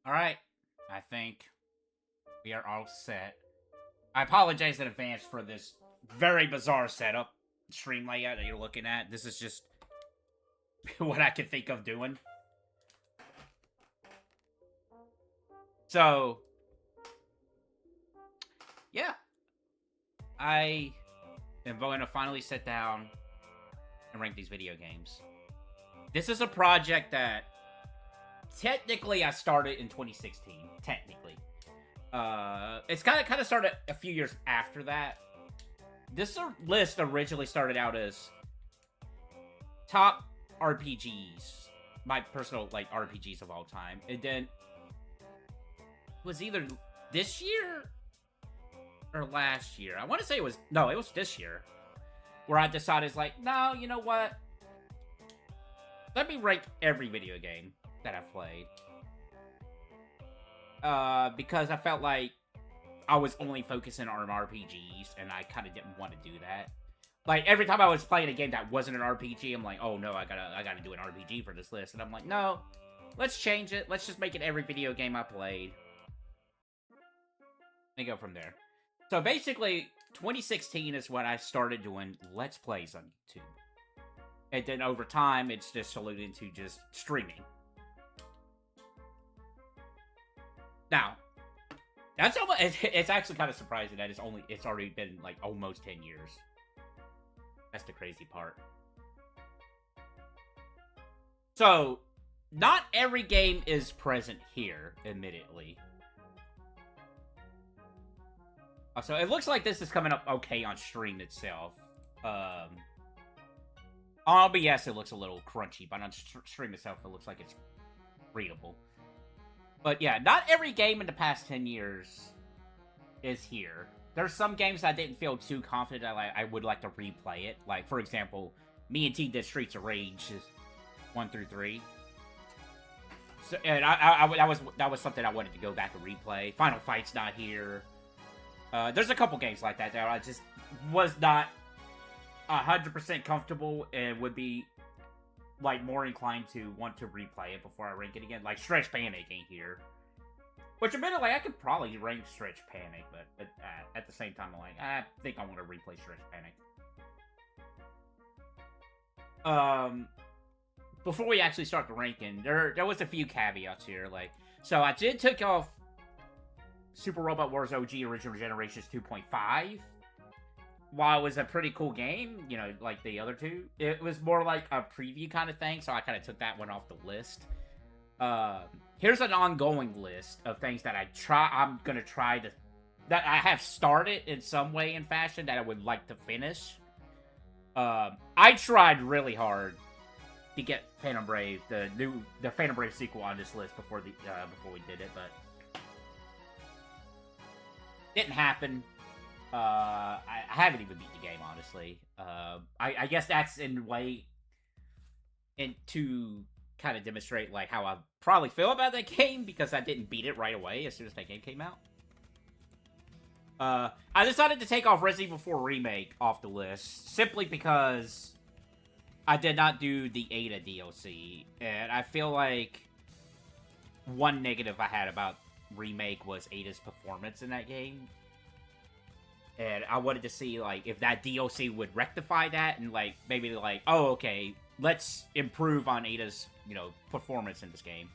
Alright, I think we are all set. I apologize in advance for this very bizarre setup, stream layout that you're looking at. This is just what I can think of doing. So, yeah. I am going to finally sit down and rank these video games. This is a project that technically I started in 2016. Technically. It's kind of started a few years after that. This list originally started out as top RPGs. My personal, RPGs of all time. And then it was either this year or last year. I want to say it was this year. Where I decided, no, you know what? Let me rank every video game that I've played. Because I felt like I was only focusing on RPGs, and I kind of didn't want to do that. Like, every time I was playing a game that wasn't an RPG, I'm like, oh no, I gotta do an RPG for this list. And I'm like, no, let's change it. Let's just make it every video game I played. And go from there. So basically, 2016 is when I started doing Let's Plays on YouTube. And then over time, it's just alluded into just streaming. Now, that's almost, it's actually kind of surprising that it's already been almost 10 years. That's the crazy part. So, not every game is present here, admittedly. So it looks like this is coming up okay on stream itself. On OBS it looks a little crunchy, but on stream itself it looks like it's readable. But yeah, not every game in the past 10 years is here. There's some games I didn't feel too confident that I would like to replay it. Like, for example, me and T did Streets of Rage 1 through 3. So, and that was something I wanted to go back and replay. Final Fight's not here. There's a couple games like that I just was not 100% comfortable and would be more inclined to want to replay it before I rank it again. Like Stretch Panic ain't here, which admittedly I could probably rank Stretch Panic, but at the same time I'm I think I want to replay Stretch Panic. Before we actually start the ranking, there was a few caveats here. So I did take off Super Robot Wars OG Original Generations 2.5. While it was a pretty cool game, like the other two, it was more like a preview kind of thing, so I kind of took that one off the list. Here's an ongoing list of things that I'm gonna try to, that I have started in some way in fashion that I would like to finish. I tried really hard to get Phantom Brave, the Phantom Brave sequel on this list before we did it, but didn't happen. I haven't even beat the game, honestly. I guess that's in way to kind of demonstrate how I probably feel about that game, because I didn't beat it right away as soon as that game came out. I decided to take off Resident Evil 4 Remake off the list simply because I did not do the Ada DLC, and I feel like one negative I had about Remake was Ada's performance in that game. And I wanted to see, if that DLC would rectify that, and, maybe, oh, okay, let's improve on Ada's, performance in this game.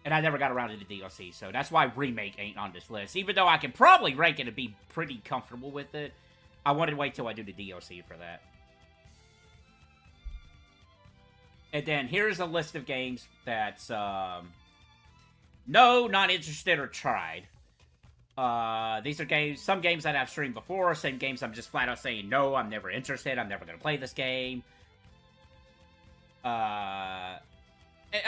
And I never got around to the DLC, so that's why Remake ain't on this list. Even though I can probably rank it and be pretty comfortable with it, I wanted to wait till I do the DLC for that. And then here's a list of games that's, no, not interested or tried. These are some games that I've streamed before, some games I'm just flat out saying, no, I'm never interested, I'm never gonna play this game. I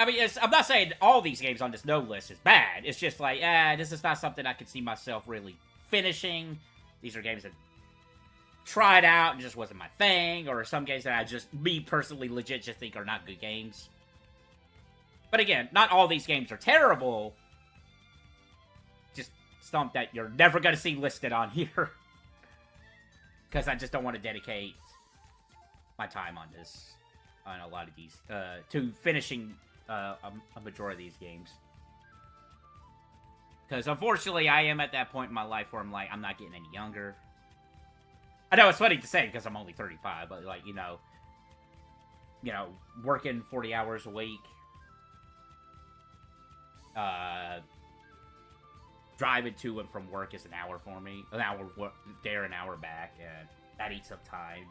mean, I'm not saying all these games on this no list is bad, it's just this is not something I could see myself really finishing. These are games that tried out and just wasn't my thing, or some games that me personally legit just think are not good games. But again, not all these games are terrible. Stump that you're never going to see listed on here. Because I just don't want to dedicate my time on this, on a lot of these, to finishing a majority of these games. Because unfortunately, I am at that point in my life where I'm like, I'm not getting any younger. I know it's funny to say because I'm only 35, but like, you know, working 40 hours a week, driving to and from work is an hour for me, an hour there, an hour back, and that eats up time.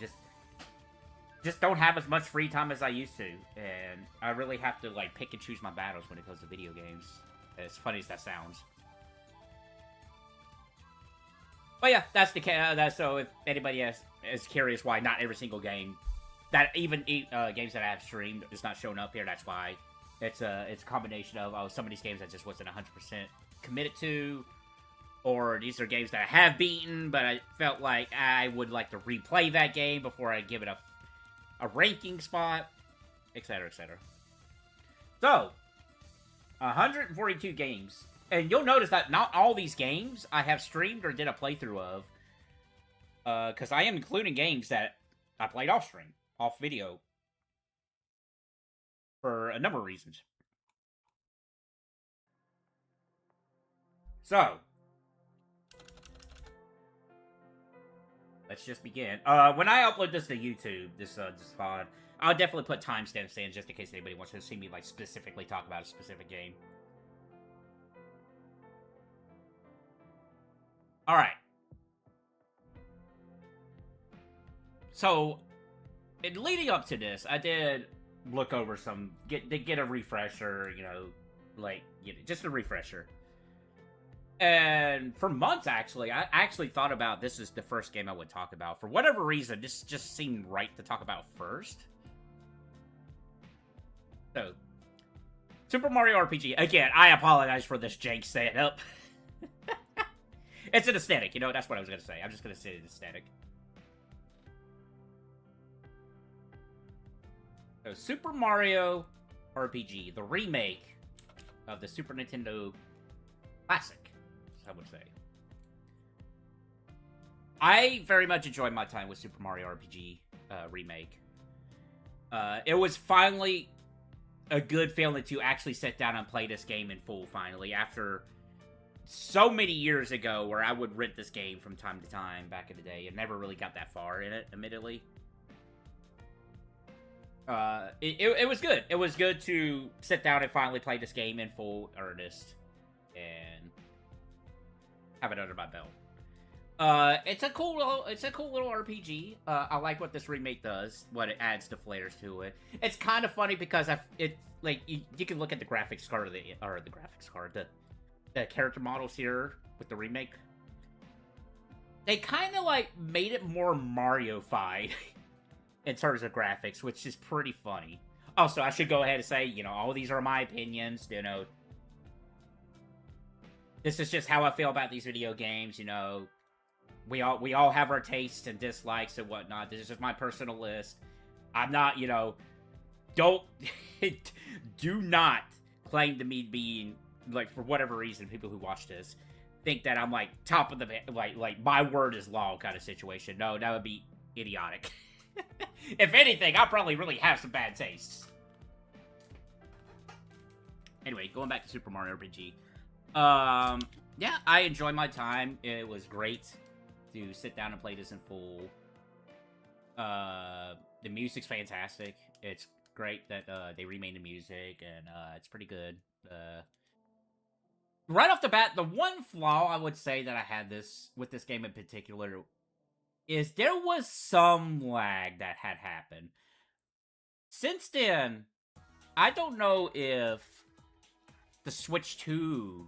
Just don't have as much free time as I used to, and I really have to like pick and choose my battles when it comes to video games. As funny as that sounds. But yeah, that's the so if anybody is curious why not every single game, that even games that I have streamed is not showing up here, that's why. It's a combination of some of these games I just wasn't 100% committed to, or these are games that I have beaten, but I felt like I would like to replay that game before I give it a ranking spot, etc., etc. So, 142 games. And you'll notice that not all these games I have streamed or did a playthrough of. Because I am including games that I played off stream, off video. For a number of reasons. So. Let's just begin. When I upload this to YouTube, this VOD, I'll definitely put timestamps in just in case anybody wants to see me like specifically talk about a specific game. Alright. So, in leading up to this, I did look over some, get a refresher, just a refresher. And for months, actually, I actually thought about this is the first game I would talk about. For whatever reason, this just seemed right to talk about first. So, Super Mario RPG. Again, I apologize for this jank setup. It's an aesthetic, that's what I was going to say. I'm just going to say it's aesthetic. So, Super Mario RPG, the remake of the Super Nintendo Classic, I would say. I very much enjoyed my time with Super Mario RPG remake. It was finally a good feeling to actually sit down and play this game in full, finally, after so many years ago where I would rent this game from time to time back in the day and never really got that far in it, admittedly. It was good. It was good to sit down and finally play this game in full earnest and have it under my belt. It's a cool little RPG. I like what this remake does, what it adds to flavors to it. It's kind of funny because you can look at the graphics card the character models here with the remake. They kind of like made it more Mario-fied in terms of graphics, which is pretty funny. Also, I should go ahead and say, all these are my opinions, This is just how I feel about these video games, We all have our tastes and dislikes and whatnot. This is just my personal list. I'm not, do not claim to me being, like, for whatever reason, people who watch this think that I'm, like, top of the, like my word is law kind of situation. No, that would be idiotic. If anything, I probably really have some bad tastes. Anyway, going back to Super Mario RPG. Yeah, I enjoyed my time. It was great to sit down and play this in full. The music's fantastic. It's great that they remade the music, and it's pretty good. Right off the bat, the one flaw I would say that I had with this game in particular is there was some lag that had happened. Since then, I don't know if the Switch 2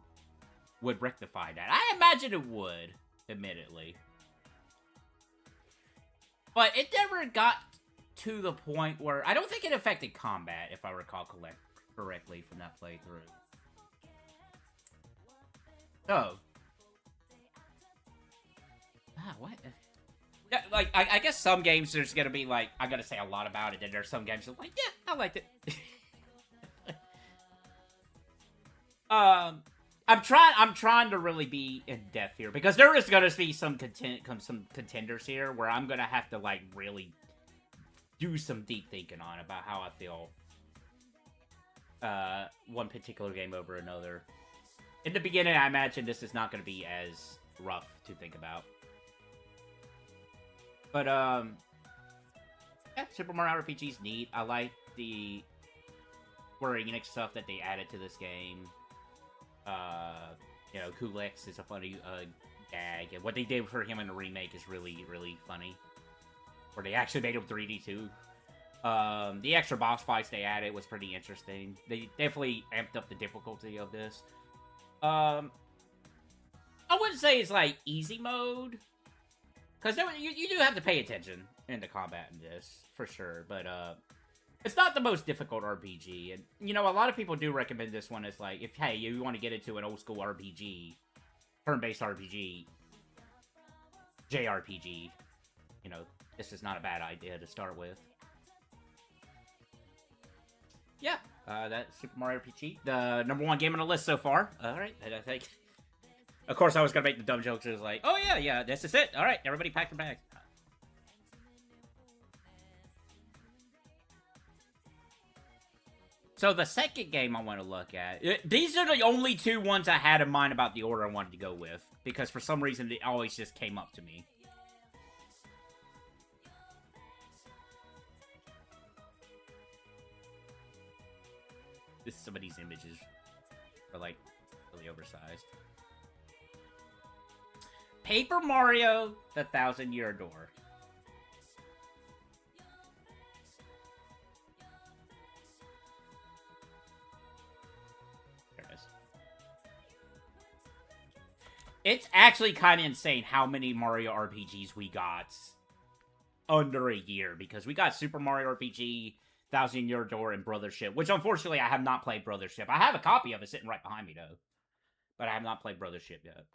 would rectify that. I imagine it would, admittedly. But it never got to the point where... I don't think it affected combat, if I recall correctly from that playthrough. So... what? Yeah, like, I guess some games there's gonna be, like, I'm gonna say a lot about it, and there's some games that are like, yeah, I liked it. I'm trying to really be in depth here, because there is gonna be some contenders here where I'm gonna have to, like, really do some deep thinking on about how I feel one particular game over another. In the beginning, I imagine this is not going to be as rough to think about. But, yeah, Super Mario RPG is neat. I like the Square Enix stuff that they added to this game. You know, Kulix is a funny gag, and what they did for him in the remake is really, really funny. Where they actually made him 3D too. The extra boss fights they added was pretty interesting. They definitely amped up the difficulty of this. I wouldn't say it's like easy mode, because you do have to pay attention in the combat in this for sure. But it's not the most difficult RPG, and you know, a lot of people do recommend this one as like, if hey, you want to get into an old school RPG, turn-based RPG, JRPG, you know, this is not a bad idea to start with. Yeah, that's Super Mario RPG, the #1 game on the list so far. Alright, I think. Of course, I was gonna make the dumb jokes. It was like, oh yeah, this is it. Alright, everybody pack their bags. So the second game I want to look at, these are the only two ones I had in mind about the order I wanted to go with, because for some reason it always just came up to me. Some of these images are like really oversized. Paper Mario: The Thousand-Year Door. There it is. It's actually kind of insane how many Mario RPGs we got under a year, because we got Super Mario RPG, Thousand-Year Door, and Brothership, which unfortunately I have not played Brothership. I have a copy of it sitting right behind me, though. But I have not played Brothership yet.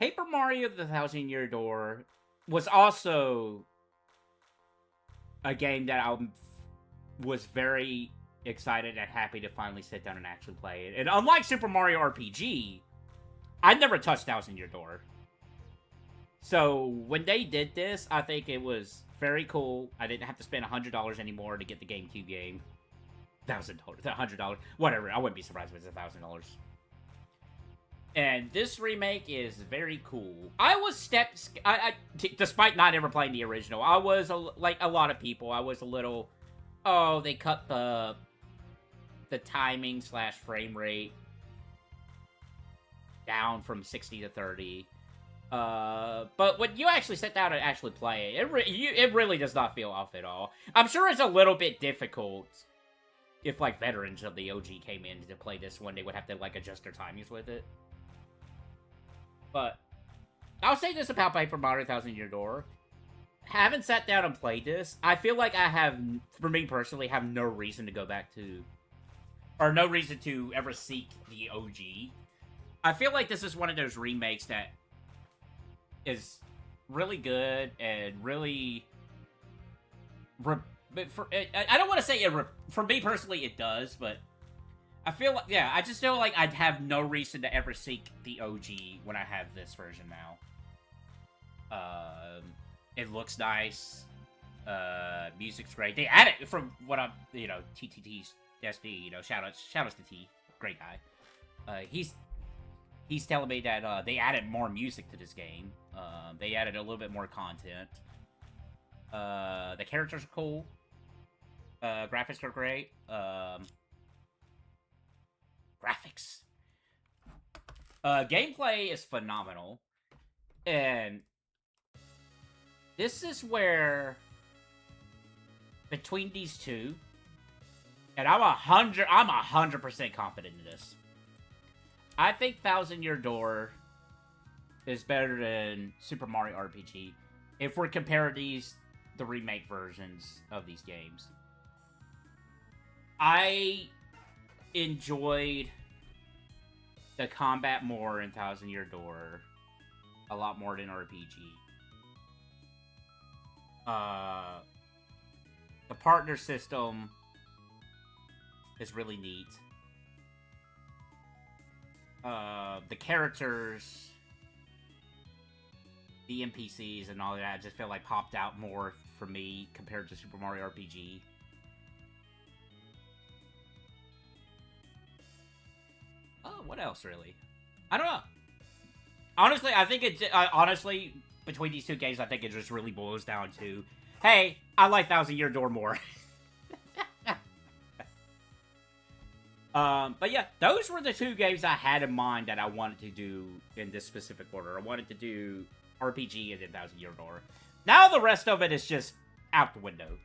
Paper Mario: The Thousand-Year Door was also a game that I was very excited and happy to finally sit down and actually play it. And unlike Super Mario RPG, I never touched Thousand-Year Door. So when they did this, I think it was very cool. I didn't have to spend $100 anymore to get the GameCube game. $1,000, $100, whatever. I wouldn't be surprised if it's $1,000. And this remake is very cool. I was despite not ever playing the original, I was like a lot of people. I was a little, oh, they cut the timing / frame rate down from 60 to 30. But when you actually sit down and actually play it, it really does not feel off at all. I'm sure it's a little bit difficult if, like, veterans of the OG came in to play this one. They would have to, like, adjust their timings with it. But I'll say this about Paper Mario: Thousand-Year Door. Haven't sat down and played this. I feel like I have, for me personally, have no reason to go back to, or no reason to ever seek the OG. I feel like this is one of those remakes that is really good and really... I don't want to say for me personally it does, but I feel like, yeah, I just feel like I'd have no reason to ever seek the OG when I have this version now. It looks nice. Music's great. They added, from what I'm, you know, TTT's SD, you know, shoutouts to T, great guy. He's telling me that they added more music to this game. They added a little bit more content. The characters are cool. Graphics are great. Graphics. Gameplay is phenomenal. And this is where, between these two, and I'm 100% confident in this. I think Thousand-Year Door is better than Super Mario RPG if we're comparing the remake versions of these games. I enjoyed the combat more in Thousand-Year Door a lot more than RPG. The partner system is really neat. The characters, the NPCs and all that, I just feel like popped out more for me compared to Super Mario RPG. what else, really? I don't know. Honestly, I think it... honestly, between these two games, I think it just really boils down to, hey, I like Thousand Year Door more. But yeah, those were the two games I had in mind that I wanted to do in this specific order. I wanted to do RPG and then Thousand Year Door. Now the rest of it is just out the window.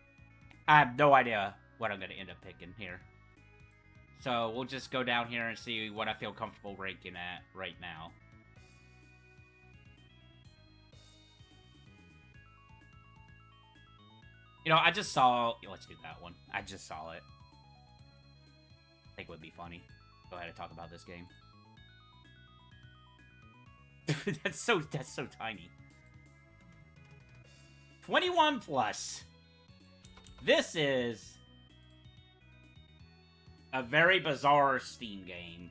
I have no idea what I'm going to end up picking here. So we'll just go down here and see what I feel comfortable ranking at right now. You know, I just saw... Let's do that one. I just saw it. I think it would be funny. Go ahead and talk about this game. that's so tiny. 21 plus. This is a very bizarre Steam game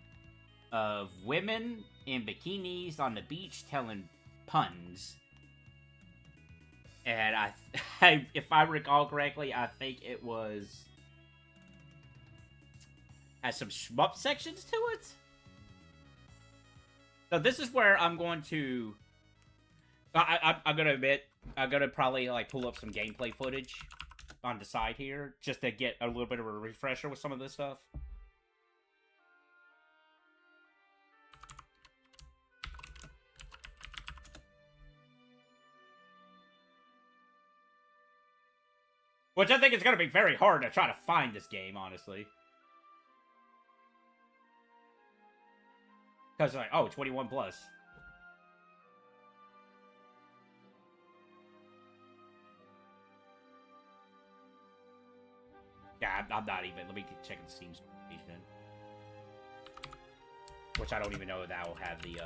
of women in bikinis on the beach telling puns. And if I recall correctly, I think it was... has some shmup sections to it. So this is where I'm going to... I'm going to admit, I'm going to probably like pull up some gameplay footage on the side here, just to get a little bit of a refresher with some of this stuff. Which I think is going to be very hard to try to find this game, honestly. Because, like, oh, 21 plus. Yeah, I'm not even. Let me check the Steam page then. Which I don't even know if that will have the,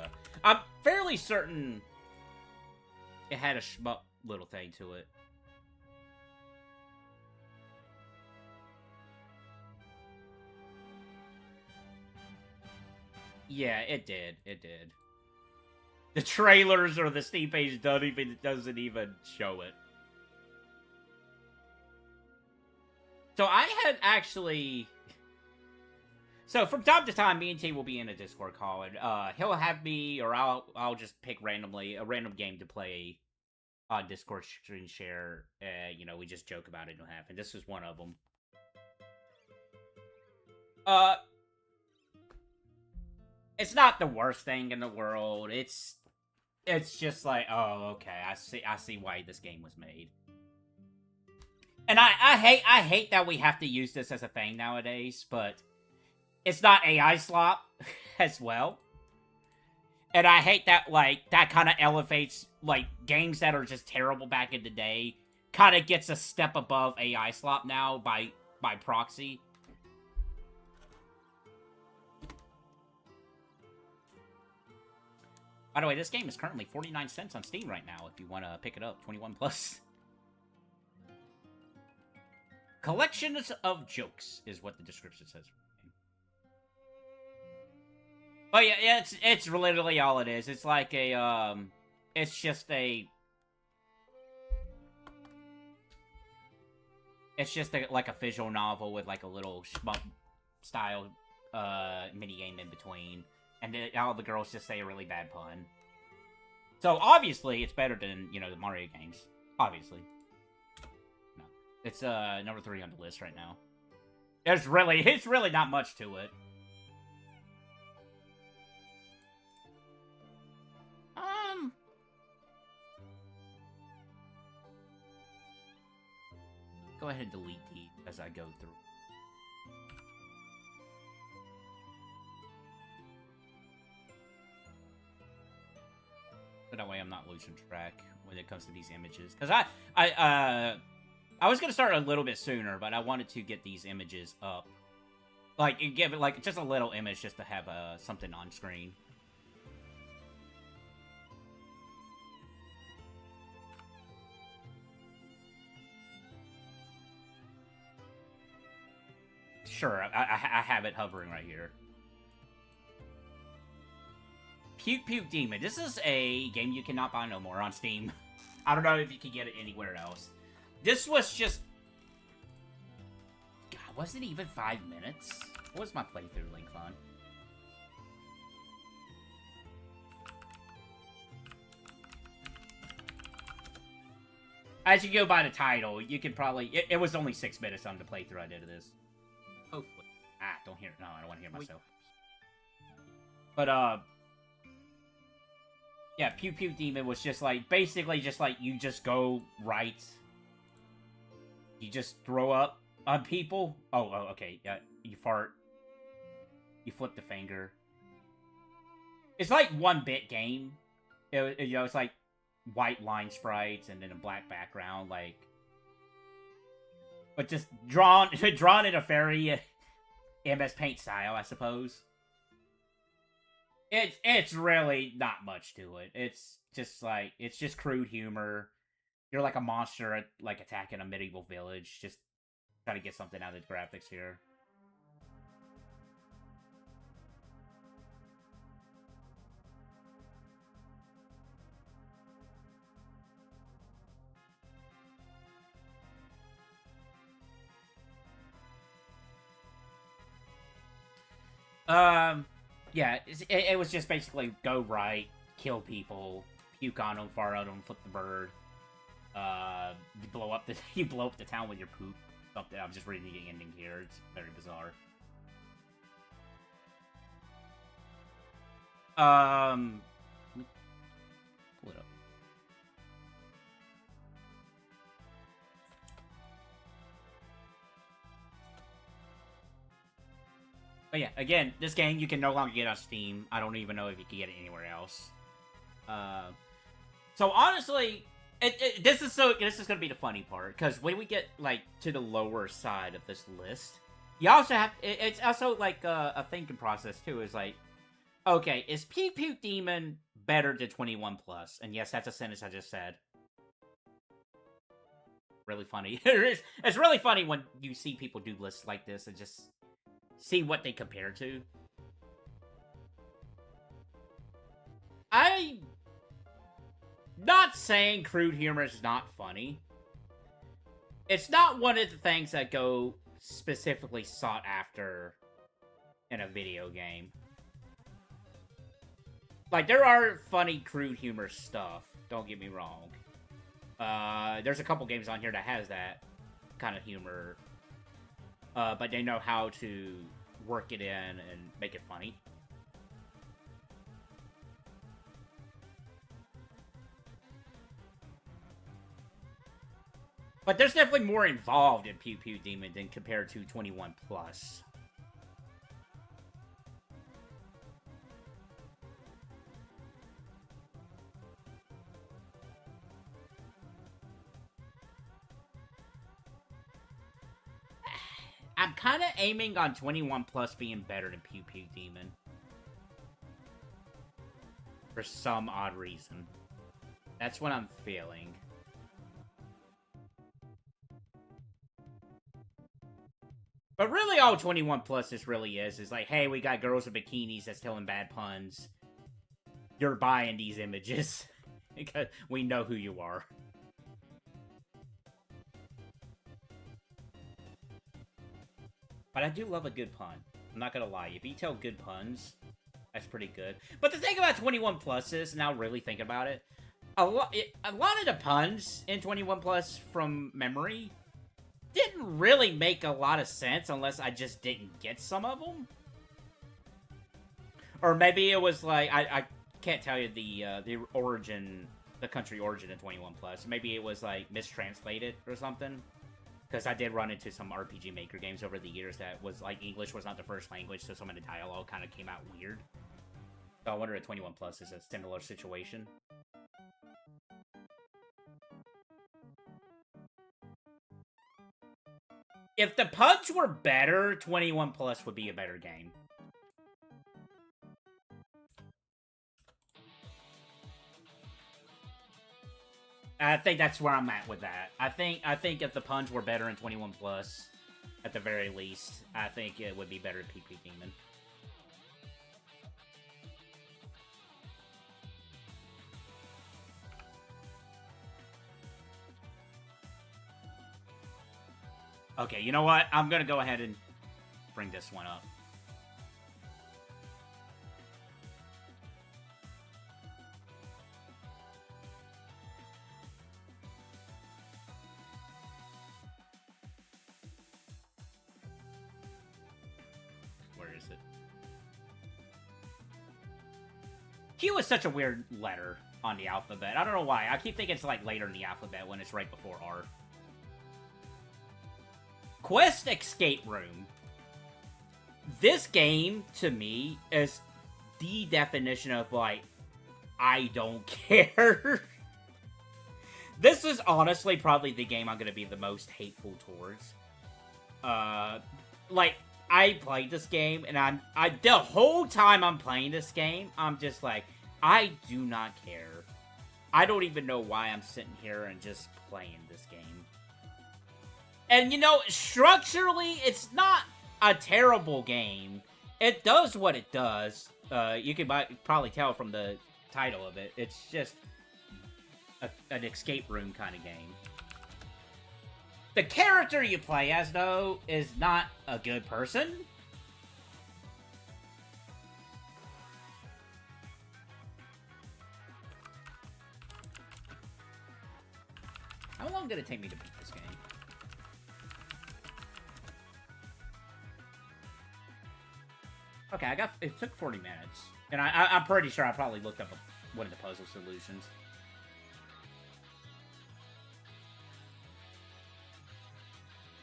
I'm fairly certain it had a shmup little thing to it. Yeah, it did. It did. The trailers or the Steam page doesn't even show it. So I had actually... So from time to time, me and T will be in a Discord call, and he'll have me, or I'll just pick randomly a random game to play on Discord screen share. You know, we just joke about it and laugh, and this is one of them. It's not the worst thing in the world. It's just like, oh, okay, I see why this game was made. And I hate that we have to use this as a thing nowadays, but it's not AI slop as well. And I hate that, like, that kind of elevates, like, games that are just terrible back in the day kind of gets a step above AI slop now by proxy. By the way, this game is currently 49 cents on Steam right now if you want to pick it up. 21 plus. Collections of jokes is what the description says. Oh yeah, it's literally all it is. It's like a, it's just a... It's just like a visual novel with like a little shmup style minigame in between. And then all the girls just say a really bad pun. So, obviously, it's better than, you know, the Mario games. Obviously. No. It's, number 3 on the list right now. It's really not much to it. Go ahead and delete these as I go through. So that way I'm not losing track when it comes to these images. Because I was going to start a little bit sooner, but I wanted to get these images up. Like, give it, like, just a little image just to have something on screen. Sure, I have it hovering right here. PukePuke Demon. This is a game you cannot buy no more on Steam. I don't know if you can get it anywhere else. This was just... God, was it even 5 minutes? What was my playthrough length on? As you go by the title, you can probably... It was only 6 minutes on the playthrough I did of this. Hopefully. Ah, don't hear... No, I don't want to hear myself. But, yeah, PukePuke Demon was just like... Basically just like, you just go right. You just throw up on people. Oh, okay. Yeah, you fart. You flip the finger. It's like 1-bit game. You know, it's like white line sprites and then a black background, like, but just drawn in a very MS Paint style, I suppose. It's really not much to it. It's just crude humor. You're like a monster like attacking a medieval village. Just trying to get something out of the graphics here. Yeah, it was just basically go right, kill people, puke on them, fart on them, flip the bird. You blow up the town with your poop. Something. I'm just reading the ending here. It's very bizarre. Let me pull it up. But yeah, again, this game you can no longer get on Steam. I don't even know if you can get it anywhere else. So honestly, this is gonna be the funny part, because when we get like to the lower side of this list, you also have it's also like a thinking process too. Is like, okay, is PukePuke Demon better than 21 plus? And yes, that's a sentence I just said. Really funny. It's really funny when you see people do lists like this and just see what they compare to. I'm not saying crude humor is not funny. It's not one of the things that go specifically sought after in a video game. Like, there are funny crude humor stuff, don't get me wrong. There's a couple games on here that has that kind of humor. But they know how to work it in and make it funny. But there's definitely more involved in PukePuke Demon than compared to 21 plus. I'm kind of aiming on 21 plus being better than PukePuke Demon. For some odd reason. That's what I'm feeling. But really all 21 plus this really is like, hey, we got girls with bikinis that's telling bad puns. You're buying these images. Because we know who you are. But I do love a good pun. I'm not gonna lie. If you tell good puns, that's pretty good. But the thing about 21 plus is, now really think about it, a lot of the puns in 21 plus from memory didn't really make a lot of sense unless I just didn't get some of them. Or maybe it was like, I can't tell you the origin, the country origin of 21 plus. Maybe it was like mistranslated or something. Because I did run into some RPG Maker games over the years that was like English was not the first language, so some of the dialogue kind of came out weird. So I wonder if 21 plus is a similar situation. If the puns were better, 21 plus would be a better game. I think that's where I'm at with that. I think if the puns were better in 21 plus, at the very least, I think it would be better at PukePuke Demon. Okay, you know what? I'm gonna go ahead and bring this one up. is it? Q is such a weird letter on the alphabet. I don't know why. I keep thinking it's like later in the alphabet when it's right before R. Quest Escape Room. This game, to me, is the definition of, like, I don't care. This is honestly probably the game I'm going to be the most hateful towards. Like, I played this game, and the whole time I'm playing this game, I'm just like, I do not care. I don't even know why I'm sitting here and just playing this game. And, you know, structurally, it's not a terrible game. It does what it does. You can probably tell from the title of it. It's just an escape room kind of game. The character you play as, though, is not a good person. How long did it take me to beat this game? Okay, it took 40 minutes. And I'm pretty sure I probably looked up one of the puzzle solutions.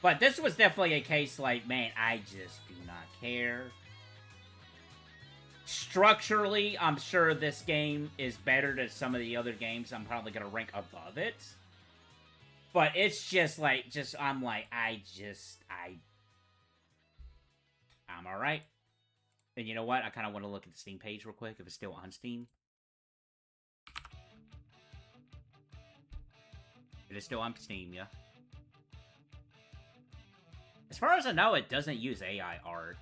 But this was definitely a case like, man, I just do not care. Structurally, I'm sure this game is better than some of the other games I'm probably going to rank above it. But it's just like, I'm like, I'm alright. And you know what? I kind of want to look at the Steam page real quick, if it's still on Steam. It is still on Steam, yeah. As far as I know, it doesn't use AI art.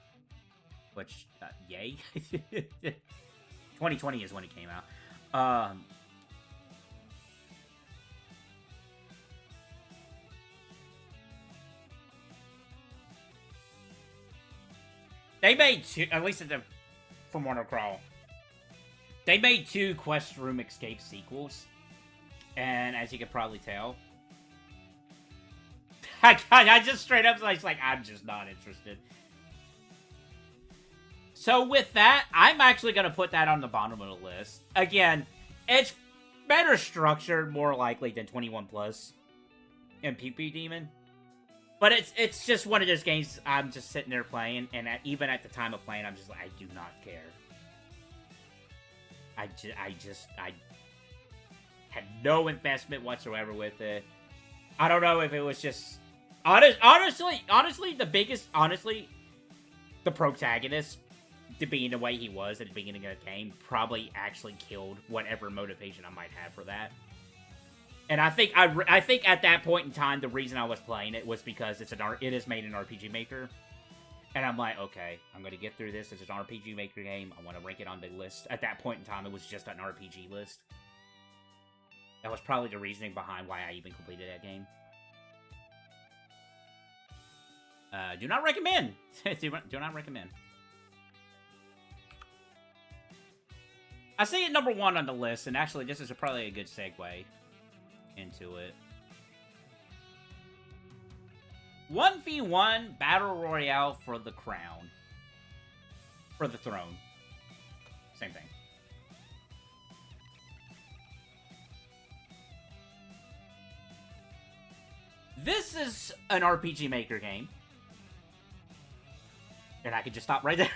Which, yay. 2020 is when it came out. They made two, at least from Warner Crawl. They made 2 Quest Room Escape sequels. And as you can probably tell, I just straight up like, I'm just not interested. So with that, I'm actually going to put that on the bottom of the list. Again, it's better structured, more likely, than 21 Plus and PukePuke Demon. But it's just one of those games I'm just sitting there playing, and even at the time of playing, I'm just like, I do not care. I had no investment whatsoever with it. I don't know if it was just... Honestly, the protagonist, to being the way he was at the beginning of the game, probably actually killed whatever motivation I might have for that. And I think at that point in time, the reason I was playing it was because it is made in RPG Maker. And I'm like, okay, I'm going to get through this. It's an RPG Maker game. I want to rank it on the list. At that point in time, it was just an RPG list. That was probably the reasoning behind why I even completed that game. Do not recommend. Do not recommend. I see it number 1 on the list, and actually this is probably a good segue into it. 1v1 Battle Royale for the crown. For the throne. Same thing. This is an RPG Maker game. And I could just stop right there.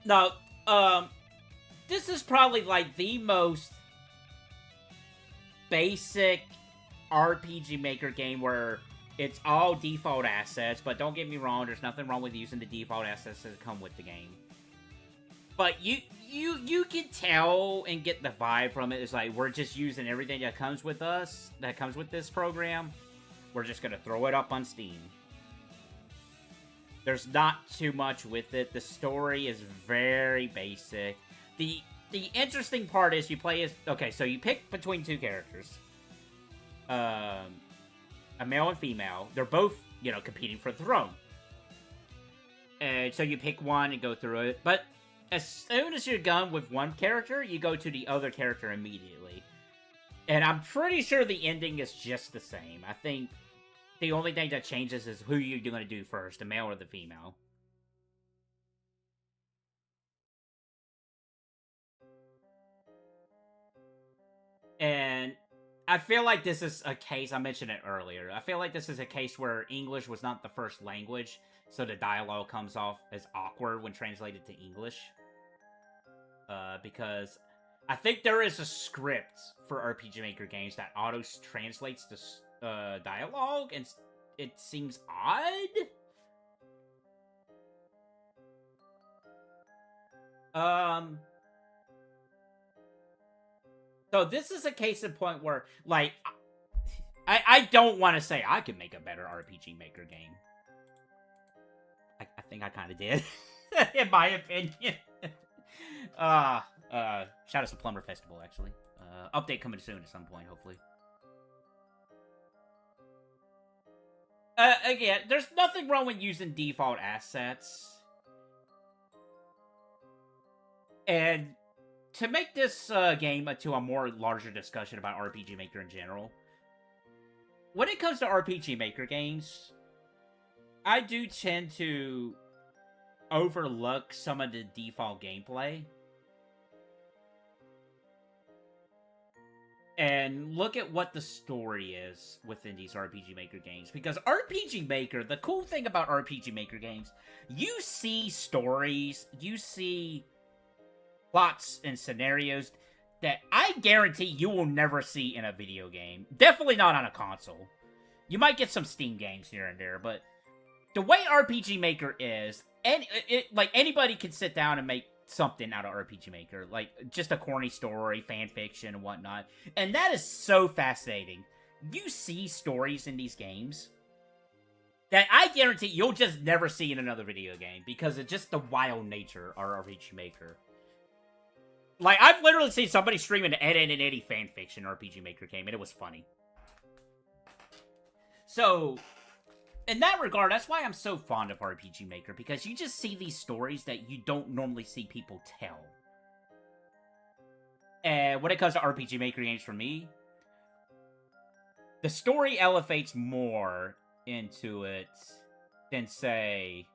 No, this is probably like the most basic RPG Maker game where it's all default assets, but don't get me wrong, there's nothing wrong with using the default assets that come with the game. But you can tell and get the vibe from it. It's like, we're just using everything that comes with us, that comes with this program. We're just gonna throw it up on Steam. There's not too much with it. The story is very basic. The interesting part is you play as... Okay, so you pick between 2 characters. A male and female. They're both, you know, competing for the throne. And so you pick one and go through it. But as soon as you're done with one character, you go to the other character immediately. And I'm pretty sure the ending is just the same. I think the only thing that changes is who you're going to do first, the male or the female. And I feel like this is a case, I mentioned it earlier, I feel like this is a case where English was not the first language, so the dialogue comes off as awkward when translated to English. Because I think there is a script for RPG Maker games that auto-translates the dialogue, and it seems odd. So this is a case in point where, like, I don't want to say I could make a better RPG Maker game. I think I kind of did, in my opinion. Shout out to Plumber Festival, actually. Update coming soon at some point, hopefully. Again, there's nothing wrong with using default assets. And to make this game to a more larger discussion about RPG Maker in general, when it comes to RPG Maker games, I do tend to overlook some of the default gameplay and look at what the story is within these RPG Maker games. Because RPG Maker, the cool thing about RPG Maker games, you see stories, you see plots and scenarios that I guarantee you will never see in a video game. Definitely not on a console. You might get some Steam games here and there, but the way RPG Maker is, and like, anybody can sit down and make something out of RPG Maker, like just a corny story, fan fiction, and whatnot, and that is so fascinating. You see stories in these games that I guarantee you'll just never see in another video game because of just the wild nature of RPG Maker. Like, I've literally seen somebody stream an Ed, Edd and Eddy fanfiction RPG Maker game, and it was funny. So, in that regard, that's why I'm so fond of RPG Maker, because you just see these stories that you don't normally see people tell. And when it comes to RPG Maker games for me, the story elevates more into it than, say,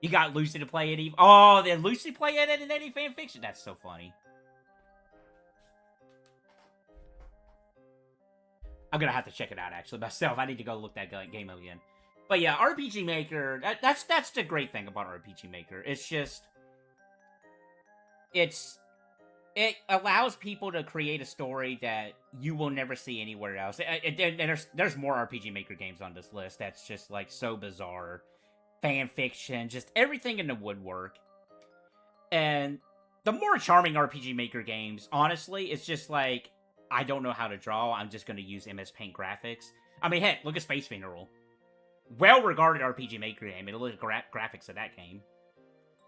you got Lucy to play it. Oh, then Lucy play it in any fanfiction? That's so funny. I'm gonna have to check it out, actually, myself. I need to go look that game up again. But yeah, RPG Maker, that's the great thing about RPG Maker. It's just, it allows people to create a story that you will never see anywhere else. And there's more RPG Maker games on this list that's just, like, so bizarre. Fan fiction, just everything in the woodwork. And the more charming RPG Maker games, honestly, it's just like, I don't know how to draw, I'm just going to use MS Paint graphics. I mean, heck, look at Space Funeral. Well-regarded RPG Maker game, and look at graphics of that game.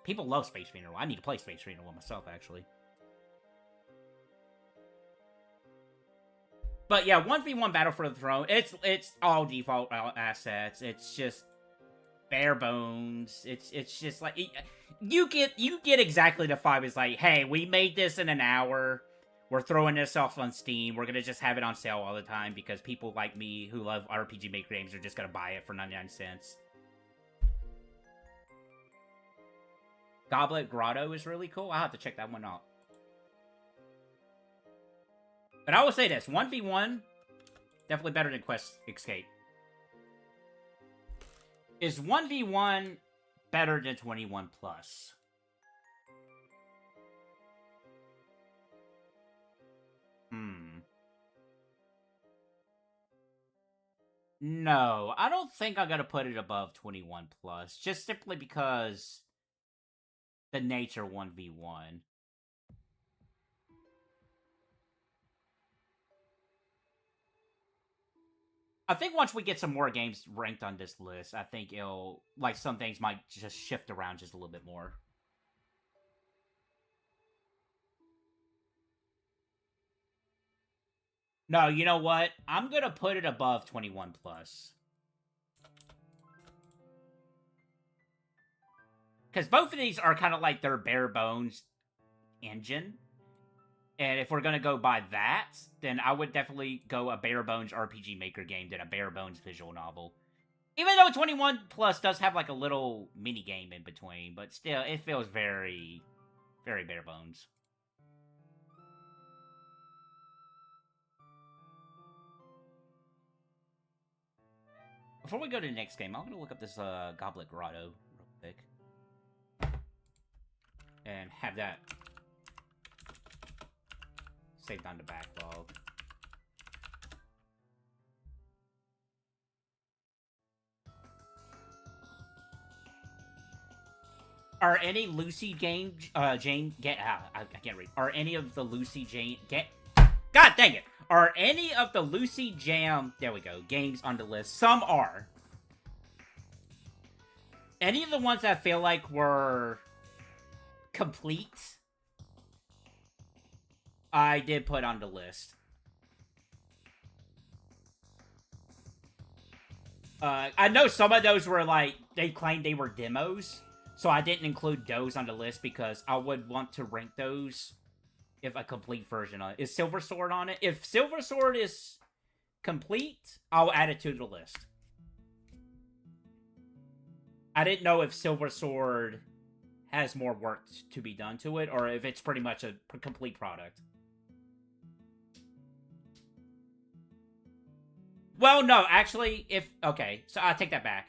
People love Space Funeral. I need to play Space Funeral myself, actually. But yeah, 1v1 Battle for the Throne, it's all default assets. It's just bare bones. It's just like, you get exactly the vibe. It's like, hey, we made this in an hour. We're throwing this off on Steam. We're gonna just have it on sale all the time because people like me who love RPG Maker games are just gonna buy it for 99 cents. Goblet Grotto is really cool. I'll have to check that one out. But I will say this, 1v1, definitely better than Quest Escape. Is 1v1 better than 21+? No, I don't think I'm gonna put it above 21+, just simply because the nature 1v1. I think once we get some more games ranked on this list, I think it'll, like, some things might just shift around just a little bit more. No, you know what? I'm gonna put it above 21+. Because both of these are kind of like their bare bones engine. And if we're gonna go by that, then I would definitely go a bare bones RPG Maker game than a bare bones visual novel. Even though 21+ does have like a little mini game in between, but still, it feels very, very bare bones. Before we go to the next game, I'm gonna look up this Goblet Grotto real quick. And have that saved on the backlog. Are any Lucy Jane I can't read. Are any of the Lucy Jane God dang it! Are any of the Lucy Jam there we go games on the list? Some are. Any of the ones that I feel like were complete, I did put on the list. I know some of those were like they claimed they were demos. So I didn't include those on the list because I would want to rank those if a complete version on it. Is Silver Sword on it? If Silver Sword is complete, I'll add it to the list. I didn't know if Silver Sword has more work to be done to it or if it's pretty much a complete product. Well, no, actually, okay, so I'll take that back.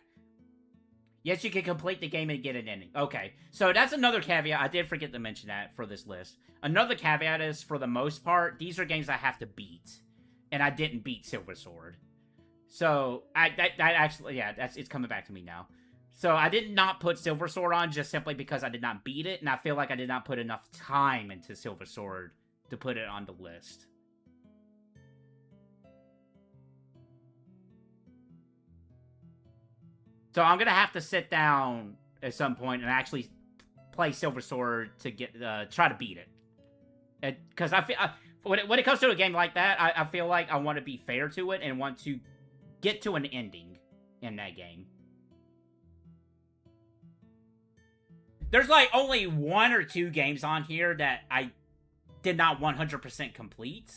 Yes, you can complete the game and get an ending. Okay, so that's another caveat. I did forget to mention that for this list. Another caveat is, for the most part, these are games I have to beat. And I didn't beat Silver Sword. So, that actually, yeah, it's coming back to me now. So, I did not put Silver Sword on just simply because I did not beat it. And I feel like I did not put enough time into Silver Sword to put it on the list. So I'm gonna have to sit down at some point and actually play Silver Sword to get try to beat it. Because I feel when it comes to a game like that, I feel like I want to be fair to it and want to get to an ending in that game. There's like only 1 or 2 games on here that I did not 100% complete.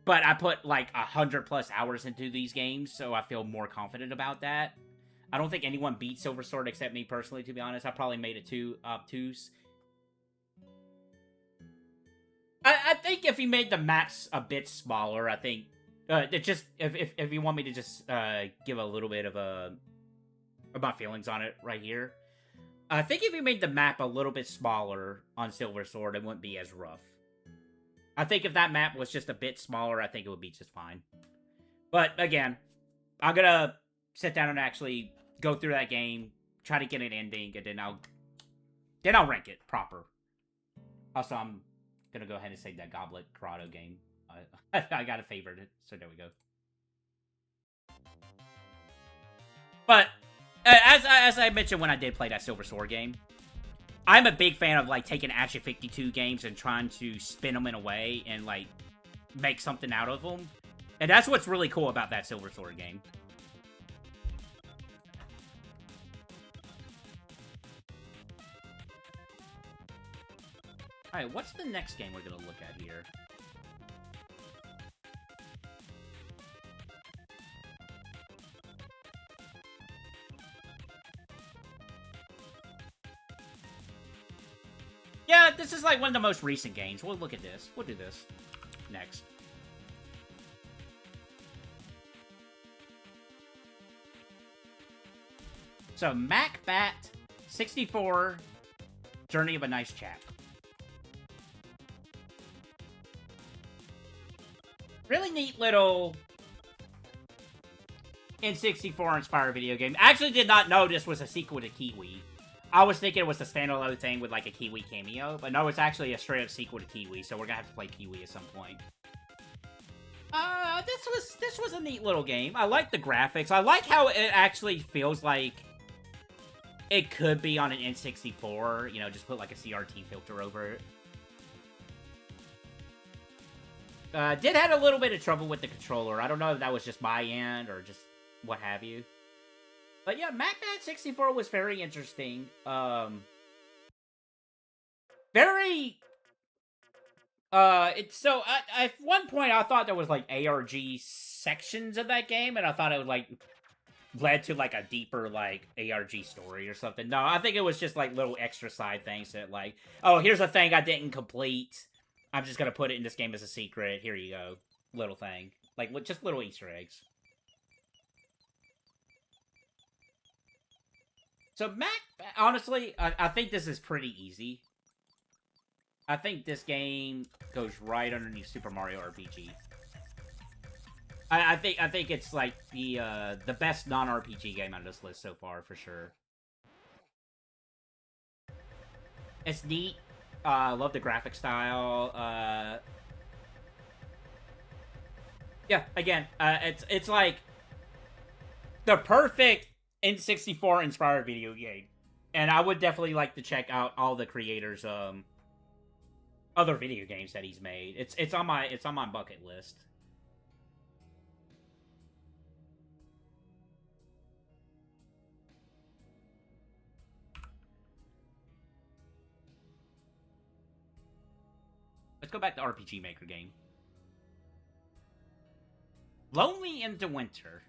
But I put like 100+ hours into these games, so I feel more confident about that. I don't think anyone beat Silver Sword except me personally, to be honest. I probably made it too obtuse. I think if you made the maps a bit smaller, I think it just if you want me to just give a little bit of my feelings on it right here. I think if you made the map a little bit smaller on Silver Sword, it wouldn't be as rough. I think if that map was just a bit smaller, I think it would be just fine. But, again, I'm gonna sit down and actually go through that game, try to get an ending, and then I'll rank it proper. Also, I'm gonna go ahead and save that Goblet Grotto game. I got a favorite, so there we go. But, as I mentioned when I did play that Silver Sword game, I'm a big fan of, like, taking Action 52 games and trying to spin them in a way and, like, make something out of them. And that's what's really cool about that Silver Sword game. Alright, what's the next game we're gonna look at here? Yeah, this is like one of the most recent games. We'll look at this. We'll do this next. So, Macbat 64, Journey of a Nice Chap. Really neat little N64 inspired video game. I actually did not know this was a sequel to Kiwi. I was thinking it was a standalone thing with, like, a Kiwi cameo, but no, it's actually a straight-up sequel to Kiwi, so we're gonna have to play Kiwi at some point. This was a neat little game. I like the graphics. I like how it actually feels like it could be on an N64, you know, just put, like, a CRT filter over it. Did have a little bit of trouble with the controller. I don't know if that was just my end or just what have you. But yeah, Macbat 64 was very interesting. At one point I thought there was like ARG sections of that game, and I thought it would like led to like a deeper like ARG story or something. No, I think it was just like little extra side things that like, oh, here's a thing I didn't complete. I'm just gonna put it in this game as a secret. Here you go, little thing. Like, just little Easter eggs. So, honestly, I think this is pretty easy. I think this game goes right underneath Super Mario RPG. I think it's like the best non-RPG game on this list so far, for sure. It's neat. Love the graphic style. Yeah, again, it's like the perfect N64 inspired video game, and I would definitely like to check out all the creators' other video games that he's made. It's on my bucket list. Let's go back to RPG Maker game. Lonely in the Winter.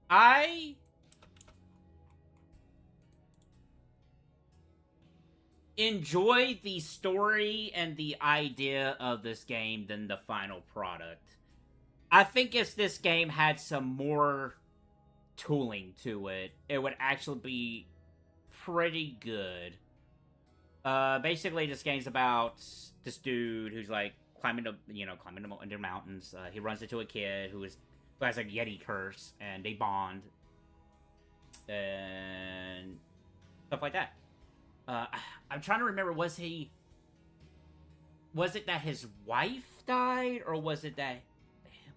I enjoy the story and the idea of this game than the final product. I think if this game had some more tooling to it, it would actually be pretty good. Basically, this game's about this dude who's like climbing under mountains. He runs into a kid who has a Yeti curse, and they bond and stuff like that. I'm trying to remember, was it that his wife died, or was it that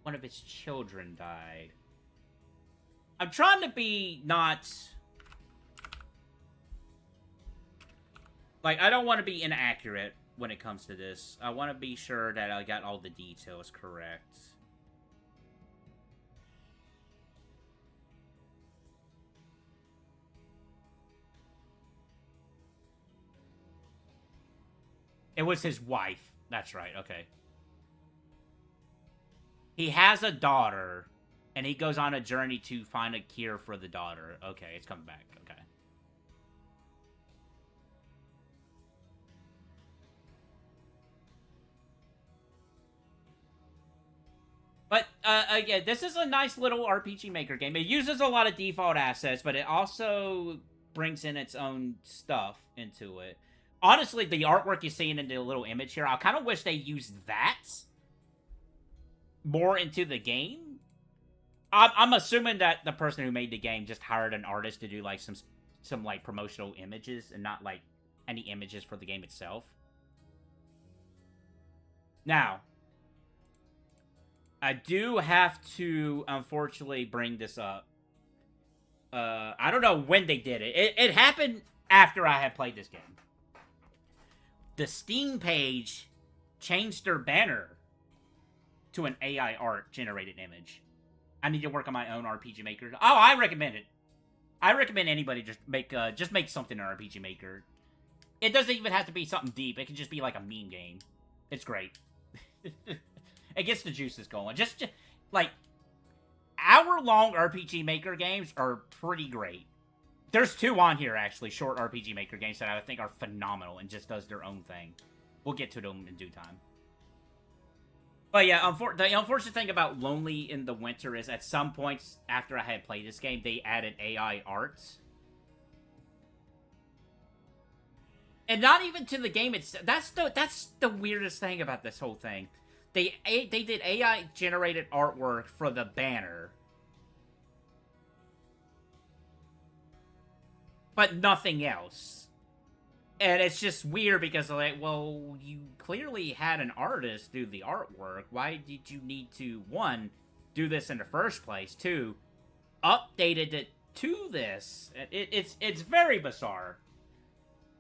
one of his children died? I'm trying to be not... Like, I don't want to be inaccurate when it comes to this. I want to be sure that I got all the details correct. It was his wife. That's right, okay. He has a daughter, and he goes on a journey to find a cure for the daughter. Okay, it's coming back, okay. But, again, this is a nice little RPG Maker game. It uses a lot of default assets, but it also brings in its own stuff into it. Honestly, the artwork you're seeing in the little image here, I kind of wish they used that more into the game. I'm assuming that the person who made the game just hired an artist to do, like, some like, promotional images and not, like, any images for the game itself. Now, I do have to, unfortunately, bring this up. I don't know when they did it. It happened after I had played this game. The Steam page changed their banner to an AI art generated image. I need to work on my own RPG Maker. Oh, I recommend it. I recommend anybody just make something in RPG Maker. It doesn't even have to be something deep. It can just be like a meme game. It's great. It gets the juices going. Just like, hour-long RPG Maker games are pretty great. There's 2 on here, actually, short RPG Maker games that I think are phenomenal and just does their own thing. We'll get to them in due time. But yeah, the unfortunate thing about Lonely in the Winter is at some points after I had played this game, they added AI art. And not even to the game itself. That's the weirdest thing about this whole thing. They did AI-generated artwork for the banner, but nothing else. And it's just weird because, like, well, you clearly had an artist do the artwork. Why did you need to, 1, do this in the first place? 2, updated it to this? It's very bizarre.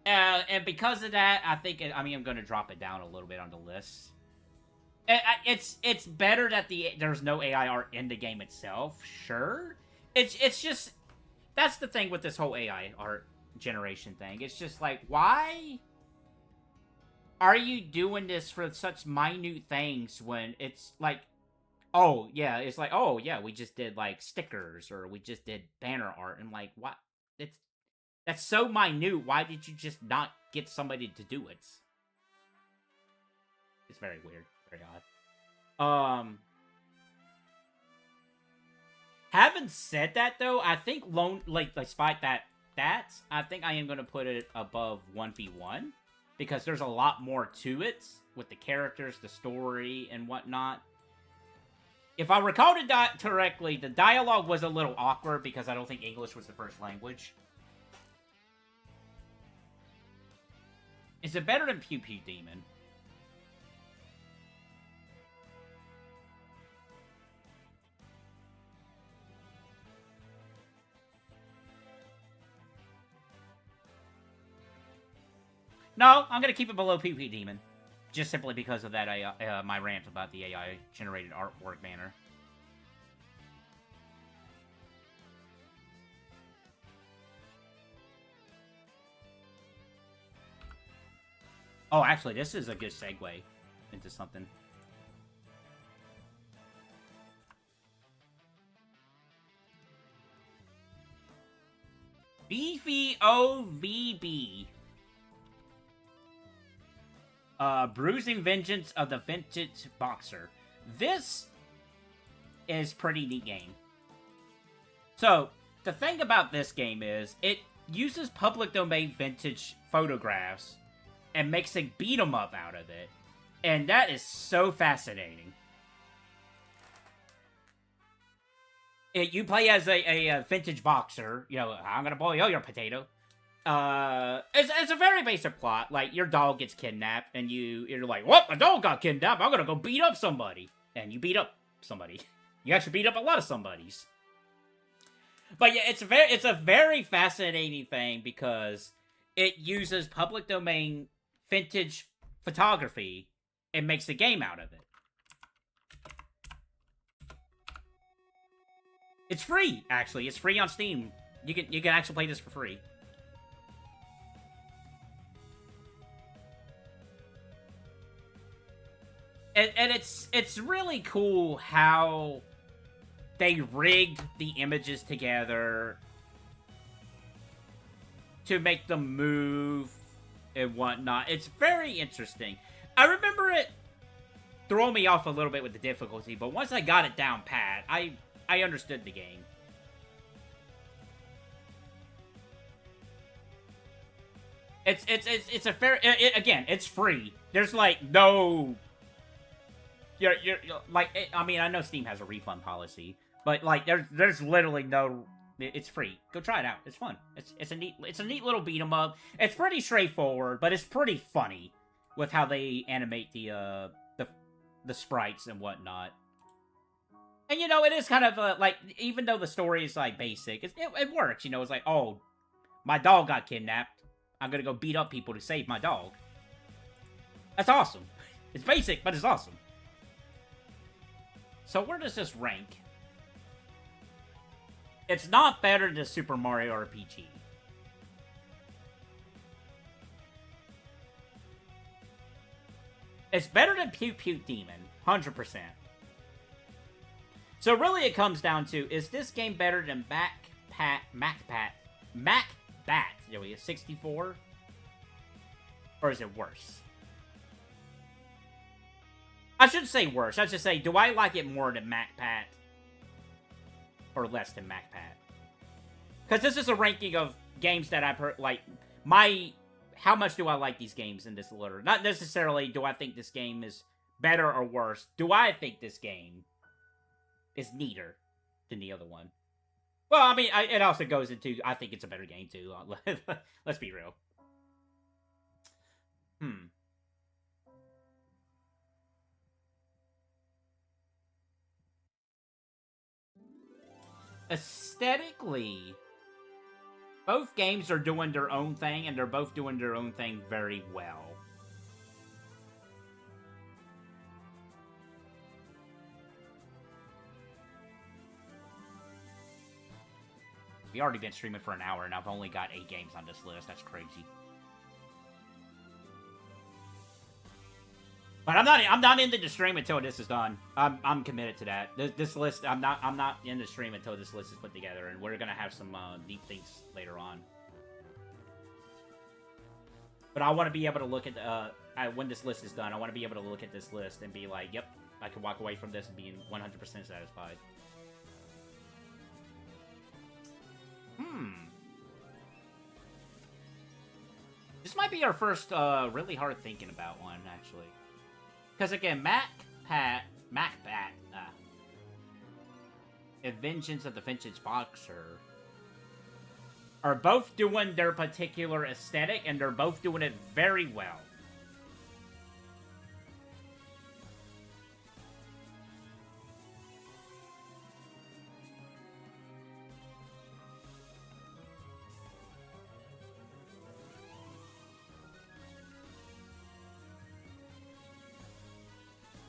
And because of that, I think I'm going to drop it down a little bit on the list. It's better that there's no AI art in the game itself, sure. It's just, that's the thing with this whole AI art generation thing. It's just like, why are you doing this for such minute things when it's like, oh yeah, it's like, oh yeah, we just did like stickers or we just did banner art, and like, what? that's so minute. Why did you just not get somebody to do it? It's very weird, very odd. Having said that though, I think despite that, I think I am gonna put it above 1v1 because there's a lot more to it with the characters, the story, and whatnot. If I recall it correctly, the dialogue was a little awkward because I don't think English was the first language. Is it better than PukePuke Demon? No, I'm gonna keep it below PukePuke Demon. Just simply because of that, my rant about the AI-generated artwork banner. Oh, actually, this is a good segue into something. BVOVB. Bruising Vengeance of the Vintage Boxer. This is pretty neat game. So, the thing about this game is, it uses public domain vintage photographs and makes a beat 'em up out of it. And that is so fascinating. You play as a vintage boxer, you know, I'm gonna boil your potato. It's a very basic plot. Like, your dog gets kidnapped, and you're like, what? My dog got kidnapped? I'm gonna go beat up somebody. And you beat up somebody. You actually beat up a lot of somebodies. But yeah, it's a very fascinating thing because it uses public domain vintage photography and makes a game out of it. It's free, actually. It's free on Steam. You can actually play this for free. And it's really cool how they rigged the images together to make them move and whatnot. It's very interesting. I remember it throwing me off a little bit with the difficulty, but once I got it down pat, I understood the game. It's a fair... again, it's free. There's, like, no... You're like, I mean, I know Steam has a refund policy, but, like, there's literally no... It's free. Go try it out. It's fun. It's a neat little beat 'em up. It's pretty straightforward, but it's pretty funny with how they animate the sprites and whatnot. And, you know, it is kind of, like, even though the story is, like, basic, it works, you know, it's like, oh, my dog got kidnapped, I'm gonna go beat up people to save my dog. That's awesome. It's basic, but it's awesome. So where does this rank? It's not better than Super Mario RPG. It's better than PukePuke Demon, 100%. So really it comes down to, is this game better than Macbat 64? Or is it worse? I shouldn't say worse. I should say, do I like it more than Macbat? Or less than Macbat? Because this is a ranking of games that I've heard, like, how much do I like these games in this order? Not necessarily do I think this game is better or worse. Do I think this game is neater than the other one? Well, I mean, it also goes into, I think it's a better game, too. Let's be real. Aesthetically, both games are doing their own thing, and they're both doing their own thing very well. We've already been streaming for an hour, and I've only got 8 games on this list. That's crazy. But I'm not into the stream until this is done. I'm committed to that. This list, I'm not in the stream until this list is put together, and we're gonna have some deep things later on. But I want to be able to look at when this list is done. I want to be able to look at this list and be like, yep, I can walk away from this and being 100% satisfied. This might be our first really hard thinking about one, actually. Because again, Macbat, and Vengeance of the Vintage Boxer are both doing their particular aesthetic, and they're both doing it very well.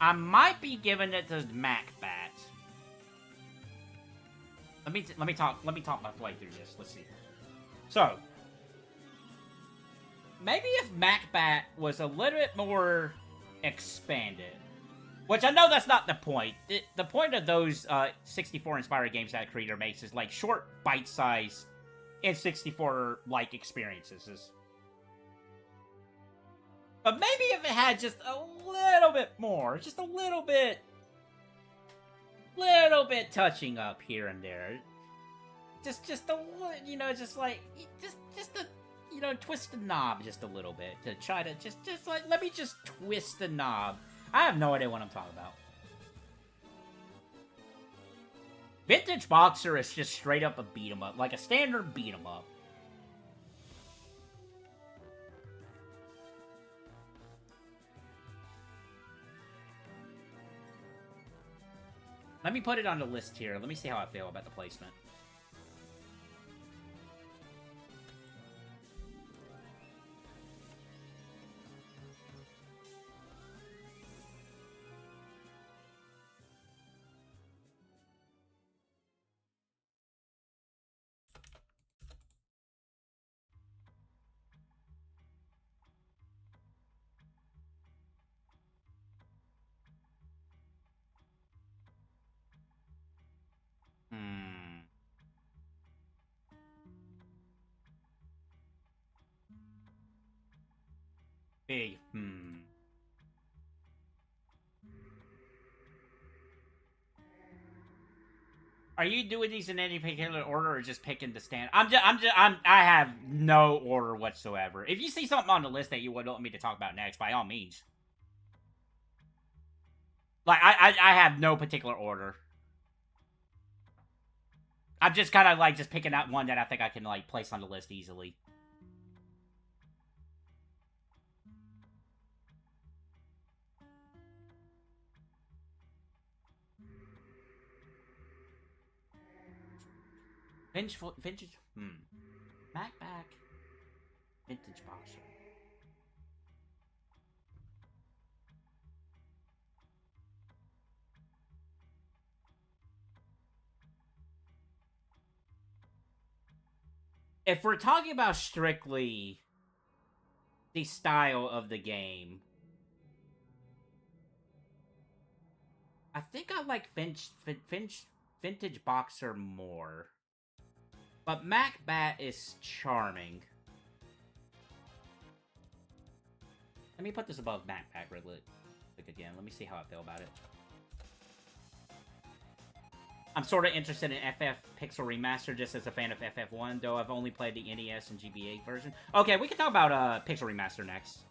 I might be giving it to Macbat. Let me talk my way through this. Let's see. So, maybe if Macbat was a little bit more expanded, which I know that's not the point. The point of those 64-inspired games that a creator makes is like short, bite-sized, and 64-like experiences. But maybe if it had just a little bit more, just a little bit touching up here and there. Just a, you know, just like, just a, you know, twist the knob just a little bit to try to just like, let me just twist the knob. I have no idea what I'm talking about. Vintage Boxer is just straight up a beat 'em up, like a standard beat 'em up. Let me put it on the list here. Let me see how I feel about the placement. Big, Are you doing these in any particular order or just picking the stand? I have no order whatsoever. If you see something on the list that you would want me to talk about next, by all means. Like, I have no particular order. I'm just kind of, like, just picking out one that I think I can, like, place on the list easily. Vintage, Macbat, Vintage Boxer. If we're talking about strictly the style of the game, I think I like Vintage Boxer more. But Macbat is charming. Let me put this above Macbat real quick again. Let me see how I feel about it. I'm sort of interested in FF Pixel Remaster just as a fan of FF1, though I've only played the NES and GBA version. Okay, we can talk about Pixel Remaster next.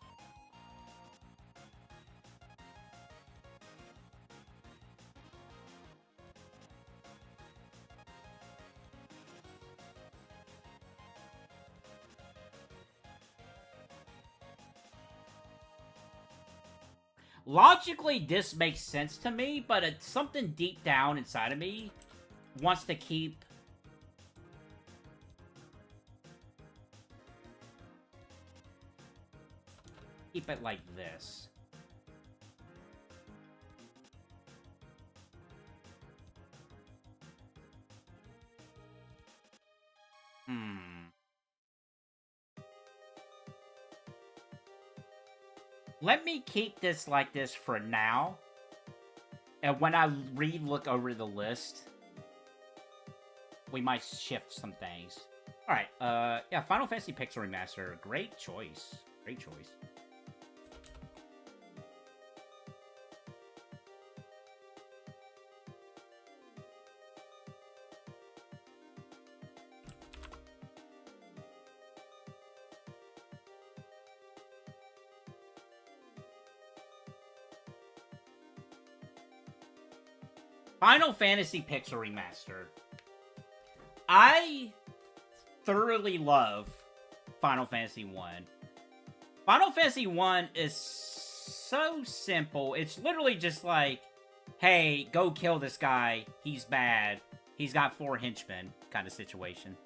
Logically, this makes sense to me, but it's something deep down inside of me wants to keep it like this. let me keep this like this for now. And when I re-look over the list, we might shift some things. Alright, yeah, Final Fantasy Pixel Remaster. Great choice. Great choice. Final Fantasy Pixel Remaster. I thoroughly love Final Fantasy 1. Final Fantasy 1 is so simple. It's literally just like, hey, go kill this guy. He's bad. He's got 4 henchmen kind of situation.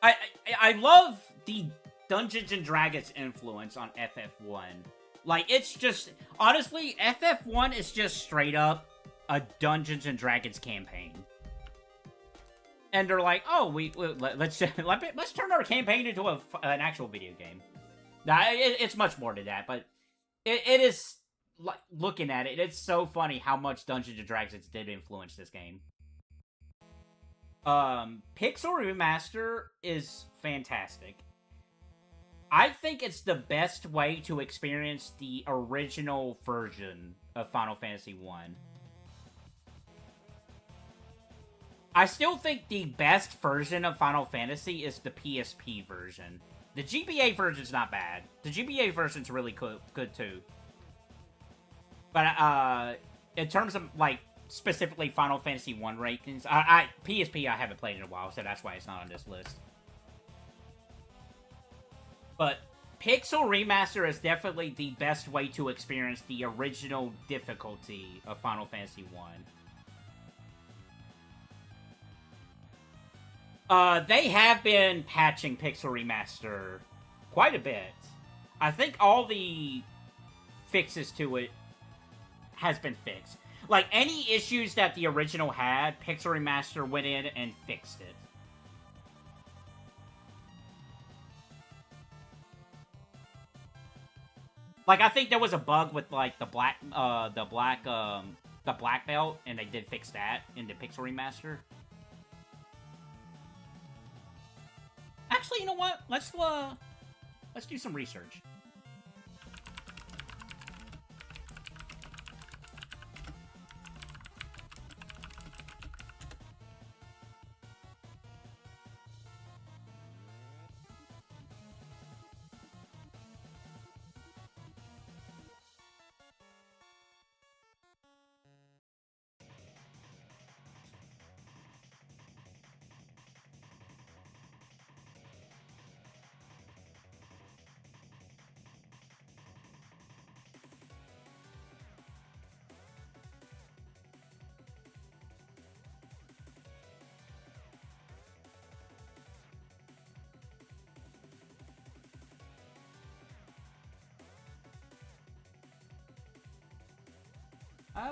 I love the Dungeons and Dragons influence on FF1. Like, it's just, honestly, FF1 is just straight up a Dungeons and Dragons campaign. And they're like, oh, let's turn our campaign into an actual video game. Now, it's much more to that, but it is, like, looking at it, it's so funny how much Dungeons and Dragons did influence this game. Pixel Remaster is fantastic. I think it's the best way to experience the original version of Final Fantasy 1. I still think the best version of Final Fantasy is the PSP version. The GBA version's not bad. The GBA version's really good too. But, in terms of, like, specifically Final Fantasy 1 rankings, PSP I haven't played in a while, so that's why it's not on this list. But Pixel Remaster is definitely the best way to experience the original difficulty of Final Fantasy 1. They have been patching Pixel Remaster quite a bit. I think all the fixes to it has been fixed. Like, any issues that the original had, Pixel Remaster went in and fixed it. Like, I think there was a bug with, like, the black belt, and they did fix that in the Pixel Remaster. Actually, you know what? Let's do some research.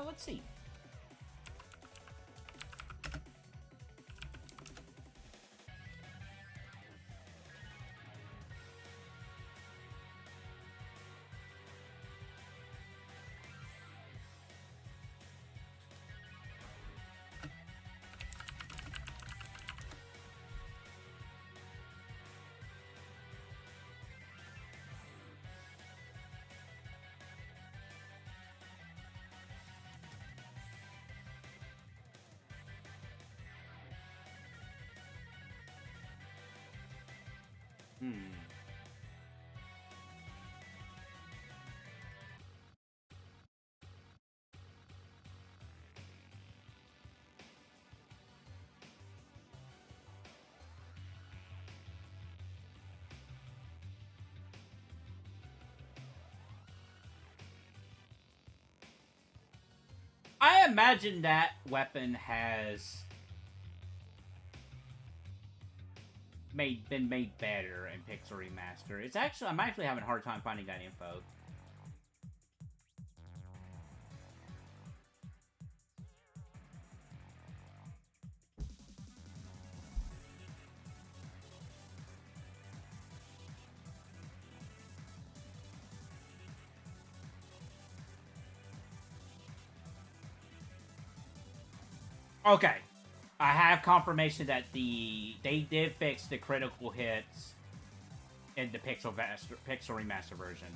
Let's see. I imagine that weapon has been made better in Pixel Remaster. I'm actually having a hard time finding that info. Okay. I have confirmation that they did fix the critical hits in the Pixel Remaster version.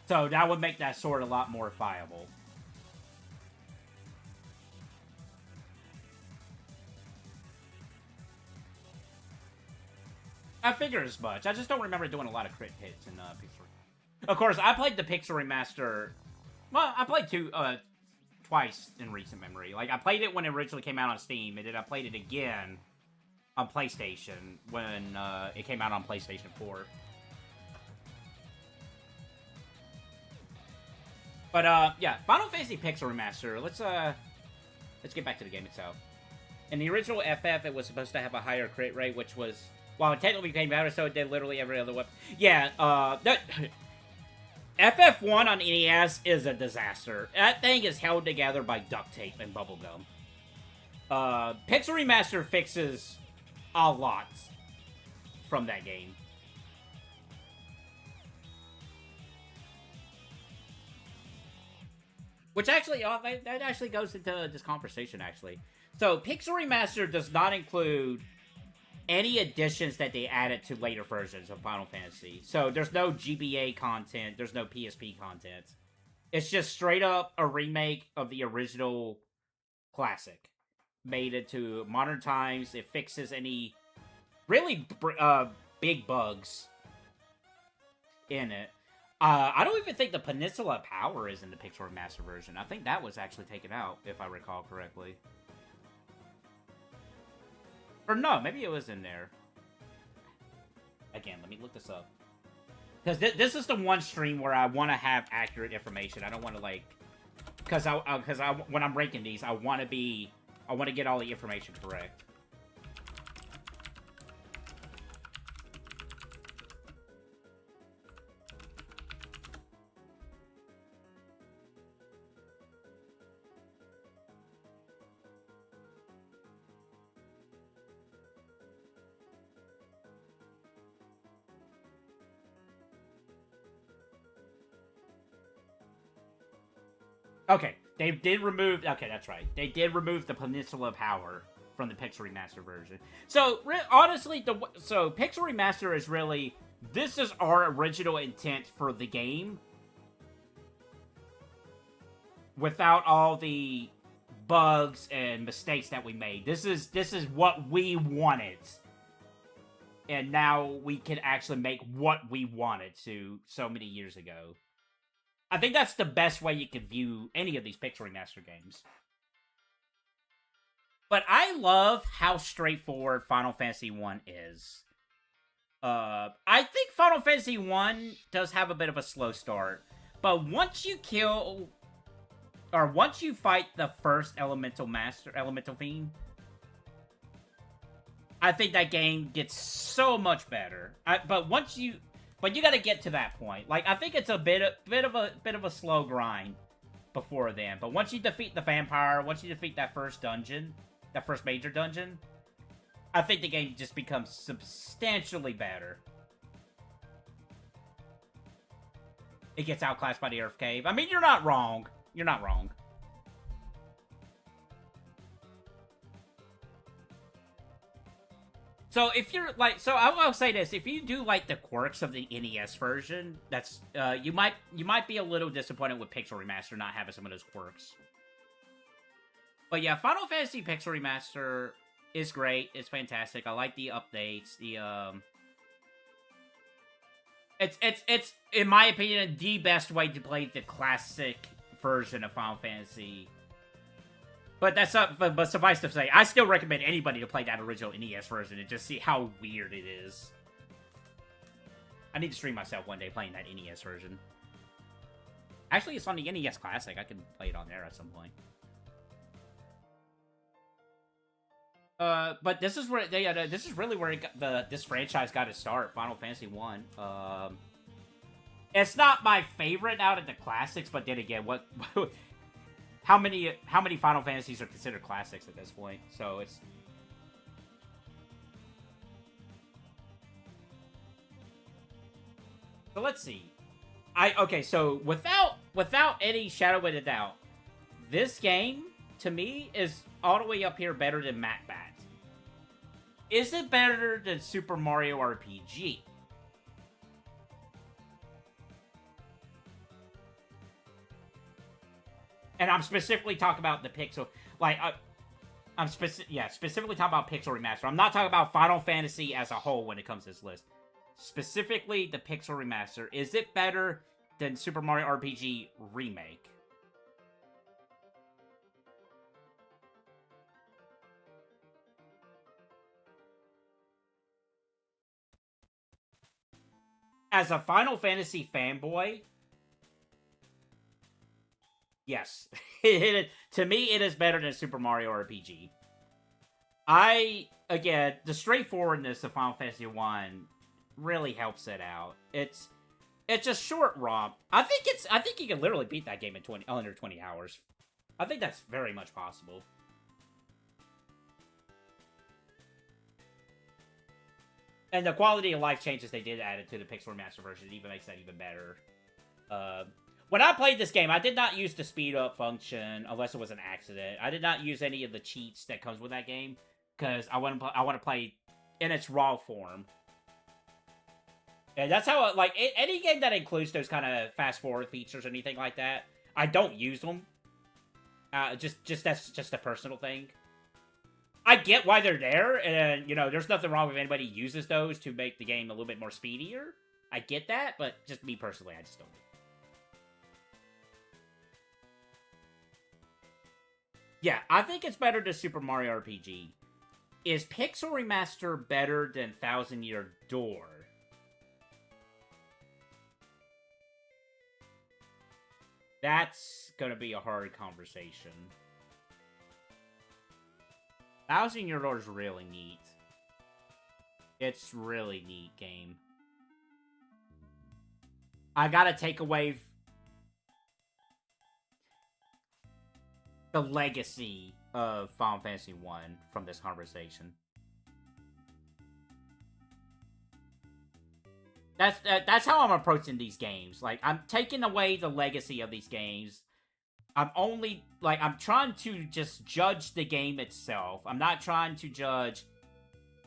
So that would make that sword a lot more viable. I figure as much. I just don't remember doing a lot of crit hits in Pixel. Of course, I played the Pixel Remaster. Well, I played twice in recent memory. Like, I played it when it originally came out on Steam, and then I played it again on PlayStation when it came out on PlayStation 4. But yeah, Final Fantasy Pixel Remaster. Let's get back to the game itself. In the original FF, it was supposed to have a higher crit rate, which was, well, it technically became better, so it did literally every other weapon. Yeah, FF1 on NES is a disaster. That thing is held together by duct tape and bubblegum. Pixel Remaster fixes a lot from that game. Which actually, that actually goes into this conversation, actually. So, Pixel Remaster does not include any additions that they added to later versions of Final Fantasy. So, there's no GBA content, there's no PSP content. It's just straight up a remake of the original classic. Made into modern times. It fixes any really big bugs in it. I don't even think the Peninsula Power is in the Pixel Remaster version. I think that was actually taken out, if I recall correctly. Or no, maybe it was in there. Again, let me look this up. Because this is the one stream where I want to have accurate information. I don't want to, like... Because when I'm ranking these, I want to get all the information correct. Okay, they did remove... Okay, that's right. They did remove the Peninsula Power from the Pixel Remaster version. So, honestly, so Pixel Remaster is really... This is our original intent for the game. Without all the bugs and mistakes that we made. This is what we wanted. And now we can actually make what we wanted to so many years ago. I think that's the best way you can view any of these Pixel Remaster games. But I love how straightforward Final Fantasy 1 is. I think Final Fantasy 1 does have a bit of a slow start. But once you kill... Or once you fight the first Elemental Fiend... I think that game gets so much better. But you gotta get to that point. Like, I think it's a bit of a slow grind before then. But once you defeat the vampire, once you defeat that first dungeon, that first major dungeon, I think the game just becomes substantially better. It gets outclassed by the Earth Cave. I mean, you're not wrong. You're not wrong. So if you're like, so I'll say this: if you do like the quirks of the NES version, that's you might be a little disappointed with Pixel Remaster not having some of those quirks. But yeah, Final Fantasy Pixel Remaster is great. It's fantastic. I like the updates. It's in my opinion the best way to play the classic version of Final Fantasy. But that's not, but suffice to say, I still recommend anybody to play that original NES version and just see how weird it is. I need to stream myself one day playing that NES version. Actually, it's on the NES Classic. I can play it on there at some point. But this is where this is really where this franchise got its start. Final Fantasy 1. It's not my favorite out of the classics, but then again, what? How many Final Fantasies are considered classics at this point? So it's... So let's see. Okay, so without any shadow of a doubt, this game to me, is all the way up here better than Macbat. Is it better than Super Mario RPG? And I'm specifically talking about the pixel, like, specifically talking about Pixel Remaster. I'm not talking about Final Fantasy as a whole when it comes to this list. Specifically, the Pixel Remaster. Is it better than Super Mario RPG Remake? As a Final Fantasy fanboy, yes. To me, it is better than Super Mario RPG. Again, the straightforwardness of Final Fantasy 1 really helps it out. It's a short romp. I think you can literally beat that game in under 20 hours. I think that's very much possible. And the quality of life changes they did add it to the Pixel Remaster version even makes that even better. When I played this game, I did not use the speed up function unless it was an accident. I did not use any of the cheats that comes with that game because I want to play in its raw form. And that's how, like, any game that includes those kind of fast forward features or anything like that, I don't use them. That's just a personal thing. I get why they're there, and, you know, there's nothing wrong if anybody uses those to make the game a little bit more speedier. I get that, but just me personally, I just don't. Yeah, I think it's better than Super Mario RPG. Is Pixel Remaster better than Thousand Year Door? That's gonna be a hard conversation. Thousand Year Door is really neat. It's really neat game. I gotta take away the legacy of Final Fantasy 1 from this conversation. That's how I'm approaching these games. Like, I'm taking away the legacy of these games. I'm trying to just judge the game itself. I'm not trying to judge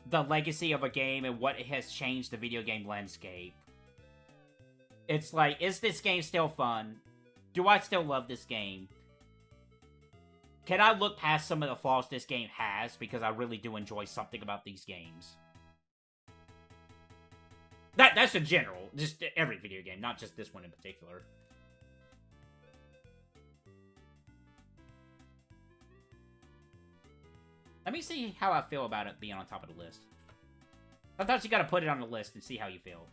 the legacy of a game and what it has changed the video game landscape. It's like, is this game still fun? Do I still love this game? Can I look past some of the flaws this game has because I really do enjoy something about these games? That's in general. Just every video game, not just this one in particular. Let me see how I feel about it being on top of the list. Sometimes you gotta put it on the list and see how you feel.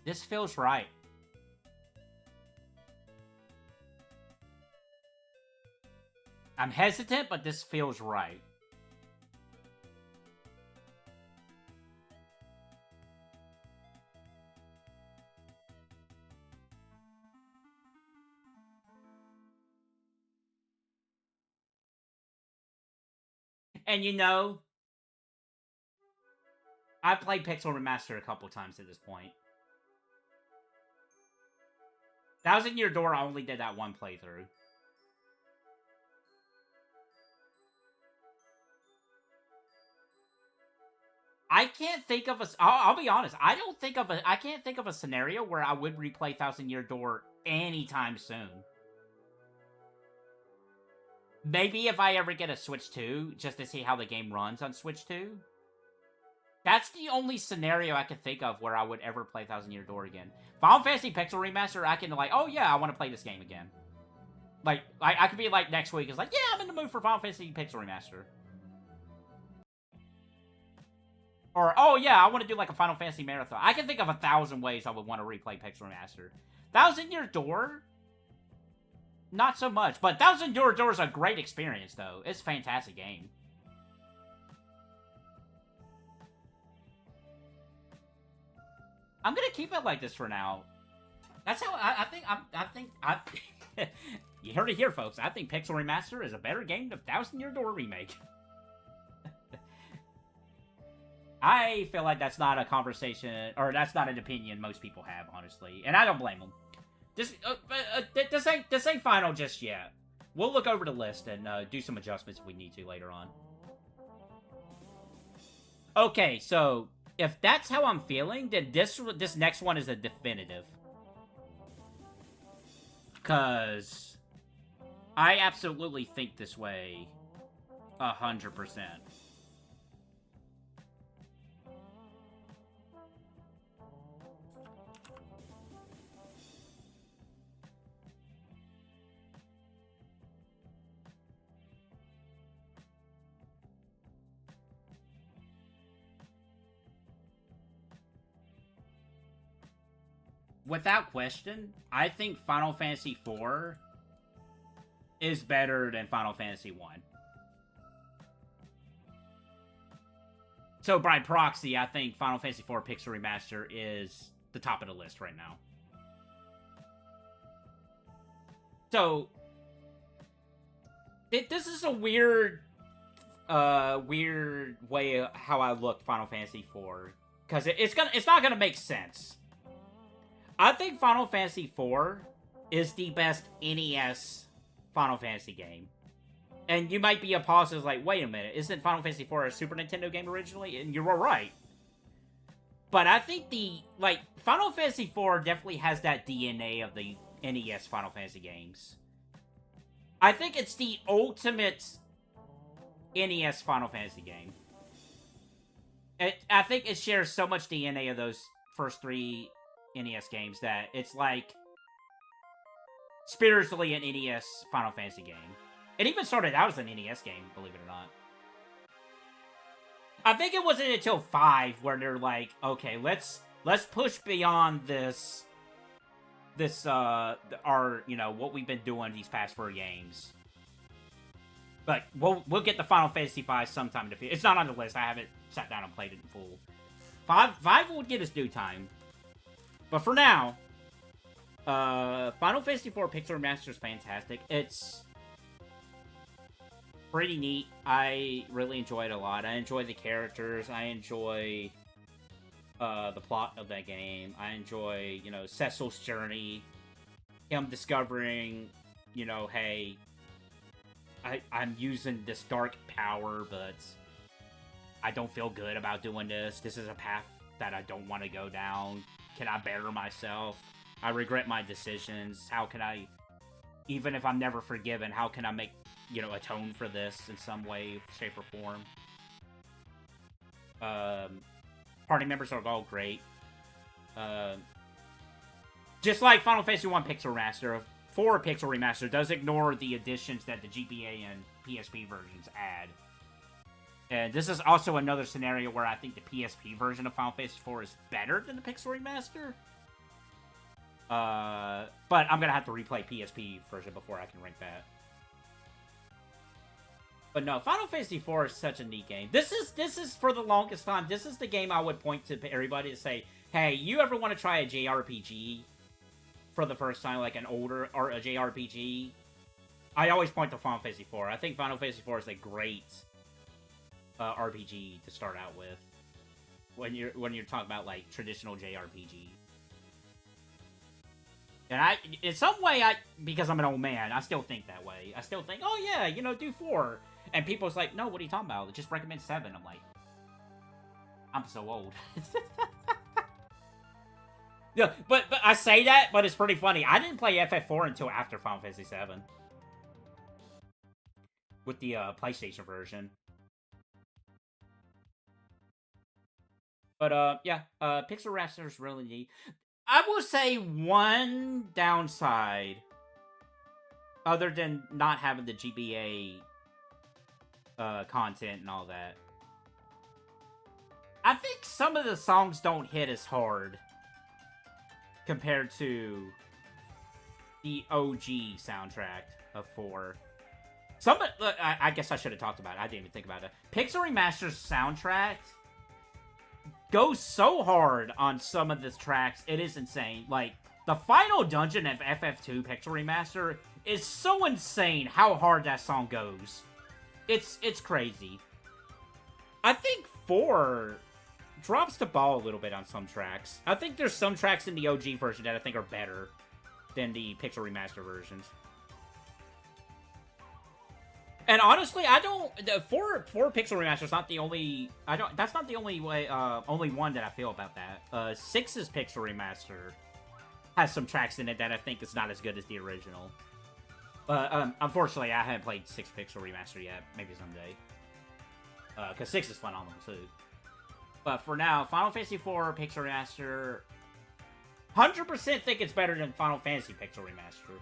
This feels right. I'm hesitant, but this feels right. And you know, I've played Pixel Remaster a couple times at this point. Thousand Year Door, I only did that one playthrough. I can't think of a... I'll be honest. I can't think of a scenario where I would replay Thousand Year Door anytime soon. Maybe if I ever get a Switch 2, just to see how the game runs on Switch 2. That's the only scenario I can think of where I would ever play Thousand Year Door again. Final Fantasy Pixel Remaster, I can like, oh yeah, I want to play this game again. Like, I could be like next week, it's like, yeah, I'm in the mood for Final Fantasy Pixel Remaster. Or, oh yeah, I want to do like a Final Fantasy marathon. I can think of 1,000 ways I would want to replay Pixel Remaster. Thousand Year Door? Not so much. But Thousand Year Door is a great experience, though. It's a fantastic game. I'm gonna keep it like this for now. That's how I think you heard it here, folks. I think Pixel Remaster is a better game than Thousand Year Door Remake. I feel like that's not a conversation, or that's not an opinion most people have, honestly. And I don't blame them. This ain't final just yet. We'll look over the list and do some adjustments if we need to later on. Okay, so if that's how I'm feeling, then this next one is a definitive. Because I absolutely think this way 100%. Without question, I think Final Fantasy IV is better than Final Fantasy 1. So by proxy, I think Final Fantasy IV Pixel Remaster is the top of the list right now. So this is a weird way of how I look Final Fantasy IV, because it's not gonna make sense. I think Final Fantasy IV is the best NES Final Fantasy game. And you might be a positive like, wait a minute, isn't Final Fantasy IV a Super Nintendo game originally? And you're right. But I think Final Fantasy IV definitely has that DNA of the NES Final Fantasy games. I think it's the ultimate NES Final Fantasy game. I think it shares so much DNA of those first three NES games that it's like spiritually an NES Final Fantasy game. It even started out as an NES game, believe it or not. I think it wasn't until 5 where they're like, okay, let's push beyond this what we've been doing these past 4 games. But we'll get the Final Fantasy V sometime in the future. It's not on the list. I haven't sat down and played it in full. 5 will get its due time. But for now, Final Fantasy IV Pixel Remaster is fantastic. It's pretty neat. I really enjoy it a lot. I enjoy the characters. I enjoy the plot of that game. I enjoy, Cecil's journey. Him discovering, hey, I'm using this dark power, but I don't feel good about doing this. This is a path that I don't want to go down. Can I better myself? I regret my decisions. How can I, even if I'm never forgiven, how can I make, atone for this in some way, shape, or form? Party members are all great. Just like Final Fantasy 1 Pixel Remaster, 4 Pixel Remaster does ignore the additions that the GBA and PSP versions add. And this is also another scenario where I think the PSP version of Final Fantasy IV is better than the Pixel Remaster. But I'm gonna have to replay PSP version before I can rank that. But no, Final Fantasy IV is such a neat game. This is for the longest time, this is the game I would point to everybody to say, hey, you ever want to try a JRPG for the first time, like an older or a JRPG? I always point to Final Fantasy IV. I think Final Fantasy IV is a great RPG to start out with when you're talking about like traditional JRPG. And in some way, because I'm an old man, I still think that way. I still think, oh yeah, do 4. And people's like, no, what are you talking about? Just recommend 7. I'm like, I'm so old. Yeah, but I say that, but it's pretty funny. I didn't play FF4 until after Final Fantasy 7 with the PlayStation version. But yeah, Pixel Remaster is really neat. I will say one downside, other than not having the GBA content and all that. I think some of the songs don't hit as hard compared to the OG soundtrack of 4. I guess I should have talked about it. I didn't even think about it. Pixel Remaster's soundtrack goes so hard on some of the tracks, it is insane. Like, the final dungeon of FF2 Pixel Remaster is so insane how hard that song goes. It's crazy. I think 4 drops the ball a little bit on some tracks. I think there's some tracks in the OG version that I think are better than the Pixel Remaster versions. And honestly, I don't. For Pixel Remaster's not the only. That's not the only way. Only one that I feel about that. 6's Pixel Remaster has some tracks in it that I think is not as good as the original. But unfortunately, I haven't played 6 Pixel Remaster yet. Maybe someday. Because 6 is phenomenal too. But for now, Final Fantasy IV Pixel Remaster, 100% think it's better than Final Fantasy Pixel Remaster.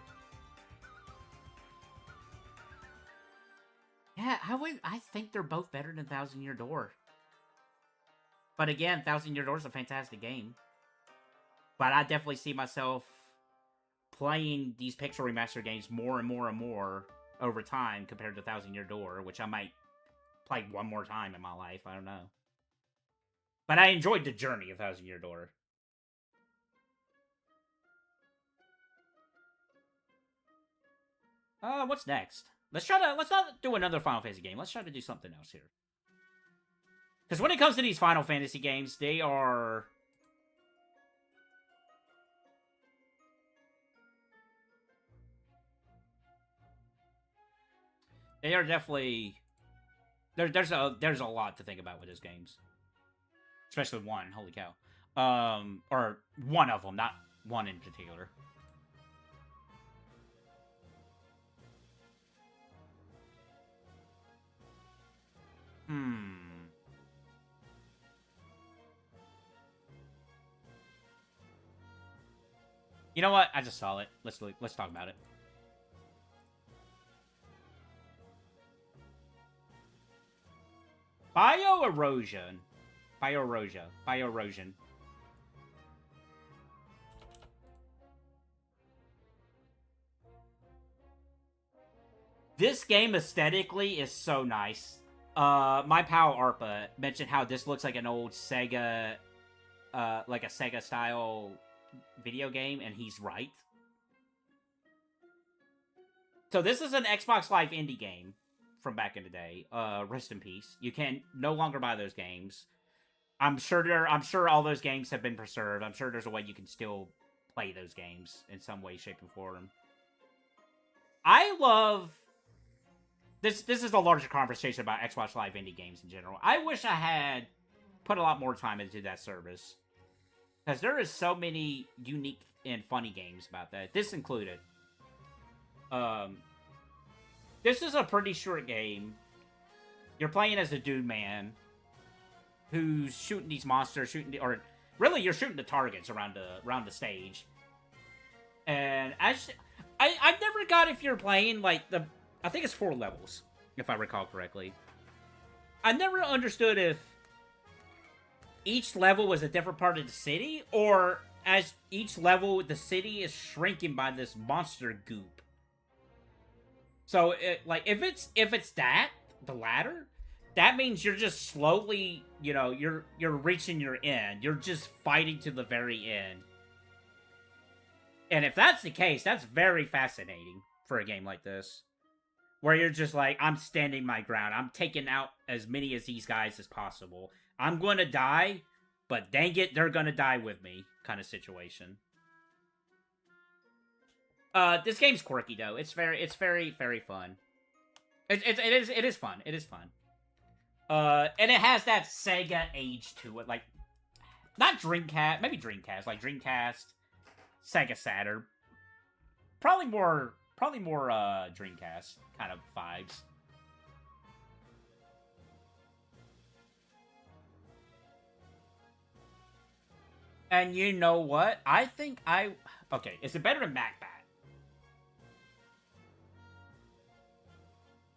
Yeah, I think they're both better than Thousand Year Door. But again, Thousand Year Door is a fantastic game. But I definitely see myself playing these Pixel Remaster games more and more and more over time compared to Thousand Year Door, which I might play one more time in my life. I don't know. But I enjoyed the journey of Thousand Year Door. What's next? Let's not do another Final Fantasy game. Let's try to do something else here. Because when it comes to these Final Fantasy games, they are... They are definitely... There's a lot to think about with these games. Especially one, holy cow. Or one of them, not one in particular. You know what? I just saw it. Let's talk about it. Bioerosion. Bioerosion. This game aesthetically is so nice. My pal Arpa mentioned how this looks like an old Sega, like a Sega style video game, and he's right. So this is an Xbox Live indie game from back in the day. Rest in peace. You can no longer buy those games. I'm sure all those games have been preserved. I'm sure there's a way you can still play those games in some way, shape, and form. I love... This is a larger conversation about Xbox Live indie games in general. I wish I had put a lot more time into that service. Because there is so many unique and funny games about that. This included. This is a pretty short game. You're playing as a dude man who's shooting these monsters, or really you're shooting the targets around the stage. And I never got if you're playing like I think it's 4 levels, if I recall correctly. I never understood if each level was a different part of the city, or as each level, the city is shrinking by this monster goop. So, if it's the latter, that means you're just slowly, you're reaching your end. You're just fighting to the very end. And if that's the case, that's very fascinating for a game like this. Where you're just like, I'm standing my ground. I'm taking out as many of these guys as possible. I'm going to die, but dang it, they're going to die with me kind of situation. This game's quirky, though. It's very, very fun. It is fun. It is fun. And it has that Sega age to it. Like, not Dreamcast, maybe Dreamcast. Like, Dreamcast, Sega Saturn. Probably more Dreamcast kind of vibes. And you know what? I think okay, is it better than Macbat?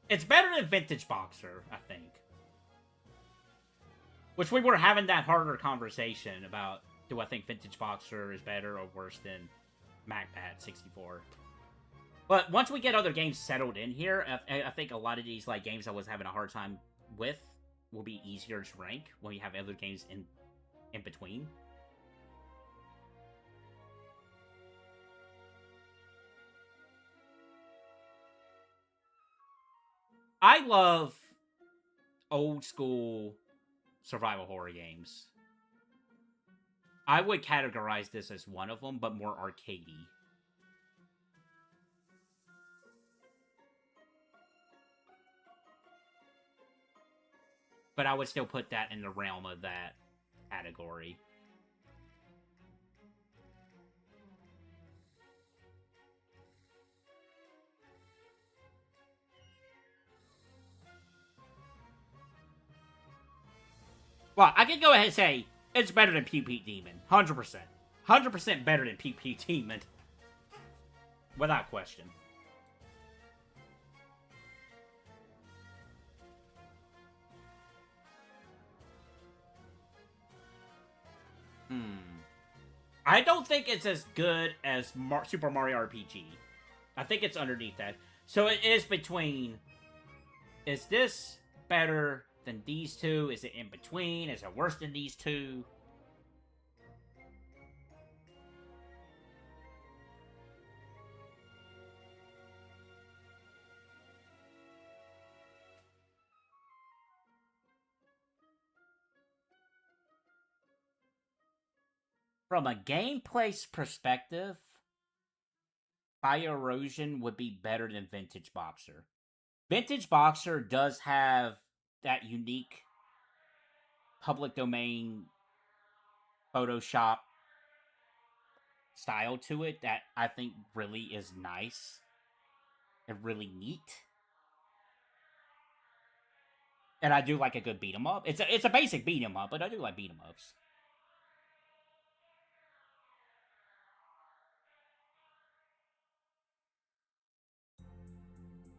It's better than Vintage Boxer, I think. Which we were having that harder conversation about, do I think Vintage Boxer is better or worse than Macbat 64? But once we get other games settled in here, I think a lot of these games I was having a hard time with will be easier to rank when you have other games in between. I love old school survival horror games. I would categorize this as one of them, but more arcadey. But I would still put that in the realm of that category. Well, I can go ahead and say it's better than PukePuke Demon. 100%. 100% better than PukePuke Demon. Without question. I don't think it's as good as Super Mario RPG. I think it's underneath that. So it is between... Is this better than these two? Is it in between? Is it worse than these two? From a gameplay perspective, Bioerosion would be better than Vintage Boxer. Vintage Boxer does have that unique public domain Photoshop style to it that I think really is nice and really neat. And I do like a good beat 'em up. It's a basic beat 'em up, but I do like beat 'em ups.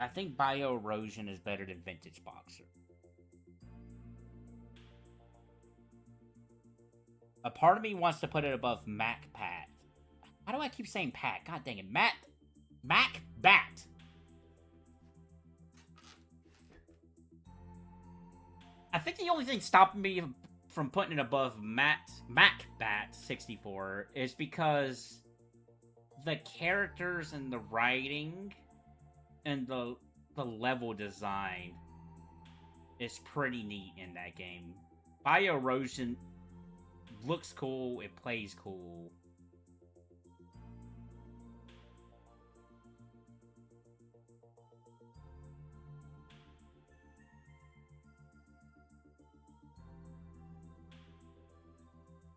I think Bioerosion is better than Vintage Boxer. A part of me wants to put it above Macbat. How do I keep saying Pat? God dang it. Macbat. I think the only thing stopping me from putting it above Macbat 64 is because the characters and the writing and the level design is pretty neat in that game. Bioerosion looks cool, it plays cool.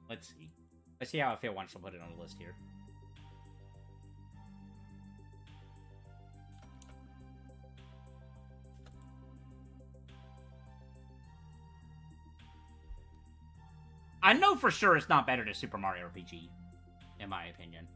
Let's see. Let's see how I feel once I put it on the list here. I know for sure it's not better than Super Mario RPG, in my opinion.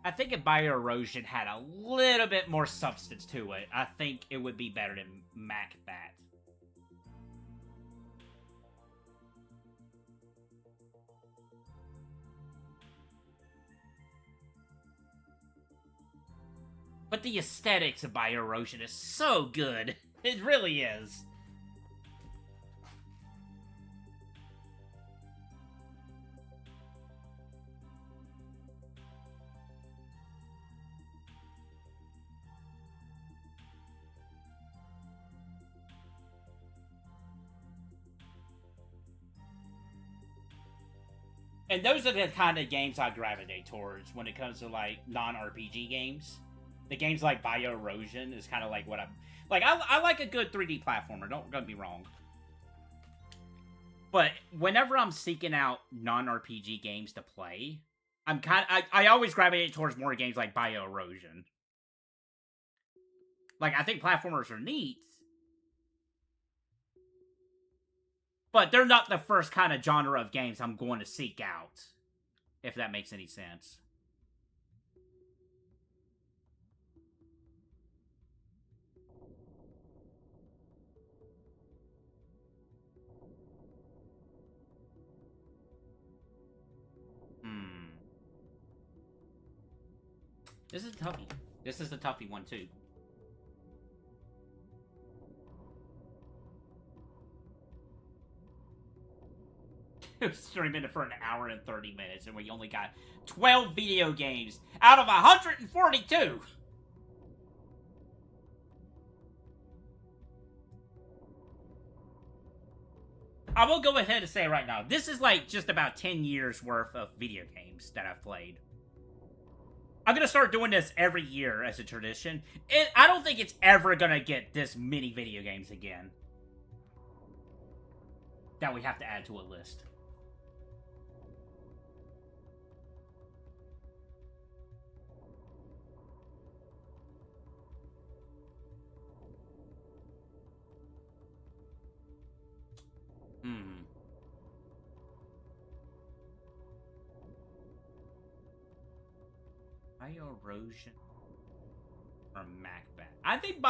I think if Bioerosion had a little bit more substance to it, I think it would be better than Macbat. But the aesthetics of Bioerosion is so good. It really is. And those are the kind of games I gravitate towards when it comes to, like, non-RPG games. The games like Bioerosion is kind of like what I'm... Like, I like a good 3D platformer, don't get me wrong. But whenever I'm seeking out non-RPG games to play, I always gravitate towards more games like Bioerosion. Like, I think platformers are neat, But they're not the first kind of genre of games I'm going to seek out, if that makes any sense. This is a toughie. This is a toughie one, too. Streaming it for an hour and 30 minutes, and we only got 12 video games out of 142! I will go ahead and say right now, this is like just about 10 years worth of video games that I've played. I'm gonna start doing this every year as a tradition. I don't think it's ever gonna get this many video games again that we have to add to a list. Bioerosion or Macbat. I think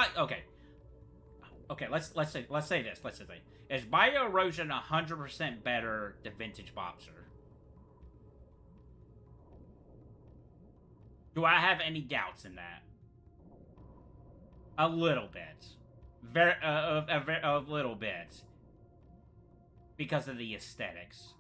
okay, let's say this. Is Bioerosion 100% better than Vintage Boxer? Do I have any doubts in that? A little bit. A little bit. Because of the aesthetics.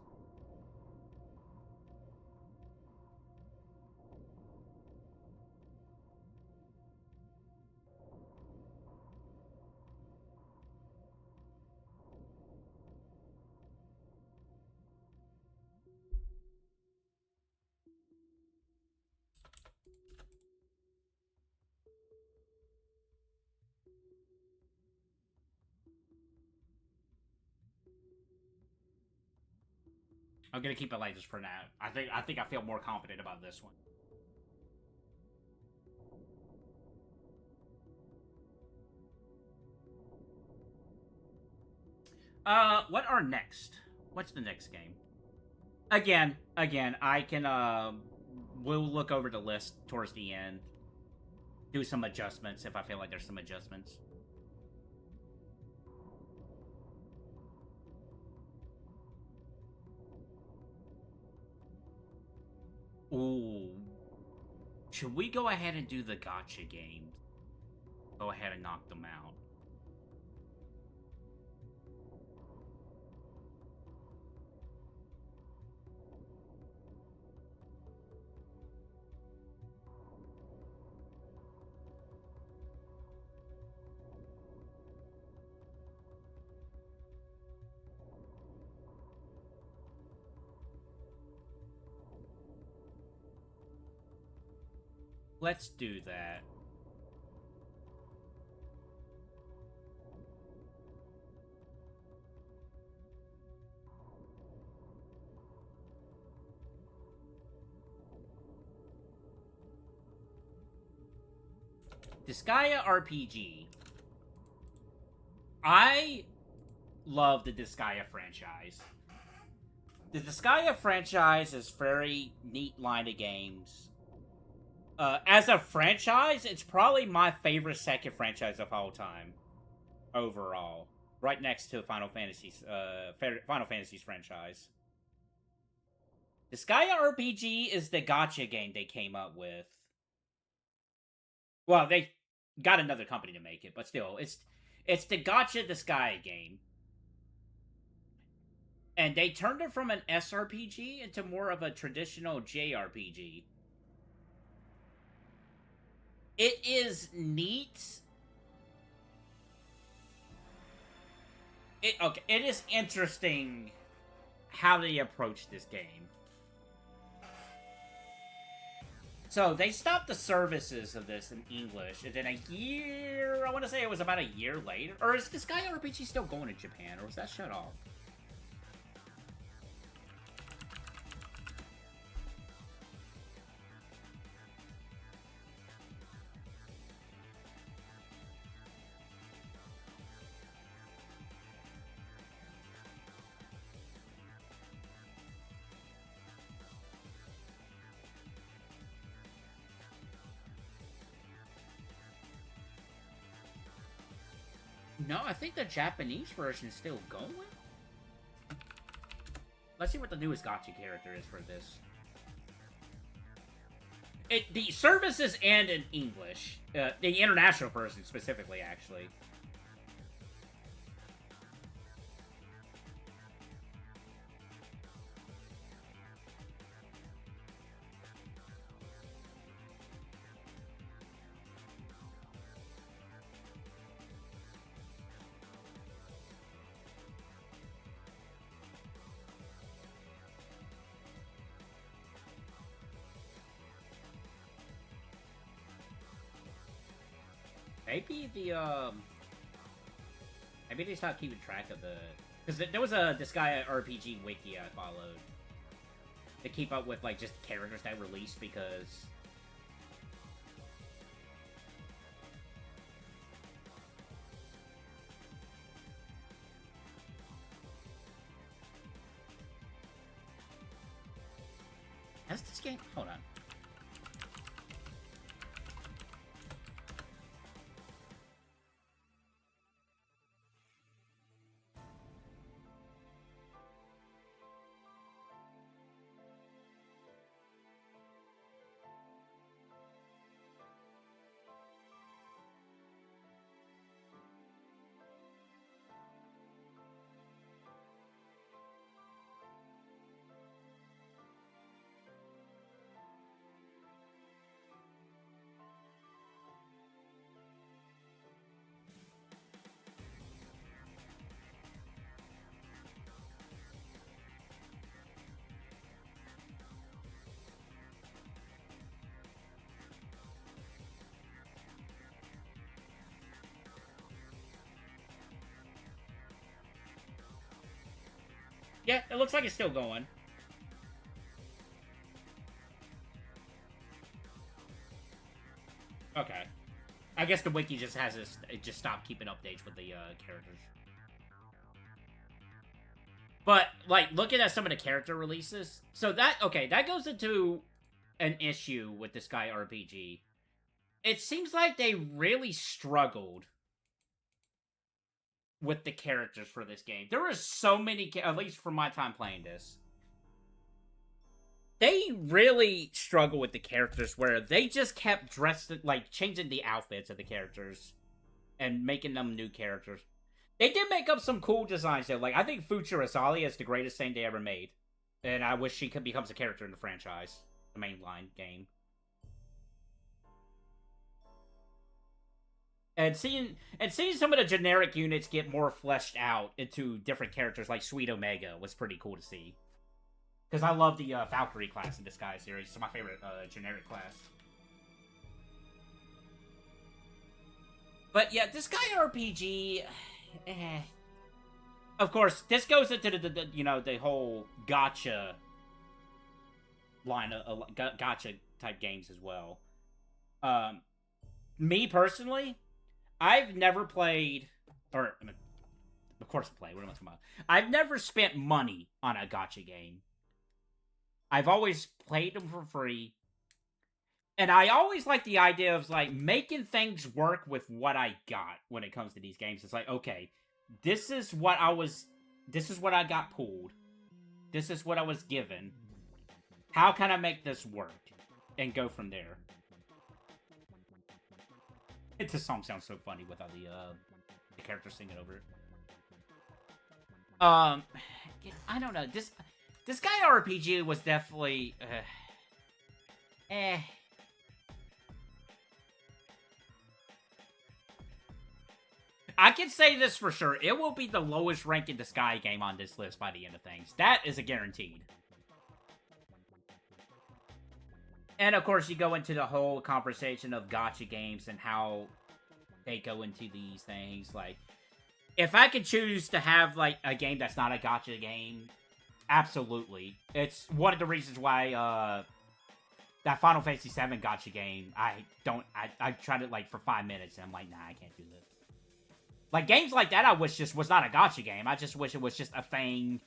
I'm gonna keep it like this for now. I think I feel more confident about this one. What are next? What's the next game? Again, I can, we'll look over the list towards the end. Do some adjustments if I feel like there's some adjustments. Ooh. Should we go ahead and do the gacha games? Go ahead and knock them out. Let's do that. Disgaea RPG. I love the Disgaea franchise. The Disgaea franchise is very neat line of games. As a franchise, it's probably my favorite second franchise of all time. Overall. Right next to Final Fantasy's franchise. Disgaea RPG is the gacha game they came up with. Well, they got another company to make it, but still, it's the gacha Disgaea game. And they turned it from an SRPG into more of a traditional JRPG. It is neat. It is interesting how they approach this game. So, they stopped the services of this in English, and then I want to say it was about a year later. Or is Disgaea RPG still going in Japan, or was that shut off? No, I think the Japanese version is still going. Let's see what the newest gacha character is for this. The services end in English. The international version specifically, actually. Maybe they stopped keeping track of the... Because there was a Disgaea RPG wiki I followed to keep up with, like, just characters that released, because... Has this game... Hold on. Yeah, it looks like it's still going. Okay. I guess the wiki just has this, it just stopped keeping updates with the characters. But, like, looking at some of the character releases, so that, okay, that goes into an issue with this Disgaea RPG. It seems like they really struggled with the characters for this game. There were so many, at least from my time playing this, they really struggle with the characters where they just kept like, changing the outfits of the characters and making them new characters. They did make up some cool designs, though. Like, I think Future Asali is the greatest thing they ever made. And I wish she becomes a character in the franchise. The mainline game. And seeing some of the generic units get more fleshed out into different characters, like Sweet Omega, was pretty cool to see. Because I love the Valkyrie class in Disgaea series. It's my favorite generic class. But yeah, Disgaea RPG... Of course, this goes into the you know, the whole gacha line of gacha type games as well. Me personally, I've never played, or I mean, of course I play. What am I talking about? I've never spent money on a gacha game. I've always played them for free. And I always like the idea of, like, making things work with what I got when it comes to these games. It's like, okay, this is what I got pulled. This is what I was given. How can I make this work? And go from there. The song sounds so funny without the characters singing over it. I don't know. This Disgaea RPG was definitely, I can say this for sure. It will be the lowest ranking Disgaea game on this list by the end of things. That is a guaranteed. And of course, you go into the whole conversation of gacha games and how they go into these things. Like, if I could choose to have, like, a game that's not a gacha game, absolutely. It's one of the reasons why, that Final Fantasy VII gacha game, I tried it, like, for 5 minutes, and I'm like, nah, I can't do this. Like, games like that I wish just was not a gacha game. I just wish it was just a thing.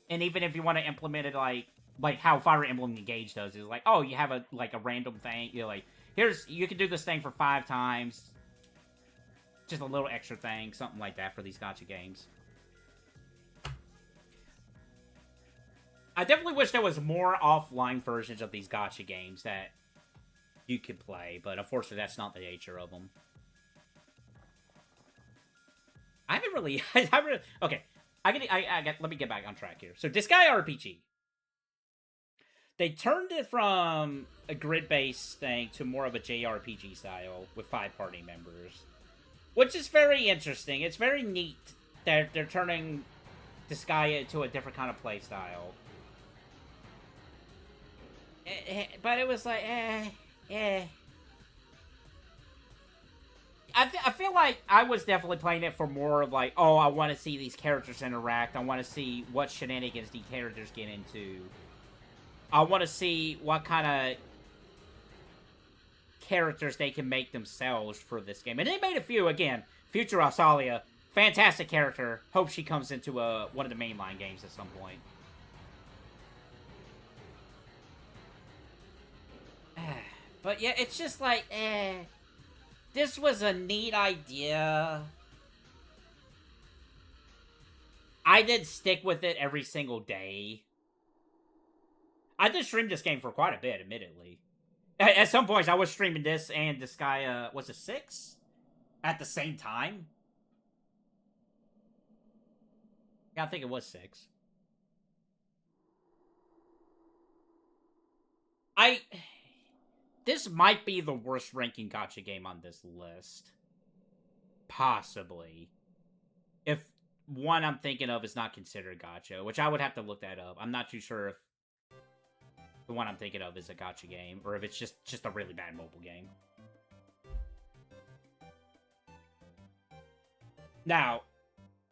And even if you want to implement it, like how Fire Emblem Engage does, is like, oh, you have a random thing. You're like, you can do this thing for 5 times. Just a little extra thing, something like that for these gacha games. I definitely wish there was more offline versions of these gacha games that you could play, but unfortunately that's not the nature of them. I haven't really... okay, let me get back on track here. So, Disgaea RPG. They turned it from a grid-based thing to more of a JRPG style with 5 party members. Which is very interesting. It's very neat that they're turning Disgaea into a different kind of play style. But it was like, I feel like I was definitely playing it for more of like, oh, I want to see these characters interact. I want to see what shenanigans these characters get into. I want to see what kind of characters they can make themselves for this game. And they made a few, again. Future Australia, fantastic character. Hope she comes into one of the mainline games at some point. But yeah, it's just like, this was a neat idea. I did stick with it every single day. I did stream this game for quite a bit, admittedly. At some points, I was streaming this and Disgaea, was it 6? At the same time? Yeah, I think it was 6. This might be the worst ranking gacha game on this list. Possibly. If one I'm thinking of is not considered gacha, which I would have to look that up. I'm not too sure if the one I'm thinking of is a gacha game, or if it's just a really bad mobile game. Now,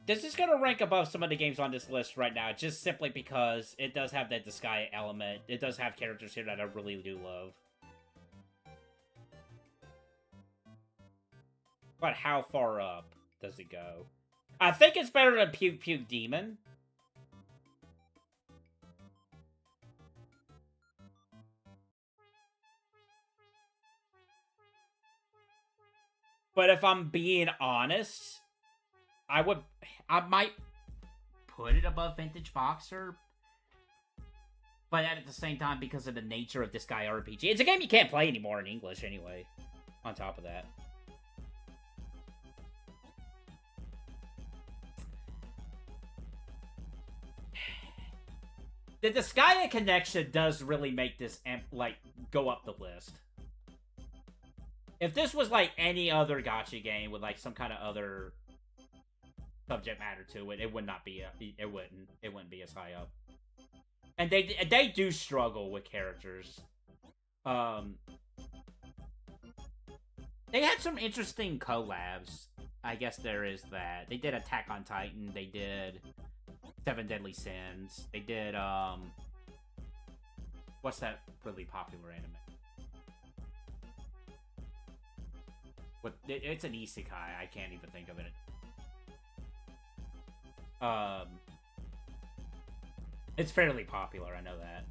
this is going to rank above some of the games on this list right now, just simply because it does have that Disgaea element. It does have characters here that I really do love. But how far up does it go? I think it's better than PukePuke Demon. But if I'm being honest, I might put it above Vintage Boxer. But at the same time, because of the nature of Disgaea RPG. It's a game you can't play anymore in English anyway. On top of that. The Disgaea connection does really make this, like, go up the list. If this was, like, any other gacha game with, like, some kind of other subject matter to it, it would not be, it wouldn't be as high up. And they do struggle with characters. They had some interesting collabs. I guess there is that. They did Attack on Titan. They did 7 Deadly Sins. They did, what's that really popular anime? It's an isekai. I can't even think of it. It's fairly popular, I know that.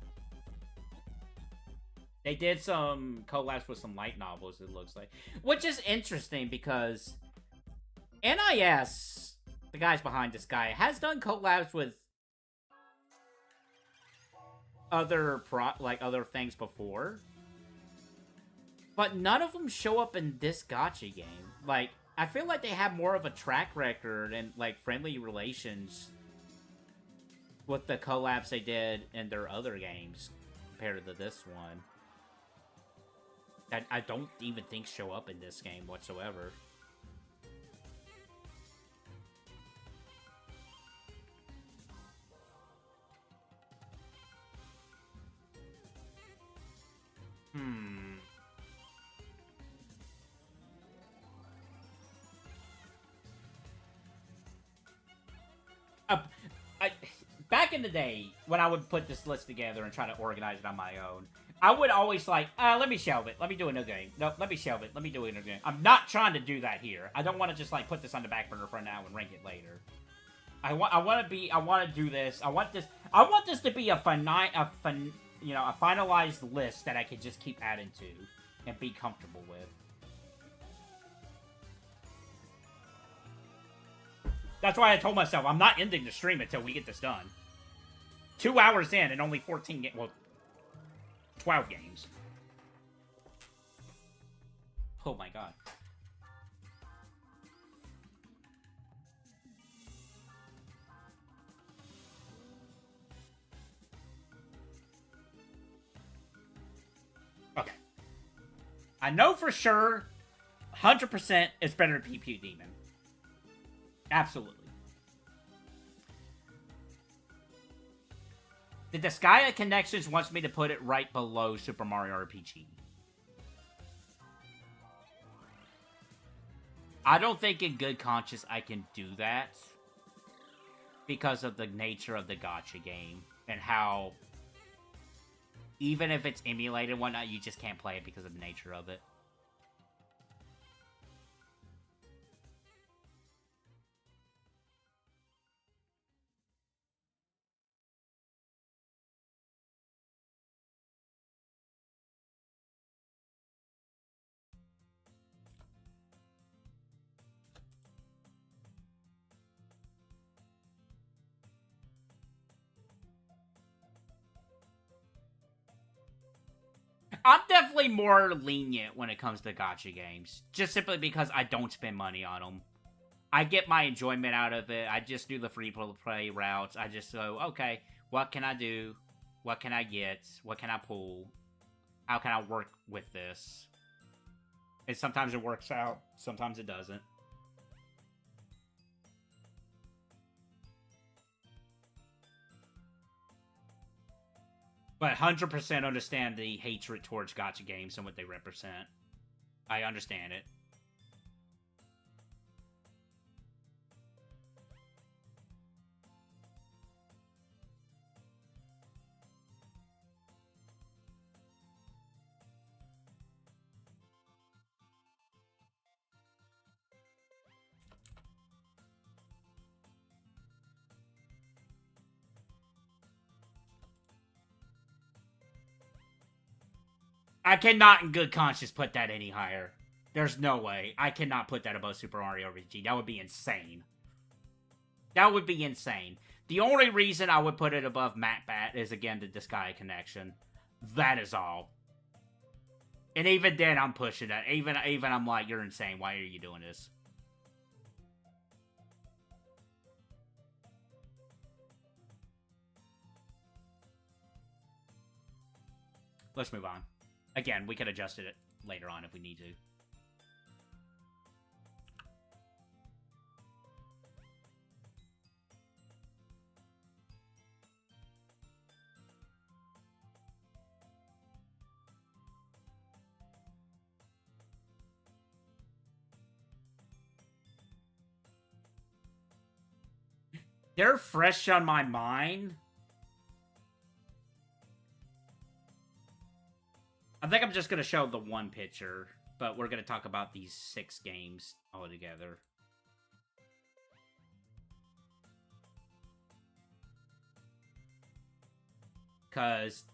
They did some collabs with some light novels, it looks like. Which is interesting because NIS, the guys behind this guy, has done collabs with other things before. But none of them show up in this gacha game. Like, I feel like they have more of a track record and, like, friendly relations with the collabs they did in their other games compared to this one. That I don't even think show up in this game whatsoever. Back in the day, when I would put this list together and try to organize it on my own, I would always like, let me shelve it. Let me do another game. No, let me shelve it. Let me do another game. I'm not trying to do that here. I don't want to just like put this on the back burner for now and rank it later. I want to do this. I want this to be a finalized list that I can just keep adding to and be comfortable with. That's why I told myself I'm not ending the stream until we get this done. 2 hours in and only 14 games. Well, 12 games. Oh my god. Okay. I know for sure, 100% it's better than PukePuke Demon. Absolutely. The Disgaea Connections wants me to put it right below Super Mario RPG. I don't think in good conscience I can do that because of the nature of the gacha game and how even if it's emulated and whatnot, you just can't play it because of the nature of it. I'm definitely more lenient when it comes to gacha games. Just simply because I don't spend money on them. I get my enjoyment out of it. I just do the free-play routes. I just go, okay, what can I do? What can I get? What can I pull? How can I work with this? And sometimes it works out. Sometimes it doesn't. But 100% understand the hatred towards gacha games and what they represent. I understand it. I cannot in good conscience put that any higher. There's no way. I cannot put that above Super Mario RPG. That would be insane. That would be insane. The only reason I would put it above Macbat is, again, the Disgaea connection. That is all. And even then, I'm pushing it. Even I'm like, you're insane. Why are you doing this? Let's move on. Again, we can adjust it later on if we need to. They're fresh on my mind. I think I'm just going to show the one picture, but we're going to talk about these 6 games all together. Because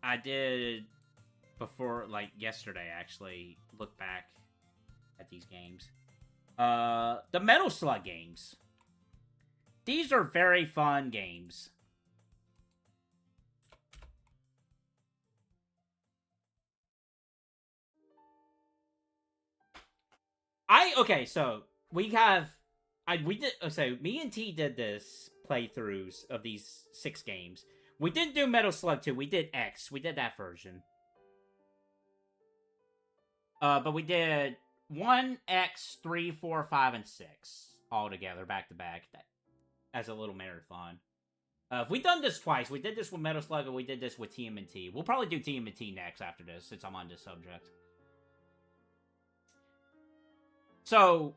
I did, before, like, yesterday, actually, look back at these games. The Metal Slug games. These are very fun games. Okay, so we have, so me and T did this playthroughs of these 6 games. We didn't do Metal Slug 2, we did X, we did that version. But we did 1, X, 3, 4, 5, and 6 all together, back to back, as a little marathon. We've done this twice. We did this with Metal Slug, and we did this with TMNT. We'll probably do TMNT next after this, since I'm on this subject. So,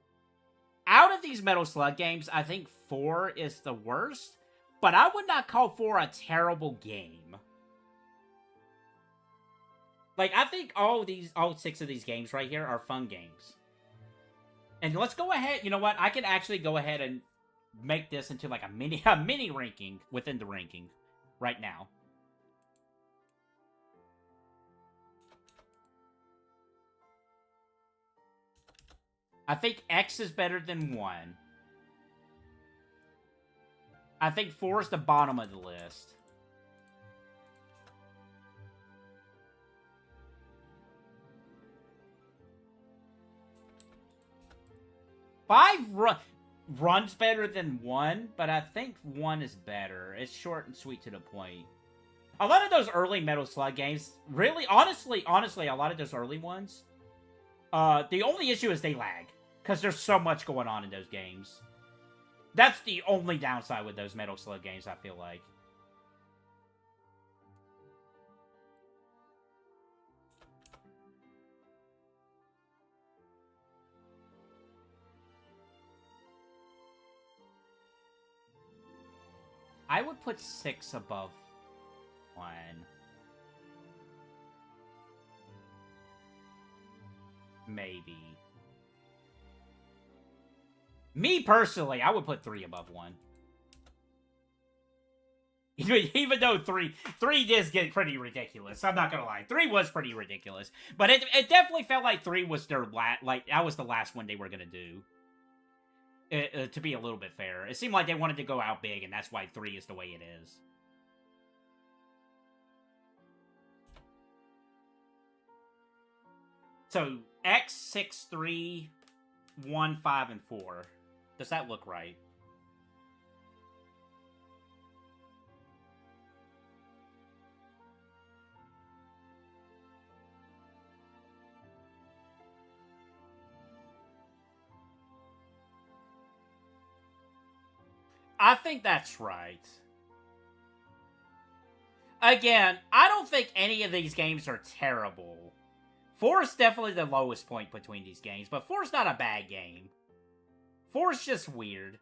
out of these Metal Slug games, I think 4 is the worst, but I would not call 4 a terrible game. Like, I think all 6 of these games right here are fun games. And let's go ahead, you know what, I can actually go ahead and make this into like a mini ranking within the ranking right now. I think X is better than 1. I think 4 is the bottom of the list. Five runs better than 1, but I think 1 is better. It's short and sweet to the point. A lot of those early Metal Slug games, really, honestly, a lot of those early ones, the only issue is they lag. Because there's so much going on in those games. That's the only downside with those Metal Slug games, I feel like. I would put 6 above 1. Maybe. Me, personally, I would put 3 above 1. Even though 3 does get pretty ridiculous. I'm not gonna lie. 3 was pretty ridiculous. But it definitely felt like 3 was their that was the last one they were gonna do. To be a little bit fair. It seemed like they wanted to go out big, and that's why 3 is the way it is. So, X, 6, 3, 1, 5, and 4. Does that look right? I think that's right. Again, I don't think any of these games are terrible. 4 is definitely the lowest point between these games, but 4 is not a bad game. 4 is just weird.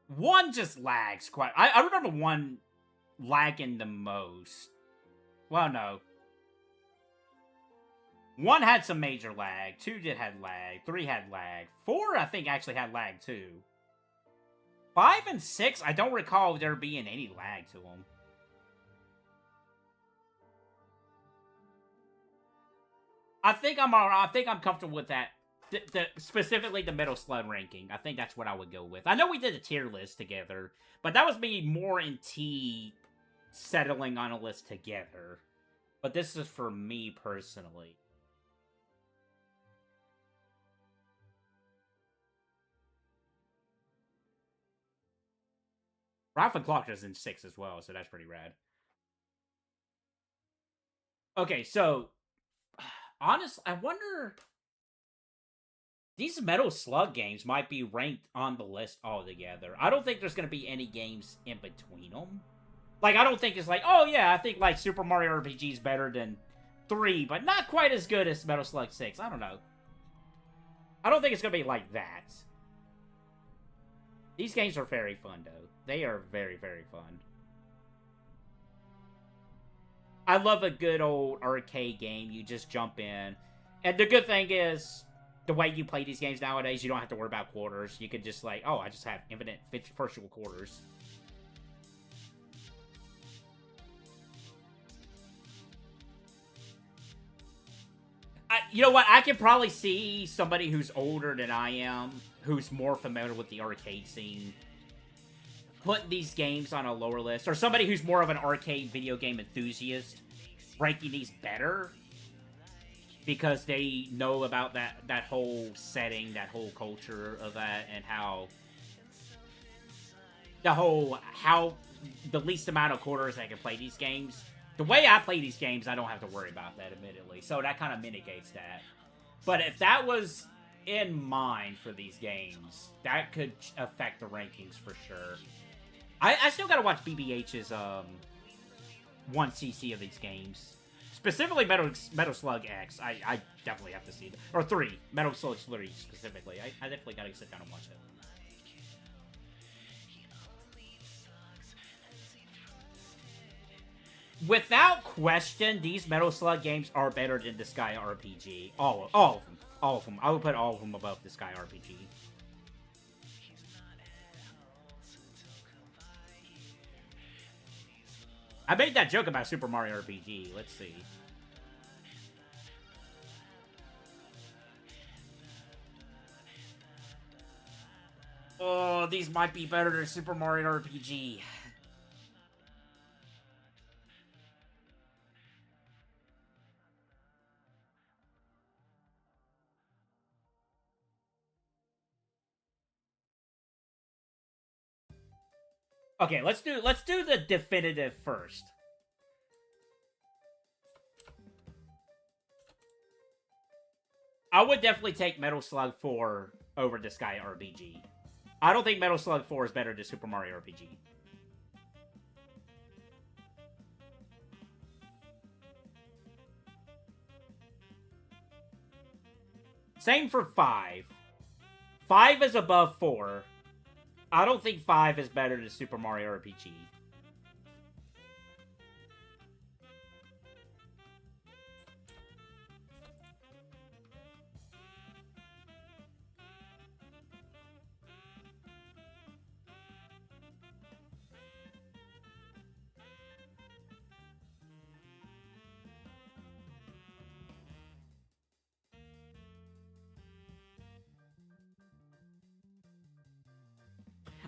1 just lags quite... I remember 1 lagging the most. Well, no. 1 had some major lag. 2 did have lag. 3 had lag. 4, I think, actually had lag, too. 5 and 6, I don't recall there being any lag to them. I think I'm comfortable with that. Specifically the Metal Slug ranking. I think that's what I would go with. I know we did a tier list together, but that was me more in T settling on a list together. But this is for me personally. Ralph and Clock is in 6 as well, so that's pretty rad. Okay, so honestly, I wonder... These Metal Slug games might be ranked on the list altogether. I don't think there's going to be any games in between them. Like, I don't think it's like, oh yeah, I think like Super Mario RPG is better than 3, but not quite as good as Metal Slug 6. I don't know. I don't think it's going to be like that. These games are very fun, though. They are very, very fun. I love a good old arcade game. You just jump in. And the good thing is, the way you play these games nowadays, you don't have to worry about quarters. You can just like, oh, I just have infinite virtual quarters. You know what? I can probably see somebody who's older than I am, who's more familiar with the arcade scene, putting these games on a lower list. Or somebody who's more of an arcade video game enthusiast, ranking these better. Because they know about that whole setting, that whole culture of that, and how the least amount of quarters I can play these games. The way I play these games, I don't have to worry about that, admittedly. So that kind of mitigates that. But if that was in mind for these games, that could affect the rankings for sure. I still gotta watch BBH's 1cc of these games. Specifically Metal Slug X, I definitely have to see it. Or 3. Metal Slug 3 specifically. I definitely gotta sit down and watch it. Without question, these Metal Slug games are better than Disgaea RPG. All of them. All of them. I would put all of them above Disgaea RPG. I made that joke about Super Mario RPG. Let's see. Oh, these might be better than Super Mario RPG. Okay, let's do the definitive first. I would definitely take Metal Slug 4 over Disgaea RPG. I don't think Metal Slug 4 is better than Super Mario RPG. Same for 5. 5 is above 4. I don't think 5 is better than Super Mario RPG.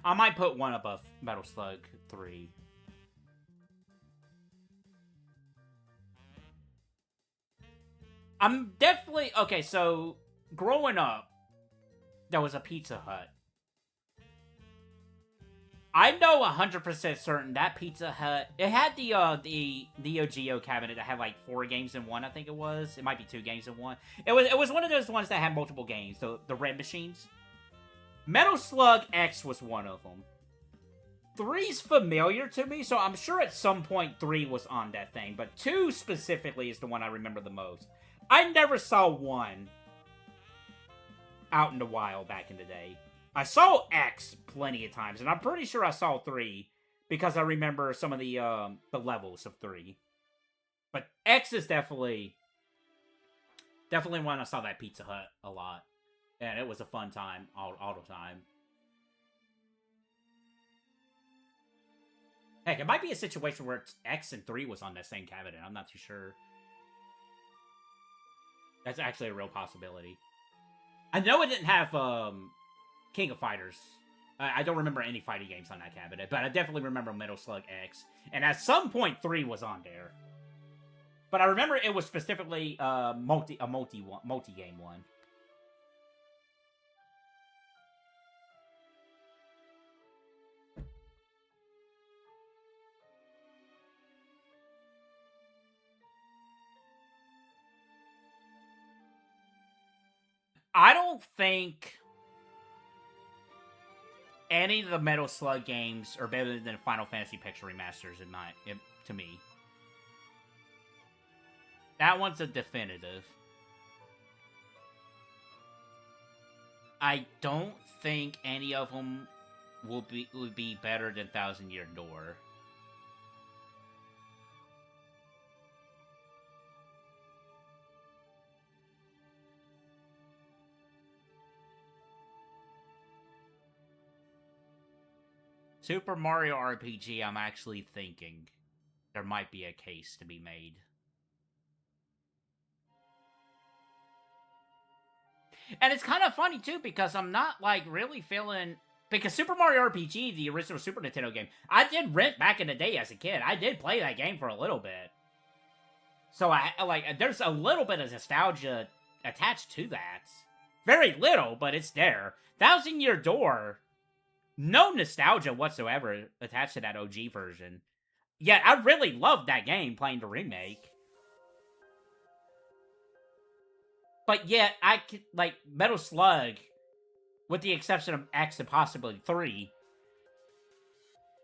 I might put 1 above Metal Slug 3. I'm definitely... Okay, so... Growing up, there was a Pizza Hut. I know 100% certain that Pizza Hut... It had the Neo Geo cabinet that had like 4 games in one, I think it was. It might be 2 games in one. It was one of those ones that had multiple games, the red machines. Metal Slug X was one of them. 3's familiar to me, so I'm sure at some point 3 was on that thing, but 2 specifically is the one I remember the most. I never saw 1 out in the wild back in the day. I saw X plenty of times, and I'm pretty sure I saw 3 because I remember some of the levels of 3. But X is definitely when I saw that Pizza Hut a lot. And it was a fun time all the time. Heck, it might be a situation where X and 3 was on that same cabinet. I'm not too sure. That's actually a real possibility. I know it didn't have King of Fighters. I don't remember any fighting games on that cabinet, but I definitely remember Metal Slug X. And at some point, 3 was on there. But I remember it was specifically a multi-game one. I don't think any of the Metal Slug games are better than Final Fantasy Picture Remasters to me. That one's a definitive. I don't think any of them would be better than Thousand Year Door. Super Mario RPG, I'm actually thinking there might be a case to be made. And it's kind of funny, too, because I'm not, like, really feeling... Because Super Mario RPG, the original Super Nintendo game, I did rent back in the day as a kid. I did play that game for a little bit. So, there's a little bit of nostalgia attached to that. Very little, but it's there. Thousand Year Door... No nostalgia whatsoever attached to that OG version. Yet, I really loved that game playing the remake. But yet, I could, like, Metal Slug, with the exception of X and possibly 3,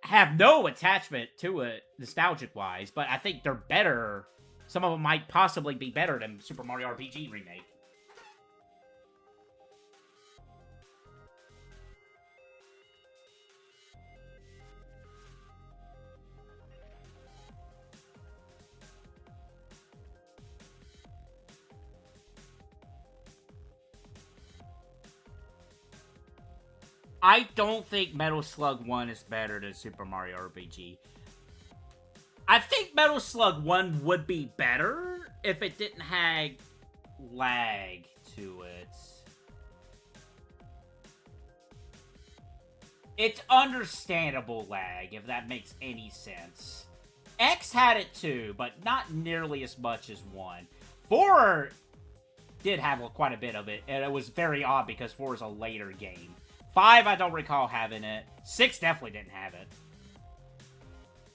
have no attachment to it, nostalgic-wise, but I think they're better. Some of them might possibly be better than Super Mario RPG Remake. I don't think Metal Slug 1 is better than Super Mario RPG. I think Metal Slug 1 would be better if it didn't have lag to it. It's understandable lag, if that makes any sense. X had it too, but not nearly as much as 1. 4 did have quite a bit of it, and it was very odd because 4 is a later game. 5, I don't recall having it. 6 definitely didn't have it.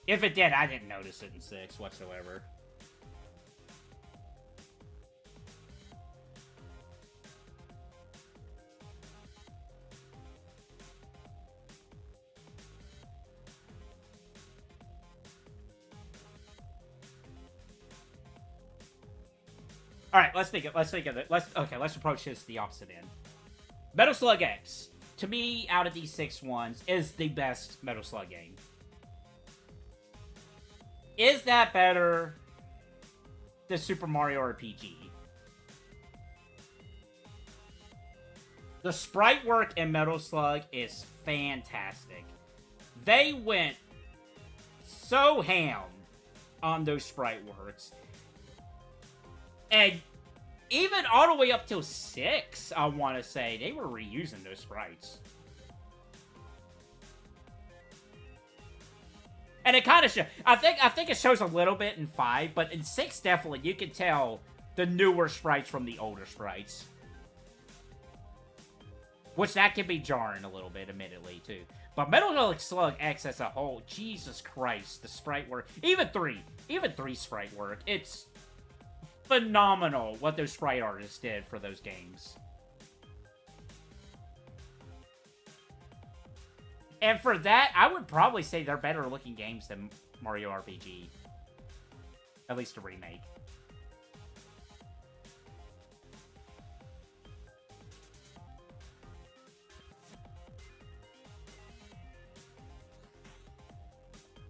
If it did, I didn't notice it in 6 whatsoever. All right, let's think of it. Let's approach this the opposite end. Metal Slug X, to me, out of these 6 ones, is the best Metal Slug game. Is that better than Super Mario RPG? The sprite work in Metal Slug is fantastic. They went so ham on those sprite works. And even all the way up till 6, I want to say, they were reusing those sprites. And it kind of shows. I think it shows a little bit in 5, but in 6, definitely, you can tell the newer sprites from the older sprites. Which, that can be jarring a little bit, admittedly, too. But Metal Slug X as a whole, Jesus Christ, the sprite work. Even 3 sprite work. It's phenomenal what those sprite artists did for those games. And for that, I would probably say they're better looking games than Mario RPG. At least a remake.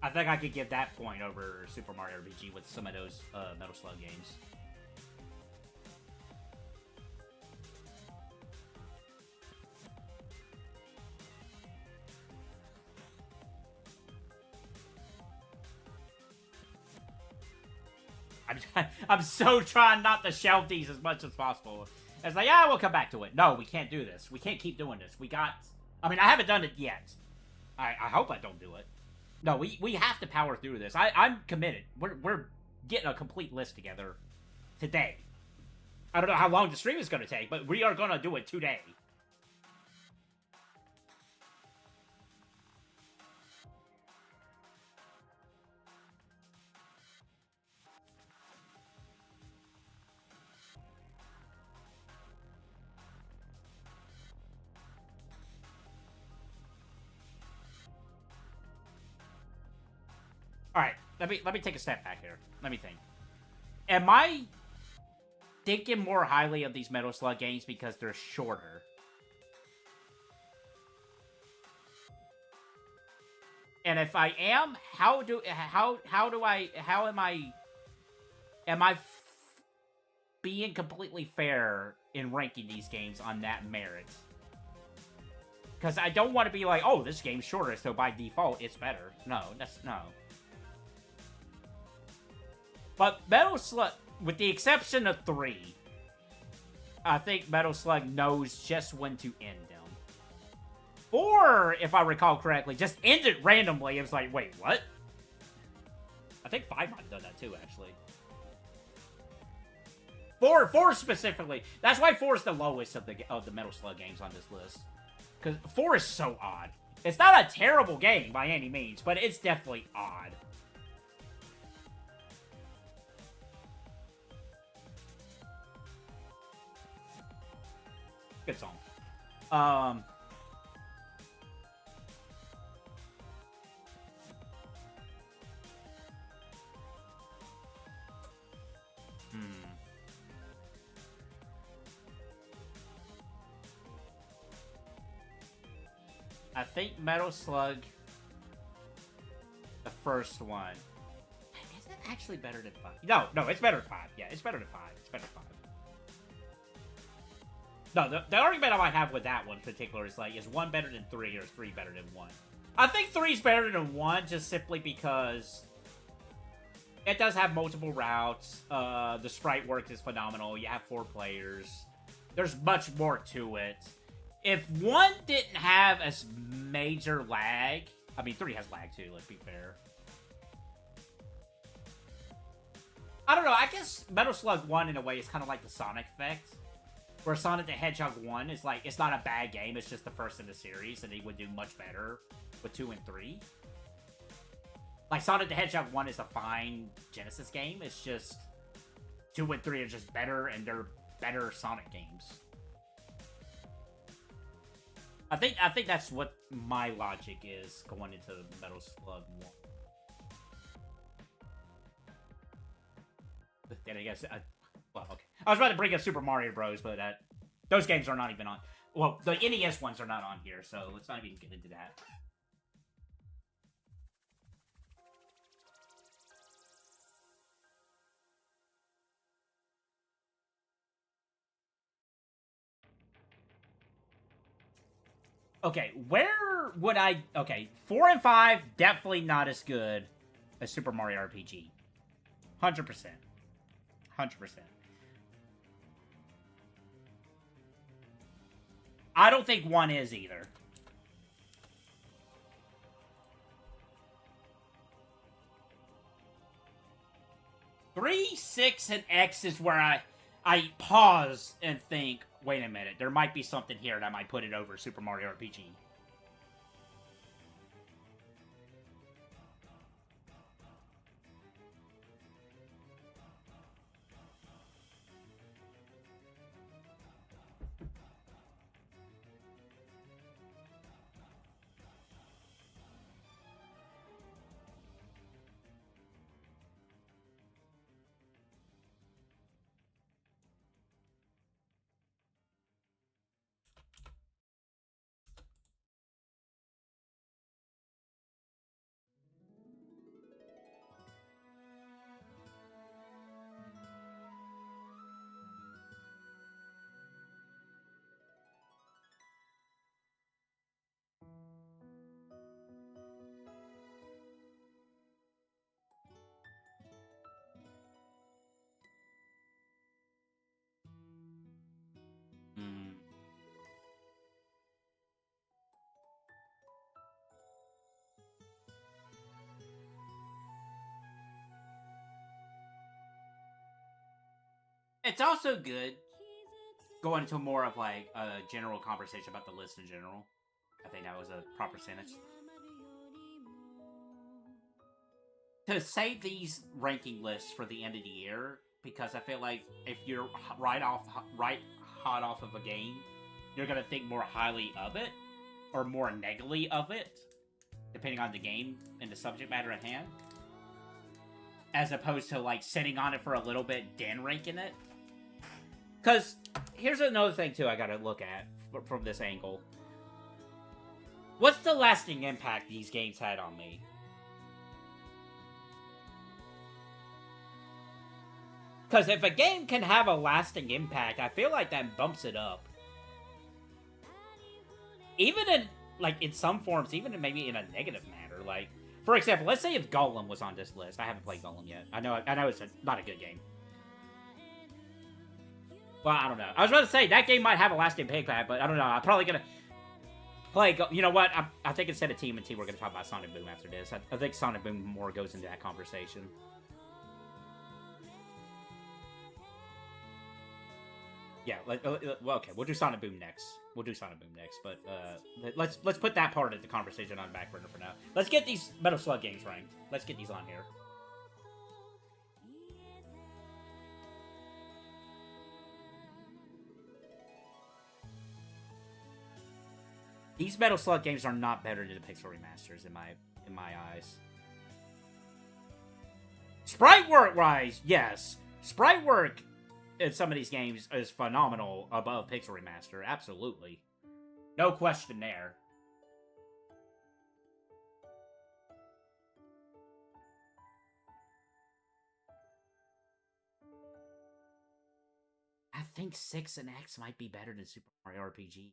I think I could give that point over Super Mario RPG with some of those Metal Slug games. I'm so trying not to shelve these as much as possible. It's like, yeah, we'll come back to it. No, we can't do this. We can't keep doing this. I mean, I haven't done it yet. I hope I don't do it. No, we have to power through this. I'm committed. We're getting a complete list together today. I don't know how long the stream is going to take, but we are going to do it today. Alright, let me take a step back here. Let me think. Am I thinking more highly of these Metal Slug games because they're shorter? And if I am, am I being completely fair in ranking these games on that merit? Because I don't want to be like, oh, this game's shorter, so by default, it's better. No. But Metal Slug, with the exception of 3, I think Metal Slug knows just when to end them. 4, if I recall correctly, just ended randomly. It was like, wait, what? I think 5 might have done that too, actually. 4 specifically. That's why 4 is the lowest of the Metal Slug games on this list. Because 4 is so odd. It's not a terrible game by any means, but it's definitely odd. Good song. I think Metal Slug, the first one. Is it actually better than 5? No, it's better than 5. Yeah, it's better than 5. It's better than 5. No, the argument I might have with that one in particular is like, is 1 better than 3 or is 3 better than 1? I think 3 is better than 1 just simply because it does have multiple routes. The sprite work is phenomenal. You have 4 players. There's much more to it. if 1 didn't have as major lag, I mean 3 has lag too, let's be fair. I don't know, I guess Metal Slug 1 in a way is kind of like the Sonic effect. Where Sonic the Hedgehog 1 is like, it's not a bad game, it's just the first in the series, and he would do much better with 2 and 3. Like, Sonic the Hedgehog 1 is a fine Genesis game, it's just 2 and 3 are just better, and they're better Sonic games. I think that's what my logic is going into Metal Slug 1. Then I guess, well, okay. I was about to bring up Super Mario Bros, but those games are not even on. Well, the NES ones are not on here, so let's not even get into that. Okay, where would I... Okay, 4 and 5, definitely not as good as Super Mario RPG. 100%. 100%. I don't think 1 is either. Three, 6, and X is where I pause and think, wait a minute, there might be something here that might put it over Super Mario RPG. It's also good going into more of like a general conversation about the list in general. I think that was a proper sentence. To save these ranking lists for the end of the year, because I feel like if you're right hot off of a game, you're gonna think more highly of it, or more negatively of it, depending on the game and the subject matter at hand, as opposed to like sitting on it for a little bit, then ranking it. Because here's another thing too I gotta look at from this angle. What's the lasting impact these games had on me? Because if a game can have a lasting impact, I feel like that bumps it up. Even in, like, in some forms, even in maybe in a negative manner. Like, for example, let's say if Golem was on this list. I haven't played Golem yet. I know it's not a good game. Well, I don't know. I was about to say, that game might have a lasting impact, but I don't know. I'm probably going to play... You know what? I think instead of TMNT, we're going to talk about Sonic Boom after this. I think Sonic Boom more goes into that conversation. Yeah, well, okay, we'll do Sonic Boom next. But let's put that part of the conversation on the back burner for now. Let's get these Metal Slug games ranked. Let's get these on here. These Metal Slug games are not better than the Pixel remasters in my eyes. Sprite work-wise, yes. Sprite work in some of these games is phenomenal above Pixel Remaster, absolutely. No question there. I think 6 and X might be better than Super Mario RPG.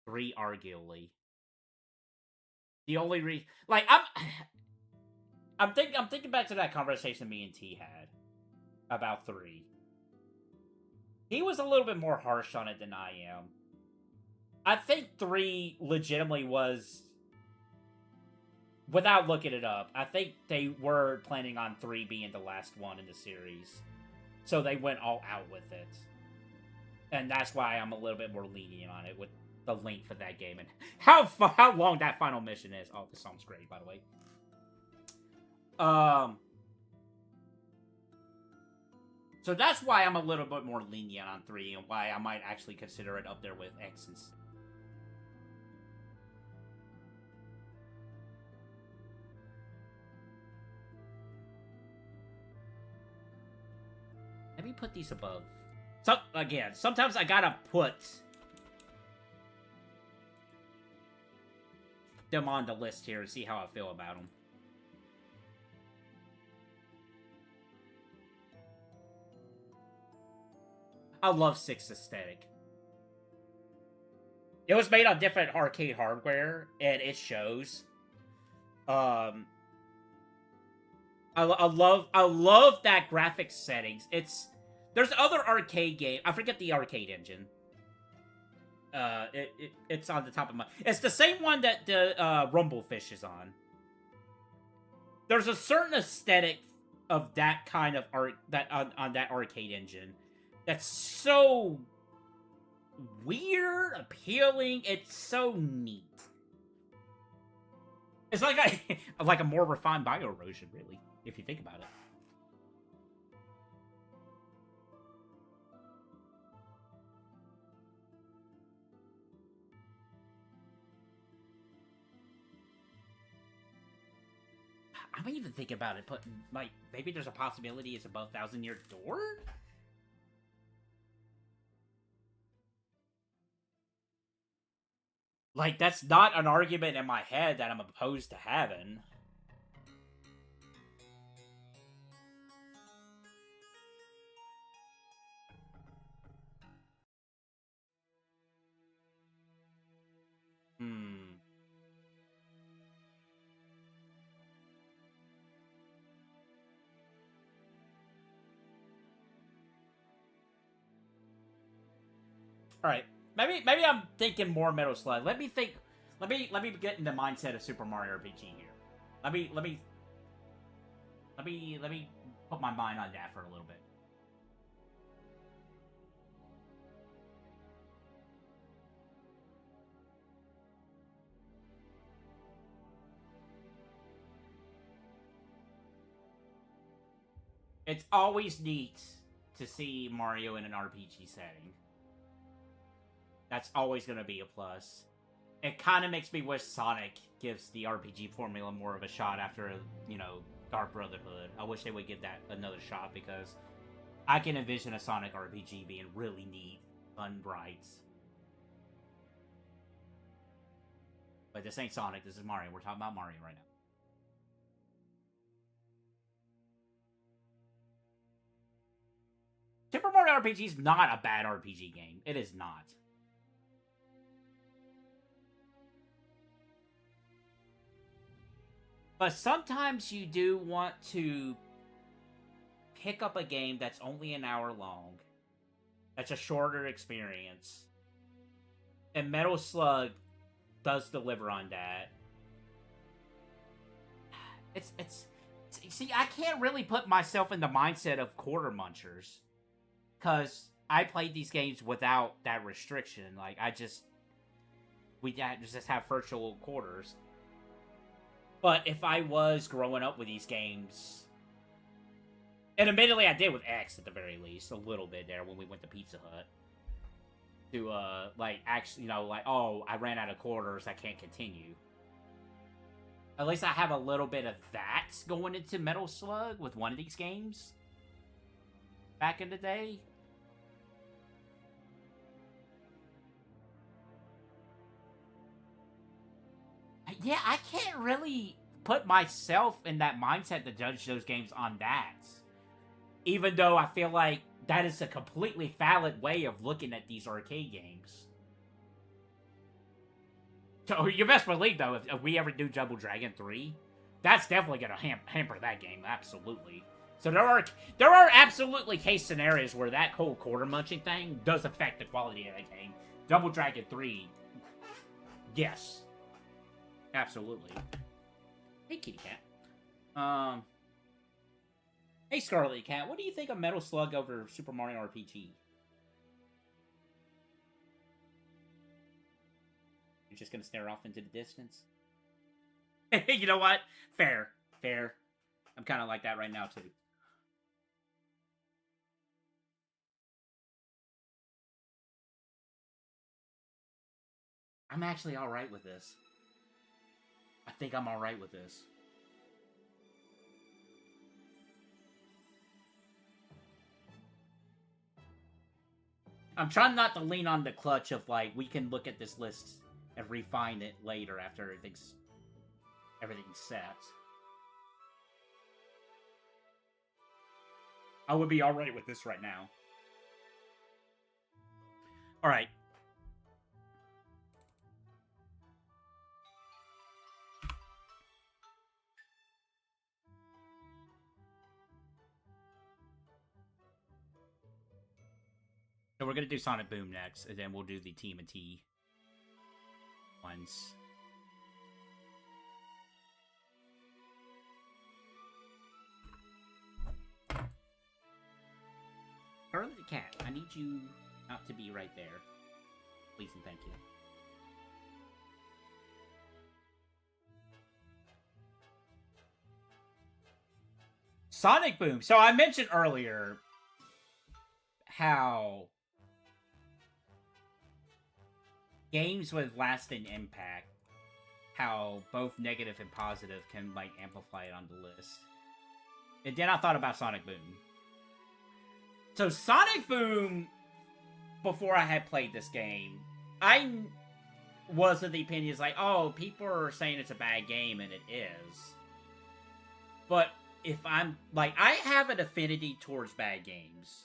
3, arguably. The only like, I'm thinking back to that conversation me and T had about 3. He was a little bit more harsh on it than I am. I think 3 legitimately was, without looking it up, I think they were planning on 3 being the last one in the series. So they went all out with it. And that's why I'm a little bit more lenient on it with the length of that game and how long that final mission is. Oh, this song's great, by the way. So that's why I'm a little bit more lenient on 3 and why I might actually consider it up there with X and... Let me put these above. So, again, sometimes I gotta put them on the list here and see how I feel about them. I love 6 aesthetic. It was made on different arcade hardware, and it shows. I love that graphics settings. There's other arcade game. I forget the arcade engine. It's on the top of my... It's the same one that the Rumblefish is on. There's a certain aesthetic of that kind of art that on that arcade engine that's so weird, appealing. It's so neat. It's like like a more refined Bioerosion, really, if you think about it. I'm even thinking about it, putting, like, maybe there's a possibility it's above 1,000-Year Door? Like, that's not an argument in my head that I'm opposed to having. Alright. Maybe I'm thinking more Metal Slug. Let me get in the mindset of Super Mario RPG here. Let me put my mind on that for a little bit. It's always neat to see Mario in an RPG setting. That's always going to be a plus. It kind of makes me wish Sonic gives the RPG formula more of a shot after, you know, Dark Brotherhood. I wish they would give that another shot because I can envision a Sonic RPG being really neat, fun, bright. But this ain't Sonic, this is Mario. We're talking about Mario right now. Super Mario RPG is not a bad RPG game. It is not. But sometimes you do want to pick up a game that's only an hour long. That's a shorter experience. And Metal Slug does deliver on that. See, I can't really put myself in the mindset of quarter munchers. Because I played these games without that restriction. Like, we just have virtual quarters. But if I was growing up with these games, and admittedly I did with X at the very least, a little bit there when we went to Pizza Hut. To, like, actually, you know, like, oh, I ran out of quarters, I can't continue. At least I have a little bit of that going into Metal Slug with one of these games. Back in the day. Yeah, I can't really put myself in that mindset to judge those games on that. Even though I feel like that is a completely valid way of looking at these arcade games. So you best believe, though, if we ever do Double Dragon 3, that's definitely going to hamper that game, absolutely. So there are absolutely case scenarios where that whole quarter munching thing does affect the quality of that game. Double Dragon 3 Yes. Absolutely. Hey, kitty cat. Hey, Scarlet Cat, what do you think of Metal Slug over Super Mario RPG? You're just gonna stare off into the distance? You know what? Fair. Fair. I'm kind of like that right now, too. I'm actually alright with this. I think I'm alright with this. I'm trying not to lean on the clutch of, like, we can look at this list and refine it later after everything's set. I would be alright with this right now. Alright. So we're gonna do Sonic Boom next, and then we'll do the TMNT ones. Curly the cat, I need you not to be right there. Please and thank you. Sonic Boom. So I mentioned earlier how games with lasting impact, how both negative and positive can, like, amplify it on the list. And then I thought about Sonic Boom. So Sonic Boom, before I had played this game, I was of the opinion, like, oh, people are saying it's a bad game, and it is. But if I'm, like, I have an affinity towards bad games.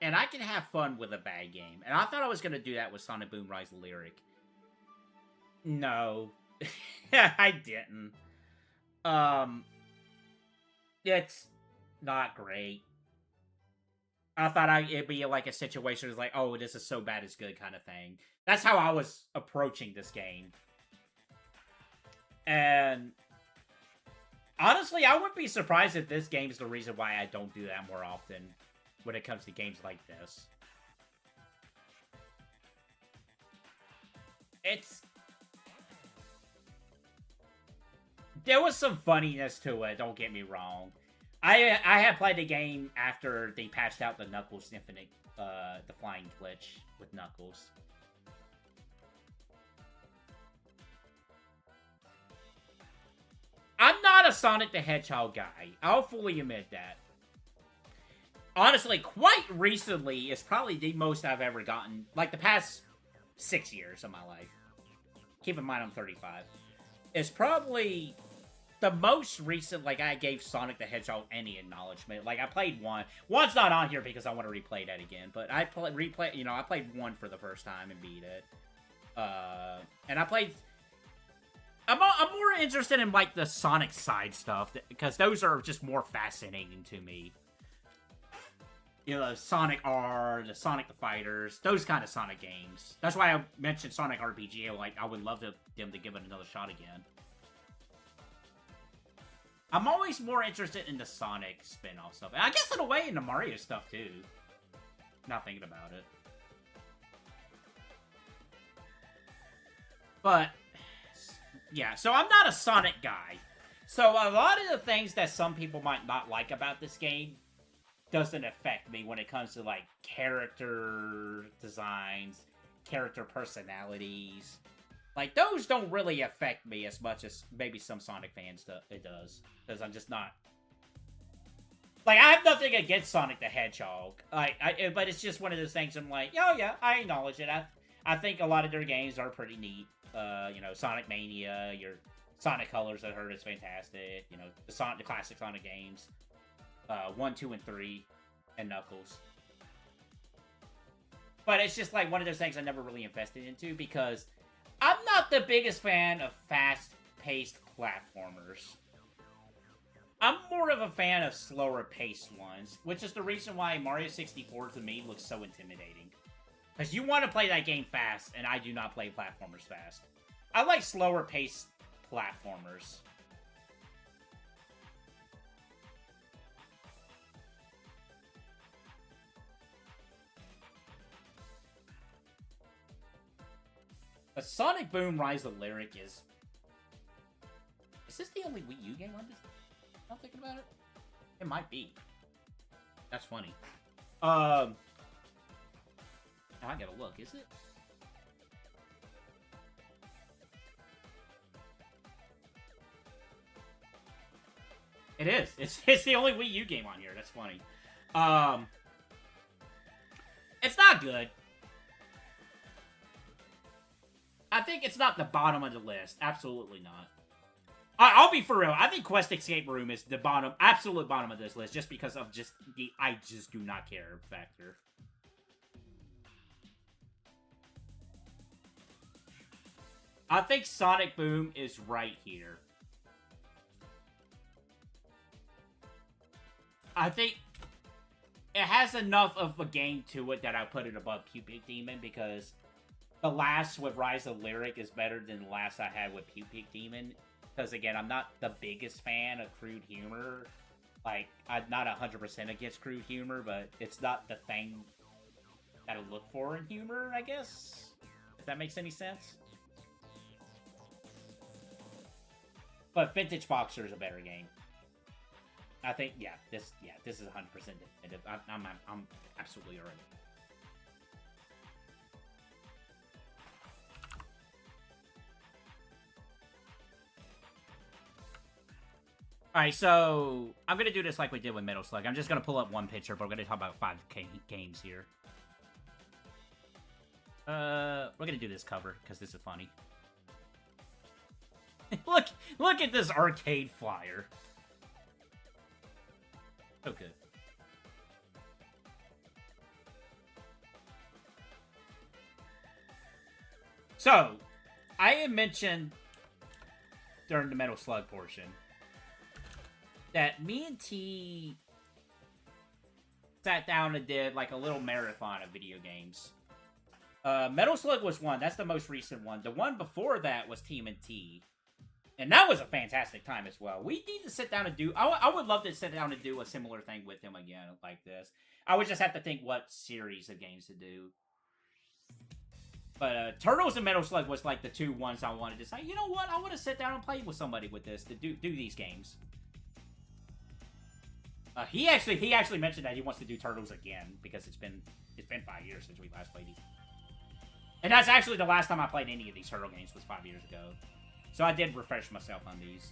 And I can have fun with a bad game. And I thought I was going to do that with Sonic Boom Rise of Lyric. No. I didn't. It's not great. I thought it'd be like a situation where it's like, oh, this is so bad it's good kind of thing. That's how I was approaching this game. And honestly, I wouldn't be surprised if this game is the reason why I don't do that more often when it comes to games like this. There was some funniness to it, don't get me wrong. I had played the game after they patched out the Knuckles Infinite, the flying glitch with Knuckles. I'm not a Sonic the Hedgehog guy. I'll fully admit that. Honestly, quite recently is probably the most I've ever gotten. Like, the past 6 years of my life. Keep in mind I'm 35. It's probably the most recent, like, I gave Sonic the Hedgehog any acknowledgement. Like, I played one. One's not on here because I want to replay that again. But I played one for the first time and beat it. And I played... I'm more interested in, like, the Sonic side stuff. Because those are just more fascinating to me. You know, Sonic R, the Sonic the Fighters, those kind of Sonic games. That's why I mentioned Sonic RPG. Like, I would love them to give it another shot again. I'm always more interested in the Sonic spin-off stuff. And I guess in a way in the Mario stuff, too. Not thinking about it. But, yeah, so I'm not a Sonic guy. So a lot of the things that some people might not like about this game doesn't affect me when it comes to, like, character designs, character personalities. Like, those don't really affect me as much as maybe some Sonic fans it does. Because I'm just not... Like, I have nothing against Sonic the Hedgehog. But it's just one of those things I'm like, oh yeah, I acknowledge it. I think a lot of their games are pretty neat. You know, Sonic Mania, your Sonic Colors, I heard is fantastic. You know, the classic Sonic games. 1, 2, and 3, and Knuckles. But it's just like one of those things I never really invested into because I'm not the biggest fan of fast-paced platformers. I'm more of a fan of slower-paced ones, which is the reason why Mario 64 to me looks so intimidating. Because you want to play that game fast, and I do not play platformers fast. I like slower paced platformers. A Sonic Boom Rise of Lyric is... Is this the only Wii U game on this? I'm thinking about it. It might be. That's funny. I gotta look. Is it? It is. It's the only Wii U game on here. That's funny. It's not good. I think it's not the bottom of the list. Absolutely not. I'll be for real. I think Quest Escape Room is the bottom, absolute bottom of this list, just because of just the I just do not care factor. I think Sonic Boom is right here. I think it has enough of a game to it that I put it above PukePuke Demon, because the last with Rise of Lyric is better than the last I had with PukePuke Demon. Because, again, I'm not the biggest fan of crude humor. Like, I'm not 100% against crude humor, but it's not the thing that I look for in humor, I guess. If that makes any sense. But Vintage Boxer is a better game. I think, this is 100% definitive. I'm absolutely alright. Alright, so I'm going to do this like we did with Metal Slug. I'm just going to pull up one picture, but we're going to talk about 5 games here. We're going to do this cover, because this is funny. Look at this arcade flyer. So good. So, I had mentioned during the Metal Slug portion that me and T sat down and did like a little marathon of video games. Metal Slug was one. That's the most recent one. The one before that was TMNT. And that was a fantastic time as well. We need to sit down and do... I would love to sit down and do a similar thing with him again like this. I would just have to think what series of games to do. But Turtles and Metal Slug was like the two ones I wanted to say, you know what? I want to sit down and play with somebody with this to do these games. He actually mentioned that he wants to do Turtles again because it's been 5 years since we last played these. And that's actually the last time I played any of these Turtle games was 5 years ago. So I did refresh myself on these.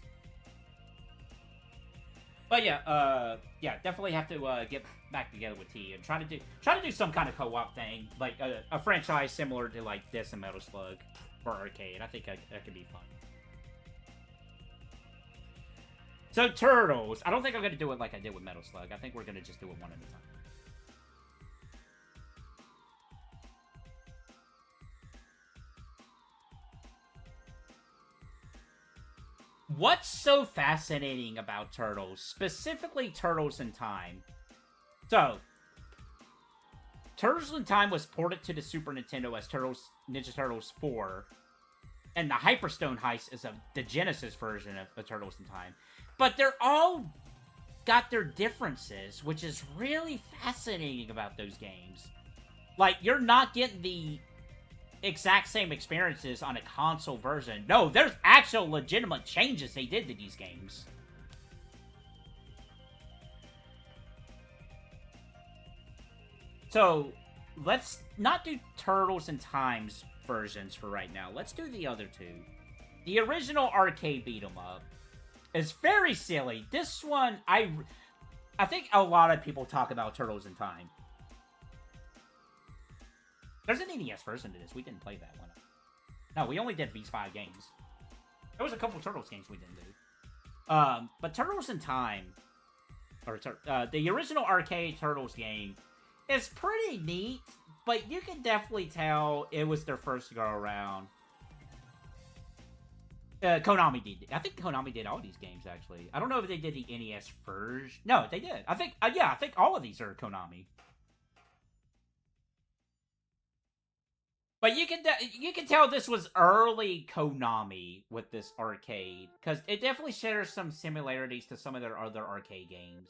But yeah, definitely have to get back together with T and try to do some kind of co-op thing, like a franchise similar to like this and Metal Slug for arcade. I think that could be fun. So Turtles, I don't think I'm gonna do it like I did with Metal Slug. I think we're gonna just do it one at a time. What's so fascinating about Turtles, specifically Turtles in Time? So, Turtles in Time was ported to the Super Nintendo as Ninja Turtles 4, and the Hyperstone Heist is the Genesis version of Turtles in Time. But they're all got their differences, which is really fascinating about those games. Like, you're not getting the exact same experiences on a console version. No, there's actual legitimate changes they did to these games. So, let's not do Turtles in Times versions for right now. Let's do the other two. The original arcade beat 'em up is very silly. This one, I think a lot of people talk about Turtles in Time. There's an NES version to this. We didn't play that one. No, we only did these 5 games. There was a couple Turtles games we didn't do. But Turtles in Time, or the original arcade Turtles game, is pretty neat, but you can definitely tell it was their first go around. Konami did. I think Konami did all these games, actually. I don't know if they did the NES version. No, they did. I think all of these are Konami. But you can tell this was early Konami with this arcade, because it definitely shares some similarities to some of their other arcade games.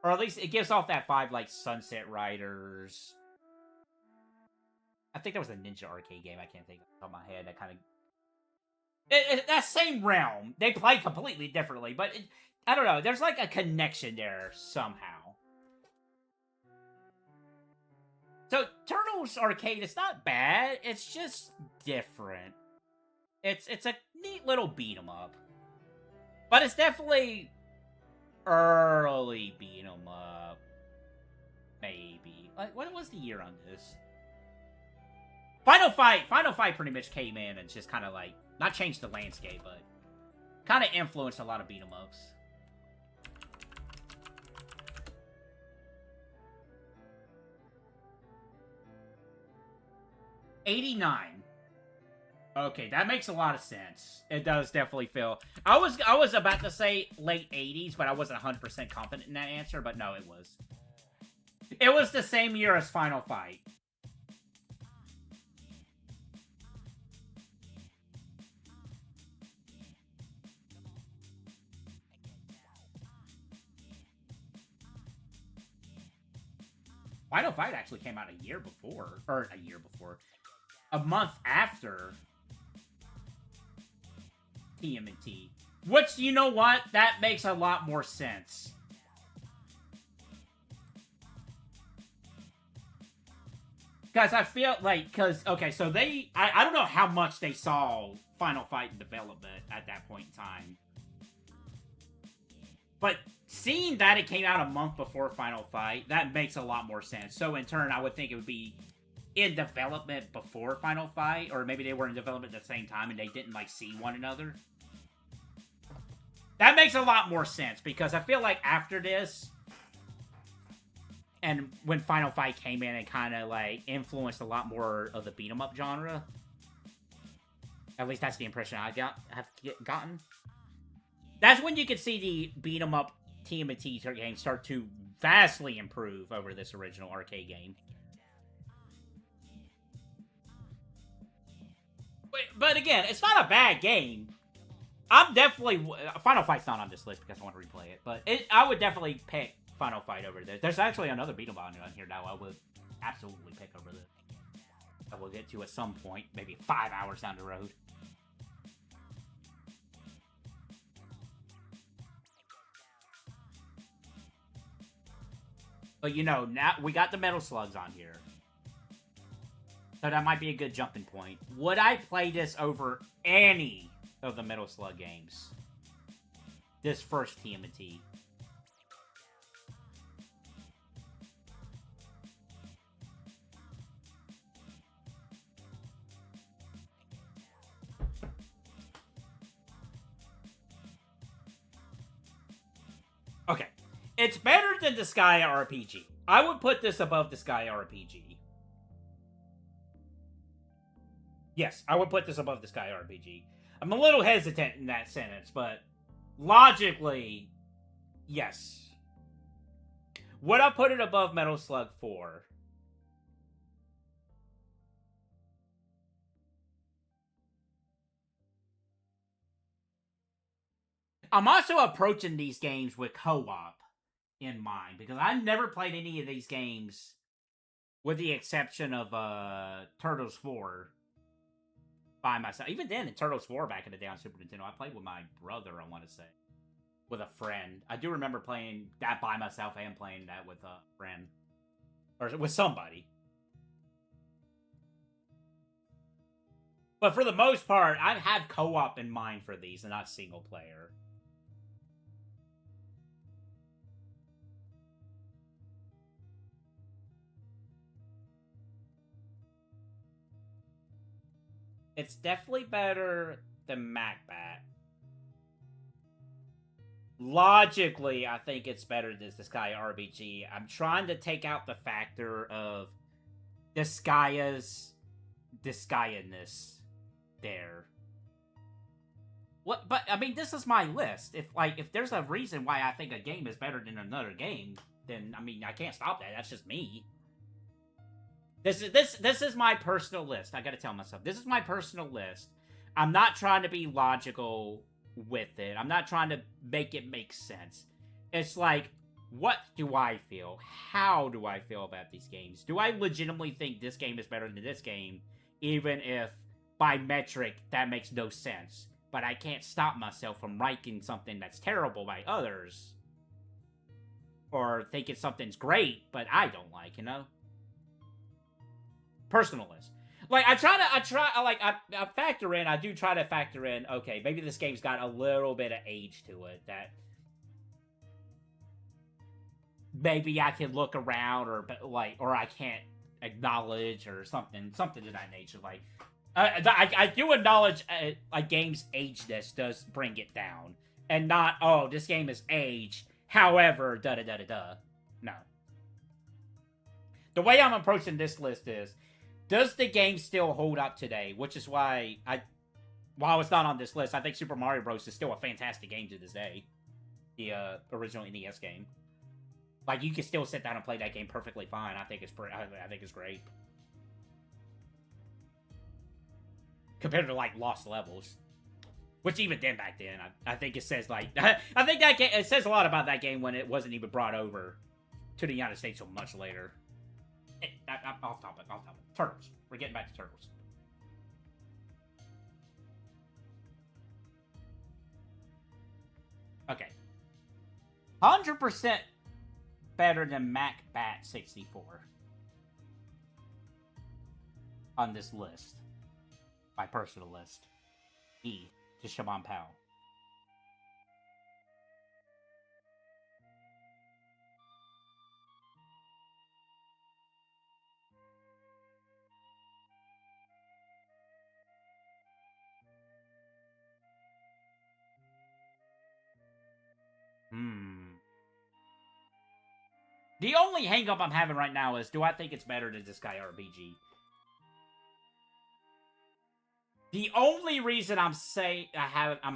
Or at least it gives off that vibe like Sunset Riders. I think there was a Ninja arcade game I can't think of off the top of my head that kind of... that same realm. They play completely differently, but I don't know. There's like a connection there somehow. So, Turtles Arcade, it's not bad. It's just different. It's a neat little beat-em-up. But it's definitely early beat-em-up. Maybe. Like, what was the year on this? Final Fight pretty much came in and just kind of like, not changed the landscape, but kind of influenced a lot of beat-em-ups. '89. Okay, that makes a lot of sense. It does definitely feel... I was about to say late 80s, but I wasn't 100% confident in that answer, but no, it was. It was the same year as Final Fight. Final Fight actually came out a year before. A month after TMNT. Which, you know what? That makes a lot more sense. Because I feel like, okay, so I don't know how much they saw Final Fight in development at that point in time. But seeing that it came out a month before Final Fight, that makes a lot more sense. So in turn, I would think it would be in development before Final Fight, or maybe they were in development at the same time and they didn't, like, see one another. That makes a lot more sense, because I feel like after this, and when Final Fight came in and kind of, like, influenced a lot more of the beat-em-up genre, at least that's the impression I have gotten, that's when you could see the beat-em-up TMNT game start to vastly improve over this original arcade game. But again, it's not a bad game. I'm definitely... Final Fight's not on this list because I want to replay it, but I would definitely pick Final Fight over this. There's actually another beat 'em up on here now I would absolutely pick over this. That we'll get to at some point, maybe 5 hours down the road. But you know, now we got the Metal Slugs on here. So that might be a good jumping point. Would I play this over any of the Metal Slug games? This first TMNT. Okay. It's better than Disgaea RPG. I would put this above Disgaea RPG. Yes, I would put this above Disgaea RPG. I'm a little hesitant in that sentence, but logically, yes. Would I put it above Metal Slug 4? I'm also approaching these games with co-op in mind, because I've never played any of these games, with the exception of Turtles 4, by myself. Even then, in Turtles 4 back in the day on Super Nintendo, I played with my brother, I want to say. With a friend. I do remember playing that by myself and playing that with a friend. Or with somebody. But for the most part, I have co-op in mind for these, and not single player. It's definitely better than Macbat. Logically, I think it's better than Disgaea RPG. I'm trying to take out the factor of Disgaea's Disgaea-ness there. What? But I mean, this is my list. If there's a reason why I think a game is better than another game, then I mean, I can't stop that. That's just me. This is my personal list. I gotta tell myself, this is my personal list. I'm not trying to be logical with it. I'm not trying to make it make sense. It's like, what do I feel? How do I feel about these games? Do I legitimately think this game is better than this game, even if, by metric, that makes no sense? But I can't stop myself from liking something that's terrible by others. Or thinking something's great, but I don't like, you know? Personalist. Like, I do try to factor in, okay, maybe this game's got a little bit of age to it, that maybe I can look around, or I can't acknowledge, or something of that nature. Like, I do acknowledge a game's ageness does bring it down, and not, oh, this game is aged, however, da-da-da-da-da. No. The way I'm approaching this list is, does the game still hold up today? Which is why while it's not on this list, I think Super Mario Bros. Is still a fantastic game to this day. The original NES game. Like, you can still sit down and play that game perfectly fine. I think it's great. Compared to, like, Lost Levels. Which even then, back then, I think it says, like... I think that game, it says a lot about that game when it wasn't even brought over to the United States until much later. Off topic. Turtles. We're getting back to Turtles. Okay. 100% better than Macbat 64 on this list. My personal list. E to Shaman Pao. The only hang-up I'm having right now is, do I think it's better than Disgaea RPG? The only reason I'm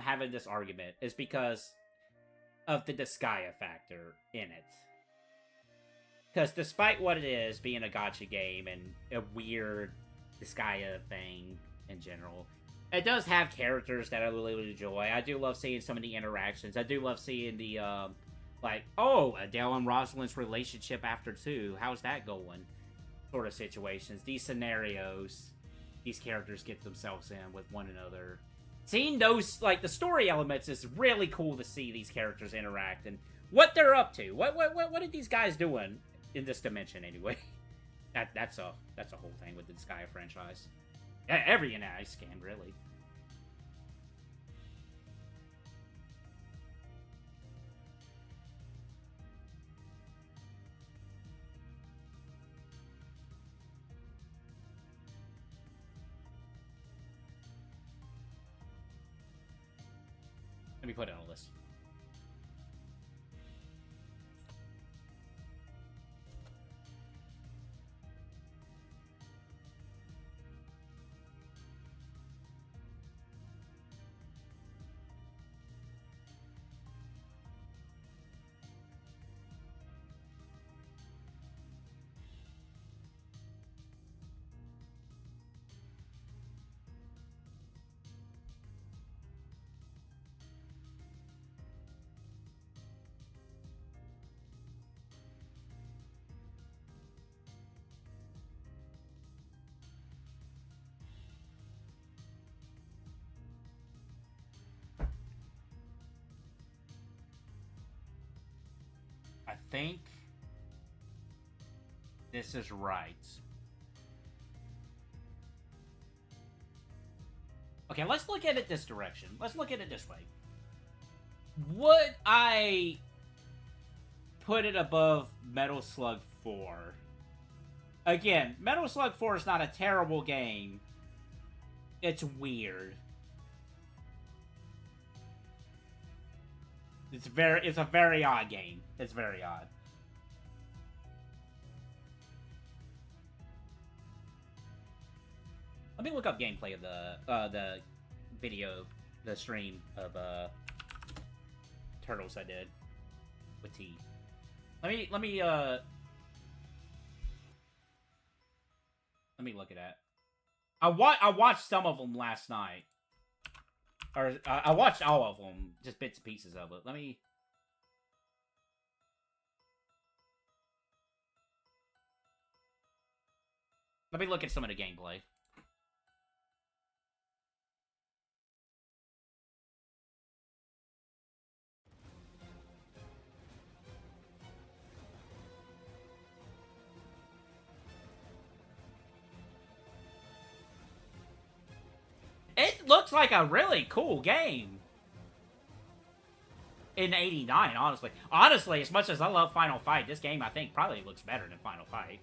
having this argument is because of the Disgaea factor in it. Because despite what it is, being a gacha game and a weird Disgaea thing in general, it does have characters that I really enjoy. I do love seeing some of the interactions. I do love seeing the, like, oh, Adele and Rosalind's relationship after 2. How's that going? Sort of situations. These scenarios, these characters get themselves in with one another. Seeing those, like, the story elements is really cool to see these characters interact and what they're up to. What are these guys doing in this dimension, anyway? That's a whole thing with the Disgaea franchise. Every NIS game, really. Let me put it on a list. I think this is right. Okay, let's look at it this direction. Let's look at it this way. Would I put it above Metal Slug 4? Again, Metal Slug 4 is not a terrible game. It's weird. It's a very odd game. It's very odd. Let me look up gameplay of the video, the stream of Turtles I did with T. Let me Let me look at that. I watched some of them last night. Or, I watched all of them. Just bits and pieces of it. Let me look at some of the gameplay. It looks like a really cool game. In '89, honestly. Honestly, as much as I love Final Fight, this game, I think, probably looks better than Final Fight.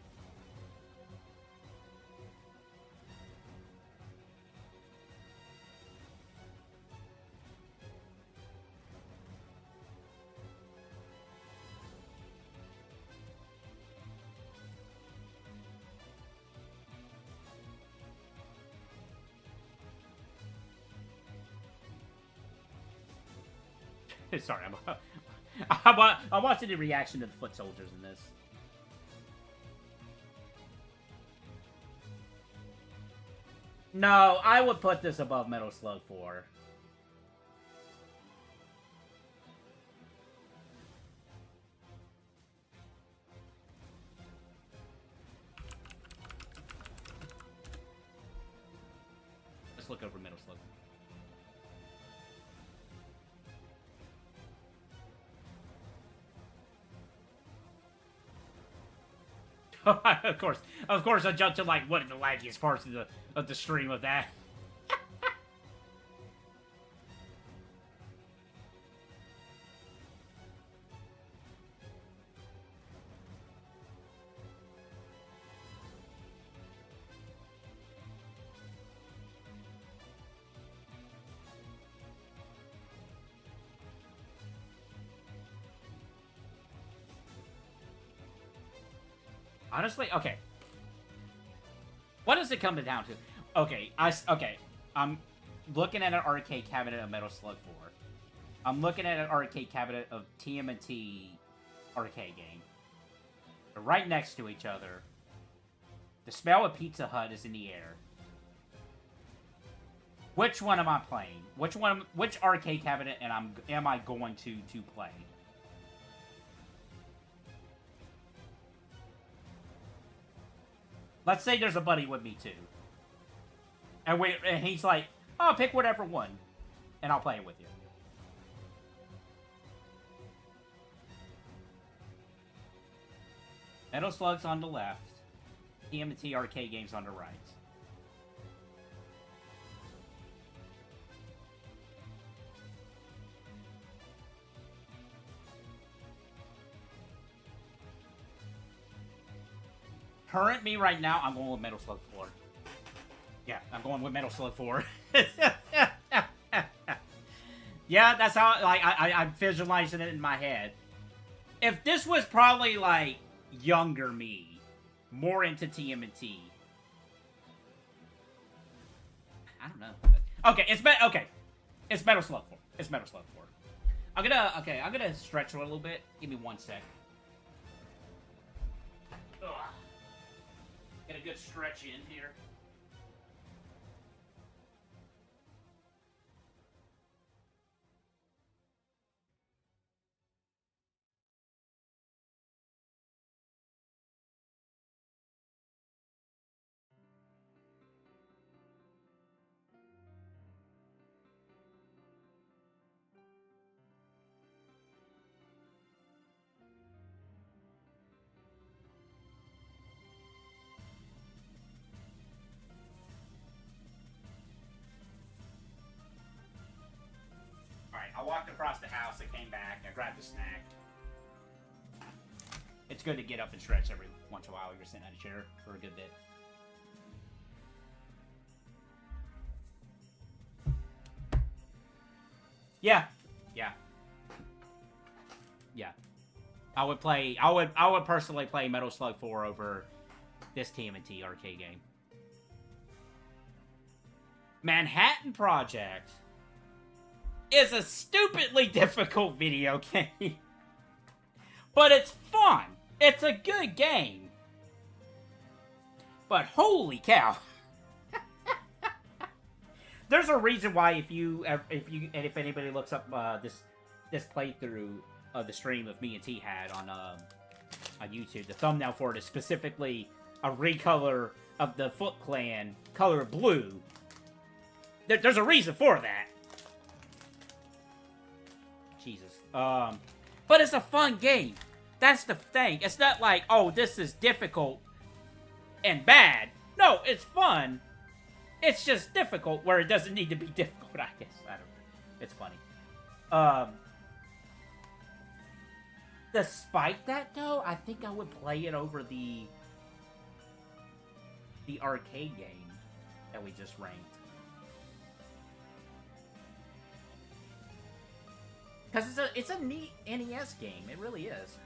Sorry, I'm watching the reaction to the foot soldiers in this. No, I would put this above Metal Slug 4. Let's look over Metal Slug. Of course, I jumped to like one of the laggiest parts of the stream of that. Honestly, okay. What does it come down to? Okay, I'm looking at an arcade cabinet of Metal Slug 4. I'm looking at an arcade cabinet of TMNT arcade game. They're right next to each other. The smell of Pizza Hut is in the air. Which one am I playing? Which arcade cabinet am I going to play? Let's say there's a buddy with me, too. And he's like, oh, pick whatever one. And I'll play it with you. Metal Slug's on the left. TMNT arcade games on the right. Current me right now, I'm going with Metal Slug 4. Yeah, I'm going with Metal Slug 4. Yeah, that's how, like, I'm visualizing it in my head. If this was probably, like, younger me, more into TMNT. I don't know. Okay, it's Metal Slug 4. It's Metal Slug 4. I'm gonna stretch it a little bit. Give me 1 sec. Ugh. Get a good stretch in here. I walked across the house, I came back, I grabbed a snack. It's good to get up and stretch every once in a while when you're sitting on a chair for a good bit. Yeah. I would personally play Metal Slug 4 over this TMNT arcade game. Manhattan Project is a stupidly difficult video game. But it's fun. It's a good game. But holy cow! There's a reason why if anybody looks up this playthrough of the stream of me and T had on YouTube, the thumbnail for it is specifically a recolor of the Foot Clan color blue. There's a reason for that. Jesus. But it's a fun game. That's the thing. It's not like, oh, this is difficult and bad. No, it's fun. It's just difficult where it doesn't need to be difficult, I guess. I don't know. It's funny. Despite that, though, I think I would play it over the arcade game that we just ranked. Because it's a neat NES game. It really is.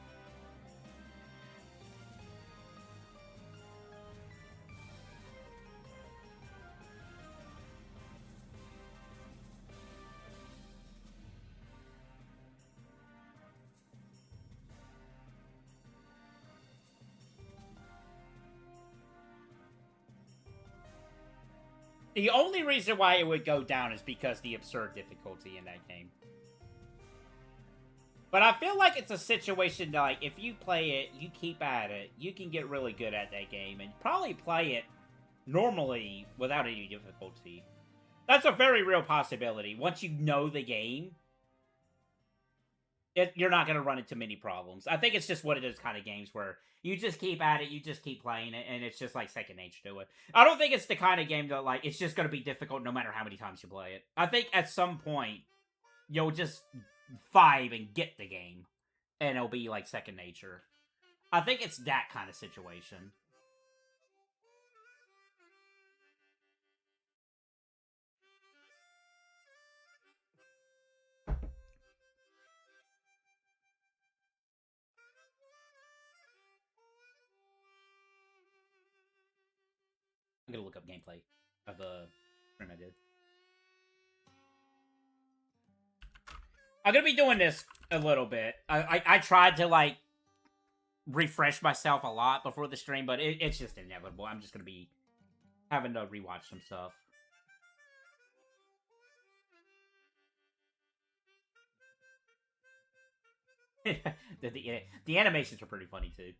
The only reason why it would go down is because the absurd difficulty in that game. But I feel like it's a situation that, like, if you play it, you keep at it, you can get really good at that game, and probably play it normally without any difficulty. That's a very real possibility. Once you know the game, you're not going to run into many problems. I think it's just one of those kind of games where you just keep at it, you just keep playing it, and it's just like second nature to it. I don't think it's the kind of game that, like, it's just going to be difficult no matter how many times you play it. I think at some point, you'll just vibe and get the game, and it'll be like second nature. I think it's that kind of situation. I'm gonna look up gameplay of the stream I did. I'm gonna be doing this a little bit. I tried to, like, refresh myself a lot before the stream, but it's just inevitable. I'm just gonna be having to rewatch some stuff. the animations are pretty funny too.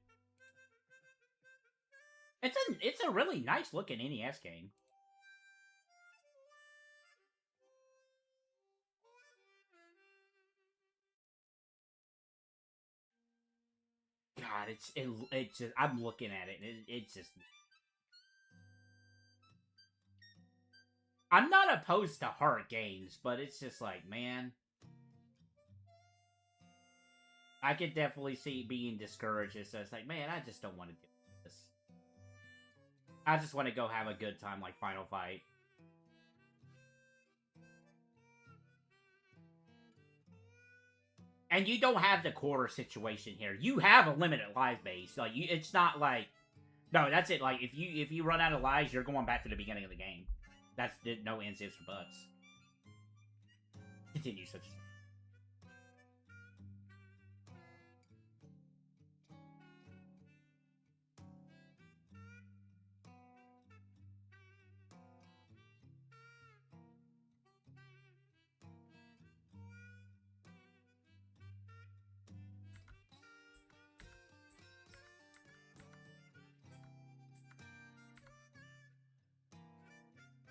It's a really nice looking NES game. God, it's just, I'm looking at it, and it's just, I'm not opposed to hard games, but it's just like, man, I could definitely see being discouraged. So it's like, man, I just don't want to do this. I just want to go have a good time, like Final Fight. And you don't have the quarter situation here. You have a limited life base. Like, it's not like, no, that's it. Like, if you run out of lives, you're going back to the beginning of the game. That's no ands, ifs, or buts. Continue such.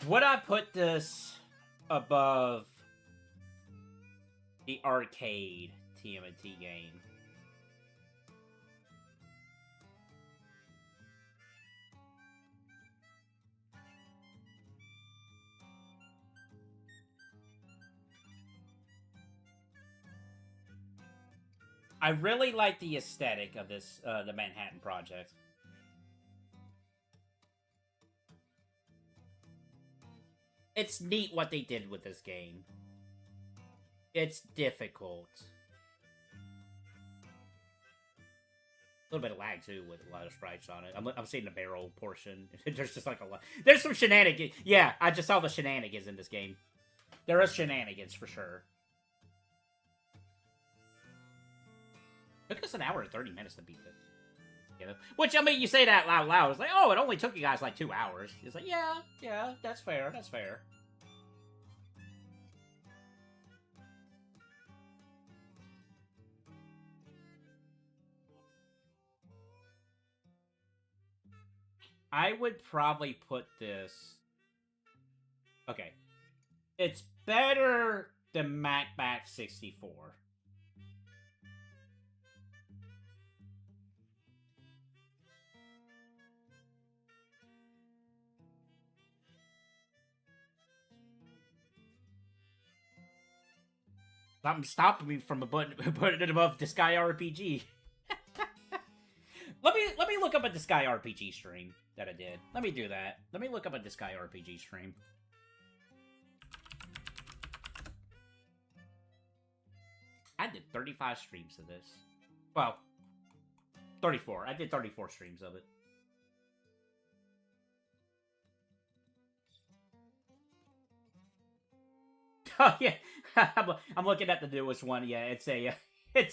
Would I put this above the arcade TMNT game? I really like the aesthetic of this, the Manhattan Project. It's neat what they did with this game. It's difficult. A little bit of lag, too, with a lot of sprites on it. I'm seeing the barrel portion. There's just like a lot. There's some shenanigans. Yeah, I just saw the shenanigans in this game. There is shenanigans, for sure. Took us an hour and 30 minutes to beat it. Which, I mean, you say that out loud. It's like, oh, it only took you guys like 2 hours. It's like, yeah, that's fair, that's fair. I would probably put this... Okay. It's better than Macbat 64. Something stopping me from putting it above Disgaea RPG. Let me look up a Disgaea RPG stream that I did. Let me do that. Let me look up a Disgaea RPG stream. I did 35 streams of this. Well, 34. I did 34 streams of it. Oh yeah, I'm looking at the newest one. Yeah, it's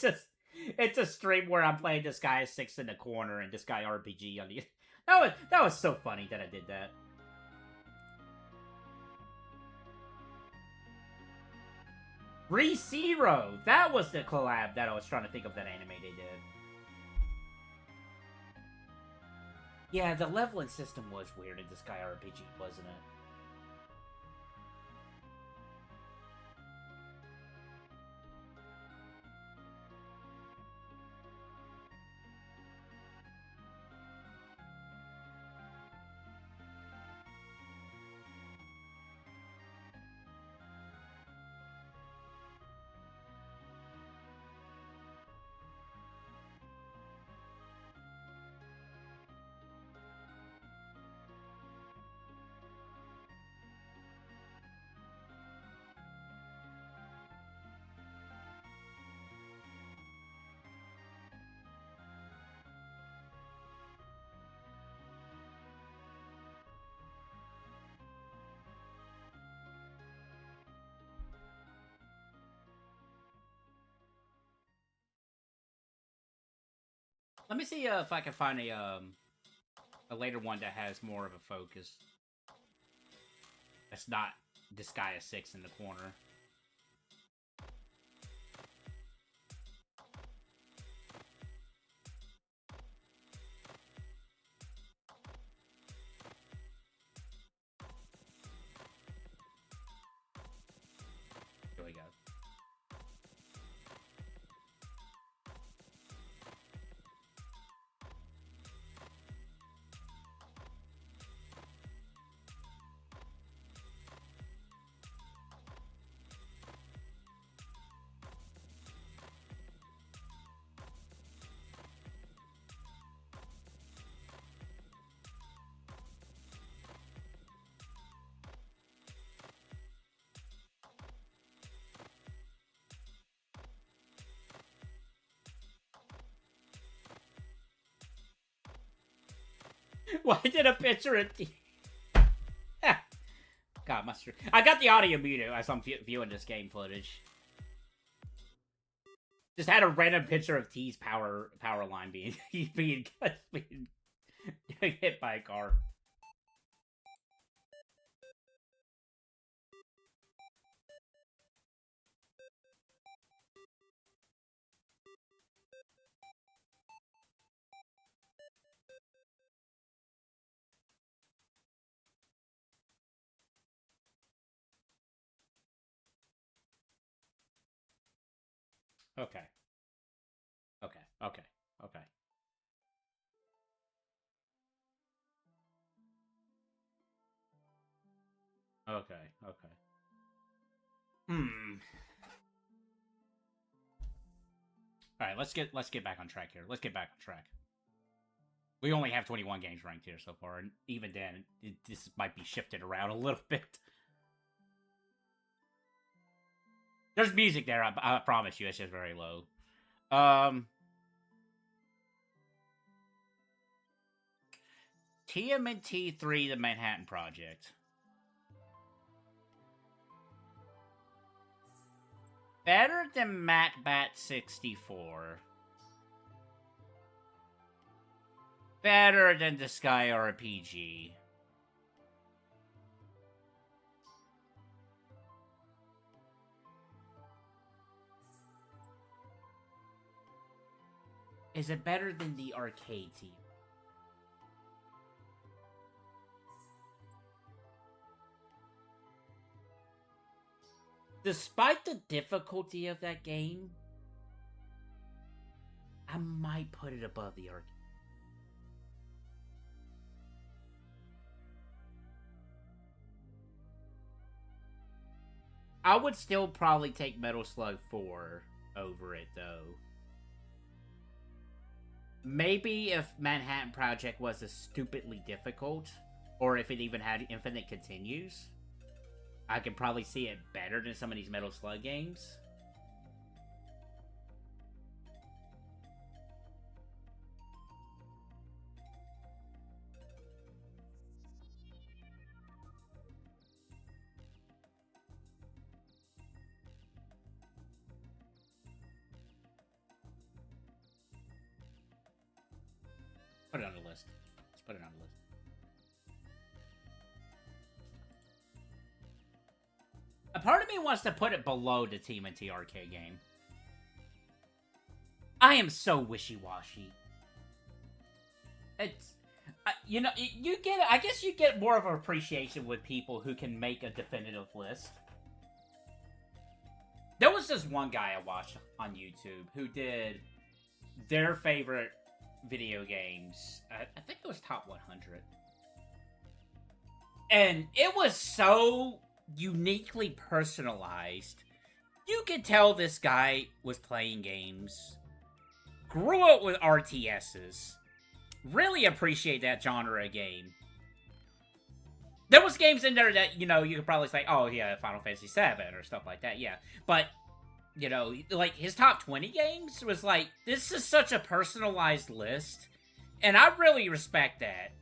a stream where I'm playing Disgaea 6 in the corner and Disgaea RPG on the. That was so funny that I did that. ReZero! That was the collab that I was trying to think of that anime they did. Yeah, the leveling system was weird in Disgaea RPG, wasn't it? Let me see if I can find a later one that has more of a focus. That's not Disgaea 6 in the corner. Here we go. Why did a picture of God, mustard. I got the audio muted as I'm viewing this game footage. Just had a random picture of T's power line being hit by a car. Okay. Okay. Okay. Okay. Okay. Okay. All right, let's get back on track here. Let's get back on track. We only have 21 games ranked here so far, and even then, this might be shifted around a little bit. There's music there, I promise you. It's just very low. TMNT 3, The Manhattan Project. Better than Macbat 64. Better than Disgaea RPG. Is it better than the arcade team? Despite the difficulty of that game, I might put it above the arcade. I would still probably take Metal Slug 4 over it, though. Maybe if Manhattan Project was as stupidly difficult, or if it even had infinite continues, I could probably see it better than some of these Metal Slug games. Put it on the list. Let's put it on the list. A part of me wants to put it below the TMNT arcade game. I am so wishy-washy. It's... you know, you get... I guess you get more of an appreciation with people who can make a definitive list. There was this one guy I watched on YouTube who did their favorite video games. I think it was top 100. And it was so uniquely personalized. You could tell this guy was playing games, grew up with RTSs, really appreciate that genre of game. There was games in there that, you know, you could probably say, oh yeah, Final Fantasy VII or stuff like that, yeah. But, you know, like, his top 20 games was like, this is such a personalized list. And I really respect that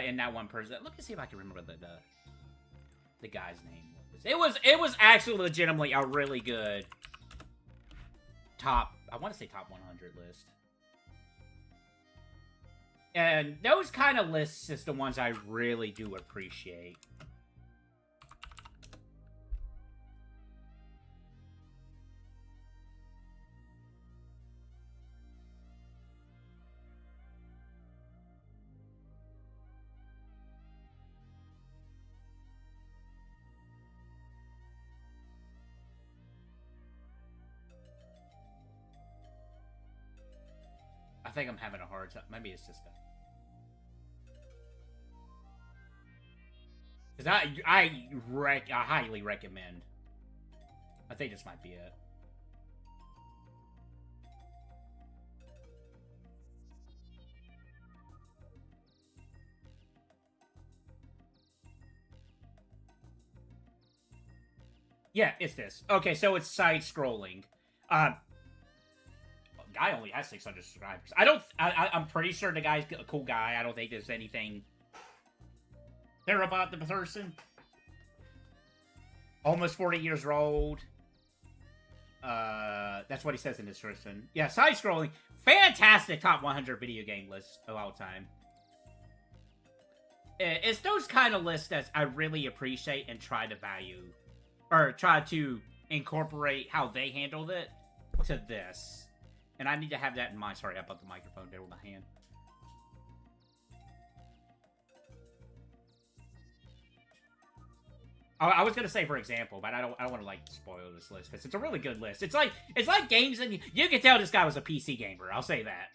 in that one person. Look and see if I can remember the guy's name. It was actually legitimately a really good top, I want to say top 100 list. And those kind of lists is the ones I really do appreciate. I think I'm having a hard time. Maybe it's just that. Because I highly recommend. I think this might be it. Yeah, it's this. Okay, so it's side-scrolling. Guy only has 600 subscribers. I'm pretty sure the guy's a cool guy. I don't think there's anything there about the person. Almost 40 years old. That's what he says in his description. Yeah, side-scrolling. Fantastic top 100 video game list of all time. It's those kind of lists that I really appreciate and try to value. Or try to incorporate how they handled it to this. And I need to have that in mind. Sorry, I bumped the microphone there with my hand. I was gonna say for example, but I don't want to like spoil this list because it's a really good list. It's like games and you can tell this guy was a PC gamer. I'll say that.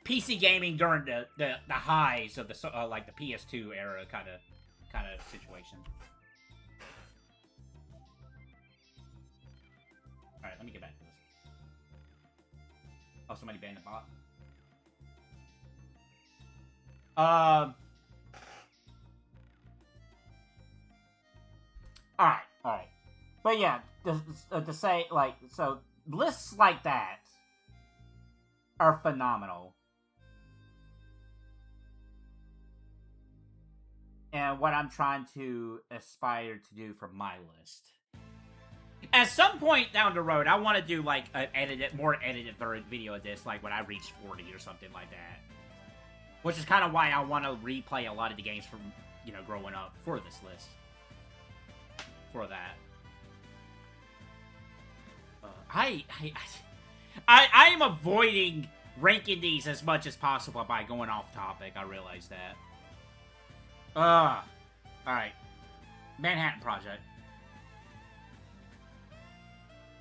PC gaming during the highs of the like the PS2 era kind of situation. Alright, let me get back to this. Oh, somebody banned the bot. Alright. But yeah, to say, like, so, lists like that are phenomenal. And what I'm trying to aspire to do for my list At some point down the road, I want to do like an more edited video of this, like when I reach 40 or something like that. Which is kind of why I want to replay a lot of the games from, you know, growing up for this list. For that. I am avoiding ranking these as much as possible by going off topic. I realize that. Alright. Manhattan Project.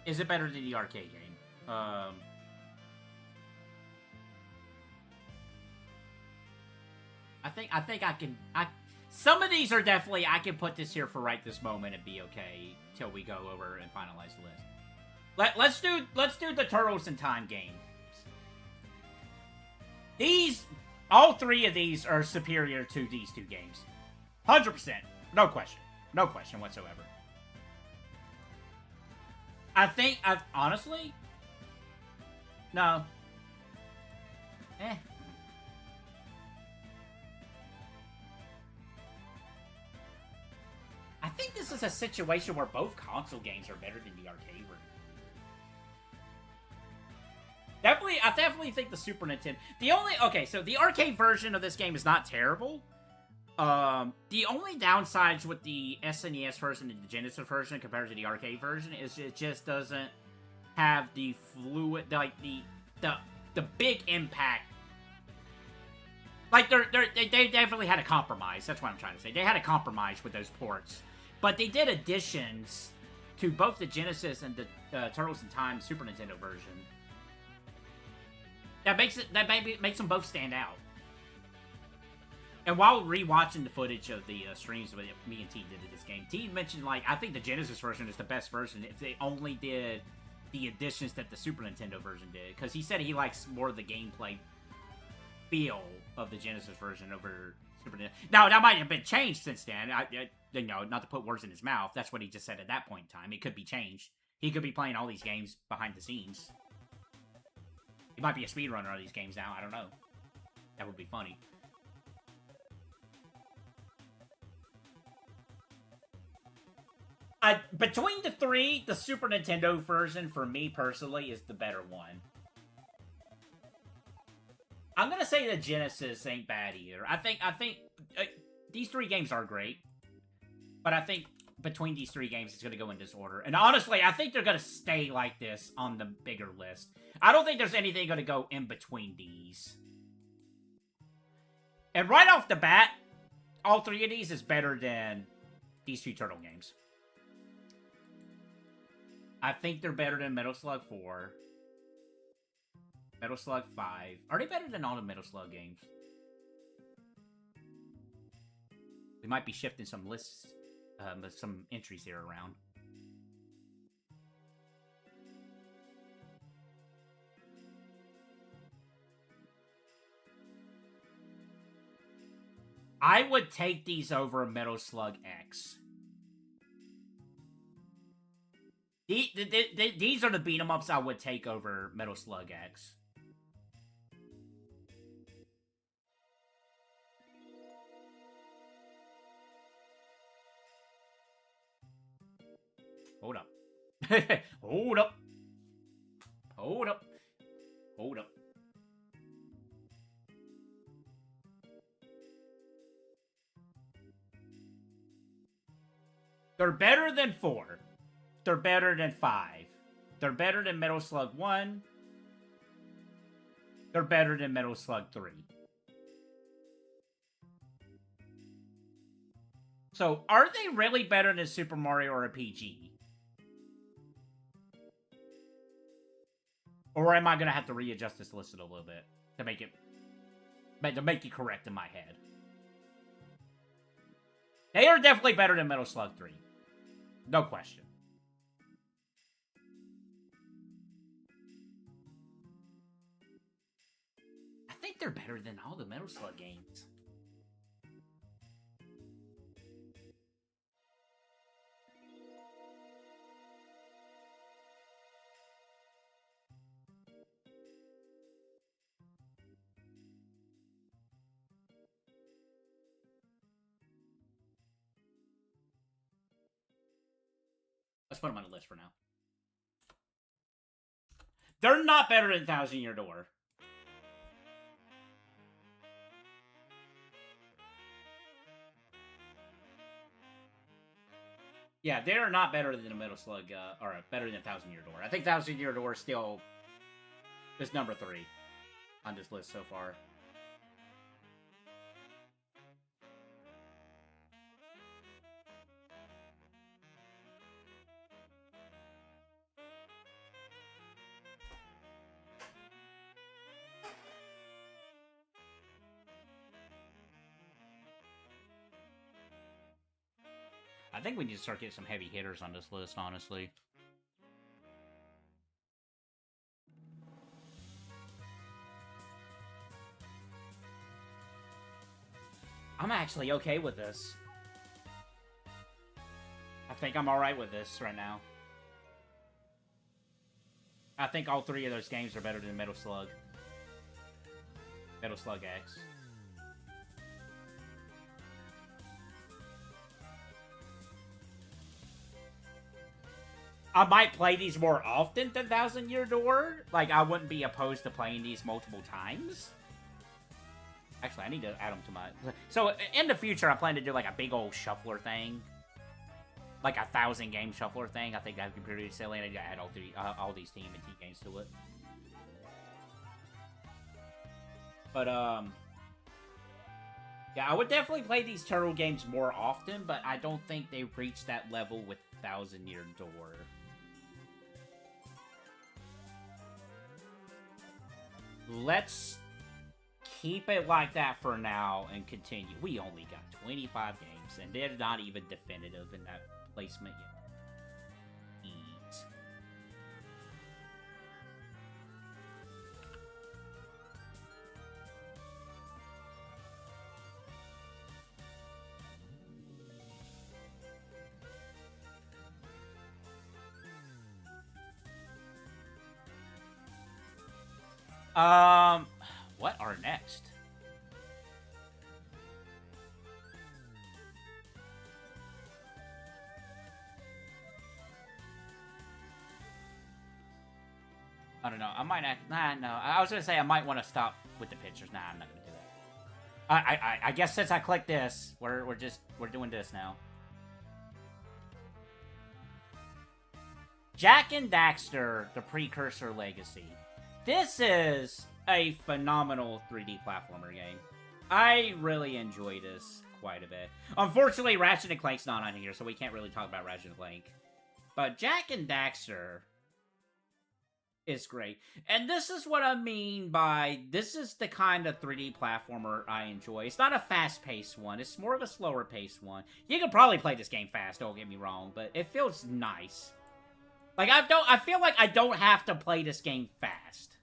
Is it better than the arcade game? I think I can... some of these are definitely... I can put this here for right this moment and be okay till we go over and finalize the list. Let's do the Turtles in Time games. All three of these are superior to these two games. 100%. No question. No question whatsoever. Honestly? No. I think this is a situation where both console games are better than the arcade version. I definitely think the Super Nintendo... so the arcade version of this game is not terrible. The only downsides with the SNES version and the Genesis version compared to the arcade version is it just doesn't have the fluid, like the big impact. Like they definitely had a compromise. That's what I'm trying to say. They had a compromise with those ports, but they did additions to both the Genesis and the Turtles in Time Super Nintendo version. That makes them both stand out. And while rewatching the footage of the streams that me and T did of this game, T mentioned, like, I think the Genesis version is the best version if they only did the additions that the Super Nintendo version did. Because he said he likes more of the gameplay feel of the Genesis version over Super Nintendo. Now, that might have been changed since then. You know, not to put words in his mouth. That's what he just said at that point in time. It could be changed. He could be playing all these games behind the scenes. He might be a speedrunner of these games now. I don't know. That would be funny. Between the three, the Super Nintendo version, for me personally, is the better one. I'm gonna say the Genesis ain't bad either. I think these three games are great, but I think between these three games, it's gonna go in this order. And honestly, I think they're gonna stay like this on the bigger list. I don't think there's anything gonna go in between these. And right off the bat, all three of these is better than these two Turtle games. I think they're better than Metal Slug 4. Metal Slug 5. Are they better than all the Metal Slug games? We might be shifting some lists, some entries here around. I would take these over Metal Slug X. These are the beat-em-ups I would take over Metal Slug X. Hold up. Hold up. Hold up. Hold up. They're better than 4. They're better than 5. They're better than Metal Slug 1. They're better than Metal Slug 3. So, are they really better than Super Mario RPG? Or am I going to have to readjust this list a little bit to make it correct in my head? They are definitely better than Metal Slug 3. No question. I think they're better than all the Metal Slug games. Let's put them on the list for now. They're not better than 1,000 Year Door. Yeah, they're not better than the Metal Slug, or better than 1,000 Year Door. I think 1,000 Year Door still is number 3 on this list so far. I think we need to start getting some heavy hitters on this list, honestly. I'm actually okay with this. I think I'm alright with this right now. I think all 3 of those games are better than Metal Slug. Metal Slug X. I might play these more often than 1,000 Year Door. Like, I wouldn't be opposed to playing these multiple times. Actually, I need to add them to my... So, in the future, I plan to do, like, a big old shuffler thing. Like, 1,000 game shuffler thing. I think that would be pretty silly, and I need to add all these TMNT games to it. But, yeah, I would definitely play these turtle games more often, but I don't think they reached that level with 1,000 Year Door. Let's keep it like that for now and continue. We only got 25 games, and they're not even definitive in that placement yet. Ease. What are next? I don't know. I might not. Nah, no. I was gonna say I might want to stop with the pictures. Nah, I'm not gonna do that. I guess since I clicked this, we're doing this now. Jak and Daxter, the Precursor Legacy. This is a phenomenal 3D platformer game. I really enjoy this quite a bit. Unfortunately, Ratchet & Clank's not on here, so we can't really talk about Ratchet & Clank. But Jak and Daxter is great. And this is what I mean by, this is the kind of 3D platformer I enjoy. It's not a fast-paced one. It's more of a slower-paced one. You can probably play this game fast, don't get me wrong, but it feels nice. Like, I feel like I don't have to play this game fast.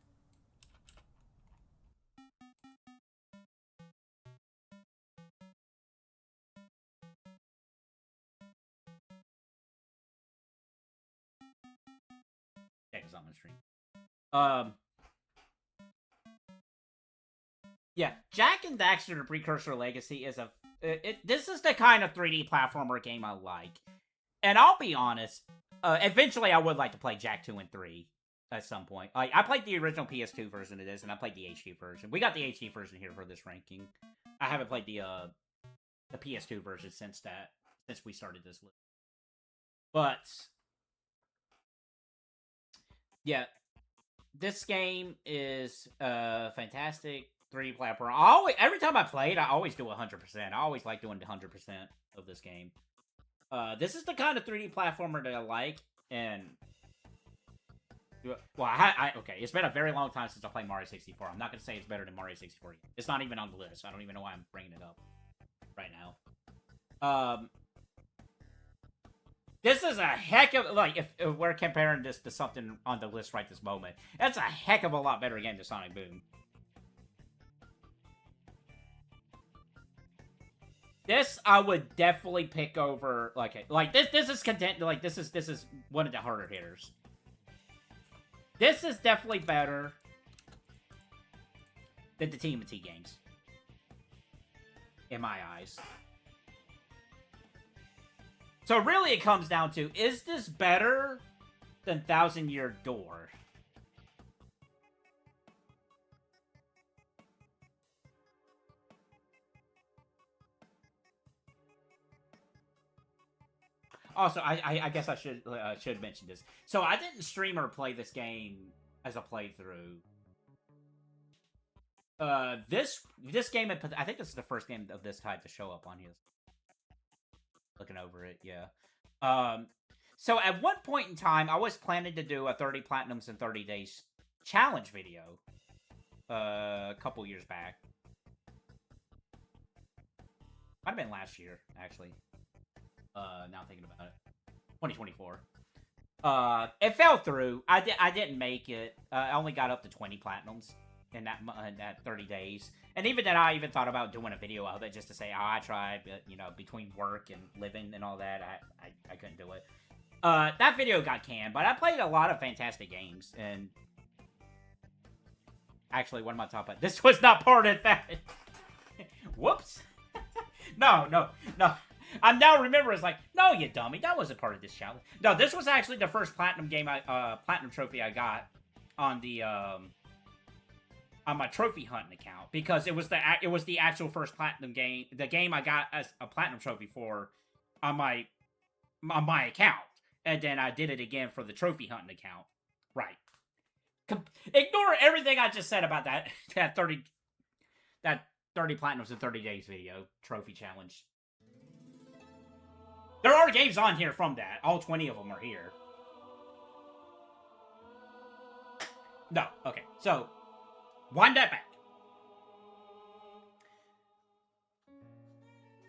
Check us out on stream. Yeah, Jak and Daxter, the Precursor Legacy is this is the kind of 3D platformer game I like. And I'll be honest, eventually I would like to play Jak 2 and 3 at some point. Like, I played the original PS2 version of this, and I played the HD version. We got the HD version here for this ranking. I haven't played the PS2 version since we started this list. But yeah, this game is fantastic 3D platformer. Every time I play it, I always do 100%. I always like doing 100% of this game. This is the kind of 3D platformer that I like, and well, okay, it's been a very long time since I played Mario 64. I'm not gonna say it's better than Mario 64. It's not even on the list. I don't even know why I'm bringing it up right now. This is a heck of, like, if we're comparing this to something on the list right this moment, that's a heck of a lot better game than Sonic Boom. This I would definitely pick over, like this is content, like this is one of the harder hitters. This is definitely better than the TMNT games, in my eyes. So really it comes down to, is this better than Thousand Year Door? Also, I guess I should mention this. So I didn't stream or play this game as a playthrough. This game, I think this is the first game of this type to show up on here. Looking over it, yeah. So at one point in time, I was planning to do a 30 Platinums in 30 Days challenge video. A couple years back. Might have been last year, actually. Now I'm thinking about it. 2024. It fell through. I didn't make it. I only got up to 20 Platinums in that 30 days. And even then, I even thought about doing a video of it just to say how I tried, but, you know, between work and living and all that, I couldn't do it. That video got canned, but I played a lot of fantastic games, and actually, one of my top... This was not part of that! Whoops! No. I'm now remembering, it's like, no, you dummy, that wasn't part of this challenge. No, this was actually the first Platinum game, Platinum trophy I got on the, on my trophy hunting account, because it was the actual first Platinum game, the game I got as a Platinum trophy for on my account, and then I did it again for the trophy hunting account. Right. Ignore everything I just said about that 30 Platinums in 30 days video trophy challenge. There are games on here from that. All 20 of them are here. No, okay, so wind that back.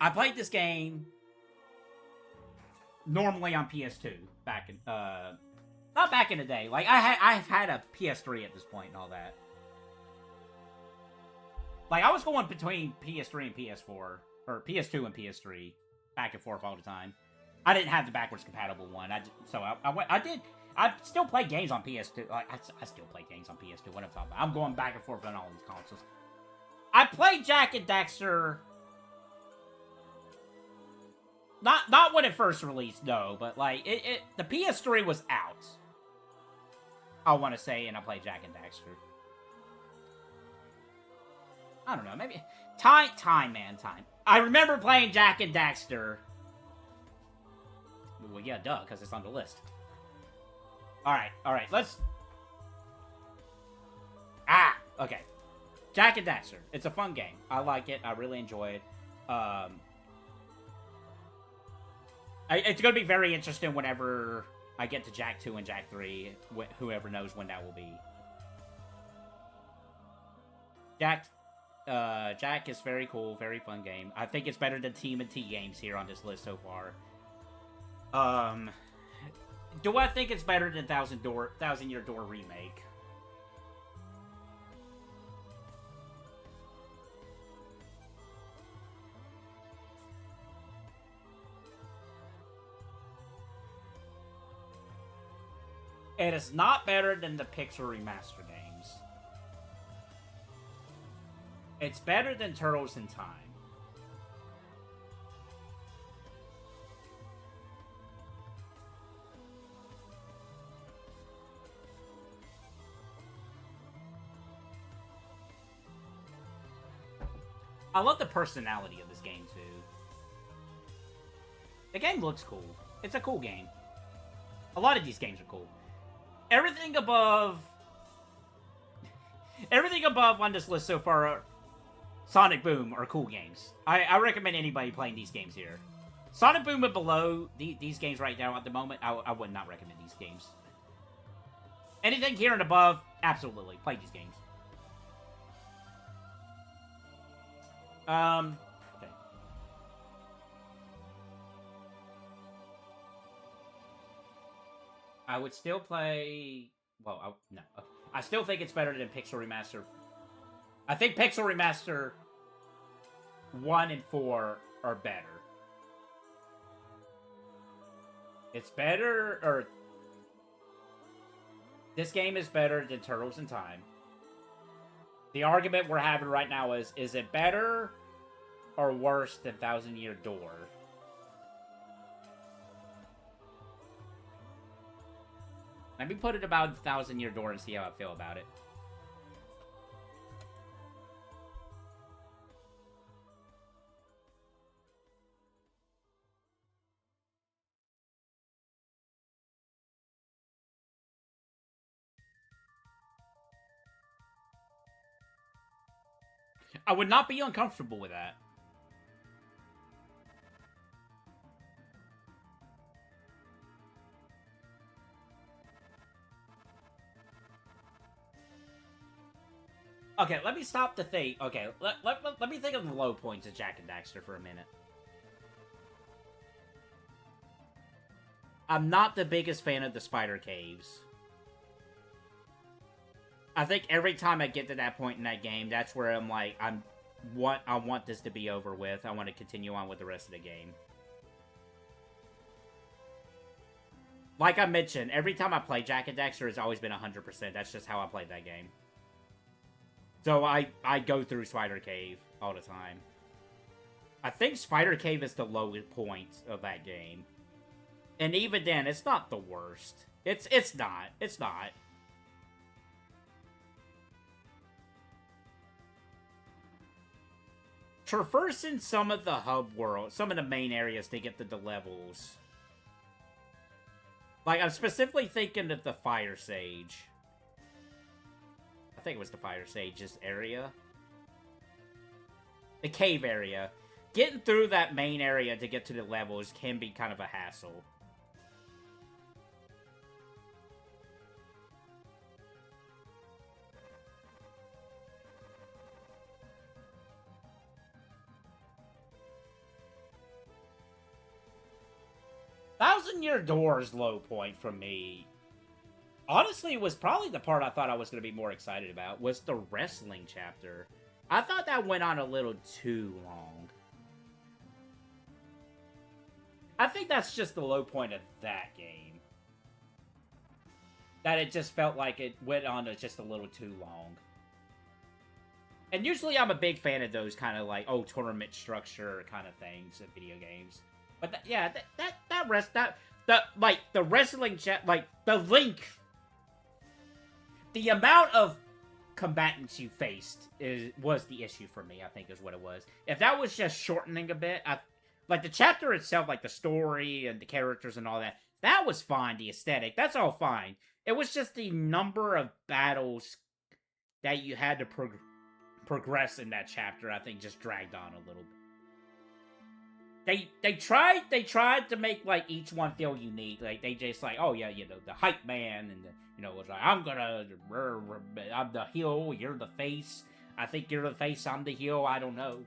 I played this game normally on PS2 back in not back in the day. Like I've had a PS3 at this point and all that. Like I was going between PS3 and PS4 or PS2 and PS3 back and forth all the time. I didn't have the backwards compatible one. I still play games on PS2. Like, I still play games on PS2. What I'm talking about. I'm going back and forth on all these consoles. I played Jak and Daxter. Not when it first released, no. But like the PS3 was out. I want to say, and I played Jak and Daxter. I don't know. Maybe time. I remember playing Jak and Daxter. Well, yeah, duh, because it's on the list. Alright, let's... Okay. Jak and Daxter. It's a fun game. I like it. I really enjoy it. It's going to be very interesting whenever I get to Jak 2 and Jak 3. Whoever knows when that will be. Jak is very cool, very fun game. I think it's better than TMNT games here on this list so far. Do I think it's better than Thousand Year Door Remake? It is not better than the Pixel Remaster games. It's better than Turtles in Time. I love the personality of this game, too. The game looks cool. It's a cool game. A lot of these games are cool. Everything above on this list so far are Sonic Boom are cool games. I recommend anybody playing these games here. Sonic Boom and below, these games right now at the moment, I would not recommend these games. Anything here and above, absolutely. Play these games. Okay. I would still play... Well, no. I still think it's better than Pixel Remaster. I think Pixel Remaster 1 and 4 are better. It's better, or... This game is better than Turtles in Time. The argument we're having right now is it better or worse than Thousand Year Door? Let me put it about the 1,000-year door and see how I feel about it. I would not be uncomfortable with that. Okay, let me stop to think. Okay, let me think of the low points of Jak and Daxter for a minute. I'm not the biggest fan of the spider caves. I think every time I get to that point in that game, that's where I'm like, I want this to be over with. I want to continue on with the rest of the game. Like I mentioned, every time I play Jak and Daxter, it's always been 100%. That's just how I played that game. So I go through Spider Cave all the time. I think Spider Cave is the lowest point of that game. And even then, it's not the worst. It's not. It's not. Traversing some of the hub world, some of the main areas to get to the levels. Like, I'm specifically thinking of the Fire Sage. I think it was the Fire Sage's area. The cave area. Getting through that main area to get to the levels can be kind of a hassle. Thousand-Year Door's low point for me, honestly, was probably the part I thought I was going to be more excited about, was the wrestling chapter. I thought that went on a little too long. I think that's just the low point of that game. That it just felt like it went on just a little too long. And usually I'm a big fan of those kind of like, tournament structure kind of things in video games. But the wrestling chat, like, the link, the amount of combatants you faced was the issue for me, I think is what it was. If that was just shortening a bit, like, the chapter itself, like, the story and the characters and all that, that was fine, the aesthetic, that's all fine. It was just the number of battles that you had to progress in that chapter, I think, just dragged on a little bit. They tried to make, like, each one feel unique. Like, they just like, oh yeah, you know, the hype man, and it's like, I'm the heel, you're the face. I think you're the face, I'm the heel, I don't know.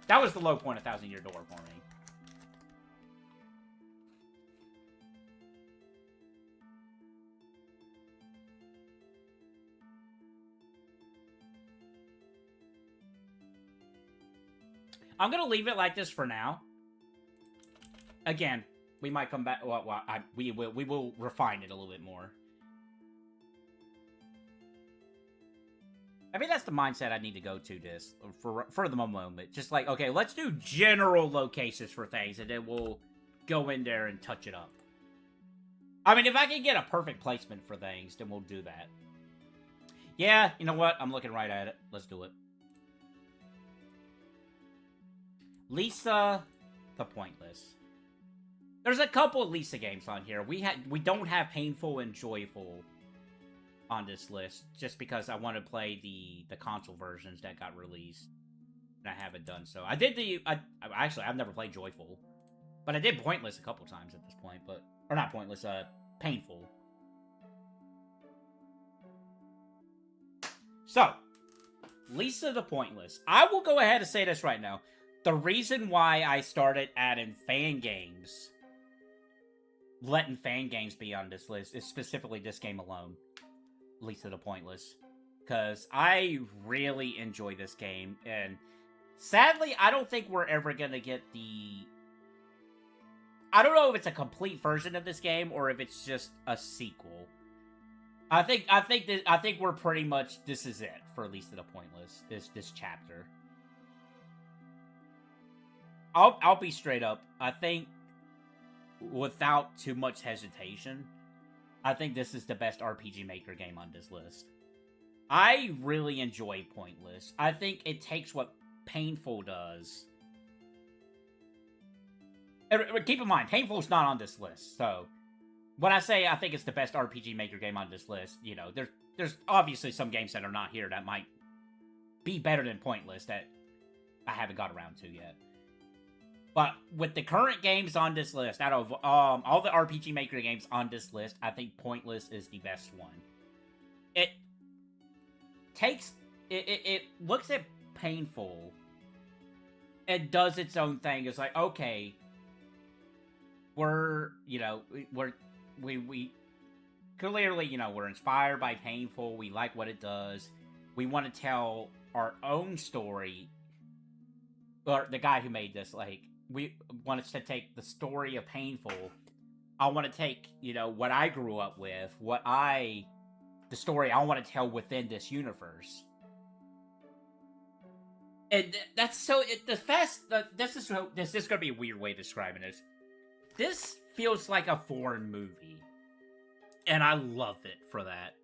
That was the low point of 1,000-Year Door for me. I'm gonna leave it like this for now. Again, we might come back. We will refine it a little bit more. I mean, that's the mindset I need to go to this for the moment. Just like, okay, let's do general locations for things, and then we'll go in there and touch it up. I mean, if I can get a perfect placement for things, then we'll do that. Yeah, you know what? I'm looking right at it. Let's do it. Lisa the Pointless. There's a couple of Lisa games on here. We don't have Painful and Joyful on this list, just because I want to play the console versions that got released, and I haven't done so. I did actually, I've never played Joyful, but I did Pointless a couple times at this point, or not Pointless, Painful. So, Lisa the Pointless. I will go ahead and say this right now. The reason why I started adding fan games, letting fan games be on this list, is specifically this game alone, Lisa the Pointless. Because I really enjoy this game, and sadly, I don't think we're ever going to get I don't know if it's a complete version of this game, or if it's just a sequel. I think we're pretty much, this is it for Lisa the Pointless, this chapter. I'll be straight up. I think without too much hesitation, I think this is the best RPG Maker game on this list. I really enjoy Pointless. I think it takes what Painful does. Keep in mind, Painful's not on this list, so when I say I think it's the best RPG Maker game on this list, you know, there's obviously some games that are not here that might be better than Pointless that I haven't got around to yet. But with the current games on this list, out of all the RPG Maker games on this list, I think Pointless is the best one. It looks at Painful and does its own thing. It's like, okay, we clearly, you know, we're inspired by Painful. We like what it does. We want to tell our own story. Or the guy who made this, like, we wanted to take the story of Painful. I want to take, you know, what I grew up with, the story I want to tell within this universe. And that's so, this is going to be a weird way of describing this. This feels like a foreign movie. And I love it for that.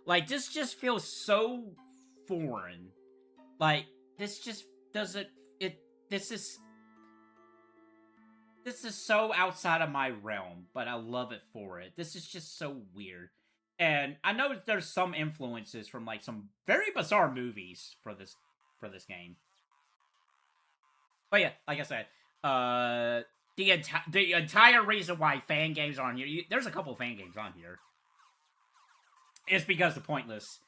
Like, this just feels so foreign. Like, this just doesn't, this is so outside of my realm, but I love it for it. This is just so weird. And I know there's some influences from, like, some very bizarre movies for this game. But yeah, like I said, the entire reason why fan games are on here, there's a couple fan games on here, is because of Pointless.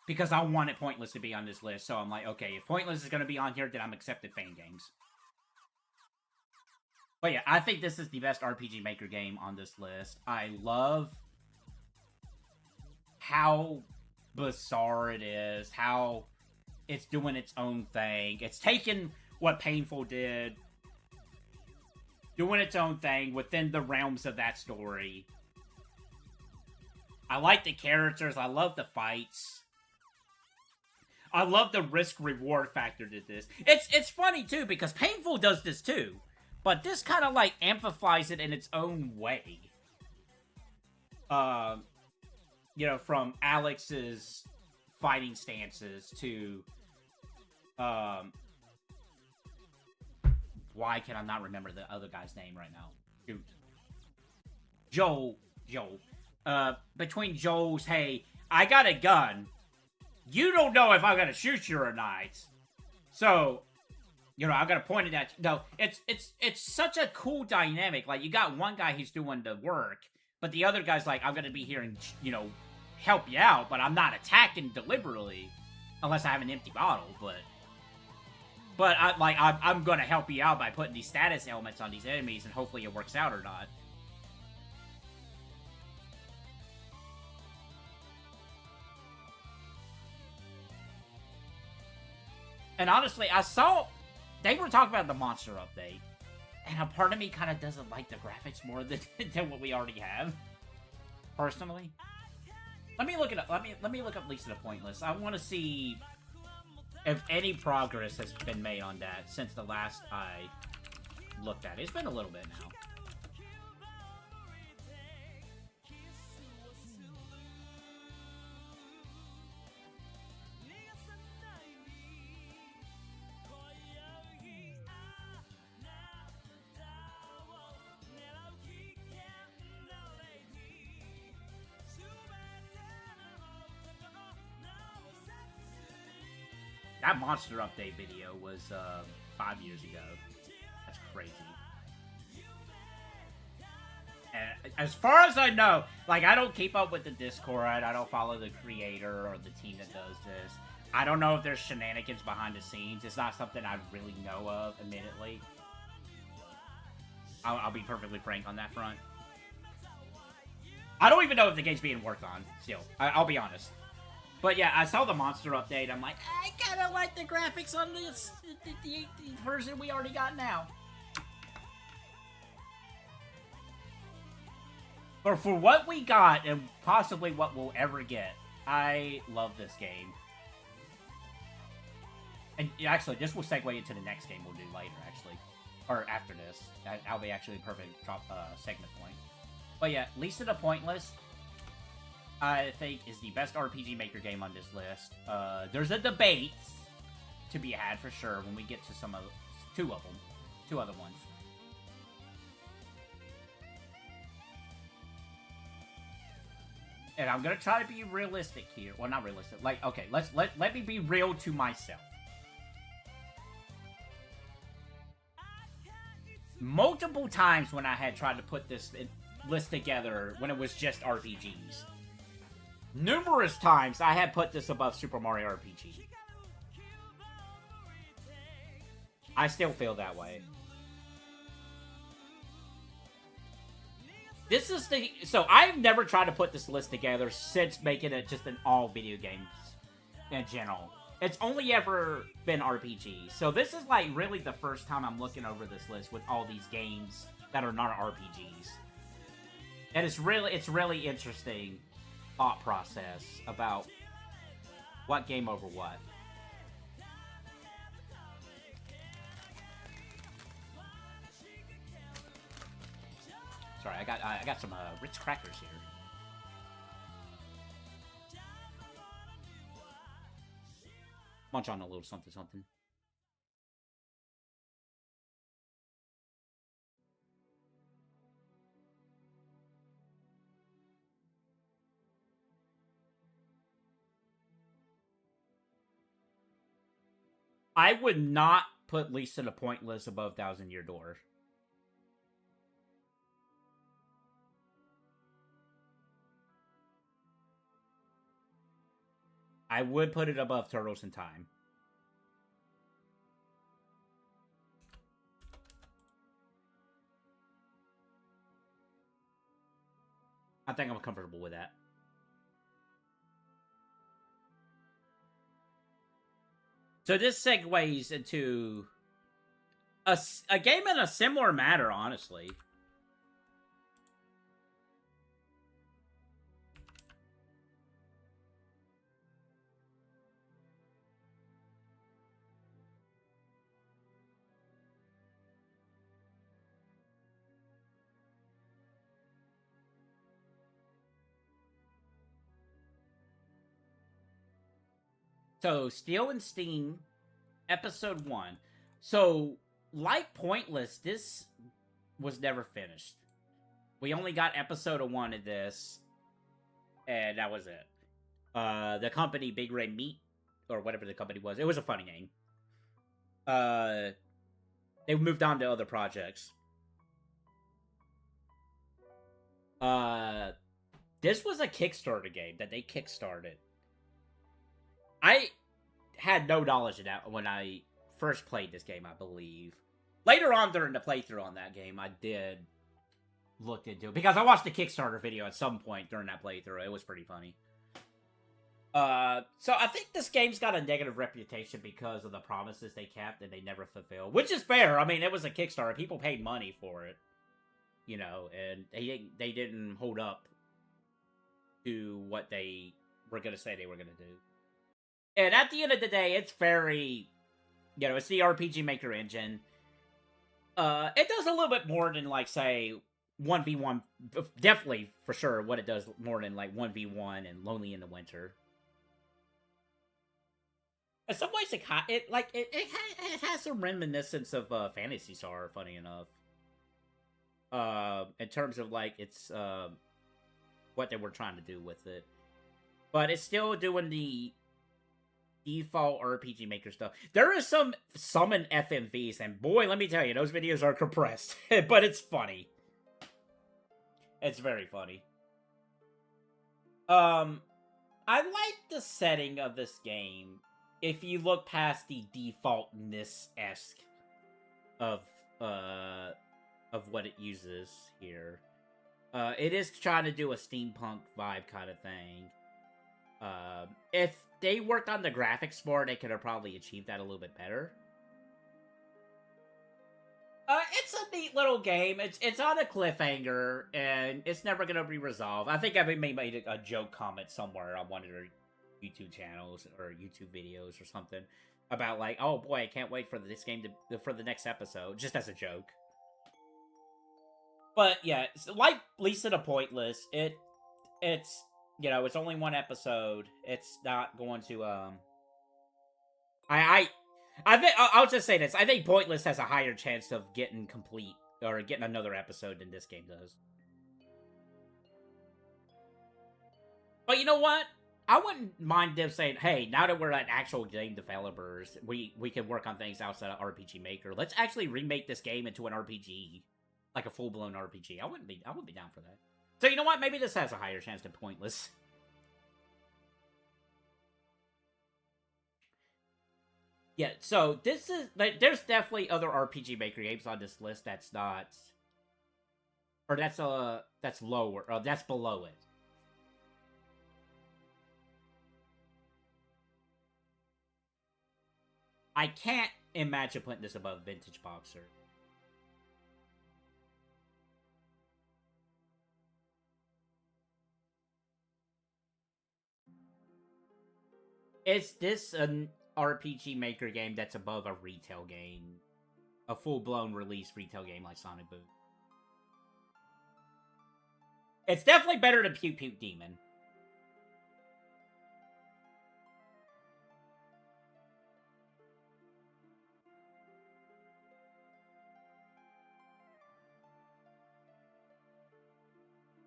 Because I wanted Pointless to be on this list, so I'm like, okay, if Pointless is going to be on here, then I'm accepting fan games. But yeah, I think this is the best RPG Maker game on this list. I love how bizarre it is, how it's doing its own thing. It's taking what Painful did, doing its own thing within the realms of that story. I like the characters, I love the fights. I love the risk-reward factor to this. It's funny, too, because Painful does this, too. But this kind of, like, amplifies it in its own way. You know, from Alex's fighting stances to, why can I not remember the other guy's name right now? Shoot. Joel. Between Joel's, hey, I got a gun. You don't know if I'm gonna shoot you or not. So, you know, I'm gonna point it at you. No, it's such a cool dynamic. Like, you got one guy who's doing the work, but the other guy's like, I'm gonna be here and, you know, help you out, but I'm not attacking deliberately. Unless I have an empty bottle, but I'm gonna help you out by putting these status elements on these enemies, and hopefully it works out or not. And honestly, they were talking about the monster update, and a part of me kind of doesn't like the graphics more than what we already have. Personally, let me look it up. Let me look up Lisa the Pointless. I want to see if any progress has been made on that since the last I looked at it. It's been a little bit now. That monster update video was 5 years ago. That's crazy. And as far as I know, like, I don't keep up with the Discord. I don't follow the creator or the team that does this. I don't know if there's shenanigans behind the scenes. It's not something I really know of, admittedly. I'll be perfectly frank on that front. I don't even know if the game's being worked on, still. I'll be honest. But yeah, I saw the monster update. I'm like, I kind of like the graphics on this the version we already got now. But for what we got, and possibly what we'll ever get, I love this game. And actually, this will segue into the next game we'll do later, actually. Or after this. That'll be actually a perfect segment point. But yeah, Lisa the Pointless, I think, is the best RPG Maker game on this list. There's a debate to be had for sure when we get to two other ones. And I'm gonna try to be realistic here. Well, not realistic. Like, okay, let me be real to myself. Multiple times when I had tried to put this list together when it was just RPGs. Numerous times I had put this above Super Mario RPG. I still feel that way. This is so I've never tried to put this list together since making it just an all video games in general. It's only ever been RPGs. So this is like really the first time I'm looking over this list with all these games that are not RPGs. And it's really interesting thought process about what game over what. Sorry, I got some Ritz crackers here. Munch on a little something. I would not put Lisa the Pointless above Thousand Year Door. I would put it above Turtles in Time. I think I'm comfortable with that. So this segues into a game in a similar matter, honestly. So, Steel and Steam, Episode 1. So, like Pointless, this was never finished. We only got Episode 1 of this, and that was it. The company, Big Red Meat, or whatever the company was, it was a funny name. They moved on to other projects. This was a Kickstarter game that they kickstarted. I had no knowledge of that when I first played this game, I believe. Later on during the playthrough on that game, I did look into it. Because I watched the Kickstarter video at some point during that playthrough. It was pretty funny. So I think this game's got a negative reputation because of the promises they kept and they never fulfilled. Which is fair. I mean, it was a Kickstarter. People paid money for it. You know, and they didn't hold up to what they were going to say they were going to do. And at the end of the day, it's very, you know, it's the RPG Maker engine. It does a little bit more than, like, say, 1v1. Definitely, for sure, what it does more than, like, 1v1 and Lonely in the Winter. In some ways, it has some reminiscence of Phantasy Star, funny enough. In terms of, like, it's, what they were trying to do with it. But it's still doing the default RPG Maker stuff. There is some summon FMVs, and boy, let me tell you, those videos are compressed. But it's funny. It's very funny. I like the setting of this game. If you look past the defaultness-esque of what it uses here. It is trying to do a steampunk vibe kind of thing. If they worked on the graphics more, they could have probably achieved that a little bit better. It's a neat little game. It's on a cliffhanger, and it's never gonna be resolved. I think I made a joke comment somewhere on one of their YouTube channels or YouTube videos or something about like, oh boy, I can't wait for this game for the next episode, just as a joke. But yeah, like Lisa the Pointless, it's you know, it's only one episode. It's not going to I think I'll just say this. I think Pointless has a higher chance of getting complete or getting another episode than this game does. But you know what? I wouldn't mind them saying, "Hey, now that we're like actual game developers, we can work on things outside of RPG Maker. Let's actually remake this game into an RPG, like a full-blown RPG." I wouldn't be down for that. So you know what? Maybe this has a higher chance than Pointless. Yeah, so this is like, there's definitely other RPG Maker games on this list that's not, or that's lower, that's below it. I can't imagine putting this above Vintage Boxer. Is this an RPG Maker game that's above a retail game? A full-blown release retail game like Sonic Boom? It's definitely better than PukePuke Demon.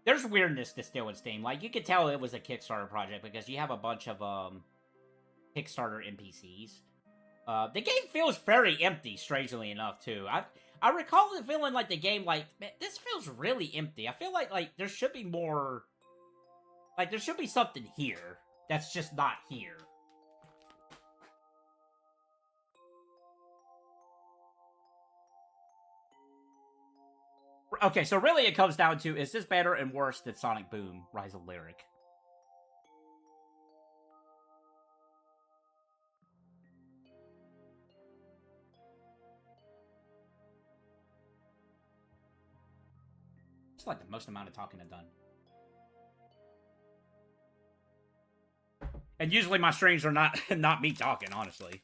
There's weirdness to still in Steam. Like, you could tell it was a Kickstarter project because you have a bunch of Kickstarter NPCs. The game feels very empty, strangely enough, too. I recall it feeling like the game, like, man, this feels really empty. I feel like there should be more, like, there should be something here that's just not here. Okay, so really it comes down to, is this better and worse than Sonic Boom, Rise of Lyric? It's like the most amount of talking I've done. And usually my streams are not me talking, honestly.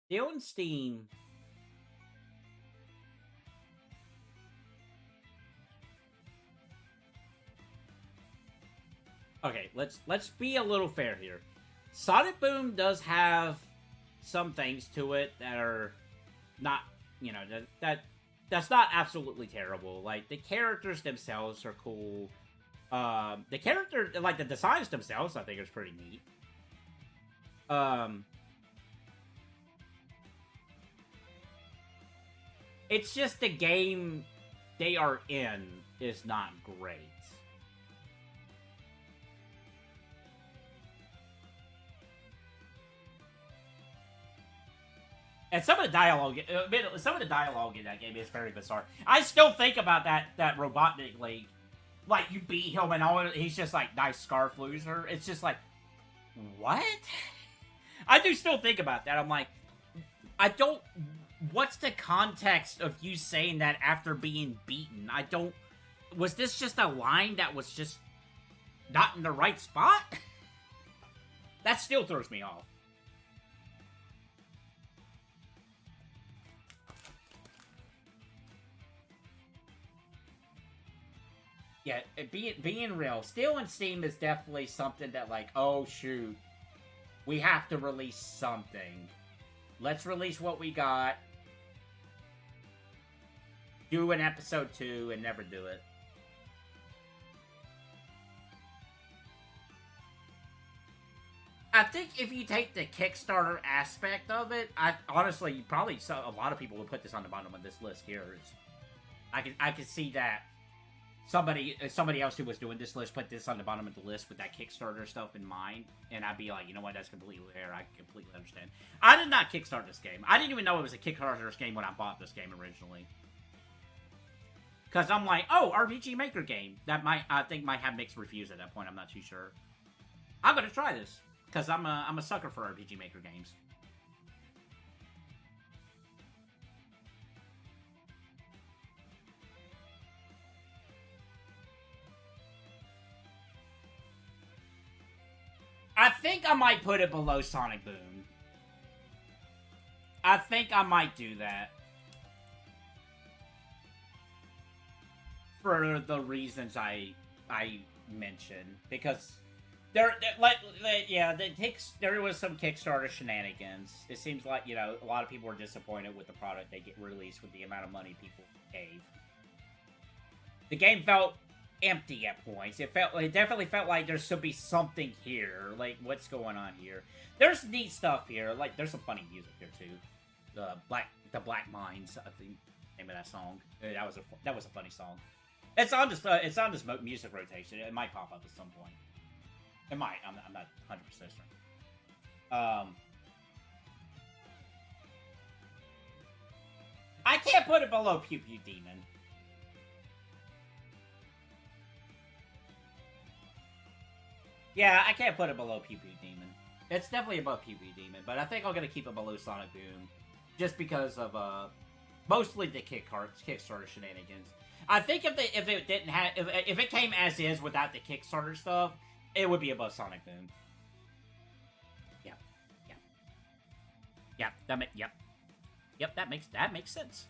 Still in Steam. Okay, let's be a little fair here. Sonic Boom does have some things to it that are not, you know, that's not absolutely terrible. Like, the characters themselves are cool. The character, like, the designs themselves, I think, is pretty neat. It's just the game they are in is not great. And some of the dialogue in that game is very bizarre. I still think about that Robotnik League. Like, you beat him and all, he's just like, nice scarf loser. It's just like, what? I do still think about that. I'm like, what's the context of you saying that after being beaten? Was this just a line that was just not in the right spot? That still throws me off. Yeah, being real, Still in Steam is definitely something that, like, oh shoot, we have to release something. Let's release what we got. Do an episode 2 and never do it. I think if you take the Kickstarter aspect of it, honestly, probably a lot of people would put this on the bottom of this list here. I can see that somebody else who was doing this list put this on the bottom of the list with that Kickstarter stuff in mind, and I'd be like, you know what, that's completely fair. I completely understand. I did not kickstart this game. I didn't even know it was a Kickstarter game when I bought this game originally. Because I'm like, oh, RPG Maker game. I think might have mixed reviews at that point. I'm not too sure. I'm gonna try this because I'm a sucker for RPG Maker games. I think I might put it below Sonic Boom. I think I might do that. For the reasons I mentioned. Because there was some Kickstarter shenanigans. It seems like, you know, a lot of people were disappointed with the product they get released with the amount of money people gave. The game felt empty at points. It definitely felt like there should be something here. Like, what's going on here? There's neat stuff here. Like, there's some funny music here too. The Black Minds, I think, name of that song. That was a funny song. It's on this music rotation. It might pop up at some point. It might. I'm not 100% sure. I can't put it below PukePuke Demon. Yeah, I can't put it below PukePuke Demon. It's definitely above PukePuke Demon, but I think I'm gonna keep it below Sonic Boom, just because of mostly the Kickstarter shenanigans. I think if it came as is without the Kickstarter stuff, it would be above Sonic Boom. Yep. That makes sense.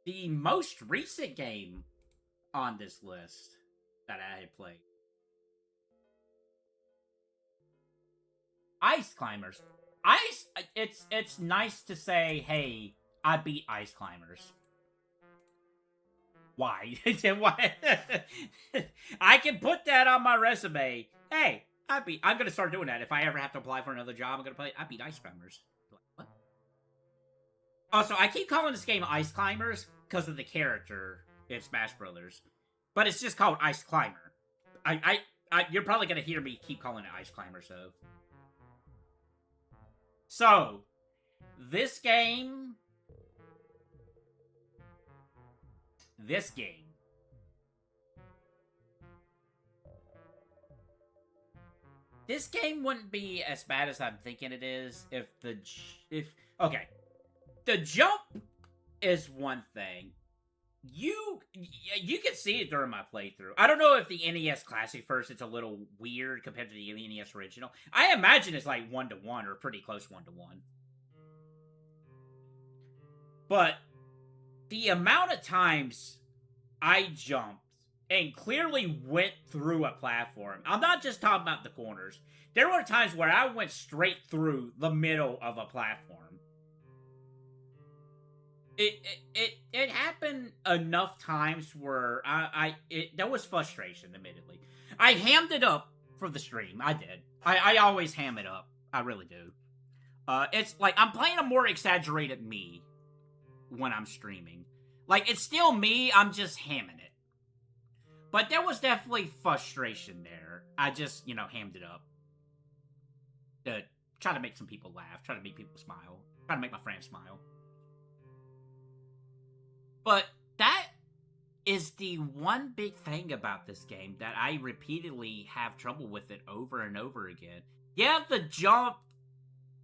The most recent game on this list that I had played. Ice Climbers. It's nice to say, hey, I beat Ice Climbers. Why? Why? I can put that on my resume. Hey, I'm gonna start doing that. If I ever have to apply for another job, I'm gonna play. I beat Ice Climbers. What? Also, I keep calling this game Ice Climbers because of the character in Smash Brothers, but it's just called Ice Climber. You're probably gonna hear me keep calling it Ice Climbers, though. So, this game wouldn't be as bad as I'm thinking it is okay. The jump is one thing. You can see it during my playthrough. I don't know if the NES Classic first, it's a little weird compared to the NES Original. I imagine it's like 1-to-1 or pretty close 1-to-1. But the amount of times I jumped and clearly went through a platform. I'm not just talking about the corners. There were times where I went straight through the middle of a platform. It happened enough times where there was frustration, admittedly. I hammed it up for the stream. I did. I always ham it up. I really do. It's like I'm playing a more exaggerated me when I'm streaming. Like, it's still me, I'm just hamming it. But there was definitely frustration there. I just, hammed it up. To try to make some people laugh, try to make people smile, try to make my friends smile. But that is the one big thing about this game that I repeatedly have trouble with it over and over again. Yeah, the jump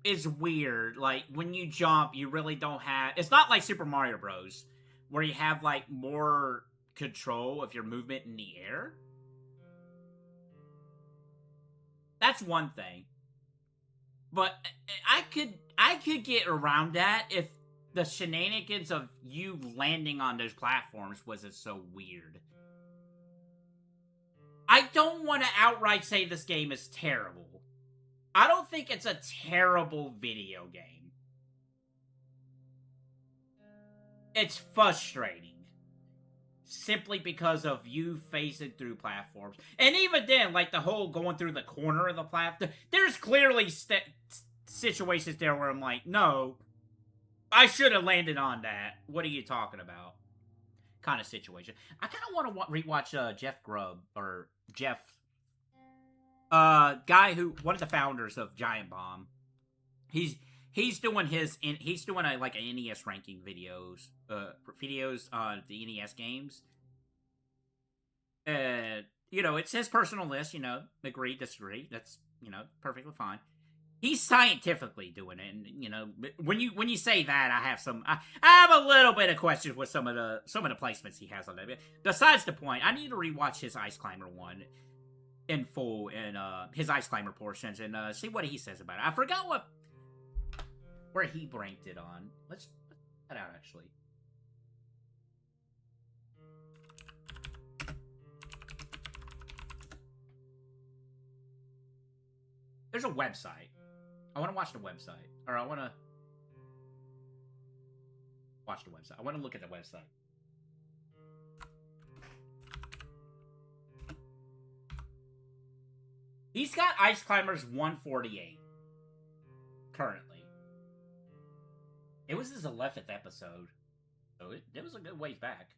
is weird. Like, when you jump, you really don't have... It's not like Super Mario Bros., where you have, like, more control of your movement in the air. That's one thing. But I could get around that if the shenanigans of you landing on those platforms wasn't so weird. I don't want to outright say this game is terrible. I don't think it's a terrible video game. It's frustrating. Simply because of you phasing through platforms. And even then, like the whole going through the corner of the platform, there's clearly situations there where I'm like, no, I should have landed on that. What are you talking about? Kind of situation. I kind of want to rewatch Jeff Grubb, or Jeff, guy who, one of the founders of Giant Bomb. He's he's doing like an NES ranking videos on the NES games. It's his personal list. Agree, disagree. That's perfectly fine. He's scientifically doing it, and when you say that, I have a little bit of questions with some of the placements he has on that. Besides the point, I need to rewatch his Ice Climber one in full and his Ice Climber portions and see what he says about it. I forgot where he ranked it on. Let's check that out actually. There's a website. I want to watch the website. Or I want to watch the website. I want to look at the website. He's got Ice Climbers 148. Currently. It was his 11th episode. So it was a good ways back.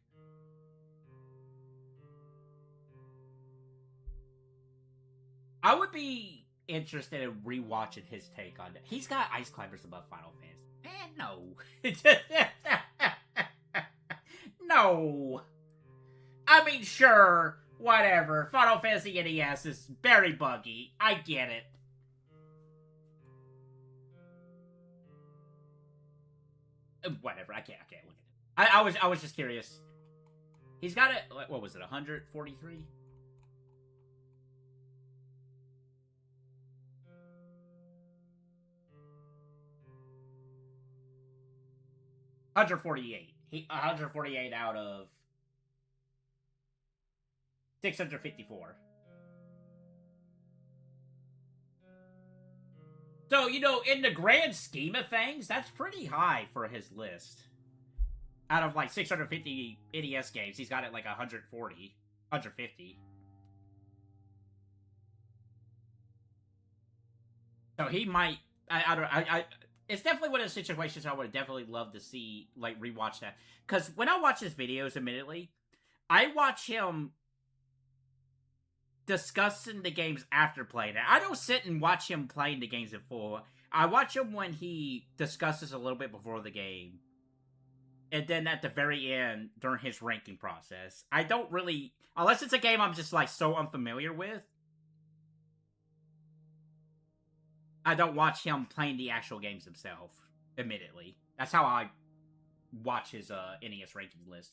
I would be interested in rewatching his take on it. He's got Ice Climbers above Final Fantasy. No. No. I mean, sure, whatever. Final Fantasy NES is very buggy. I get it. Whatever. I can't look at it. I was just curious. He's got it. What was it? 143. 148. 148 out of 654. So, in the grand scheme of things, that's pretty high for his list. Out of, 650 NES games, he's got it, 140. 150. So he might... It's definitely one of those situations I would definitely love to see, rewatch that. Because when I watch his videos, admittedly, I watch him discussing the games after playing it. I don't sit and watch him playing the games in full. I watch him when he discusses a little bit before the game. And then at the very end, during his ranking process. I don't really... Unless it's a game I'm just, so unfamiliar with. I don't watch him playing the actual games himself, admittedly. That's how I watch his NES ranking list.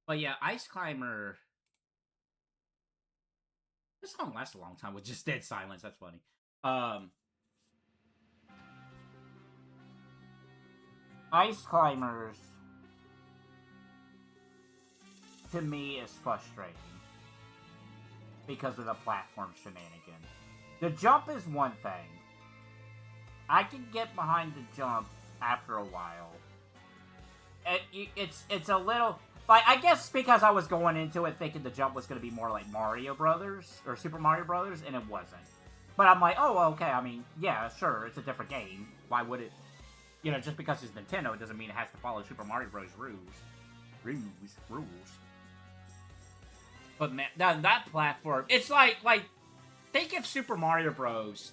But yeah, Ice Climber... This song lasts a long time with just dead silence. That's funny. Ice Climbers... to me is frustrating because of the platform shenanigans. The jump is one thing. I can get behind the jump after a while. It's a little... I guess because I was going into it thinking the jump was going to be more like Mario Brothers, or Super Mario Brothers, and it wasn't. But I'm like, oh, okay, I mean, yeah, sure, it's a different game. Why would it... just because it's Nintendo, it doesn't mean it has to follow Super Mario Bros. Rules. But man, that platform, it's like, think if Super Mario Bros.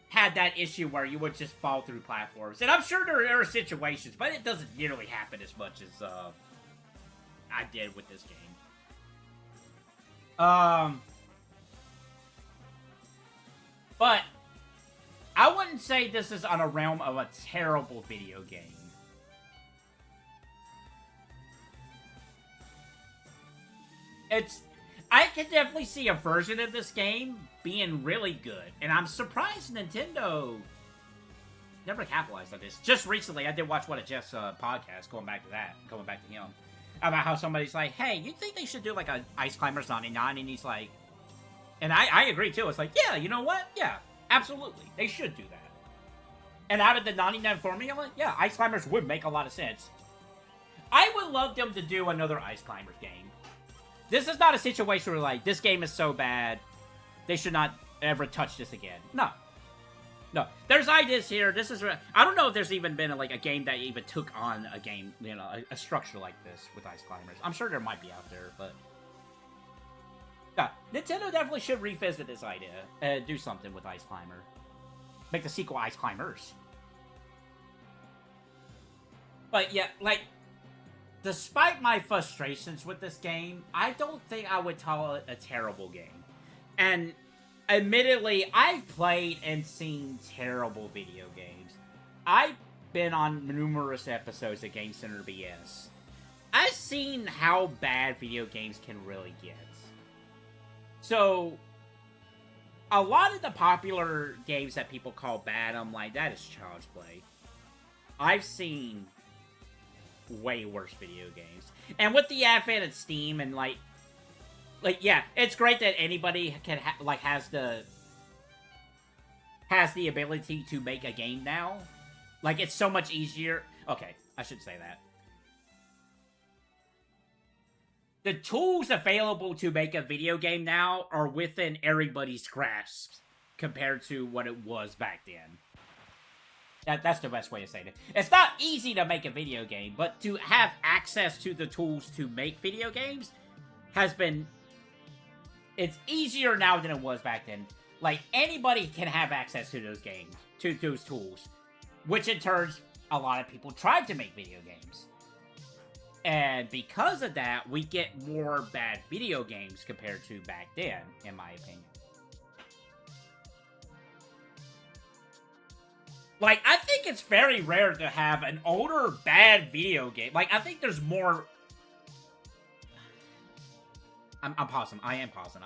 Had that issue where you would just fall through platforms. And I'm sure there are situations, but it doesn't nearly happen as much as, I did with this game. But, I wouldn't say this is on a realm of a terrible video game. I can definitely see a version of this game being really good. And I'm surprised Nintendo never capitalized on this. Just recently, I did watch one of Jeff's podcast, going back to him, about how somebody's like, hey, you think they should do like a Ice Climbers 99? And he's like, and I agree too. It's like, yeah, you know what? Yeah, absolutely. They should do that. And out of the 99 formula, yeah, Ice Climbers would make a lot of sense. I would love them to do another Ice Climbers game. This is not a situation where, this game is so bad, they should not ever touch this again. No. No, there's ideas here. This is... I don't know if there's even been, like, a game that even took on a game, you know, a structure like this with Ice Climbers. I'm sure there might be out there, but... Yeah, Nintendo definitely should revisit this idea and do something with Ice Climber. Make the sequel Ice Climbers. But yeah, like, despite my frustrations with this game, I don't think I would call it a terrible game. And admittedly, I've played and seen terrible video games. I've been on numerous episodes of Game Center BS. I've seen how bad video games can really get. So, a lot of the popular games that people call bad, I'm like, that is child's play. I've seen way worse video games. And with the advent of Steam and, like, yeah, it's great that anybody can, has the ability to make a game now. Like, it's so much easier. Okay, I should say that. The tools available to make a video game now are within everybody's grasp compared to what it was back then. That's the best way to say it. It's not easy to make a video game, but to have access to the tools to make video games has been... It's easier now than it was back then. Like, anybody can have access to those games, to those tools. Which in turn, a lot of people tried to make video games. And because of that, we get more bad video games compared to back then, in my opinion. Like, I think it's very rare to have an older bad video game. Like, I think there's more... I'm pausing. I am pausing.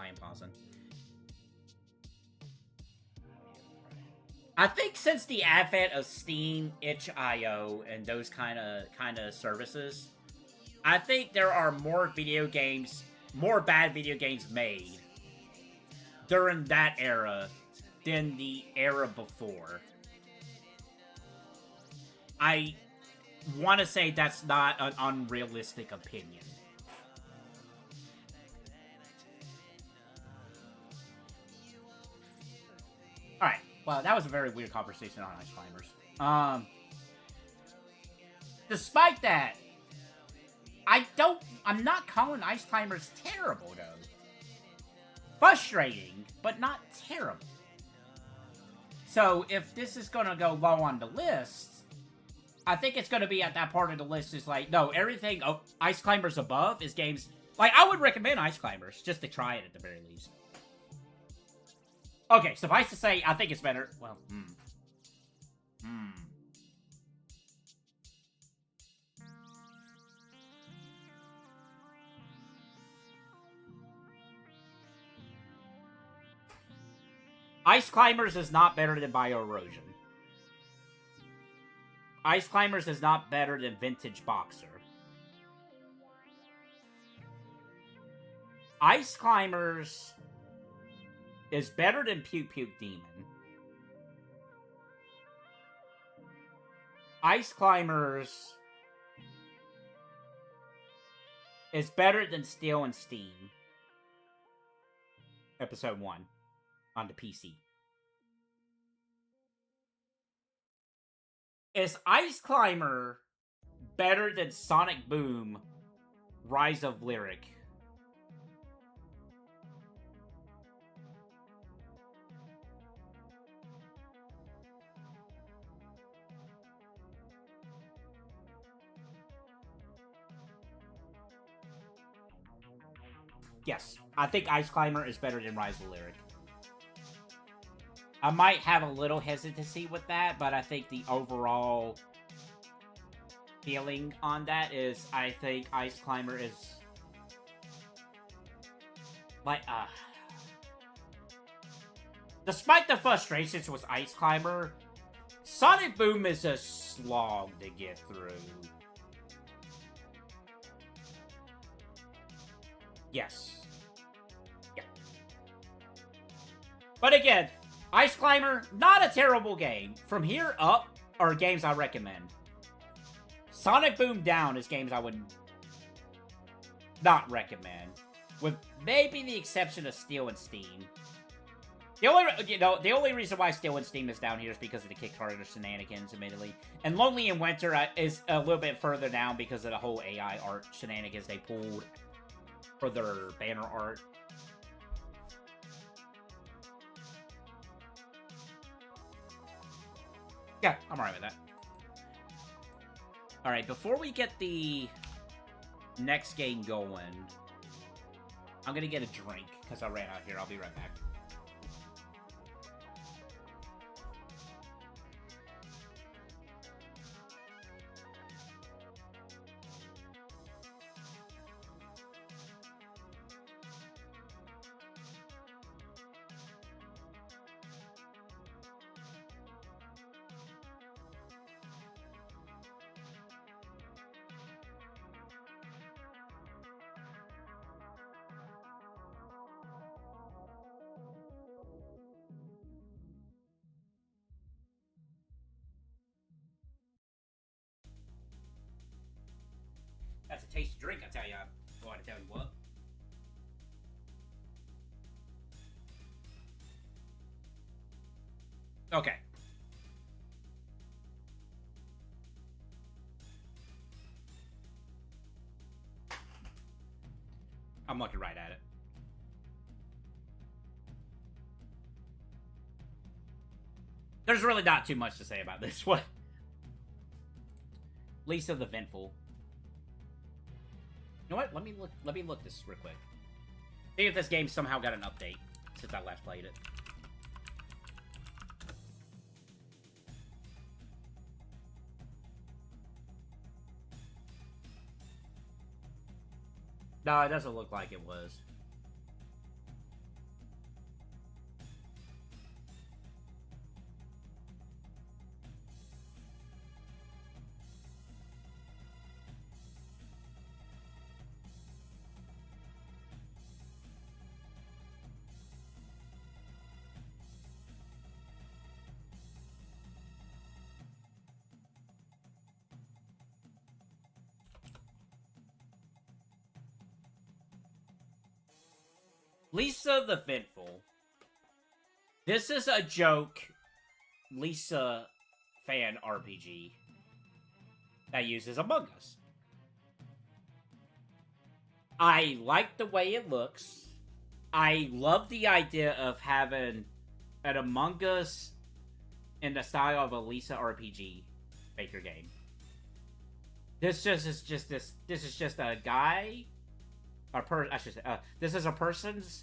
I think since the advent of Steam, itch.io, and those kind of services... I think there are more bad video games made during that era than the era before. I want to say that's not an unrealistic opinion. Alright, well, that was a very weird conversation on Ice Climbers. Despite that, I'm not calling Ice Climbers terrible, though. Frustrating, but not terrible. So, if this is gonna go low on the list, I think it's gonna be at that part of the list is like, no, everything Ice Climbers above is games... Like, I would recommend Ice Climbers, just to try it at the very least. Okay, suffice to say, I think it's better... Well, Ice Climbers is not better than Bioerosion. Ice Climbers is not better than Vintage Boxer. Ice Climbers is better than PukePuke Demon. Ice Climbers is better than Steel and Steam. Episode 1. On the PC. Is Ice Climber better than Sonic Boom Rise of Lyric? Yes, I think Ice Climber is better than Rise of Lyric. I might have a little hesitancy with that, but I think the overall feeling on that is I think Ice Climber is... Like, despite the frustrations with Ice Climber, Sonic Boom is a slog to get through. Yes. Yeah. But again... Ice Climber, not a terrible game. From here up are games I recommend. Sonic Boom down is games I would not recommend. With maybe the exception of Steel and Steam. The only reason why Still in Steam is down here is because of the Kickstarter shenanigans, admittedly. And Lonely in Winter is a little bit further down because of the whole AI art shenanigans they pulled for their banner art. Yeah, I'm alright with that. Alright, before we get the next game going, I'm gonna get a drink, because I ran out here. I'll be right back. That's a tasty drink, I tell you. I'm going to tell you what. Okay. I'm looking right at it. There's really not too much to say about this one. Lisa the Ventful. You know what? Let me look this real quick. See if this game somehow got an update since I last played it. No, it doesn't look like it was. Lisa the Ventful. This is a joke Lisa fan RPG that uses Among Us. I like the way it looks. I love the idea of having an Among Us in the style of a Lisa RPG maker game. This is just a guy. This is a person's,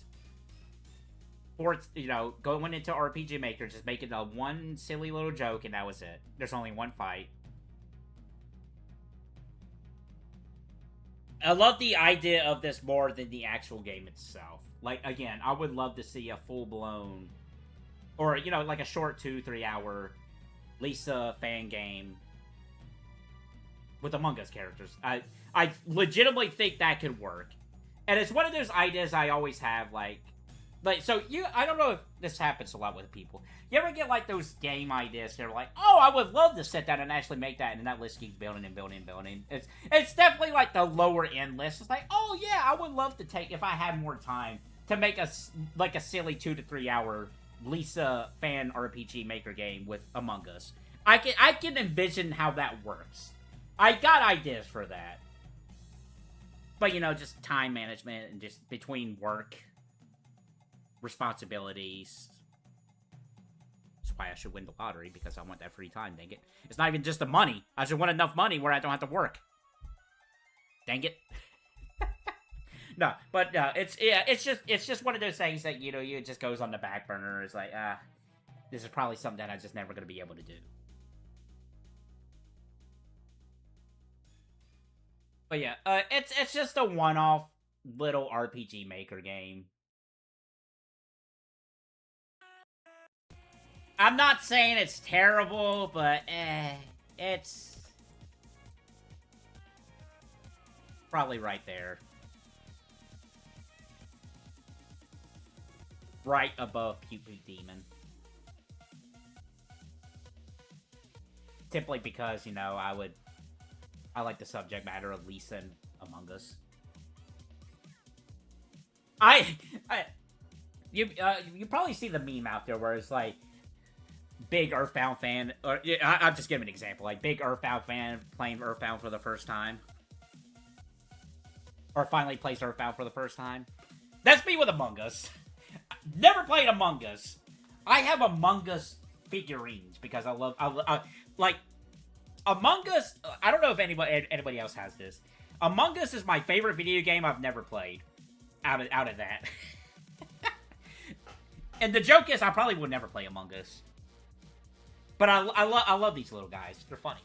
going into RPG Maker, just making a one silly little joke, and that was it. There's only one fight. I love the idea of this more than the actual game itself. Like, again, I would love to see a full-blown, or, like a short 2-3 hour Lisa fan game with Among Us characters. I legitimately think that could work. And it's one of those ideas I always have, I don't know if this happens a lot with people. You ever get, those game ideas that are like, oh, I would love to sit down and actually make that, and that list keeps building and building and building. It's definitely, the lower-end list. It's like, oh, yeah, I would love to take, if I had more time, to make a silly 2 to 3 hour Lisa fan RPG maker game with Among Us. I can envision how that works. I got ideas for that. But, just time management and just between work, responsibilities. That's why I should win the lottery, because I want that free time, dang it. It's not even just the money. I should want enough money where I don't have to work. Dang it. No, but it's just one of those things that, it just goes on the back burner. It's like, this is probably something that I'm just never going to be able to do. But yeah, it's just a one-off little RPG Maker game. I'm not saying it's terrible, but it's probably right there. Right above PukePuke Demon. Simply because, I like the subject matter of Lisa and Among Us. you probably see the meme out there where it's like big Earthbound fan, or I'm just giving an example, like big Earthbound fan playing Earthbound for the first time, or finally plays Earthbound for the first time. That's me with Among Us. Never played Among Us. I have Among Us figurines because I love like Among Us. I don't know if anybody else has this. Among Us is my favorite video game I've never played. Out of that. And the joke is, I probably would never play Among Us. But I love these little guys. They're funny.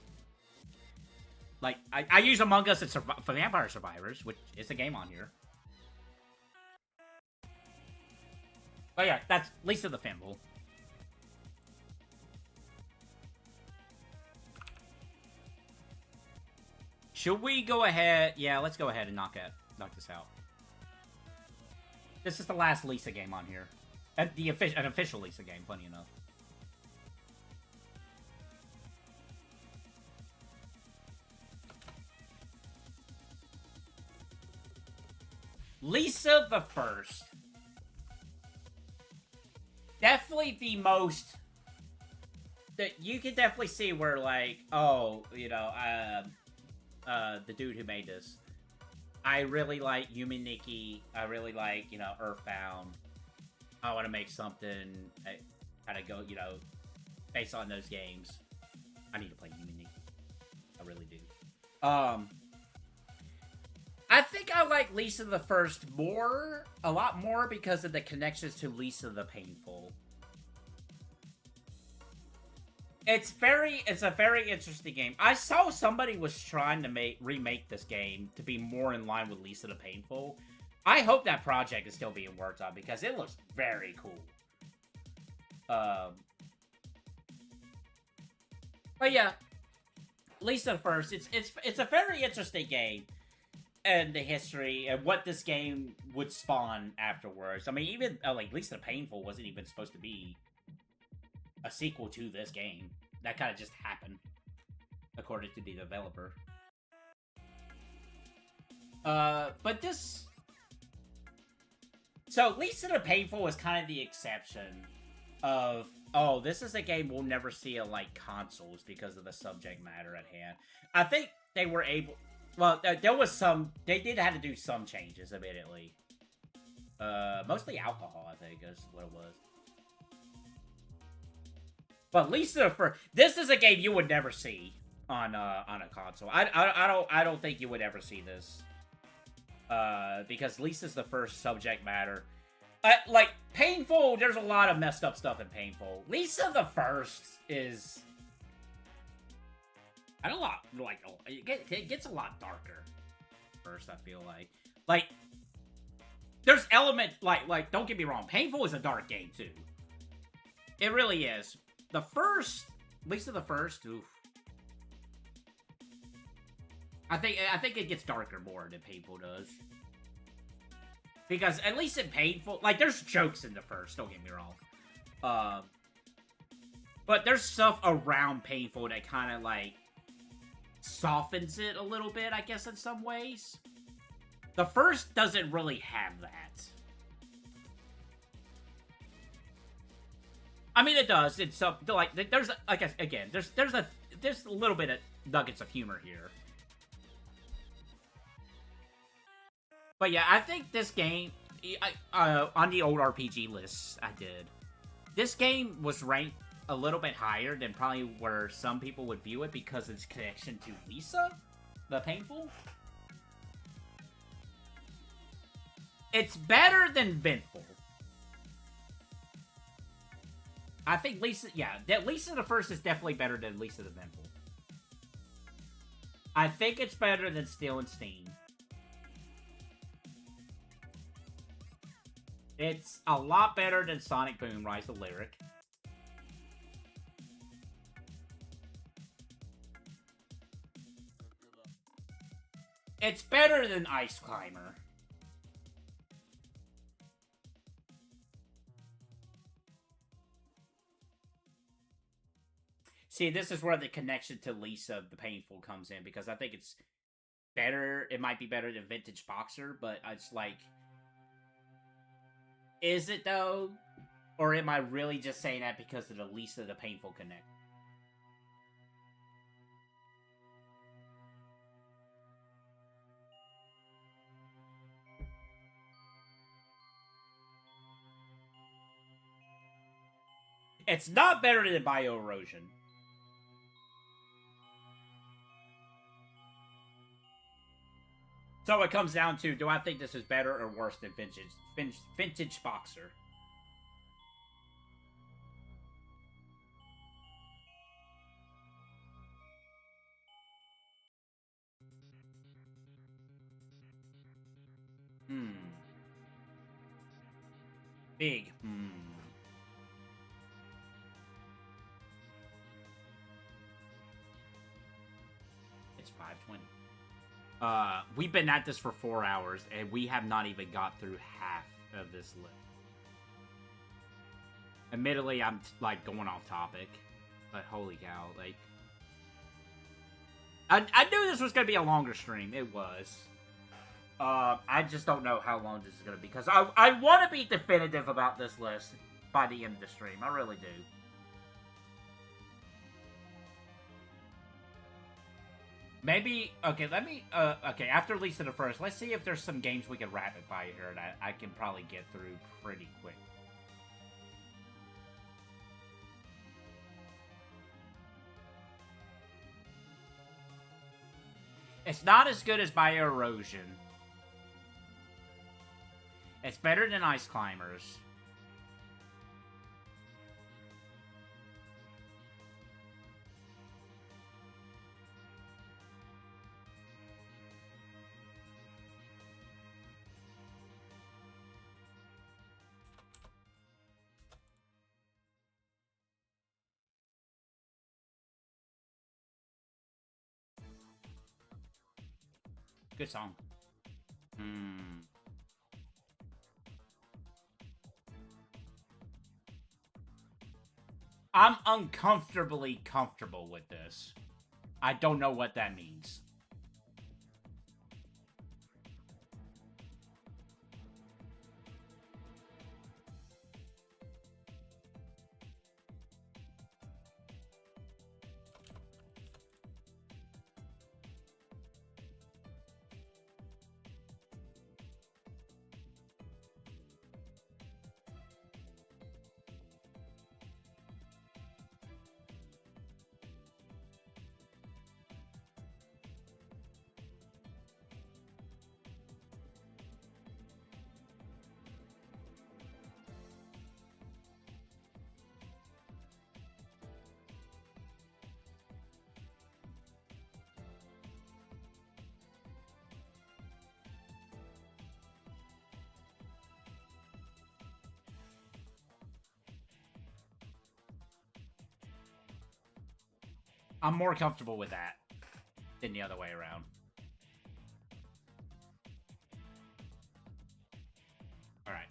Like, I use Among Us for Vampire Survivors, which is a game on here. Oh yeah, that's Lisa the Fimble. Should we go ahead? Yeah, let's go ahead and knock this out. This is the last Lisa game on here. An official Lisa game, funny enough. Lisa the First. Definitely the most... that you can definitely see where, like, oh, you know, the dude who made this. I really like Human Nikki. I really like, you know, Earthbound. I want to make something kind of go, you know, based on those games. I need to play Human Nikki. I really do. I think I like Lisa the First a lot more because of the connections to Lisa the Painful. It's a very interesting game. I saw somebody was trying to remake this game to be more in line with Lisa the Painful. I hope that project is still being worked on because it looks very cool. But yeah, Lisa the First. It's a very interesting game, and the history and what this game would spawn afterwards. I mean, even like Lisa the Painful wasn't even supposed to be a sequel to this game. That kind of just happened, according to the developer. But this... So, Lisa the Painful was kind of the exception of, oh, this is a game we'll never see on, like, consoles because of the subject matter at hand. I think they were able... Well, there was some... They did have to do some changes, admittedly. Mostly alcohol, I think, is what it was. But Lisa First, this is a game you would never see on a console. I don't think you would ever see this, because Lisa's the First subject matter. Like Painful, there's a lot of messed up stuff in Painful. Lisa the First is, I don't know, like it gets a lot darker. First, I feel like there's element like don't get me wrong, Painful is a dark game too. It really is. The first, Lisa the First, oof. I think it gets darker more than Painful does. Because at least in Painful, like there's jokes in the first, don't get me wrong. But there's stuff around Painful that kind of like softens it a little bit, I guess, in some ways. The first doesn't really have that. I mean, it does. It's like there's like again, there's a little bit of nuggets of humor here. But yeah, I think this game, on the old RPG lists I did, this game was ranked a little bit higher than probably where some people would view it because of its connection to Lisa the Painful. It's better than Ventful. I think Lisa the First is definitely better than Lisa the Ventful. I think it's better than Steel and Steam. It's a lot better than Sonic Boom Rise of Lyric. It's better than Ice Climber. See, this is where the connection to Lisa the Painful comes in, because I think it's better. It might be better than Vintage Boxer, but it's like... Is it though? Or am I really just saying that because of the least of the painful connect? It's not better than Bioerosion. So it comes down to, do I think this is better or worse than Vintage Boxer? Big. It's 5:20. We've been at this for 4 hours, and we have not even got through half of this list. Admittedly, I'm, like, going off topic, but holy cow, like... I knew this was going to be a longer stream. It was. I just don't know how long this is going to be, because I want to be definitive about this list by the end of the stream. I really do. Maybe, okay, let me, okay, after Lisa the First, let's see if there's some games we can rapid fire here that I can probably get through pretty quick. It's not as good as Bioerosion. It's better than Ice Climbers. Good song. I'm uncomfortably comfortable with this. I don't know what that means. I'm more comfortable with that than the other way around. Alright.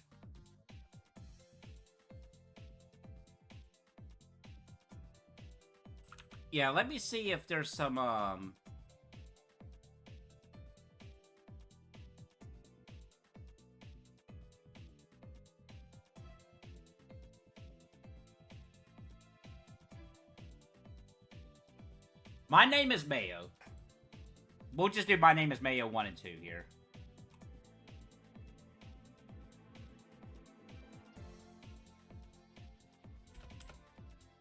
Yeah, let me see if there's some, My Name is Mayo. We'll just do My Name is Mayo 1 and 2 here.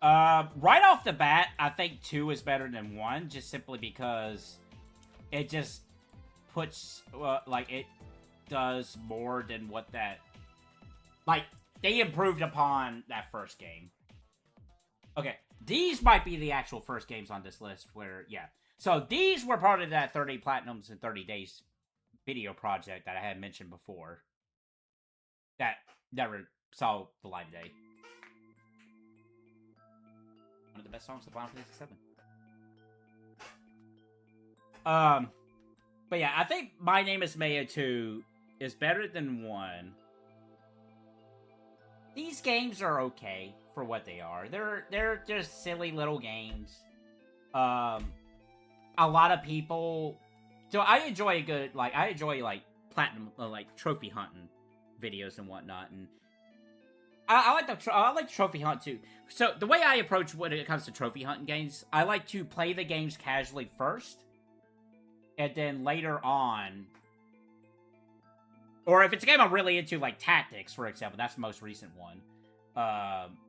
Right off the bat, I think 2 is better than 1, just simply because it just puts, like, it does more than what that... Like, they improved upon that first game. Okay, these might be the actual first games on this list where, yeah. So, these were part of that 30 Platinums in 30 Days video project that I had mentioned before. That never saw the light of day. One of the best songs of Final Fantasy VII. But yeah, I think My Name is Mayo 2 is better than 1. These games are okay for what they are. They're just silly little games. A lot of people... So I enjoy a good... Like, I enjoy, like, platinum... like, trophy hunting videos and whatnot. And I like trophy hunt too. So the way I approach when it comes to trophy hunting games, I like to play the games casually first, and then later on, or if it's a game I'm really into, like Tactics, for example, that's the most recent one.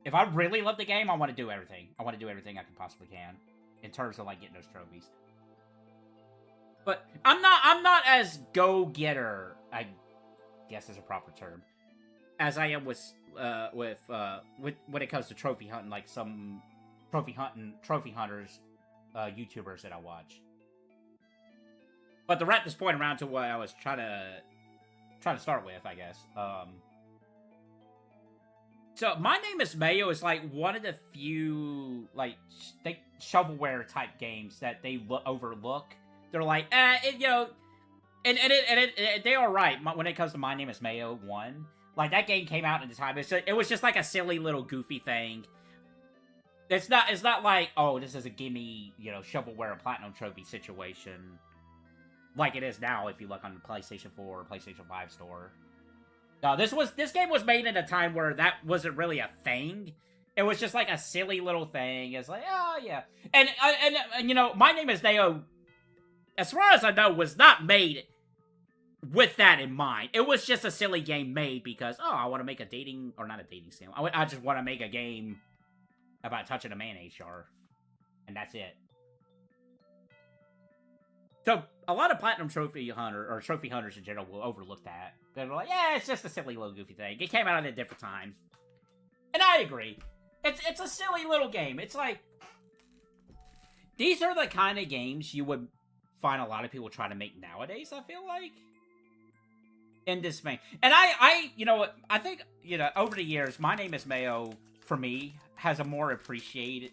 If I really love the game, I want to do everything. I want to do everything I can possibly can in terms of like getting those trophies. But I'm not as go-getter, I guess is a proper term, as I am with when it comes to trophy hunting, like some trophy hunters, YouTubers that I watch. But to wrap this point around to what I was trying to start with, I guess. So my name is Mayo is like one of the few like shovelware type games that they overlook. They're like, you know, and they are right when it comes to My Name is Mayo 1. Like, that game came out at the time. It was just like a silly little goofy thing. It's not like, oh, this is a gimme, you know, shovelware and platinum trophy situation. Like it is now if you look on the PlayStation 4 or PlayStation 5 store. No, this game was made in a time where that wasn't really a thing. It was just like a silly little thing. It's like, oh, yeah. And you know, My Name is Mayo, as far as I know, was not made with that in mind. It was just a silly game made because, oh, I want to make a dating, or not a dating sim. I just want to make a game about touching a mayonnaise jar. And that's it. So, a lot of platinum trophy hunters in general will overlook that. They're like, yeah, it's just a silly little goofy thing. It came out at a different time. And I agree. It's a silly little game. It's like, these are the kind of games you would find a lot of people try to make nowadays, I feel like. In this vein. And I you know, I think, you know, over the years, My Name is Mayo, for me, has a more appreciation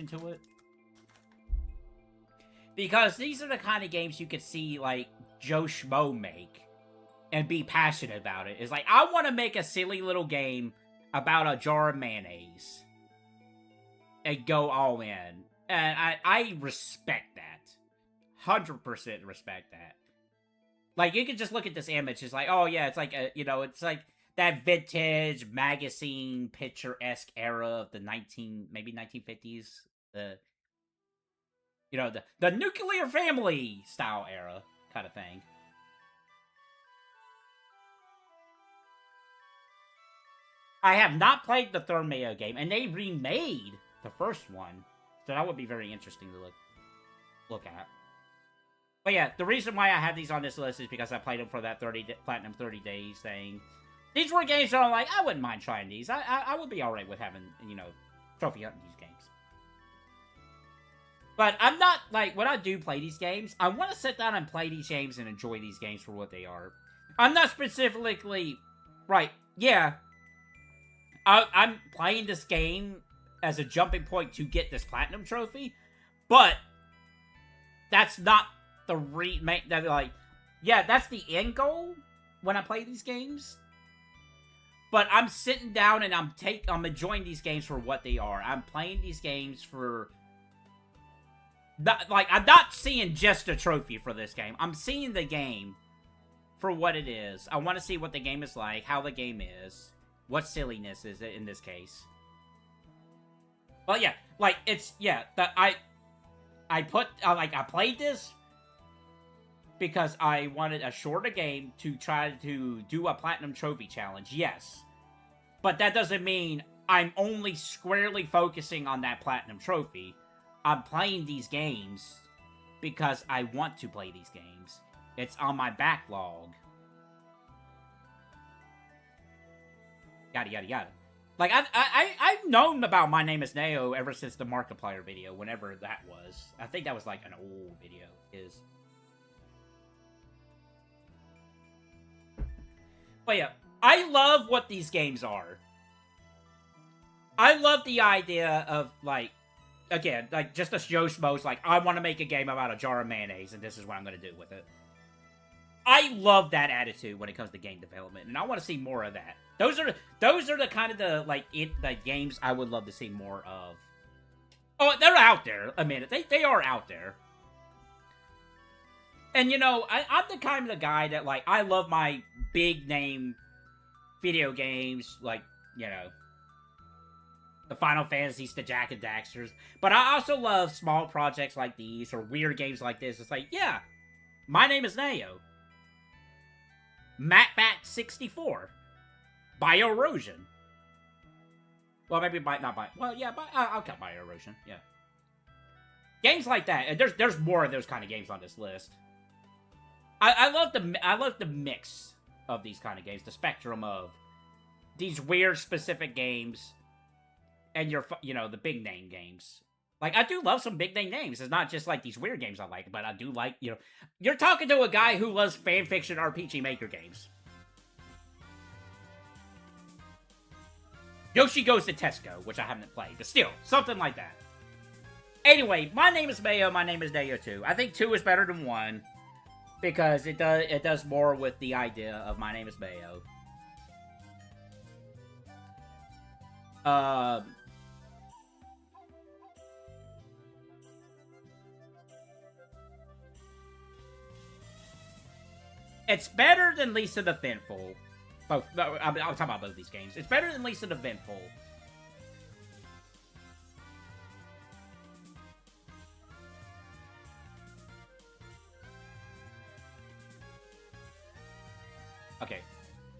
to it. Because these are the kind of games you could see, like, Joe Schmo make and be passionate about it. It's like, I want to make a silly little game about a jar of mayonnaise and go all in. And I respect that. 100% respect that. Like, you can just look at this image. It's like, oh, yeah, it's like, you know, it's like that vintage magazine picture-esque era of the maybe 1950s. You know, the nuclear family style era kind of thing. I have not played the third Mayo game, and they remade the first one. So that would be very interesting to look at. But yeah, the reason why I have these on this list is because I played them for that Platinum 30 days thing. These were games that I'm like, I wouldn't mind trying these. I would be alright with having, you know, trophy hunting these games. But I'm not, like, when I do play these games, I want to sit down and play these games and enjoy these games for what they are. I'm not specifically, right, yeah, I'm playing this game as a jumping point to get this Platinum trophy, but that's not yeah, that's the end goal when I play these games. But I'm sitting down and I'm enjoying these games for what they are. I'm playing these games for, I'm not seeing just a trophy for this game. I'm seeing the game for what it is. I want to see what the game is like, how the game is, what silliness is it in this case. But yeah, like, it's, yeah, I played this because I wanted a shorter game to try to do a Platinum Trophy challenge, yes. But that doesn't mean I'm only squarely focusing on that Platinum Trophy. I'm playing these games because I want to play these games. It's on my backlog. Yada, yada, yada. Like, I've known about My Name is Mayo ever since the Markiplier video, whenever that was. I think that was, like, an old video. But yeah, I love what these games are. I love the idea of, like, again, like, just a Joe Schmo's, like, I want to make a game about a jar of mayonnaise, and this is what I'm going to do with it. I love that attitude when it comes to game development, and I want to see more of that. Those are the kind of the games I would love to see more of. Oh, they're out there. A minute, they are out there. And, you know, I'm the kind of guy that, like, I love my big name video games, like, you know, the Final Fantasies, the Jak and Daxters. But I also love small projects like these, or weird games like this. It's like, yeah, my name is Mayo. Macbat 64. Bioerosion. Well, maybe not Bio. Well, yeah, I'll count Bioerosion. Yeah. Games like that. And there's more of those kind of games on this list. I love the mix of these kind of games, the spectrum of these weird specific games and the big name games. Like, I do love some big name names. It's not just like these weird games I like, but I do like, you're talking to a guy who loves fanfiction RPG Maker games. Yoshi Goes to Tesco, which I haven't played, but still, something like that. Anyway, my name is Mayo, my name is Mayo 2. I think 2 is better than 1, because it does more with the idea of my name is Mayo. It's better than Lisa the Ventful. Both. I'm talking about both these games. It's better than Lisa the Ventful. Okay.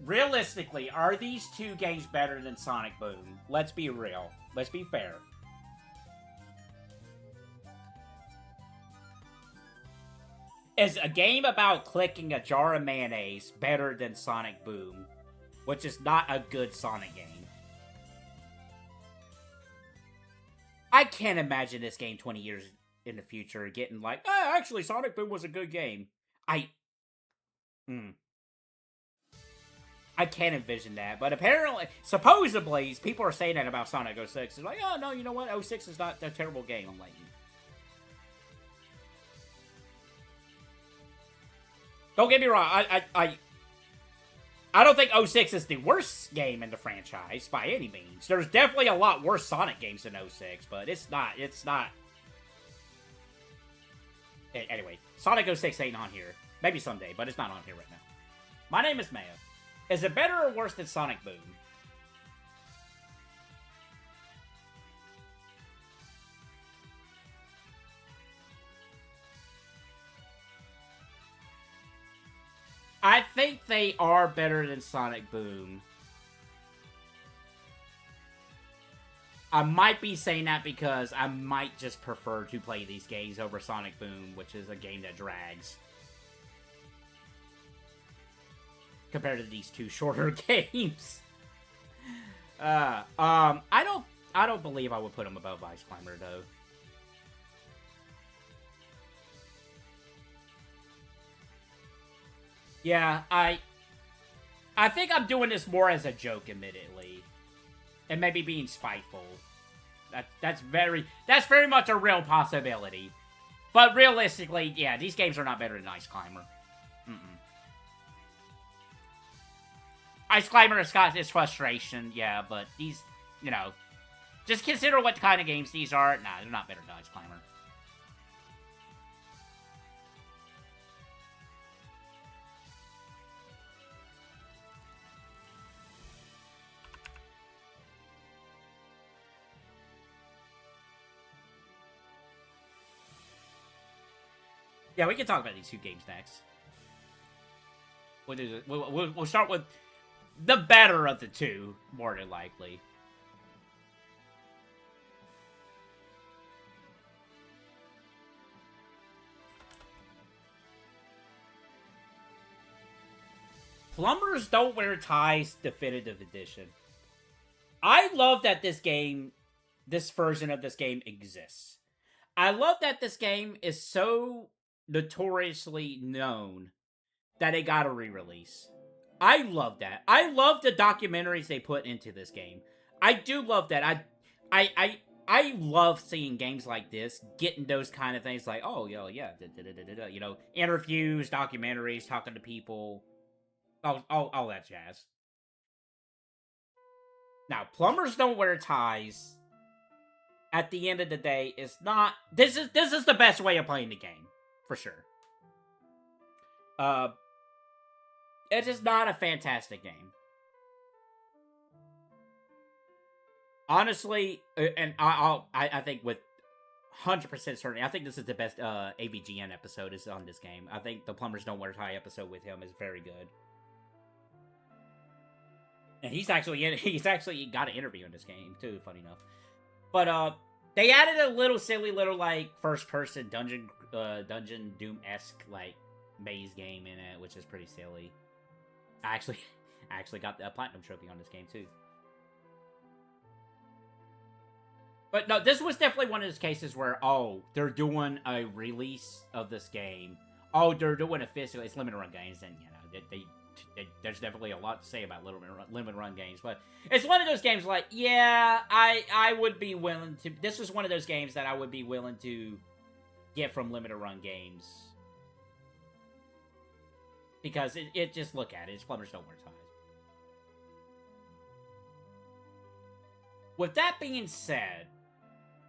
Realistically, are these two games better than Sonic Boom? Let's be real. Let's be fair. Is a game about clicking a jar of mayonnaise better than Sonic Boom, which is not a good Sonic game? I can't imagine this game 20 years in the future getting like, actually, Sonic Boom was a good game. I can't envision that, but apparently, supposedly, people are saying that about Sonic 06. It's like, oh, no, you know what? 06 is not a terrible game. I'm like, don't get me wrong, I don't think 06 is the worst game in the franchise, by any means. There's definitely a lot worse Sonic games than 06, but it's not. Anyway, Sonic 06 ain't on here. Maybe someday, but it's not on here right now. My name is Mayo. Is it better or worse than Sonic Boom? I think they are better than Sonic Boom. I might be saying that because I might just prefer to play these games over Sonic Boom, which is a game that drags. Compared to these two shorter games. I don't believe I would put them above Ice Climber, though. Yeah, I think I'm doing this more as a joke, admittedly. And maybe being spiteful. That's very much a real possibility. But realistically, yeah, these games are not better than Ice Climber. Ice Climber has got its frustration, yeah, but these, just consider what kind of games these are. Nah, they're not better than Ice Climber. Yeah, we can talk about these two games next. We'll start with the better of the two, more than likely. Plumbers Don't Wear Ties Definitive Edition. I love that this version of this game exists. I love that this game is so notoriously known that it got a re-release. I love that. I love the documentaries they put into this game. I do love that. I love seeing games like this, getting those kind of things like, oh, yeah, interviews, documentaries, talking to people, all that jazz. Now, Plumbers Don't Wear Ties, at the end of the day, is not... This is the best way of playing the game, for sure. It is not a fantastic game. Honestly, and I think with 100% certainty, I think this is the best AVGN episode is on this game. I think the Plumbers Don't Wear Tie episode with him is very good. And he's actually got an interview in this game too, funny enough. But they added a little silly little like first person dungeon Doom-esque like maze game in it, which is pretty silly. I actually got the platinum trophy on this game too. But no, this was definitely one of those cases where, oh, they're doing a release of this game. Oh, they're doing a physical. It's limited run games, and you know, there's definitely a lot to say about limited run games. But it's one of those games like, yeah, I would be willing to. This was one of those games that I would be willing to get from limited run games. Because it just, look at it. It's Plumbers Don't Wear Ties. With that being said,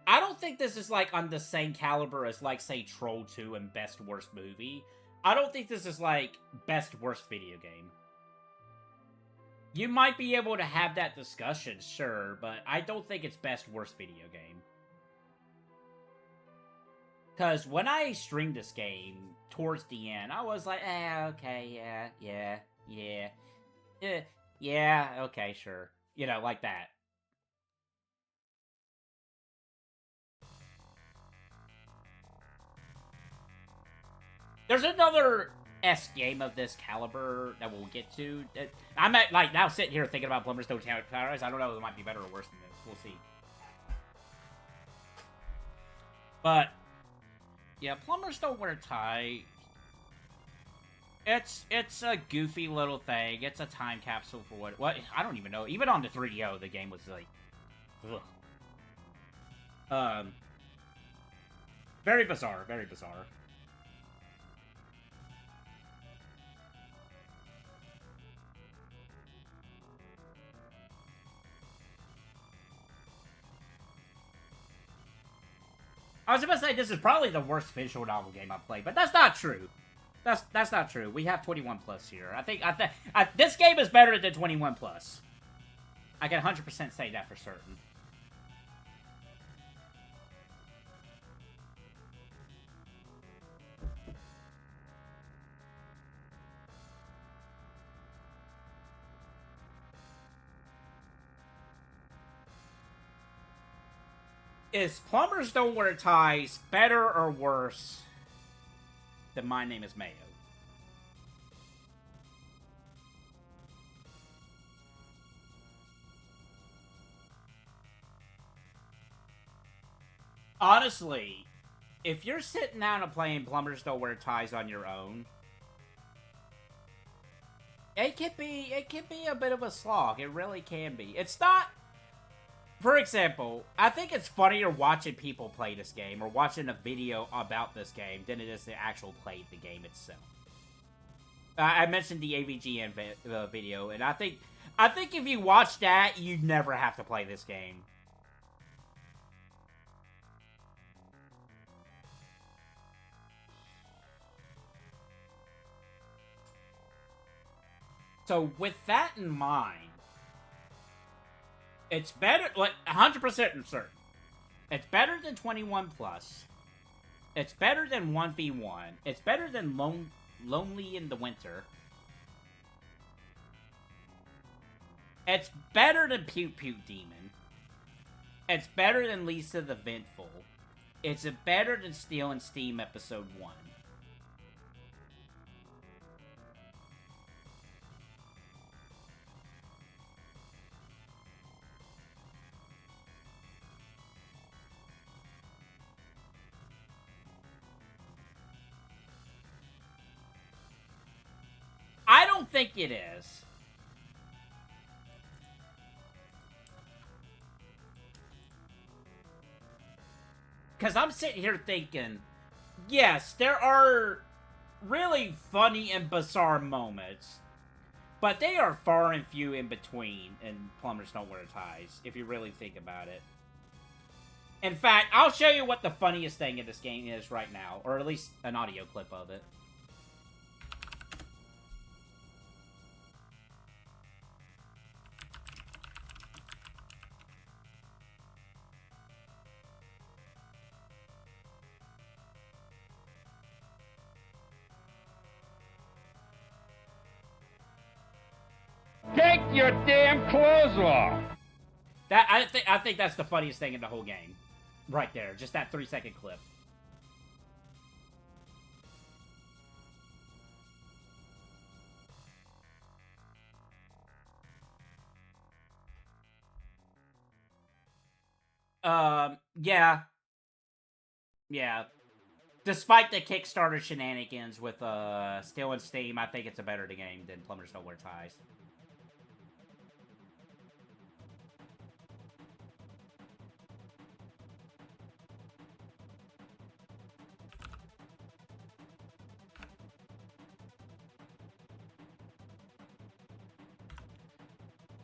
I don't think this is, like, on the same caliber as, like, say, Troll 2 and Best Worst Movie. I don't think this is, like, Best Worst Video Game. You might be able to have that discussion, sure, but I don't think it's Best Worst Video Game. Because when I streamed this game, towards the end, I was like, okay, yeah, okay, sure. You know, like that. There's another S game of this caliber that we'll get to. I'm at, like, now sitting here thinking about Plumbers Don't Wear Ties. I don't know if it might be better or worse than this. We'll see. But, yeah, Plumbers Don't Wear Ties. It's a goofy little thing. It's a time capsule for what I don't even know. Even on the 3DO, the game was like, ugh. Very bizarre. Very bizarre. I was about to say this is probably the worst visual novel game I've played, but that's not true. That's not true. We have 21 plus here. I think this game is better than 21 plus. I can 100% say that for certain. Is Plumbers Don't Wear Ties better or worse than My Name is Mayo? Honestly, if you're sitting down and playing Plumbers Don't Wear Ties on your own, it can be a bit of a slog. It really can be. It's not. For example, I think it's funnier watching people play this game or watching a video about this game than it is to actually play the game itself. I mentioned the AVGN video, and I think if you watch that, you never have to play this game. So with that in mind, it's better, like, 100% certain. It's better than 21 plus. It's better than 1v1. It's better than Lonely in the Winter. It's better than PukePuke Demon. It's better than Lisa the Ventful. It's better than Steel and Steam Episode 1. I don't think it is. Because I'm sitting here thinking, yes, there are really funny and bizarre moments, but they are far and few in between in Plumbers Don't Wear Ties, if you really think about it. In fact, I'll show you what the funniest thing in this game is right now, or at least an audio clip of it. your damn clothes off. That I think that's the funniest thing in the whole game, right there. Just that 3-second clip. Yeah. Yeah. Despite the Kickstarter shenanigans with, still in Steam, I think it's a better game than Plumbers Don't Wear Ties.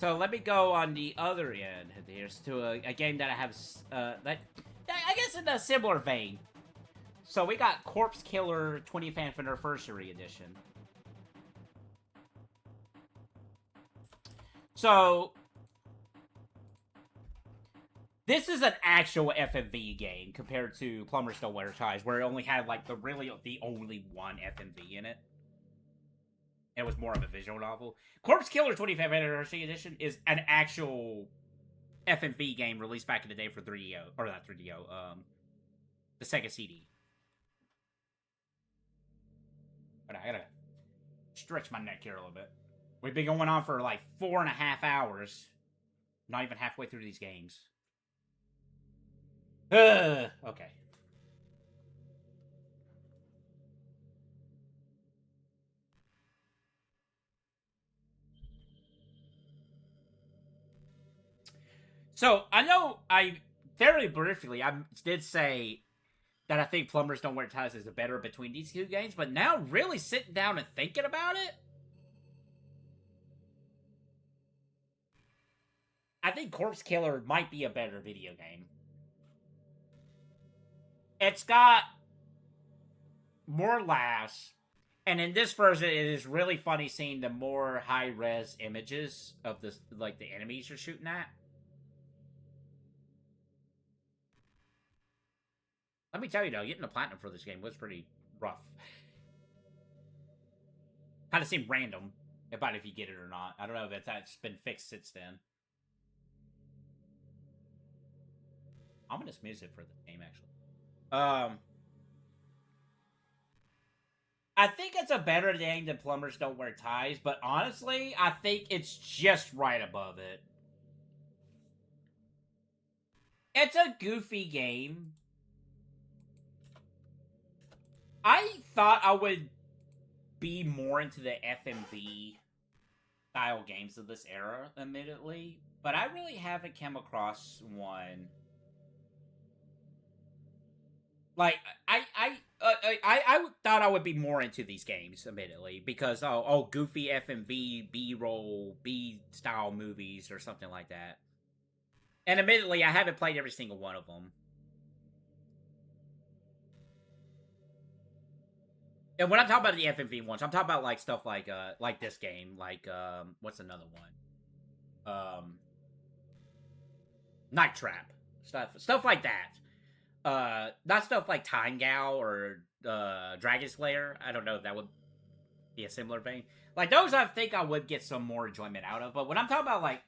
So let me go on the other end here to a game that I have, that I guess in a similar vein. So we got Corpse Killer 20th Anniversary Edition. So this is an actual FMV game compared to Plumbers Don't Wear Ties, where it only had like the only one FMV in it. It was more of a visual novel. Corpse Killer 25th Anniversary Edition is an actual FMV game released back in the day for 3DO, or not 3DO, the Sega CD. But I gotta stretch my neck here a little bit. We've been going on for like 4.5 hours. Not even halfway through these games. Okay. So, I know very briefly, I did say that I think Plumbers Don't Wear Ties is better between these two games, but now really sitting down and thinking about it, I think Corpse Killer might be a better video game. It's got more laughs, and in this version, it is really funny seeing the more high-res images of the enemies you're shooting at. Let me tell you though, getting the platinum for this game was pretty rough. Kind of seemed random about if you get it or not. I don't know if that's been fixed since then. Ominous music for the game, actually. I think it's a better game than Plumbers Don't Wear Ties, but honestly, I think it's just right above it. It's a goofy game. I thought I would be more into the FMV style games of this era, admittedly, but I really haven't come across one. Like, I thought I would be more into these games, admittedly, because, goofy FMV, B-roll, B-style movies, or something like that. And admittedly, I haven't played every single one of them. And when I'm talking about the FMV ones, I'm talking about, like, stuff like this game, like, what's another one? Night Trap. Stuff like that. Not stuff like Time Gal or Dragon Slayer. I don't know if that would be a similar vein. Like, those I think I would get some more enjoyment out of. But when I'm talking about, like,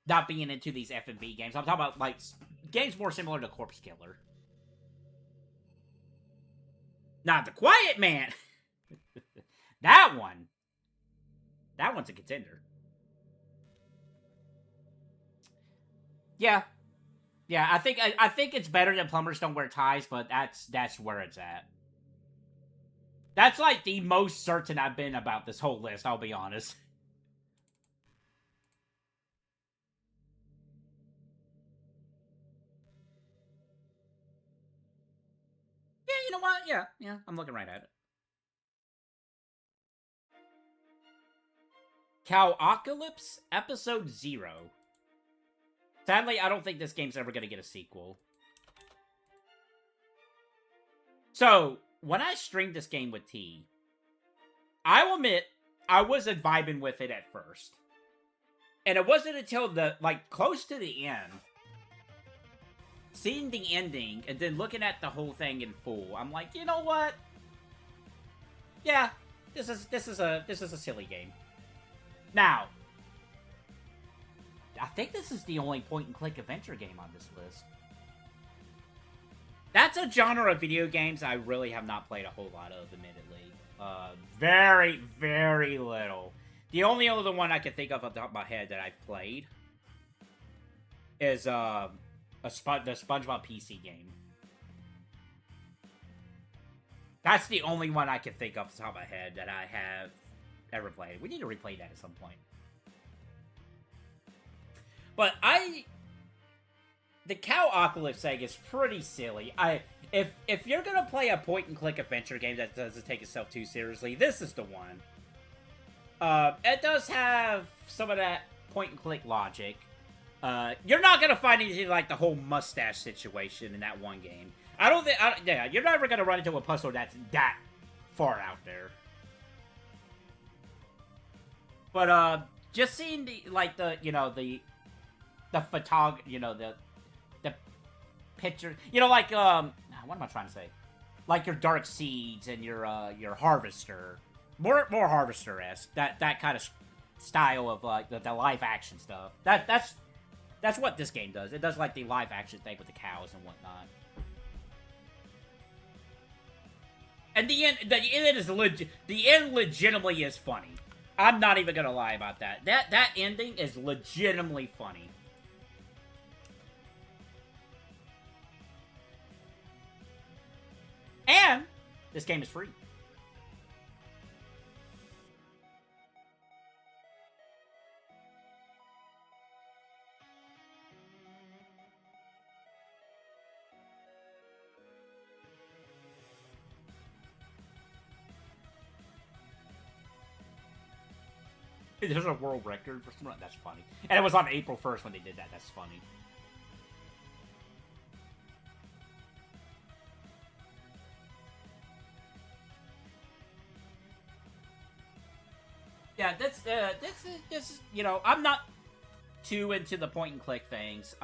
not being into these FMV games, I'm talking about, like, games more similar to Corpse Killer. Not The Quiet Man! That one's a contender. Yeah. Yeah, I think it's better than Plumbers Don't Wear Ties, but that's where it's at. That's like the most certain I've been about this whole list, I'll be honest. Yeah, you know what? Yeah, I'm looking right at it. Cowpocalypse Episode 0. Sadly, I don't think this game's ever going to get a sequel. So, when I streamed this game with T, I will admit, I wasn't vibing with it at first. And it wasn't until close to the end, seeing the ending, and then looking at the whole thing in full, I'm like, you know what? Yeah, this is a silly game. Now, I think this is the only point-and-click adventure game on this list. That's a genre of video games I really have not played a whole lot of, admittedly. Very, very little. The only other one I can think of off the top of my head that I've played is the SpongeBob PC game. That's the only one I can think of off the top of my head that I have ever played. We need to replay that at some point. But the Cowpocalypse thing is pretty silly. If you're gonna play a point-and-click adventure game that doesn't take itself too seriously, this is the one. It does have some of that point-and-click logic. You're not gonna find anything like the whole mustache situation in that one game. Yeah, you're never gonna run into a puzzle that's that far out there. But just seeing the picture, what am I trying to say? Like your Dark Seeds and your Harvester, more Harvester-esque. That kind of style of like the live action stuff. That's what this game does. It does like the live action thing with the cows and whatnot. And the end legitimately is funny. I'm not even gonna lie about that. That ending is legitimately funny. And this game is free. There's a world record for something. That's funny. And it was on April 1st when they did that. That's funny. Yeah, this is, I'm not too into the point-and-click things,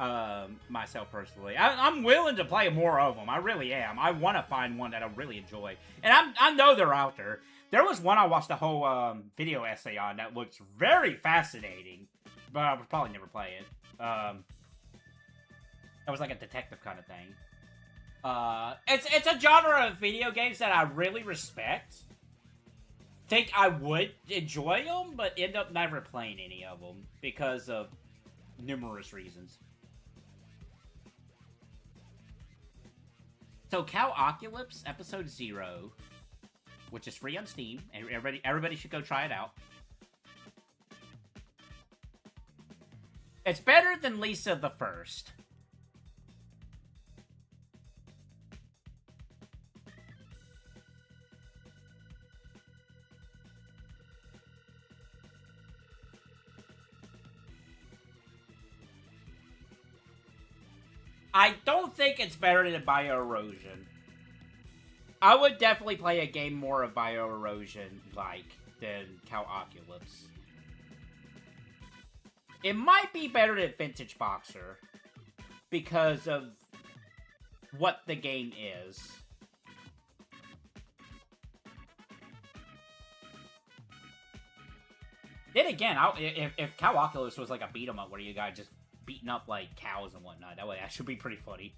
myself personally. I'm willing to play more of them. I really am. I want to find one that I really enjoy. And I know they're out there. There was one I watched a whole video essay on that looks very fascinating, but I would probably never play it. That was like a detective kind of thing. It's a genre of video games that I really respect. Think I would enjoy them, but end up never playing any of them because of numerous reasons. So, Cowpocalypse Episode 0, which is free on Steam, and everybody should go try it out. It's better than Lisa the First. I don't think it's better than Bioerosion. I would definitely play a game more of Bioerosion than Cowpocalypse. It might be better than Vintage Boxer because of what the game is. Then again, if Cowpocalypse was like a beat 'em up where you guys just beating up like cows and whatnot, that would actually be pretty funny.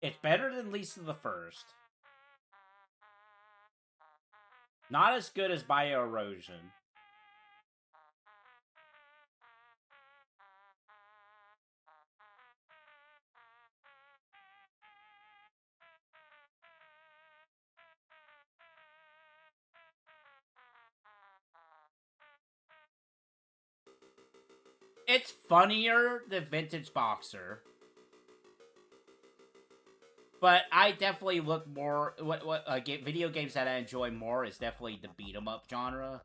It's better than Lisa the First. Not as good as Bioerosion. It's funnier than Vintage Boxer. But I definitely look more... video games that I enjoy more is definitely the beat-em-up genre.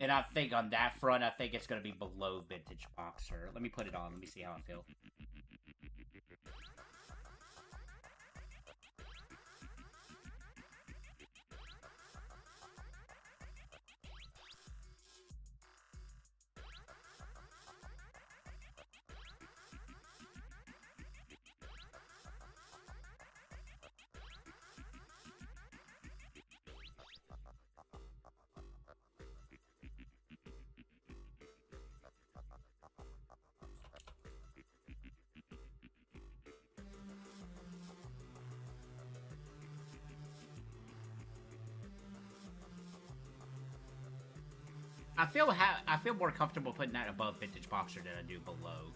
And I think on that front, I think it's going to be below Vintage Boxer. Let me put it on. Let me see how I feel. I feel more comfortable putting that above Vintage Boxer than I do below.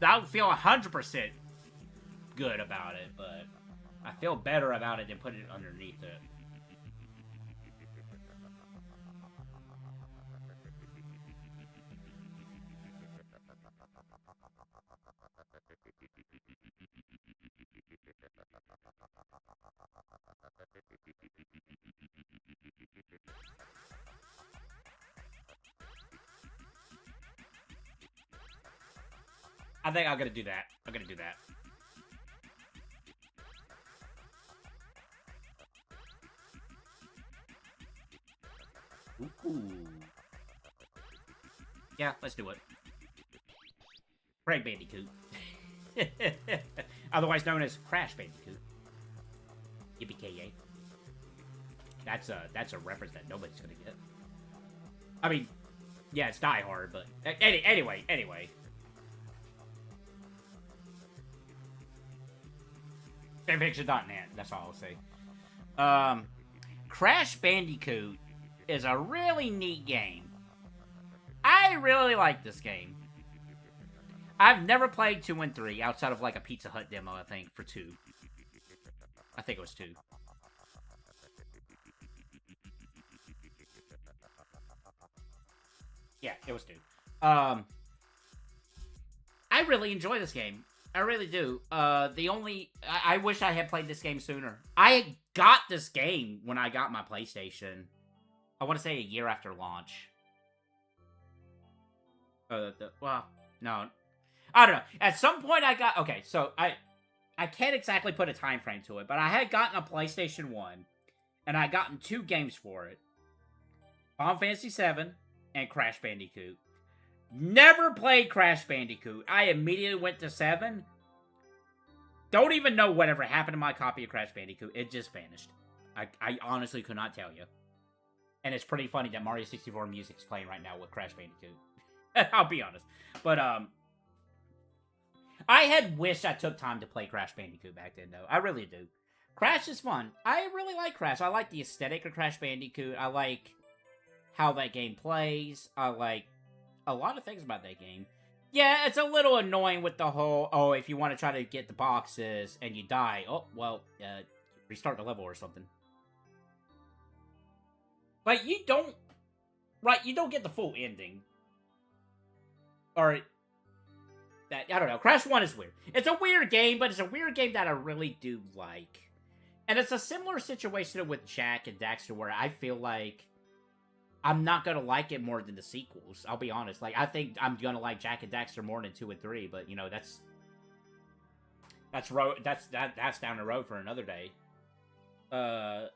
I don't feel 100% good about it, but I feel better about it than putting it underneath it. I think I'm gonna do that. I'm gonna do that. Ooh. Yeah, let's do it. Craig Bandicoot. Otherwise known as Crash Bandicoot. Yippee-ki-yay. That's a reference that nobody's gonna get. I mean, yeah, it's Die Hard, but anyway. Fanfiction.net, that's all I'll say. Crash Bandicoot is a really neat game. I really like this game. I've never played 2 and 3 outside of like a Pizza Hut demo, I think, for 2. I think it was 2. Yeah, it was 2. I really enjoy this game. I really do. I wish I had played this game sooner. I got this game when I got my PlayStation. I want to say a year after launch. Well, no. I don't know. At some point I got... Okay, so I can't exactly put a time frame to it, but I had gotten a PlayStation 1, and I gotten 2 games for it. Final Fantasy VII and Crash Bandicoot. Never played Crash Bandicoot. I immediately went to 7. Don't even know whatever happened to my copy of Crash Bandicoot. It just vanished. I honestly could not tell you. And it's pretty funny that Mario 64 music's playing right now with Crash Bandicoot. I'll be honest. But, I had wished I took time to play Crash Bandicoot back then, though. I really do. Crash is fun. I really like Crash. I like the aesthetic of Crash Bandicoot. I like how that game plays. I like a lot of things about that game. Yeah, it's a little annoying with the whole, if you want to try to get the boxes and you die, restart the level or something. But you don't get the full ending. Or, I don't know, Crash 1 is weird. It's a weird game, but it's a weird game that I really do like. And it's a similar situation with Jak and Daxter, where I feel like I'm not gonna like it more than the sequels. I'll be honest. Like, I think I'm gonna like Jak and Daxter more than 2 and 3, but you know, that's down the road for another day. But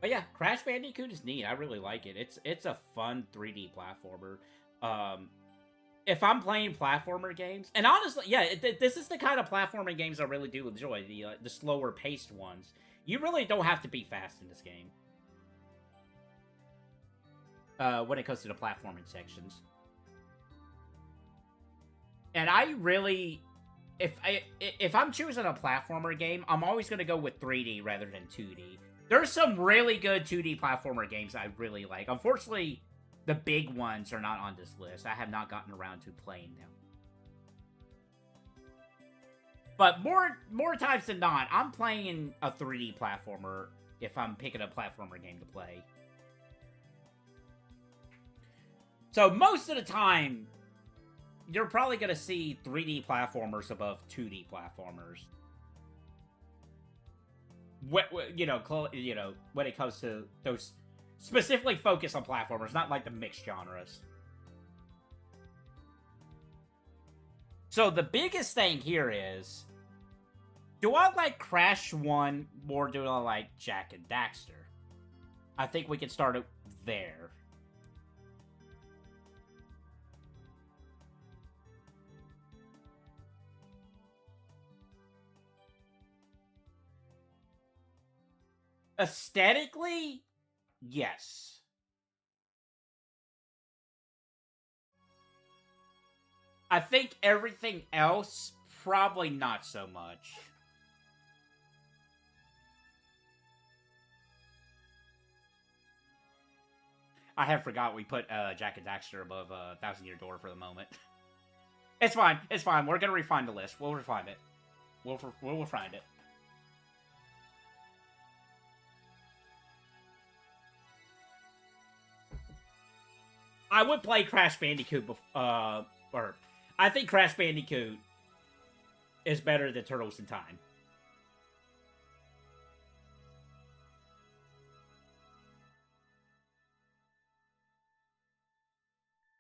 yeah, Crash Bandicoot is neat. I really like it. It's a fun 3D platformer. If I'm playing platformer games, and honestly, yeah, this is the kind of platforming games I really do enjoy. The slower paced ones. You really don't have to be fast in this game. When it comes to the platforming sections. And I really, if I'm choosing a platformer game, I'm always going to go with 3D rather than 2D. There's some really good 2D platformer games I really like. Unfortunately, the big ones are not on this list. I have not gotten around to playing them. But more times than not, I'm playing a 3D platformer if I'm picking a platformer game to play. So most of the time, you're probably going to see 3D platformers above 2D platformers. When it comes to those specifically focused on platformers, not like the mixed genres. So the biggest thing here is, do I like Crash 1 more than do I like Jak and Daxter? I think we can start it there. Aesthetically, yes. I think everything else, probably not so much. I have forgot we put Jack and Daxter above Thousand Year Door for the moment. It's fine. It's fine. We're gonna refine the list. We'll refine it. We'll refine it. I would play Crash Bandicoot, or I think Crash Bandicoot is better than Turtles in Time.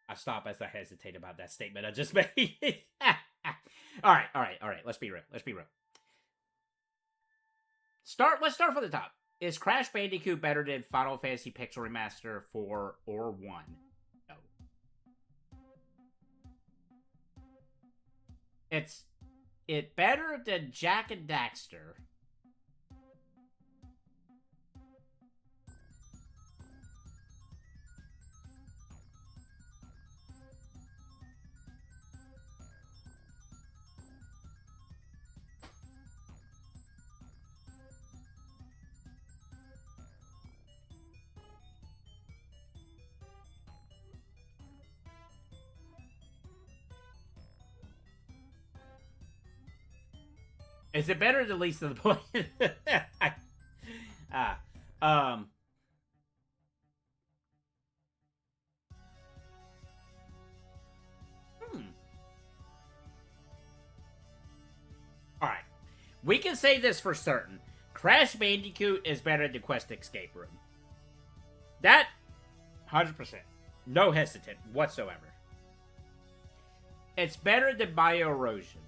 I stop as I hesitate about that statement I just made. All right. Let's be real. Let's start from the top. Is Crash Bandicoot better than Final Fantasy Pixel Remaster 4 or 1? No. It's better than Jak and Daxter. Is it better than Least of the Point? Alright. We can say this for certain. Crash Bandicoot is better than Quest Escape Room. That, 100%. No hesitant whatsoever. It's better than Bioerosion.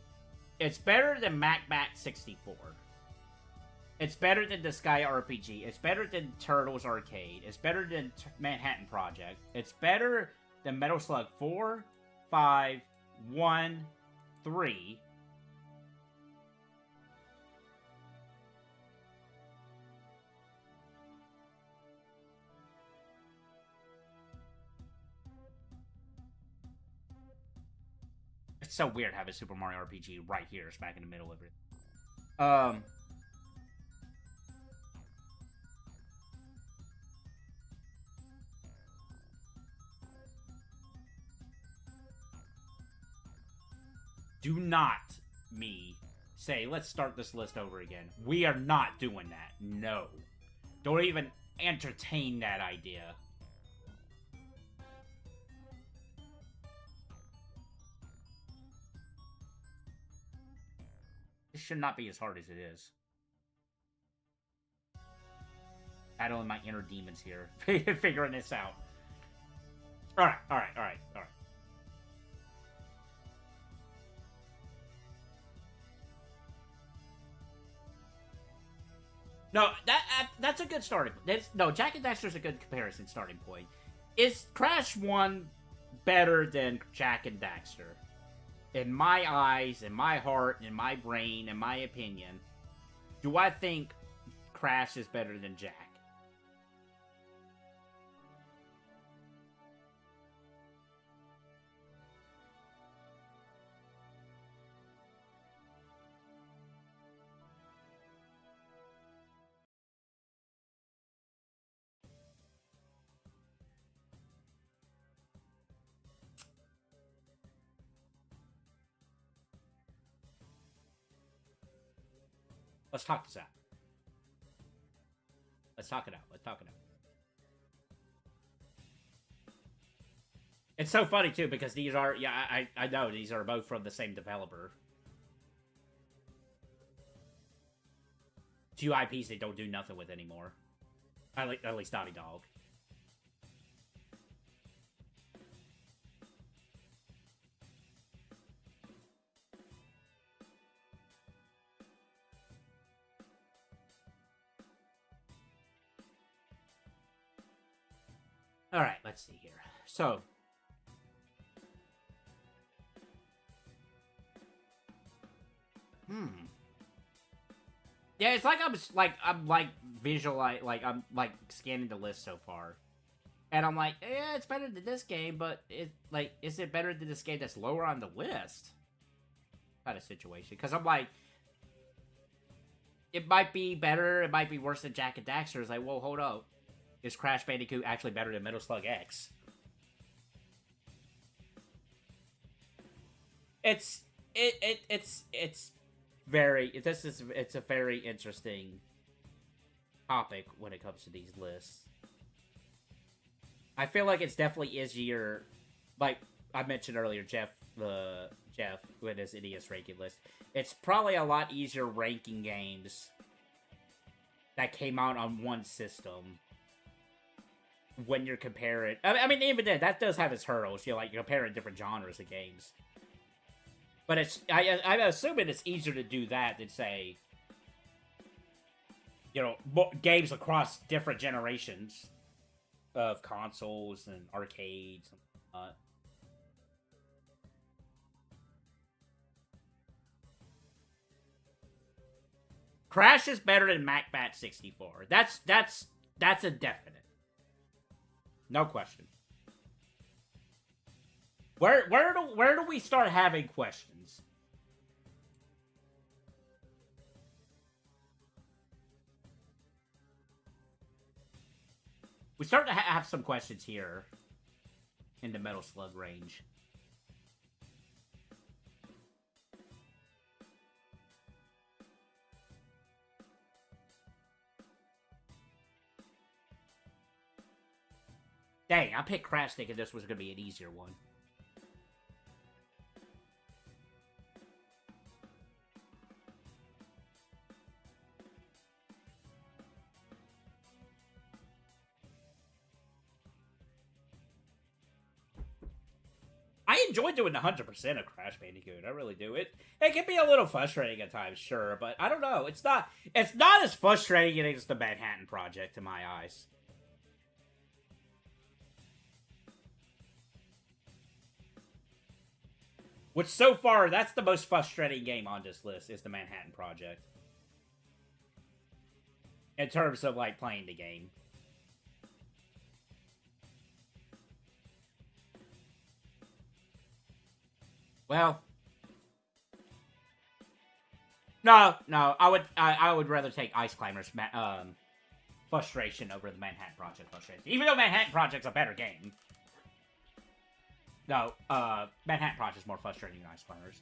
It's better than Macbat 64. It's better than Disgaea RPG. It's better than Turtles Arcade. It's better than Manhattan Project. It's better than Metal Slug 4, 5, 1, 3. It's so weird having Super Mario RPG right here, smack in the middle of it. Do not say, let's start this list over again. We are not doing that. No. Don't even entertain that idea. This should not be as hard as it is. Battling my inner demons here. Figuring this out. Alright. No, that's a good starting point. No, Jak and Daxter's a good comparison starting point. Is Crash 1 better than Jak and Daxter? In my eyes, in my heart, in my brain, in my opinion, do I think Crash is better than Jak? Let's talk this out. Let's talk it out. It's so funny, too, because these are... Yeah, I know these are both from the same developer. Two IPs they don't do nothing with anymore. At least Naughty Dog. Alright, let's see here. So... Yeah, it's like I'm scanning the list so far. And I'm like, yeah, it's better than this game, but is it better than this game that's lower on the list? Kind of situation. Because I'm like, it might be better, it might be worse than Jak and Daxter. It's like, well, hold up. Is Crash Bandicoot actually better than Metal Slug X? It's a very interesting topic when it comes to these lists. I feel like it's definitely easier, like I mentioned earlier, Jeff with his idiots ranking list. It's probably a lot easier ranking games that came out on one system when you're comparing. I mean, even then, that does have its hurdles. You know, like you're comparing different genres of games. But I'm assuming it's easier to do that than say, you know, games across different generations of consoles and arcades and whatnot. Crash is better than Macbat 64. That's a definite. No question. Where do we start having questions? We start to have some questions here in the Metal Slug range. Dang, I picked Crash thinking this was going to be an easier one. I enjoy doing 100% of Crash Bandicoot. I really do. It can be a little frustrating at times, sure, but I don't know. It's not as frustrating as the Manhattan Project in my eyes. Which, so far, that's the most frustrating game on this list, is the Manhattan Project. In terms of, like, playing the game. Well. No, I would rather take Ice Climber's frustration over the Manhattan Project frustration. Even though Manhattan Project's a better game. No, Manhattan Project's more frustrating than Ice Climbers.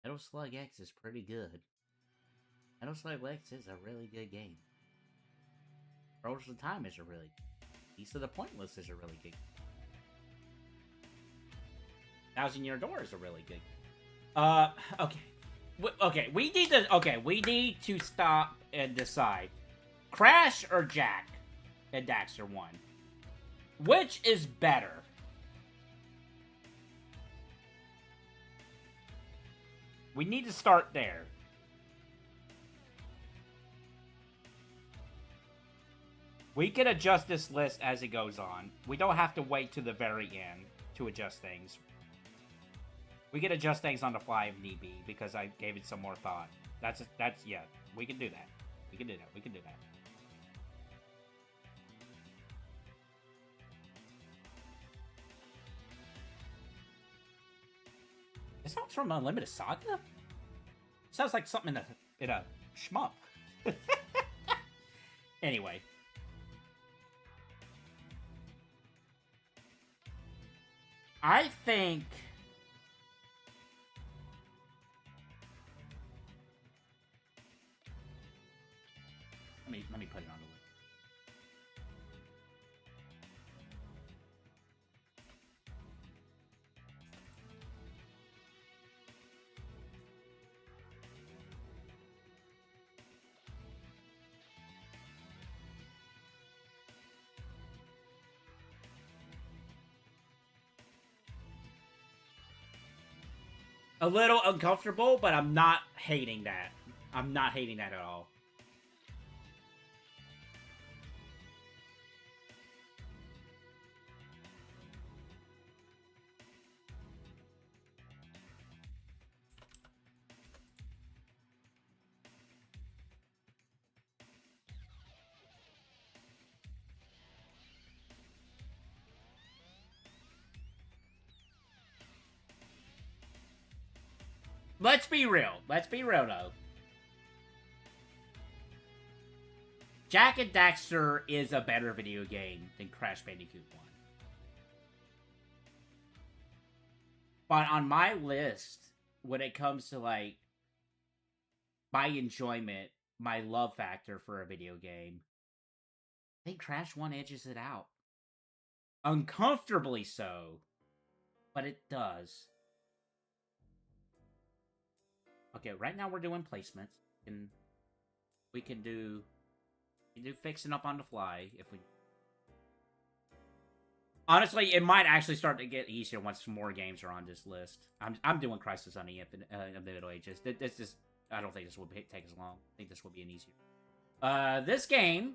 Metal Slug X is pretty good. Metal Slug X is a really good game. Frozen Time is a really good. Piece of the Pointless is a really good game. 1,000 Year Door is a really good game. Okay. We need to stop and decide. Crash or Jack in Daxter 1? Which is better? We need to start there. We can adjust this list as it goes on. We don't have to wait to the very end to adjust things. We can adjust things on the fly if need be, because I gave it some more thought. Yeah, we can do that. We can do that. This sounds from Unlimited Saga? Sounds like something in a shmup. Anyway. I think... Let me put it on the list. A little uncomfortable, but I'm not hating that. I'm not hating that at all. let's be real. Let's be real, though. Jak and Daxter is a better video game than Crash Bandicoot 1. But on my list, when it comes to, like, my enjoyment, my love factor for a video game, I think Crash 1 edges it out. Uncomfortably so. But it does. Okay, right now we're doing placements. And we can do fixing up on the fly if we... Honestly, it might actually start to get easier once some more games are on this list. I'm doing Crisis on the Middle Ages. This just... I don't think this will take as long. I think this will be an easier. This game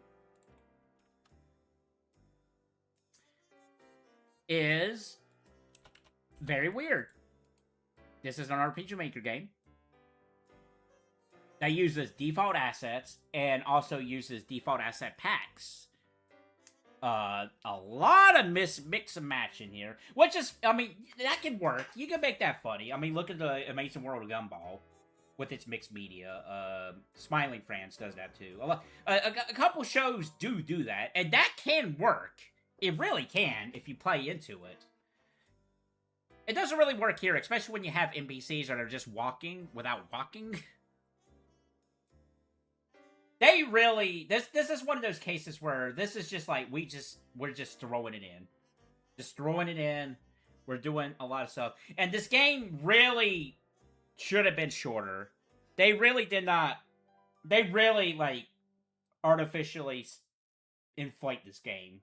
is very weird. This is an RPG Maker game that uses default assets and also uses default asset packs. A lot of mix and match in here, which is, I mean, that can work. You can make that funny. I mean, look at the Amazing World of Gumball with its mixed media. Smiling France does that too. A couple shows do that, and that can work. It really can if you play into it. It doesn't really work here, especially when you have NPCs that are just walking without walking. They really... This is one of those cases where this is just like, we're just throwing it in. Just throwing it in. We're doing a lot of stuff. And this game really should have been shorter. They really did not... They really, like, artificially inflate this game.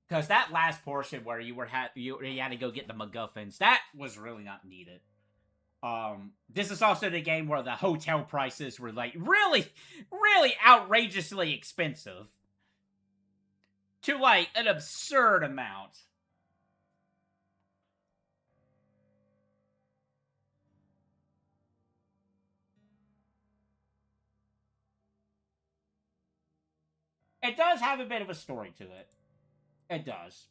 Because that last portion where you had to go get the MacGuffins, that was really not needed. This is also the game where the hotel prices were, like, really, really outrageously expensive. To, like, an absurd amount. It does have a bit of a story to it. It does.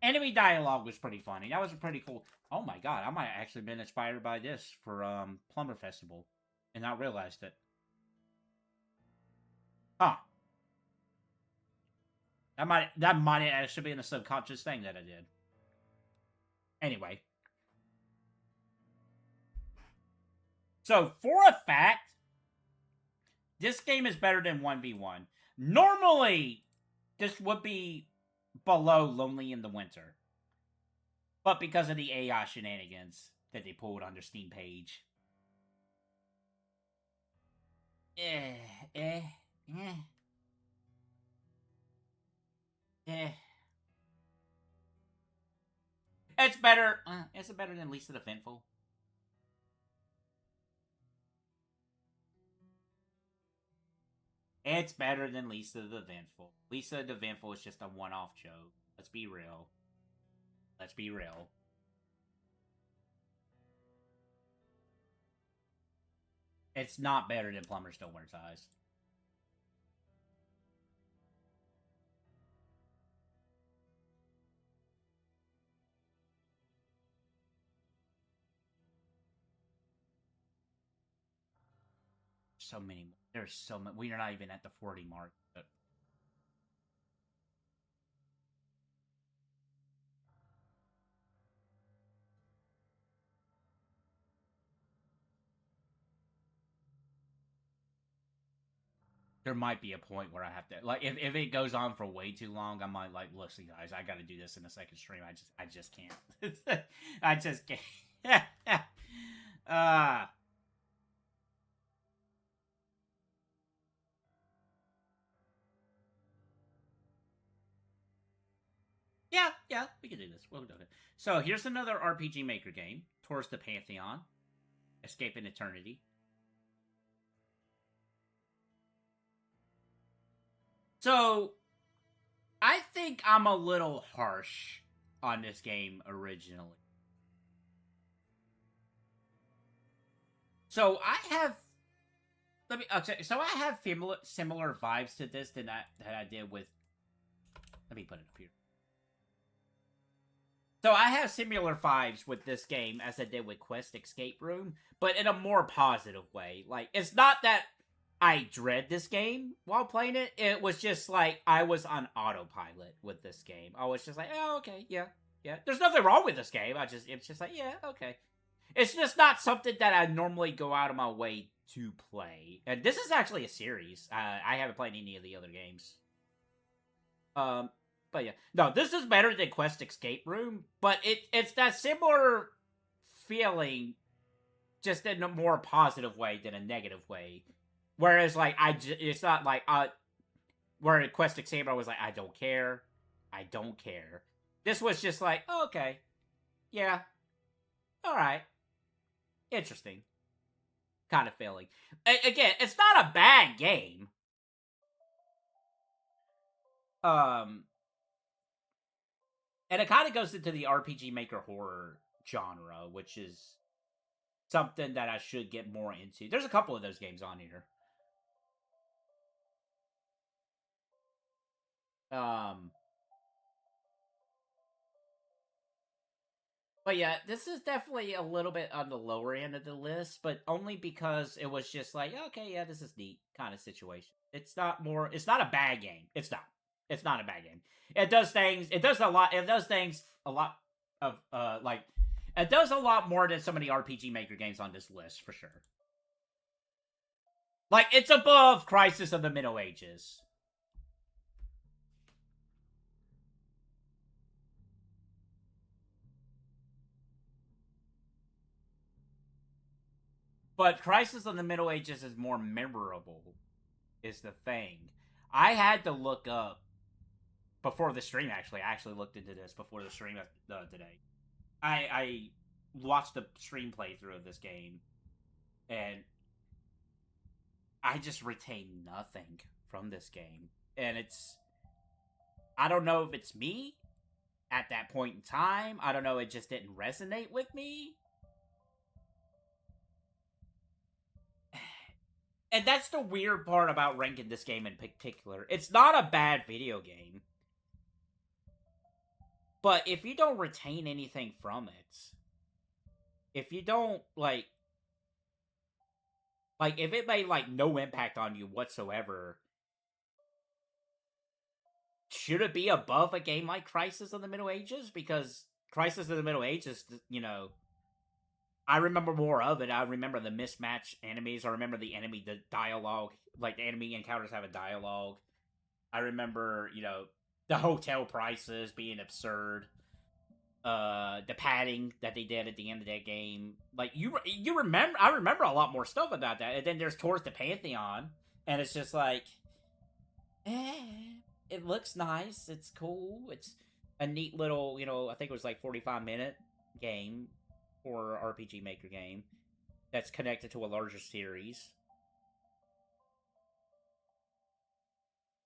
Enemy dialogue was pretty funny. That was a pretty cool... Oh my god, I might have actually been inspired by this for Plumber Festival and not realized it. Huh. That might actually be in a subconscious thing that I did. Anyway. So, for a fact, this game is better than 1v1. Normally, this would be below Lonely in the Winter. But because of the AI shenanigans that they pulled on their Steam page. It's better. Is it better than Lisa the Ventful? It's better than Lisa the Ventful. Lisa the Ventful is just a one-off show. Let's be real. Let's be real. It's not better than Plumbers Don't Wear Ties. So many. There's so many. We are not even at the 40 mark. But... there might be a point where I have to, like, if it goes on for way too long, I might, like, listen, guys, I gotta do this in a second stream. I just can't. I just can't. Yeah, we can do this. We'll do it. So, here's another RPG Maker game. Towards the Pantheon. Escape in Eternity. So, I think I'm a little harsh on this game originally. So, I have... So, I have similar vibes to this than I did with... Let me put it up here. So I have similar vibes with this game as I did with Quest Escape Room, but in a more positive way. Like, it's not that I dread this game while playing it. It was just like I was on autopilot with this game. I was just like, oh, okay, yeah. There's nothing wrong with this game. It's just like, yeah, okay. It's just not something that I normally go out of my way to play. And this is actually a series. I haven't played any of the other games. But yeah. No, this is better than Quest Escape Room, but it's that similar feeling, just in a more positive way than a negative way. Whereas, like, it's not like, where in Quest Escape Room I was like, I don't care. This was just like, oh, okay. Yeah. Alright. Interesting. Kind of feeling. Again, it's not a bad game. And it kind of goes into the RPG Maker horror genre, which is something that I should get more into. There's a couple of those games on here. But yeah, this is definitely a little bit on the lower end of the list, but only because it was just like, okay, yeah, this is neat kind of situation. It's not a bad game. It's not a bad game. It does things a lot of, it does a lot more than some of the RPG Maker games on this list, for sure. Like, it's above Crisis of the Middle Ages. But Crisis of the Middle Ages is more memorable, is the thing. I had to look up, before the stream, actually. I actually looked into this before the stream today. I watched the stream playthrough of this game, and I just retained nothing from this game. And I don't know if it's me at that point in time. I don't know, it just didn't resonate with me. And that's the weird part about ranking this game in particular. It's not a bad video game. But if you don't retain anything from it, if you don't, like, if it made, like, no impact on you whatsoever, should it be above a game like Crisis of the Middle Ages? Because Crisis of the Middle Ages, you know, I remember more of it. I remember the mismatched enemies. I remember the dialogue. Like, the enemy encounters have a dialogue. I remember, you know, the hotel prices being absurd. The padding that they did at the end of that game. Like, you remember... I remember a lot more stuff about that. And then there's Tours to Pantheon. And it's just like... it looks nice. It's cool. It's a neat little, you know... I think it was like 45-minute game. Or RPG Maker game that's connected to a larger series.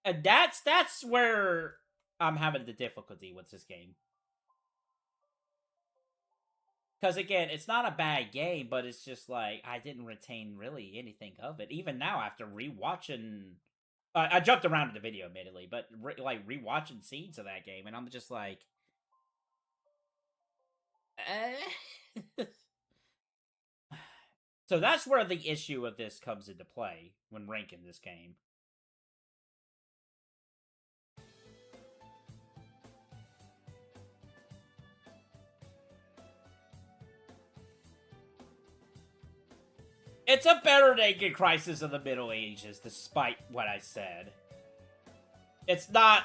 And that's where I'm having the difficulty with this game. Because again, it's not a bad game, but it's just like, I didn't retain really anything of it. Even now, after rewatching... I jumped around in the video, admittedly, but rewatching scenes of that game, and I'm just like... So that's where the issue of this comes into play when ranking this game. It's a better Naked Crisis of the Middle Ages, despite what I said. It's not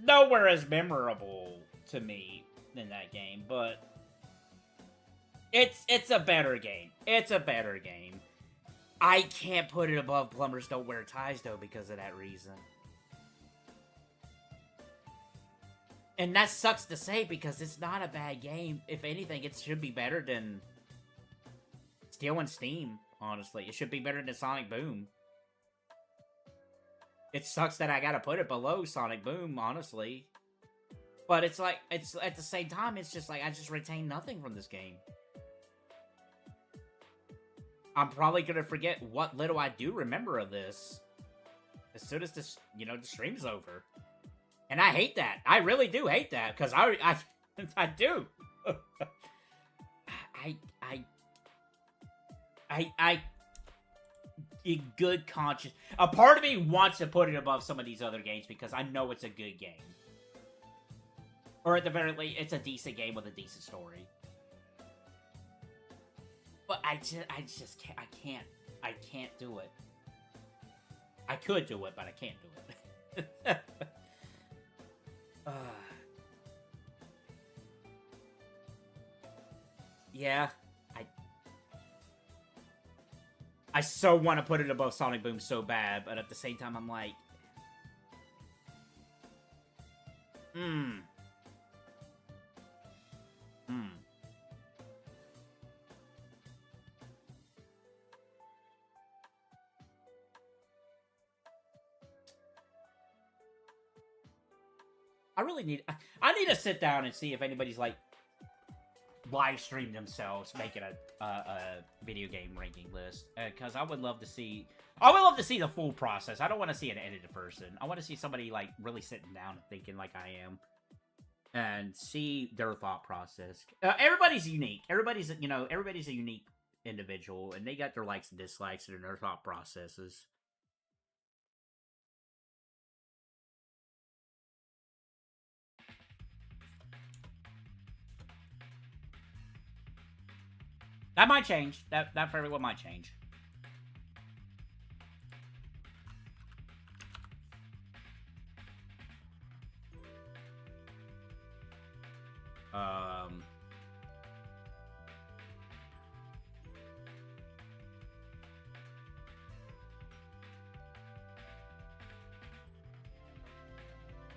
nowhere as memorable to me than that game, but it's a better game. It's a better game. I can't put it above Plumbers Don't Wear Ties, though, because of that reason. And that sucks to say, because it's not a bad game. If anything, it should be better than Steel and Steam, honestly. It should be better than Sonic Boom. It sucks that I gotta put it below Sonic Boom, honestly. But it's like, it's at the same time, it's just like, I just retain nothing from this game. I'm probably gonna forget what little I do remember of this as soon as this, you know, the stream's over. And I hate that. I really do hate that, because I do. In good conscience, a part of me wants to put it above some of these other games because I know it's a good game. Or at the very least, it's a decent game with a decent story. But I can't do it. I could do it, but I can't do it. Yeah, I so want to put it above Sonic Boom so bad, but at the same time, I'm like, I need to sit down and see if anybody's like live stream themselves making a video game ranking list, because I would love to see the full process. I don't want to see an edited person. I want to see somebody like really sitting down and thinking like I am and see their thought process. Everybody's unique. Everybody's a unique individual, and they got their likes and dislikes and their thought processes. That might change. That very well might change.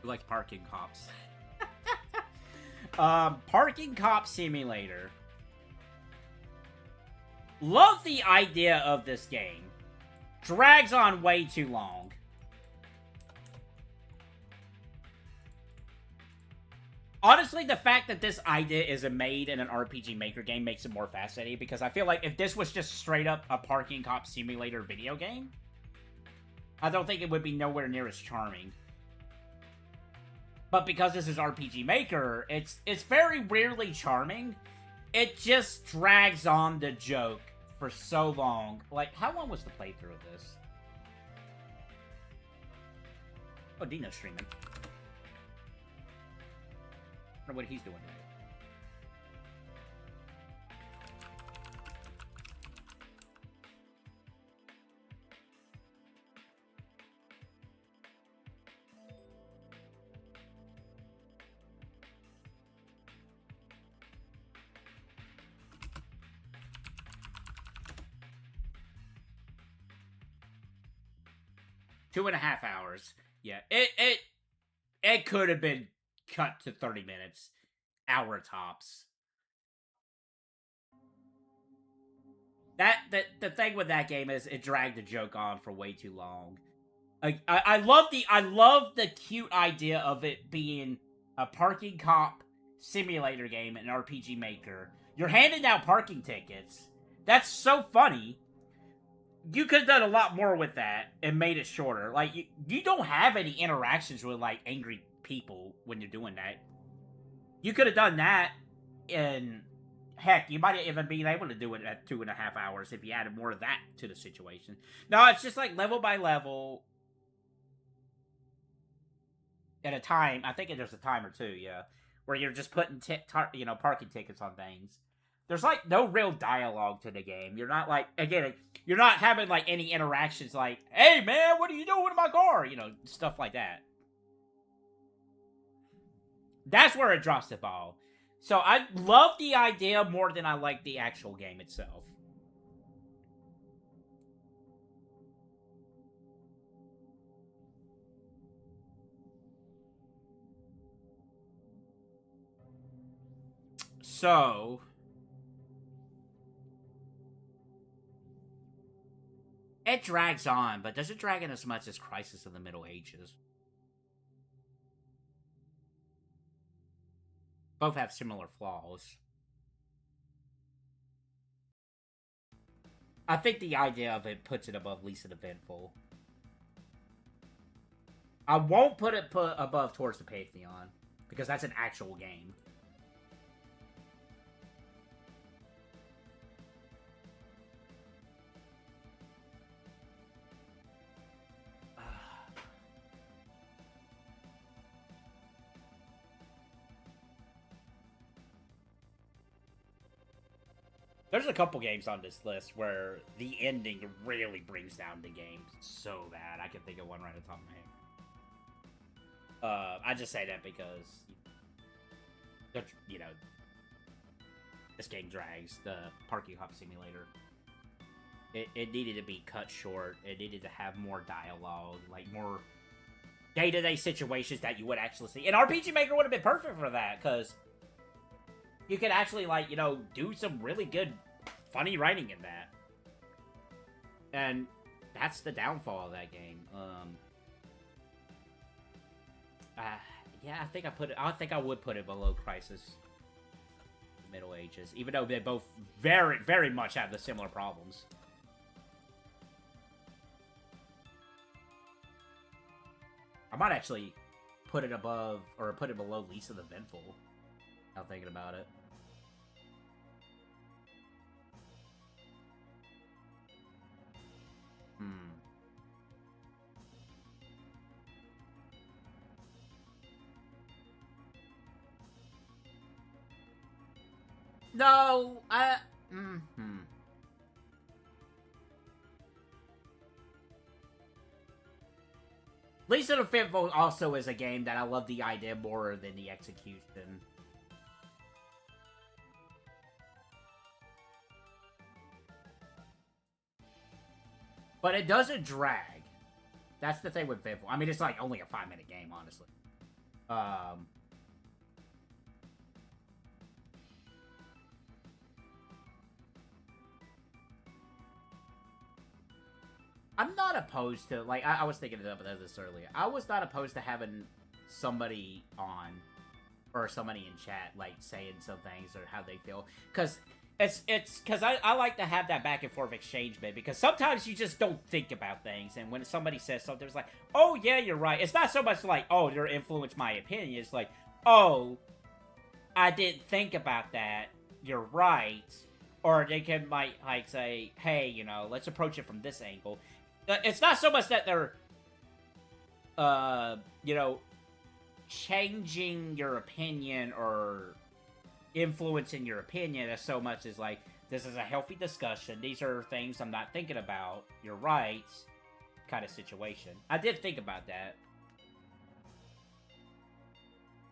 Like parking cops. Parking cop simulator. Love the idea of this game. Drags on way too long. Honestly, the fact that this idea is made in an RPG Maker game makes it more fascinating, because I feel like if this was just straight up a parking cop simulator video game, I don't think it would be nowhere near as charming. But because this is RPG Maker, it's very weirdly charming. It just drags on the joke for so long. Like, how long was the playthrough of this? Oh, Dino's streaming. I wonder what he's doing today. Two and a half hours. Yeah, it could have been cut to 30 minutes. Hour tops. The thing with that game is it dragged the joke on for way too long. I love the cute idea of it being a parking cop simulator game in RPG Maker. You're handing out parking tickets. That's so funny. You could have done a lot more with that and made it shorter. Like, you don't have any interactions with, like, angry people when you're doing that. You could have done that, and heck, you might have even been able to do it at 2.5 hours if you added more of that to the situation. No, it's just, like, level by level at a time. I think there's a timer, too, yeah, where you're just putting, parking tickets on things. There's, like, no real dialogue to the game. You're not, like, again, you're not having, like, any interactions like, hey, man, what are you doing with my car? Stuff like that. That's where it drops the ball. So I love the idea more than I like the actual game itself. So it drags on, but does it drag in as much as Crisis of the Middle Ages? Both have similar flaws. I think the idea of it puts it above Lisa the Ventful. I won't put it above Towards the Pantheon, because that's an actual game. There's a couple games on this list where the ending really brings down the game so bad. I can think of one right at the top of my head. I just say that because, you know, this game drags. The Parking Hop Simulator. It needed to be cut short. It needed to have more dialogue, like more day-to-day situations that you would actually see. And RPG Maker would have been perfect for that, because you could actually, like, you know, do some really good, funny writing in that. And that's the downfall of that game. Yeah, I think I would put it below Crisis Middle Ages, even though they both very, very much have the similar problems. I might actually put it above, or put it below Lisa the Ventful. Now thinking about it. No, Lisa the Ventful also is a game that I love the idea more than the execution. But it doesn't drag. That's the thing with Ventful. I mean, it's like only a 5-minute game, honestly. I'm not opposed to, like, I was thinking of this earlier. I was not opposed to having somebody on, or somebody in chat, like, saying some things or how they feel. Because because I like to have that back and forth exchange bit, because sometimes you just don't think about things, and when somebody says something, it's like, oh, yeah, you're right. It's not so much like, oh, you're influenced my opinion. It's like, oh, I didn't think about that. You're right. Or they can, like say, hey, you know, let's approach it from this angle. It's not so much that they're, you know, changing your opinion or influencing your opinion as so much as, like, this is a healthy discussion. These are things I'm not thinking about. You're right. Kind of situation. I did think about that.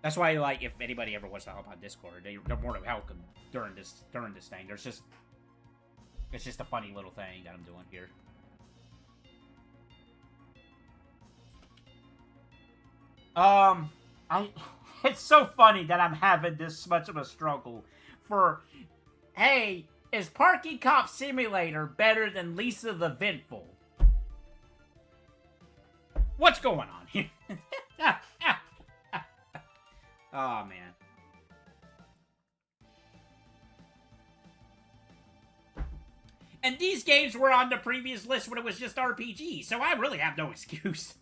That's why, like, if anybody ever wants to hop on Discord, they're more than welcome during this thing. It's just a funny little thing that I'm doing here. It's so funny that I'm having this much of a struggle for, hey, is Parking Cop Simulator better than Lisa the Ventful? What's going on here? Oh, man. And these games were on the previous list when it was just RPG, so I really have no excuse.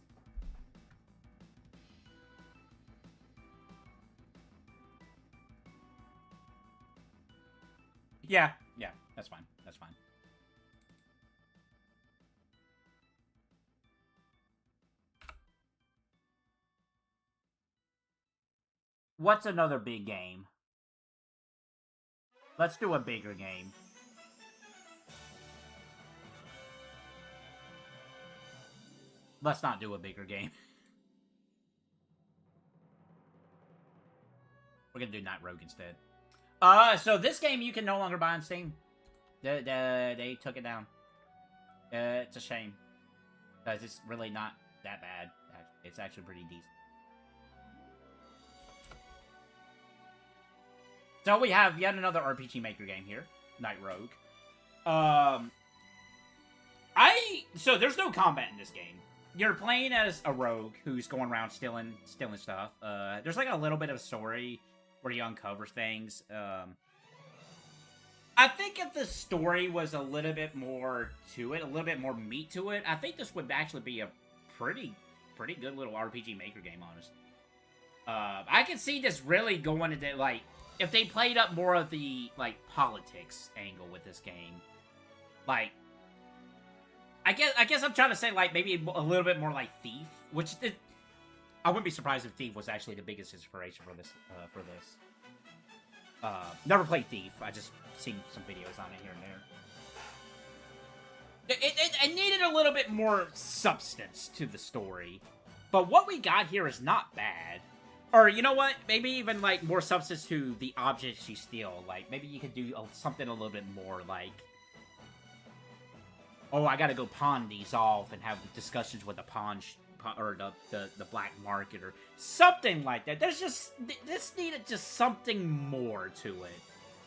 Yeah, that's fine. That's fine. What's another big game? Let's do a bigger game. Let's not do a bigger game. We're gonna do Night Rogue instead. So this game you can no longer buy on Steam. They took it down. It's a shame. Because it's really not that bad. It's actually pretty decent. So we have yet another RPG Maker game here. Night Rogue. So there's no combat in this game. You're playing as a rogue who's going around stealing stuff. There's like a little bit of story where you uncover things. I think if the story was a little bit more to it, a little bit more meat to it, I think this would actually be a pretty good little RPG Maker game, honestly. I can see this really going into, like, if they played up more of the, like, politics angle with this game. Like, I guess I'm trying to say, like, maybe a little bit more like Thief, which I wouldn't be surprised if Thief was actually the biggest inspiration for this. Never played Thief. I just seen some videos on it here and there. It needed a little bit more substance to the story. But what we got here is not bad. Or, you know what? Maybe even, like, more substance to the objects you steal. Like, maybe you could do something a little bit more, like... Oh, I gotta go pawn these off and have discussions with the or the black market or something like that. There's just... This needed just something more to it.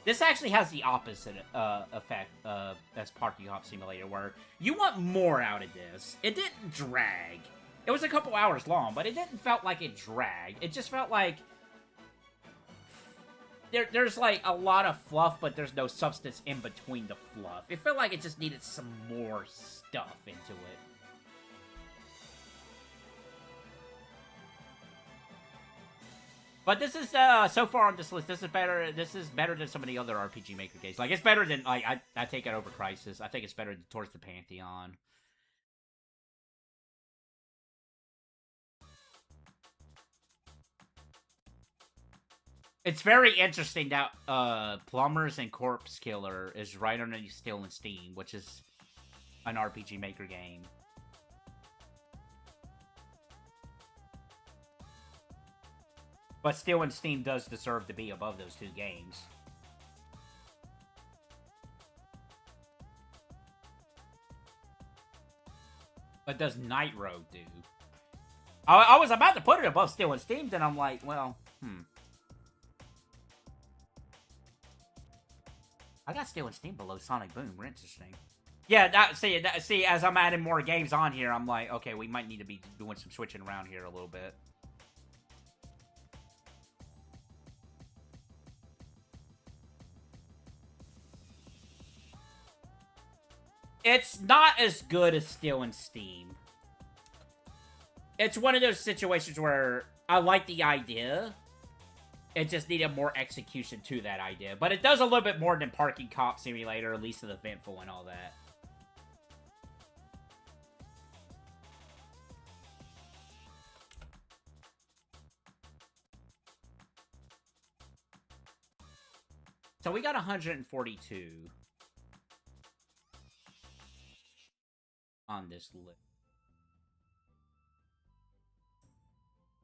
This actually has the opposite effect as Party Hop Simulator, where you want more out of this. It didn't drag. It was a couple hours long, but it didn't felt like it dragged. It just felt like there's like a lot of fluff, but there's no substance in between the fluff. It felt like it just needed some more stuff into it. But this is so far on this list, this is better. This is better than some of the other RPG Maker games. Like, it's better than, like, I take it over Crysis. I think it's better towards the Pantheon. It's very interesting that Plumbers and Corpse Killer is right underneath Still in Steam, which is an RPG Maker game. But Still in Steam does deserve to be above those two games. What does Night Road do? I was about to put it above Still in Steam, then I'm like, well, I got Still in Steam below Sonic Boom. We're interesting. Yeah, see, as I'm adding more games on here, I'm like, okay, we might need to be doing some switching around here a little bit. It's not as good as Still in Steam. It's one of those situations where I like the idea. It just needed more execution to that idea. But it does a little bit more than Parking Cop Simulator, at least to the Ventful and all that. So we got 142 on this list.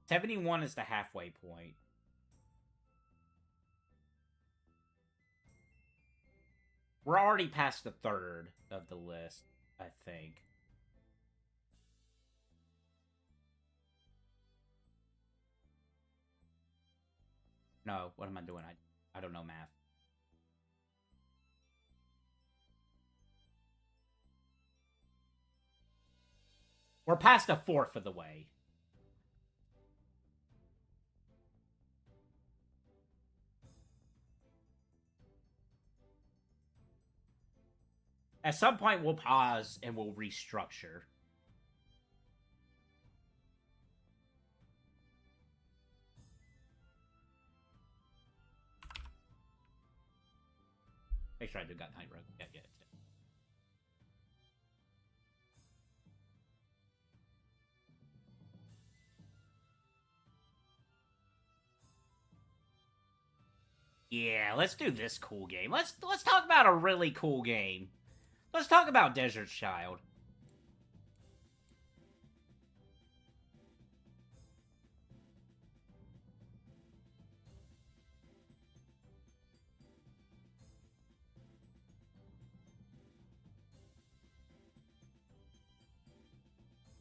71 is the halfway point. We're already past the third of the list, I think. No, what am I doing? I don't know math. We're past a fourth of the way. At some point, we'll pause and we'll restructure. Make sure I do got Night Road. Yeah. Yeah, let's do this cool game. Let's talk about a really cool game. Let's talk about Desert Child.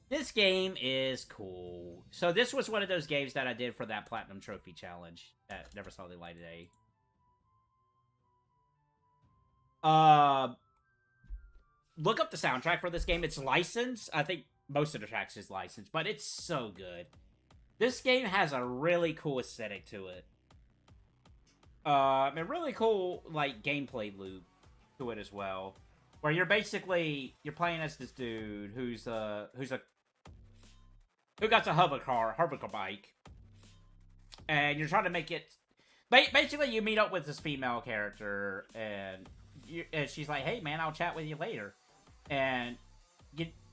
This game is cool. So this was one of those games that I did for that Platinum Trophy Challenge that never saw the light of day. Look up the soundtrack for this game. It's licensed. I think most of the tracks is licensed, but it's so good. This game has a really cool aesthetic to it. A really cool, like, gameplay loop to it as well. Where you're playing as this dude who got a hover bike. And you're trying to make it... Basically, you meet up with this female character, and she's like, hey, man, I'll chat with you later. And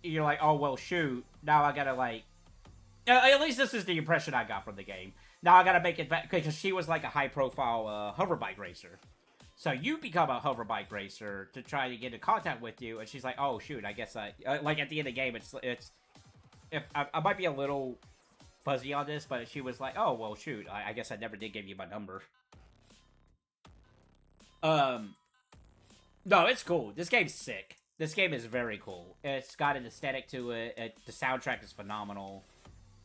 you're like, oh, well, shoot. Now I gotta, like... At least this is the impression I got from the game. now I gotta make it back, because she was like a high-profile hoverbike racer. So you become a hoverbike racer to try to get in contact with you, and she's like, oh, shoot, I guess like, at the end of the game, if I might be a little fuzzy on this, but she was like, oh, well, shoot, I guess I never did give you my number. No, it's cool. This game's sick. This game is very cool. It's got an aesthetic to it. The soundtrack is phenomenal.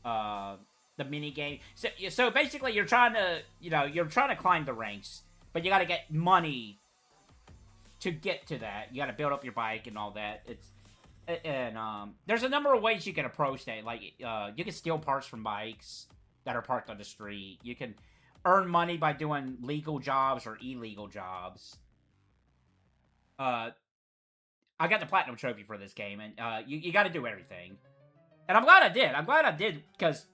The mini game. So basically, you're trying to climb the ranks, but you got to get money to get to that. You got to build up your bike and all that. There's a number of ways you can approach that. Like, you can steal parts from bikes that are parked on the street. You can earn money by doing legal jobs or illegal jobs. I got the platinum trophy for this game, and you got to do everything. And I'm glad I did. I'm glad I did, because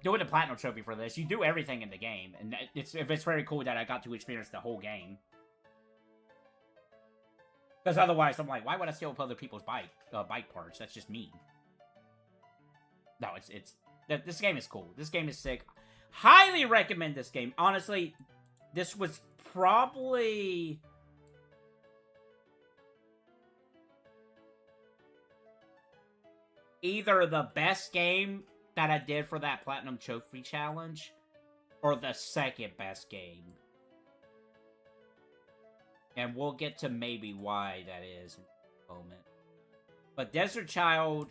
doing the platinum trophy for this, you do everything in the game, and it's very cool that I got to experience the whole game. Because otherwise, I'm like, why would I steal other people's bike parts? That's just mean. No, this game is cool. This game is sick. Highly recommend this game. Honestly, this was probably either the best game that I did for that Platinum Trophy Challenge, or the second best game. And we'll get to maybe why that is in a moment. But Desert Child,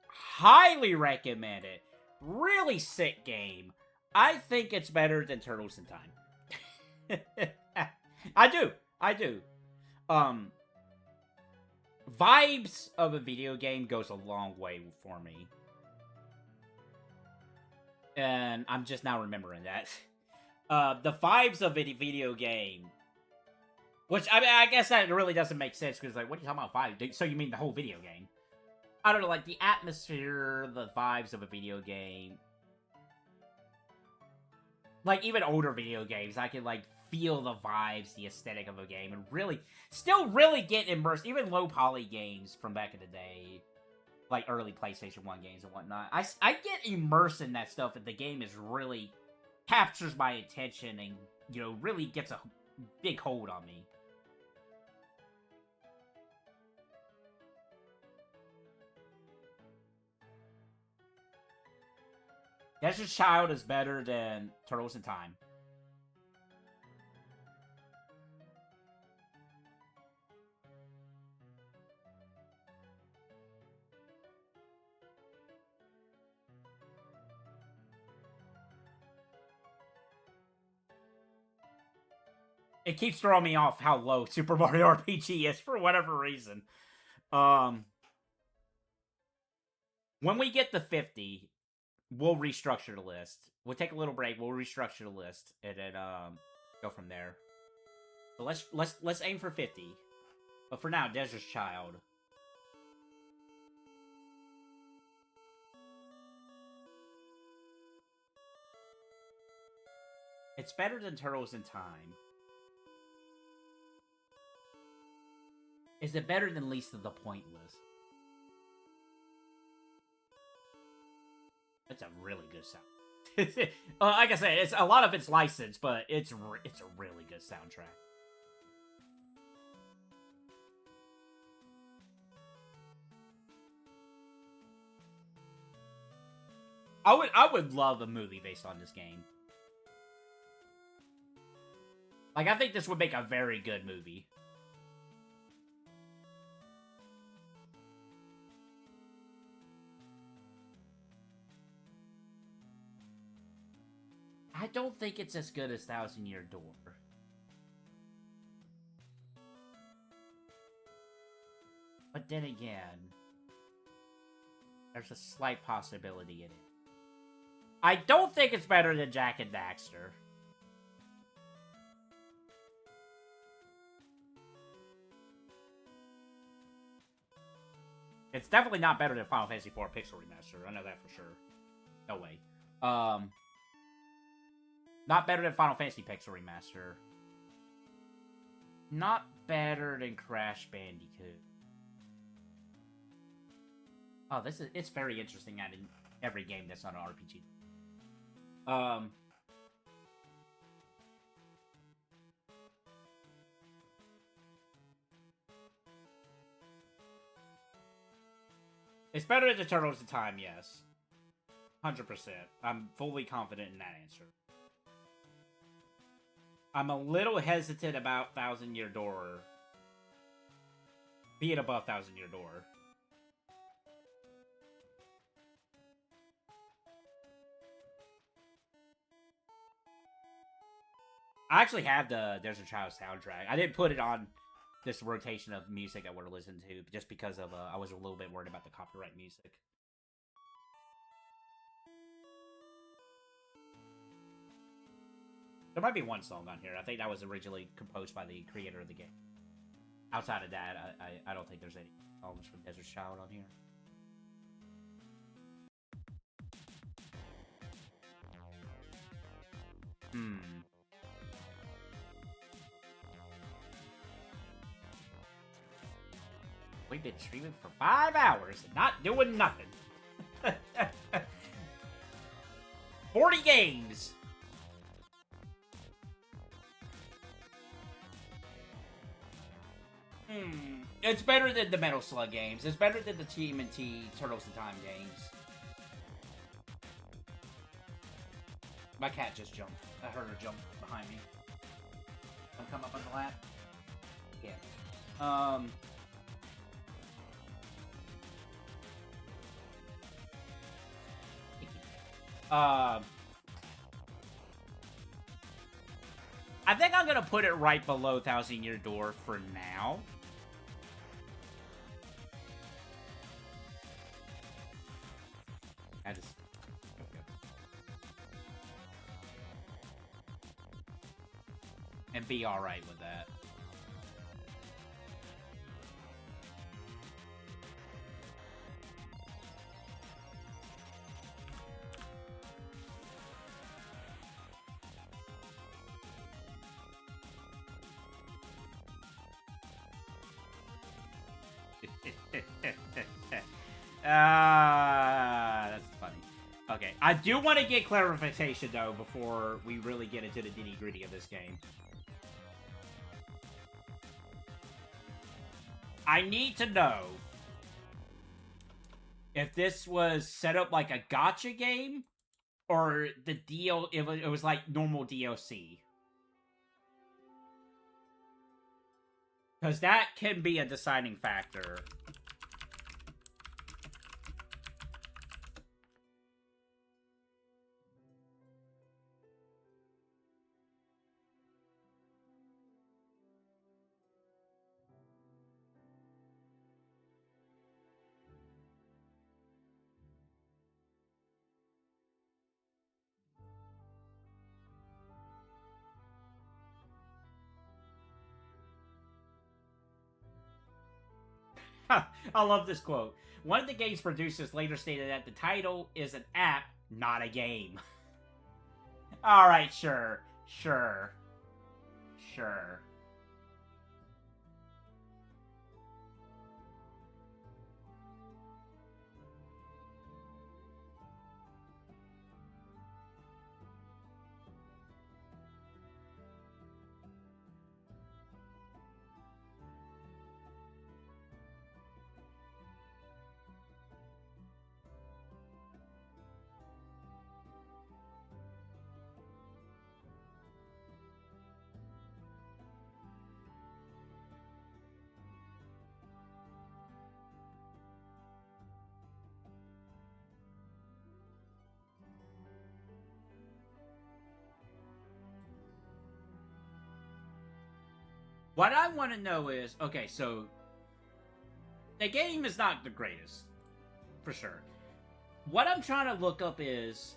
highly recommend it. Really sick game. I think it's better than Turtles in Time. I do. Vibes of a video game goes a long way for me. And I'm just now remembering that. The vibes of a video game. Which, I mean, I guess that really doesn't make sense, because, like, what are you talking about vibes? So you mean the whole video game? I don't know, like, the atmosphere, the vibes of a video game. Like, even older video games, I can, like, feel the vibes, the aesthetic of a game, and still really get immersed. Even low-poly games from back in the day, like early PlayStation 1 games and whatnot. I get immersed in that stuff, and the game really captures my attention and, really gets a big hold on me. Desert Child is better than Turtles in Time. It keeps throwing me off how low Super Mario RPG is for whatever reason. When we get to 50, we'll restructure the list. We'll take a little break. We'll restructure the list and then go from there. So let's aim for 50. But for now, Desert Child. It's better than Turtles in Time. Is it better than Least of the Pointless? That's a really good sound. Like I said, a lot of it's licensed, but it's a really good soundtrack. I would love a movie based on this game. Like, I think this would make a very good movie. I don't think it's as good as Thousand Year Door. But then again, there's a slight possibility in it. I don't think it's better than Jak and Daxter. It's definitely not better than Final Fantasy IV Pixel Remaster. I know that for sure. No way. Not better than Final Fantasy Pixel Remaster. Not better than Crash Bandicoot. Oh, it's very interesting adding every game that's not an RPG. It's better than Turtles in Time, yes. 100%. I'm fully confident in that answer. I'm a little hesitant about Thousand Year Door being above Thousand Year Door. I actually have the Desert Child soundtrack. I didn't put it on this rotation of music that we're listening to, just because of I was a little bit worried about the copyright music. There might be one song on here. I think that was originally composed by the creator of the game. Outside of that, I don't think there's any songs from Desert Child on here. We've been streaming for 5 hours and not doing nothing. 40 games! It's better than the Metal Slug games. It's better than the TMNT Turtles in Time games. My cat just jumped. I heard her jump behind me. Come up on the lap? Yeah. I think I'm gonna put it right below Thousand Year Door for now. I just... and be alright with that. That's funny. Okay, I do want to get clarification, though, before we really get into the nitty-gritty of this game. I need to know if this was set up like a gacha game, or the deal, it was like normal DLC. Because that can be a deciding factor. I love this quote. One of the game's producers later stated that the title is an app, not a game. Alright, sure. Sure. Sure. What I want to know is, okay, so the game is not the greatest, for sure. What I'm trying to look up is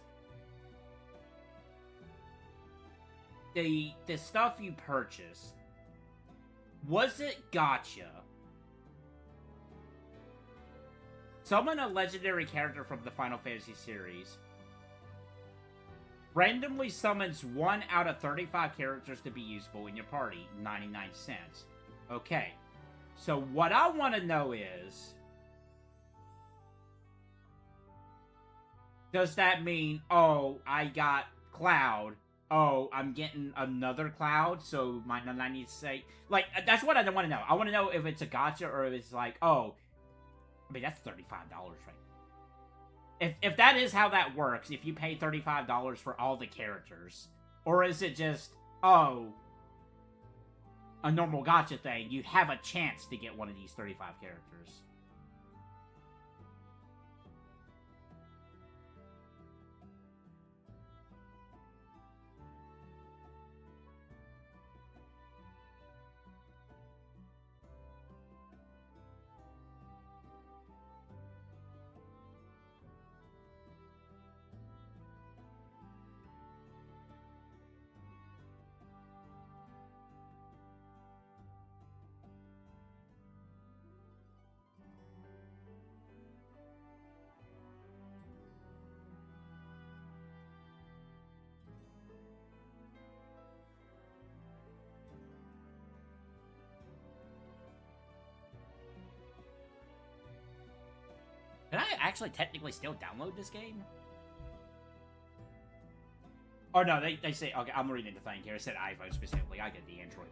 the stuff you purchase. Was it gacha? Summon a legendary character from the Final Fantasy series. Randomly summons 1 out of 35 characters to be usable in your party. 99 cents. Okay. So what I want to know is... does that mean, oh, I got Cloud. Oh, I'm getting another Cloud, so my 90 say... like, that's what I want to know. I want to know if it's a gacha or if it's like, oh, I mean, that's $35 right. If that is how that works, if you pay $35 for all the characters, or is it just, oh, a normal gacha thing, you have a chance to get one of these 35 characters. Can I actually technically still download this game? Or no, they say, okay, I'm reading the thing here. It said iPhone specifically. I get the Android.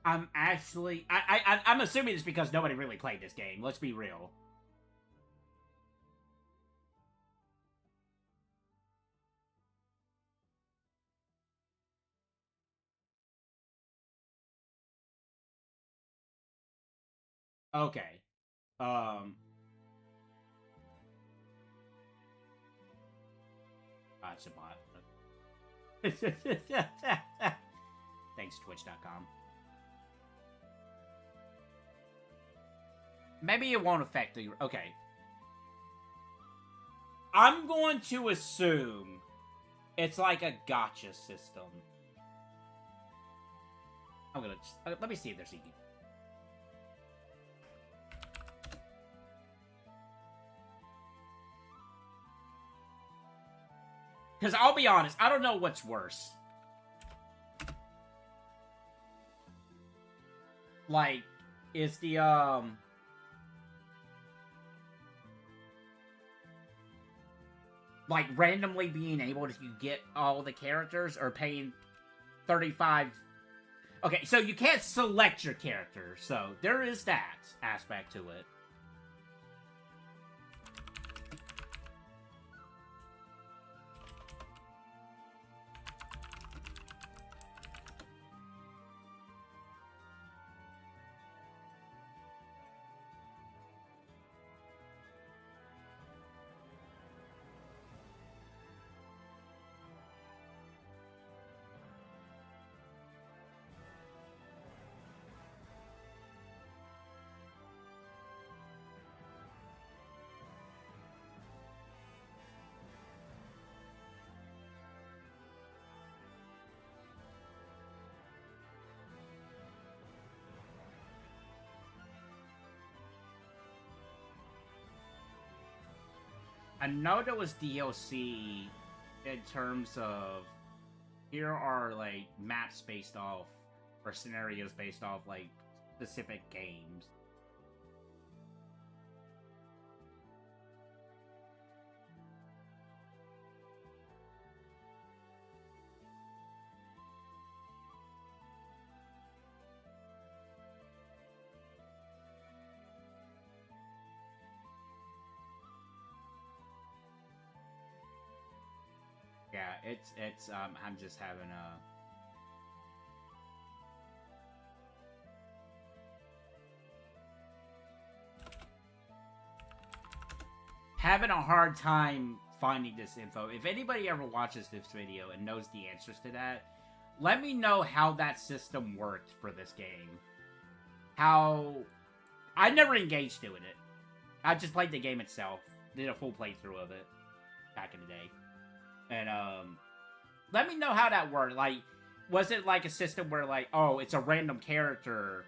I'm actually... I'm assuming it's because nobody really played this game. Let's be real. Okay. It's a bot. Thanks, Twitch.com. Maybe it won't affect the... Okay. I'm going to assume it's like a gacha system. I'm gonna... let me see if there's a... Because I'll be honest, I don't know what's worse. Like, is the, like, randomly being able to get all the characters, or paying 35... Okay, so you can't select your character, so there is that aspect to it. I know there was DLC in terms of, here are, like, maps based off, or scenarios based off, like, specific games. Yeah, it's I'm just having a hard time finding this info. If anybody ever watches this video and knows the answers to that, let me know how that system worked for this game. How... I never engaged doing it. I just played the game itself. Did a full playthrough of it back in the day. And, let me know how that worked. Like, was it like a system where like, oh, it's a random character,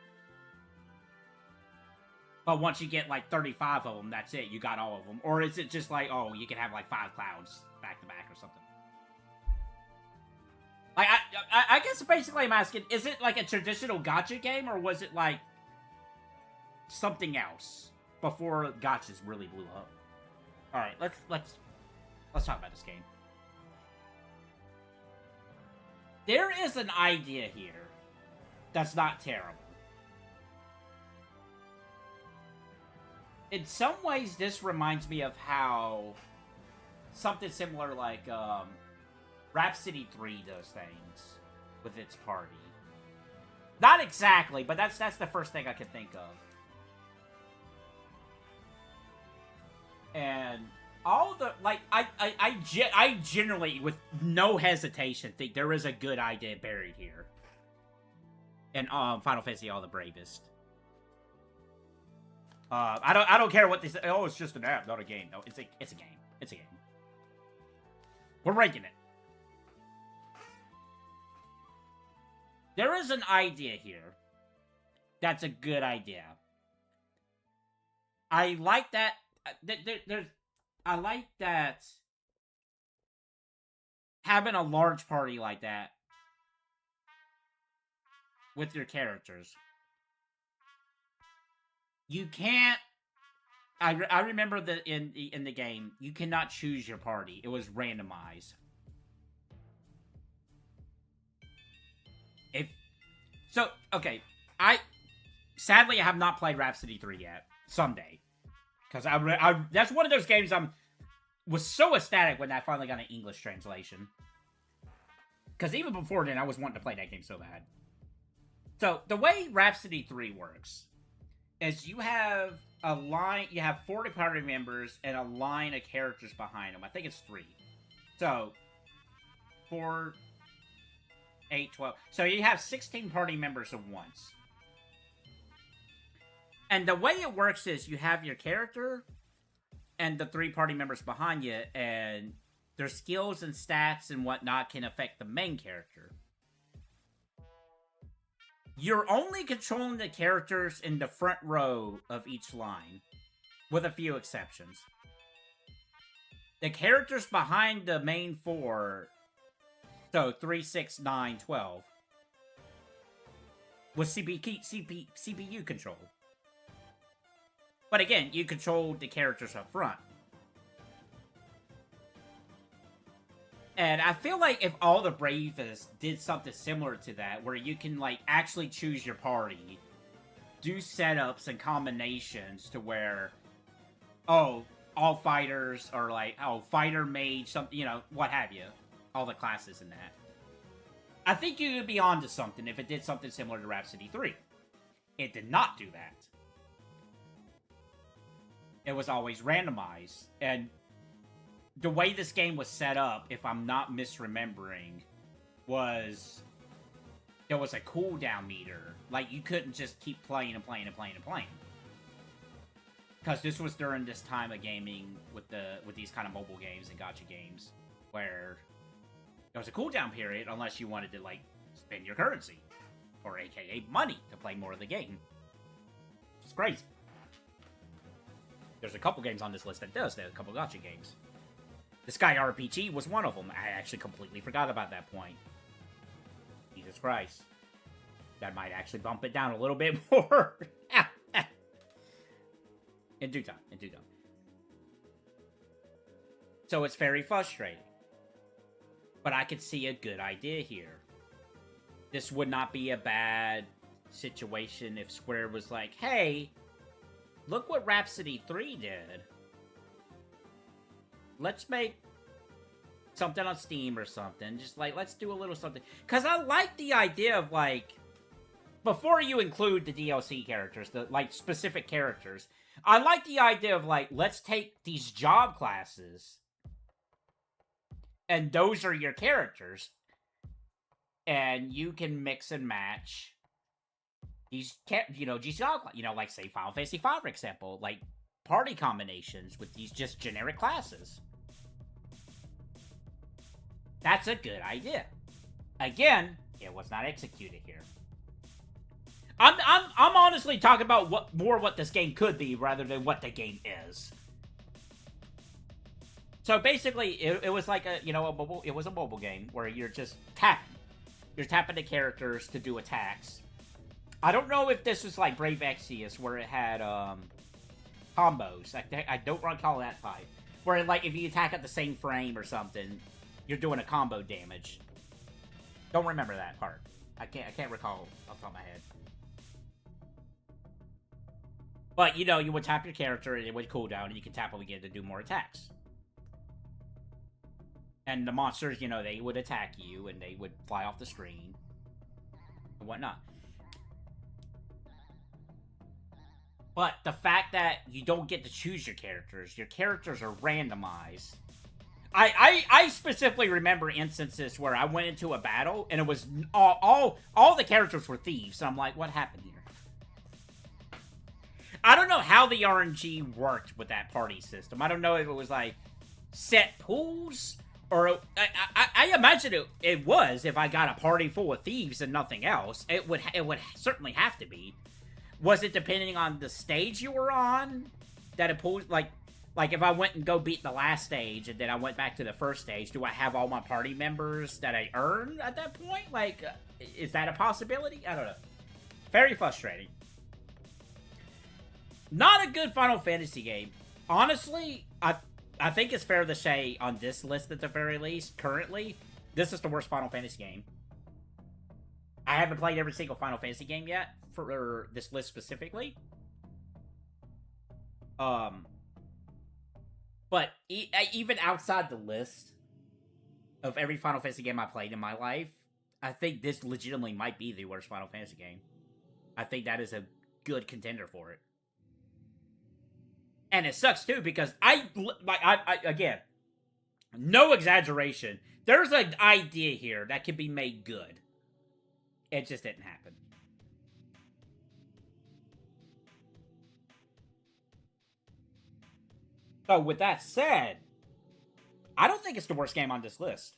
but once you get like 35 of them, that's it, you got all of them? Or is it just like, oh, you can have like 5 clowns back to back or something? Like, I guess basically I'm asking, is it like a traditional gacha game, or was it like something else before gachas really blew up? All right, let's talk about this game. There is an idea here that's not terrible. In some ways, this reminds me of how something similar like Rhapsody 3 does things with its party. Not exactly, but that's the first thing I could think of. And all the, like, I generally, with no hesitation, think there is a good idea buried here. And Final Fantasy All the Bravest. I don't care what they say. Oh, it's just an app, not a game. No, it's a game. It's a game. We're ranking it. There is an idea here that's a good idea. I like that. I like that having a large party like that with your characters. You can't. I remember that in the game, you cannot choose your party. It was randomized. Okay, sadly I have not played Rhapsody 3 yet. Someday, because I that's one of those games was so ecstatic when I finally got an English translation. Because even before then, I was wanting to play that game so bad. So the way Rhapsody 3 works is you have a line, you have 40 party members and a line of characters behind them. I think it's 3. So 4, 8, 12. So you have 16 party members at once. And the way it works is you have your character and the 3 party members behind you, and their skills and stats and whatnot can affect the main character. You're only controlling the characters in the front row of each line, with a few exceptions. The characters behind the main 4, so 3, 6, 9, 12, was CPU control. But again, you control the characters up front. And I feel like if all the Bravest did something similar to that, where you can, like, actually choose your party, do setups and combinations to where, oh, all fighters are like, oh, fighter, mage, something, you know, what have you. All the classes in that. I think you would be onto something if it did something similar to Rhapsody 3. It did not do that. It was always randomized. And the way this game was set up, if I'm not misremembering, was there was a cooldown meter. Like, you couldn't just keep playing and playing and playing and playing. Because this was during this time of gaming with these kind of mobile games and gacha games, where there was a cooldown period unless you wanted to, like, spend your currency, or aka money, to play more of the game. It's crazy. There's a couple games on this list that does that, a couple gacha games. Disgaea RPG was one of them. I actually completely forgot about that point. Jesus Christ. That might actually bump it down a little bit more. In due time, in due time. So it's very frustrating. But I could see a good idea here. This would not be a bad situation if Square was like, hey, look what Rhapsody 3 did. Let's make something on Steam or something. Just, like, let's do a little something. Because I like the idea of, like, before you include the DLC characters, the, like, specific characters, I like the idea of, like, let's take these job classes, and those are your characters, and you can mix and match these, these job classes, like, say, Final Fantasy V, for example, like, party combinations with these just generic classes. That's a good idea. Again, It was not executed here. I'm honestly talking about what this game could be rather than what the game is. So basically, it was like a mobile game where you're just tapping. You're tapping the characters to do attacks. I don't know if this was like Brave Exvius where it had combos. I don't recall that type. Where like if you attack at the same frame or something, you're doing a combo damage. Don't remember that part. I can't recall off the top of my head. But, you know, you would tap your character, and it would cool down, and you can tap them again to do more attacks. And the monsters, you know, they would attack you, and they would fly off the screen, and whatnot. But the fact that you don't get to choose your characters are randomized. I specifically remember instances where I went into a battle, and it was all the characters were thieves, so I'm like, what happened here? I don't know how the RNG worked with that party system. I don't know if it was like set pools or I imagine it was if I got a party full of thieves and nothing else. It would certainly have to be. Was it depending on the stage you were on that it pulls like if I went and go beat the last stage and then I went back to the first stage, do I have all my party members that I earned at that point? Like, is that a possibility? I don't know. Very frustrating. Not a good Final Fantasy game. Honestly, I think it's fair to say on this list at the very least, currently, this is the worst Final Fantasy game. I haven't played every single Final Fantasy game yet for this list specifically. But even outside the list of every Final Fantasy game I played in my life, I think this legitimately might be the worst Final Fantasy game. I think that is a good contender for it. And it sucks too because I again, no exaggeration. There's an idea here that could be made good. It just didn't happen. So with that said, I don't think it's the worst game on this list.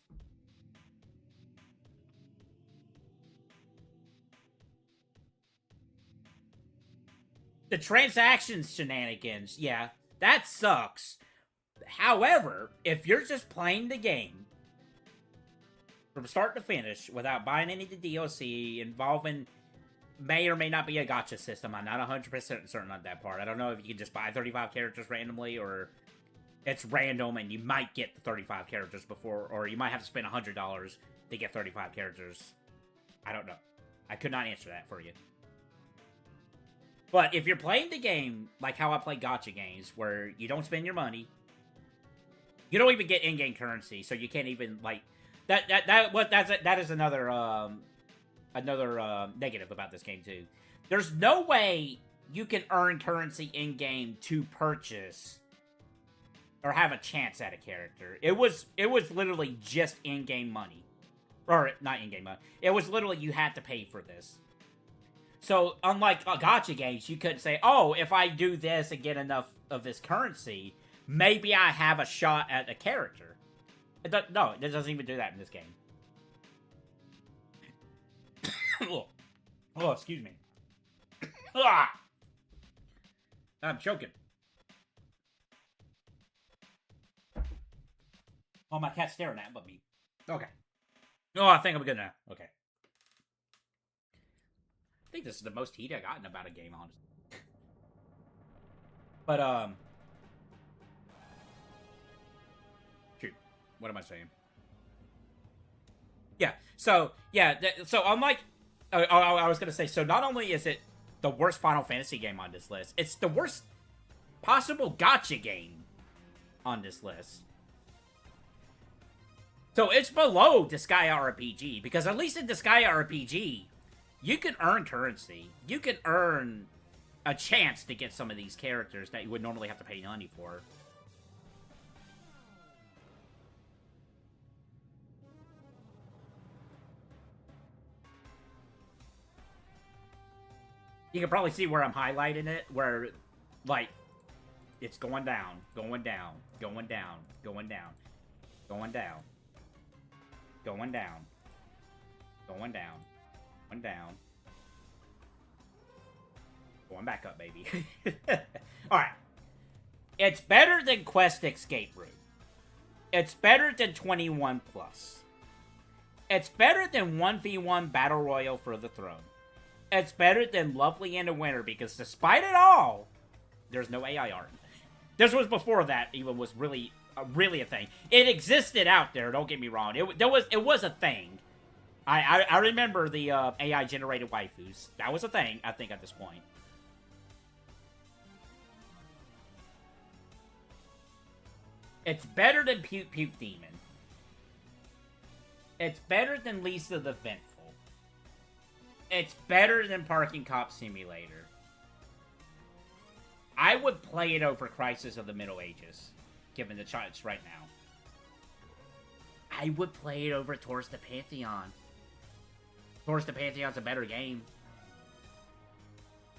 The transactions shenanigans, yeah, that sucks. However, if you're just playing the game from start to finish without buying any of the DLC involving may or may not be a gacha system, I'm not 100% certain on that part. I don't know if you can just buy 35 characters randomly or it's random and you might get the 35 characters before, or you might have to spend $100 to get 35 characters. I don't know. I could not answer that for you. But if you're playing the game like how I play gacha games, where you don't spend your money, you don't even get in-game currency, so you can't even like that is another negative about this game too. There's no way you can earn currency in-game to purchase or have a chance at a character. It was literally just in-game money, or not in-game money. It was literally you had to pay for this. So, unlike gacha games, you couldn't say, oh, if I do this and get enough of this currency, maybe I have a shot at a character. No, it doesn't even do that in this game. Oh, excuse me. I'm choking. Oh, my cat's staring at me. Okay. Oh, I think I'm good now. Okay. I think this is the most heat I've gotten about a game, honestly. But, shoot. What am I saying? Yeah, so, unlike... I was gonna say, so not only is it the worst Final Fantasy game on this list, it's the worst possible gacha game on this list. So it's below Disgaea RPG, because at least in Disgaea RPG... you can earn currency. You can earn a chance to get some of these characters that you would normally have to pay money for. You can probably see where I'm highlighting it, where, like, it's going down, going down, going down, going down, going down, going down, Going down. Going down. Going back up, baby. Alright. It's better than Quest Escape Route. It's better than 21 Plus. It's better than 1v1 Battle Royale for the Throne. It's better than Lovely in the Winter because despite it all, there's no AI art. This was before that even was really a thing. It existed out there, don't get me wrong. It was a thing. I remember the AI generated waifus. That was a thing, I think, at this point. It's better than PukePuke Demon. It's better than Lisa the Ventful. It's better than Parking Cop Simulator. I would play it over Crisis of the Middle Ages, given the chance right now. I would play it over Towards the Pantheon. Towards the Pantheon's a better game.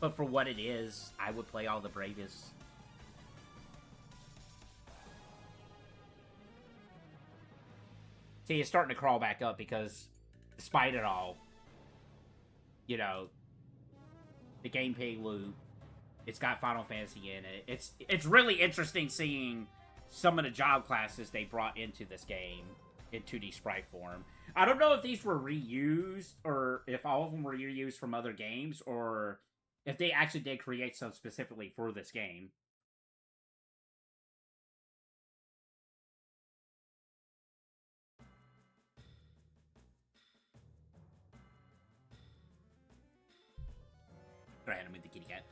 But for what it is, I would play all the Bravest. See, it's starting to crawl back up because, despite it all, you know, the gameplay loop, it's got Final Fantasy in it. It's really interesting seeing some of the job classes they brought into this game in 2D sprite form. I don't know if these were reused, or if all of them were reused from other games, or if they actually did create some specifically for this game. Go ahead and move the kitty cat.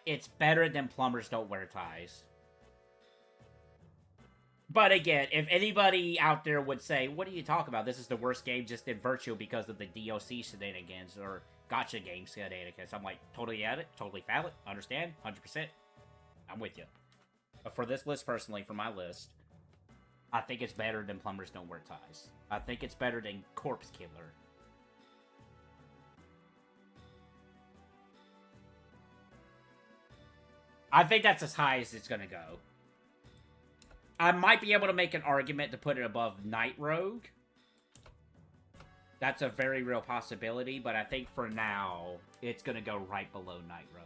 It's better than Plumbers Don't Wear Ties. But again, if anybody out there would say, what are you talking about? This is the worst game just in virtual because of the DLC shenanigans or gacha game shenanigans. I'm like, totally at it, totally valid, understand, 100%. I'm with you. But for this list, personally, for my list, I think it's better than Plumbers Don't Wear Ties. I think it's better than Corpse Killer. I think that's as high as it's going to go. I might be able to make an argument to put it above Night Rogue. That's a very real possibility, but I think for now, it's going to go right below Night Rogue.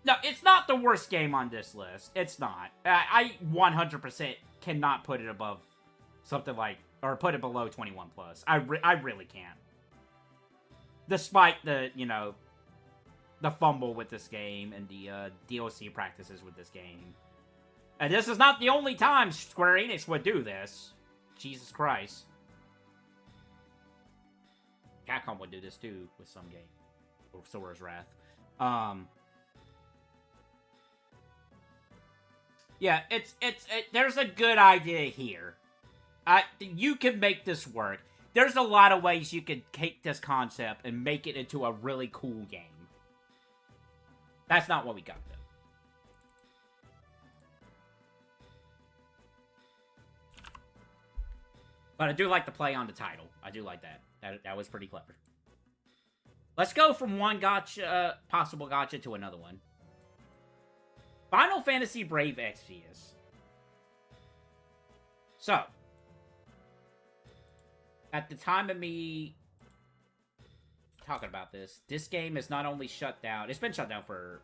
No, it's not the worst game on this list. It's not. I 100% cannot put it above something like, or put it below 21 Plus. I really can't. Despite the, you know, the fumble with this game and the DLC practices with this game. And this is not the only time Square Enix would do this. Jesus Christ. Capcom would do this too with some game. Or Sora's Wrath. Yeah, there's a good idea here. You can make this work. There's a lot of ways you could take this concept and make it into a really cool game. That's not what we got, though. But I do like the play on the title. I do like that. That was pretty clever. Let's go from one gotcha, possible gotcha to another one. Final Fantasy Brave Exvius. So, at the time of me talking about this game is not only shut down, it's been shut down for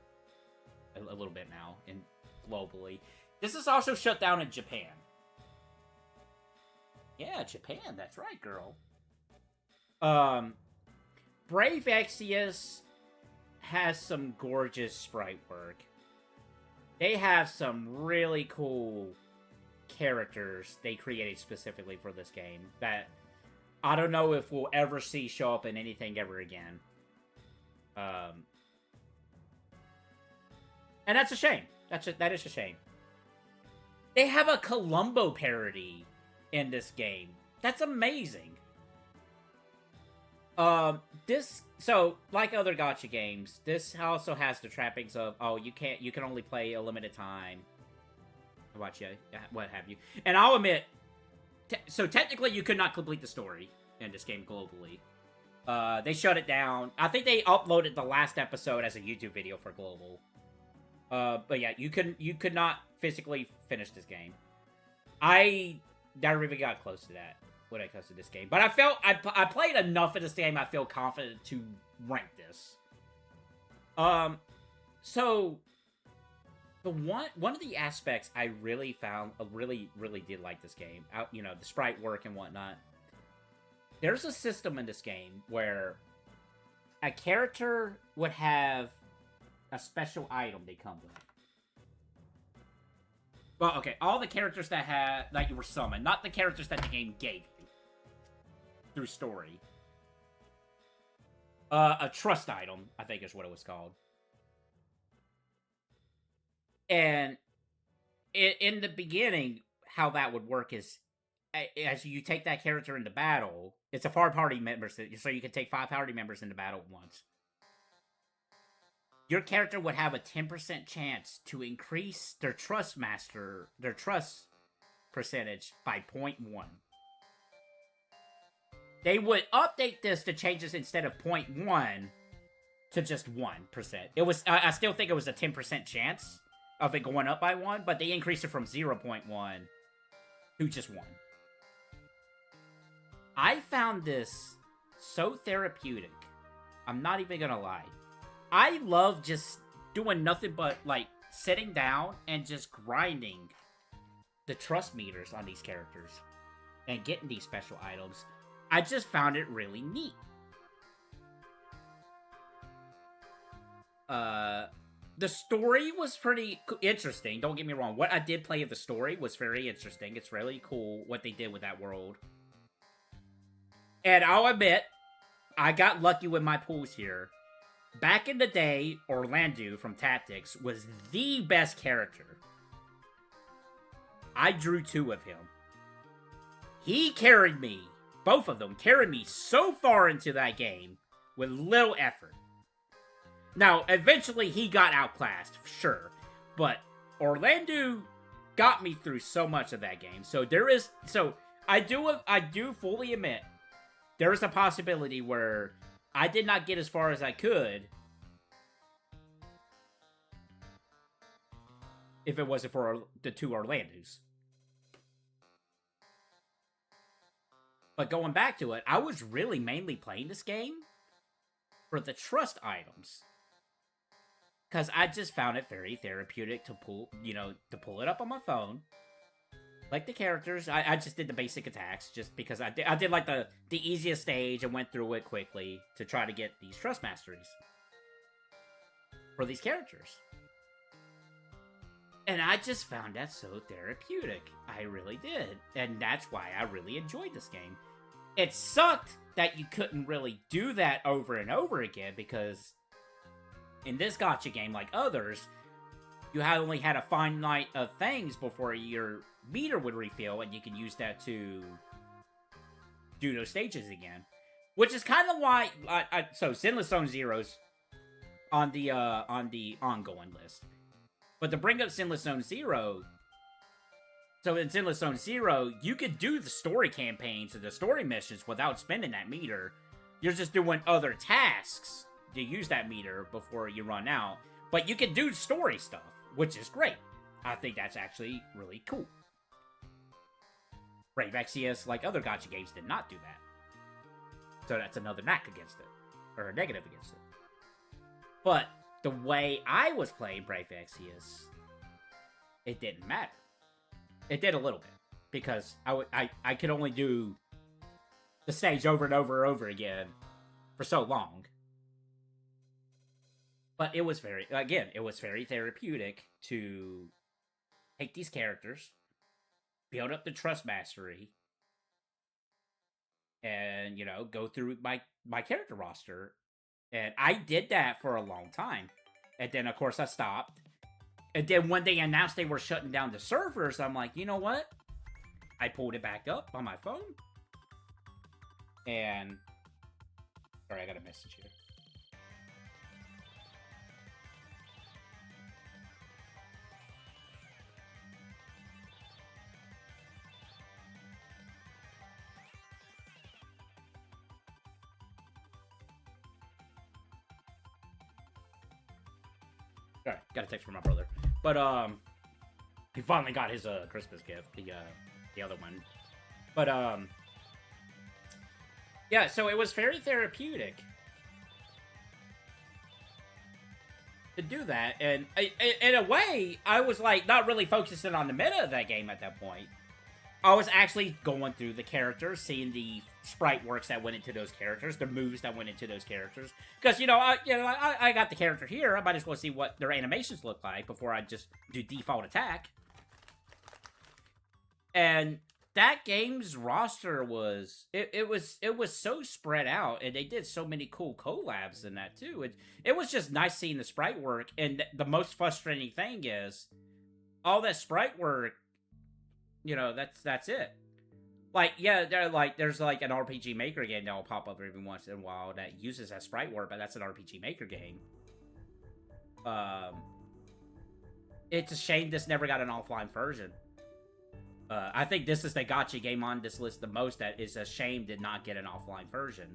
a little bit now, and globally. This is also shut down in Japan. Yeah, Japan, that's right, girl. Brave Exvius has some gorgeous sprite work. They have some really cool characters they created specifically for this game that I don't know if we'll ever see show up in anything ever again. And that's a shame. That is a shame. They have a Columbo parody in this game. That's amazing. So, like other gacha games, this also has the trappings of, oh, you can only play a limited time. What have you. And I'll admit, so technically you could not complete the story in this game globally. They shut it down. I think they uploaded the last episode as a YouTube video for global. But yeah, you could not physically finish this game. I never even got close to that when it comes to this game. But I felt I played enough of this game. I feel confident to rank this. So the one of the aspects I really found, really did like this game. You know, the sprite work and whatnot. There's a system in this game where a character would have a special item they come with. Well, okay, all the characters that you were summoned, not the characters that the game gave you through story. A trust item, I think is what it was called. And in the beginning, how that would work is, as you take that character into battle, it's a 5 party members, so you can take 5 party members into battle at once. Your character would have a 10% chance to increase their trust percentage by 0.1. They would update this to change this instead of 0.1 to just 1%. It was, I still think it was a 10% chance of it going up by 1, but they increased it from 0.1 to just 1. I found this so therapeutic. I'm not even gonna lie. I love just doing nothing but, like, sitting down and just grinding the trust meters on these characters and getting these special items. I just found it really neat. The story was pretty interesting. Don't get me wrong. What I did play of the story was very interesting. It's really cool what they did with that world. And I'll admit, I got lucky with my pulls here. Back in the day, Orlando from Tactics was the best character. I drew 2 of him. He carried me, both of them carried me so far into that game with little effort. Now, eventually he got outclassed, sure, but Orlando got me through so much of that game. So I do fully admit there is a possibility where I did not get as far as I could if it wasn't for the 2 Orlandos. But going back to it, I was really mainly playing this game for the trust items. Because I just found it very therapeutic to pull it up on my phone. Like the characters, I just did the basic attacks just because I did like the easiest stage and went through it quickly to try to get these trust masteries for these characters. And I just found that so therapeutic. I really did. And that's why I really enjoyed this game. It sucked that you couldn't really do that over and over again because in this gacha game, like others, you only had a finite of things before your meter would refill, and you can use that to do those stages again. Which is kind of why so Zenless Zone Zero's on the ongoing list. But to bring up Zenless Zone Zero, so in Zenless Zone Zero, you could do the story campaigns and the story missions without spending that meter. You're just doing other tasks to use that meter before you run out. But you can do story stuff, which is great. I think that's actually really cool. Brave Exvius, like other gacha games, did not do that. So that's another knack against it. Or a negative against it. But the way I was playing Brave Exvius, it didn't matter. It did a little bit. Because I could only do the stage over and over and over again for so long. But it was very therapeutic to take these characters, build up the trust mastery, and, go through my character roster. And I did that for a long time. And then, of course, I stopped. And then when they announced they were shutting down the servers, I'm like, you know what? I pulled it back up on my phone. And... Sorry, I got a message here. Alright, got a text from my brother. But, he finally got his, Christmas gift. The other one But, yeah, so it was very therapeutic to do that, and in a way, I was, like, not really focusing on the meta of that game at that point. I was actually going through the characters, seeing the sprite works that went into those characters, the moves that went into those characters. Because, I got the character here, I might as well see what their animations look like before I just do default attack. And that game's roster was, it was so spread out, and they did so many cool collabs in that, too. It was just nice seeing the sprite work, and the most frustrating thing is, all that sprite work, that's it. Like, yeah, there's like an RPG Maker game that will pop up every once in a while that uses that sprite work, but that's an RPG Maker game. It's a shame this never got an offline version. I think this is the gacha game on this list the most that is a shame did not get an offline version.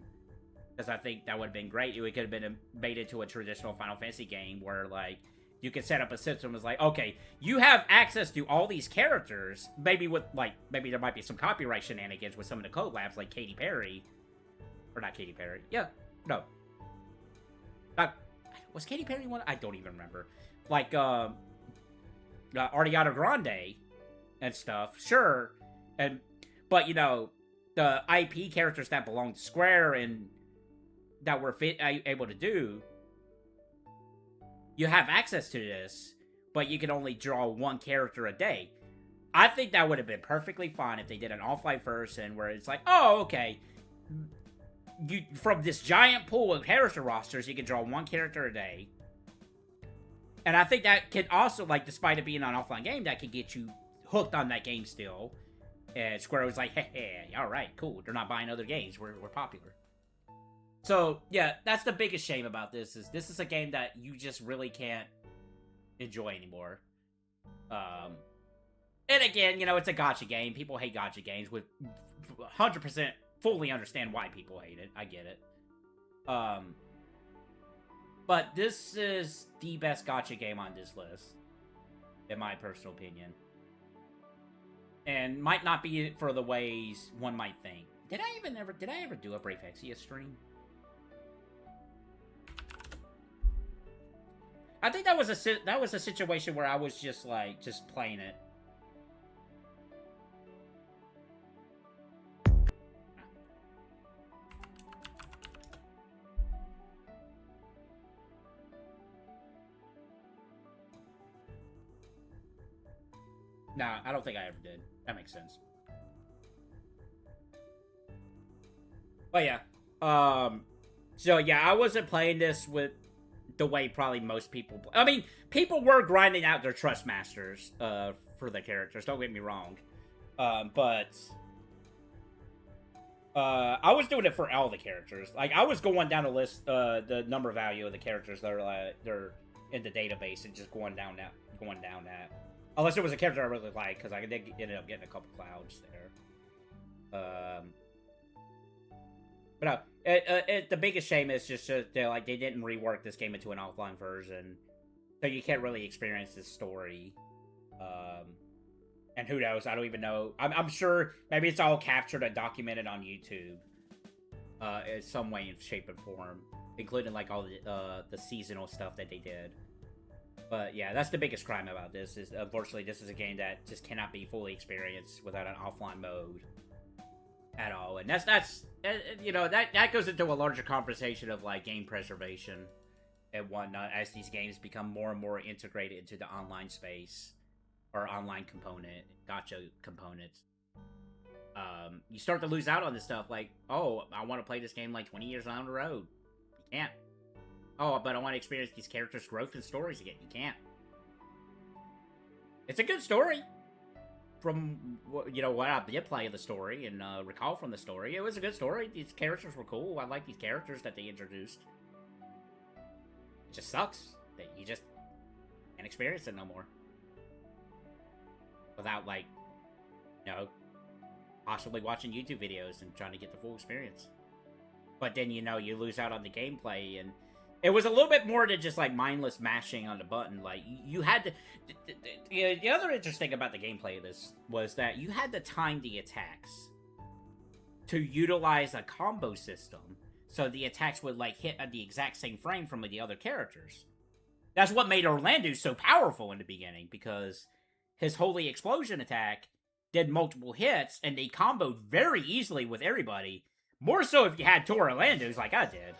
Because I think that would have been great. It could have been made into a traditional Final Fantasy game where, like, you could set up a system that's like, okay, you have access to all these characters, maybe there might be some copyright shenanigans with some of the collabs, like Katy Perry. Or not Katy Perry. Yeah, no. Was Katy Perry one? I don't even remember. Like, Ariana Grande and stuff, sure. But, the IP characters that belong to Square and that we're able to do, you have access to this, but you can only draw one character a day. I think that would have been perfectly fine if they did an offline version where it's like, oh, okay, from this giant pool of character rosters, you can draw one character a day. And I think that can also, like, despite it being an offline game, that can get you hooked on that game still. And Square was like, hey, alright, cool, they're not buying other games, we're popular. So, yeah, that's the biggest shame about this is a game that you just really can't enjoy anymore. And again, it's a gacha game. People hate gacha games, with 100% fully understand why people hate it. I get it. But this is the best gacha game on this list, in my personal opinion. And might not be for the ways one might think. Did I ever do a Brave Exvius stream? I think that was a situation where I was just playing it. Nah, I don't think I ever did. That makes sense. But yeah. So yeah, I wasn't playing this with the way probably most people... I mean, people were grinding out their Trust Masters for the characters, don't get me wrong. But I was doing it for all the characters. Like, I was going down the list, the number value of the characters that are they're in the database and just going down that. Unless there was a character I really liked, because I ended up getting a couple clouds there. But no, the biggest shame is just that they didn't rework this game into an offline version, so you can't really experience this story. And who knows? I don't even know. I'm sure maybe it's all captured and documented on YouTube, in some way, shape, and form, including like all the seasonal stuff that they did. But yeah, that's the biggest crime about this. Is unfortunately this is a game that just cannot be fully experienced without an offline mode at all, and that's that goes into a larger conversation of like game preservation and whatnot as these games become more and more integrated into the online space or online component, gacha components. You start to lose out on this stuff. Like, oh, I want to play this game like 20 years down the road. You can't. Oh, but I want to experience these characters' growth and stories again. You can't. It's a good story. From, what I did play of the story and recall from the story. It was a good story. These characters were cool. I like these characters that they introduced. It just sucks that you just can't experience it no more. Without, like, possibly watching YouTube videos and trying to get the full experience. But then, you lose out on the gameplay, and it was a little bit more than just, like, mindless mashing on the button. Like, you had to... The other interesting about the gameplay of this was that you had to time the attacks. to utilize a combo system, so the attacks would like hit at the exact same frame from the other characters. That's what made Orlando so powerful in the beginning, because his Holy Explosion attack did multiple hits, and they comboed very easily with everybody. More so if you had two Orlandos like I did.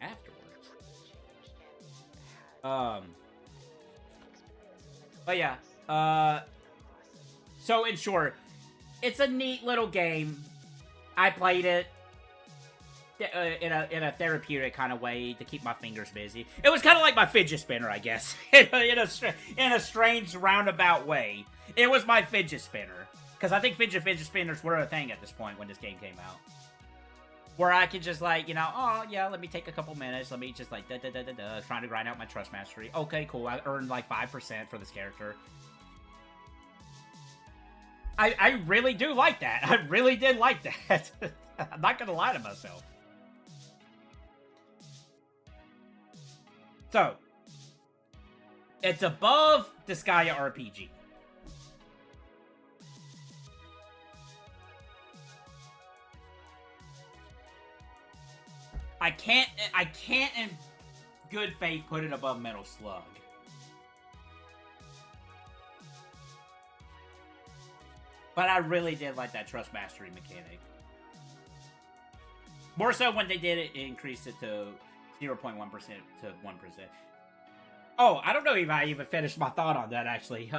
Afterwards. But yeah. So in short, it's a neat little game. I played it in a therapeutic kind of way to keep my fingers busy. It was kind of like my fidget spinner, I guess, in a strange roundabout way. It was my fidget spinner, because I think fidget spinners were a thing at this point when this game came out, where I could just like, you know, oh yeah, let me take a couple minutes, let me just like trying to grind out my trust mastery. Okay, cool. I earned like 5% for this character. I really do like that. I really did like that. I'm not gonna lie to myself. So, it's above Disgaea RPG. I can't in good faith put it above Metal Slug. But I really did like that trust mastery mechanic. More so when they did it, increased it to 0.1% to 1%. Oh, I don't know if I even finished my thought on that, actually.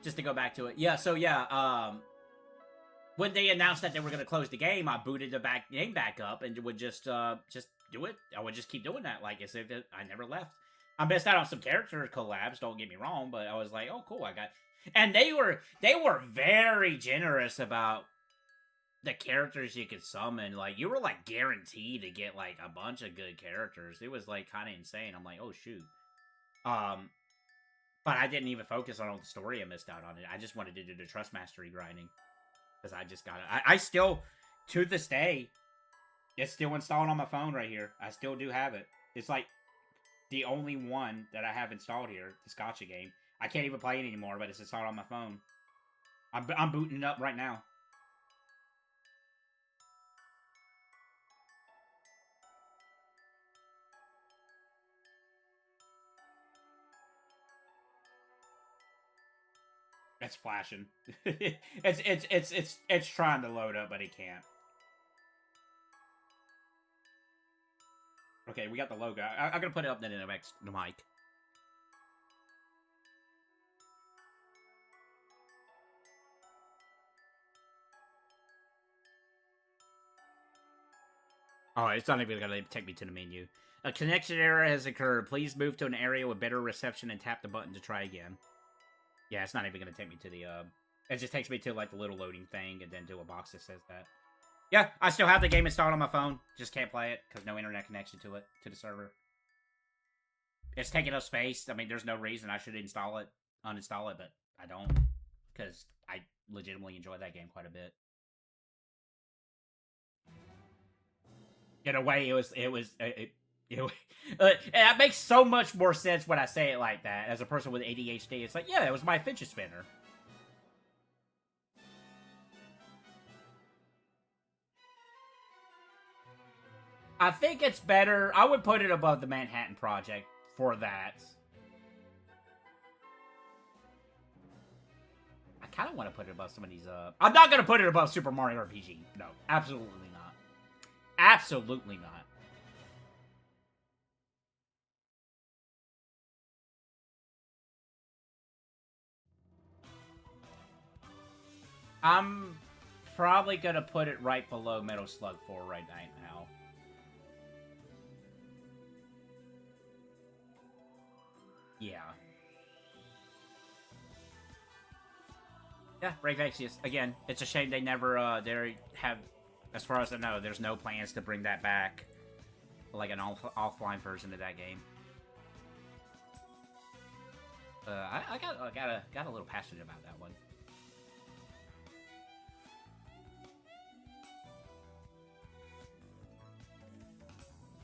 Just to go back to it. Yeah, so yeah, when they announced that they were going to close the game, I booted the game back up and would just do it. I would just keep doing that, like as if I never left. I missed out on some character collabs, don't get me wrong, but I was like, oh, cool, I got... And they were very generous about the characters you could summon. Like, you were, like, guaranteed to get, like, a bunch of good characters. It was, like, kind of insane. I'm like, oh, shoot. But I didn't even focus on all the story I missed out on it. I just wanted to do the trust mastery grinding. Because I just got it. I still, to this day, it's still installed on my phone right here. I still do have it. It's, like, the only one that I have installed here, the Scotcha game. I can't even play it anymore, but it's installed on my phone. I'm booting it up right now. It's flashing. it's trying to load up, but it can't. Okay, we got the logo. I'm gonna put it up then in the mic. Oh, it's not even gonna take me to the menu. A connection error has occurred. Please move to an area with better reception and tap the button to try again. Yeah, it's not even gonna take me to the, it just takes me to, like, the little loading thing and then to a box that says that. Yeah, I still have the game installed on my phone. Just can't play it, because no internet connection to it, to the server. It's taking up space. I mean, there's no reason I should uninstall it, but I don't. Because I legitimately enjoy that game quite a bit. In a way, it makes so much more sense when I say it like that. As a person with ADHD, it's like, yeah, it was my fidget spinner. I think it's better. I would put it above the Manhattan Project for that. I kind of want to put it above some of these, I'm not going to put it above Super Mario RPG. No, absolutely not. Absolutely not. I'm probably going to put it right below Metal Slug 4 right now. Yeah. Yeah, Brave Exvius. Again, it's a shame they never, they have, as far as I know, there's no plans to bring that back. Like an offline version of that game. I got a little passionate about that one.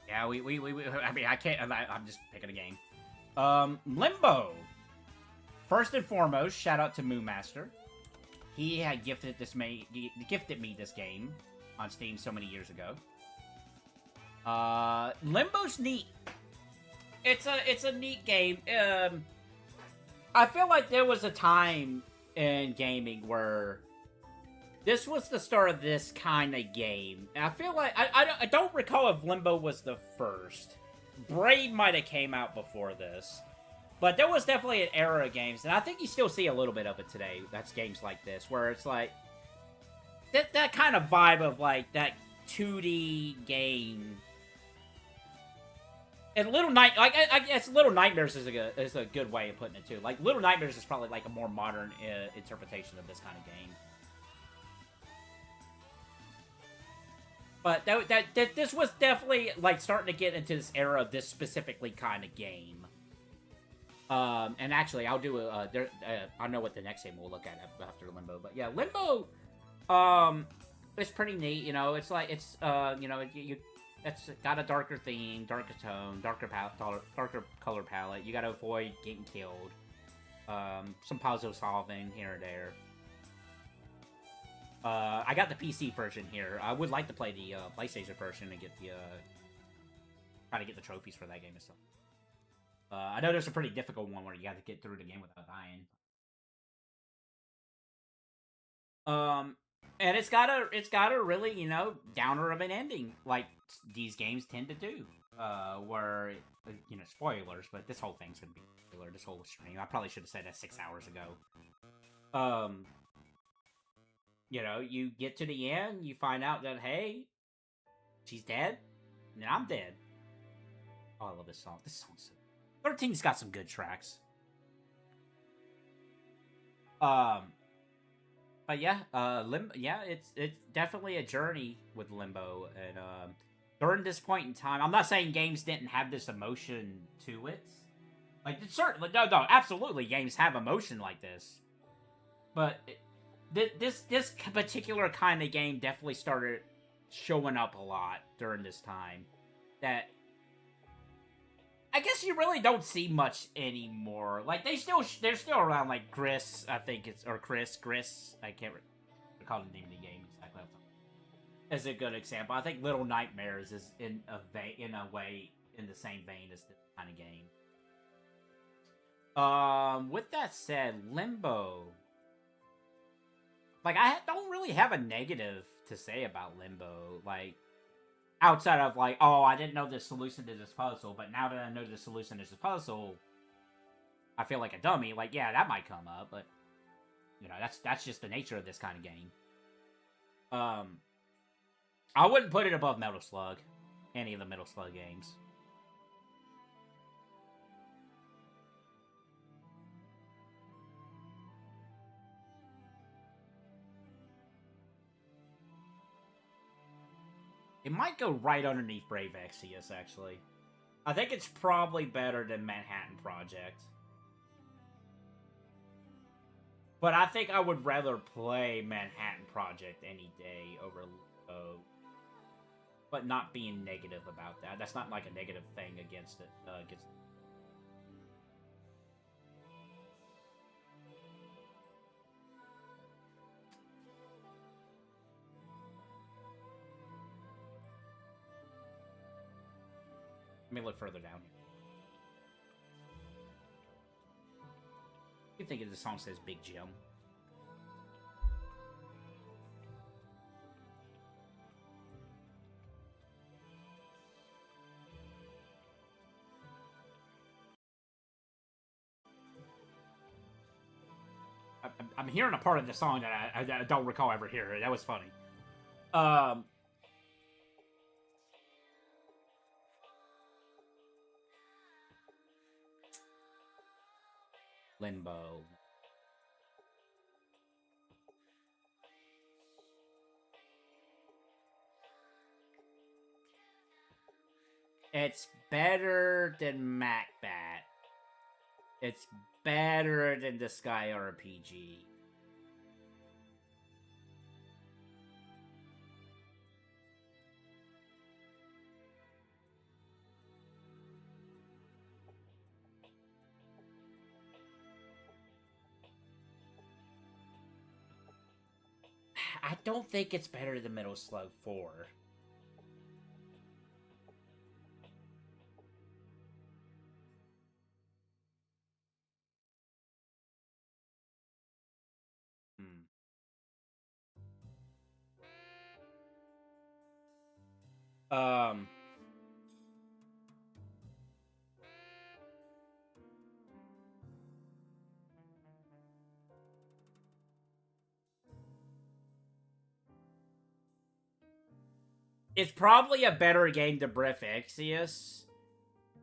Yeah, I mean, I can't, I'm just picking a game. Limbo. First and foremost, shout out to Master. He had gifted me this game on Steam so many years ago. Limbo's neat. It's a neat game. I feel like there was a time in gaming where this was the start of this kind of game. And I feel like I don't recall if Limbo was the first. Braid might have came out before this. But there was definitely an era of games, and I think you still see a little bit of it today. That's games like this, where it's like that kind of vibe of like that 2D game. And Little I guess Little Nightmares is a good way of putting it too. Like Little Nightmares is probably like a more modern interpretation of this kind of game. But this was definitely like starting to get into this era of this specifically kind of game. And actually, I'll do I know what the next game we'll look at after Limbo, but yeah, Limbo, it's pretty neat. You know, it's like it's it's got a darker theme, darker tone, darker color palette. You got to avoid getting killed. Some puzzle solving here and there. I got the PC version here. I would like to play the PlayStation version and get the try to get the trophies for that game and stuff. I know there's a pretty difficult one where you got to get through the game without dying. And it's got a really, downer of an ending, like these games tend to do. Where, spoilers, but this whole thing's gonna be spoiler, this whole stream. I probably should have said that 6 hours ago. You get to the end, you find out that, hey, she's dead, and I'm dead. Oh, I love this song. This song's so 13's got some good tracks. But yeah, it's definitely a journey with Limbo, and during this point in time, I'm not saying games didn't have this emotion to it. Like, it's certainly no, absolutely, games have emotion like this. But this particular kind of game definitely started showing up a lot during this time. That I guess you really don't see much anymore. Like, they're still around, like, Gris, I think it's, or Gris, I can't recall the name of the game exactly. As a good example. I think Little Nightmares is in a way, in the same vein as this kind of game. With that said, Limbo. Like, I don't really have a negative to say about Limbo. Like, outside of, like, oh, I didn't know the solution to this puzzle, but now that I know the solution to this puzzle, I feel like a dummy. Like, yeah, that might come up, but, that's just the nature of this kind of game. I wouldn't put it above Metal Slug. Any of the Metal Slug games. It might go right underneath Brave Exvius, actually. I think it's probably better than Manhattan Project. But I think I would rather play Manhattan Project any day over Limbo. But not being negative about that. That's not like a negative thing against it. Let me look further down here. You think the song says Big Jim? I'm hearing a part of the song that I don't recall ever hearing. That was funny. Limbo. It's better than Macbat. It's better than Disgaea RPG. I don't think it's better than Metal Slug 4. Um... It's probably a better game than Exvius,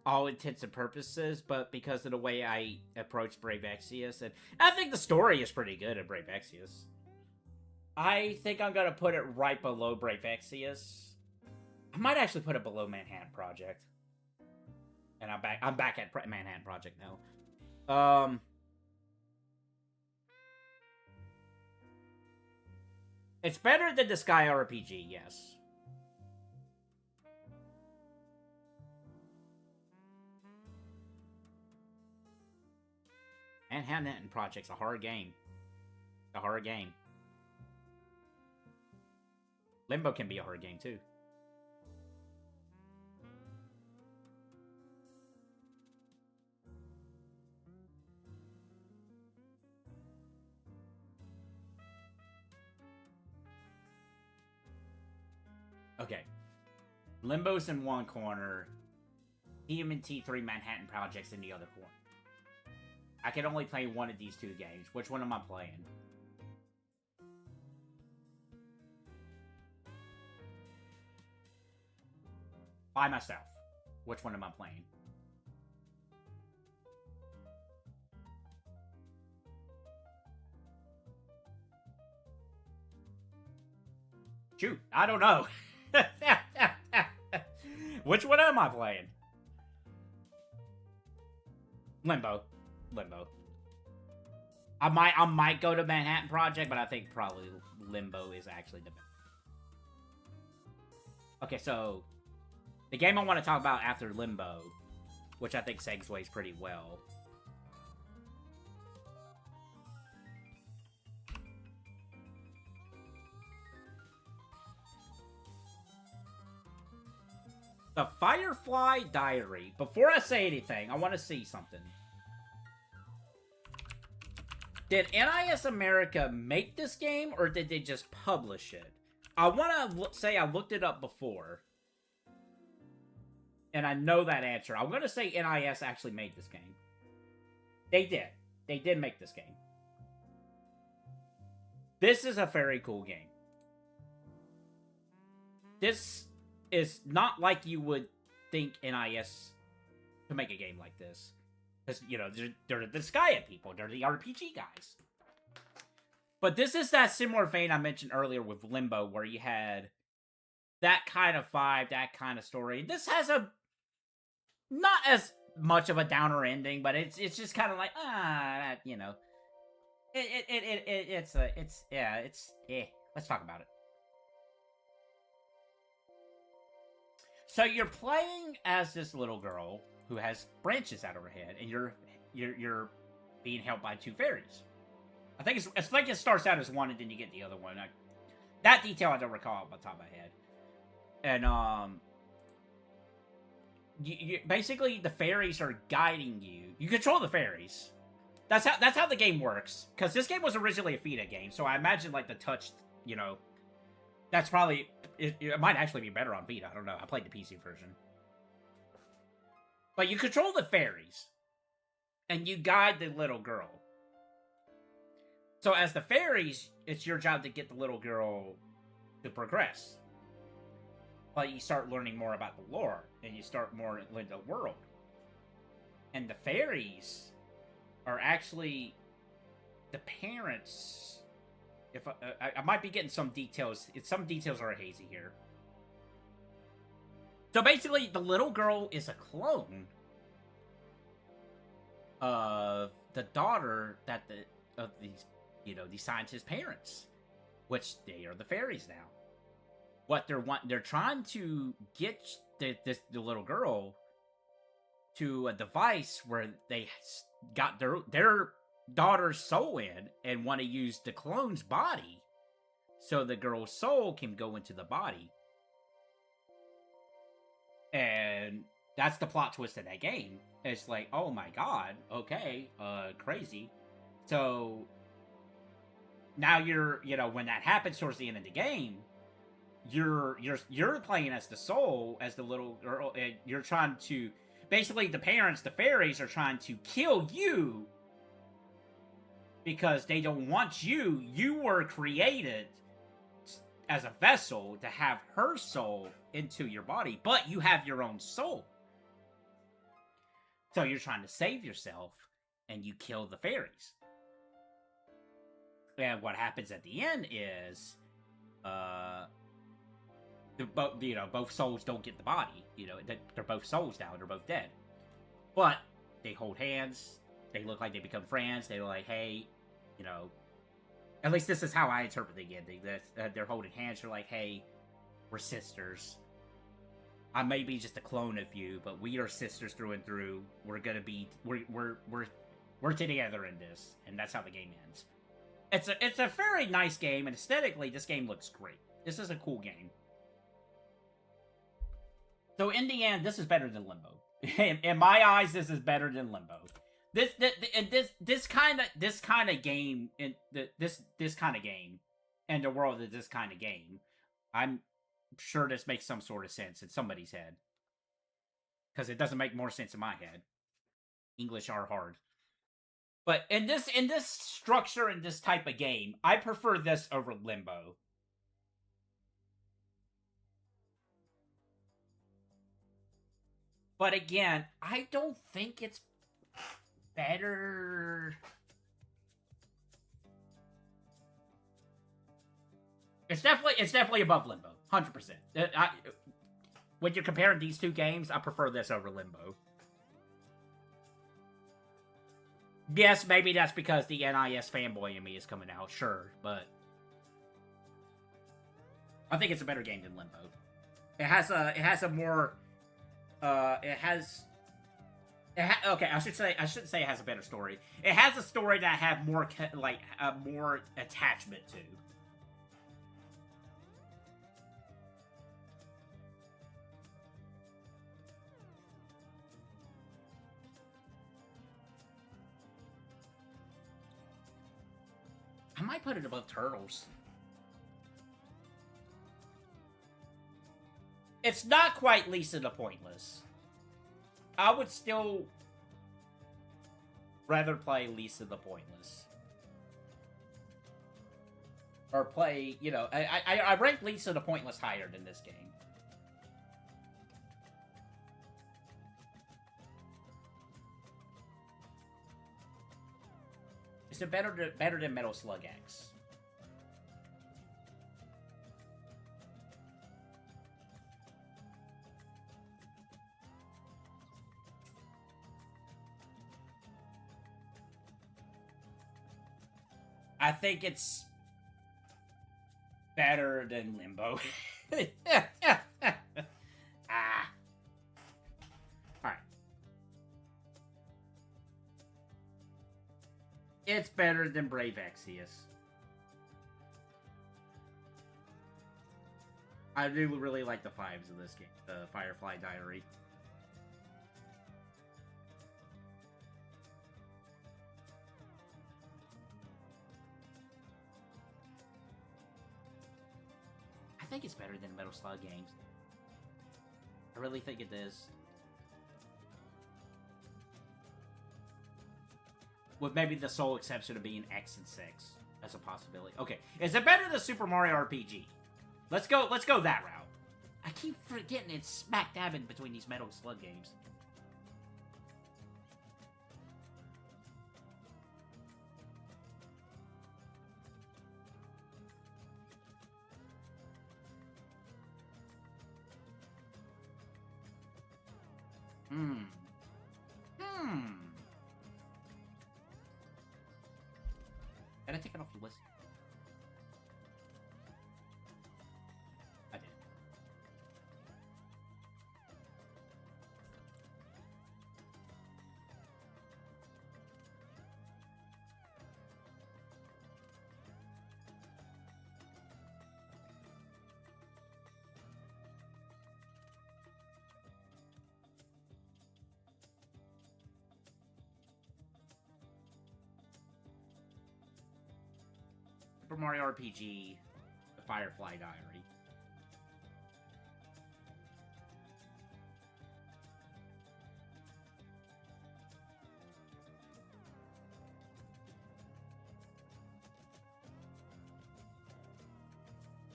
all intents and purposes, but because of the way I approach Exvius, and I think the story is pretty good at Exvius. I think I'm gonna put it right below Exvius. I might actually put it below Manhattan Project. And I'm back at Manhattan Project now. It's better than Disgaea RPG, yes. Manhattan Project's a hard game. It's a hard game. Limbo can be a hard game, too. Okay. Limbo's in one corner. TMNT 3 Manhattan Project's in the other corner. I can only play one of these two games. Which one am I playing? By myself. Which one am I playing? Shoot, I don't know. Which one am I playing? Limbo. I might go to Manhattan Project, but I think probably Limbo is actually the best. Okay, so the game I want to talk about after Limbo, which I think segues pretty well. The Firefly Diary. Before I say anything, I want to see something. Did NIS America make this game, or did they just publish it? I want to say I looked it up before. And I know that answer. I'm going to say NIS actually made this game. They did. They did make this game. This is a very cool game. This is not like you would think NIS to make a game like this. Because, you know, they're the Disgaea people. They're the RPG guys. But this is that similar vein I mentioned earlier with Limbo, where you had that kind of vibe, that kind of story. This has a not as much of a downer ending, but it's just kind of like, you know. Let's talk about it. So you're playing as this little girl who has branches out of her head, and you're being helped by two fairies. I think it starts out as one, and then you get the other one. That detail I don't recall off the top of my head. And you basically the fairies are guiding you. You control the fairies. That's how the game works. Because this game was originally a Vita game, so I imagine like the touch, you know, that's probably it might actually be better on Vita. I don't know. I played the PC version. But you control the fairies, and you guide the little girl. So as the fairies, it's your job to get the little girl to progress. But you start learning more about the lore, and you start more into the world. And the fairies are actually the parents. If I might be getting some details. Some details are hazy here. So basically, the little girl is a clone of the daughter of these, you know, these scientists' parents, which they are the fairies now. What they're trying to get the little girl to a device where they got their daughter's soul in and want to use the clone's body so the girl's soul can go into the body. And that's the plot twist of that game. It's like, oh my god, okay, crazy. So now you're, you know, when that happens towards the end of the game, you're playing as the soul, as the little girl, and you're trying to, basically the parents, the fairies, are trying to kill you because they don't want you. You were created as a vessel to have her soul into your body, but you have your own soul. So you're trying to save yourself, and you kill the fairies. And what happens at the end is, both souls don't get the body. You know, they're both souls now. They're both dead. But they hold hands. They look like they become friends. They're like, hey, you know, at least this is how I interpret the ending. They're holding hands. They're like, hey, we're sisters. I may be just a clone of you, but we are sisters through and through. We're gonna be, we're together in this, and that's how the game ends. It's a very nice game, and aesthetically, this game looks great. This is a cool game. So in the end, this is better than Limbo. In my eyes, this is better than Limbo. This kind of game, and this kind of game, and the world of this kind of game, I'm sure this makes some sort of sense in somebody's head, because it doesn't make more sense in my head. English are hard, but in this structure, in this type of game, I prefer this over Limbo. But again, I don't think it's better. It's definitely above Limbo, 100%. When you're comparing these two games, I prefer this over Limbo. Yes, maybe that's because the NIS fanboy in me is coming out, sure, but I think it's a better game than Limbo. It has a more, okay, I shouldn't say it has a better story. It has a story that I have more, more attachment to. I might put it above Turtles. It's not quite Lisa the Pointless. I would still rather play Lisa the Pointless. Or play, you know, I rank Lisa the Pointless higher than this game. Is it better than Metal Slug X? I think it's better than Limbo. Alright. It's better than Brave Exvius. I do really like the vibes of this game, the Firefly Diary. I think it's better than Metal Slug games. I really think it is. With maybe the sole exception of being X and 6 as a possibility. Okay, is it better than Super Mario RPG? Let's go that route. I keep forgetting it's smack dab in between these Metal Slug games. Did I take it off the list? I did. Super Mario RPG, The Firefly Diary.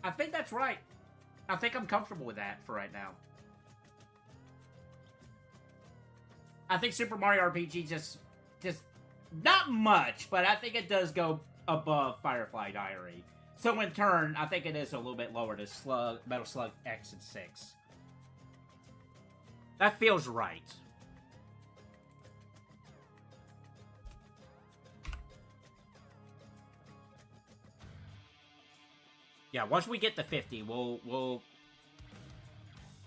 I think that's right. I think I'm comfortable with that for right now. I think Super Mario RPG just not much, but I think it does go above Firefly Diary. So in turn, I think it is a little bit lower to Metal Slug X and 6. That feels right. Yeah, once we get to 50, we'll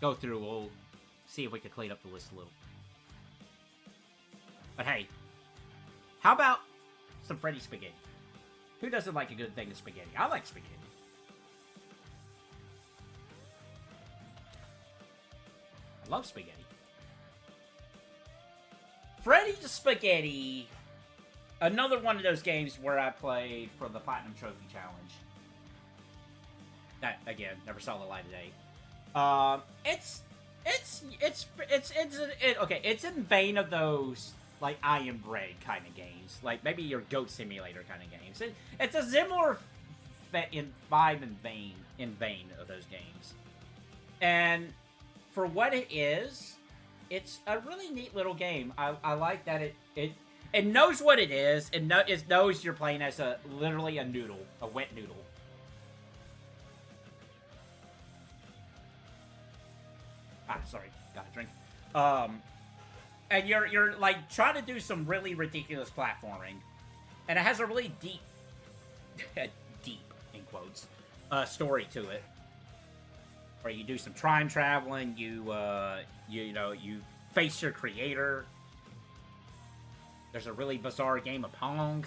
go through. We'll see if we can clean up the list a little. But hey, how about some Freddy Spaghetti? Who doesn't like a good thing of spaghetti? I like spaghetti. I love spaghetti. Freddy Spaghetti, another one of those games where I played for the Platinum Trophy Challenge. That, again, never saw the light of day. It's in vain of those, like, I Am Bread kind of games. Like, maybe your Goat Simulator kind of games. It's a similar vibe and vein of those games. And for what it is, it's a really neat little game. I like that it knows what it is. It knows you're playing as literally a noodle, a wet noodle. Sorry, got a drink. And you're like trying to do some really ridiculous platforming, and it has a really deep in quotes, story to it. Where you do some time traveling, you face your creator. There's a really bizarre game of Pong.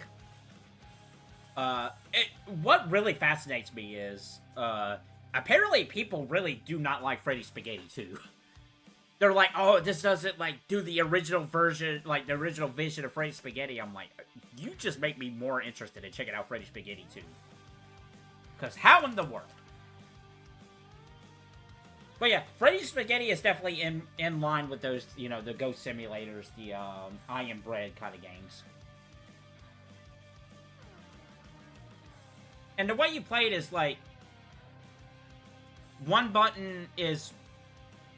What really fascinates me is apparently people really do not like Freddy Spaghetti 2. They're like, oh, this doesn't, like, do the original version, like, the original vision of Freddy Spaghetti. I'm like, you just make me more interested in checking out Freddy Spaghetti 2. Because how in the world? But yeah, Freddy Spaghetti is definitely in line with those, the Ghost Simulators, the I Am Bread kind of games. And the way you play it is, like, one button is...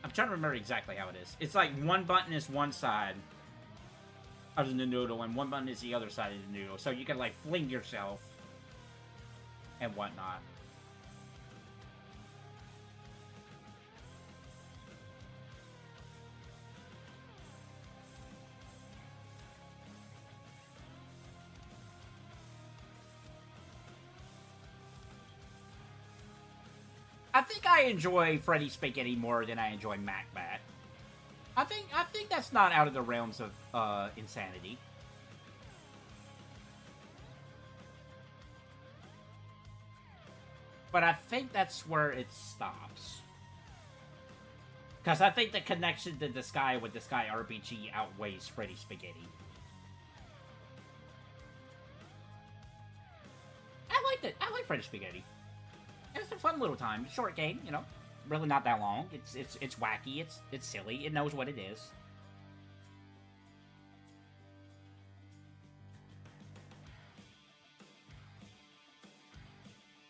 I'm trying to remember exactly how it is. It's like one button is one side of the noodle, and one button is the other side of the noodle. So you can, like, fling yourself and whatnot. I think I enjoy Freddy Spaghetti more than I enjoy Macbat. I think that's not out of the realms of insanity. But I think that's where it stops. Because I think the connection to Disgaea with Disgaea RPG outweighs Freddy Spaghetti. I like Freddy Spaghetti. It's a fun little time. Short game, really not that long. It's wacky. It's silly. It knows what it is.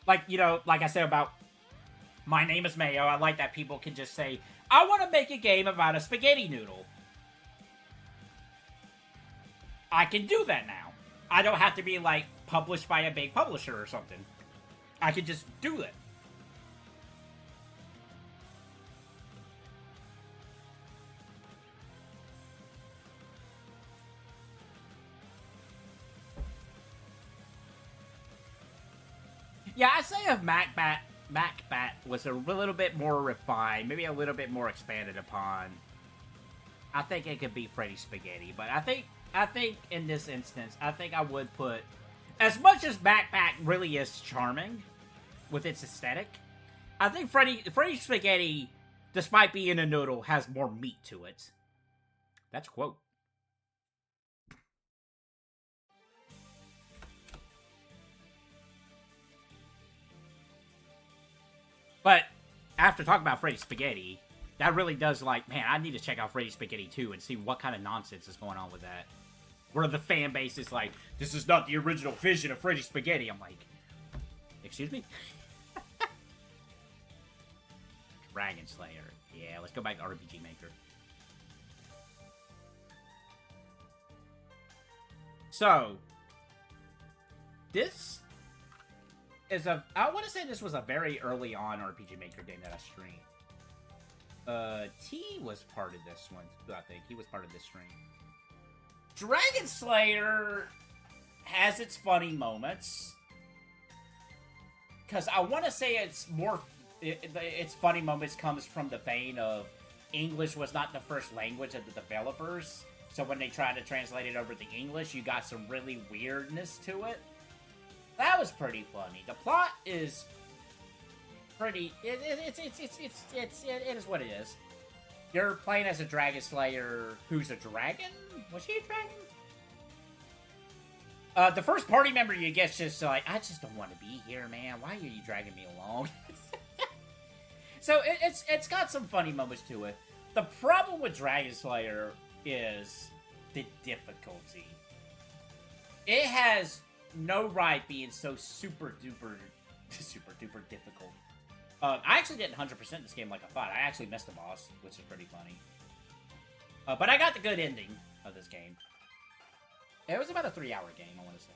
Like, like I said about My Name is Mayo, I like that people can just say, I want to make a game about a spaghetti noodle. I can do that now. I don't have to be, like, published by a big publisher or something. I could just do it. Yeah, I say if Macbat was a little bit more refined, maybe a little bit more expanded upon, I think it could be Freddy Spaghetti. But I think in this instance, I think I would put, as much as Macbat really is charming with its aesthetic, I think Freddy Spaghetti, despite being a noodle, has more meat to it. That's a quote. after talking about Freddy Spaghetti, that really does, like, man, I need to check out Freddy Spaghetti 2 and see what kind of nonsense is going on with that. Where the fan base is like, this is not the original vision of Freddy Spaghetti. I'm like, excuse me? Dragon Slayer. Yeah, let's go back to RPG Maker. So, this is I want to say this was a very early on RPG Maker game that I streamed. T was part of this one, I think. He was part of this stream. Dragon Slayer has its funny moments. Because I want to say it's more... its funny moments comes from the vein of English was not the first language of the developers. So when they tried to translate it over to English, you got some really weirdness to it. That was pretty funny. The plot is pretty... It is what it is. You're playing as a Dragon Slayer who's a dragon? Was she a dragon? The first party member you get's just like, I just don't want to be here, man. Why are you dragging me along? So it's got some funny moments to it. The problem with Dragon Slayer is the difficulty. It has no right being so super duper difficult. I actually didn't 100% this game like I thought. I actually missed the boss, which is pretty funny. But I got the good ending of this game. It was about a 3-hour game, I want to say.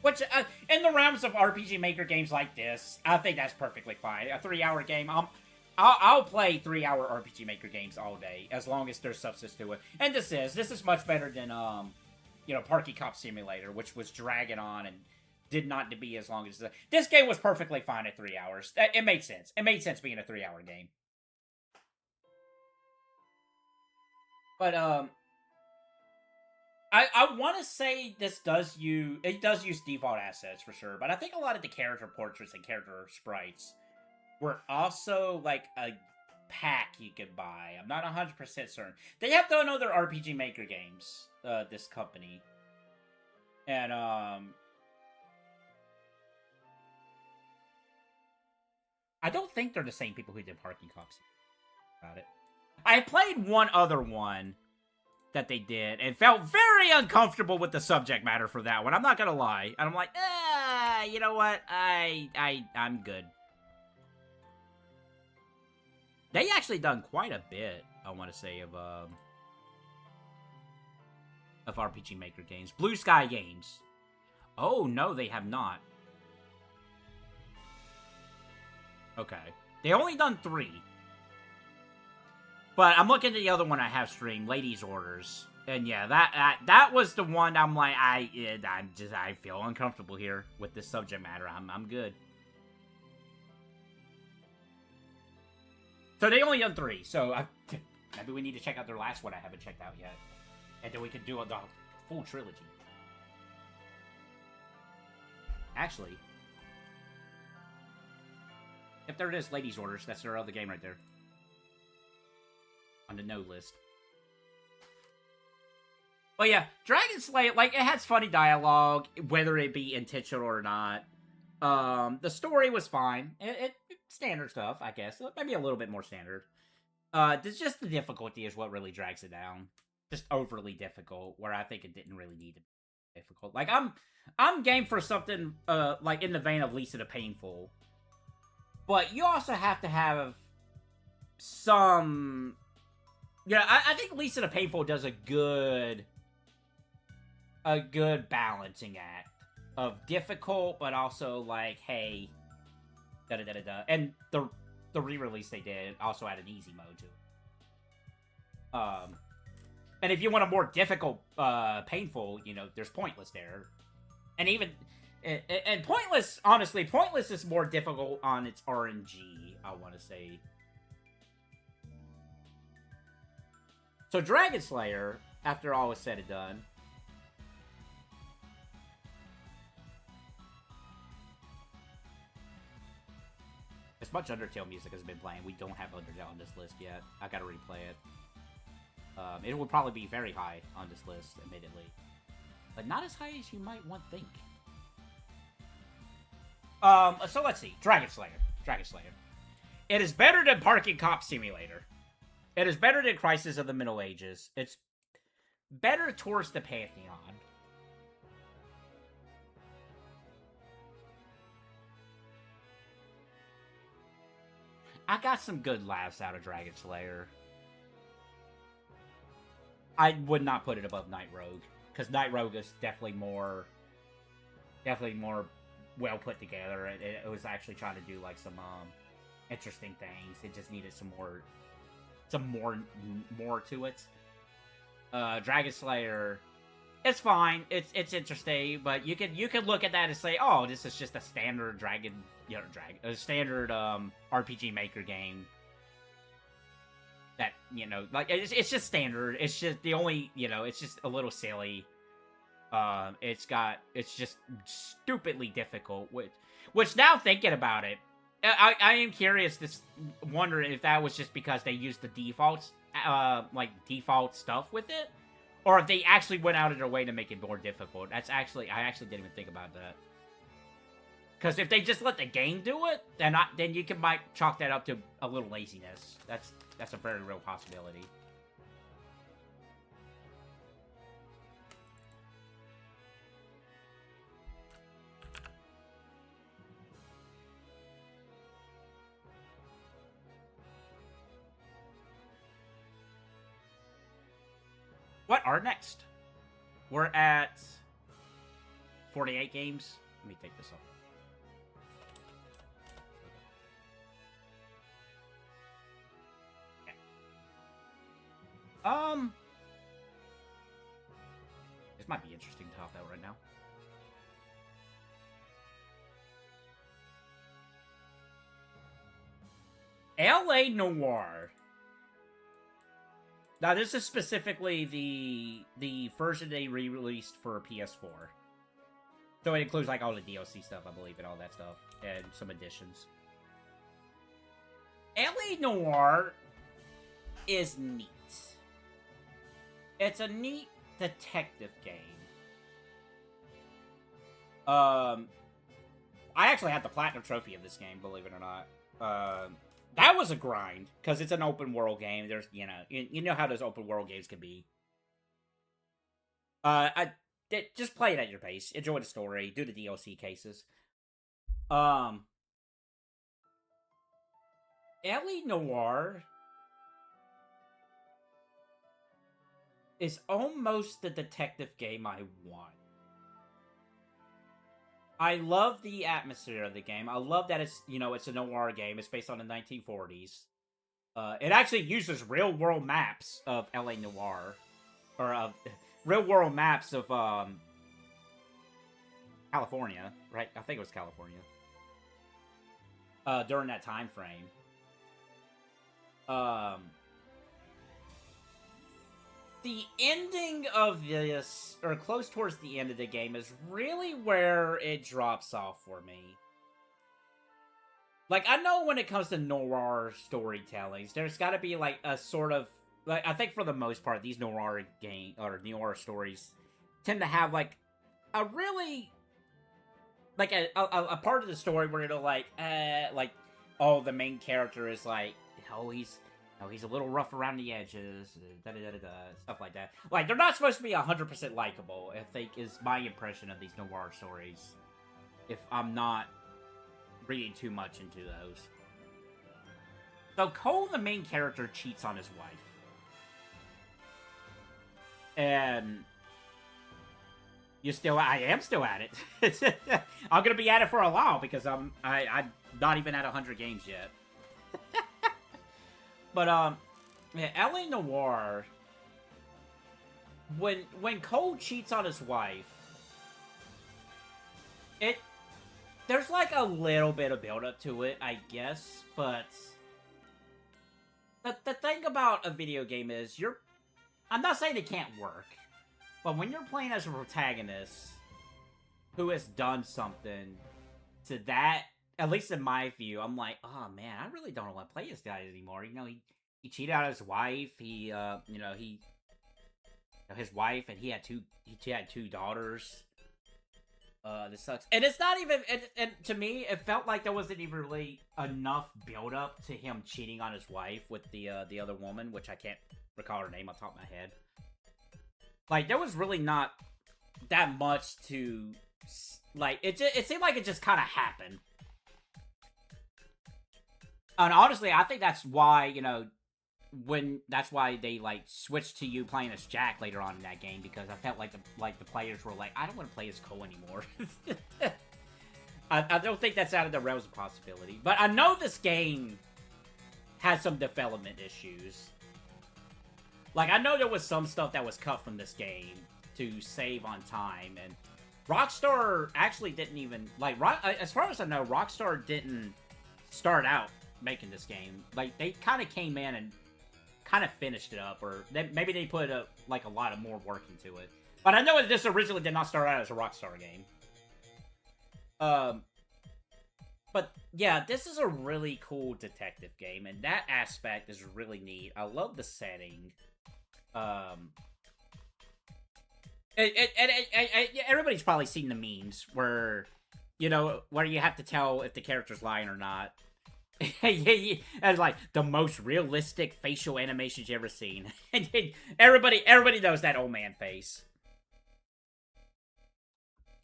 Which, in the realms of RPG Maker games like this, I think that's perfectly fine. A 3-hour game, I'll play 3-hour RPG Maker games all day, as long as there's substance to it. And this is much better than, Parky Cop Simulator, which was dragging on and did not to be as long as... This game was perfectly fine at 3 hours. It made sense. It made sense being a 3-hour game. But, I want to say this does use default assets for sure, but I think a lot of the character portraits and character sprites were also like a pack you could buy. I'm not 100% certain. They have done other RPG Maker games, this company. And, I don't think they're the same people who did Parking Cops about it. I played one other one that they did and felt very uncomfortable with the subject matter for that one. I'm not gonna lie. And I'm like, you know what? I'm good. They actually done quite a bit, I want to say, of RPG Maker games. Blue Sky Games. Oh, no, they have not. Okay. They only done 3. But I'm looking at the other one I have streamed, Ladies' Orders. And yeah, that was the one I'm like, I feel uncomfortable here with this subject matter. I'm good. So they only done 3, so maybe we need to check out their last one I haven't checked out yet. And then we could do the full trilogy. Actually, if there it is, Ladies' Orders, that's their other game right there. On the no list. But yeah, Dragon Slayer, like, it has funny dialogue, whether it be intentional or not. The story was fine. It standard stuff, I guess. Maybe a little bit more standard. It's just the difficulty is what really drags it down. Just overly difficult, where I think it didn't really need to be difficult. Like, I'm game for something, like, in the vein of Lisa the Painful. But you also have to have some... Yeah, I think Lisa the Painful does a good balancing act of difficult, but also like, hey, da-da-da-da-da. And the re-release they did also had an easy mode to it. And if you want a more difficult, painful, there's Pointless there. And even, and Pointless, honestly, Pointless is more difficult on its RNG, I want to say. So Dragon Slayer, after all is said and done, as much Undertale music has been playing, we don't have Undertale on this list yet. I gotta replay it. It would probably be very high on this list, admittedly. But not as high as you might want to think. So let's see. Dragon Slayer. It is better than Parking Cop Simulator. It is better than Crisis of the Middle Ages. It's better towards the Pantheon. I got some good laughs out of Dragon Slayer. I would not put it above Night Rogue, because Night Rogue is definitely more well put together. It was actually trying to do like some interesting things. It just needed some more to it. Dragon Slayer, it's fine. It's interesting, but you can look at that and say, oh, this is just a standard a standard RPG Maker game. That, like, it's just standard. It's just the only, it's just a little silly. It's just stupidly difficult. Which now thinking about it, I am curious, wondering if that was just because they used the defaults, default stuff with it, or if they actually went out of their way to make it more difficult. I actually didn't even think about that. Because if they just let the game do it, then you might chalk that up to a little laziness. That's a very real possibility. What are next? We're at 48 games. Let me take this off. This might be interesting to talk about right now. LA Noire. Now, this is specifically the version they re-released for PS4. So it includes, like, all the DLC stuff, I believe, and all that stuff. And some additions. LA Noire is neat. It's a neat detective game. I actually had the Platinum Trophy of this game, believe it or not. That was a grind, because it's an open world game. There's, you know how those open world games can be. Just play it at your pace. Enjoy the story. Do the DLC cases. LA Noire is almost the detective game I want. I love the atmosphere of the game. I love that it's a noir game. It's based on the 1940s. It actually uses real-world maps of LA Noire. Or of real-world maps of California, right? I think it was California. During that time frame. The ending of this, or close towards the end of the game, is really where it drops off for me. Like, I know when it comes to noir storytellings, there's gotta be, like, a sort of... Like, I think for the most part, these noir noir stories tend to have, like, a really... Like, a part of the story where it'll, like, oh, the main character is, like, he's a little rough around the edges, stuff like that. Like, they're not supposed to be 100% likable, I think, is my impression of these noir stories. If I'm not reading too much into those. So, Cole, the main character, cheats on his wife. And... I am still at it. I'm gonna be at it for a while, because I'm not even at 100 games yet. But, LA Noire, when Cole cheats on his wife, there's, like, a little bit of build-up to it, I guess, but the thing about a video game is, I'm not saying it can't work, but when you're playing as a protagonist who has done something to that, at least in my view, I'm like, oh man, I really don't want to play this guy anymore. He cheated on his wife. His wife, and he had two daughters. This sucks. And it's not even... And to me, it felt like there wasn't even really enough build-up to him cheating on his wife with the other woman, which I can't recall her name on top of my head. Like, there was really not that much to... Like, it seemed like it just kind of happened. And honestly, I think that's why, you know, that's why they, like, switched to you playing as Jack later on in that game, because I felt like the players were like, I don't want to play as Cole anymore. I don't think that's out of the realms of possibility. But I know this game has some development issues. Like, I know there was some stuff that was cut from this game to save on time, and Rockstar actually didn't even, like, as far as I know, Rockstar didn't start out making this game. Like, they kind of came in and kind of finished it up, or maybe they put a lot of more work into it. But I know that this originally did not start out as a Rockstar game. But yeah, this is a really cool detective game, and that aspect is really neat. I love the setting. Everybody's probably seen the memes where, you know, where you have to tell if the character's lying or not. And like the most realistic facial animations you ever seen. And everybody knows that old man face.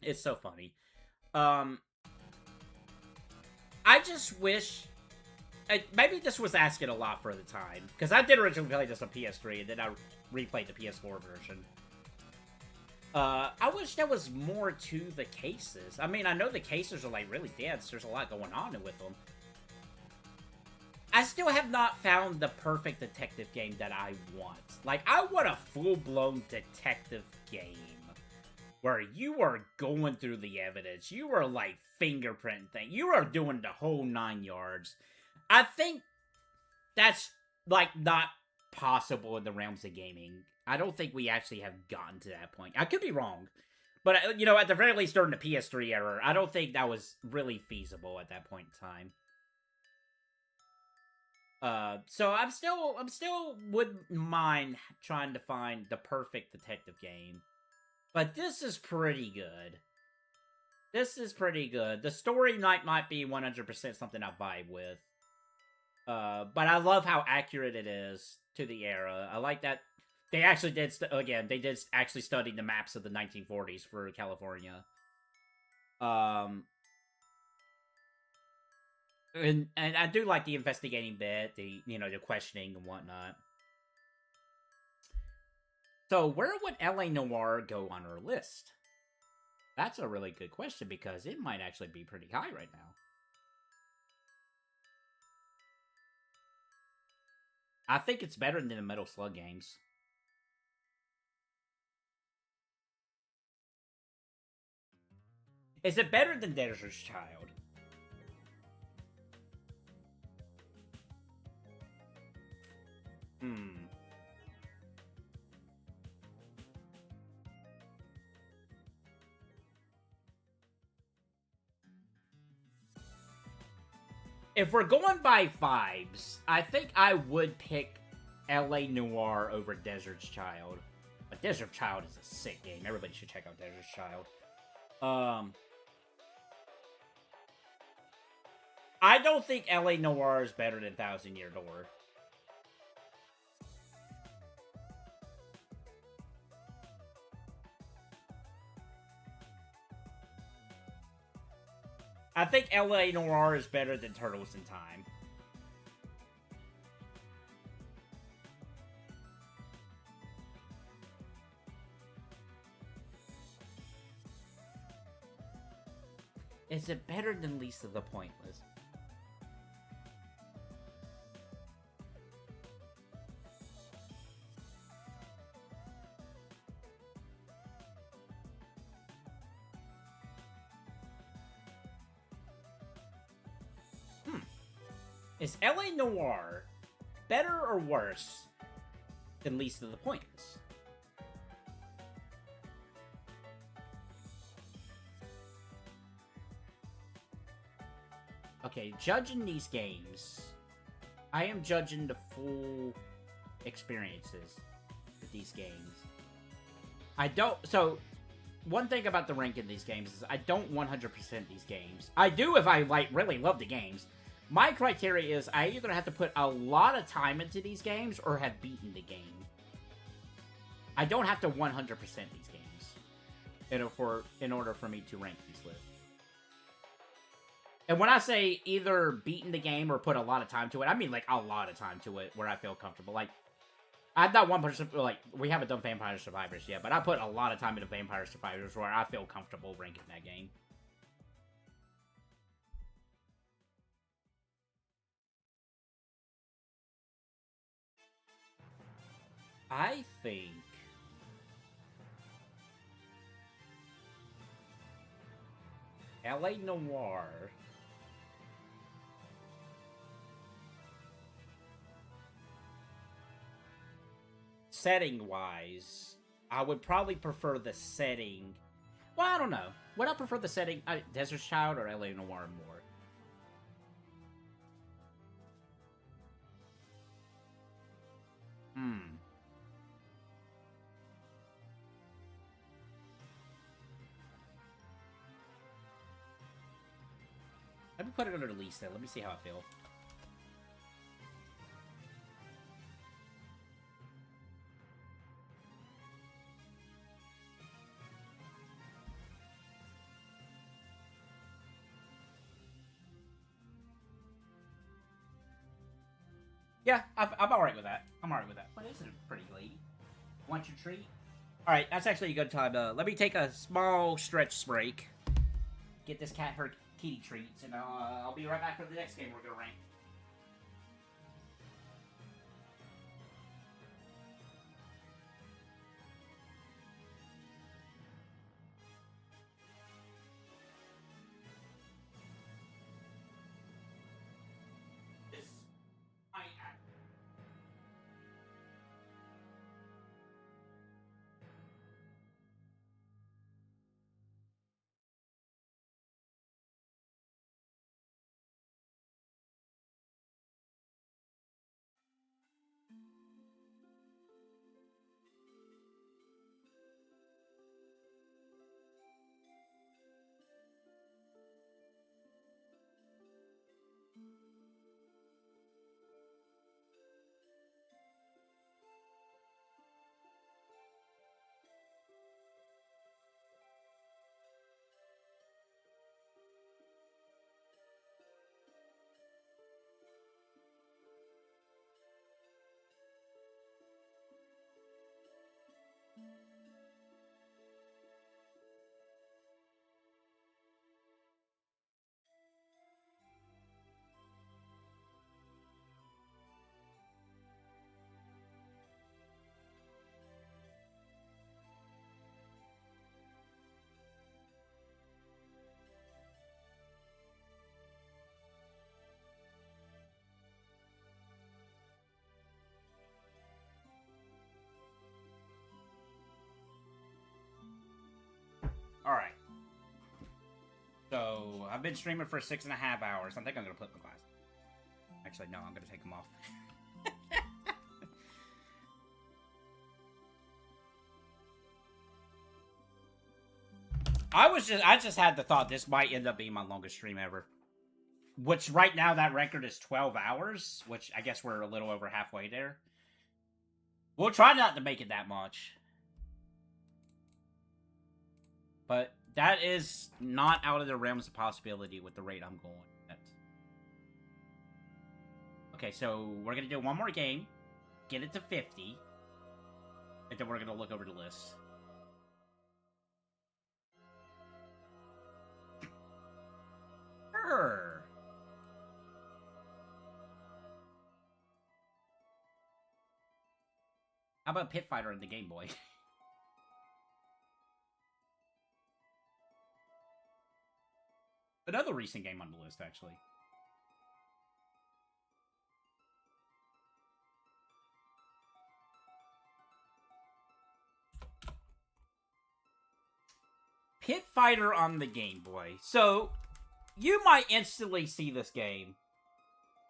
It's so funny. I just wish maybe this was asking a lot for the time, because I did originally play this on PS3 and then I replayed the PS4 version. I wish there was more to the cases. I mean, I know the cases are like really dense. There's a lot going on with them. I still have not found the perfect detective game that I want. Like, I want a full-blown detective game where you are going through the evidence. You are, like, fingerprinting things. You are doing the whole 9 yards. I think that's, like, not possible in the realms of gaming. I don't think we actually have gotten to that point. I could be wrong. But, you know, at the very least during the PS3 era, I don't think that was really feasible at that point in time. So I'm still wouldn't mind trying to find the perfect detective game. But this is pretty good. This is pretty good. The story might be 100% something I vibe with. But I love how accurate it is to the era. I like that they actually did, they did actually study the maps of the 1940s for California. And I do like the investigating bit, the questioning and whatnot. So where would LA Noire go on our list? That's a really good question, because it might actually be pretty high right now. I think it's better than the Metal Slug games. Is it better than Desert's Child? If we're going by vibes, I think I would pick LA Noire over Desert's Child. But Desert's Child is a sick game. Everybody should check out Desert's Child. I don't think LA Noire is better than Thousand Year Door. I think LA Noire is better than Turtles in Time. Is it better than Lisa the Pointless? Is LA Noire better or worse than Lisa the Pointless? Okay, judging these games, I am judging the full experiences with these games. I don't... So, one thing about the rank in these games is I don't 100% these games. I do if I, like, really love the games. My criteria is I either have to put a lot of time into these games or have beaten the game. I don't have to 100% these games in order for me to rank these lists. And when I say either beaten the game or put a lot of time to it, I mean, like, a lot of time to it where I feel comfortable. Like, I'm not 1%, like, we haven't done Vampire Survivors yet, but I put a lot of time into Vampire Survivors where I feel comfortable ranking that game. I think LA Noire setting-wise, I would probably prefer the setting. Well, I don't know. Would I prefer the setting Desert Child or LA Noire more? Let me put it under release then. Let me see how I feel. Yeah, I'm alright with that. I'm alright with that. But isn't it pretty late? Want your treat? Alright, that's actually a good time. Let me take a small stretch break. Get this cat her kitty treats, and I'll be right back for the next game we're gonna rank. Alright. So, I've been streaming for 6.5 hours. I think I'm going to put my glasses. Actually, no, I'm going to take them off. I just had the thought this might end up being my longest stream ever. Which, right now, that record is 12 hours. Which, I guess we're a little over halfway there. We'll try not to make it that much. But that is not out of the realms of possibility with the rate I'm going at. Okay, so we're going to do one more game. Get it to 50. And then we're going to look over the list. Sure. How about Pit Fighter in the Game Boy? Another recent game on the list, actually. Pit Fighter on the Game Boy. So, you might instantly see this game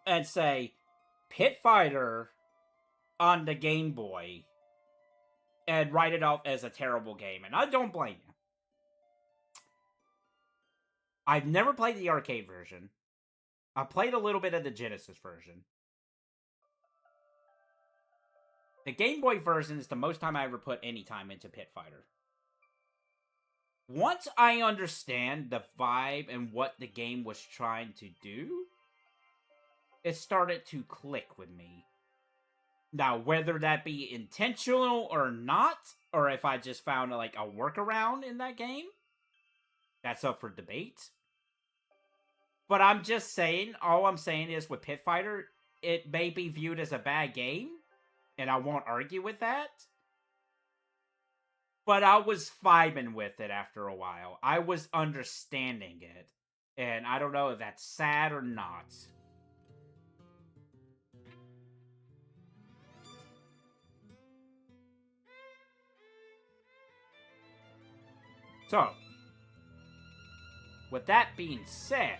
and say, Pit Fighter on the Game Boy, and write it off as a terrible game. And I don't blame you. I've never played the arcade version. I played a little bit of the Genesis version. The Game Boy version is the most time I ever put any time into Pit Fighter. Once I understand the vibe and what the game was trying to do, it started to click with me. Now, whether that be intentional or not, or if I just found like a workaround in that game, that's up for debate. But I'm just saying, all I'm saying is with Pit Fighter, it may be viewed as a bad game, and I won't argue with that. But I was vibing with it after a while. I was understanding it. And I don't know if that's sad or not. So, with that being said,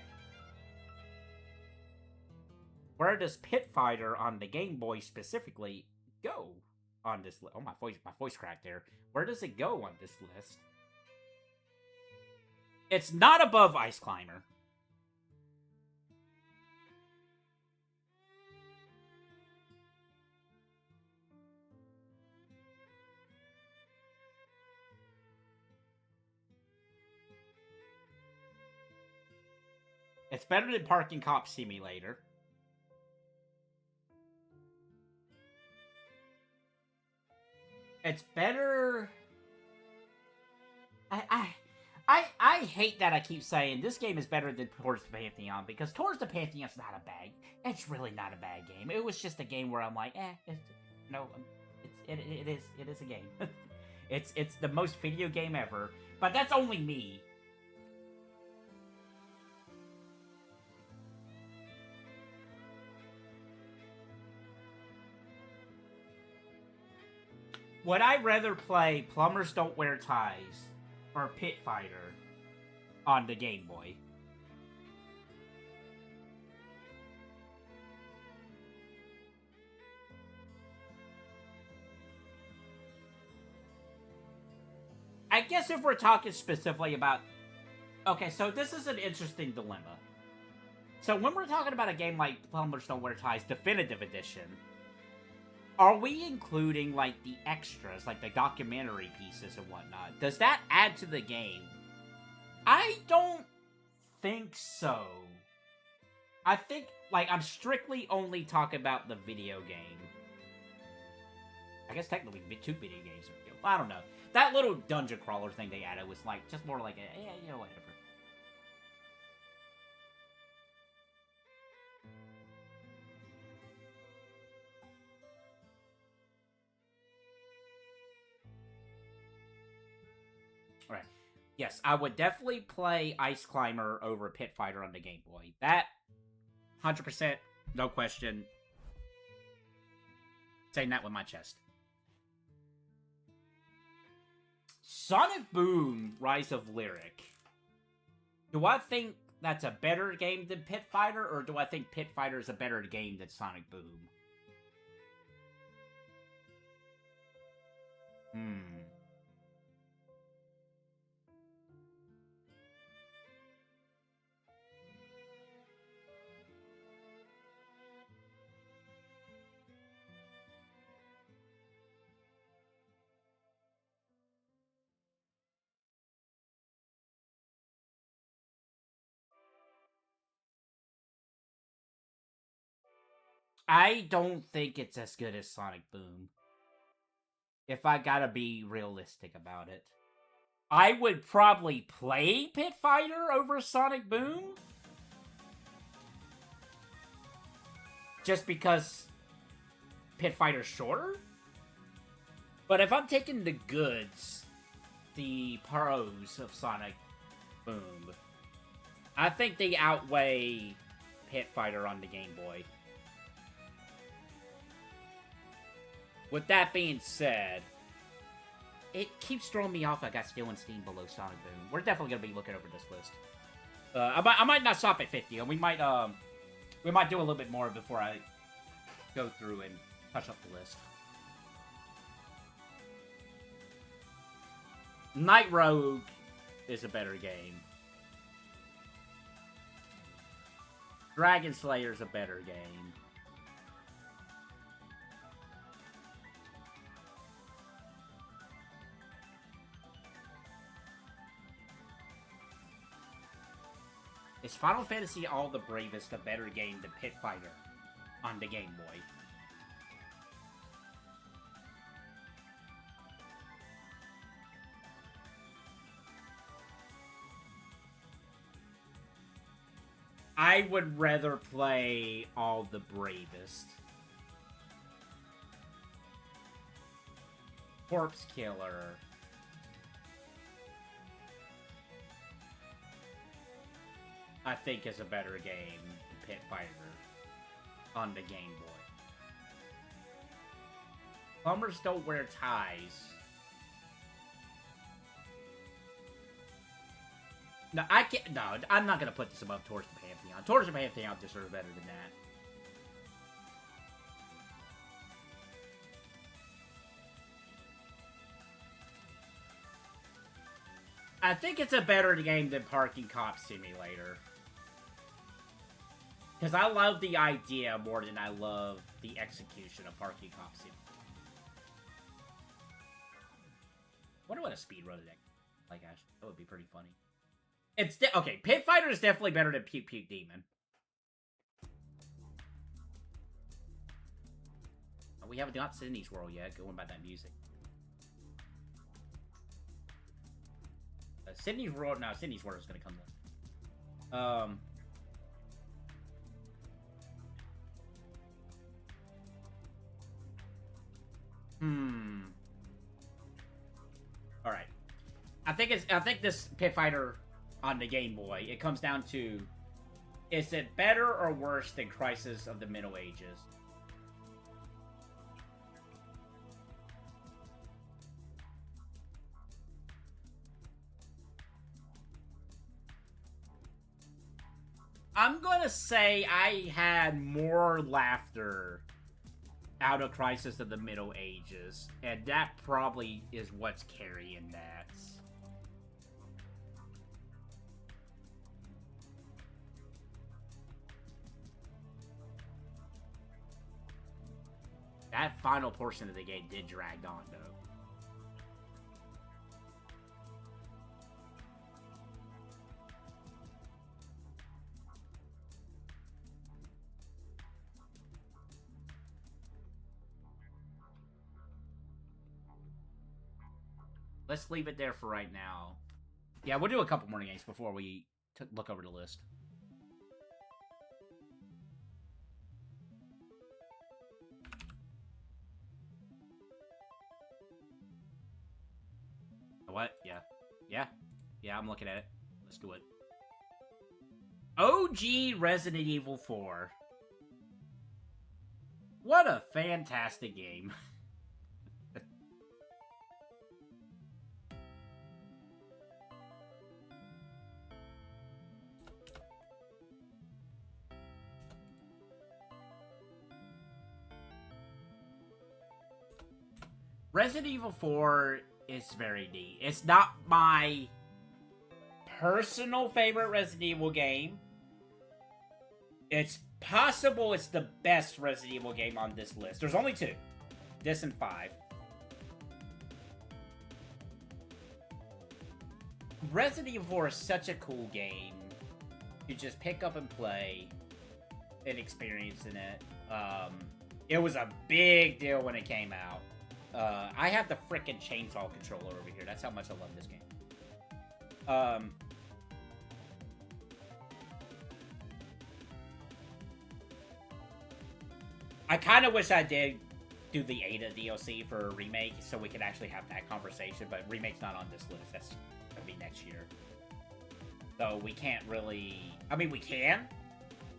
where does Pit Fighter on the Game Boy specifically go on this list? Oh, my voice cracked there. Where does it go on this list? It's not above Ice Climber. It's better than Parking Cop Simulator. It's better. I hate that I keep saying this game is better than Towards the Pantheon, because Towards the Pantheon's not a bad. It's really not a bad game. It was just a game where I'm like, it is a game. it's the most video game ever, but that's only me. Would I rather play Plumbers Don't Wear Ties or Pit Fighter on the Game Boy? I guess if we're talking specifically about... Okay, so this is an interesting dilemma. So when we're talking about a game like Plumbers Don't Wear Ties Definitive Edition... Are we including, like, the extras, like the documentary pieces and whatnot? Does that add to the game? I don't think so. I think, like, I'm strictly only talking about the video game. I guess technically 2 video games are good. I don't know. That little dungeon crawler thing they added was, like, just more like a, whatever. Alright. Yes, I would definitely play Ice Climber over Pit Fighter on the Game Boy. That, 100%, no question. Saying that with my chest. Sonic Boom, Rise of Lyric. Do I think that's a better game than Pit Fighter, or do I think Pit Fighter is a better game than Sonic Boom? I don't think it's as good as Sonic Boom. If I gotta be realistic about it. I would probably play Pit Fighter over Sonic Boom. Just because Pit Fighter's shorter. But if I'm taking the goods, the pros of Sonic Boom, I think they outweigh Pit Fighter on the Game Boy. With that being said, it keeps throwing me off I got Steel and Steam below Sonic Boom. We're definitely going to be looking over this list. I might not stop at 50. We might do a little bit more before I go through and touch up the list. Night Rogue is a better game. Dragon Slayer's a better game. Is Final Fantasy All the Bravest a better game than Pit Fighter on the Game Boy? I would rather play All the Bravest. Corpse Killer. I think is a better game than Pit Fighter on the Game Boy. Plumbers don't wear ties. No, I can't. No, I'm not gonna put this above Towards the Pantheon. Towards the Pantheon deserves better than that. I think it's a better game than Parking Cop Simulator. Because I love the idea more than I love the execution of Parking Cop Simulator. I wonder what a speedrun of that, like, actually, that would be pretty funny. It's okay, Pit Fighter is definitely better than PukePuke Demon. We haven't got Sydney's World yet, going by that music. Sydney's World, no, Sydney's World is gonna come later. Alright. I think this Pit Fighter on the Game Boy, it comes down to, is it better or worse than Crisis of the Middle Ages? I'm gonna say I had more laughter out of Crisis of the Middle Ages, and that probably is what's carrying that. That final portion of the game did drag on, though. Let's leave it there for right now. Yeah, we'll do a couple more games before we look over the list. What? Yeah. Yeah. Yeah, I'm looking at it. Let's do it. OG Resident Evil 4. What a fantastic game. Resident Evil 4 is very neat. It's not my personal favorite Resident Evil game. It's possible it's the best Resident Evil game on this list. There's only two. This and 5. Resident Evil 4 is such a cool game. You just pick up and play and experience in it. It was a big deal when it came out. I have the frickin' chainsaw controller over here. That's how much I love this game. I kind of wish I did do the Ada DLC for a remake so we could actually have that conversation, but remake's not on this list. That's gonna be next year. So we can't really... I mean, we can.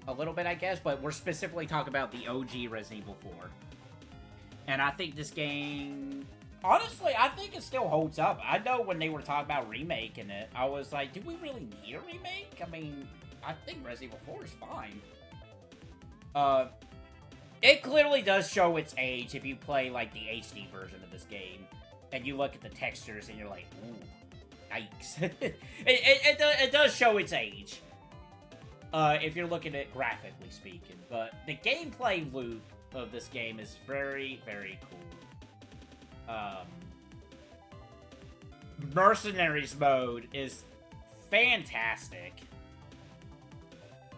A little bit, I guess, but we're specifically talking about the OG Resident Evil 4. And I think this game... Honestly, I think it still holds up. I know when they were talking about remaking it, I was like, do we really need a remake? I mean, I think Resident Evil 4 is fine. It clearly does show its age if you play, like, the HD version of this game. And you look at the textures and you're like, ooh, yikes. it does show its age. if you're looking at graphically speaking. But the gameplay loop of this game is very, very cool. Mercenaries mode is fantastic.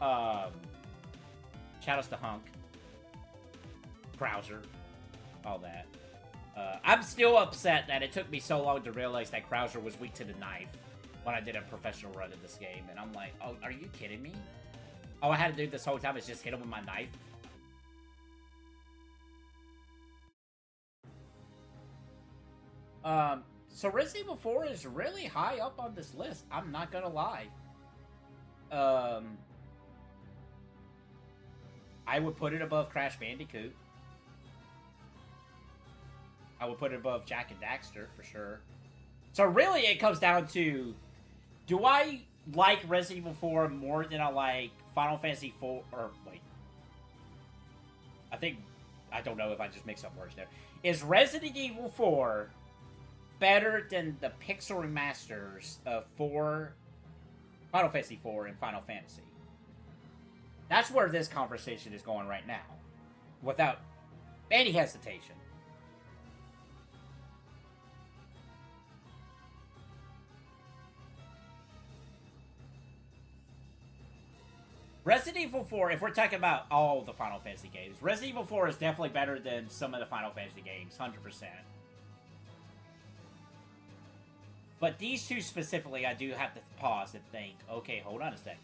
Shoutouts to Hunk, Krauser, all that. I'm still upset that it took me so long to realize that Krauser was weak to the knife when I did a professional run of this game, and I'm like, oh, are you kidding me? All I had to do this whole time is just hit him with my knife. So Resident Evil 4 is really high up on this list. I'm not gonna lie. I would put it above Crash Bandicoot. I would put it above Jak and Daxter, for sure. So really, it comes down to, do I like Resident Evil 4 more than I like Final Fantasy 4? Or, wait. I don't know if I just mixed up words there. Is Resident Evil 4 better than the pixel remasters of Final Fantasy 4 and Final Fantasy? That's where this conversation is going right now, without any hesitation. Resident Evil 4, if we're talking about all the Final Fantasy games, Resident Evil 4 is definitely better than some of the Final Fantasy games, 100%. But these two specifically, I do have to pause and think, okay, hold on a second.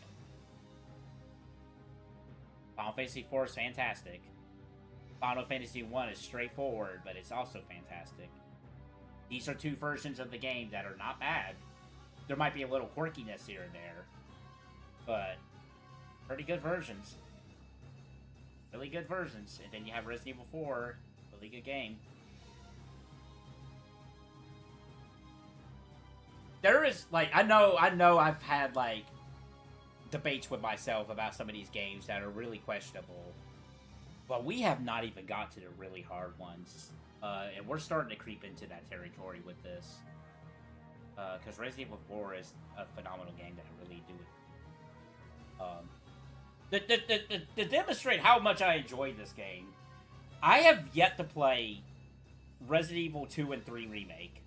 Final Fantasy 4 is fantastic. Final Fantasy 1 is straightforward, but it's also fantastic. These are two versions of the game that are not bad. There might be a little quirkiness here and there, but pretty good versions. Really good versions. And then you have Resident Evil 4, really good game. There is, like, I know I've had, like, debates with myself about some of these games that are really questionable. But we have not even got to the really hard ones. And we're starting to creep into that territory with this. Because Resident Evil 4 is a phenomenal game that I really do. To demonstrate how much I enjoyed this game, I have yet to play Resident Evil 2 and 3 Remake.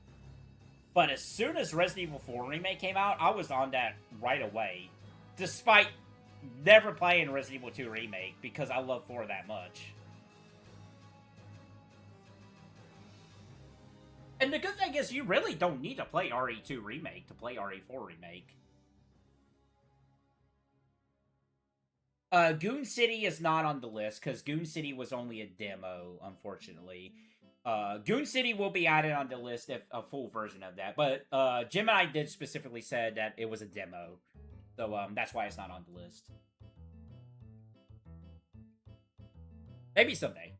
But as soon as Resident Evil 4 Remake came out, I was on that right away. Despite never playing Resident Evil 2 Remake, because I love 4 that much. And the good thing is, you really don't need to play RE2 Remake to play RE4 Remake. Goon City is not on the list, because Goon City was only a demo, unfortunately. Goon City will be added on the list if a full version of that, but Jim and I did specifically said that it was a demo, so that's why it's not on the list. Maybe someday.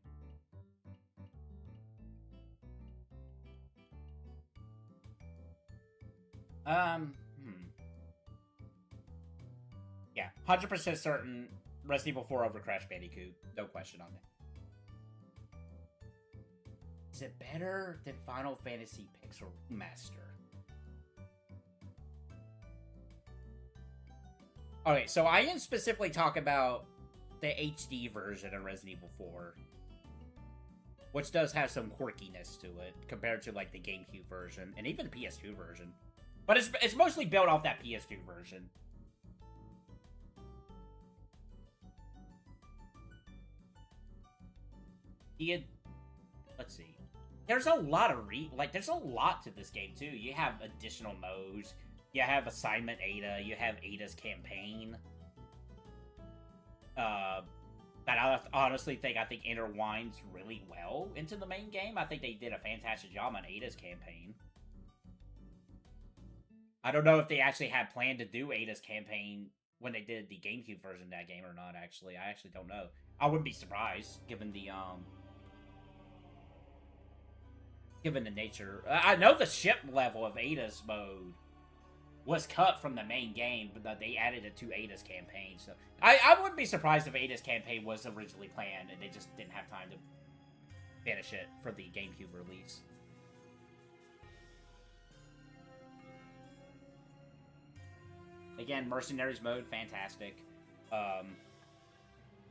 Yeah, 100% certain Resident Evil 4 over Crash Bandicoot. No question on it. Is it better than Final Fantasy Pixel Master? Okay, so I didn't specifically talk about the HD version of Resident Evil 4, which does have some quirkiness to it compared to like the GameCube version and even the PS2 version. But it's mostly built off that PS2 version. Let's see. There's a lot of there's a lot to this game too. You have additional modes. You have Assignment Ada. You have Ada's campaign. That I honestly think intertwines really well into the main game. I think they did a fantastic job on Ada's campaign. I don't know if they actually had planned to do Ada's campaign when they did the GameCube version of that game or not, actually. I actually don't know. I wouldn't be surprised, given the nature. I know the ship level of Ada's mode was cut from the main game, but they added it to Ada's campaign. So I wouldn't be surprised if Ada's campaign was originally planned and they just didn't have time to finish it for the GameCube release. Again, Mercenaries mode, fantastic.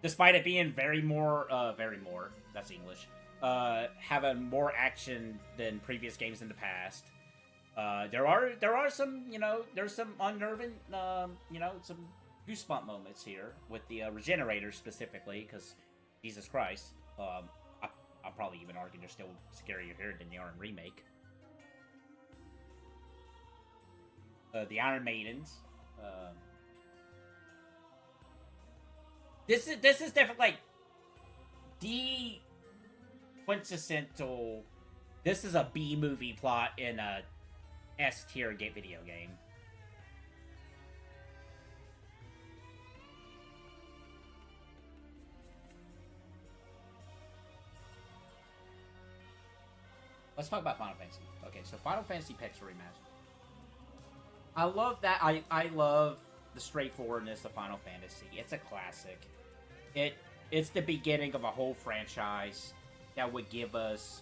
Despite it being very more, that's English, having more action than previous games in the past. There are some, there's some unnerving, some goosebump moments here with the regenerators specifically, because Jesus Christ, I'll probably even argue they're still scarier here than they are in Remake. The Iron Maidens. This is definitely like the quintessential. This is a B movie plot in a S tier video game. Let's talk about Final Fantasy. Okay, so Final Fantasy Pixel Remaster. I love that. I love the straightforwardness of Final Fantasy. It's a classic. It's the beginning of a whole franchise that would give us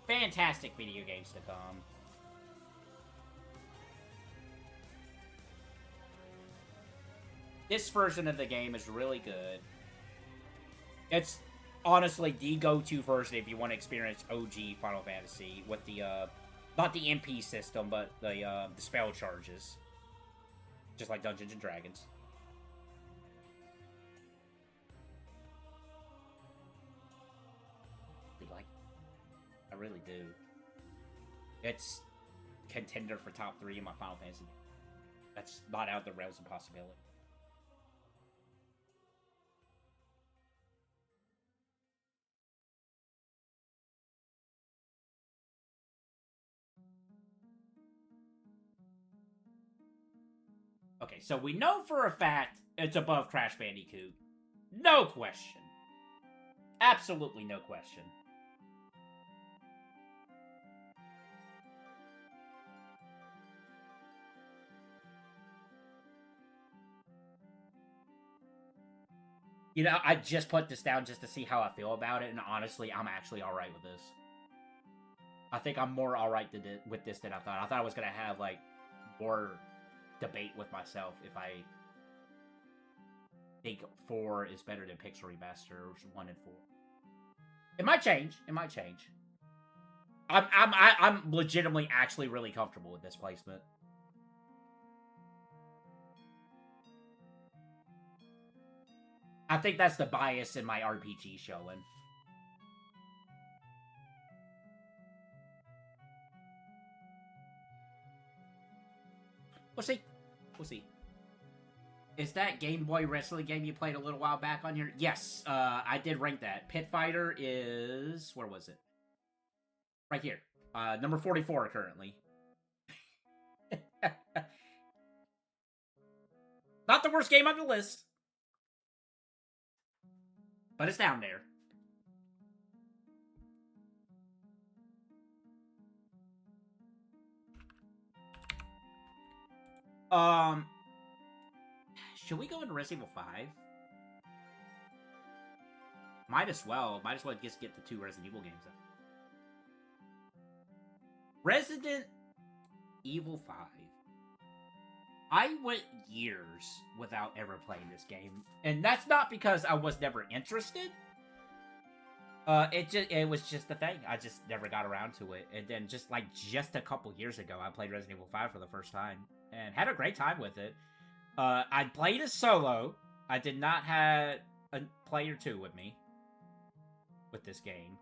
fantastic video games to come. This version of the game is really good. It's honestly the go-to version if you want to experience OG Final Fantasy with the not the MP system, but the spell charges, just like Dungeons and Dragons. I really do. It's contender for top 3 in my Final Fantasy. That's not out of the realms of possibility. Okay, so we know for a fact it's above Crash Bandicoot. No question. Absolutely no question. I just put this down just to see how I feel about it, and honestly, I'm actually alright with this. I think I'm more alright with this than I thought. I thought I was going to have, more debate with myself if I think 4 is better than Pixel Remaster 1 and 4. It might change. It might change. I'm legitimately actually really comfortable with this placement. I think that's the bias in my RPG showing. We'll see. We'll see. Is that Game Boy wrestling game you played a little while back on here? Yes, I did rank that. Pit Fighter is... Where was it? Right here. Number 44 currently. Not the worst game on the list. But it's down there. Should we go into Resident Evil 5? Might as well. Might as well just get the 2 Resident Evil games out. Resident Evil 5. I went years without ever playing this game. And that's not because I was never interested. It was just a thing. I just never got around to it. And then just a couple years ago, I played Resident Evil 5 for the first time. And had a great time with it. I played as solo. I did not have a player 2 with me. With this game.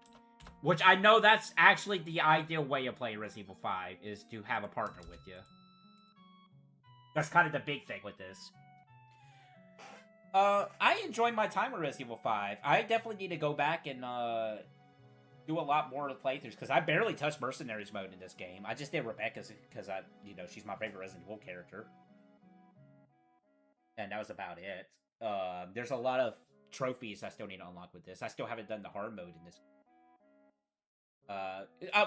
Which I know that's actually the ideal way of playing Resident Evil 5. Is to have a partner with you. That's kind of the big thing with this. I enjoyed my time with Resident Evil 5. I definitely need to go back and do a lot more of the playthroughs, because I barely touched Mercenaries mode in this game. I just did Rebecca's because she's my favorite Resident Evil character. And that was about it. There's a lot of trophies I still need to unlock with this. I still haven't done the hard mode in this.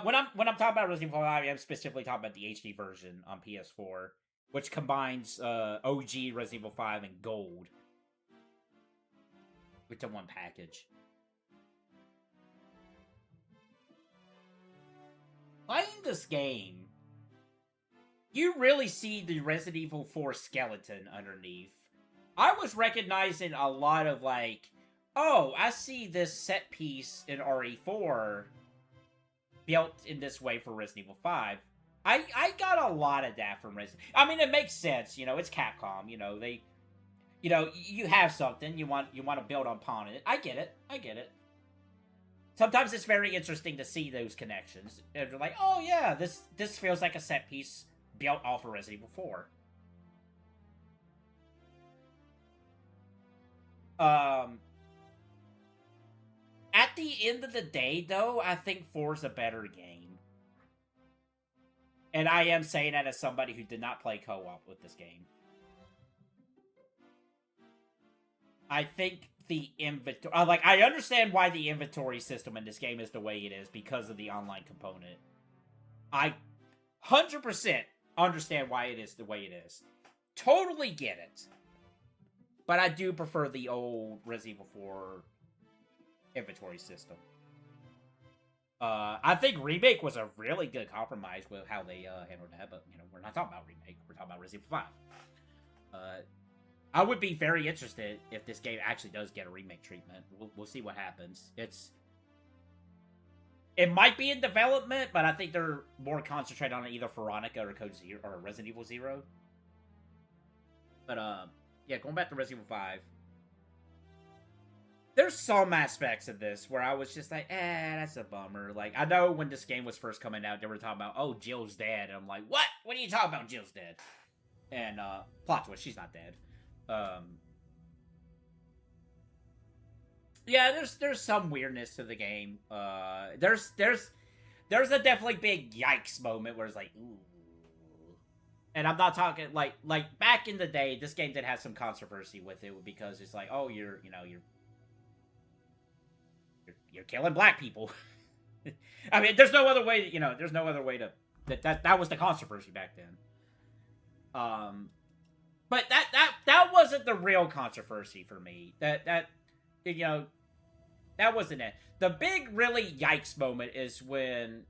When I'm talking about Resident Evil 5, I'm specifically talking about the HD version on PS4. Which combines OG Resident Evil 5 and Gold into one package. Playing this game, you really see the Resident Evil 4 skeleton underneath. I was recognizing a lot of like, oh, I see this set piece in RE4 built in this way for Resident Evil 5. I got a lot of that from Resident. I mean, it makes sense, you know. It's Capcom, you know. They, you know, you have something you want to build upon it. I get it. Sometimes it's very interesting to see those connections. And they're like, oh yeah, this feels like a set piece built off of Resident Evil 4. At the end of the day, though, I think 4's a better game. And I am saying that as somebody who did not play co-op with this game. I think the inventory... I understand why the inventory system in this game is the way it is because of the online component. I 100% understand why it is the way it is. Totally get it. But I do prefer the old Resident Evil 4 inventory system. I think Remake was a really good compromise with how they handled that, but, you know, we're not talking about Remake. We're talking about Resident Evil 5. I would be very interested if this game actually does get a remake treatment. We'll see what happens. It might be in development, but I think they're more concentrated on either Veronica or Code Zero or Resident Evil 0. But yeah, going back to Resident Evil 5. There's some aspects of this where I was just like, that's a bummer. Like, I know when this game was first coming out, they were talking about, oh, Jill's dead. And I'm like, what? What are you talking about, Jill's dead? And, plot twist, she's not dead. Yeah, there's some weirdness to the game. There's a definitely big yikes moment where it's like, ooh. And I'm not talking, like back in the day, this game did have some controversy with it because it's like, oh, you're killing black people. I mean, there's no other way, there's no other way to... That was the controversy back then. But that wasn't the real controversy for me. That wasn't it. The big, really yikes moment is when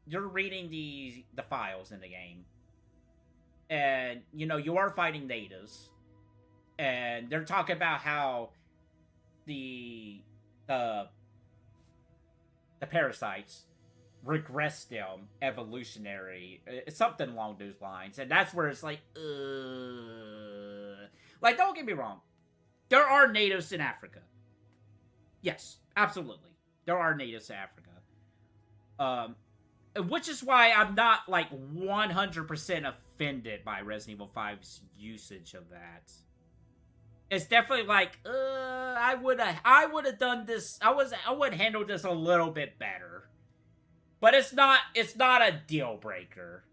you're reading the files in the game. And, you are fighting natives. And they're talking about how the parasites regress them evolutionary, something along those lines, and that's where it's like, like, don't get me wrong, there are natives in Africa. Yes, absolutely, there are natives in Africa. Which is why I'm not like 100% offended by Resident Evil 5's usage of that. It's definitely like, I would have done this. I would handle this a little bit better. But it's not a deal breaker.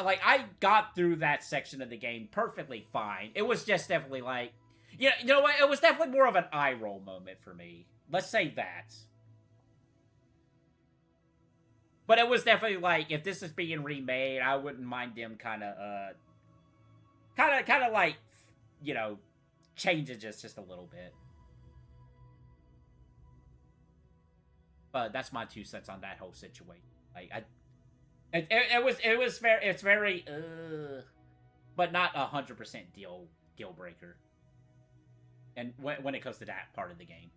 Like, I got through that section of the game perfectly fine. It was just definitely like, you know what? It was definitely more of an eye roll moment for me. Let's say that. But it was definitely like, if this is being remade, I wouldn't mind them kind of like, changing just a little bit. But that's my 2 cents on that whole situation. Like, it's very, but not 100% deal breaker. And when it comes to that part of the game,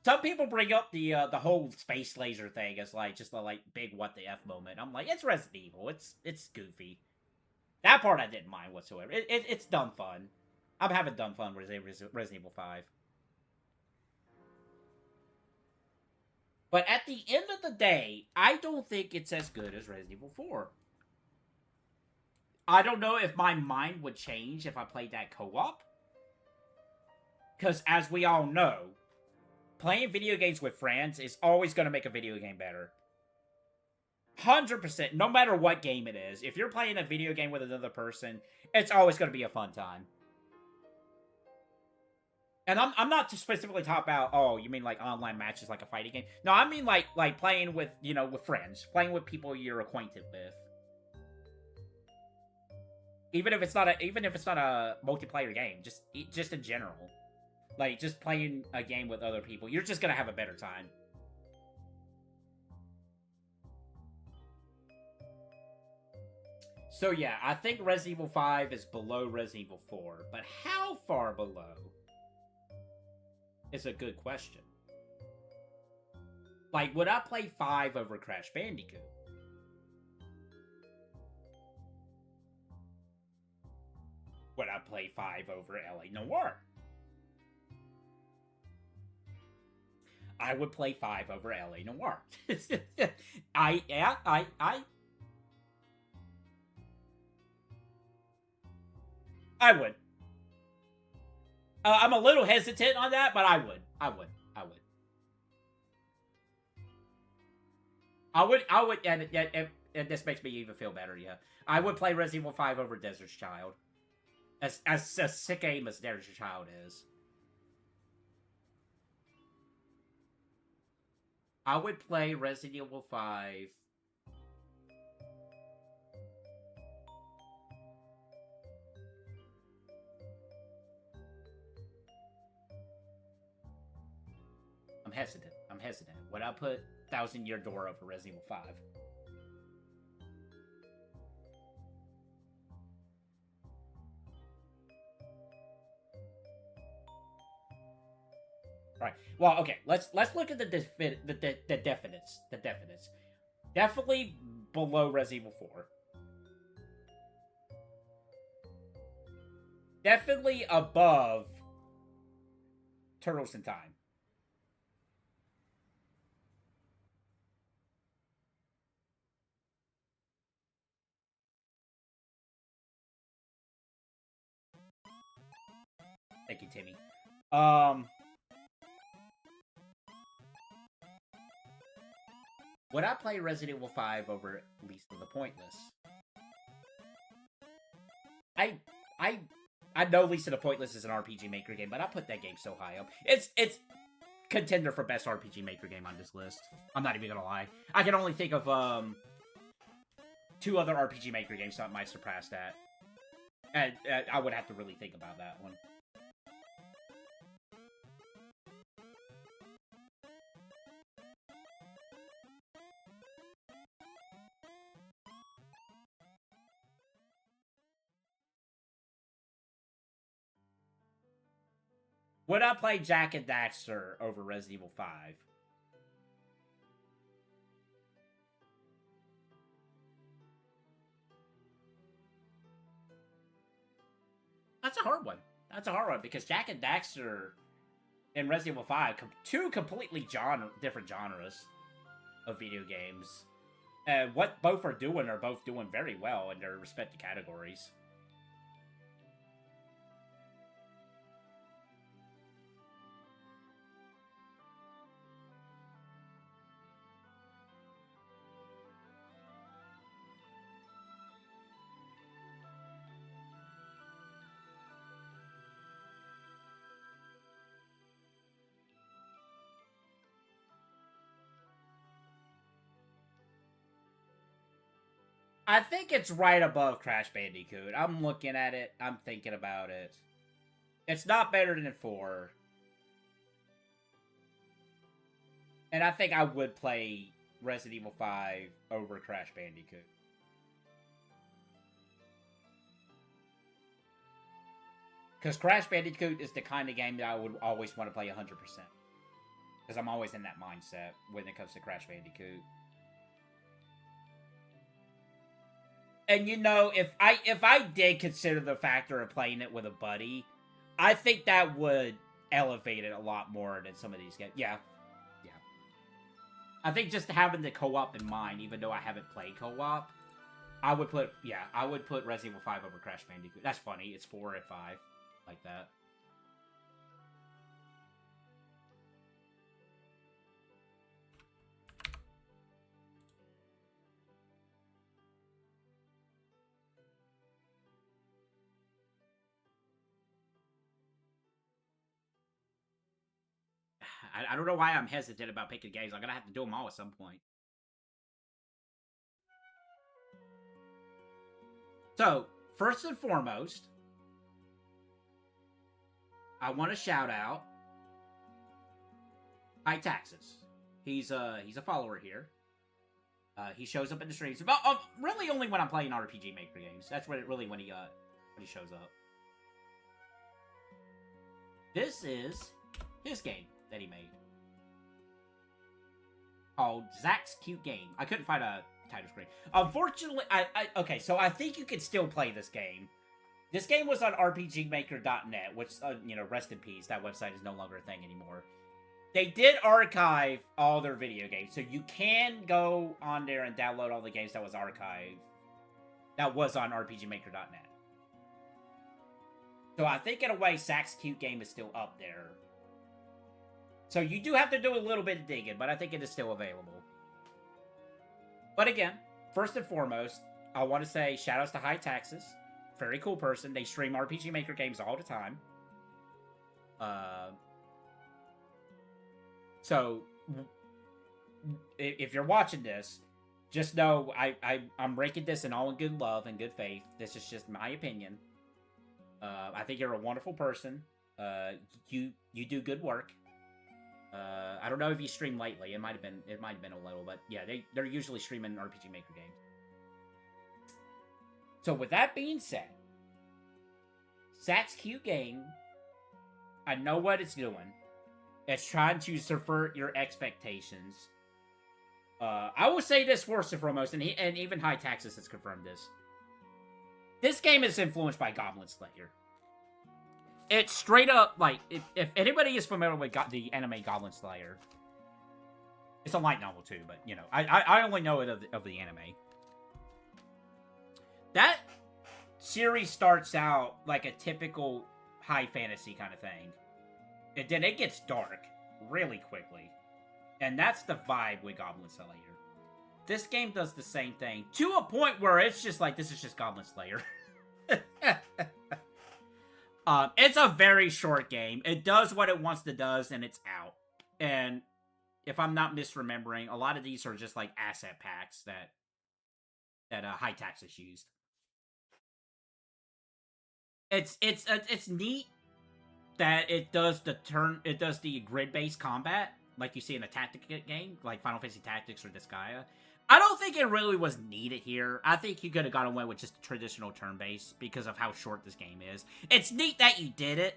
some people bring up the whole space laser thing as like just a big what the F moment. I'm like, it's Resident Evil. It's goofy. That part I didn't mind whatsoever. It's dumb fun. I'm having dumb fun with Resident Evil 5. But at the end of the day, I don't think it's as good as Resident Evil 4. I don't know if my mind would change if I played that co-op. Because as we all know, playing video games with friends is always going to make a video game better. 100%, no matter what game it is. If you're playing a video game with another person, it's always going to be a fun time. And I'm not just specifically talking about, oh, you mean like online matches like a fighting game? No, I mean like playing with, with friends. Playing with people you're acquainted with. Even if it's not a multiplayer game, just in general. Like, just playing a game with other people, you're just gonna have a better time. So yeah, I think Resident Evil 5 is below Resident Evil 4, but how far below is a good question. Like, would I play 5 over Crash Bandicoot? Would I play 5 over LA Noire? I would play 5 over LA Noire. I would. I'm a little hesitant on that, but I would. And this makes me even feel better, yeah. I would play Resident Evil 5 over Desert's Child. As sick aim as Desert's Child is. I would play Resident Evil 5... I'm hesitant. Would I put Thousand Year Door over Resident Evil 5? Right. Well, okay. Let's look at the definites. Definitely below Resident Evil 4. Definitely above Turtles in Time. Thank you, Timmy. Would I play Resident Evil 5 over Least of the Pointless? I know Least of the Pointless is an RPG Maker game, but I put that game so high up. It's contender for best RPG Maker game on this list. I'm not even gonna lie. I can only think of 2 other RPG Maker games that might surpass that. And I would have to really think about that one. Would I play Jak and Daxter over Resident Evil 5? That's a hard one. Because Jak and Daxter in Resident Evil 5, 2 completely different genres of video games. And what both are doing very well in their respective categories. I think it's right above Crash Bandicoot. I'm looking at it. I'm thinking about it. It's not better than 4. And I think I would play Resident Evil 5 over Crash Bandicoot. Because Crash Bandicoot is the kind of game that I would always want to play 100%. Because I'm always in that mindset when it comes to Crash Bandicoot. And you know, if I did consider the factor of playing it with a buddy, I think that would elevate it a lot more than some of these games. Yeah. I think just having the co-op in mind, even though I haven't played co-op, I would put Resident Evil 5 over Crash Bandicoot. That's funny. It's 4 and 5. Like that. I don't know why I'm hesitant about picking games. I'm gonna have to do them all at some point. So, first and foremost, I want to shout out High Taxes. He's a follower here. He shows up in the streams, but really only when I'm playing RPG Maker games. That's really when he shows up. This is his game that he made, called Zach's Cute Game. I couldn't find a title screen. Unfortunately, okay, so I think you can still play this game. This game was on RPGmaker.net, which, you know, rest in peace. That website is no longer a thing anymore. They did archive all their video games, so you can go on there and download all the games that was archived. That was on RPGmaker.net. So I think in a way, Zach's Cute Game is still up there. So you do have to do a little bit of digging, but I think it is still available. But again, first and foremost, I want to say shoutouts to High Taxes. Very cool person. They stream RPG Maker games all the time. So, if you're watching this, just know I'm breaking this in all in good love and good faith. This is just my opinion. I think you're a wonderful person. You do good work. I don't know if you stream lately. It might have been a little, but yeah, they're usually streaming RPG Maker games. So with that being said, Zach's Cute Game, I know what it's doing. It's trying to subvert your expectations. I will say this first and foremost, and even High Taxes has confirmed this. This game is influenced by Goblin Slayer. It's straight up, like, if anybody is familiar with the anime Goblin Slayer, it's a light novel too, but, you know, I only know it of the anime. That series starts out like a typical high fantasy kind of thing. And then it gets dark really quickly. And that's the vibe with Goblin Slayer. This game does the same thing, to a point where it's just like, this is just Goblin Slayer. It's a very short game. It does what it wants to do, and it's out. And if I'm not misremembering, a lot of these are just like asset packs that High Taxes used. It's neat that it does the grid-based combat like you see in a tactic game, like Final Fantasy Tactics or Disgaea. I don't think it really was needed here. I think you could have got away with just traditional turn-based because of how short this game is. It's neat that you did it,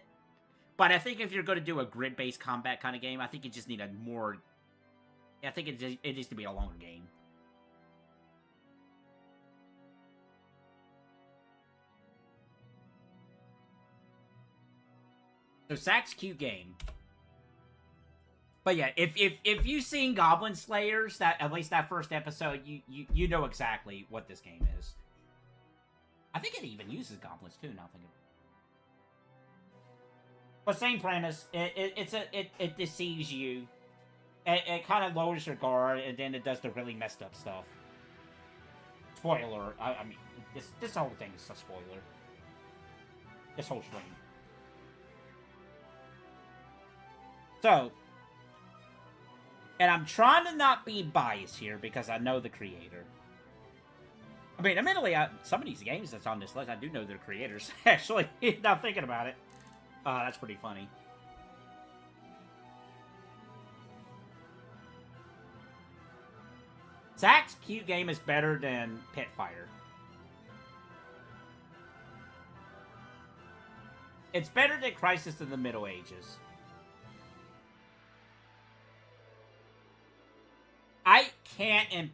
but I think if you're going to do a grid-based combat kind of game, I think you just need a more... I think it needs to be a longer game. So Zach's Cute Game. But yeah, if you've seen Goblin Slayers, that at least that first episode, you know exactly what this game is. I think it even uses goblins too. Now thinking. But same premise. It deceives you. It kind of lowers your guard, and then it does the really messed up stuff. Spoiler. I mean, this whole thing is a spoiler. This whole stream. So, and I'm trying to not be biased here because I know the creator. I mean, admittedly, some of these games that's on this list, I do know their creators. Actually, now thinking about it, that's pretty funny. Zach's Cute Game is better than Pit Fighter. It's better than Crisis of the Middle Ages. I can't, in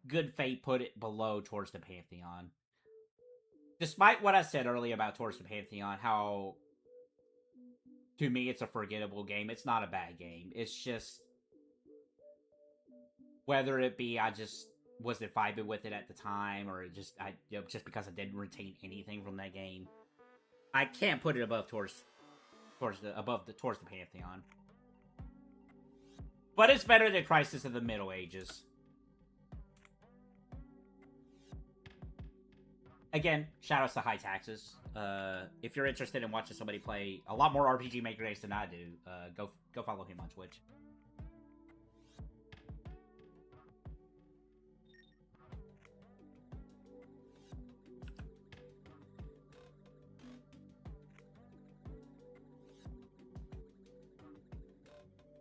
good faith, put it below Towards the Pantheon. Despite what I said earlier about Towards the Pantheon, how, to me, it's a forgettable game. It's not a bad game. It's just, whether it be I just wasn't vibing with it at the time, or just because I didn't retain anything from that game, I can't put it above Towards the Pantheon. But it's better than Crisis of the Middle Ages. Again, shoutouts to High Taxes. If you're interested in watching somebody play a lot more RPG Maker games than I do, go follow him on Twitch.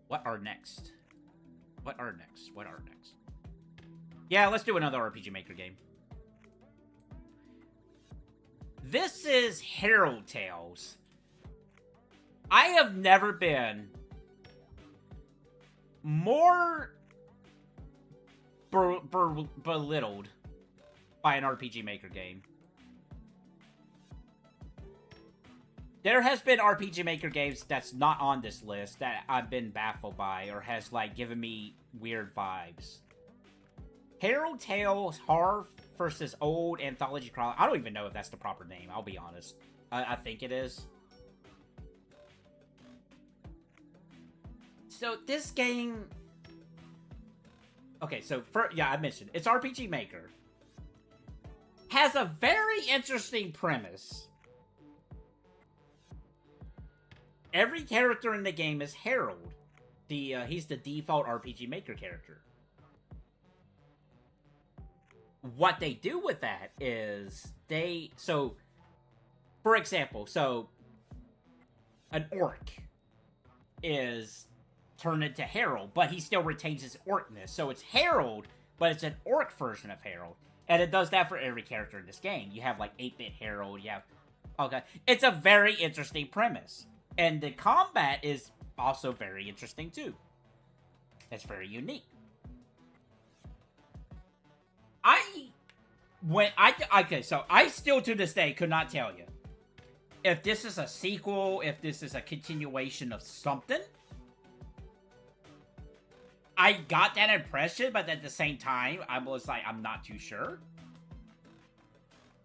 What are next? Yeah, let's do another RPG Maker game. This is Herald Tales. I have never been more belittled by an RPG Maker game. There has been RPG Maker games that's not on this list that I've been baffled by or has, like, given me weird vibes. Herald Tales Horror versus Old Anthology Crawler. I don't even know if that's the proper name, I'll be honest. I think it is. So, this game... Okay, so, yeah, I mentioned, it's RPG Maker. Has a very interesting premise. Every character in the game is Herald. He's the default RPG Maker character. What they do with that is for example, an orc is turned into Herald, but he still retains his orcness. So it's Herald, but it's an orc version of Herald. And it does that for every character in this game. You have, like, 8-bit Herald, you have... Okay. It's a very interesting premise. And the combat is also very interesting, too. It's very unique. Okay, so I still to this day could not tell you if this is a sequel, if this is a continuation of something. I got that impression, but at the same time, I was like, I'm not too sure.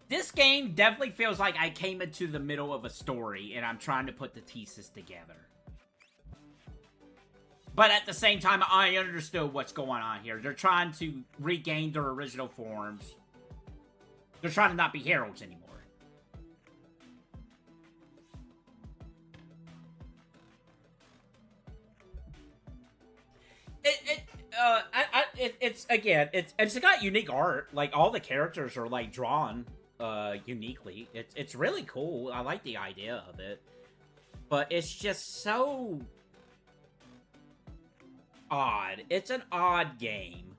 This game definitely feels like I came into the middle of a story and I'm trying to put the pieces together. But at the same time, I understood what's going on here. They're trying to regain their original forms. They're trying to not be heralds anymore. It's got unique art. Like, all the characters are, like, drawn uniquely. It's really cool. I like the idea of it. But it's just so odd. It's an odd game.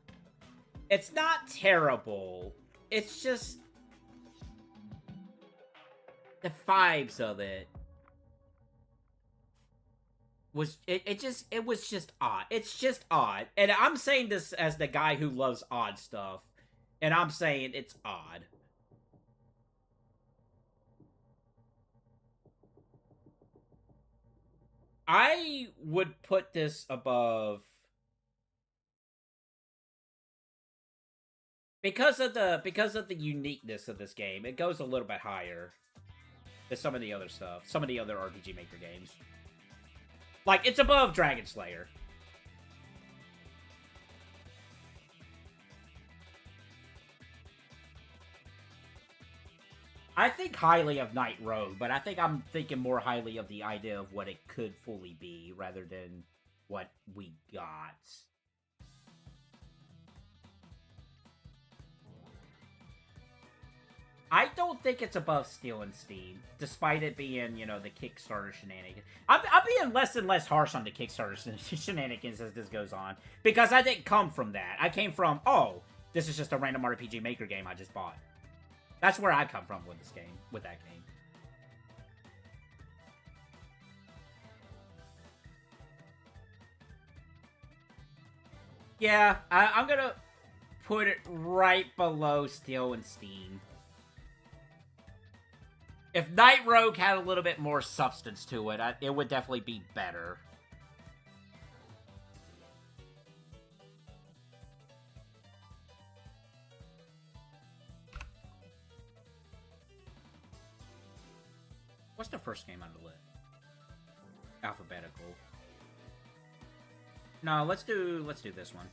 It's not terrible. It's just the vibes of it was it was just odd. It's just odd. And I'm saying this as the guy who loves odd stuff. And I'm saying it's odd. I would put this above because of the uniqueness of this game. It goes a little bit higher than some of the other stuff, some of the other RPG Maker games. Like, it's above Dragon Slayer. I think highly of Night Road, but I think I'm thinking more highly of the idea of what it could fully be, rather than what we got. I don't think it's above Steel and Steam, despite it being, you know, the Kickstarter shenanigans. I'm being less and less harsh on the Kickstarter shenanigans as this goes on, because I didn't come from that. I came from, oh, this is just a random RPG Maker game I just bought. That's where I come from with this game, with that game. Yeah, I'm gonna put it right below Steel and Steam. If Night Rogue had a little bit more substance to it, it would definitely be better. What's the first game on the list? Alphabetical. No, let's do this one.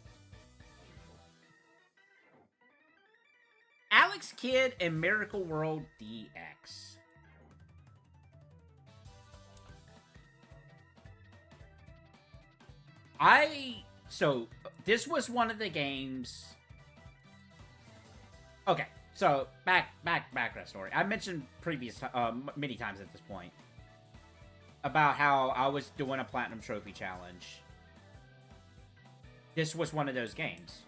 Alex Kidd and Miracle World DX. So, this was one of the games... Okay, so, background story. I mentioned many times at this point about how I was doing a Platinum Trophy Challenge. This was one of those games.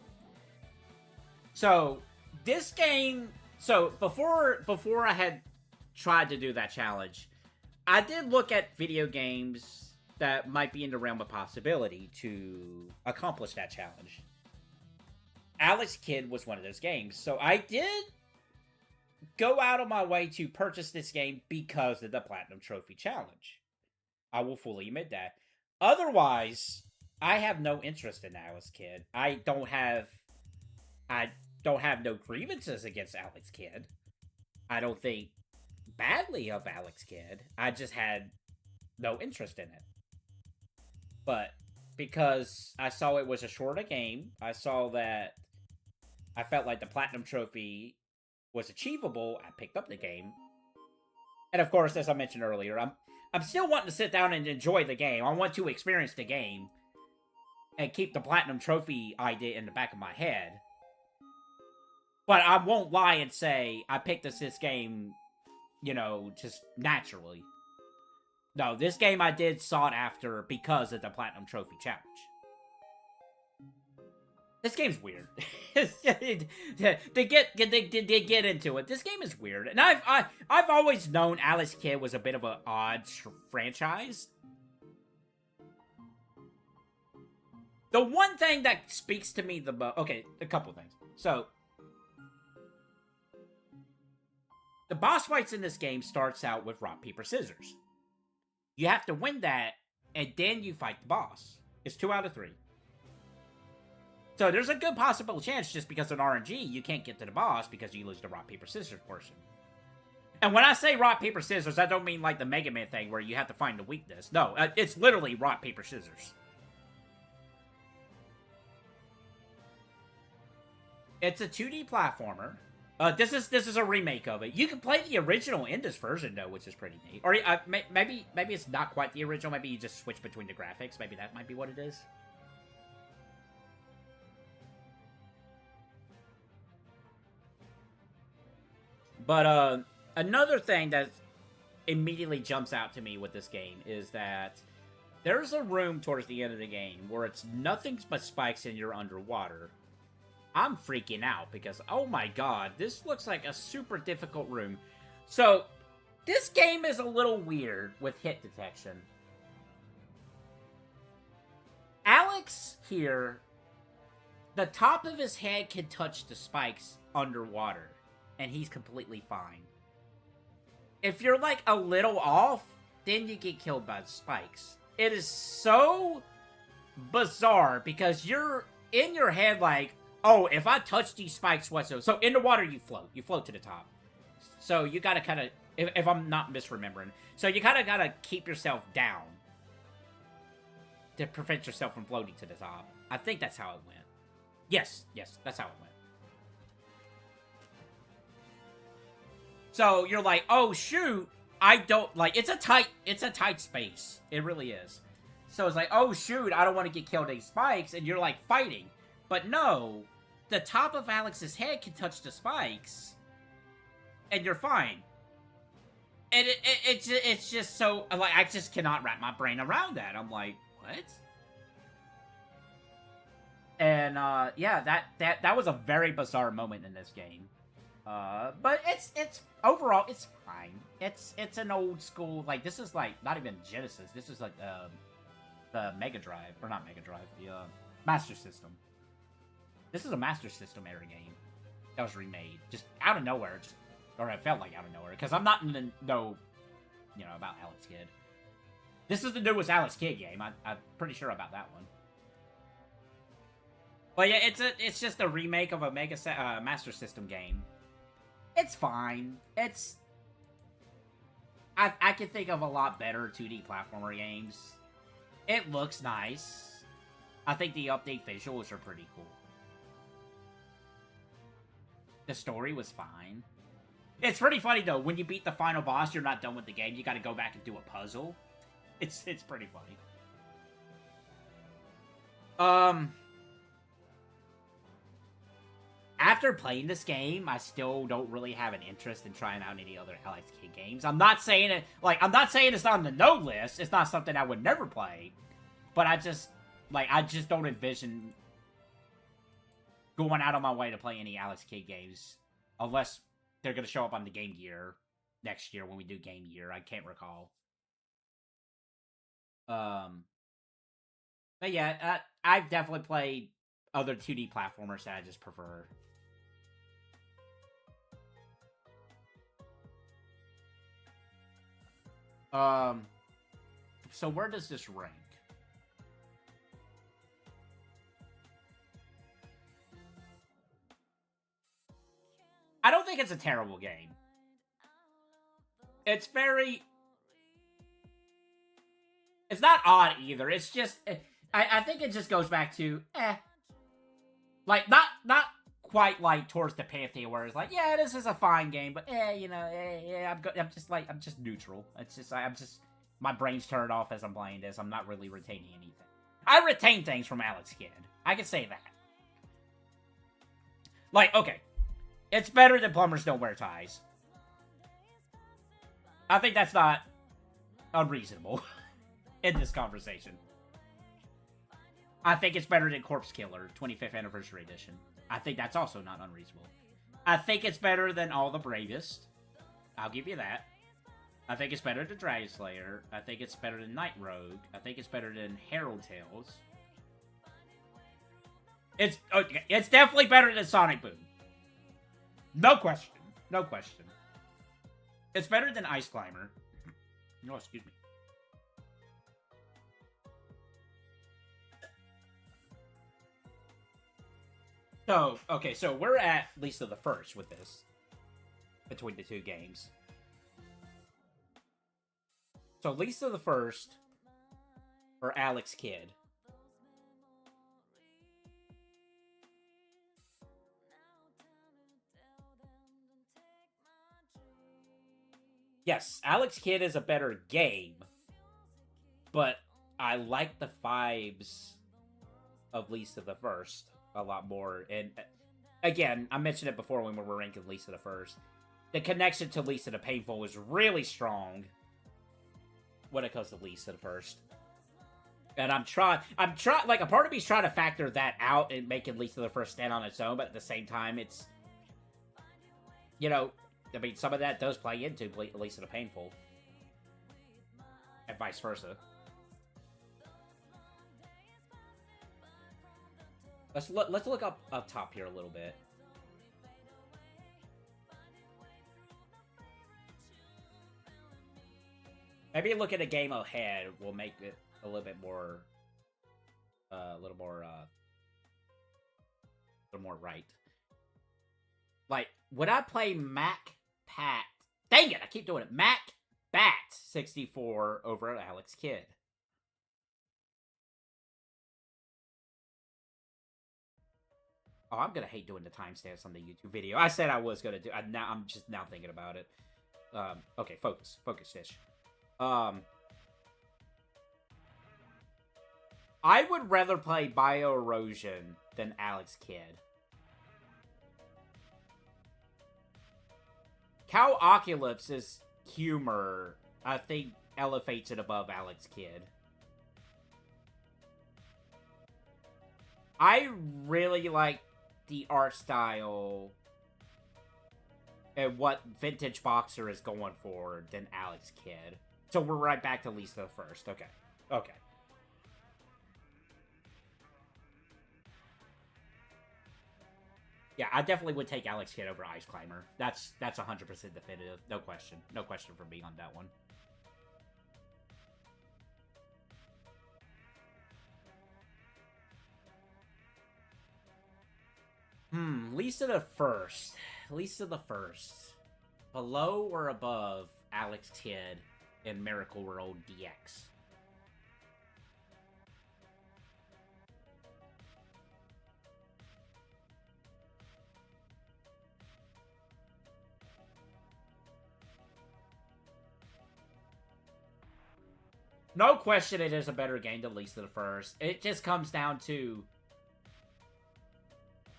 So, this game... So, before I had tried to do that challenge, I did look at video games that might be in the realm of possibility to accomplish that challenge. Alex Kidd was one of those games. So, I did go out of my way to purchase this game because of the Platinum Trophy Challenge. I will fully admit that. Otherwise, I have no interest in Alex Kidd. I don't have no grievances against Alex Kidd. I don't think badly of Alex Kidd. I just had no interest in it. But because I saw it was a shorter game, I saw that I felt like the Platinum Trophy was achievable, I picked up the game. And of course, as I mentioned earlier, I'm still wanting to sit down and enjoy the game. I want to experience the game and keep the Platinum Trophy idea in the back of my head. But I won't lie and say I picked this game, you know, just naturally. No, this game I did sought after because of the Platinum Trophy Challenge. This game's weird. They get into it. This game is weird, and I've always known Alex Kidd was a bit of an odd franchise. The one thing that speaks to me the most... Okay, a couple things. So, the boss fights in this game starts out with rock, paper, scissors. You have to win that, and then you fight the boss. It's 2 out of 3. So there's a good possible chance, just because of RNG, you can't get to the boss because you lose the rock, paper, scissors portion. And when I say rock, paper, scissors, I don't mean like the Mega Man thing where you have to find the weakness. No, it's literally rock, paper, scissors. It's a 2D platformer. This is a remake of it. You can play the original in this version, though, which is pretty neat. Or maybe it's not quite the original. Maybe you just switch between the graphics. Maybe that might be what it is. But another thing that immediately jumps out to me with this game is that there's a room towards the end of the game where it's nothing but spikes and you're underwater. I'm freaking out because, oh my god, this looks like a super difficult room. So, this game is a little weird with hit detection. Alex here, the top of his head can touch the spikes underwater, and he's completely fine. If you're like a little off, then you get killed by the spikes. It is so bizarre because you're in your head like, oh, if I touch these spikes whatsoever. So in the water, you float. You float to the top. So you gotta kind of, if I'm not misremembering, so you kind of gotta keep yourself down to prevent yourself from floating to the top. I think that's how it went. Yes, that's how it went. So you're like, oh shoot, I don't like. It's a tight space. It really is. So it's like, oh shoot, I don't want to get killed by spikes, and you're like fighting, but no. The top of Alex's head can touch the spikes, and you're fine. And it's just so, like, I just cannot wrap my brain around that. I'm like, what? And, yeah, that was a very bizarre moment in this game. But it's overall, it's fine. It's an old school, like, this is, like, not even Genesis. This is, like, the Mega Drive, or not Mega Drive, the, Master System. This is a Master System era game that was remade, just out of nowhere, or it felt like out of nowhere, because I'm not in the know, you know, about Alex Kidd. This is the newest Alex Kidd game. I'm pretty sure about that one. But yeah, it's just a remake of a Master System game. It's fine. I can think of a lot better 2D platformer games. It looks nice. I think the update visuals are pretty cool. The story was fine. It's pretty funny, though. When you beat the final boss, you're not done with the game. You gotta go back and do a puzzle. It's pretty funny. After playing this game, I still don't really have an interest in trying out any other Alex Kidd games. I'm not saying it's not on the no list. It's not something I would never play. But I just don't envision going out of my way to play any Alex Kidd games, unless they're going to show up on the Game Gear next year when we do Game Year. I can't recall. But yeah, I've definitely played other 2D platformers that I just prefer. So where does this rank? I don't think it's a terrible game. It's very... It's not odd either. It's just... I think it just goes back to, Like, not quite like towards the Pantheon where it's like, yeah, this is a fine game, but you know, I'm just neutral. It's just, my brain's turned off as I'm playing this. I'm not really retaining anything. I retain things from Alex Kidd. I can say that. Like, okay. It's better than Plumbers Don't Wear Ties. I think that's not unreasonable in this conversation. I think it's better than Corpse Killer 25th Anniversary Edition. I think that's also not unreasonable. I think it's better than all the Bravest. I'll give you that. I think it's better than Dragon Slayer. I think it's better than Night Rogue. I think it's better than Herald Tales. It's definitely better than Sonic Boom. No question. No question. It's better than Ice Climber. No, excuse me. So, okay, so we're at Lisa the First with this. Between the two games. So, Lisa the First or Alex Kidd. Yes, Alex Kidd is a better game, but I like the vibes of Lisa the First a lot more. And again, I mentioned it before when we were ranking Lisa the First. The connection to Lisa the Painful is really strong when it comes to Lisa the First. And I'm trying, like, a part of me is trying to factor that out and making Lisa the First stand on its own, but at the same time, it's, you know, I mean, some of that does play into Lisa the Painful. And vice versa. Let's look up top here a little bit. Maybe look at a game ahead will make it a little bit more, a little more right. Like, would I play Macbat? Dang it, I keep doing it. Macbat 64 over Alex Kidd. Oh, I'm gonna hate doing the timestamps on the YouTube video. I said I was gonna do. I'm just now thinking about it. Okay, focus, fish. I would rather play Bioerosion than Alex Kidd. Cowpocalypse's humor, I think, elevates it above Alex Kidd. I really like the art style and what Vintage Boxer is going for than Alex Kidd. So we're right back to Lisa the First. Okay. Okay. Yeah, I definitely would take Alex Kidd over Ice Climber. That's 100% definitive. No question. No question for me on that one. Lisa the First. Lisa the First. Below or above Alex Kidd in Miracle World DX? No question it is a better game than Lisa the First. It just comes down to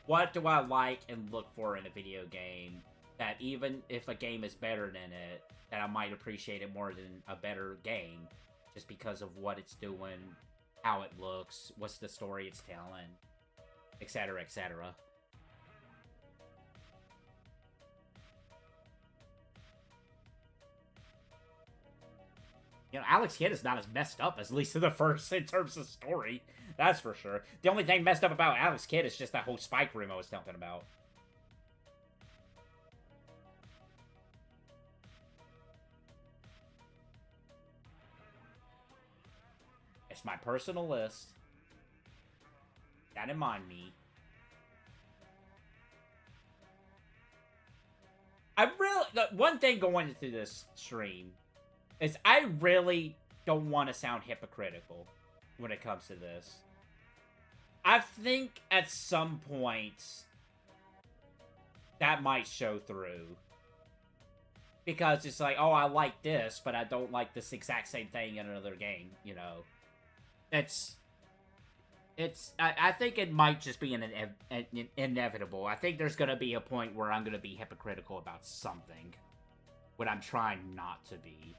what do I like and look for in a video game that even if a game is better than it, that I might appreciate it more than a better game just because of what it's doing, how it looks, what's the story it's telling, etc., etc. You know, Alex Kidd is not as messed up as Lisa the First in terms of story. That's for sure. The only thing messed up about Alex Kidd is just that whole spike room I was talking about. It's my personal list. That in mind me. One thing going into this stream is I really don't want to sound hypocritical when it comes to this. I think at some point that might show through. Because it's like, oh, I like this, but I don't like this exact same thing in another game, you know. I think it might just be an inevitable. I think there's going to be a point where I'm going to be hypocritical about something when I'm trying not to be.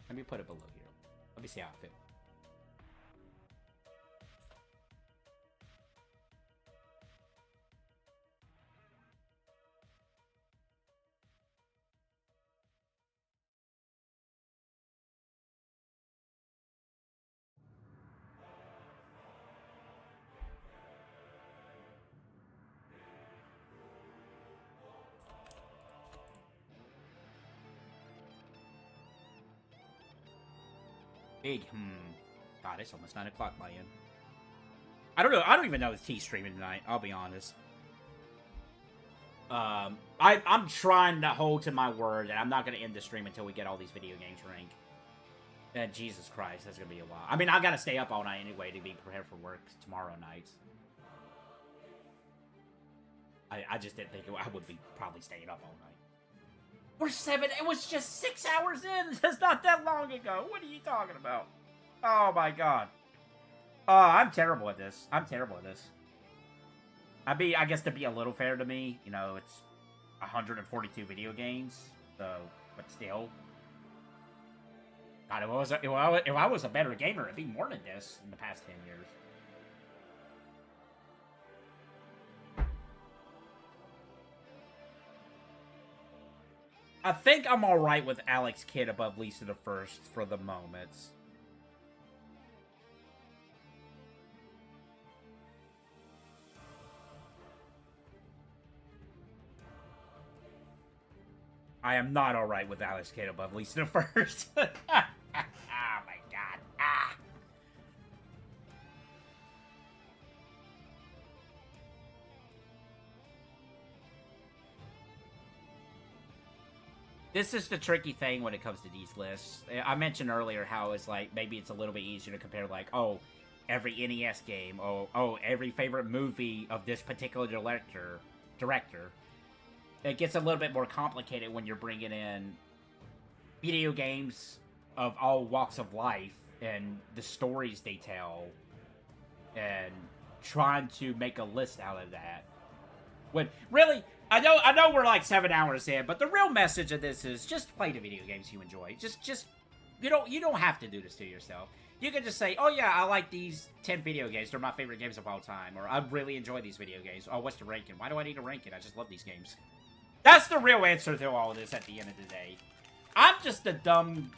Let me put it below here. Let me see how I feel. God, it's almost 9 o'clock by in. I don't know. I don't even know if T's streaming tonight. I'll be honest. I'm trying to hold to my word, and I'm not going to end the stream until we get all these video games ranked. And Jesus Christ, that's going to be a while. I mean, I got to stay up all night anyway to be prepared for work tomorrow night. I just didn't think I would be probably staying up all night. We're 7. It was just 6 hours in. That's not that long ago. What are you talking about? Oh my God. I'm terrible at this. I'm terrible at this. I guess to be a little fair to me, you know, it's 142 video games. So, but still. God, if I was a better gamer, it'd be more than this in the past 10 years. I think I'm alright with Alex Kidd above Lisa the First for the moment. I am not alright with Alex Kidd above Lisa the First. Oh my God. Ah. This is the tricky thing when it comes to these lists. I mentioned earlier how it's like, maybe it's a little bit easier to compare, like, oh, every NES game, oh, every favorite movie of this particular director. It gets a little bit more complicated when you're bringing in video games of all walks of life and the stories they tell and trying to make a list out of that. When, really, I know we're like 7 hours in, but the real message of this is just play the video games you enjoy. Just you don't have to do this to yourself. You can just say, oh yeah, I like these 10 video games. They're my favorite games of all time. Or I really enjoy these video games. Oh, what's the ranking? Why do I need to rank it? I just love these games. That's the real answer to all of this at the end of the day. I'm just a dumb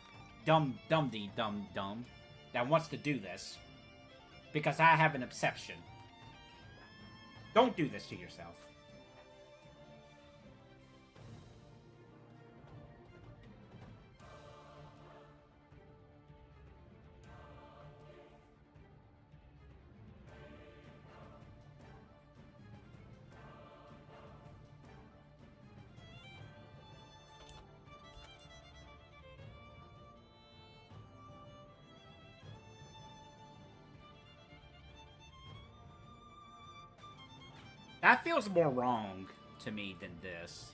that wants to do this because I have an obsession. Don't do this to yourself. That feels more wrong to me than this.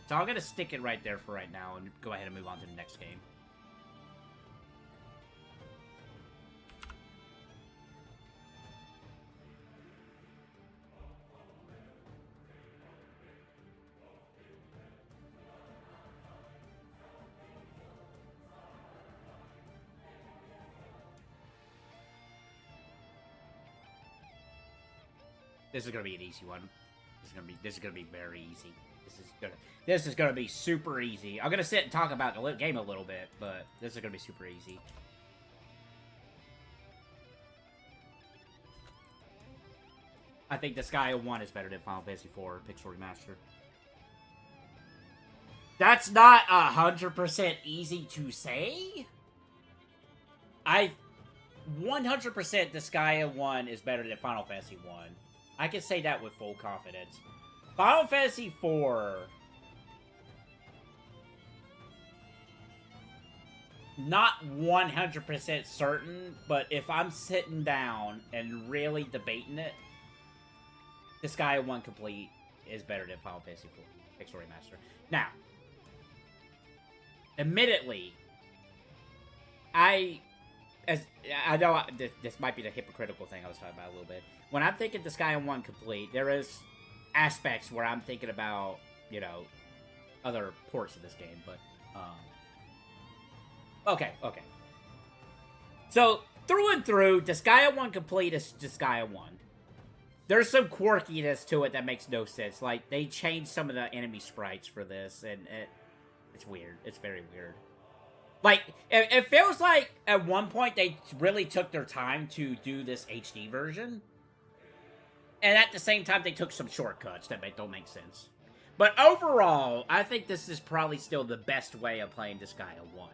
So I'm going to stick it right there for right now and go ahead and move on to the next game. This is gonna be an easy one. This is gonna be very easy. This is gonna be super easy. I'm gonna sit and talk about the game a little bit, but this is gonna be super easy. I think Disgaea 1 is better than Final Fantasy 4 Pixel Remaster. That's not 100% easy to say. 100% Disgaea 1 is better than Final Fantasy 1. I can say that with full confidence. Final Fantasy 4... not 100% certain, but if I'm sitting down and really debating it, Disgaea 1 Complete is better than Final Fantasy 4 Pixel Remaster. Now, admittedly, I know this might be the hypocritical thing I was talking about a little bit. When I'm thinking Disgaea 1 Complete, there is aspects where I'm thinking about, you know, other ports of this game, but, okay. So, through and through, Disgaea 1 Complete is Disgaea 1. There's some quirkiness to it that makes no sense. Like, they changed some of the enemy sprites for this, and it's weird. It's very weird. Like, it feels like at one point they really took their time to do this HD version. And at the same time, they took some shortcuts that don't make sense. But overall, I think this is probably still the best way of playing Disgaea 1.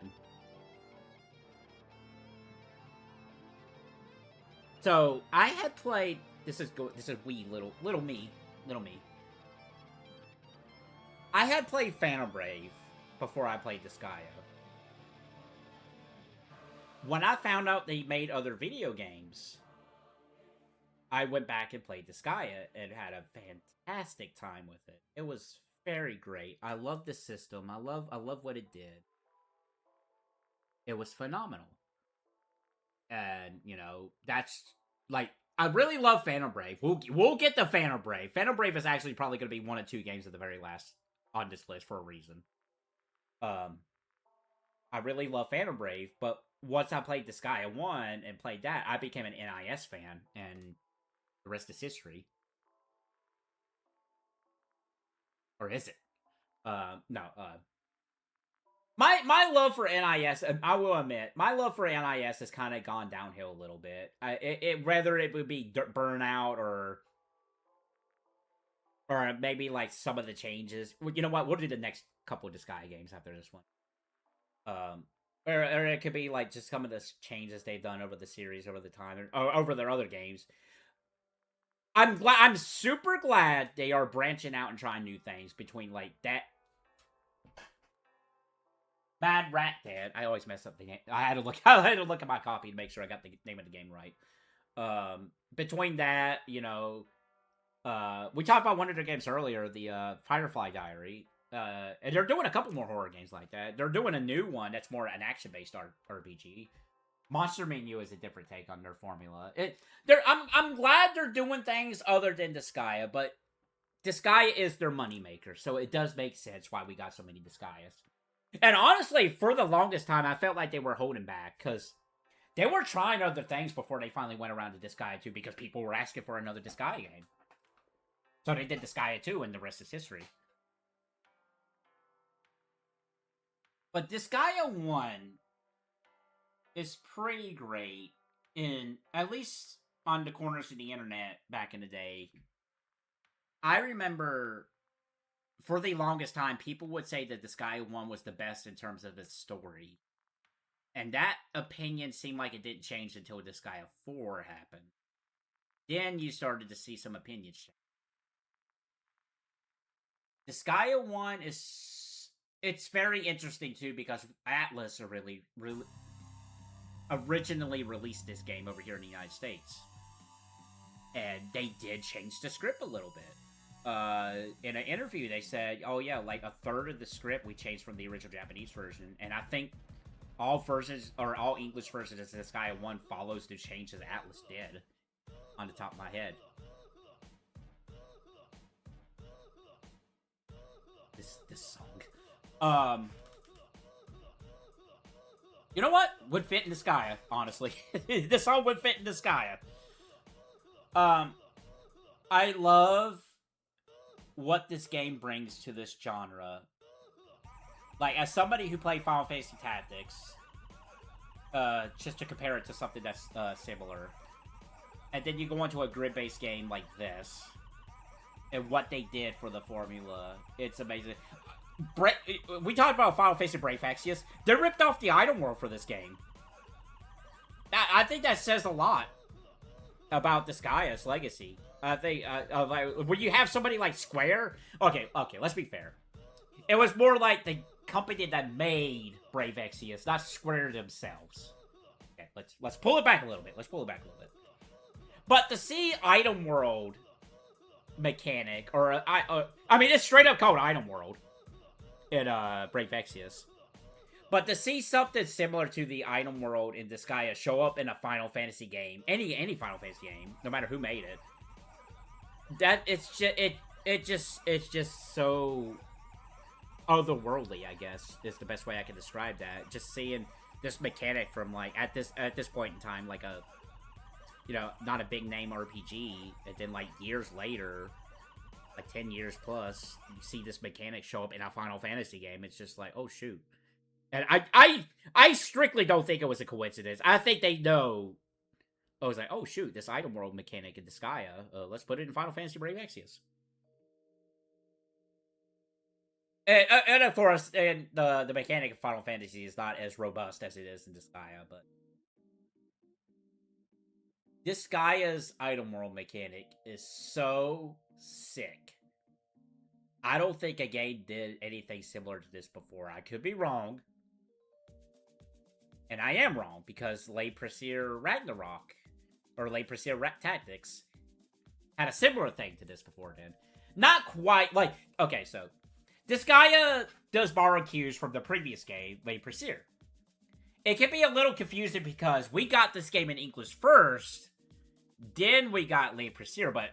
So, I had played... This is wee little me. I had played Phantom Brave before I played Disgaea. When I found out they made other video games, I went back and played Disgaea and had a fantastic time with it. It was very great. I love the system. I love what it did. It was phenomenal. And, you know, that's like, I really love Phantom Brave. We'll get to Phantom Brave. Phantom Brave is actually probably going to be one of two games at the very last on this list for a reason. I really love Phantom Brave, but once I played Disgaea 1 and played that, I became an NIS fan, and the rest is history. Or is it? No. My love for NIS, I will admit, my love for NIS has kind of gone downhill a little bit. Whether it would be Burnout or maybe like some of the changes. You know what? We'll do the next couple of Disgaea games after this one. Or it could be like just some of the changes they've done over the series, over the time, or over their other games. I'm super glad they are branching out and trying new things between like that. Mad Rat Dad. I always mess up the name. I had to look at my copy to make sure I got the name of the game right. Between that, you know, we talked about one of their games earlier, the Firefly Diary. And they're doing a couple more horror games like that. They're doing a new one that's more an action-based RPG. Monster Menu is a different take on their formula. I'm glad they're doing things other than Disgaea, but Disgaea is their moneymaker, so it does make sense why we got so many Disgaeas. And honestly, for the longest time, I felt like they were holding back, because they were trying other things before they finally went around to Disgaea 2, because people were asking for another Disgaea game. So they did Disgaea 2, and the rest is history. But Disgaea 1 is pretty great, at least on the corners of the internet back in the day. I remember, for the longest time, people would say that Disgaea 1 was the best in terms of its story. And that opinion seemed like it didn't change until Disgaea 4 happened. Then you started to see some opinions change. Disgaea 1 it's very interesting, too, because Atlas originally released this game over here in the United States. And they did change the script a little bit. In an interview, they said, oh yeah, like a third of the script we changed from the original Japanese version. And I think all versions, or all English versions of Disgaea 1 follows the changes Atlas did. On the top of my head. This song. You know what? Would fit in Disgaea, honestly. This song would fit in Disgaea. I love what this game brings to this genre. Like, as somebody who played Final Fantasy Tactics, just to compare it to something that's similar, and then you go into a grid-based game like this, and what they did for the formula, it's amazing. We talked about Final Fantasy Brave Exvius. They ripped off the item world for this game. I think that says a lot about Disgaea's legacy. I think, when you have somebody like Square... Okay, let's be fair. It was more like the company that made Brave Exvius, not Square themselves. Okay, let's pull it back a little bit. But to see item world mechanic, or I mean, it's straight up called item world in Brave Exvius. But to see something similar to the item world in Disgaea show up in a Final Fantasy game, any Final Fantasy game, no matter who made it, that it's just so otherworldly, I guess, is the best way I can describe that. Just seeing this mechanic from, like, at this point in time, like a, you know, not a big name RPG, and then, like, years later, like 10 years plus, you see this mechanic show up in a Final Fantasy game. It's just like, oh shoot. And I strictly don't think it was a coincidence. I think they know. I was like, oh shoot, this item world mechanic in Disgaea, let's put it in Final Fantasy Brave Exvius. And of course, and the mechanic of Final Fantasy is not as robust as it is in Disgaea, but Disgaea's item world mechanic is so sick. I don't think a game did anything similar to this before. I could be wrong. And I am wrong, because Le Precursor Ragnarok, or Le Precursor Tactics, had a similar thing to this before then. Not quite, like, okay, so Disgaea does borrow cues from the previous game, Le Precursor. It can be a little confusing because we got this game in English first, then we got Le Precursor, but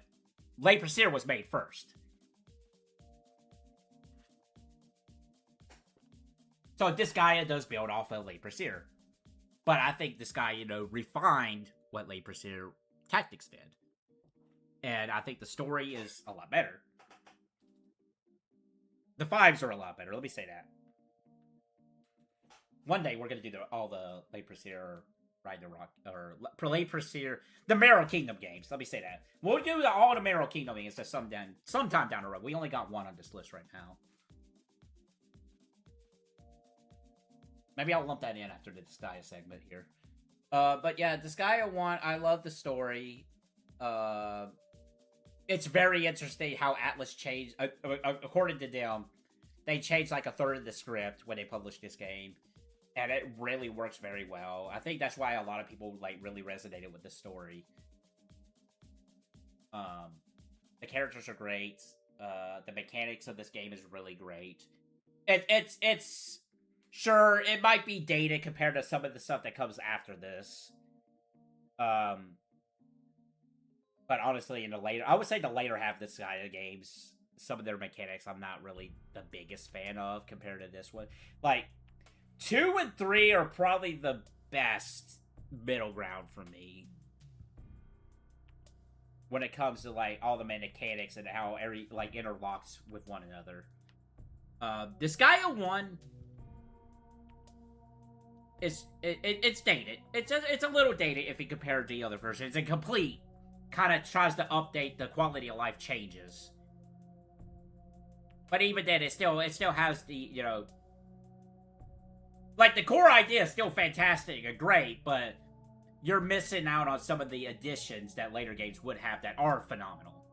Le Precursor was made first. So Disgaea does build off of Le Precursor. But I think Disgaea, you know, refined what Le Precursor Tactics did. And I think the story is a lot better. The vibes are a lot better, let me say that. One day we're going to do all the Le Precursor Ragnarok, or Le Precursor, the Marrow Kingdom games, let me say that. We'll do all the Marrow Kingdom games sometime down the road. We only got one on this list right now. Maybe I'll lump that in after the Disgaea segment here. But yeah, Disgaea 1, I love the story. It's very interesting how Atlas changed. According to them, they changed like a third of the script when they published this game. And it really works very well. I think that's why a lot of people like really resonated with the story. The characters are great. The mechanics of this game is really great. It's sure, it might be dated compared to some of the stuff that comes after this. But honestly, I would say the later half of the Disgaea games, some of their mechanics I'm not really the biggest fan of compared to this one. Like, 2 and 3 are probably the best middle ground for me. When it comes to, like, all the mechanics and how every, like, interlocks with one another. Disgaea 1... It's dated. It's a little dated if you compare it to the other versions. It's complete. Kind of tries to update the quality of life changes. But even then, it still has the, you know, like, the core idea is still fantastic and great, but you're missing out on some of the additions that later games would have that are phenomenal.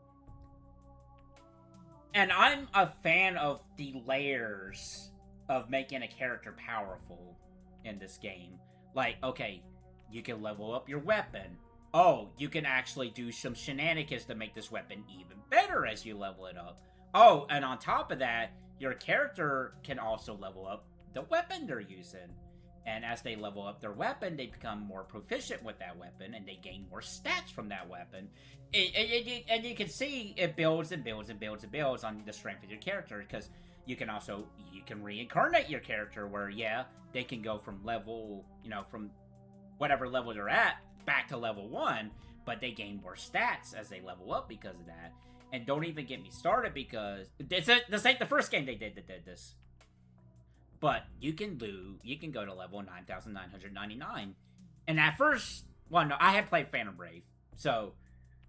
And I'm a fan of the layers of making a character powerful in this game. Like, okay, you can level up your weapon. Oh, you can actually do some shenanigans to make this weapon even better as you level it up. Oh, and on top of that, your character can also level up the weapon they're using. And as they level up their weapon, they become more proficient with that weapon, and they gain more stats from that weapon. And you can see it builds and builds and builds and builds on the strength of your character, because you can reincarnate your character where, yeah, they can go from level, you know, from whatever level they're at back to level 1, but they gain more stats as they level up because of that. And don't even get me started because this ain't the first game they did that did this. But you can go to level 9,999. And at first, well, no, I had played Phantom Brave. So,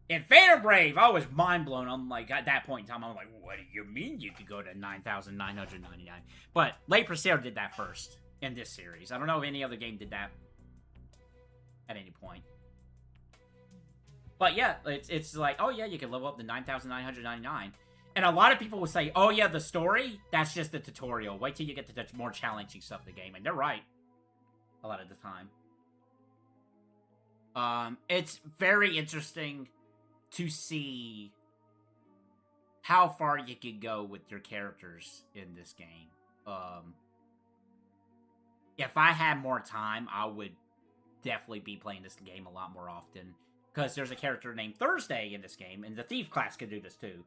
in Phantom Brave, I was mind blown. I'm like, at that point in time, I'm like, what do you mean you could go to 9,999? But Le Presaire did that first in this series. I don't know if any other game did that at any point. But yeah, it's like, oh yeah, you can level up to 9,999. And a lot of people will say, oh yeah, the story, that's just the tutorial. Wait till you get to the more challenging stuff in the game. And they're right. A lot of the time. It's very interesting to see how far you can go with your characters in this game. If I had more time, I would definitely be playing this game a lot more often. Because there's a character named Thursday in this game, and the Thief class can do this too.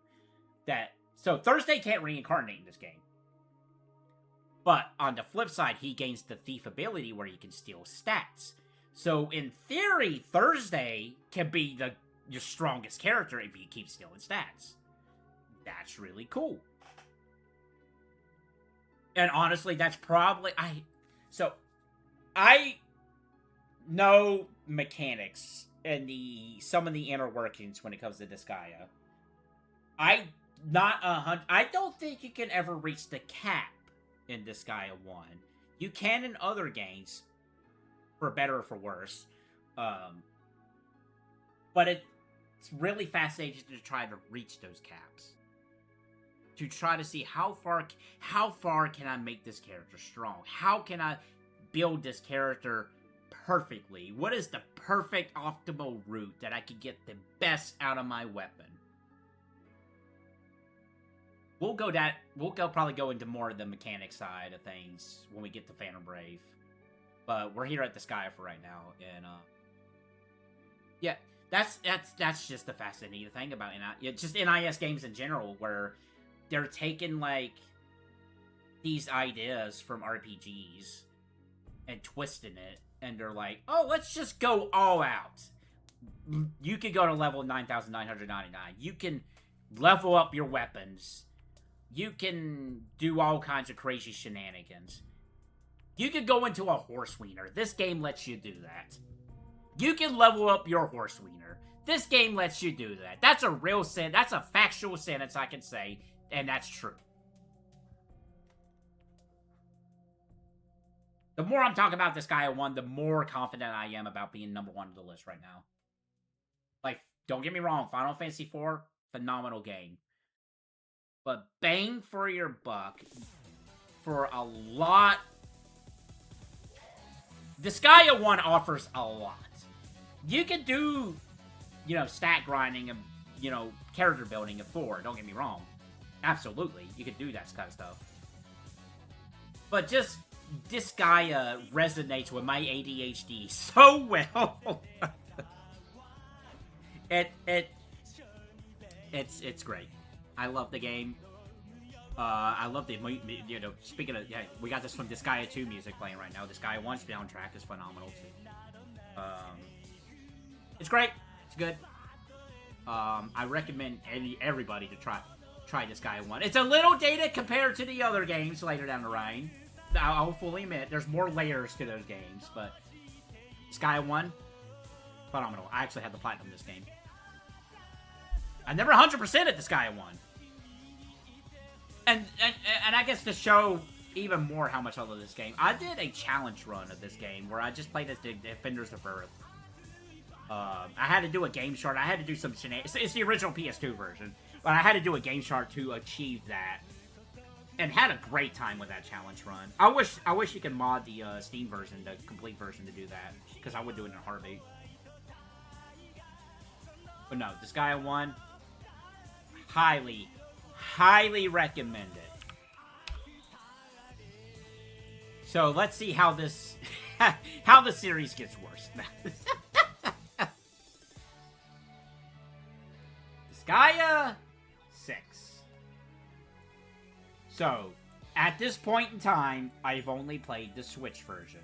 So Thursday can't reincarnate in this game. But on the flip side, he gains the Thief ability where he can steal stats. So in theory, Thursday can be your strongest character if you keep stealing stats. That's really cool. And honestly, that's probably... I know mechanics and some of the inner workings when it comes to Disgaea. I don't think you can ever reach the cap in Disgaea 1. You can in other games, for better or for worse. But it's really fascinating to try to reach those caps. To try to see how far can I make this character strong? How can I build this character perfectly? What is the perfect optimal route that I can get the best out of my weapon? We'll probably go into more of the mechanic side of things when we get to Phantom Brave. But we're here at Disgaea for right now, and yeah, that's just the fascinating thing about just NIS games in general, where they're taking like these ideas from RPGs and twisting it, and they're like, oh, let's just go all out. You could go to level 9,999. You can level up your weapons. You can do all kinds of crazy shenanigans. You could go into a horse wiener. This game lets you do that. You can level up your horse wiener. This game lets you do that. That's a real sentence. That's a factual sentence I can say, and that's true. The more I'm talking about Disgaea 1, the more confident I am about being number 1 on the list right now. Like, don't get me wrong, Final Fantasy IV, phenomenal game. But bang for your buck for a lot. Disgaea 1 offers a lot. You can do, stat grinding and, character building in 4, don't get me wrong. Absolutely, you can do that kind of stuff. But just, Disgaea resonates with my ADHD so well. It's great. I love the game. I love the, speaking of, yeah, we got this from Disgaea 2 music playing right now. Disgaea 1's soundtrack is phenomenal too. It's great. It's good. I recommend everybody to try Disgaea 1. It's a little dated compared to the other games later down the line. I'll fully admit, there's more layers to those games, but Disgaea 1, phenomenal. I actually had the platinum this game. I never 100% at Disgaea 1. And I guess to show even more how much I love this game, I did a challenge run of this game where I just played as the Defenders of Earth. I had to do a game chart. I had to do some shenanigans. It's the original PS2 version, but I had to do a game chart to achieve that, and had a great time with that challenge run. I wish you could mod the Steam version, the complete version, to do that, because I would do it in a heartbeat. But no, Disgaea 1, highly recommend it. So let's see how this how the series gets worse. Disgaea 6. So, at this point in time, I've only played the Switch version.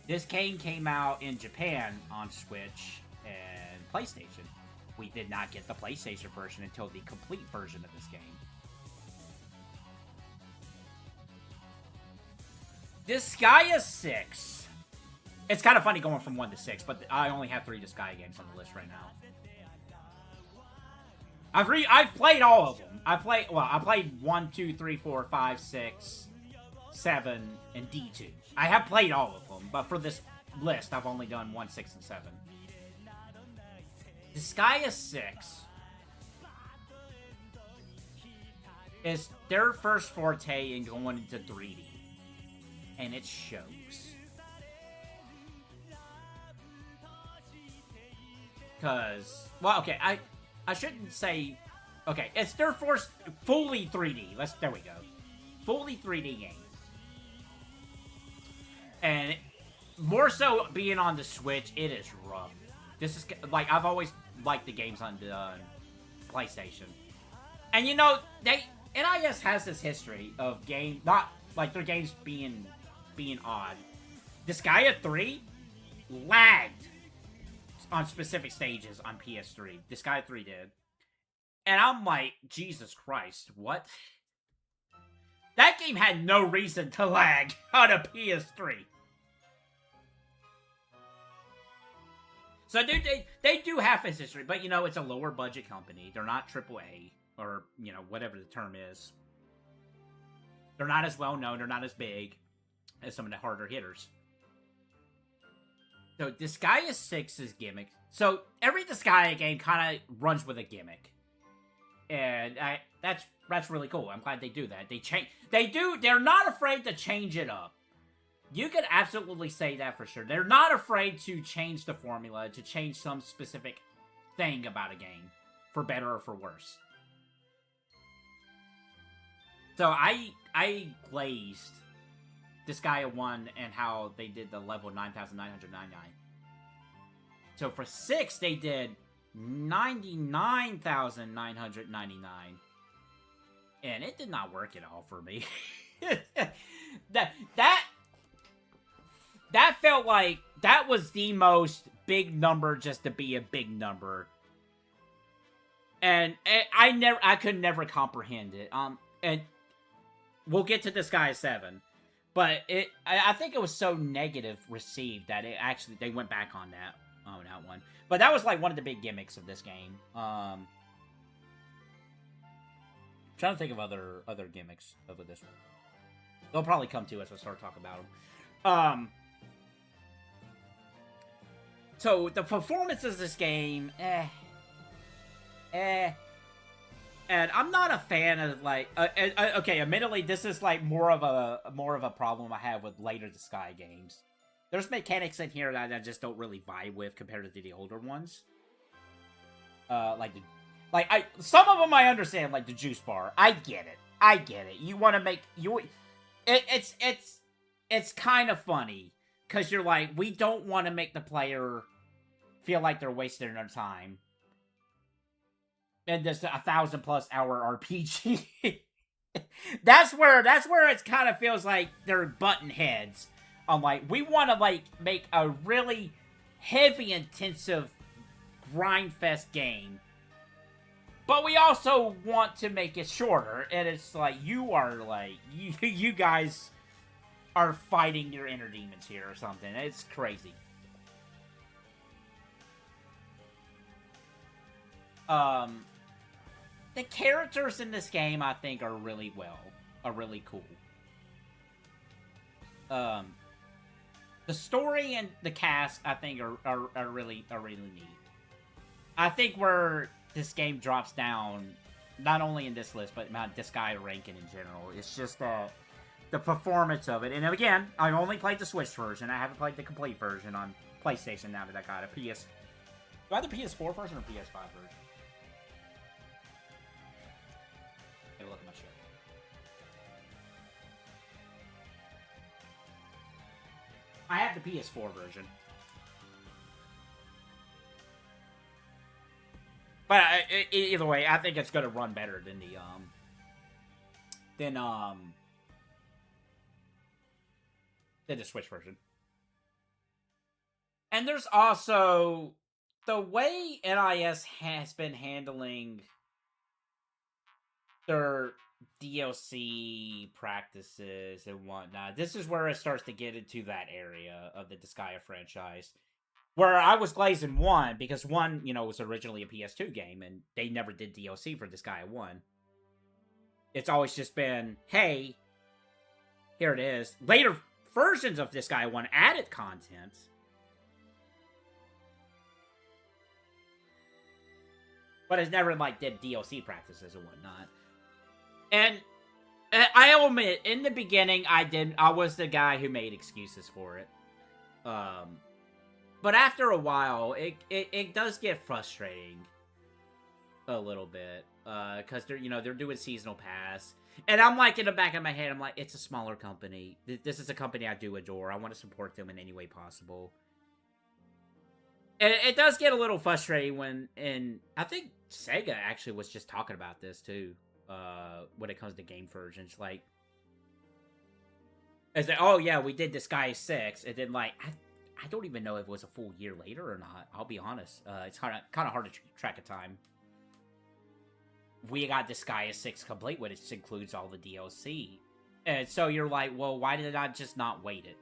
This game came out in Japan on Switch and PlayStation. We did not get the PlayStation version until the complete version of this game. Disgaea 6. It's kind of funny going from 1 to 6, but I only have 3 Disgaea games on the list right now. I've played all of them. I played 1, 2, 3, 4, 5, 6, 7, and D2. I have played all of them, but for this list, I've only done 1, 6, and 7. Disgaea 6 is their first forte in going into 3D. And it shows. Because, well, okay, I shouldn't say, okay, it's their first fully 3D. There we go. Fully 3D game. And more so being on the Switch, it is rough. This is, like, I've always liked the games on the PlayStation. And, you know, NIS has this history of not, like, their games being odd. Disgaea 3 lagged on specific stages on PS3. Disgaea 3 did. And I'm like, Jesus Christ, what? That game had no reason to lag on a PS3. So they do have this history, but, you know, it's a lower budget company. They're not AAA, or, you know, whatever the term is. They're not as well known, they're not as big as some of the harder hitters. So, Disgaea 6's gimmick. So, every Disgaea game kind of runs with a gimmick. And that's really cool. I'm glad they do that. They're not afraid to change it up. You could absolutely say that for sure. They're not afraid to change the formula, to change some specific thing about a game, for better or for worse. So, I glazed Disgaea 1 and how they did the level 9,999. So for 6, they did 99,999. And it did not work at all for me. That felt like that was the most big number just to be a big number. And I could never comprehend it. And we'll get to Disgaea 7. But I think it was so negative received that they went back on that one. But that was like one of the big gimmicks of this game. Trying to think of other gimmicks of this one. They'll probably come to us as I start talking about them. So the performances of this game, and I'm not a fan of, like, okay, admittedly, this is, like, more of a problem I have with later Disgaea games. There's mechanics in here that I just don't really vibe with compared to the older ones. Some of them I understand, like the juice bar. I get it. You want to make, it's kind of funny, because you're like, we don't want to make the player feel like they're wasting their time. And this 1,000+ hour RPG. that's where it kind of feels like they're button heads. I'm like, we want to, like, make a really heavy, intensive grind fest game, but we also want to make it shorter. And it's like, you guys are fighting your inner demons here or something. It's crazy. The characters in this game, I think, are really cool. The story and the cast, I think, are really neat. I think where this game drops down, not only in this list, but Disgaea ranking in general, it's just the performance of it. And again, I've only played the Switch version. I haven't played the complete version on PlayStation now that I got a PS. Do I have the PS4 version or PS5 version? Look at my shit. I have the PS4 version. But either way, I think it's going to run better than the Switch version. And there's also the way NIS has been handling their DLC practices and whatnot, this is where it starts to get into that area of the Disgaea franchise. Where I was glazing 1, because 1, was originally a PS2 game, and they never did DLC for Disgaea 1. It's always just been, hey, here it is. Later versions of Disgaea 1 added content. But it's never, did DLC practices and whatnot. And I'll admit, in the beginning, I was the guy who made excuses for it. But after a while, it does get frustrating a little bit. Because they're doing seasonal pass. And I'm in the back of my head, I'm like, it's a smaller company. This is a company I do adore. I want to support them in any way possible. And it does get a little frustrating and I think Sega actually was just talking about this too. When it comes to game versions, is that, oh yeah, we did Disgaea 6, and then I don't even know if it was a full year later or not. I'll be honest. It's kind of hard to track of time. We got Disgaea 6 complete, which includes all the DLC. And so you're like, well, why did I just not wait it?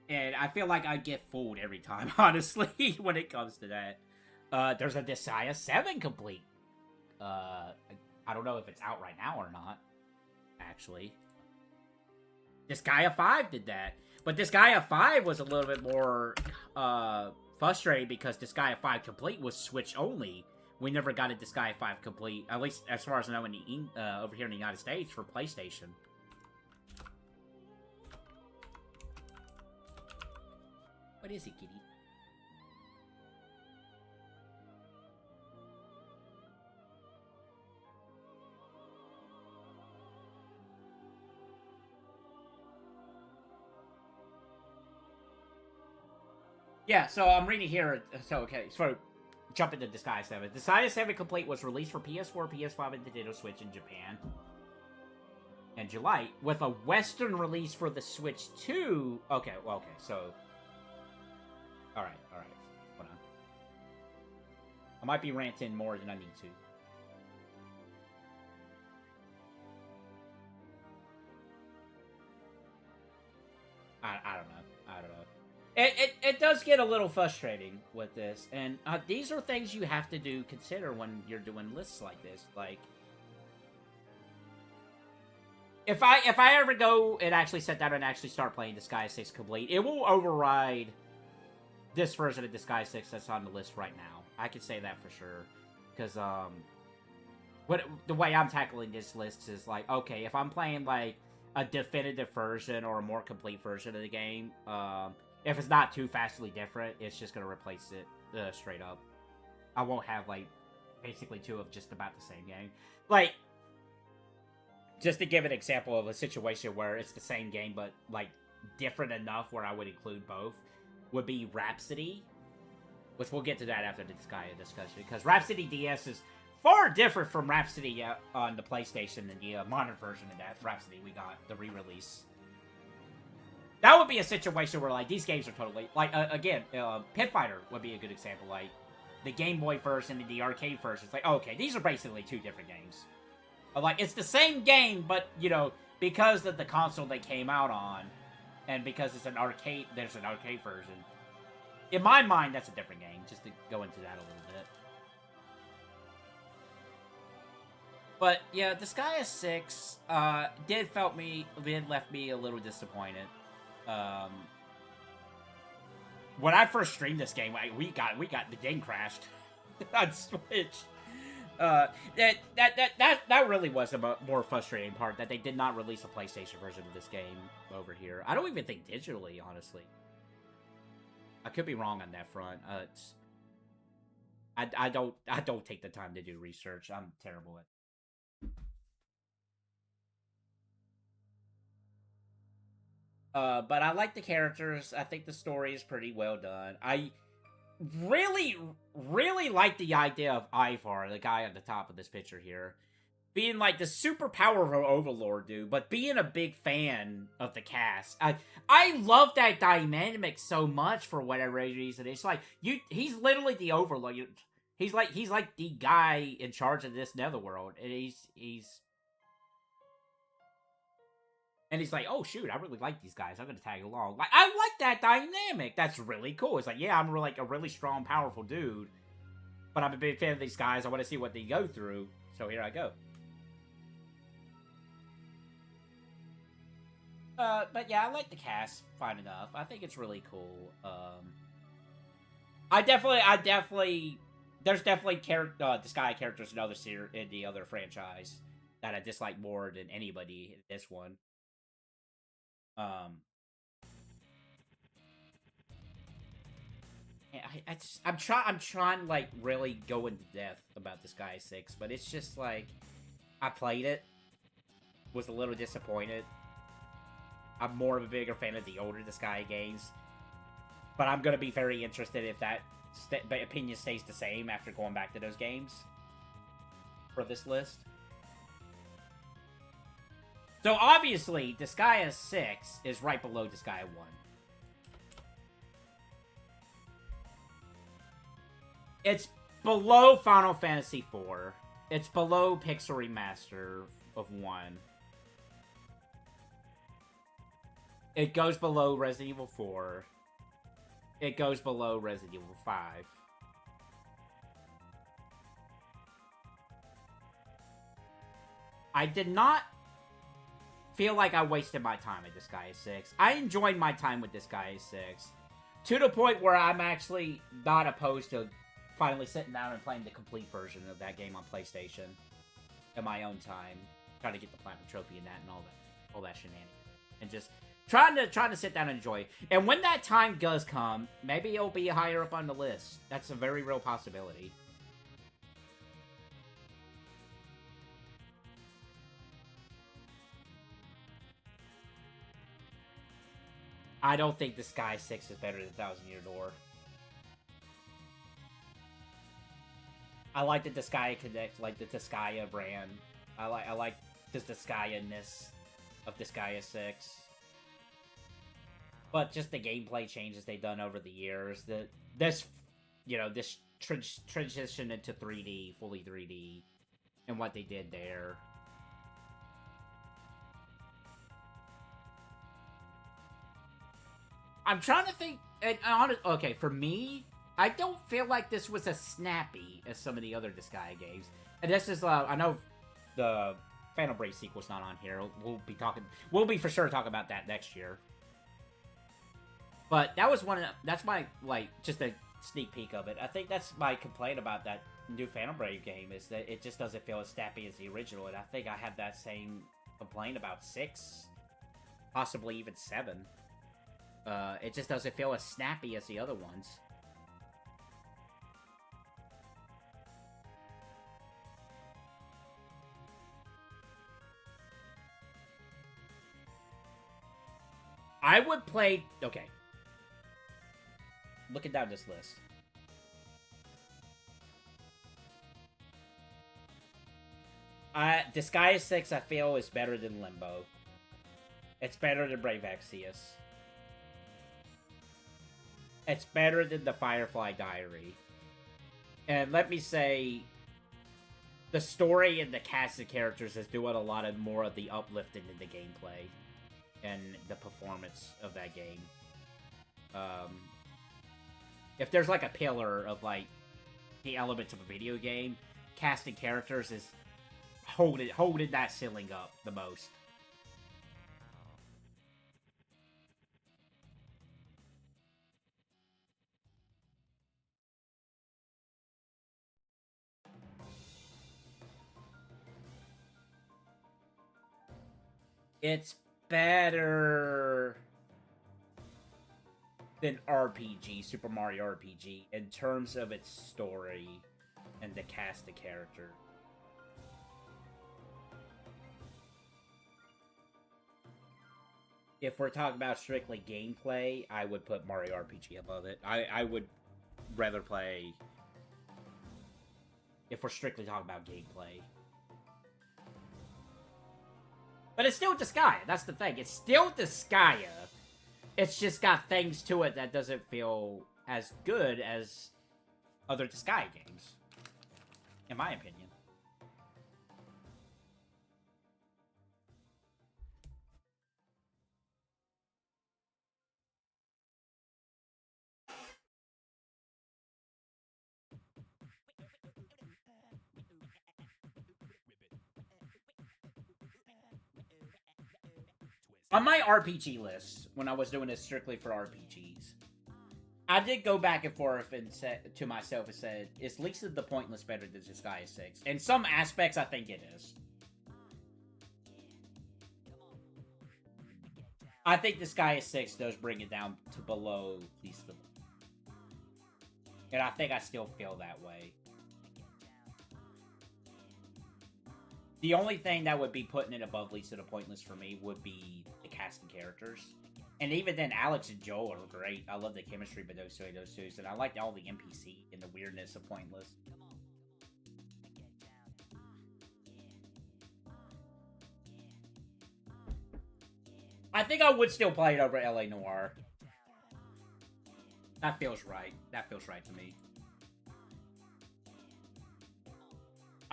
And I feel like I get fooled every time, honestly, when it comes to that. There's a Disgaea 7 complete. I don't know if it's out right now or not, actually. Disgaea 5 did that. But Disgaea 5 was a little bit more frustrating because Disgaea 5 Complete was Switch only. We never got a Disgaea 5 Complete, at least as far as I know, over here in the United States for PlayStation. What is it, kitty? Yeah, so I'm reading here. So, okay, so jump into Disgaea 7. Disgaea 7 Complete was released for PS4, PS5, and Nintendo Switch in Japan in July, with a Western release for the Switch 2. Okay, well, okay, so... Alright. Hold on. I might be ranting more than I need to. I don't know. It does get a little frustrating with this, and these are things you have to consider when you're doing lists like this. If I ever go and actually sit down and actually start playing Disgaea 6 Complete, it will override this version of Disgaea 6 that's on the list right now. I can say that for sure, because the way I'm tackling this list is okay, if I'm playing a definitive version or a more complete version of the game, if it's not too vastly different, it's just going to replace it straight up. I won't have, basically two of just about the same game. Just to give an example of a situation where it's the same game, but, different enough where I would include both, would be Rhapsody. Which we'll get to that after the Disgaea discussion, because Rhapsody DS is far different from Rhapsody on the PlayStation than the modern version of that Rhapsody we got, the re-release. That would be a situation where, these games are totally... again, Pit Fighter would be a good example. The Game Boy version and the arcade version. It's okay, these are basically two different games. It's the same game, but, because of the console they came out on, and because it's an arcade... There's an arcade version. In my mind, that's a different game, just to go into that a little bit. But, yeah, Disgaea 6, did left me a little disappointed. When I first streamed this game, the game crashed on Switch. That really was the more frustrating part, that they did not release a PlayStation version of this game over here. I don't even think digitally, honestly. I could be wrong on that front. I don't take the time to do research. I'm terrible at. But I like the characters. I think the story is pretty well done. I really, really like the idea of Ivar, the guy at the top of this picture here. being like the super powerful overlord dude, but being a big fan of the cast. I love that dynamic so much for whatever reason. It's like he's literally the overlord. He's like the guy in charge of this netherworld, and he's like, oh shoot, I really like these guys. I'm gonna tag along. Like, I like that dynamic. That's really cool. It's like, yeah, I'm like a really strong, powerful dude, but I'm a big fan of these guys. I want to see what they go through. So here I go. But yeah, I like the cast fine enough. I think it's really cool. I definitely, there's definitely Disgaea characters in the other franchise that I dislike more than anybody in this one. I'm trying like really go into depth about Disgaea 6, but it's just like I played it, was a little disappointed. I'm more of a bigger fan of the older Disgaea games, but I'm gonna be very interested if that opinion stays the same after going back to those games for this list. So obviously, Disgaea 6 is right below Disgaea 1. It's below Final Fantasy 4. It's below Pixel Remaster of 1. It goes below Resident Evil 4. It goes below Resident Evil 5. I did not feel like I wasted my time at Disgaea 6. I enjoyed my time with Disgaea 6. To the point where I'm actually not opposed to finally sitting down and playing the complete version of that game on PlayStation in my own time. Trying to get the Platinum Trophy and that and all that shenanigans. And just trying to sit down and enjoy it. And when that time does come, maybe it'll be higher up on the list. That's a very real possibility. I don't think Disgaea 6 is better than Thousand Year Door. I like the Disgaea Connect, like the Disgaea brand. I like the Disgaea-ness of Disgaea 6. But just the gameplay changes they've done over the years. This transition into 3D, fully 3D, and what they did there. I'm trying to think. Okay, for me, I don't feel like this was as snappy as some of the other Disgaea games. And this is, I know the Phantom Blade sequel's not on here. We'll be for sure talking about that next year. But that was that's my, like, just a sneak peek of it. I think that's my complaint about that new Phantom Blade game, is that it just doesn't feel as snappy as the original. And I think I have that same complaint about 6, possibly even 7. It just doesn't feel as snappy as the other ones. I would play... Okay. Looking down this list. Disgaea 6, I feel, is better than Limbo. It's better than Brave Exvius. It's better than the Firefly Diary. And let me say, the story and the cast of characters is doing a lot of more of the uplifting in the gameplay and the performance of that game. If there's like a pillar of like the elements of a video game, casting characters is holding that ceiling up the most. It's better than RPG, Super Mario RPG, in terms of its story and the cast of character. If we're talking about strictly gameplay, I would put Mario RPG above it. I would rather play... If we're strictly talking about gameplay. But it's still Disgaea. That's the thing. It's still Disgaea. It's just got things to it that doesn't feel as good as other Disgaea games. In my opinion. On my RPG list, when I was doing this strictly for RPGs, I did go back and forth and said to myself and said, is Least of the Pointless better than Disgaea 6? In some aspects, I think it is. I think Disgaea 6 does bring it down to below Least of the And I think I still feel that way. The only thing that would be putting it above Least of the Pointless for me would be the cast and characters. And even then, Alex and Joel are great. I love the chemistry between those two. And I liked all the NPC and the weirdness of Pointless. I think I would still play it over LA Noire. That feels right. That feels right to me.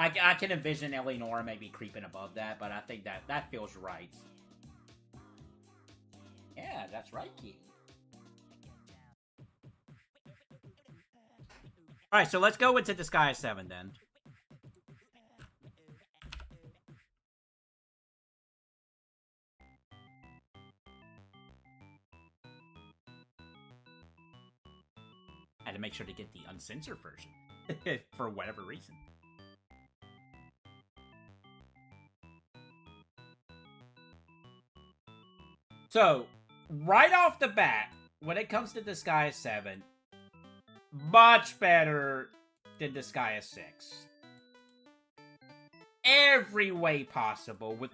I can envision LA Noire maybe creeping above that, but I think that feels right. Yeah, that's right, Keith. Alright, so let's go into Disgaea 7 then. I had to make sure to get the uncensored version. For whatever reason. So, right off the bat, when it comes to Disgaea 7, much better than Disgaea 6. Every way possible, with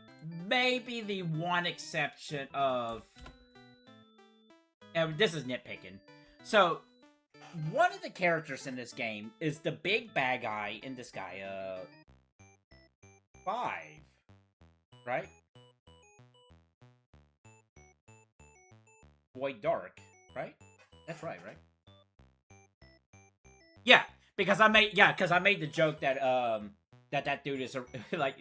maybe the one exception of... And this is nitpicking. So, one of the characters in this game is the big bad guy in Disgaea 5. Right? Void Dark, right? That's right? Yeah, because I made the joke that that dude is like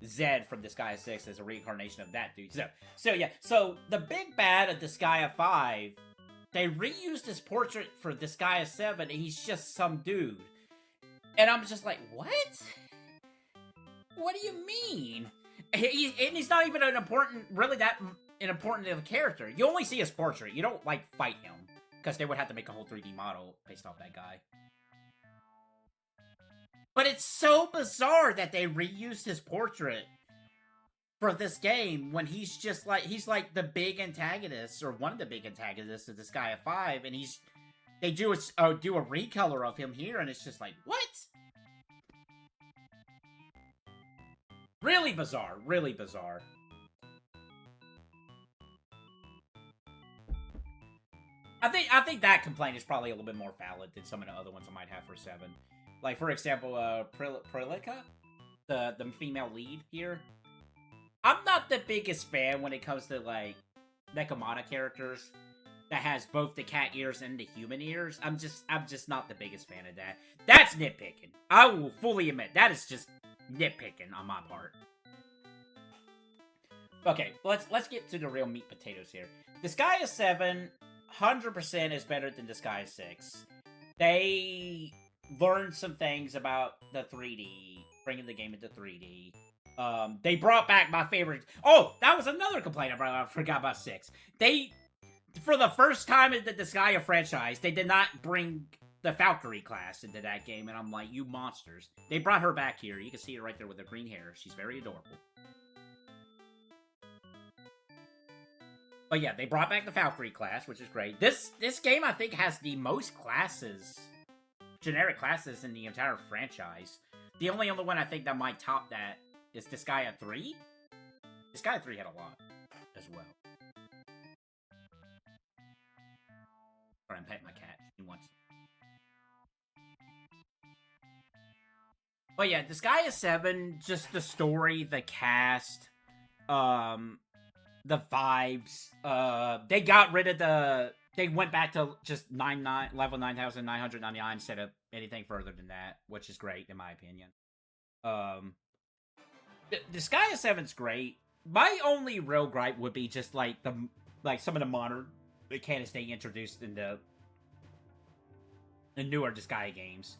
Zed from Disgaea 6 is a reincarnation of that dude. So yeah, so the big bad of Disgaea 5, they reused his portrait for Disgaea 7, and he's just some dude. And I'm just like, what? What do you mean? And he's not even an important of a character. You only see his portrait. You don't, like, fight him. Because they would have to make a whole 3D model based off that guy. But it's so bizarre that they reused his portrait for this game when he's just like, he's like the big antagonist, or one of the big antagonists of Disgaea 5, and they do a recolor of him here, and it's just like, what? Really bizarre. Really bizarre. I think that complaint is probably a little bit more valid than some of the other ones I might have for 7. Like, for example, Prelika, the female lead here. I'm not the biggest fan when it comes to, like, Nekomata characters that has both the cat ears and the human ears. I'm just not the biggest fan of that. That's nitpicking. I will fully admit, that is just nitpicking on my part. Okay, let's get to the real meat potatoes here. Disgaea 7... 100% is better than Disgaea 6. They learned some things about the 3D, bringing the game into 3D. They brought back my favorite... Oh, that was another complaint I forgot about 6. For the first time in the Disgaea franchise, they did not bring the Valkyrie class into that game, and I'm like, you monsters. They brought her back here. You can see her right there with her green hair. She's very adorable. But yeah, they brought back the Valkyrie class, which is great. This game, I think, has the most classes, generic classes in the entire franchise. The only other one I think that might top that is Disgaea 3. Disgaea 3 had a lot as well. Sorry, I'm petting my cat. He wants... But yeah, Disgaea 7, just the story, the cast... The vibes. They got rid of the. They went back to just level 9,999 instead of anything further than that, which is great in my opinion. Disgaea 7's great. My only real gripe would be just like some of the modern mechanics they introduced in the newer Disgaea games.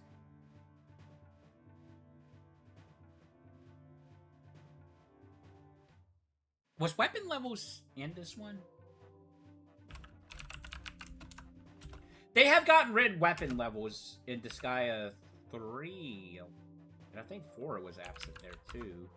Was weapon levels in this one? They have gotten rid of weapon levels in Disgaea 3. And I think 4 was absent there too.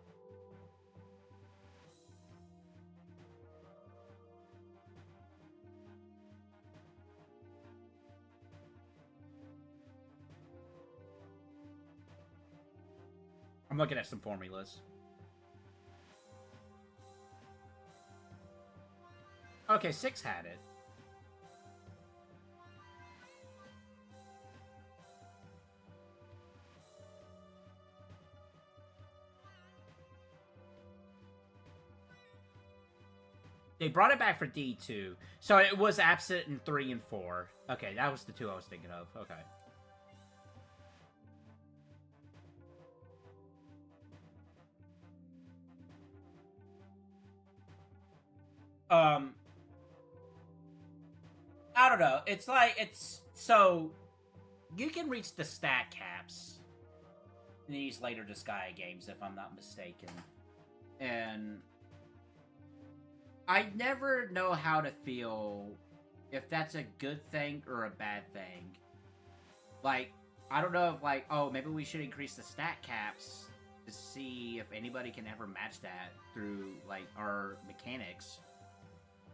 I'm looking at some formulas. Okay, 6 had it. They brought it back for D2. So it was absent in 3 and 4. Okay, that was the 2 I was thinking of. Okay. I don't know. It's like, so, you can reach the stat caps in these later Disgaea games, if I'm not mistaken. And I never know how to feel if that's a good thing or a bad thing. Like, I don't know if, like, oh, maybe we should increase the stat caps to see if anybody can ever match that through, like, our mechanics.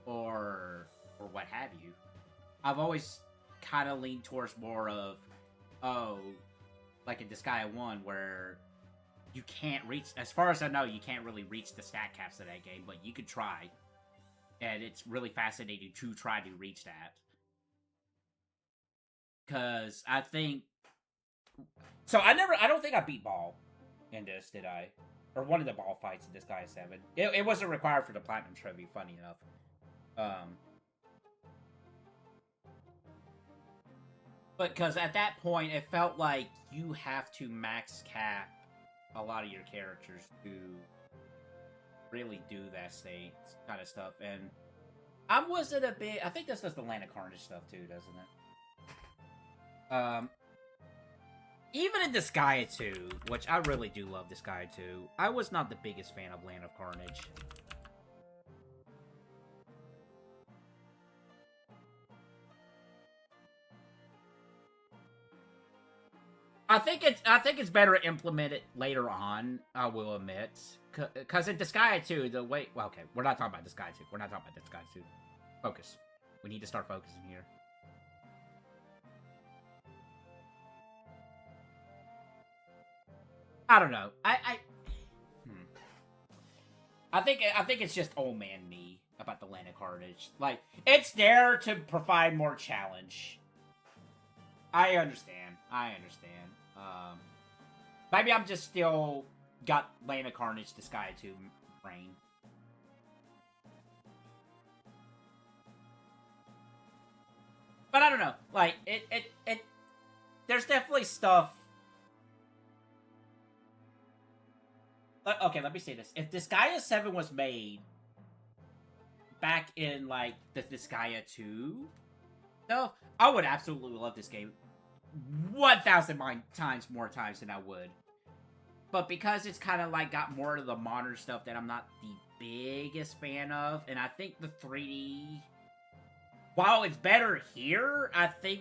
Or what have you. I've always kind of leaned towards more of, oh, like in Disgaea 1, where you can't reach, as far as I know, you can't really reach the stat caps of that game, but you could try. And it's really fascinating to try to reach that. Because I think... So I don't think I beat Ball in this, did I? Or one of the Ball fights in Disgaea 7. It wasn't required for the Platinum Trophy, funny enough. But because at that point, it felt like you have to max cap a lot of your characters to really do that kind of stuff. And I wasn't a bit... I think this does the Land of Carnage stuff too, doesn't it? Even in Disgaea 2, which I really do love Disgaea 2, I was not the biggest fan of Land of Carnage. I think it's better implemented later on, I will admit. Because in Disgaea 2, the way... Well, okay, we're not talking about Disgaea 2. We're not talking about Disgaea 2. Focus. We need to start focusing here. I don't know. I think it's just old man me about the Land of Carnage. Like, it's there to provide more challenge. I understand. Maybe I'm just still got Land of Carnage Disgaea 2 brain. But I don't know. Like, it there's definitely stuff. Okay, let me say this. If Disgaea 7 was made back in, like, the Disgaea 2, no, I would absolutely love this game 1,000 times more times than I would. But because it's kind of, like, got more of the modern stuff that I'm not the biggest fan of, and I think the 3D, while it's better here, I think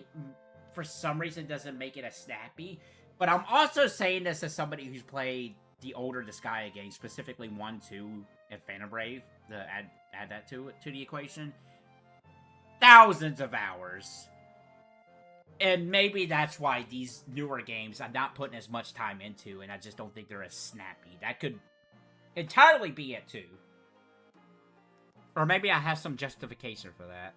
for some reason doesn't make it as snappy. But I'm also saying this as somebody who's played the older Disgaea games, specifically 1, 2, and Phantom Brave, to add that to the equation. Thousands of hours. And maybe that's why these newer games I'm not putting as much time into, and I just don't think they're as snappy. That could entirely be it, too. Or maybe I have some justification for that.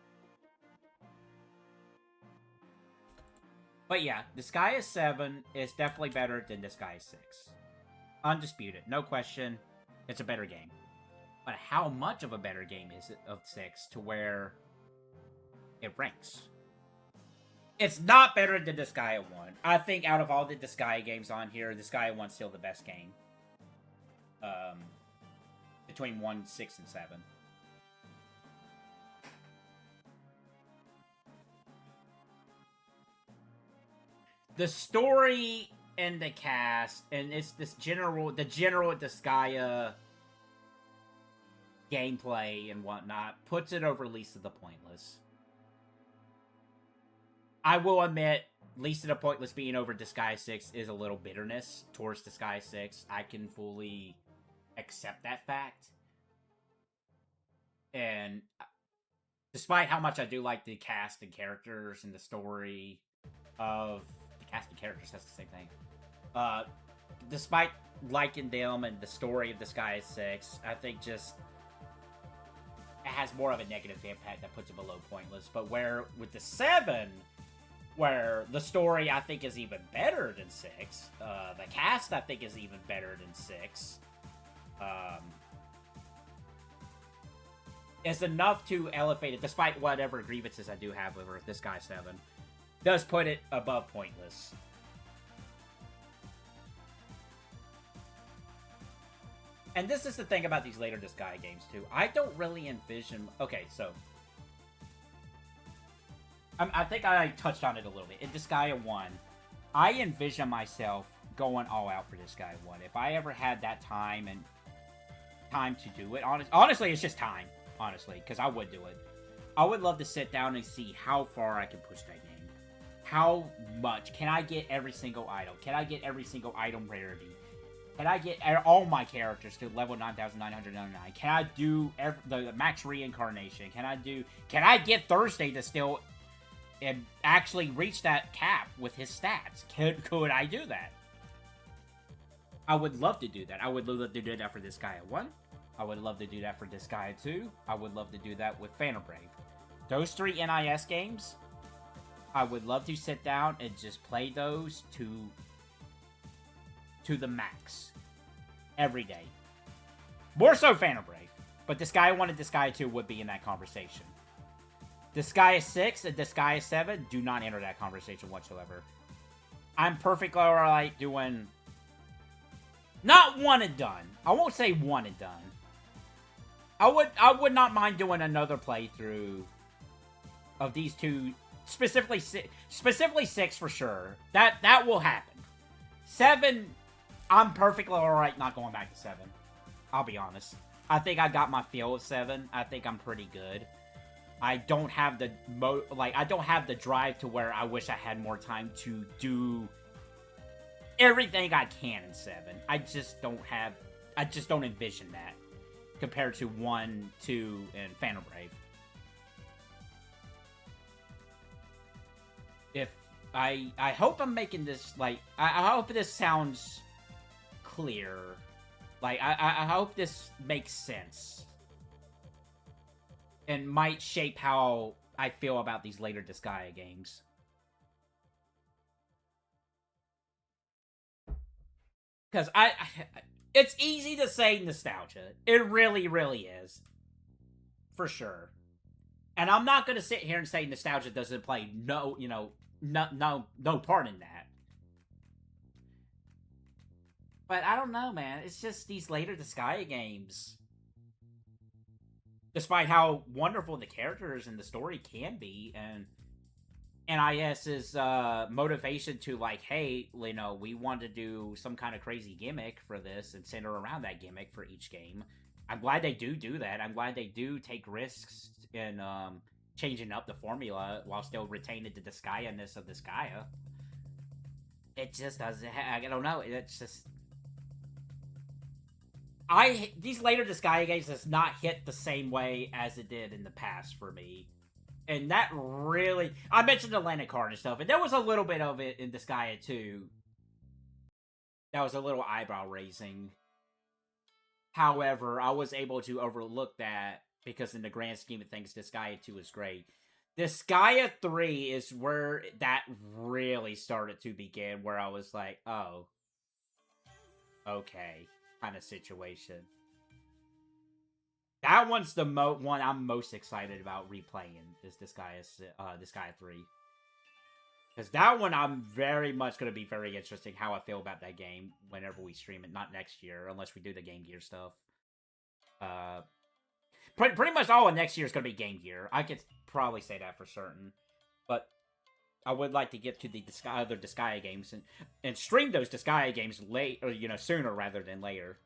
But yeah, Disgaea 7 is definitely better than Disgaea 6. Undisputed. No question. It's a better game. But how much of a better game is it of 6 to where it ranks? It's not better than Disgaea 1. I think out of all the Disgaea games on here, Disgaea 1's still the best game. Between 1, 6, and 7. The story and the cast, and it's the general Disgaea gameplay and whatnot, puts it over Least of the Pointless. I will admit, Least of the Pointless being over Disgaea 6 is a little bitterness towards Disgaea 6. I can fully accept that fact. And despite how much I do like the cast and characters and the story of... The cast and characters, that's the same thing. Despite liking them and the story of Disgaea 6, I think just... It has more of a negative impact that puts it below Pointless. But where, with the 7... Where the story, I think, is even better than 6. The cast, I think, is even better than 6. It's enough to elevate it, despite whatever grievances I do have over Disgaea 7. Does put it above Pointless. And this is the thing about these later Disgaea games, too. I don't really envision... Okay, so... I think I touched on it a little bit. In Disgaea 1, I envision myself going all out for Disgaea 1. If I ever had that time to do it, honestly, it's just time, honestly, because I would do it. I would love to sit down and see how far I can push that game. How much? Can I get every single item? Can I get every single item rarity? Can I get all my characters to level 9,999? Can I do the max reincarnation? Can I get Thursday to still... and actually reach that cap with his stats? Could I do that? I would love to do that. I would love to do that for Disgaea 1. I would love to do that for Disgaea 2. I would love to do that with Phantom Brave. Those 3 NIS games, I would love to sit down and just play those to the max. Every day. More so Phantom Brave. But Disgaea 1 and Disgaea 2 would be in that conversation. Disgaea 6 and Disgaea 7 do not enter that conversation whatsoever. I'm perfectly alright doing... Not one and done. I won't say one and done. I would not mind doing another playthrough of these two. Specifically 6 for sure. That will happen. 7, I'm perfectly alright not going back to 7. I'll be honest. I think I got my feel of 7. I think I'm pretty good. I don't have the I don't have the drive to where I wish I had more time to do everything I can in 7. I just don't envision that compared to 1, 2, and Phantom Brave. If I hope I'm making this I hope this sounds clear. I hope this makes sense. And might shape how I feel about these later Disgaea games. Because it's easy to say nostalgia. It really, really is. For sure. And I'm not going to sit here and say nostalgia doesn't play no part in that. But I don't know, man. It's just these later Disgaea games... Despite how wonderful the characters and the story can be, and NIS's motivation to hey, we want to do some kind of crazy gimmick for this and center around that gimmick for each game. I'm glad they do that. I'm glad they do take risks in changing up the formula while still retaining the Disgaea-ness of Disgaea. It just doesn't. I don't know. It's just. These later Disgaea games does not hit the same way as it did in the past for me. And that really... I mentioned Atlantic Card and stuff, and there was a little bit of it in Disgaea 2. That was a little eyebrow-raising. However, I was able to overlook that, because in the grand scheme of things, Disgaea 2 is great. Disgaea 3 is where that really started to begin, where I was like, oh. Okay. Kind of situation. That one's the one I'm most excited about replaying is Disgaea 3. Because that one I'm very much going to be very interesting how I feel about that game whenever we stream it. Not next year, unless we do the Game Gear stuff. Pretty much all of next year is going to be Game Gear. I could probably say that for certain. But I would like to get to the other Disgaea games and stream those Disgaea games late, or sooner rather than later.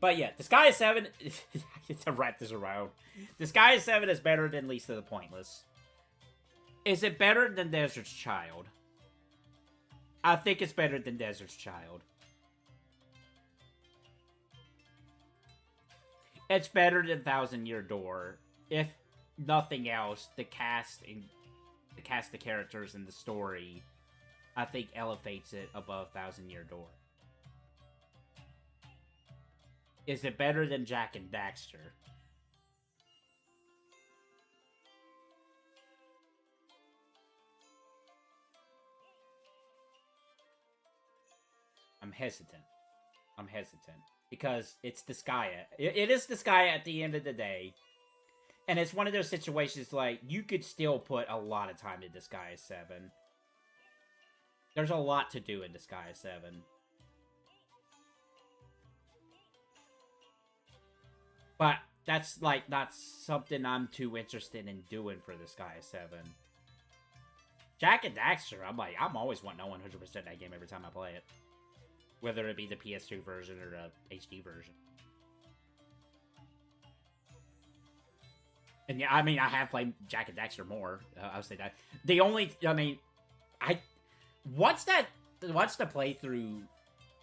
But yeah, Disgaea 7, to wrap this around, Disgaea 7 is better than Least of the Pointless. Is it better than Desert's Child? I think it's better than Desert's Child. It's better than Thousand Year Door. If nothing else, the cast of characters and the story, I think elevates it above Thousand Year Door. Is it better than Jak and Daxter? I'm hesitant. Because it's Disgaea. It is Disgaea at the end of the day. And it's one of those situations like, you could still put a lot of time into Disgaea 7. There's a lot to do in Disgaea 7. But that's, like, not something I'm too interested in doing for Disgaea 7. Jak and Daxter, I'm always wanting to 100% that game every time I play it. Whether it be the PS2 version or the HD version. And yeah, I mean, I have played Jak and Daxter more. I'll say that. The only, once the playthrough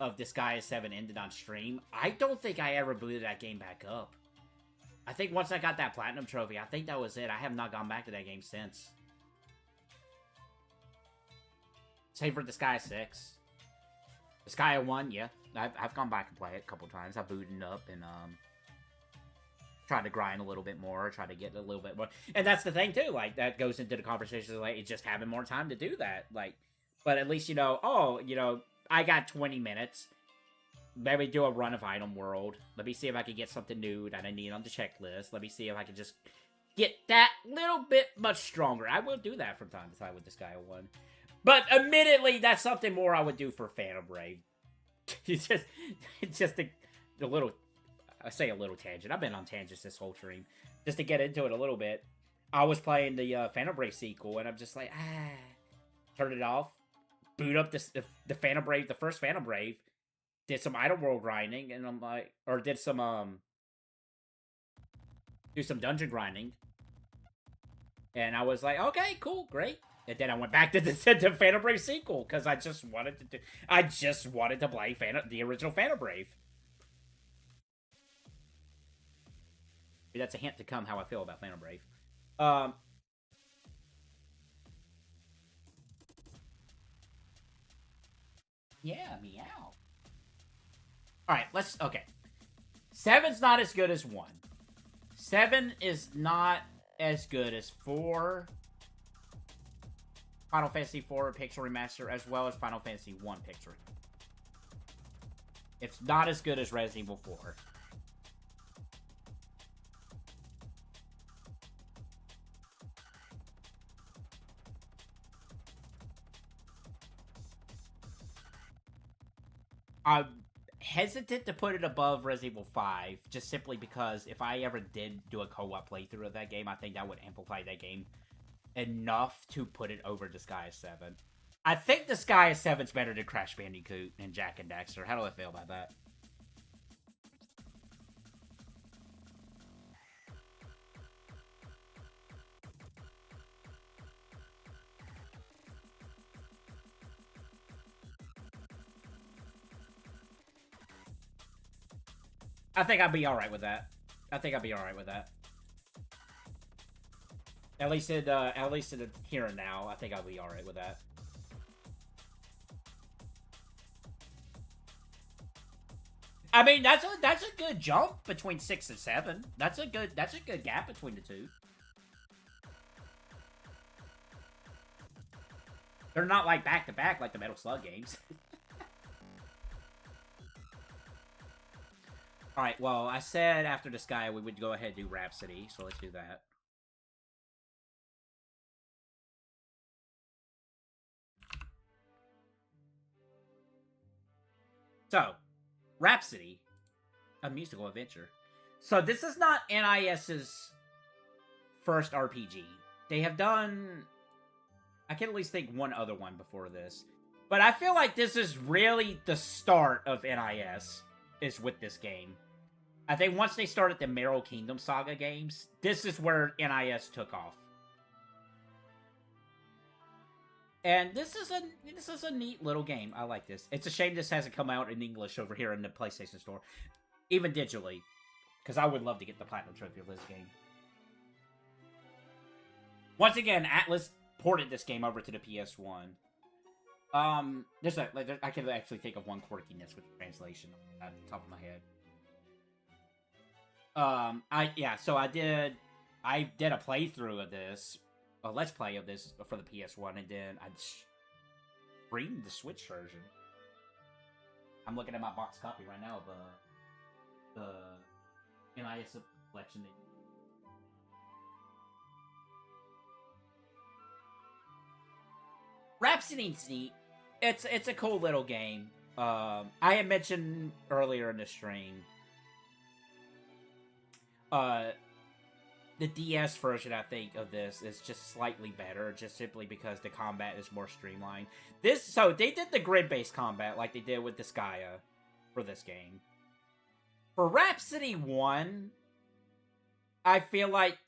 of Disgaea 7 ended on stream, I don't think I ever booted that game back up. I think once I got that Platinum Trophy, I think that was it. I have not gone back to that game since. Same for Disgaea 6. Disgaea 1, yeah. I've gone back and played it a couple times. I booted up and, tried to grind a little bit more, try to get a little bit more. And that's the thing, too. Like, that goes into the conversation, like, it's just having more time to do that. Like, but at least, I got 20 minutes. Maybe do a run of Item World. Let me see if I can get something new that I need on the checklist. Let me see if I can just get that little bit much stronger. I will do that from time to time with Disgaea 1. But admittedly, that's something more I would do for Phantom Brave. it's just a little, I say a little tangent. I've been on tangents this whole stream. Just to get into it a little bit. I was playing the Phantom Brave sequel, and I'm just like, turn it off. Boot up the Phantom Brave, the first Phantom Brave. Did some Item World grinding, and I'm like, or did some, do some dungeon grinding. And I was like, okay, cool, great. And then I went back to the Phantom Brave sequel, because I just wanted to play the original Phantom Brave. Maybe that's a hint to come how I feel about Phantom Brave. Yeah, meow. Alright, okay. 7's not as good as 1. 7 is not as good as 4. Final Fantasy IV Pixel Remaster, as well as Final Fantasy 1 Pixel. It's not as good as Resident Evil 4. I'm hesitant to put it above Resident Evil 5, just simply because if I ever did do a co-op playthrough of that game, I think that would amplify that game enough to put it over Disgaea 7. I think Disgaea 7's better than Crash Bandicoot and Jak and Daxter. How do I feel about that? I think I'd be alright with that. At least in the here and now, I think I'll be alright with that. I mean, that's a good jump between 6 and 7. That's a good gap between the two. They're not like back to back like the Metal Slug games. Alright, well, I said after Disgaea we would go ahead and do Rhapsody, so let's do that. So, Rhapsody, a musical adventure. So this is not NIS's first RPG. They have done... I can at least think one other one before this. But I feel like this is really the start of NIS, is with this game. I think once they started the Meryl Kingdom Saga games, this is where NIS took off. And this is a neat little game. I like this. It's a shame this hasn't come out in English over here in the PlayStation Store. Even digitally. Because I would love to get the Platinum Trophy of this game. Once again, Atlas ported this game over to the PS1. I can actually think of one quirkiness with the translation at the top of my head. I did a playthrough of this, a Let's Play of this for the PS1, and then I streamed the Switch version. I'm looking at my box copy right now of the NIS collection. Rhapsody's neat. It's a cool little game. I had mentioned earlier in the stream. The DS version, I think, of this is just slightly better, just simply because the combat is more streamlined. So they did the grid-based combat like they did with Disgaea for this game. For Rhapsody 1, I feel like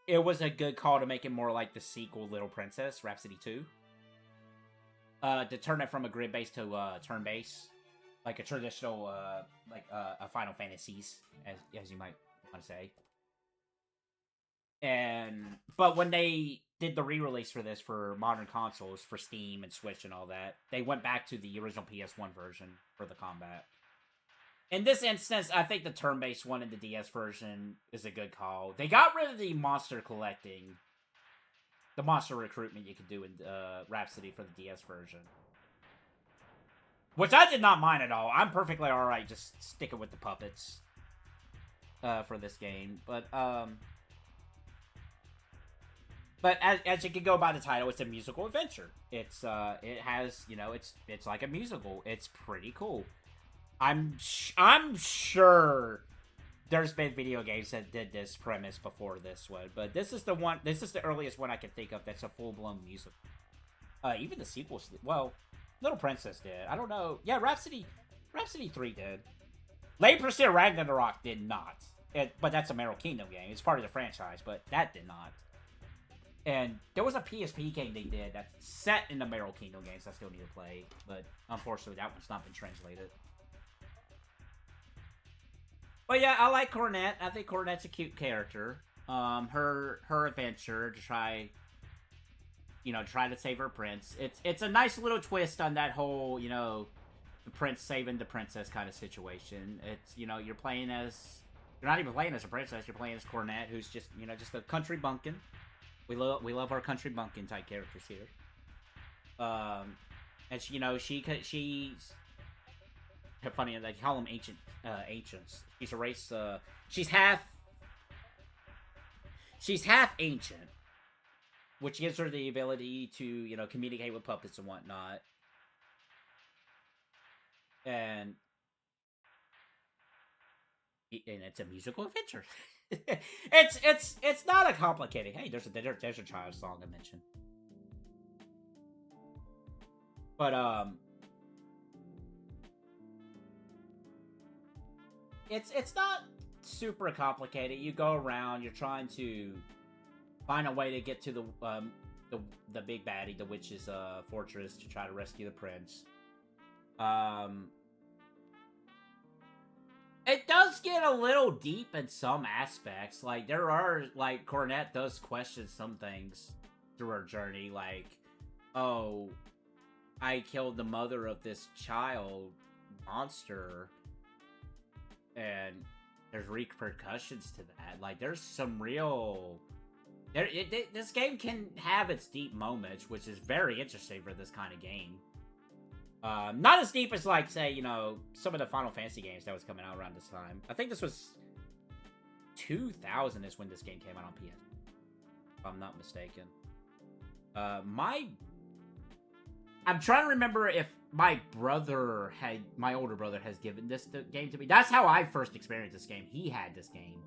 it was a good call to make it more like the sequel Little Princess, Rhapsody 2. To turn it from a grid-based to turn-based. Like a traditional, a Final Fantasies, as you might want to say. But when they did the re-release for this for modern consoles, for Steam and Switch and all that, they went back to the original PS1 version for the combat. In this instance, I think the turn-based one in the DS version is a good call. They got rid of the monster collecting, the monster recruitment you could do in Rhapsody for the DS version. Which I did not mind at all. I'm perfectly alright just sticking with the puppets for this game. But as you can go by the title, it's a musical adventure. It has, it's like a musical. It's pretty cool. I'm sure there's been video games that did this premise before this one, but this is the earliest one I can think of that's a full-blown musical. Even the sequels, well, Little Princess did. I don't know. Yeah, Rhapsody 3 did. Late Pursuit Ragnarok did not. But that's a Meryl Kingdom game. It's part of the franchise, but that did not. And there was a PSP game they did that's set in the Meryl Kingdom games I still need to play, but unfortunately that one's not been translated. But yeah, I like Cornet. I think Cornet's a cute character. Her adventure to try to save her prince. It's a nice little twist on that whole, the prince saving the princess kind of situation. It's, you're not even playing as a princess, you're playing as Cornet, who's just, just a country bumpkin. We love our country bumpkin type characters here. And she's funny, they call them ancients. She's a race, she's half ancient, which gives her the ability to, communicate with puppets and whatnot. And it's a musical adventure. it's not a complicated. Hey, there's a child song I mentioned. But it's not super complicated. You go around, you're trying to find a way to get to the big baddie, the witch's fortress, to try to rescue the prince. It does get a little deep in some aspects. Like, there are, Cornet does question some things through her journey. Like, oh, I killed the mother of this child monster. And there's repercussions to that. Like, there's some real... this game can have its deep moments, which is very interesting for this kind of game. Not as deep as, like, say, you know, some of the Final Fantasy games that was coming out around this time. I think this was 2000 is when this game came out on PS, if I'm not mistaken. I'm trying to remember if my older brother has given this game to me. That's how I first experienced this game. He had this game.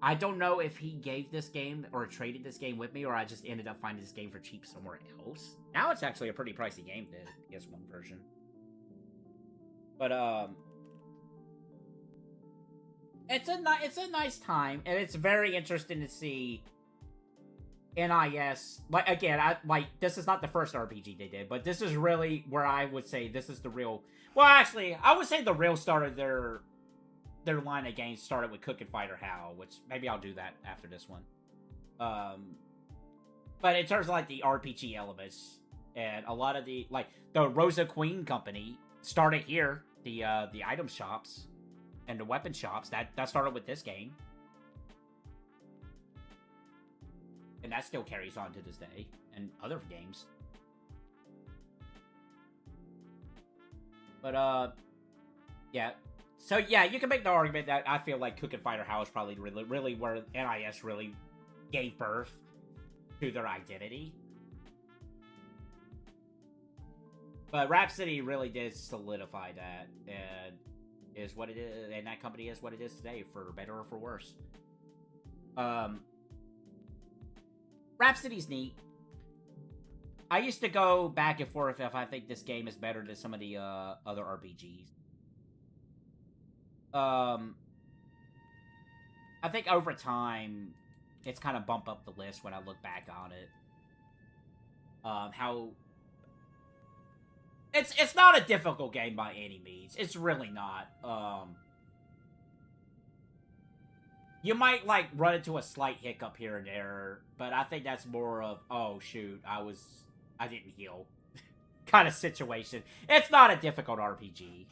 I don't know if he gave this game or traded this game with me, or I just ended up finding this game for cheap somewhere else. Now it's actually a pretty pricey game, the PS1 version. But, it's a nice time, and it's very interesting to see NIS. Like, again, this is not the first RPG they did, but this is really where I would say this is the real... Well, actually, I would say the real start of their line of games started with Cook and Fighter Hao, which maybe I'll do that after this one. But in terms of, like, the RPG elements, and a lot of the Rosa Queen company started here, the item shops and the weapon shops, that started with this game. And that still carries on to this day, and other games. But, yeah. So, yeah, you can make the argument that I feel like Cook and Fighter Hao is probably really where NIS really gave birth to their identity. But Rhapsody really did solidify that, and is what it is, and that company is what it is today, for better or for worse. Rhapsody's neat. I used to go back and forth if I think this game is better than some of the other RPGs. I think over time, it's kind of bumped up the list when I look back on it. How... It's not a difficult game by any means. It's really not. You might, like, run into a slight hiccup here and there, but I think that's more of, oh, shoot, I didn't heal kind of situation. It's not a difficult RPG.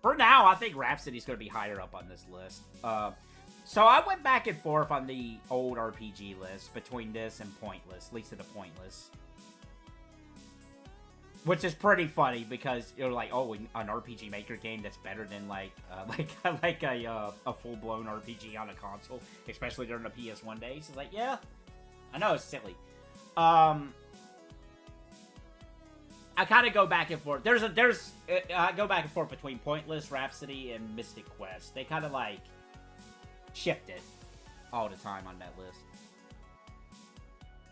For now, I think Rhapsody's going to be higher up on this list. So I went back and forth on the old RPG list between this and Pointless, Least of the Pointless. Which is pretty funny because you're like, oh, an RPG Maker game that's better than like a full-blown RPG on a console, especially during the PS1 days. It's like, yeah, I know it's silly. I kind of go back and forth. I go back and forth between Pointless, Rhapsody, and Mystic Quest. They kind of like shift it all the time on that list.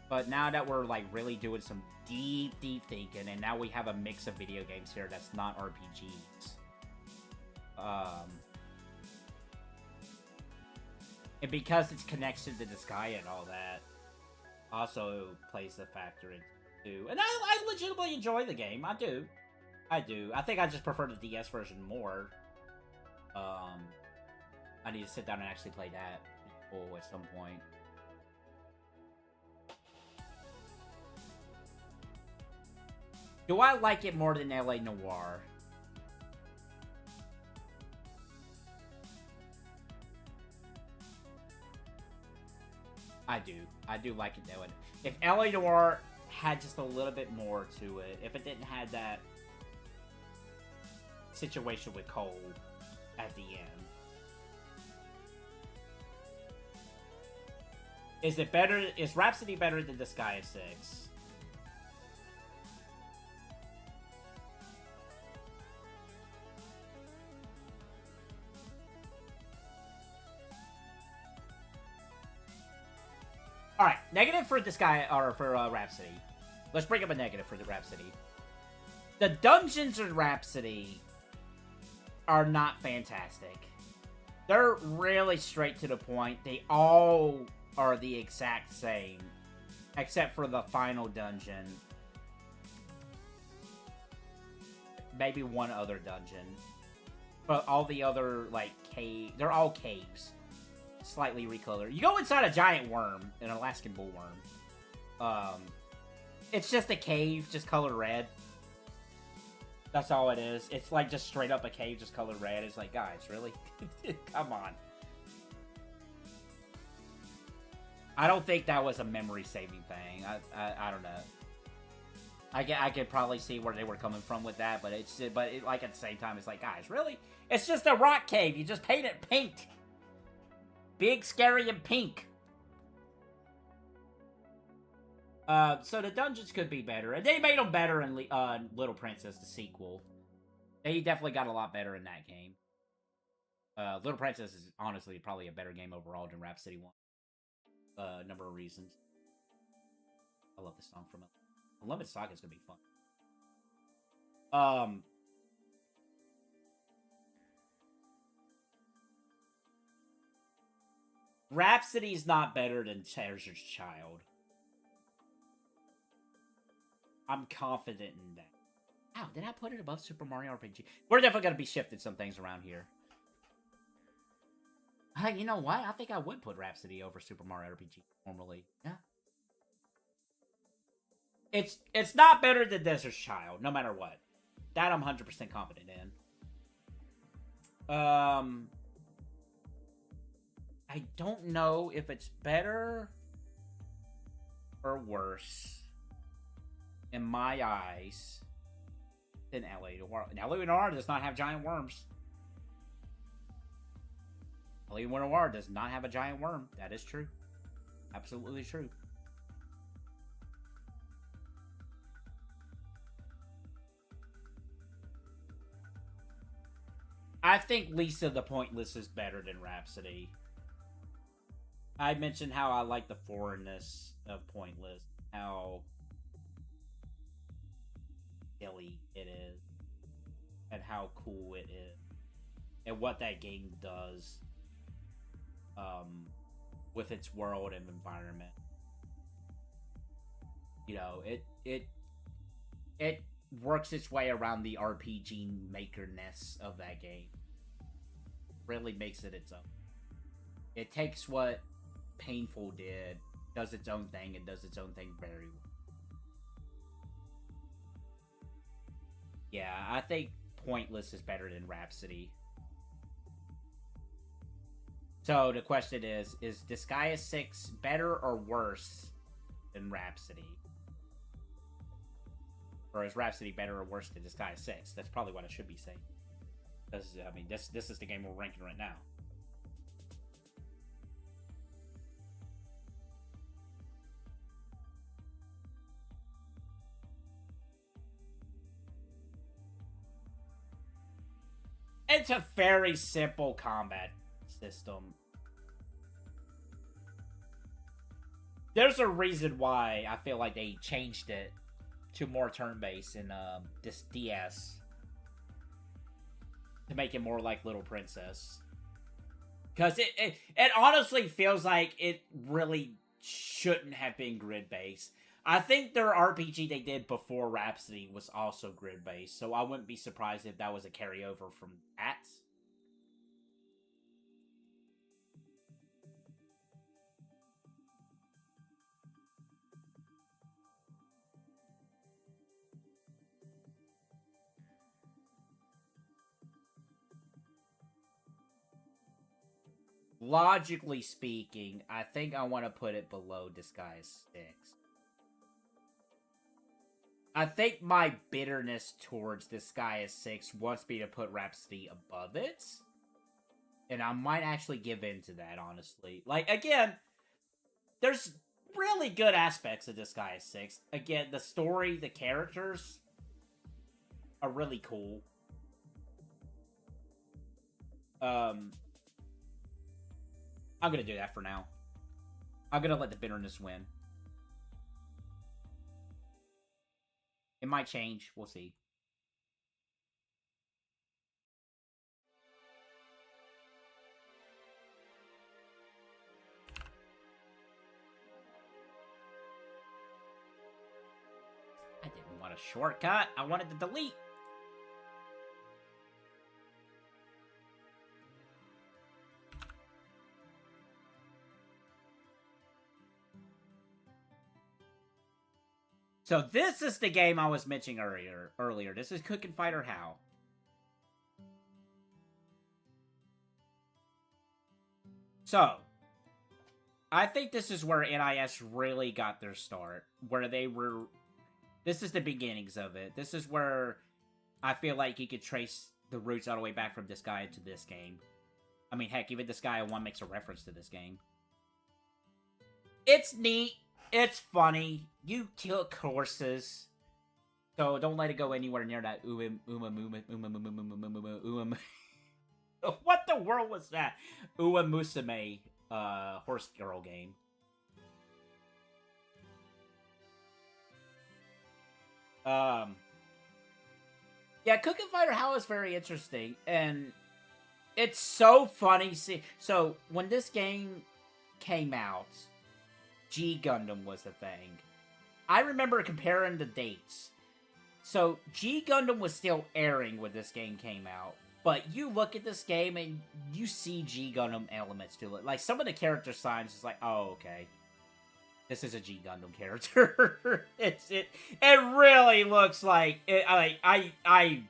But now that we're like really doing some deep thinking, and now we have a mix of video games here that's not RPGs. And because it's connection to Disgaea and all that, also plays a factor in. And I legitimately enjoy the game. I do. I think I just prefer the DS version more. I need to sit down and actually play that at some point. Do I like it more than LA Noire? I do. I do like it though. If LA Noire had just a little bit more to it, if it didn't have that situation with Cole at the end. Is Rhapsody better than Disgaea 6? Alright, negative for Disgaea, or for Rhapsody. Let's bring up a negative for the Rhapsody. The dungeons in Rhapsody are not fantastic. They're really straight to the point. They all are the exact same, except for the final dungeon. Maybe one other dungeon. But all the other, like, they're all caves. Slightly recolored. You go inside a giant worm, an Alaskan bullworm. It's just a cave, just colored red. That's all it is. It's like just straight up a cave just colored red. It's like, guys, really? Come on. I don't think that was a memory saving thing. I don't know. I could probably see where they were coming from with that, but like at the same time, it's like, guys, really? It's just a rock cave. You just paint it pink. Big, scary, and pink. So the dungeons could be better. And they made them better in Little Princess, the sequel. They definitely got a lot better in that game. Little Princess is honestly probably a better game overall than Rhapsody 1. A number of reasons. I love this song from it. Unlimited Saga is going to be fun. Rhapsody's not better than Treasure's Child. I'm confident in that. Wow, did I put it above Super Mario RPG? We're definitely going to be shifting some things around here. You know what? I think I would put Rhapsody over Super Mario RPG normally. Yeah. It's not better than Desert's Child, no matter what. That I'm 100% confident in. I don't know if it's better or worse in my eyes than LA Noir. LA Noir does not have giant worms. LA Noir does not have a giant worm. That is true. Absolutely true. I think Lisa the Pointless is better than Rhapsody. I mentioned how I like the foreignness of Pointless. How silly it is. And how cool it is. And what that game does. With its world and environment. You know, it works its way around the RPG maker-ness of that game. Really makes it its own. It takes what Painful did, does its own thing, and does its own thing very well. Yeah, I think Pointless is better than Rhapsody. So the question is Disgaea 6 better or worse than Rhapsody? Or is Rhapsody better or worse than Disgaea 6? That's probably what I should be saying. Because, I mean, this is the game we're ranking right now. It's a very simple combat system. There's a reason why I feel like they changed it to more turn-based in this DS to make it more like Little Princess. Because it honestly feels like it really shouldn't have been grid-based. I think their RPG they did before Rhapsody was also grid-based, so I wouldn't be surprised if that was a carryover from that. Logically speaking, I think I want to put it below Disgaea 6. I think my bitterness towards Disgaea 6 wants me to put Rhapsody above it. And I might actually give in to that, honestly. Like, again, there's really good aspects of Disgaea 6. Again, the story, the characters are really cool. I'm gonna do that for now. I'm gonna let the bitterness win. It might change. We'll see. I didn't want a shortcut. I wanted to delete. So this is the game I was mentioning earlier. This is Cooking Fighter Hao. So, I think this is where NIS really got their start. Where they were... This is the beginnings of it. This is where I feel like you could trace the roots all the way back from Disgaea to this game. I mean, heck, even Disgaea 1 makes a reference to this game. It's neat. It's funny. You kill horses. So don't let it go anywhere near that what the world was that? Uwa Musume horse girl game. Yeah, Cooking Fighter Hao is very interesting, and it's so funny. See, so when this game came out, G Gundam was the thing. I remember comparing the dates. So G Gundam was still airing when this game came out, but you look at this game and you see G Gundam elements to it. Like some of the character signs is like, oh, okay. This is a G Gundam character. it really looks like it, I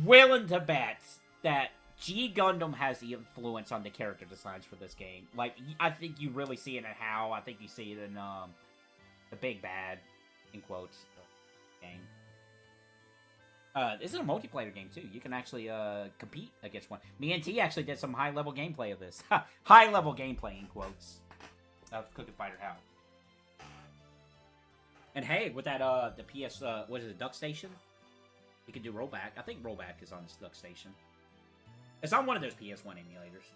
willing to bet that G Gundam has the influence on the character designs for this game. Like I think you really see it in Hao. I think you see it in the Big Bad in quotes game. This is a multiplayer game too. You can actually compete against one. Me and T actually did some high level gameplay of this. High level gameplay in quotes. Of Cooking Fighter Hao. And hey, with that, the PS, what is it, Duck Station? You can do rollback. I think rollback is on this Duck Station. It's on one of those PS1 emulators.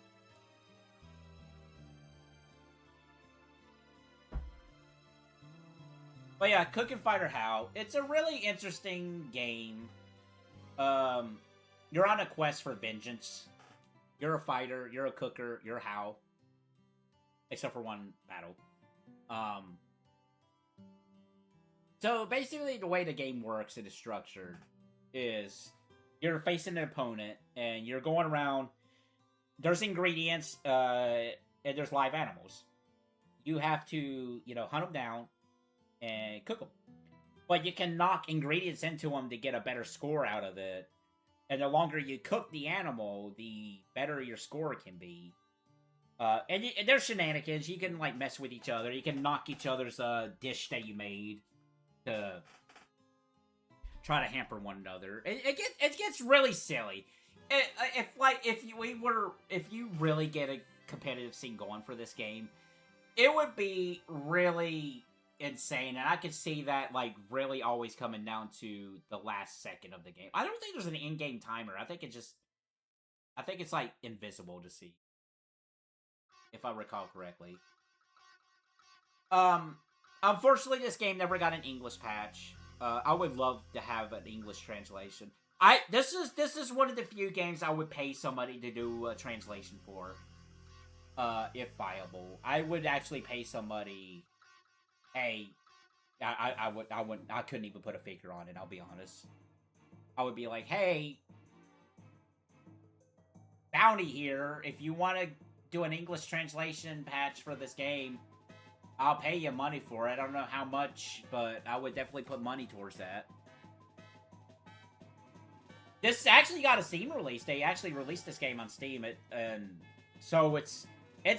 But yeah, Cooking Fighter Hao. It's a really interesting game. You're on a quest for vengeance. You're a fighter, you're a cooker, you're Hao. Except for one battle. So basically the way the game works and is structured is you're facing an opponent and you're going around. There's ingredients and there's live animals. You have to, hunt them down and cook them. But you can knock ingredients into them to get a better score out of it. And the longer you cook the animal, the better your score can be. And there's shenanigans. You can, mess with each other. You can knock each other's dish that you made to try to hamper one another. It gets really silly. If you really get a competitive scene going for this game, it would be really insane. And I could see that, really always coming down to the last second of the game. I don't think there's an in-game timer. I think it's, invisible to see. If I recall correctly. Unfortunately, this game never got an English patch. I would love to have an English translation. This is one of the few games I would pay somebody to do a translation for. If viable. I would actually pay somebody. Hey, I couldn't even put a figure on it, I'll be honest. I would be like, hey, Bounty here, if you want to do an English translation patch for this game, I'll pay you money for it. I don't know how much, but I would definitely put money towards that. This actually got a Steam release. They actually released this game on Steam, and so it's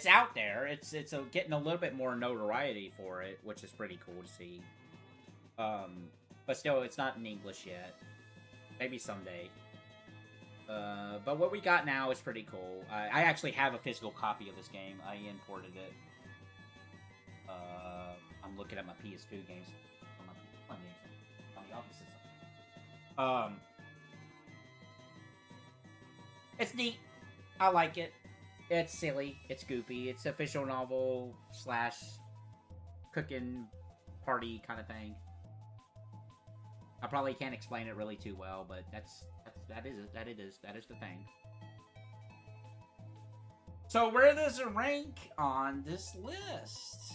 out there. It's getting a little bit more notoriety for it, which is pretty cool to see. But still, it's not in English yet. Maybe someday. But what we got now is pretty cool. I actually have a physical copy of this game. I imported it. I'm looking at my PS2 games. On the office system. It's neat. I like it. It's silly. It's goofy. It's a visual novel / cooking party kind of thing. I probably can't explain it really too well, but that is the thing. So where does it rank on this list?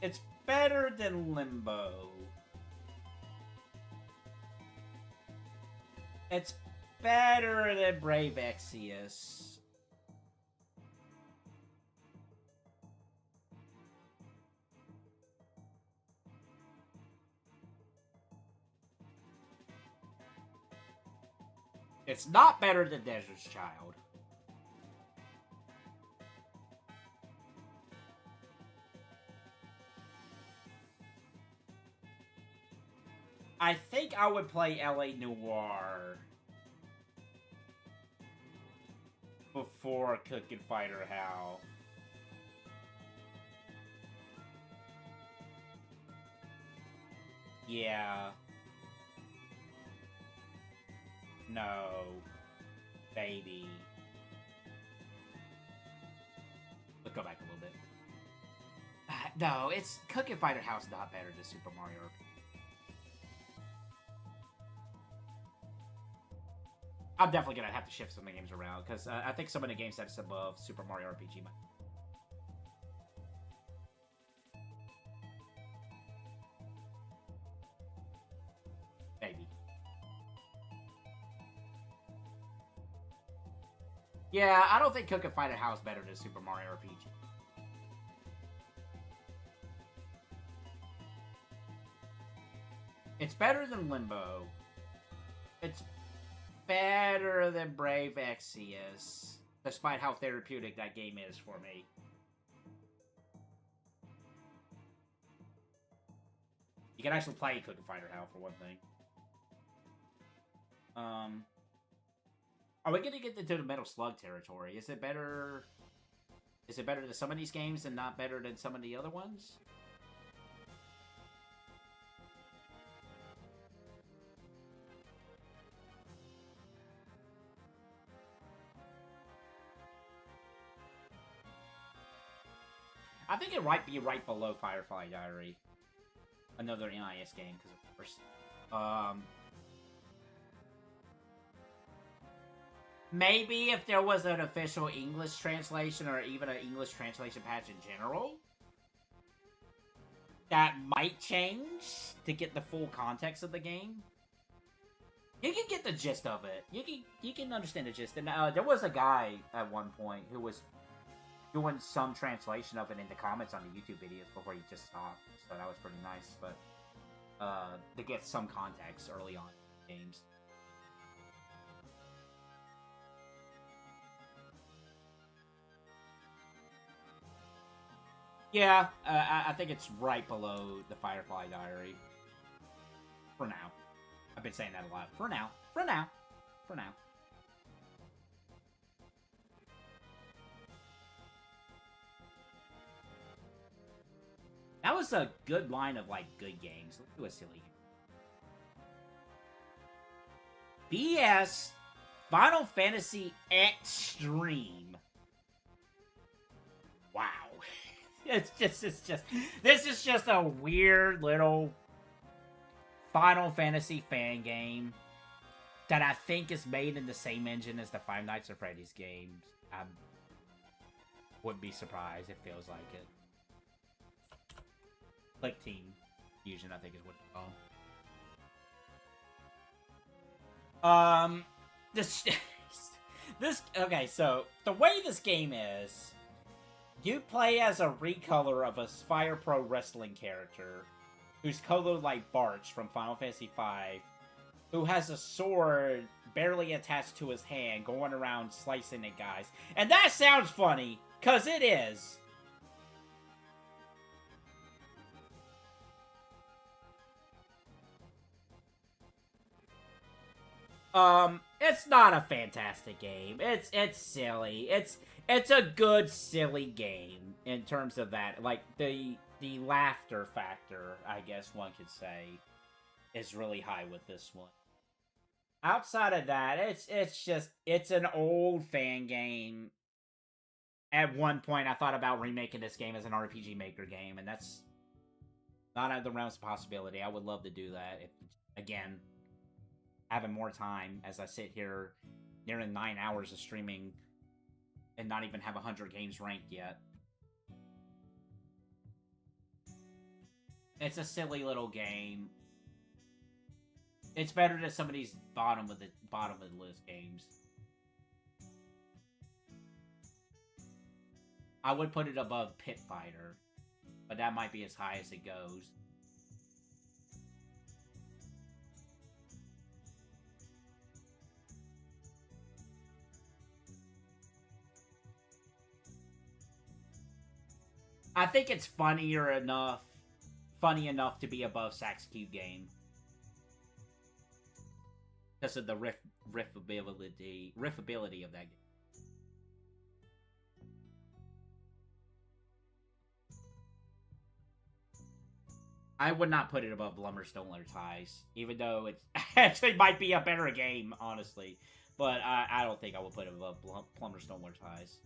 It's better than Limbo. It's better than Brave Exvius. It's not better than Desert's Child. I think I would play LA Noire before cooking Fighter Hao. Yeah. No. Baby. Let's go back a little bit. No, it's cooking Fighter Hao's not better than Super Mario RPG. I'm definitely gonna have to shift some of the games around, because I think some of the games that's above Super Mario RPG might. Maybe. Yeah, I don't think Cooking Fighter Hao is better than Super Mario RPG. It's better than Limbo. It's better than Brave Exvius, despite how therapeutic that game is for me. You can actually play Cooking Fighter Hao for one thing. Are we gonna get into the Metal Slug territory? Is it better? Is it better than some of these games and not better than some of the other ones? I think it might be right below Firefly Diary. Another NIS game, because of course. Maybe if there was an official English translation, or even an English translation patch in general, that might change to get the full context of the game. You can get the gist of it. You can understand the gist. And there was a guy at one point who was doing some translation of it in the comments on the YouTube videos before he just stopped, so that was pretty nice. But to get some context early on in games. Yeah, I think it's right below the Firefly Diary. For now. I've been saying that a lot. For now. For now. For now. That was a good line of, like, good games. Let's do a silly game. BS Final Fantasy X-treme. Wow. This is just a weird little Final Fantasy fan game that I think is made in the same engine as the Five Nights at Freddy's games. I wouldn't be surprised. It feels like it. Like Team Fusion, I think is what it's called. This okay, so the way this game is, you play as a recolor of a Fire Pro wrestling character who's colored like Barch from Final Fantasy V, who has a sword barely attached to his hand going around slicing at guys. And that sounds funny, because it is. It's not a fantastic game. It's silly. It's a good, silly game in terms of that. Like, the laughter factor, I guess one could say, is really high with this one. Outside of that, it's an old fan game. At one point, I thought about remaking this game as an RPG Maker game, and that's not out of the realms of possibility. I would love to do that if, again, having more time as I sit here nearing 9 hours of streaming and not even have 100 games ranked yet. It's a silly little game. It's better than some of these bottom of the list games. I would put it above Pit Fighter, but that might be as high as it goes. I think it's funny enough to be above Sax Cube game. Because of the riffability of that game. I would not put it above Plumbers Don't Let Ties, even though it actually might be a better game, honestly. But I don't think I would put it above Plumbers Don't Let Ties.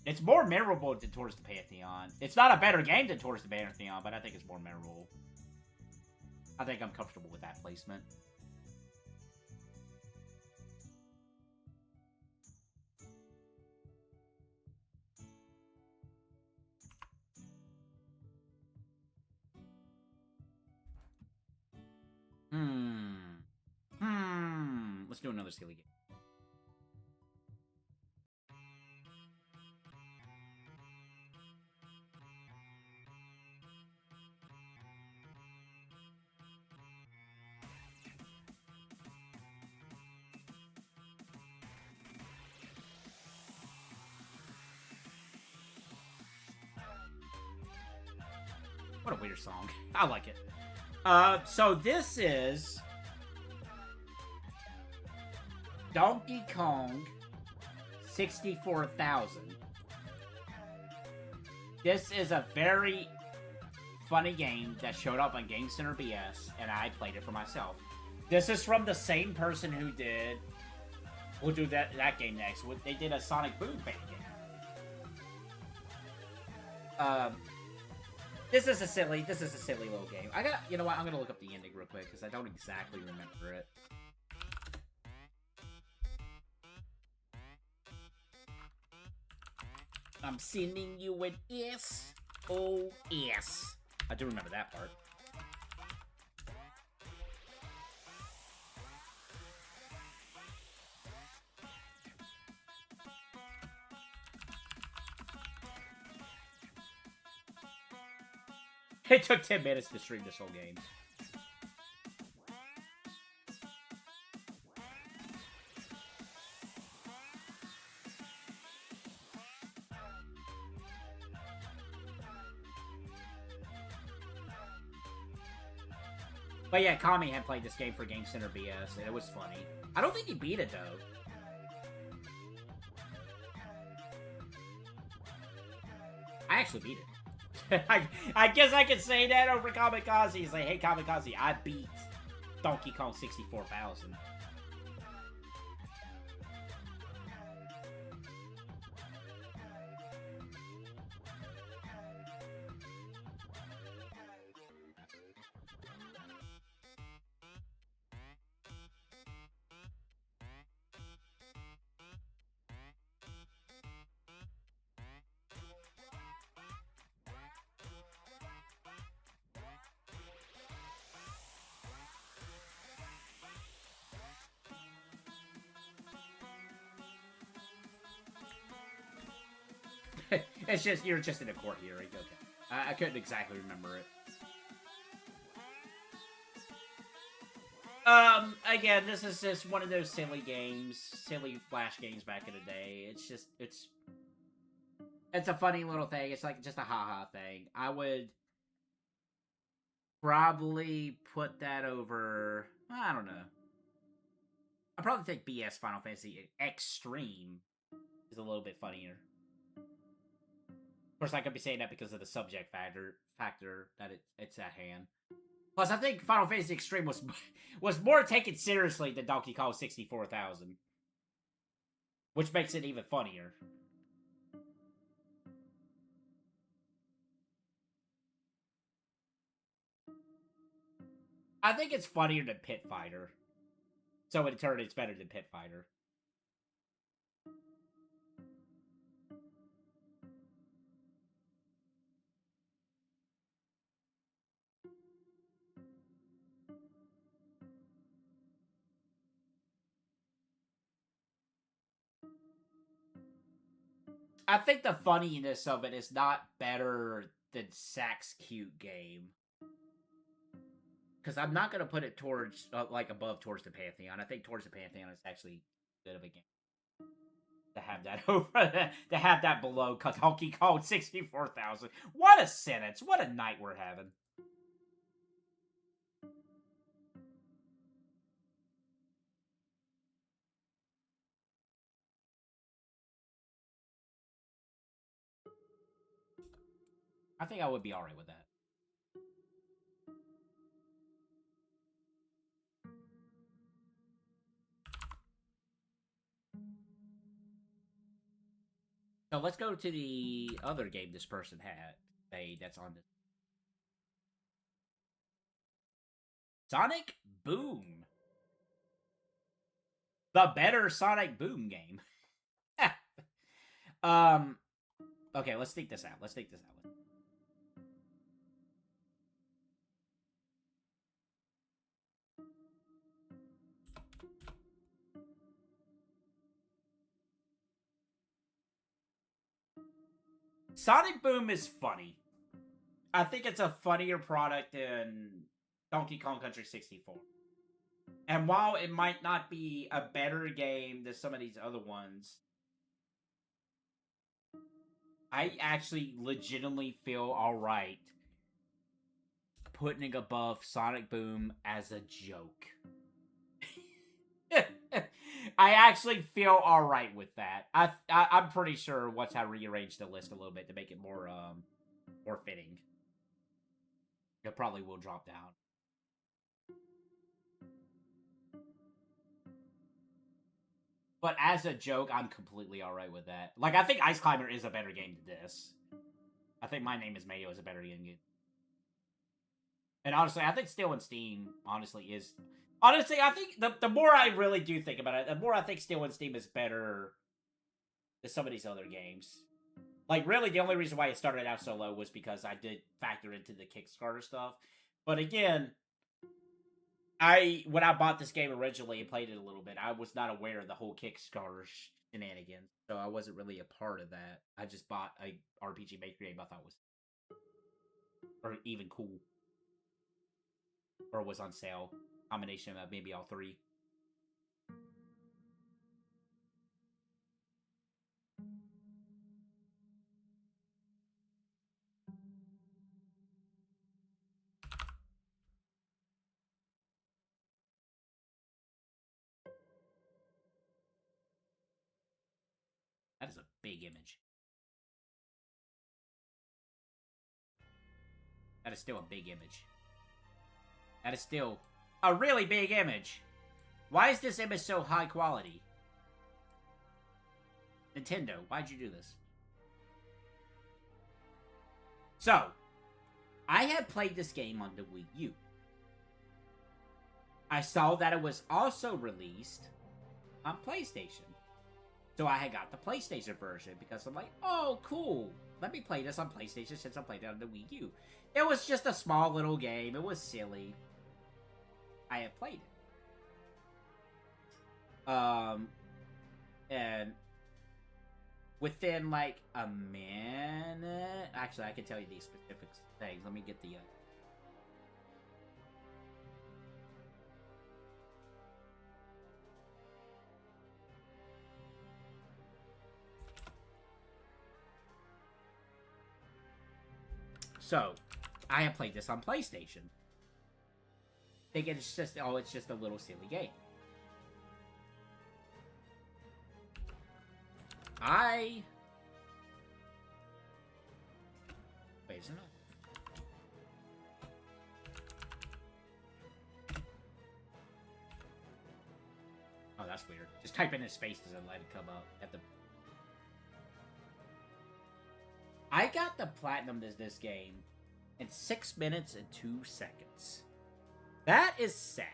It's more memorable than Towards the Pantheon. It's not a better game than Towards the Pantheon, but I think it's more memorable. I think I'm comfortable with that placement. Let's do another silly game. What a weird song. I like it. So this is Donkey Kong 64,000. This is a very funny game that showed up on Game Center BS, and I played it for myself. This is from the same person who did... We'll do that game next. They did a Sonic Boom fan game. This is a silly little game. You know what? I'm gonna look up the ending real quick because I don't exactly remember it. I'm sending you an SOS. I do remember that part. It took 10 minutes to stream this whole game. But yeah, Kami had played this game for Game Center BS, and it was funny. I don't think he beat it, though. I actually beat it. I guess I could say that over Kamikaze. He's like, hey, Kamikaze, I beat Donkey Kong 64,000. It's just, you're just in a court hearing. Okay. I couldn't exactly remember it. Again, this is just one of those silly games. Silly Flash games back in the day. It's just, it's a funny little thing. It's like just a haha thing. I would probably put that over, I don't know. I'd probably think BS Final Fantasy X-treme is a little bit funnier. Of course, I could be saying that because of the subject factor that it's at hand. Plus, I think Final Fantasy X-treme was more taken seriously than Donkey Kong 64,000, which makes it even funnier. I think it's funnier than Pit Fighter, so in turn, it's better than Pit Fighter. I think the funniness of it is not better than Sax Cute game. Because I'm not going to put it towards, like, above Towards the Pantheon. I think Towards the Pantheon is actually good of a game. to have that over, to have that below Donkey Kong 64,000. What a sentence! What a night we're having. I think I would be alright with that. So let's go to the other game this person had. That's on this. Sonic Boom. The better Sonic Boom game. Okay, let's think this out. Sonic Boom is funny. I think it's a funnier product than Donkey Kong Country 64. And while it might not be a better game than some of these other ones, I actually legitimately feel alright putting it above Sonic Boom as a joke. I actually feel alright with that. I'm pretty sure once I rearrange the list a little bit to make it more fitting, it probably will drop down. But as a joke, I'm completely alright with that. Like, I think Ice Climber is a better game than this. I think My Name is Mayo is a better game. And honestly, I think Still in Steam, honestly, is... Honestly, I think the more I really do think about it, the more I think Still in Steam is better than some of these other games. Like, really, the only reason why it started out so low was because I did factor into the Kickstarter stuff. But again, when I bought this game originally and played it a little bit, I was not aware of the whole Kickstarter shenanigans. So I wasn't really a part of that. I just bought a RPG Maker game I thought was... or even cool. Or was on sale. Combination of maybe all three. That is a big image. That is still a big image. That is still a really big image. Why is this image so high quality? Nintendo, why'd you do this? So, I had played this game on the Wii U. I saw that it was also released on PlayStation. So I had got the PlayStation version because I'm like, oh, cool. Let me play this on PlayStation since I played it on the Wii U. It was just a small little game. It was silly. I had played it. And within like a minute... Actually, I can tell you these specific things. Let me get the... So, I have played this on PlayStation. Thinking it's just, oh, it's just a little silly game. Wait, isn't it? Oh, that's weird. Just type in his space doesn't let it come up. I got the platinum to this game in 6 minutes and 2 seconds. That is sad.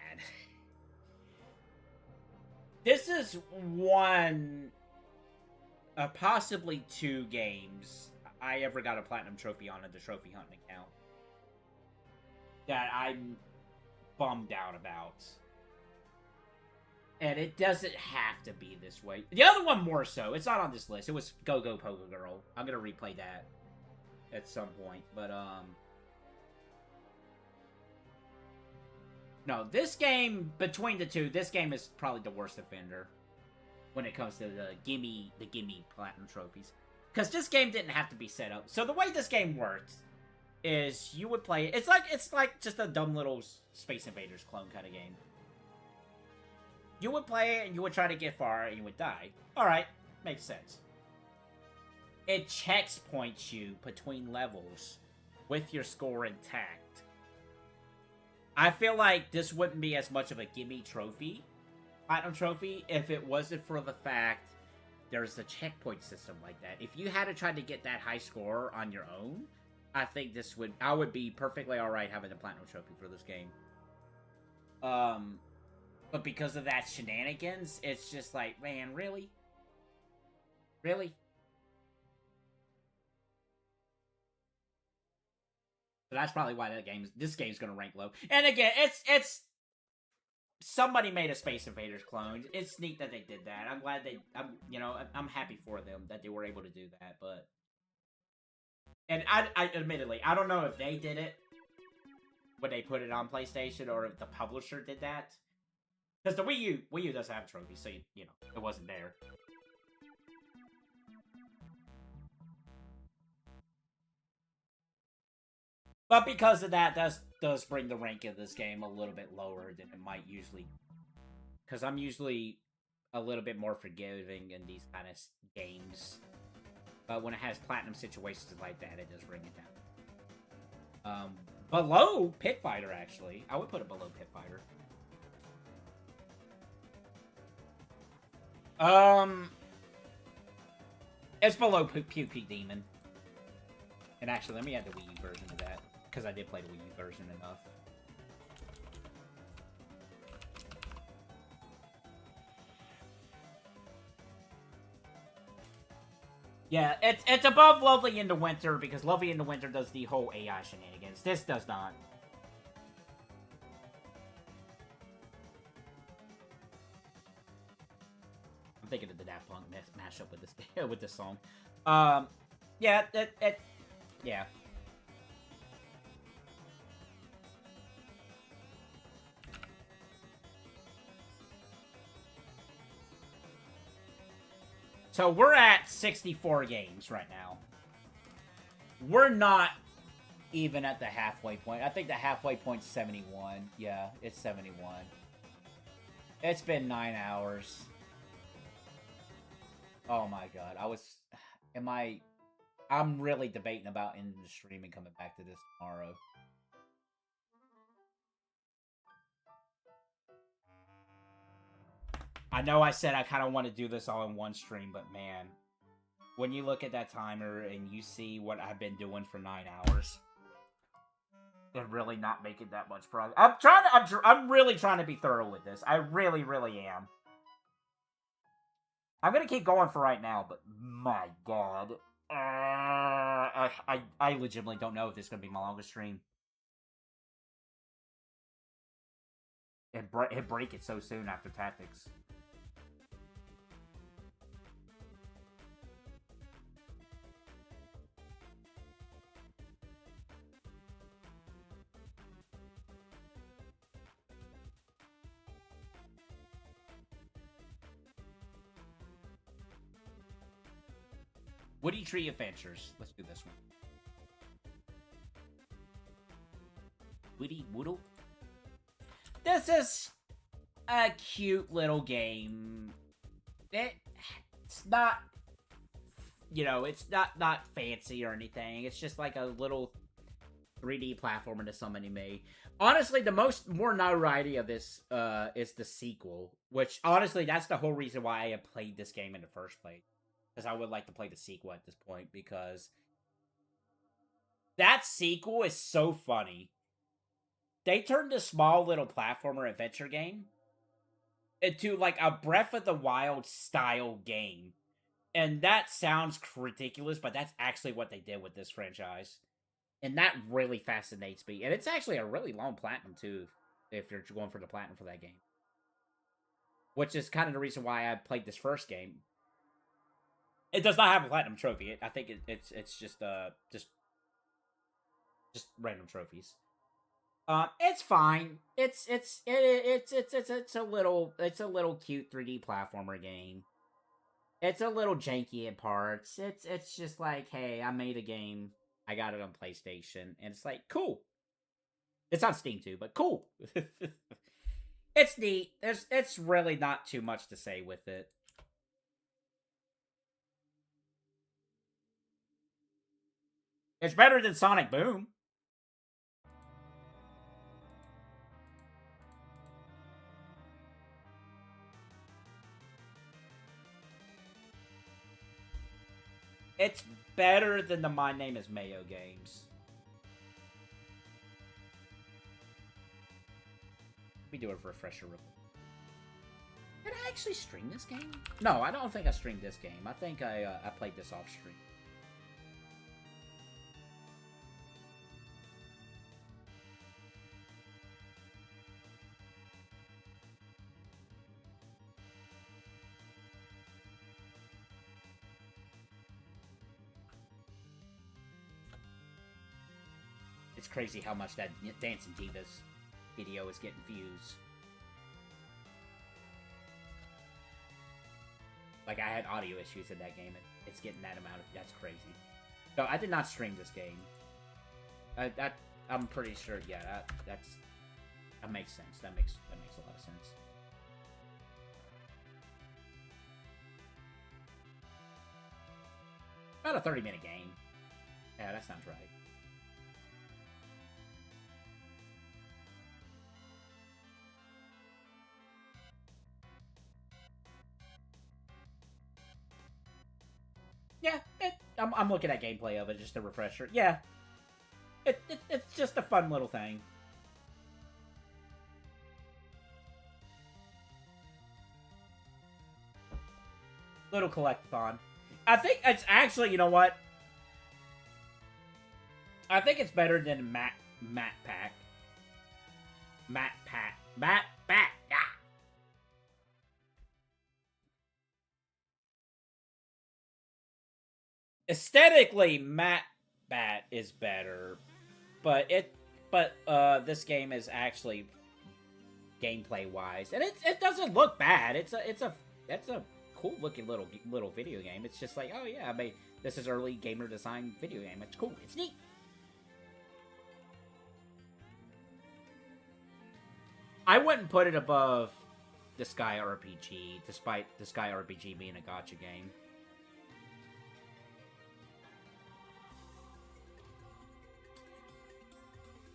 This is one of possibly 2 games I ever got a platinum trophy on the trophy hunting account that I'm bummed out about. And it doesn't have to be this way. The other one more so. It's not on this list. It was Go Go Pogo Girl. I'm gonna replay that at some point. But, no, this game, between the two, this game is probably the worst offender. when it comes to the gimme platinum trophies. Because this game didn't have to be set up. So the way this game works is you would play... It's like just a dumb little Space Invaders clone kind of game. You would play it, and you would try to get far, and you would die. Alright, makes sense. It checkpoints you between levels with your score intact. I feel like this wouldn't be as much of a gimme trophy, platinum trophy, if it wasn't for the fact there's a checkpoint system like that. If you had to try to get that high score on your own, I think I would be perfectly alright having a platinum trophy for this game. But because of that shenanigans, it's just like, man, really? Really? So that's probably why this game's gonna rank low. And again, it's somebody made a Space Invaders clone. It's neat that they did that. I'm glad I'm happy for them that they were able to do that. But and I admittedly, I don't know if they did it when they put it on PlayStation or if the publisher did that. Because the Wii U doesn't have trophies, so you know it wasn't there. But because of that, does bring the rank of this game a little bit lower than it might usually. Because I'm usually a little bit more forgiving in these kind of games. But when it has platinum situations like that, it does bring it down. Below Pit Fighter, actually. I would put it below Pit Fighter. It's below PukePuke Demon. And actually, let me add the Wii U version of that. Because I did play the Wii U version enough. Yeah, it's above Lovely in the Winter, because Lovely in the Winter does the whole AI shenanigans. This does not. I'm thinking of the Daft Punk mashup with this with this song. Yeah, yeah. So we're at 64 games right now. We're not even at the halfway point. I think the halfway point's 71. Yeah, it's 71. It's been 9 hours. Oh my god, I'm really debating about ending the stream and coming back to this tomorrow. I know I said I kind of want to do this all in one stream, but man, when you look at that timer and you see what I've been doing for 9 hours, and really not making that much progress. I'm really trying to be thorough with this. I really, really am. I'm gonna keep going for right now, but my god, I legitimately don't know if this is gonna be my longest stream. And break it so soon after Tactics. Woody Tree Adventures. Let's do this one. Woody Woodle? This is a cute little game. It's not, it's not fancy or anything. It's just like a little 3D platformer that somebody made. Honestly, the more notoriety of this is the sequel, which honestly, that's the whole reason why I played this game in the first place. Because I would like to play the sequel at this point, because that sequel is so funny. They turned a small little platformer adventure game into like a Breath of the Wild style game. And that sounds ridiculous, but that's actually what they did with this franchise. And that really fascinates me. And it's actually a really long platinum too, if you're going for the platinum for that game. Which is kind of the reason why I played this first game. It does not have a platinum trophy. I think it's just random trophies. It's fine. It's a little cute 3D platformer game. It's a little janky in parts. It's just like, hey, I made a game. I got it on PlayStation, and it's like, cool. It's on Steam too, but cool. It's neat. It's really not too much to say with it. It's better than Sonic Boom. It's better than the My Name is Mayo games. Let me do a refresher real quick. Did I actually stream this game? No, I don't think I streamed this game. I think I played this off stream. It's crazy how much that Dancing Divas video is getting views. Like, I had audio issues in that game, and it's getting that amount of... That's crazy. No, I did not stream this game. I'm pretty sure, yeah, that makes sense. That makes a lot of sense. About a 30-minute game. Yeah, that sounds right. Yeah, I'm looking at gameplay of it, just a refresher. Yeah, it's just a fun little thing. Little collectathon. I think it's actually, you know what? I think it's better than Macbat. Yeah. Aesthetically, Macbat is better, but this game is actually gameplay wise, and it doesn't look bad. It's a cool looking little video game. It's just like, oh yeah, I mean, this is early gamer design video game. It's cool. It's neat. I wouldn't put it above Disgaea RPG, despite Disgaea RPG being a gacha game.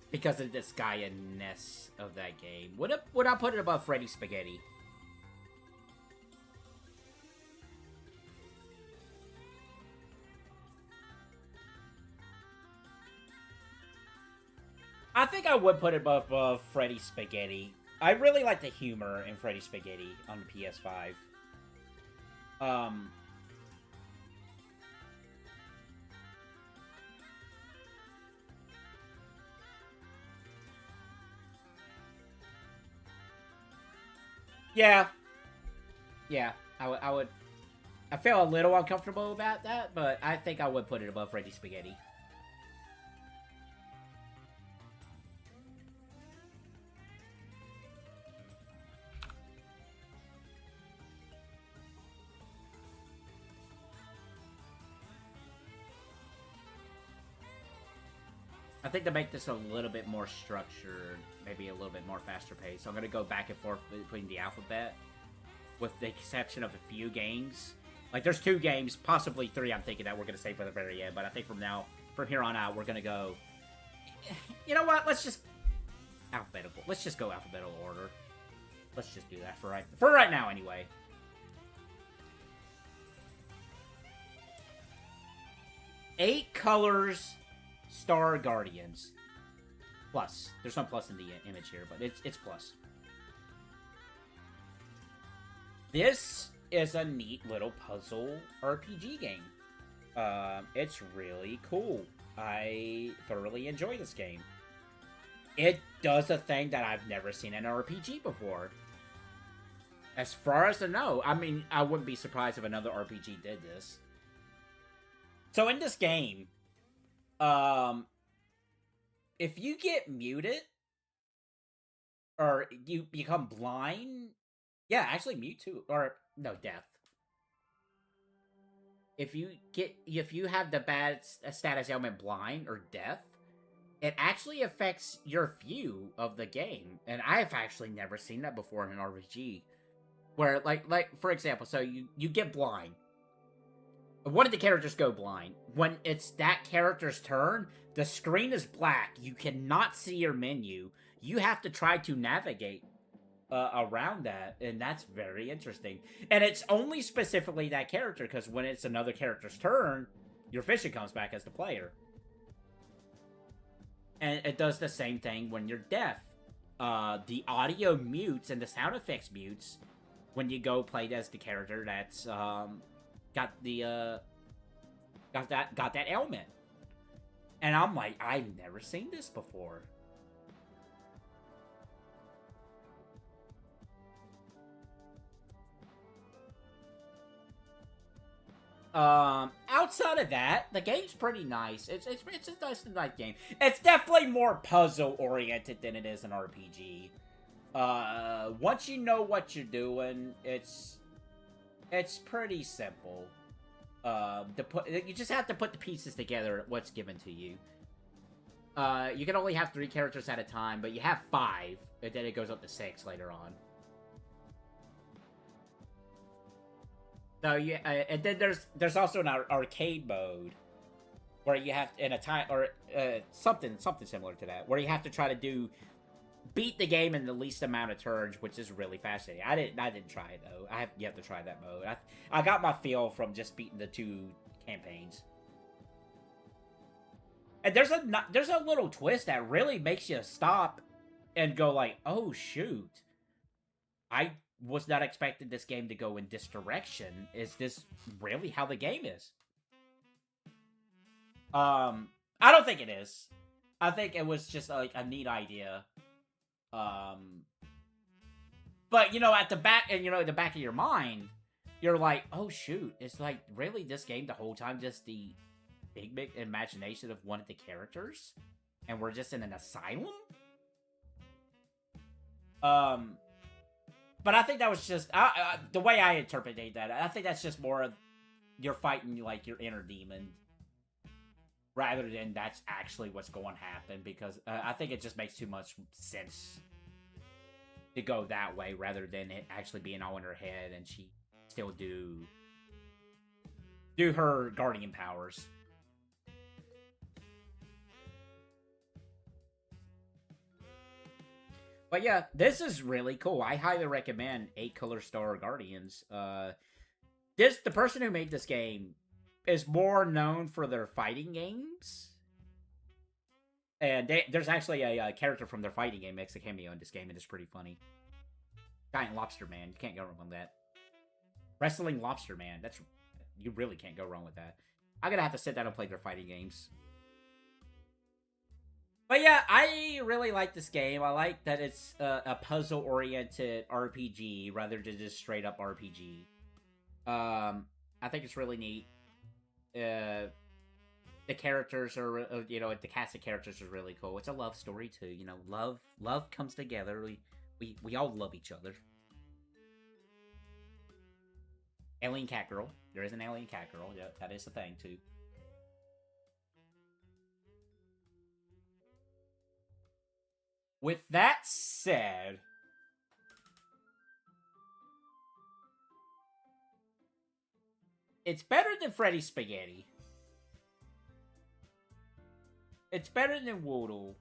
Because of the Disgaea-ness of that game. Would I put it above Freddy Spaghetti? I think I would put it above Freddy Spaghetti. I really like the humor in Freddy Spaghetti on the PS5. Yeah. Yeah, I would... I feel a little uncomfortable about that, but I think I would put it above Freddy Spaghetti. I think to make this a little bit more structured, maybe a little bit more faster paced, I'm going to go back and forth between the alphabet, with the exception of a few games. Like, there's 2 games, possibly 3 I'm thinking that we're going to save for the very end, but I think from here on out, we're going to go... You know what? Let's just... Alphabetical. Let's just go alphabetical order. Let's just do that for right now, anyway. Eight Colors... Star Guardians. Plus. There's no plus in the image here, but it's plus. This is a neat little puzzle RPG game. It's really cool. I thoroughly enjoy this game. It does a thing that I've never seen in an RPG before. As far as I know, I mean, I wouldn't be surprised if another RPG did this. So in this game, if you get muted, or you become blind, yeah, actually mute too, or, no, deaf. if you have the bad status ailment blind or deaf, it actually affects your view of the game. And I've actually never seen that before in an RPG. Where, like for example, so you get blind. One of the characters go blind. When it's that character's turn, the screen is black. You cannot see your menu. You have to try to navigate around that, and that's very interesting. And it's only specifically that character, because when it's another character's turn, your vision comes back as the player. And it does the same thing when you're deaf. The audio mutes and the sound effects mutes when you go play as the character that's got that ailment. And I'm like, I've never seen this before. Outside of that, the game's pretty nice. It's a nice game. It's definitely more puzzle oriented than it is an RPG. Once you know what you're doing, it's pretty simple. You just have to put the pieces together. What's given to you. You can only have 3 characters at a time, but you have 5, and then it goes up to 6 later on. So yeah, and then there's also an arcade mode where you have in a time or something similar to that, where you have to try to beat the game in the least amount of turns, which is really fascinating. I didn't try it though. I have yet to try that mode. I got my feel from just beating the 2 campaigns. And there's a little twist that really makes you stop and go like, oh shoot, I was not expecting this game to go in this direction. Is this really how the game is? I don't think it is. I think it was just like a neat idea. But at the back, and the back of your mind, you're like, oh shoot, it's like really this game the whole time just the big imagination of one of the characters, and we're just in an asylum. But I think that was just the way I interpreted that. I think that's just more of you're fighting like your inner demon, rather than that's actually what's going to happen. Because I think it just makes too much sense to go that way, rather than it actually being all in her head and she still do her guardian powers. But yeah, this is really cool. I highly recommend 8 Color Star Guardians. The person who made this game is more known for their fighting games. And there's actually a character from their fighting game makes a cameo in this game, and it's pretty funny. Giant Lobster Man. You can't go wrong with that. Wrestling Lobster Man. You really can't go wrong with that. I'm gonna have to sit down and play their fighting games. But yeah, I really like this game. I like that it's a puzzle-oriented RPG rather than just straight-up RPG. I think it's really neat. The characters are, the cast of characters is really cool. It's a love story too. Love comes together. We all love each other. Alien Cat Girl. There is an Alien Cat Girl. Yeah, that is a thing too. With that said, it's better than Freddy Spaghetti. It's better than Woodle.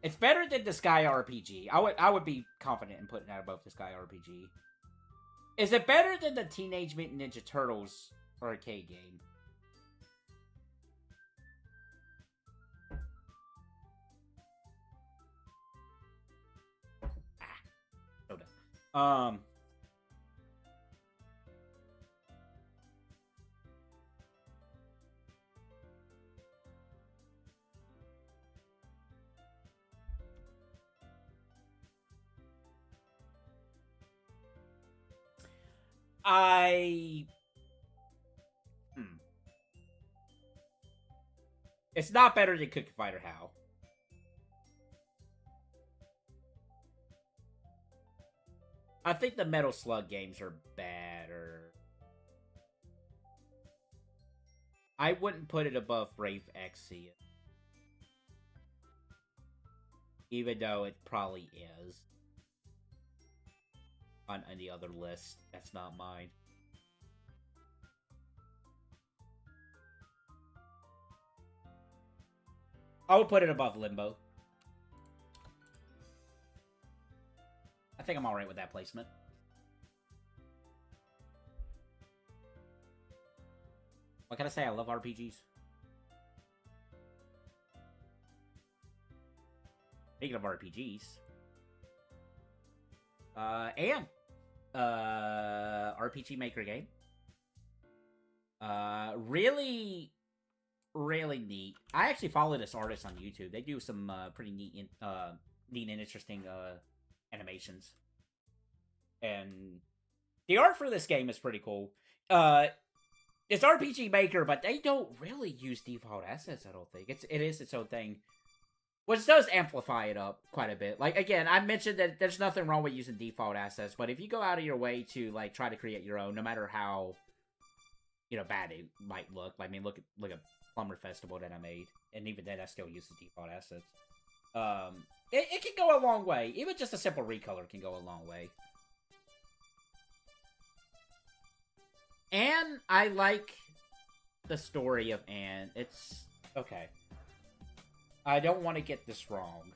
It's better than Disgaea RPG. I would be confident in putting that above Disgaea RPG. Is it better than the Teenage Mutant Ninja Turtles arcade game? It's not better than Cookie Fighter Hao. I think the Metal Slug games are better. I wouldn't put it above Brave XC. Even though it probably is. On any other list. That's not mine. I would put it above Limbo. I think I'm alright with that placement. What can I say? I love RPGs. Speaking of RPGs. RPG Maker game. Really neat. I actually follow this artist on YouTube. They do some pretty neat and interesting animations. And the art for this game is pretty cool. It's RPG Maker, but they don't really use default assets, I don't think. It is its own thing. Which does amplify it up quite a bit. Like, again, I mentioned that there's nothing wrong with using default assets, but if you go out of your way to, like, try to create your own, no matter how, you know, bad it might look. I mean, look at Plumber Festival that I made, and even then I still use the default assets. It can go a long way. Even just a simple recolor can go a long way. And I like the story of Anne. It's... okay. I don't want to get this wrong.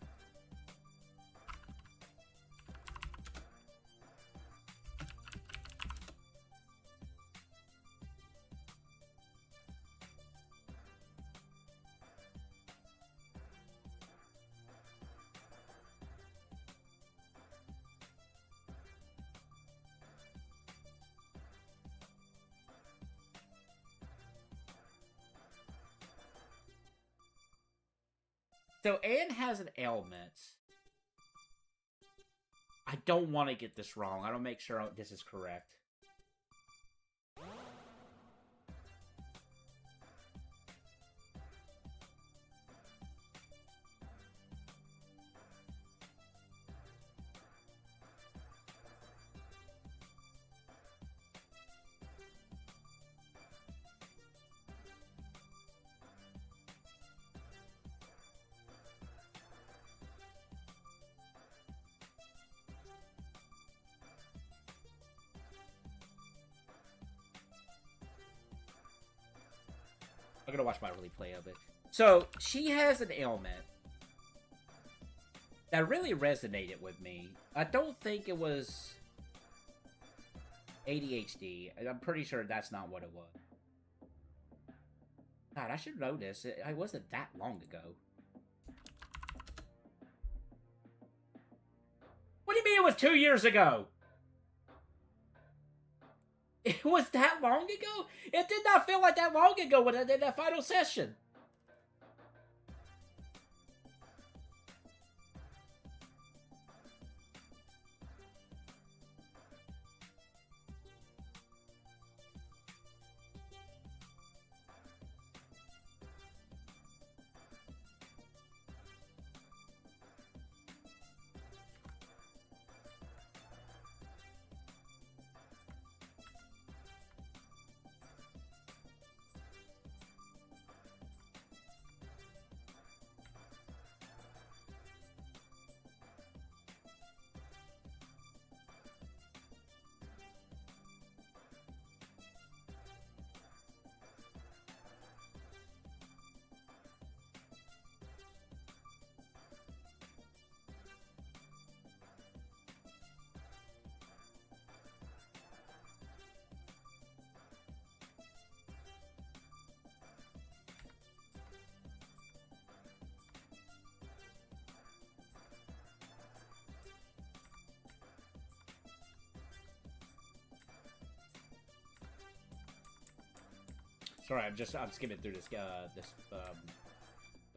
So, Anne has an ailment. I don't want to get this wrong. I don't make sure this is correct. I'm gonna watch my replay of it. So, she has an ailment that really resonated with me. I don't think it was ADHD. I'm pretty sure that's not what it was. God, I should know this. It wasn't that long ago. What do you mean it was 2 years ago? It was that long ago? It did not feel like that long ago when I did that final session. Sorry, I'm skimming through the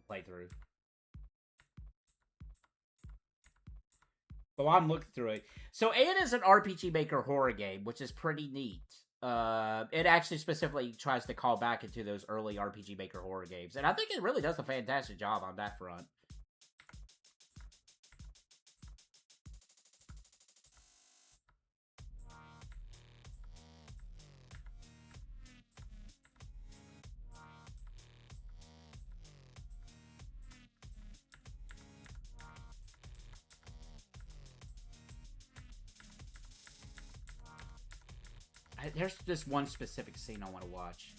playthrough. But while I'm looking through it, so Anne is an RPG Maker horror game, which is pretty neat. It actually specifically tries to call back into those early RPG Maker horror games, and I think it really does a fantastic job on that front. There's this one specific scene I want to watch.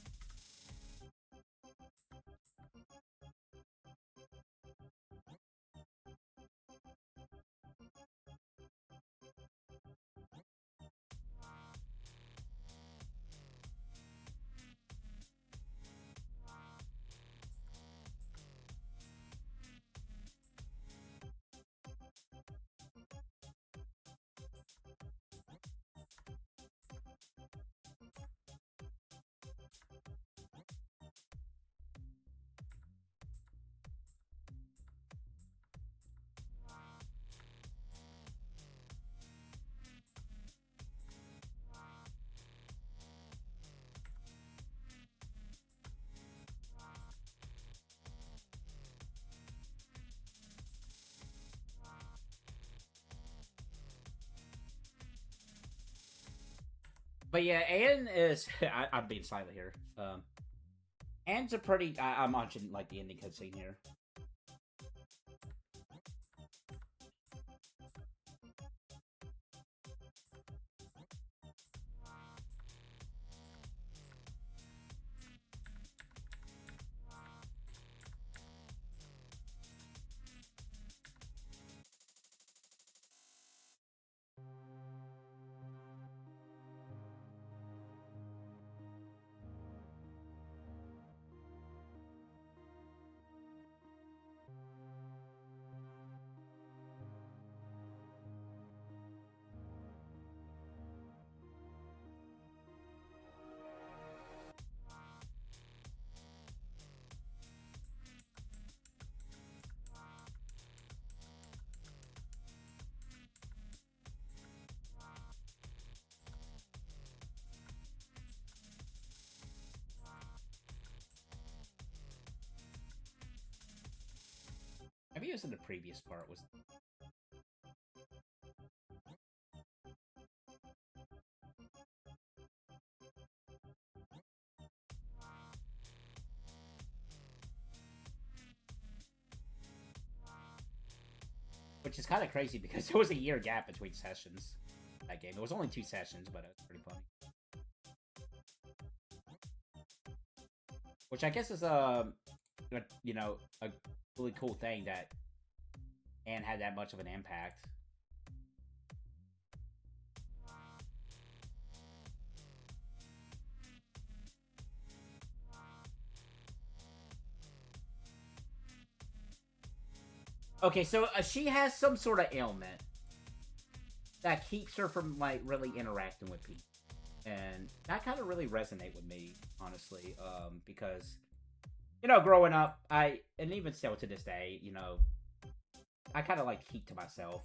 But yeah, Anne is... I'm being silent here. Anne's a pretty... I'm watching, like, the ending cutscene here. Maybe it was in the previous part. Was which is kind of crazy because there was a year gap between sessions. That game. It was only 2 sessions, but it was pretty funny. Which I guess is you know, a really cool thing that Anne had that much of an impact. Okay, so she has some sort of ailment that keeps her from, like, really interacting with people. And that kind of really resonate with me, honestly, because, you know, growing up, and even still to this day, you know, I kind of like keep to myself.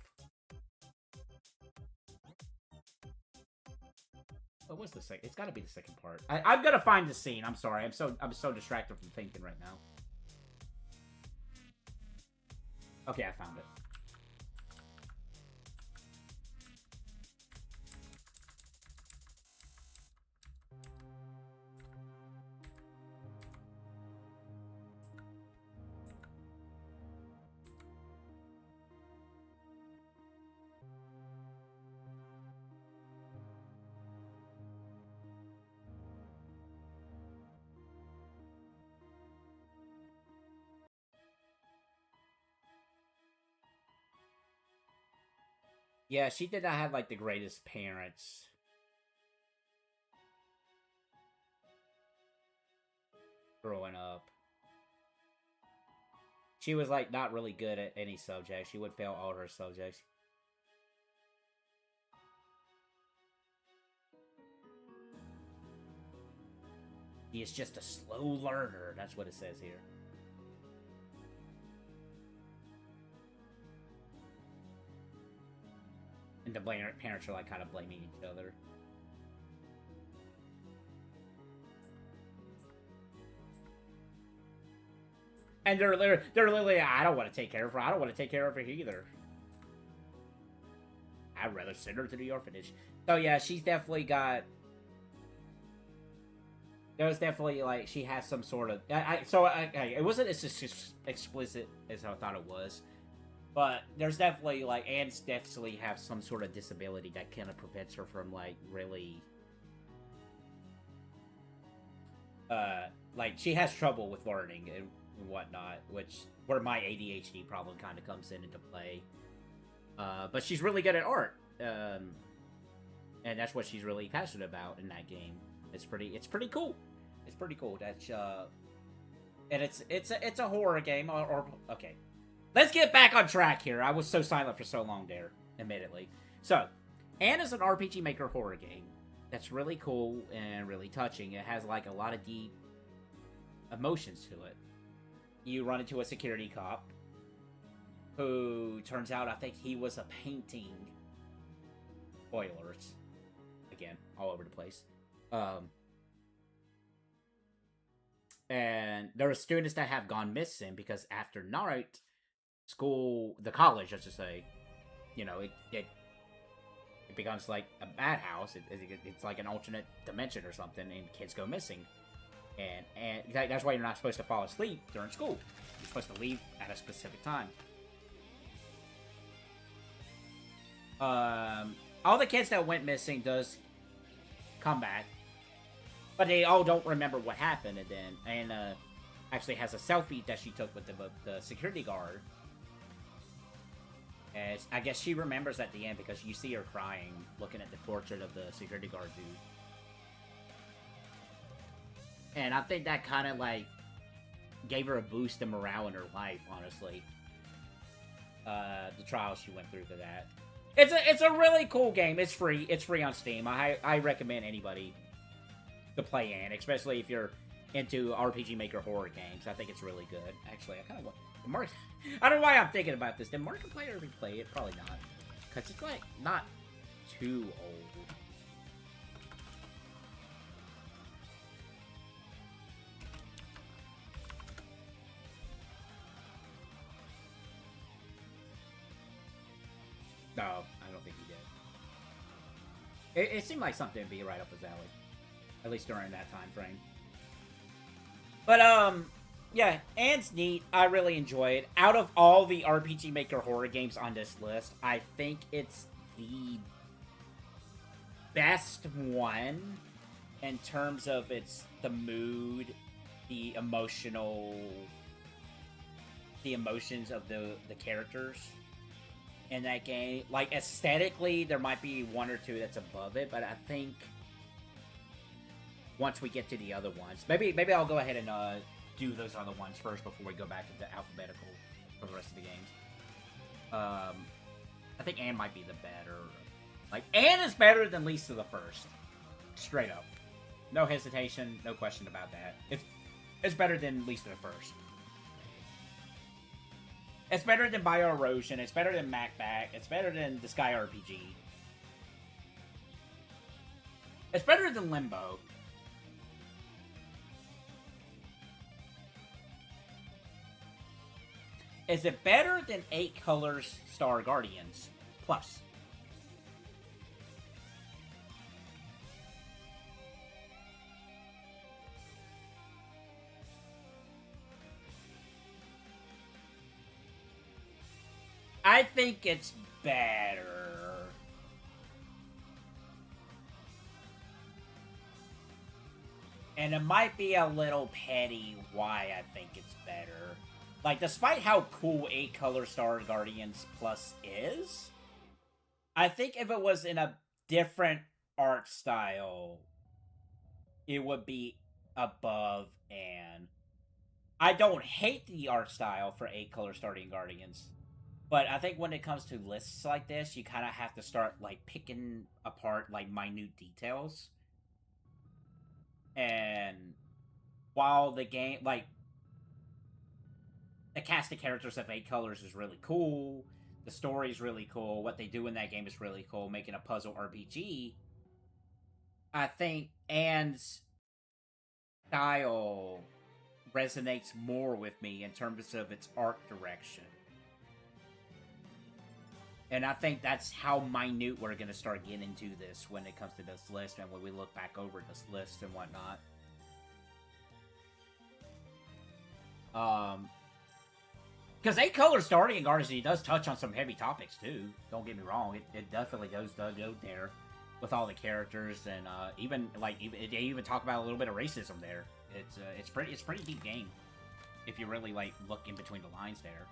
What was the second? It's got to be the second part. I'm gonna find the scene. I'm sorry. I'm so distracted from thinking right now. Okay, I found it. Yeah, she did not have, like, the greatest parents. Growing up. She was, like, not really good at any subject. She would fail all her subjects. She is just a slow learner. That's what it says here. And the parents are, like, kind of blaming each other. And they're literally, I don't want to take care of her. I don't want to take care of her either. I'd rather send her to the orphanage. So yeah, she's definitely got... There's definitely, like, she has some sort of... it wasn't as explicit as I thought it was. But there's definitely, like, Anne's definitely have some sort of disability that kind of prevents her from, like, really like she has trouble with learning and whatnot, which where my ADHD problem kind of comes into play. But she's really good at art, and that's what she's really passionate about in that game. It's pretty cool. It's pretty cool. That's and it's a horror game. Or okay, let's get back on track here. I was so silent for so long there, admittedly. So, Anne is an RPG Maker horror game that's really cool and really touching. It has like a lot of deep emotions to it. You run into a security cop who turns out, I think he was a painting. Spoilers. Again, all over the place. And there are students that have gone missing because after night, the college, I should say, you know, it becomes like a madhouse. It's like an alternate dimension or something, and kids go missing. And that's why you're not supposed to fall asleep during school. You're supposed to leave at a specific time. All the kids that went missing does come back, but they all don't remember what happened. And then Anna actually has a selfie that she took with the security guard. And I guess she remembers at the end because you see her crying, looking at the portrait of the security guard dude. And I think that kind of like gave her a boost in morale in her life, honestly. The trials she went through to that. It's a really cool game. It's free. It's free on Steam. I recommend anybody to play in, especially if you're into RPG Maker horror games. I think it's really good. Actually, I kind of want I don't know why I'm thinking about this. Did Markiplier ever play it? Probably not, because it's like not too old. No, I don't think he did. It seemed like something to be right up his alley. At least during that time frame. But, yeah, Anne's neat. I really enjoy it. Out of all the RPG Maker horror games on this list, I think it's the best one in terms of the mood, the emotions of the characters in that game. Like, aesthetically, there might be one or two that's above it, but I think once we get to the other ones, maybe I'll go ahead and do those other ones first before we go back to the alphabetical for the rest of the games. I think Anne might be the better. Like, Anne is better than Lisa the First. Straight up. No hesitation, no question about that. It's better than Lisa the First. It's better than Bioerosion. It's better than Macbat. It's better than Disgaea RPG. It's better than Limbo. Is it better than 8 Colors Star Guardians Plus? I think it's better. And it might be a little petty why I think it's better. Like, despite how cool 8 Color Star Guardians Plus is, I think if it was in a different art style, it would be above Anne. I don't hate the art style for 8 Color Starting Guardians, but I think when it comes to lists like this, you kind of have to start, like, picking apart, like, minute details. And while the game, like, the cast of characters of 8 Colors is really cool, the story is really cool, what they do in that game is really cool, making a puzzle RPG, I think Anne's style resonates more with me in terms of its art direction. And I think that's how minute we're going to start getting into this when it comes to this list and when we look back over this list and whatnot. Because 8 Color Starting Guardians does touch on some heavy topics too. Don't get me wrong, it definitely does go there. with all the characters, and even like they even talk about a little bit of racism there. It's pretty deep game if you really like look in between the lines there.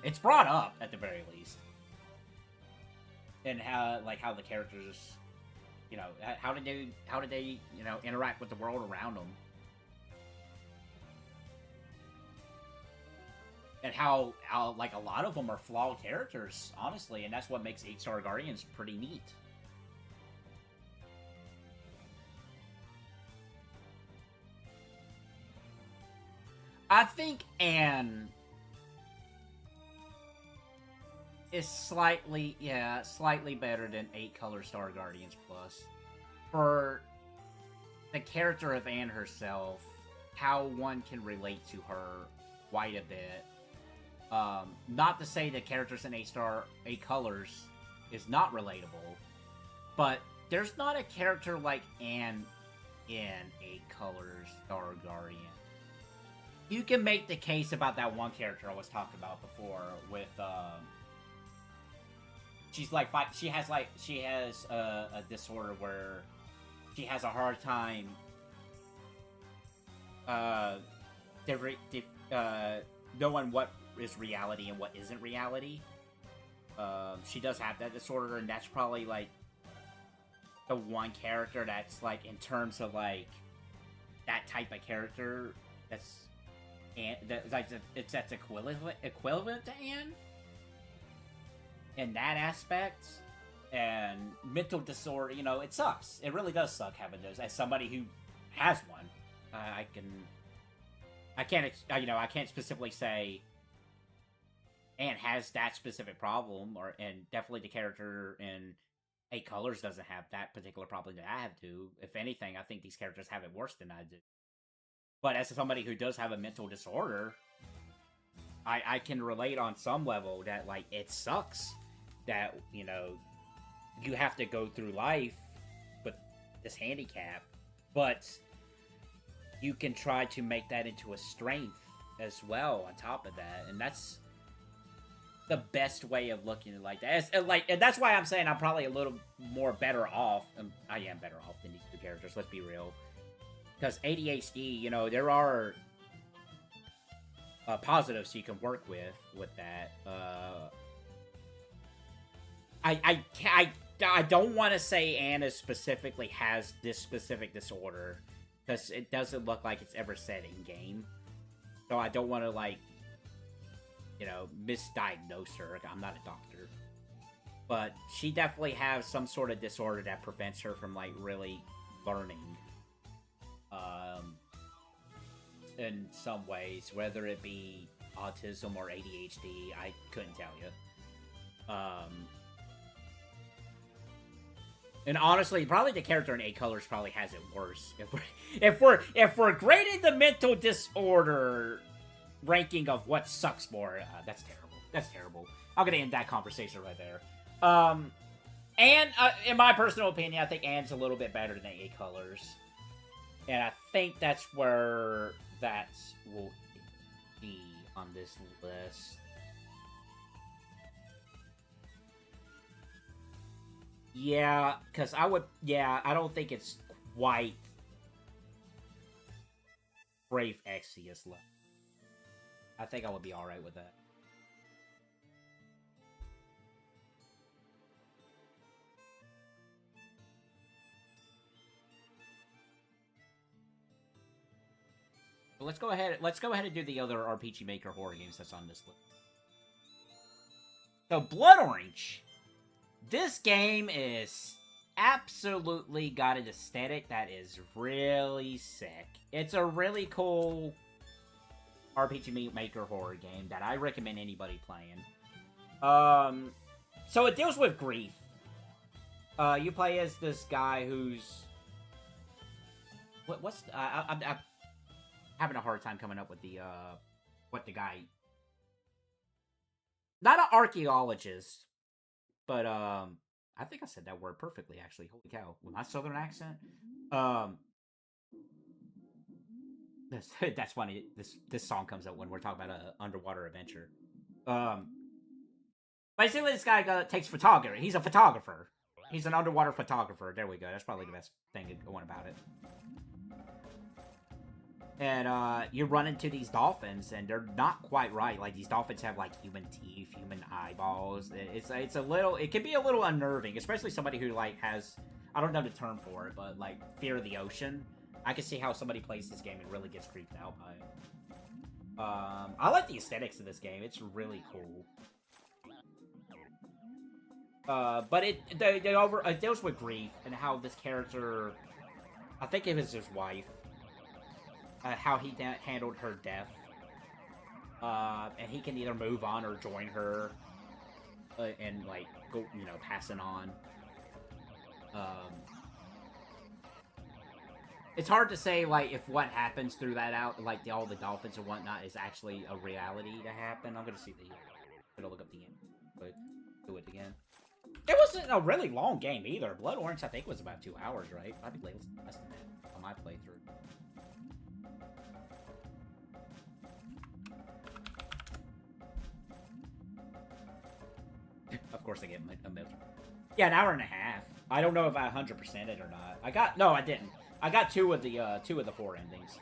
It's brought up at the very least, and how the characters, you know, how did they you know interact with the world around them, and how like a lot of them are flawed characters, honestly, and that's what makes 8-star Guardians pretty neat. I think Anne is slightly better than 8 Color Star Guardians Plus. For the character of Anne herself, how one can relate to her quite a bit. Not to say the characters in 8 Colors is not relatable, but there's not a character like Anne in 8 Color Star Guardian. You can make the case about that one character I was talking about before with, she has a disorder where she has a hard time, knowing what is reality and what isn't reality. She does have that disorder, and that's probably, like, the one character that's, like, in terms of, like, that type of character, that's equivalent to Anne in that aspect. And mental disorder, you know, it sucks. It really does suck having those. As somebody who has one, I can't specifically say Anne has that specific problem, and definitely the character in 8 Colors doesn't have that particular problem that I have to. If anything, I think these characters have it worse than I do. But as somebody who does have a mental disorder, I can relate on some level that, like, it sucks that, you know, you have to go through life with this handicap, but you can try to make that into a strength as well on top of that, and that's the best way of looking at it like that. And that's why I'm saying I'm probably a little more better off. I am better off than these two characters, let's be real. Because ADHD, you know, there are positives you can work with that. I don't want to say Anna specifically has this specific disorder, because it doesn't look like it's ever said in game. So I don't want to, like, you know, misdiagnose her. I'm not a doctor. But she definitely has some sort of disorder that prevents her from, like, really learning. In some ways, whether it be autism or ADHD, I couldn't tell you. And honestly, probably the character in 8 Colors probably has it worse. If we're grading the mental disorder ranking of what sucks more, that's terrible. That's terrible. I'm gonna end that conversation right there. And in my personal opinion, I think Anne's a little bit better than 8 Colors. And I think that's where that will be on this list. Yeah, because I don't think it's quite Brave Exvius level. I think I would be alright with that. Let's go ahead and do the other RPG Maker horror games that's on this list. So, Blood Orange. This game is absolutely got an aesthetic that is really sick. It's a really cool RPG Maker horror game that I recommend anybody playing. So it deals with grief. You play as this guy who's... I'm having a hard time coming up with the, what the guy... Not an archaeologist, but, I think I said that word perfectly, actually. Holy cow. With my southern accent. That's funny. This song comes up when we're talking about an underwater adventure. Basically, this guy takes photography. He's a photographer. He's an underwater photographer. There we go. That's probably the best thing going about it. And you run into these dolphins, and they're not quite right. Like, these dolphins have like human teeth, human eyeballs. It's a little. It can be a little unnerving, especially somebody who like has, I don't know the term for it, but like fear of the ocean. I can see how somebody plays this game and really gets creeped out by it. I like the aesthetics of this game. It's really cool. But it deals with grief and how this character, I think it was his wife, how he handled her death. And he can either move on or join her, and like go, you know, passing on. It's hard to say like if what happens through that out, like all the dolphins and whatnot, is actually a reality to happen. I'm gonna see the. I'm gonna look up the end, but do it again. It wasn't a really long game either. Blood Orange, I think, was about 2 hours, right? Probably less than that on my playthrough. Of course, I get a milk. Yeah, an hour and a half. I don't know if I 100%ed it or not. No, I didn't. I got two of the 4 endings.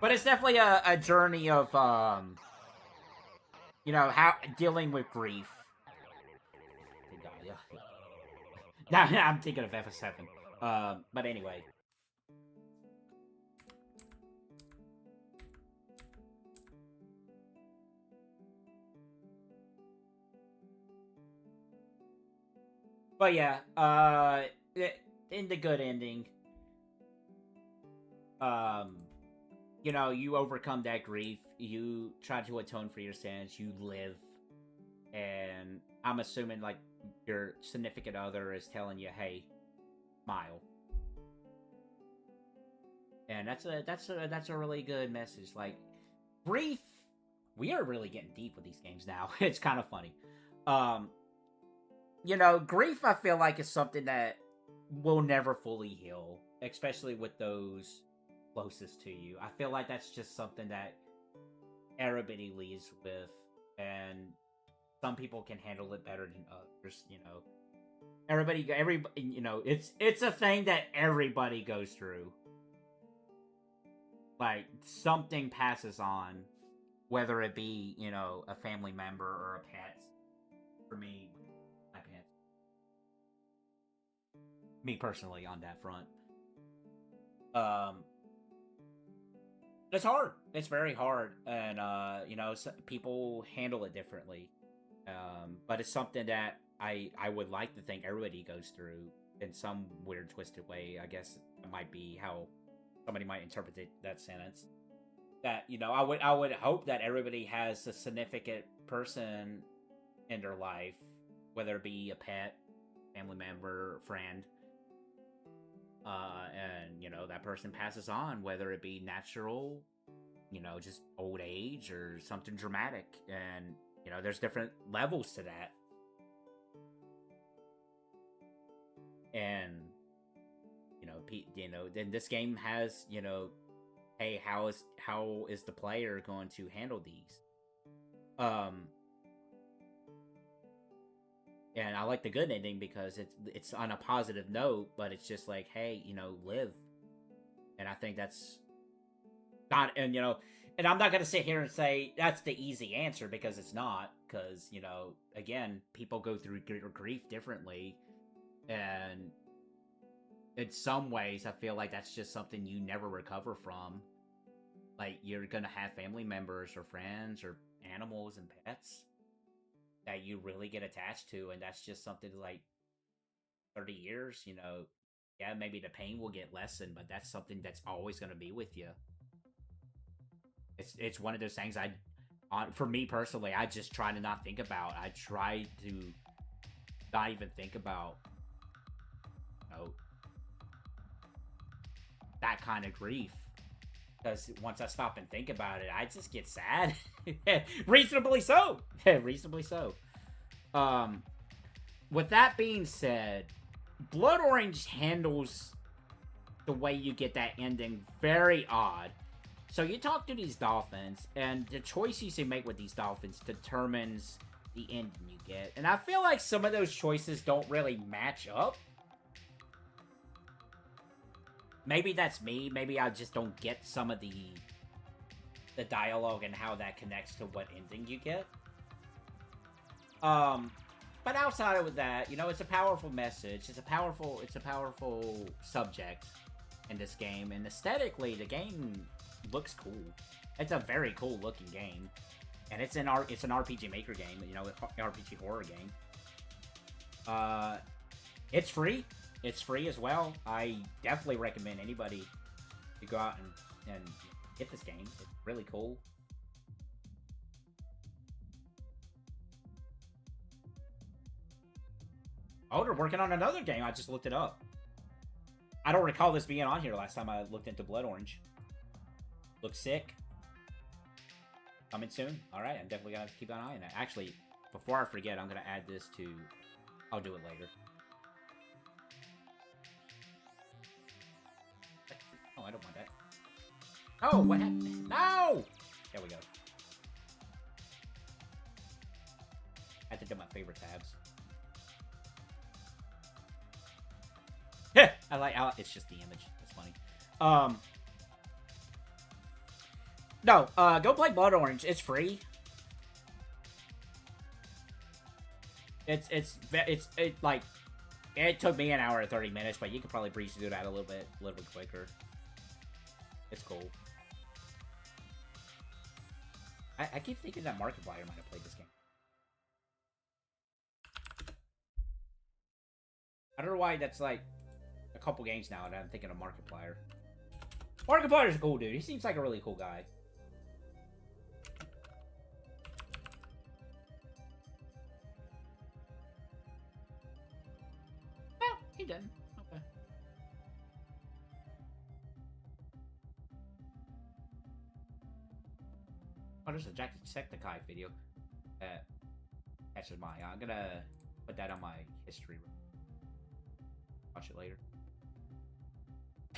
But it's definitely a journey of, you know, how dealing with grief. Now I'm thinking of FS7. But anyway. But yeah, in the good ending, you know, you overcome that grief, you try to atone for your sins, you live, and I'm assuming, like, your significant other is telling you, hey, smile. And that's a really good message. Like, grief, we are really getting deep with these games now. It's kind of funny. You know, grief, I feel like, is something that will never fully heal, especially with those closest to you. I feel like that's just something that everybody leaves with, and some people can handle it better than others. You know, everybody, you know, it's a thing that everybody goes through. Like, something passes on, whether it be, you know, a family member or a pet. For me, my pet. Me personally, on that front. It's hard. It's very hard, and you know, people handle it differently. But it's something that I would like to think everybody goes through in some weird, twisted way. I guess it might be how somebody might interpret that sentence. That, you know, I would hope that everybody has a significant person in their life, whether it be a pet, family member, friend. And, you know, that person passes on, whether it be natural, you know, just old age, or something dramatic. And, you know, there's different levels to that. And, you know, then this game has, you know, hey, how is the player going to handle these? And I like the good ending because it's on a positive note, but it's just like, hey, you know, live. And I think that's not, and, you know, and I'm not going to sit here and say that's the easy answer, because it's not, because, you know, again, people go through grief differently, and in some ways, I feel like that's just something you never recover from. Like, you're going to have family members or friends or animals and pets that you really get attached to, and that's just something like 30 years, you know, yeah, maybe the pain will get lessened, but that's something that's always going to be with you. It's one of those things for me personally, I just try to not think about. I try to not even think about, you know, that kind of grief, Because once I stop and think about it, I just get sad. Reasonably so. Reasonably so. With that being said, Blood Orange handles the way you get that ending very odd. So you talk to these dolphins, and the choices you make with these dolphins determines the ending you get. And I feel like some of those choices don't really match up. Maybe that's me. Maybe I just don't get some of the dialogue and how that connects to what ending you get. But outside of that, you know, it's a powerful message. It's a powerful subject in this game, and aesthetically, the game looks cool. It's a very cool looking game, and it's an RPG Maker game. You know, an RPG horror game. It's free. It's free as well. I definitely recommend anybody to go out and get this game. It's really cool. Oh, they're working on another game. I just looked it up. I don't recall this being on here last time I looked into Blood Orange. Looks sick. Coming soon. Alright, I'm definitely going to keep an eye on that. Actually, before I forget, I'm going to add this to... I'll do it later. Oh, I don't want that. Oh, what happened? No! There we go. I had to do my favorite tabs. It's just the image. That's funny. No, go play Blood Orange. It's free. It took me an hour and 30 minutes, but you could probably breeze through that a little bit quicker. It's cool. I keep thinking that Markiplier might have played this game. I don't know why that's like a couple games now that I'm thinking of Markiplier. Markiplier's a cool dude. He seems like a really cool guy. Well, he didn't. Okay. Oh, there's a Jacksepticeye video that catches my eye. I'm gonna put that on my history. Watch it later.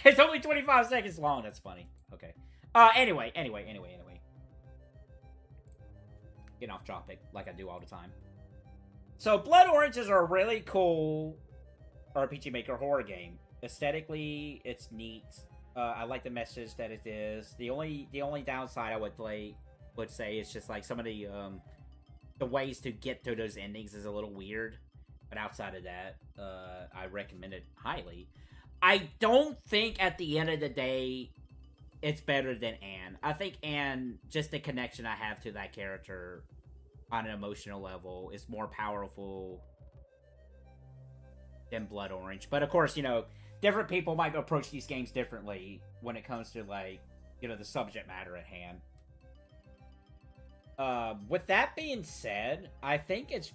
It's only 25 seconds long. That's funny. Okay. Anyway. Getting off topic like I do all the time. So, Blood Orange is a really cool RPG Maker horror game. Aesthetically, it's neat. I like the message that it is. The only downside I would say is just like some of the ways to get to those endings is a little weird. But outside of that, I recommend it highly. I don't think at the end of the day it's better than Anne. I think Anne, just the connection I have to that character on an emotional level, is more powerful than Blood Orange. But of course, you know, different people might approach these games differently when it comes to, like, you know, the subject matter at hand. With that being said, I think it's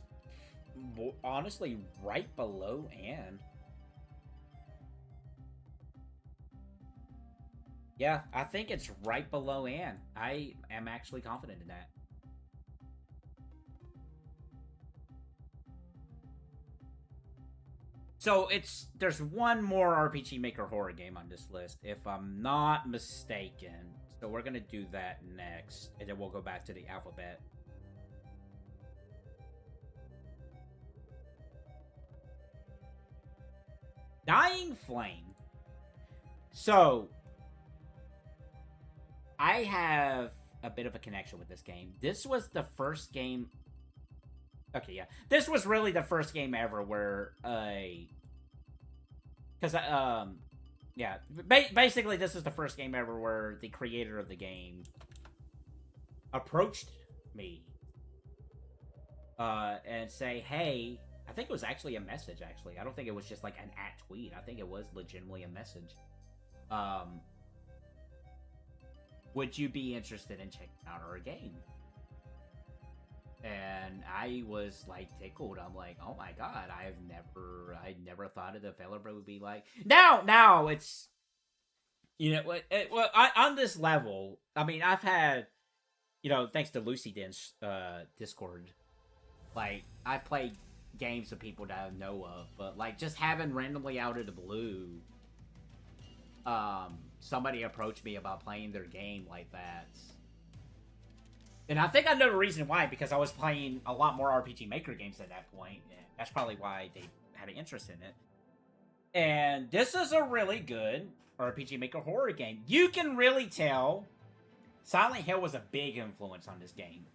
honestly right below Anne. Yeah, I think it's right below Anne. I am actually confident in that. So there's one more RPG Maker horror game on this list, if I'm not mistaken. So we're gonna do that next, and then we'll go back to the alphabet. Dying Flame. So, I have a bit of a connection with this game. This was the first game... Okay, yeah. This was really the first game ever where yeah. Basically, this is the first game ever where the creator of the game approached me and say, hey... I think it was actually a message, actually. I don't think it was just like an @tweet. I think it was legitimately a message. Would you be interested in checking out our game? And I was like tickled. I'm like, oh my god, I never thought of the developer would be like. Now it's You know, on this level, I mean, I've had, thanks to Lucy Den's Discord, like, I've played games with people that I know of, but, like, just having randomly out of the blue, somebody approached me about playing their game like that. And I think I know the reason why, because I was playing a lot more RPG Maker games at that point, and that's probably why they had an interest in it. And this is a really good RPG Maker horror game. You can really tell Silent Hill was a big influence on this game.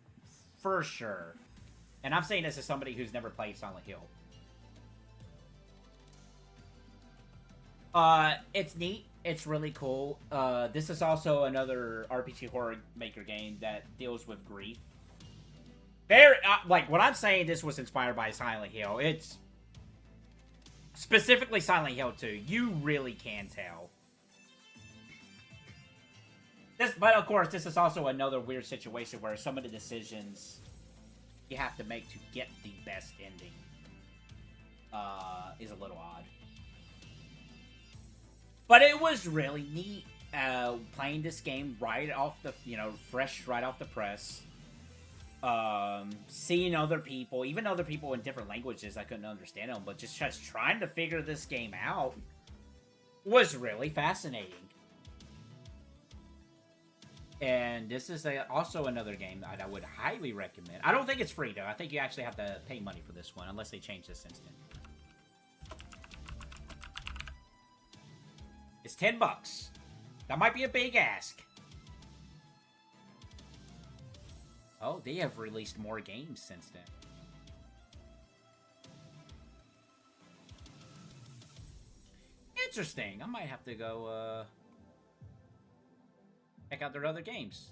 For sure. And I'm saying this as somebody who's never played Silent Hill. It's neat. It's really cool. This is also another RPG horror maker game that deals with grief. Very, like, when I'm saying this was inspired by Silent Hill, it's specifically Silent Hill 2. You really can tell. But of course, this is also another weird situation where some of the decisions you have to make to get the best ending is a little odd. But it was really neat playing this game right off the, fresh right off the press. Seeing other people, even other people in different languages, I couldn't understand them, but just trying to figure this game out was really fascinating. And this is also another game that I would highly recommend. I don't think it's free, though. I think you actually have to pay money for this one, unless they change this instant. It's $10. That might be a big ask. Oh, they have released more games since then. Interesting. I might have to go, check out their other games.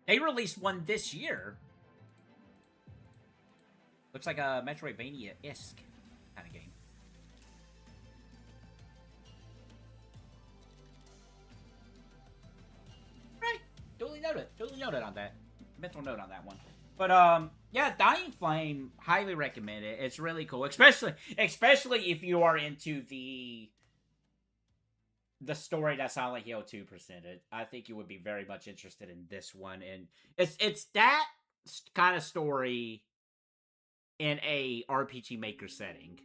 They released one this year. Looks like a Metroidvania-esque kind of game. Right. Duly noted on that. Mental note on that one. But, yeah, Dying Flame, highly recommend it. It's really cool. Especially if you are into the story that Silent Hill 2 presented. I think you would be very much interested in this one. And it's that kind of story in a RPG Maker setting.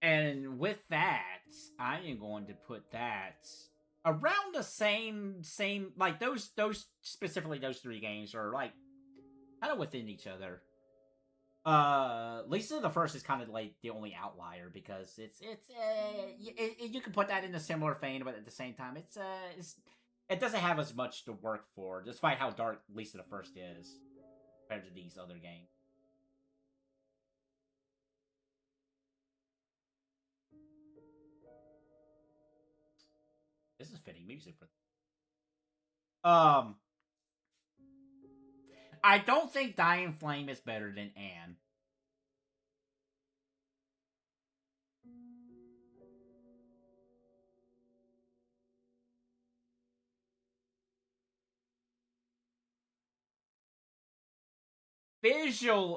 And with that, I am going to put that around the same, like, those specifically those three games are, like, kind of within each other. Lisa the First is kind of like the only outlier because you can put that in a similar vein, but at the same time, it doesn't have as much to work for, despite how dark Lisa the First is compared to these other games. This is fitting music for. I don't think Dying Flame is better than Anne.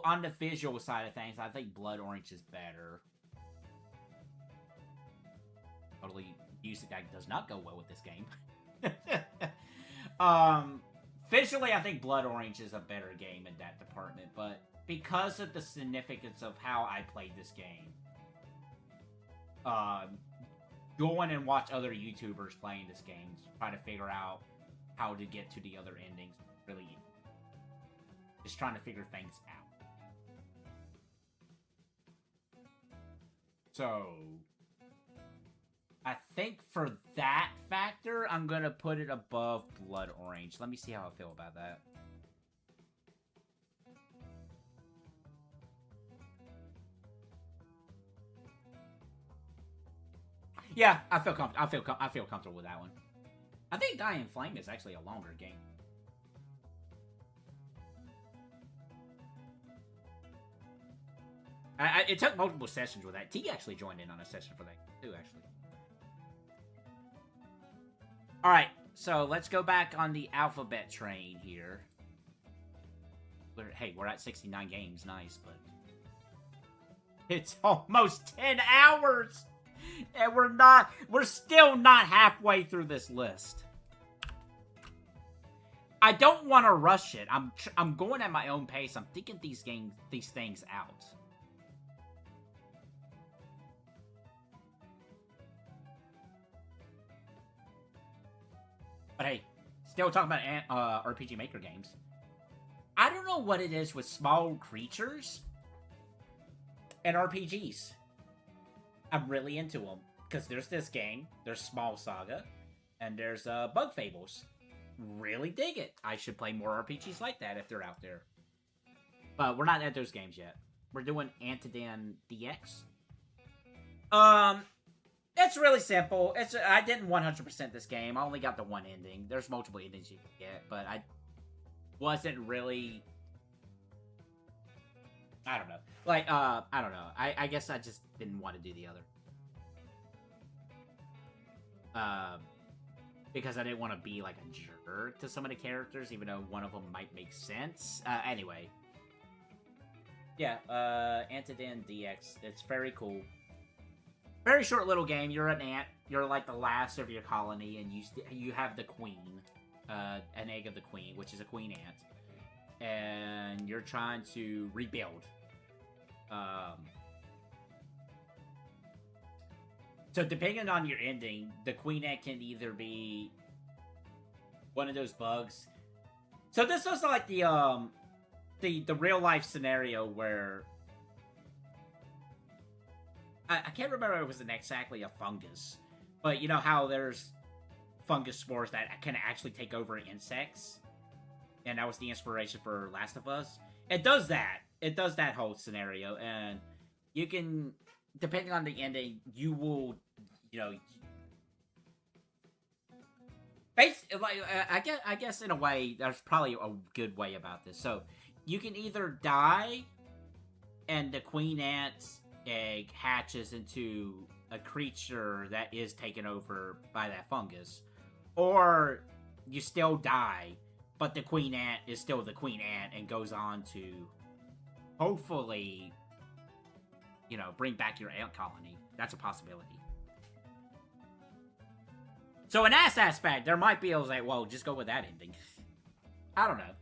On the visual side of things, I think Blood Orange is better. Totally music that does not go well with this game. Visually, I think Blood Orange is a better game in that department, but because of the significance of how I played this game, go in and watch other YouTubers playing this game, try to figure out how to get to the other endings, really just trying to figure things out. So, I think for that factor, I'm going to put it above Blood Orange. Let me see how I feel about that. Yeah, I feel comfortable with that one. I think Dying Flame is actually a longer game. It took multiple sessions with that. T actually joined in on a session for that too, actually. Alright, so let's go back on the alphabet train here. We're at 69 games, nice, but It's almost 10 hours! And we're still not halfway through this list. I don't want to rush it. I'm going at my own pace. I'm thinking these things out. But hey, still talking about RPG Maker games. I don't know what it is with small creatures and RPGs. I'm really into them. Because there's this game, there's Small Saga, and there's Bug Fables. Really dig it. I should play more RPGs like that if they're out there. But we're not at those games yet. We're doing Antadin DX. It's really simple. I didn't 100% this game. I only got the one ending. There's multiple endings you can get, but I wasn't really... I don't know. Like, I don't know. I guess I just didn't want to do the other. Because I didn't want to be like a jerk to some of the characters, even though one of them might make sense. Anyway. Yeah, Antadin DX. It's very cool. Very short little game. You're an ant. You're like the last of your colony, and you have the queen. An egg of the queen, which is a queen ant. And you're trying to rebuild. So depending on your ending, the queen ant can either be one of those bugs. So this was like the real life scenario where I can't remember if it was exactly a fungus, but you know how there's fungus spores that can actually take over insects, and that was the inspiration for Last of Us. It does that. It does that whole scenario, and you can, depending on the ending, you will, you know, I guess in a way, there's probably a good way about this. So, you can either die, and the queen ant's egg hatches into a creature that is taken over by that fungus, or you still die, but the queen ant is still the queen ant and goes on to hopefully, you know, bring back your ant colony. That's a possibility. So in that aspect, there might be, I was like, well, just go with that ending. I don't know.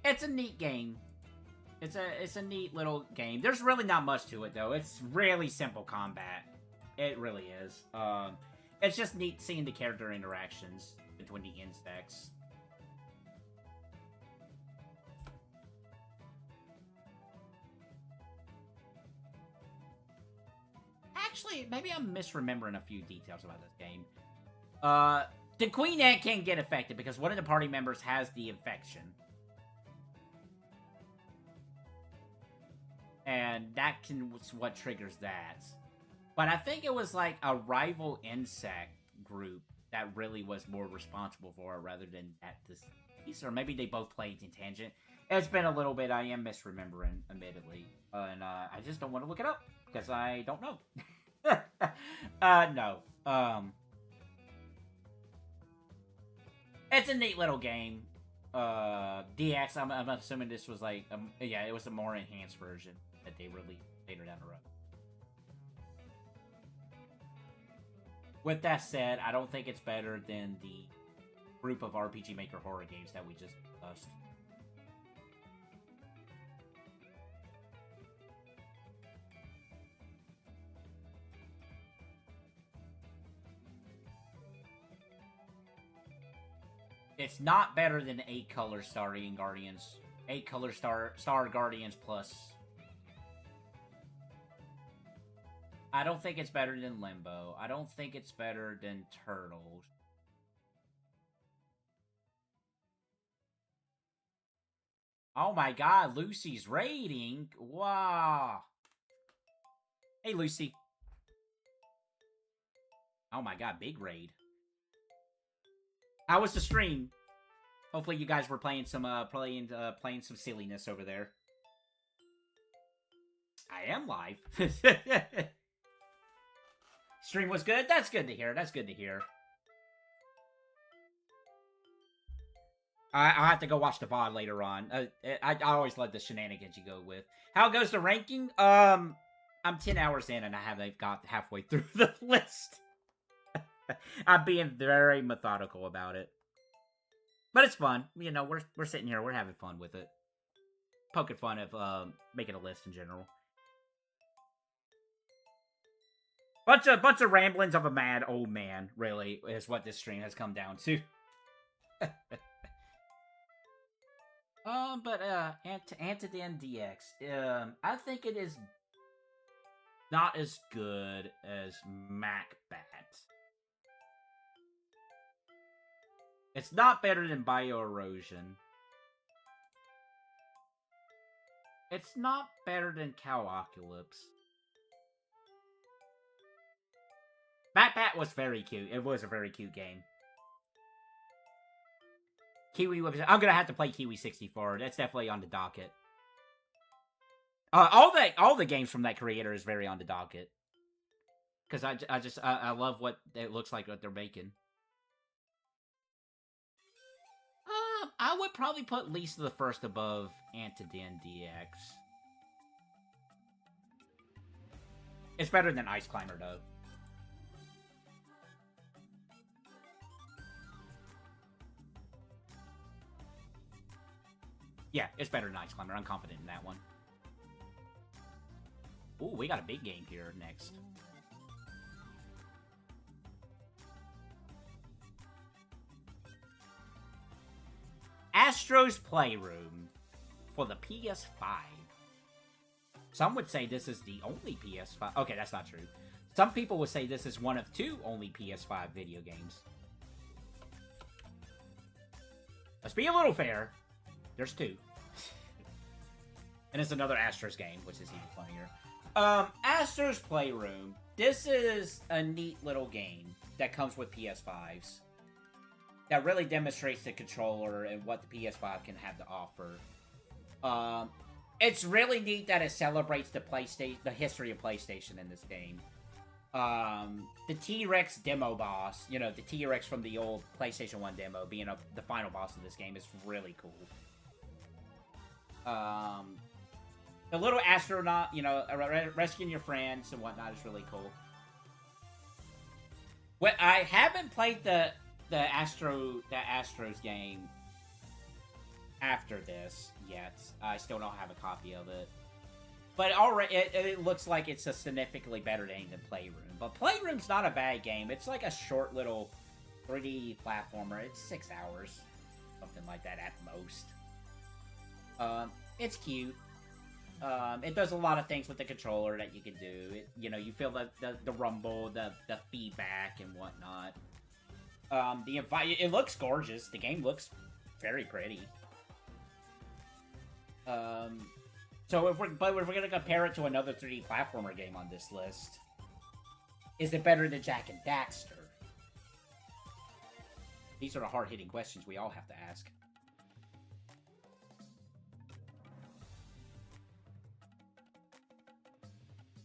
It's a neat game. It's a neat little game. There's really not much to it, though. It's really simple combat. It really is. It's just neat seeing the character interactions between the insects. Actually, maybe I'm misremembering a few details about this game. The queen ant can get affected because one of the party members has the infection. And that was what triggers that. But I think it was like a rival insect group that really was more responsible for it rather than at this piece. Or maybe they both played in tangent. It's been a little bit. I am misremembering, admittedly. And I just don't want to look it up because I don't know. No. It's a neat little game. DX, I'm assuming this was like, yeah, it was a more enhanced version that they released later down the road. With that said, I don't think it's better than the group of RPG Maker horror games that we just discussed. It's not better than 8-color Starry Guardians. 8-color Star Guardians Plus. I don't think it's better than Limbo. I don't think it's better than Turtles. Oh my god, Lucy's rating? Wow. Hey, Lucy. Oh my god, big raid. How was the stream? Hopefully you guys were playing some playing some silliness over there. I am live. Stream was good? That's good to hear. That's good to hear. I'll have to go watch the VOD later on. I always love the shenanigans you go with. How goes the ranking? I'm 10 hours in and I haven't got halfway through the list. I'm being very methodical about it. But it's fun. You know, we're sitting here, we're having fun with it. Poking fun of making a list in general. Bunch of ramblings of a mad old man, really, is what this stream has come down to. Antadin DX. I think it is not as good as Macbat. It's not better than Bioerosion. It's not better than Cowpocalypse. Macbat was very cute. It was a very cute game. Kiwi was... I'm gonna have to play Kiwi 64. That's definitely on the docket. All the games from that creator is very on the docket. Because I love what it looks like what they're making. I would probably put Lisa the First above Antadin DX. It's better than Ice Climber, though. Yeah, it's better than Ice Climber. I'm confident in that one. Ooh, we got a big game here next. Astro's Playroom for the PS5. Some would say this is the only PS5... Okay, that's not true. Some people would say this is one of 2 only PS5 video games. Let's be a little fair. There's 2. And it's another Astro's game, which is even funnier. Astro's Playroom. This is a neat little game that comes with PS5s. That really demonstrates the controller and what the PS5 can have to offer. It's really neat that it celebrates the history of PlayStation in this game. The T-Rex demo boss, you know, the T-Rex from the old PlayStation 1 demo being the final boss of this game is really cool. The little astronaut, you know, rescuing your friends and whatnot is really cool. Well, I haven't played the Astros game after this yet. I still don't have a copy of it. But already, it looks like it's a significantly better game than Playroom. But Playroom's not a bad game. It's like a short little 3D platformer. It's 6 hours. Something like that at most. It's cute. It does a lot of things with the controller that you can do. You know, you feel the rumble, the feedback, and whatnot. It looks gorgeous. The game looks very pretty. So if we're gonna compare it to another 3D platformer game on this list, is it better than Jak and Daxter? These are the hard-hitting questions we all have to ask.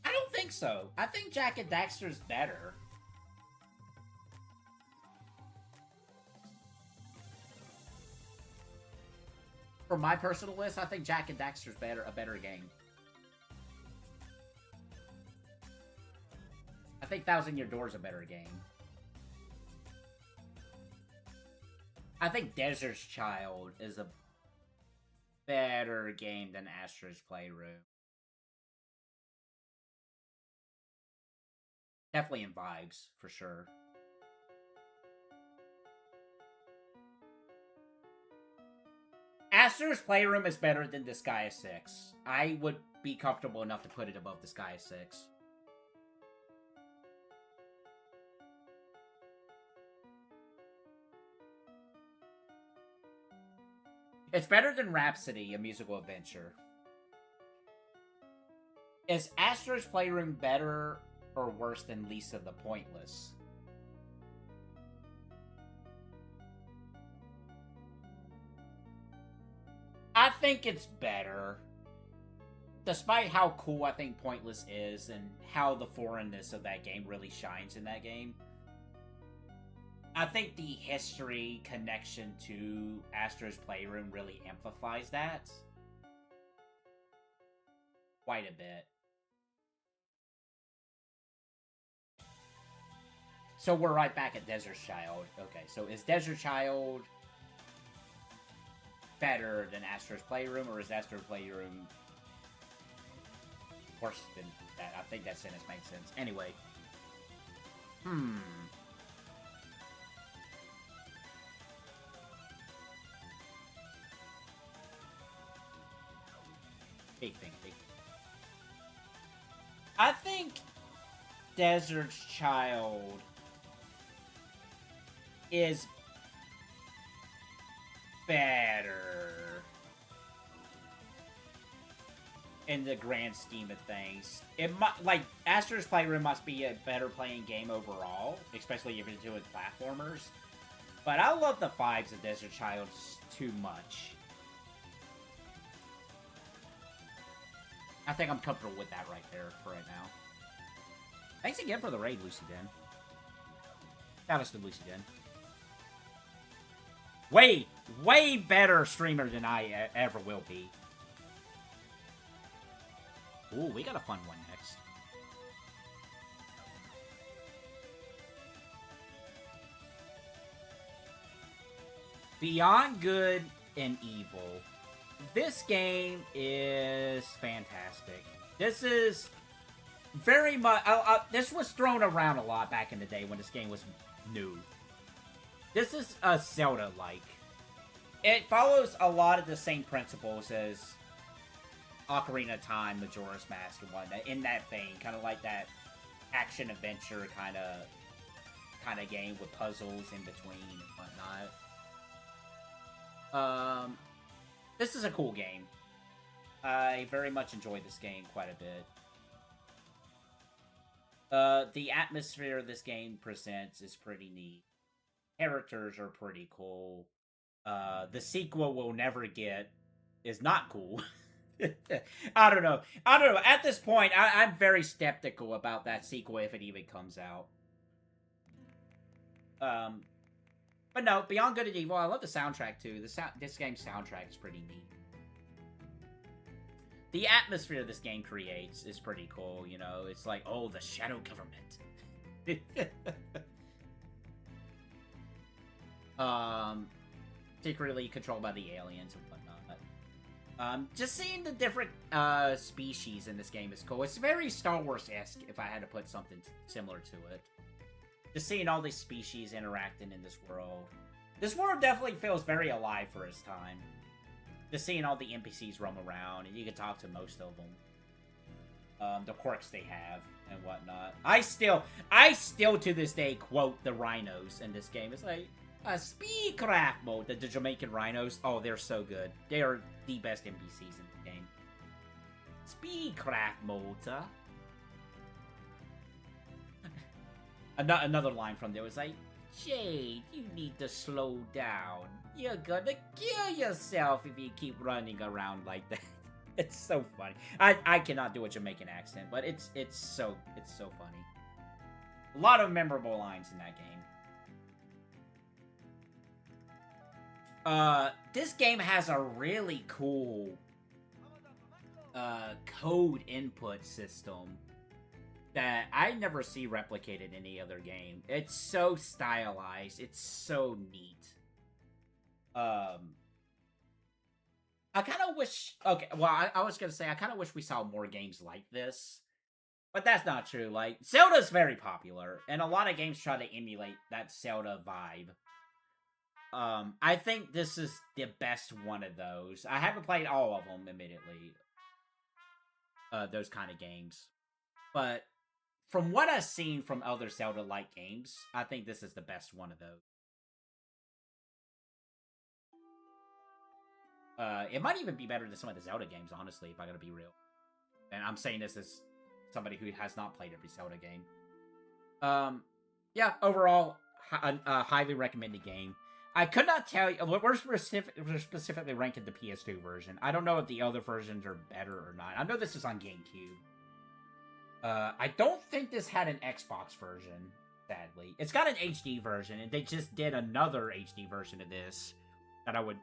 I don't think so. I think Jak and Daxter's better. For my personal list, I think Jak and Daxter's a better game. I think Thousand Year Door's a better game. I think Desert's Child is a better game than Astro's Playroom. Definitely in vibes, for sure. Astro's Playroom is better than Disgaea 6. I would be comfortable enough to put it above Disgaea 6. It's better than Rhapsody, a musical adventure. Is Astro's Playroom better or worse than Lisa the Pointless? I think it's better. Despite how cool I think Pointless is and how the foreignness of that game really shines in that game, I think the history connection to Astro's Playroom really amplifies that quite a bit. So we're right back at Desert Child. Okay, so is Desert Child better than Astro's Playroom, or is Astro's Playroom worse than that? I think that sentence makes sense. Anyway. Big thing. I think Desert Child is better in the grand scheme of things. It might, like, Astro's Playroom must be a better playing game overall, especially if you're doing platformers. But I love the vibes of Desert Child too much. I think I'm comfortable with that right there for right now. Thanks again for the raid, Lucy Den. That was the Lucy Den. Way better streamer than I ever will be. Ooh, we got a fun one next. Beyond Good and Evil. This game is fantastic. This is very much... this was thrown around a lot back in the day when this game was new. This is a Zelda-like. It follows a lot of the same principles as Ocarina of Time, Majora's Mask, and whatnot. In that vein, kind of like that action-adventure kind of game with puzzles in between and whatnot. This is a cool game. I very much enjoy this game quite a bit. The atmosphere this game presents is pretty neat. Characters are pretty cool. The sequel we'll never get is not cool. I don't know. At this point, I'm very skeptical about that sequel if it even comes out. But no, Beyond Good and Evil, I love the soundtrack too. This game's soundtrack is pretty neat. The atmosphere this game creates is pretty cool, you know. It's like, oh, the shadow government. Secretly controlled by the aliens and whatnot. Just seeing the different species in this game is cool. It's very Star Wars-esque, if I had to put something similar to it. Just seeing all these species interacting in this world. This world definitely feels very alive for its time. Just seeing all the NPCs roam around, and you can talk to most of them. The quirks they have, and whatnot. I still to this day quote the rhinos in this game. It's like, Speedcraft mode. The Jamaican rhinos, oh, they're so good. They are the best NPCs in the game. Speedcraft mode, huh? Another line from there was like, Jade, you need to slow down. You're gonna kill yourself if you keep running around like that. It's so funny. I cannot do a Jamaican accent, but it's so funny. A lot of memorable lines in that game. This game has a really cool code input system that I never see replicated in any other game. It's so stylized. It's so neat. I kind of wish... Okay, well, I was going to say, I kind of wish we saw more games like this. But that's not true. Like, Zelda's very popular, and a lot of games try to emulate that Zelda vibe. I think this is the best one of those. I haven't played all of them, admittedly. Those kind of games. But from what I've seen from other Zelda-like games, I think this is the best one of those. It might even be better than some of the Zelda games, honestly, if I gotta be real. And I'm saying this as somebody who has not played every Zelda game. Yeah, overall, a highly recommended game. I could not tell you... We're specifically ranking the PS2 version. I don't know if the other versions are better or not. I know this is on GameCube. I don't think this had an Xbox version, sadly. It's got an HD version, and they just did another HD version of this that I would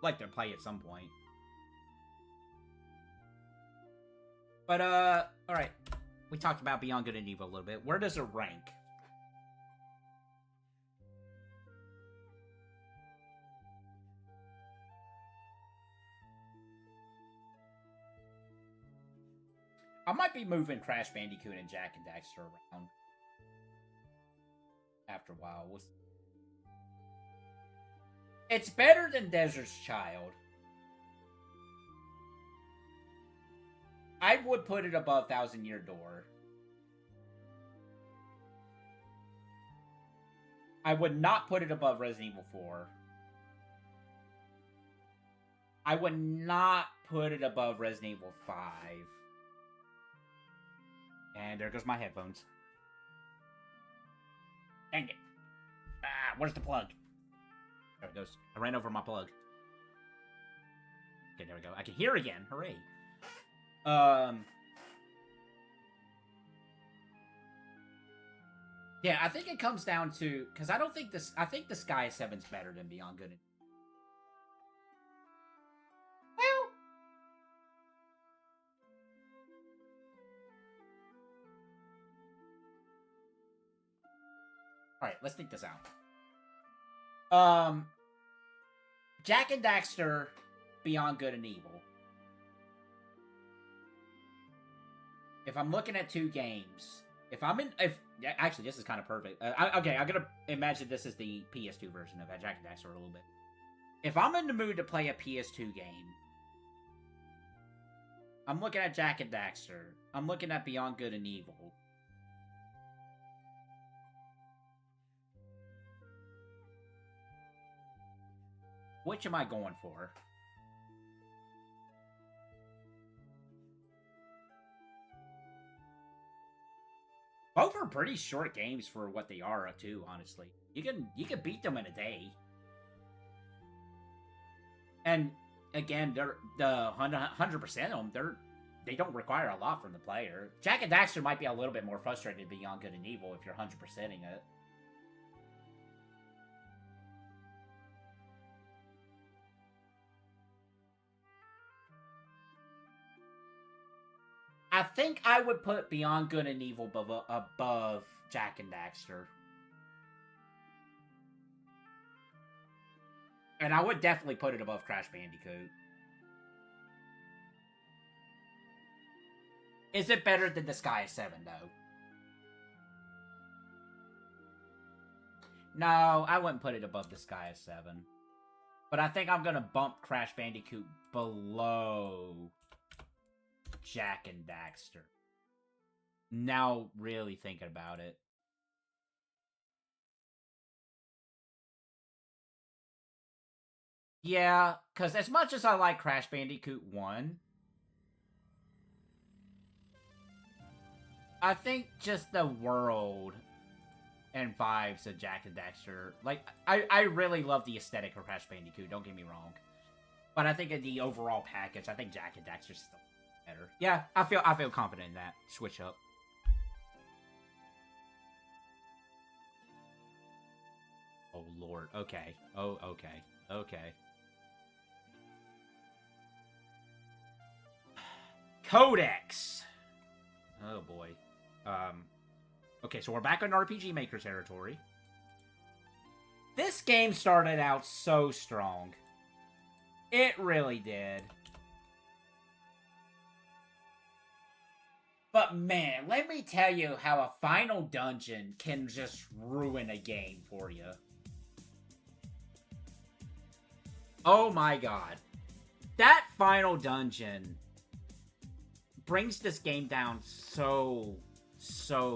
like to play at some point. But, alright. We talked about Beyond Good and Evil a little bit. Where does it rank? I might be moving Crash Bandicoot and Jak and Daxter around after a while. We'll see. It's better than Desert's Child. I would put it above Thousand Year Door. I would not put it above Resident Evil 4. I would not put it above Resident Evil 5. And there goes my headphones. Dang it. Ah, where's the plug? There it goes. I ran over my plug. Okay, there we go. I can hear again. Hooray. Yeah, I think it comes down to... Because I don't think this... I think Disgaea 7's better than Beyond Good and... Well... Alright, let's think this out. Jak and Daxter, Beyond Good and Evil. If I'm looking at two games... Actually, this is kind of perfect. Okay, I'm gonna imagine this is the PS2 version of Jak and Daxter a little bit. If I'm in the mood to play a PS2 game, I'm looking at Jak and Daxter. I'm looking at Beyond Good and Evil. Which am I going for? Both are pretty short games for what they are, too, honestly. You can beat them in a day. And, again, they're the 100% of them, they don't require a lot from the player. Jak and Daxter might be a little bit more frustrated Beyond Good and Evil if you're 100%ing it. I think I would put Beyond Good and Evil above Jak and Daxter. And I would definitely put it above Crash Bandicoot. Is it better than Disgaea 7, though? No, I wouldn't put it above Disgaea 7. But I think I'm going to bump Crash Bandicoot below Jak and Daxter. Now, really thinking about it. Yeah, because as much as I like Crash Bandicoot 1, I think just the world and vibes of Jak and Daxter, like, I really love the aesthetic of Crash Bandicoot, don't get me wrong. But I think in the overall package, I think Jak and Daxter's still better. Yeah, I feel confident in that. Switch up. Oh, Lord. Okay. Oh, okay. Okay. Codex! Oh, boy. Okay, so we're back on RPG Maker territory. This game started out so strong. It really did. But man, let me tell you how a final dungeon can just ruin a game for you. Oh my god. That final dungeon brings this game down so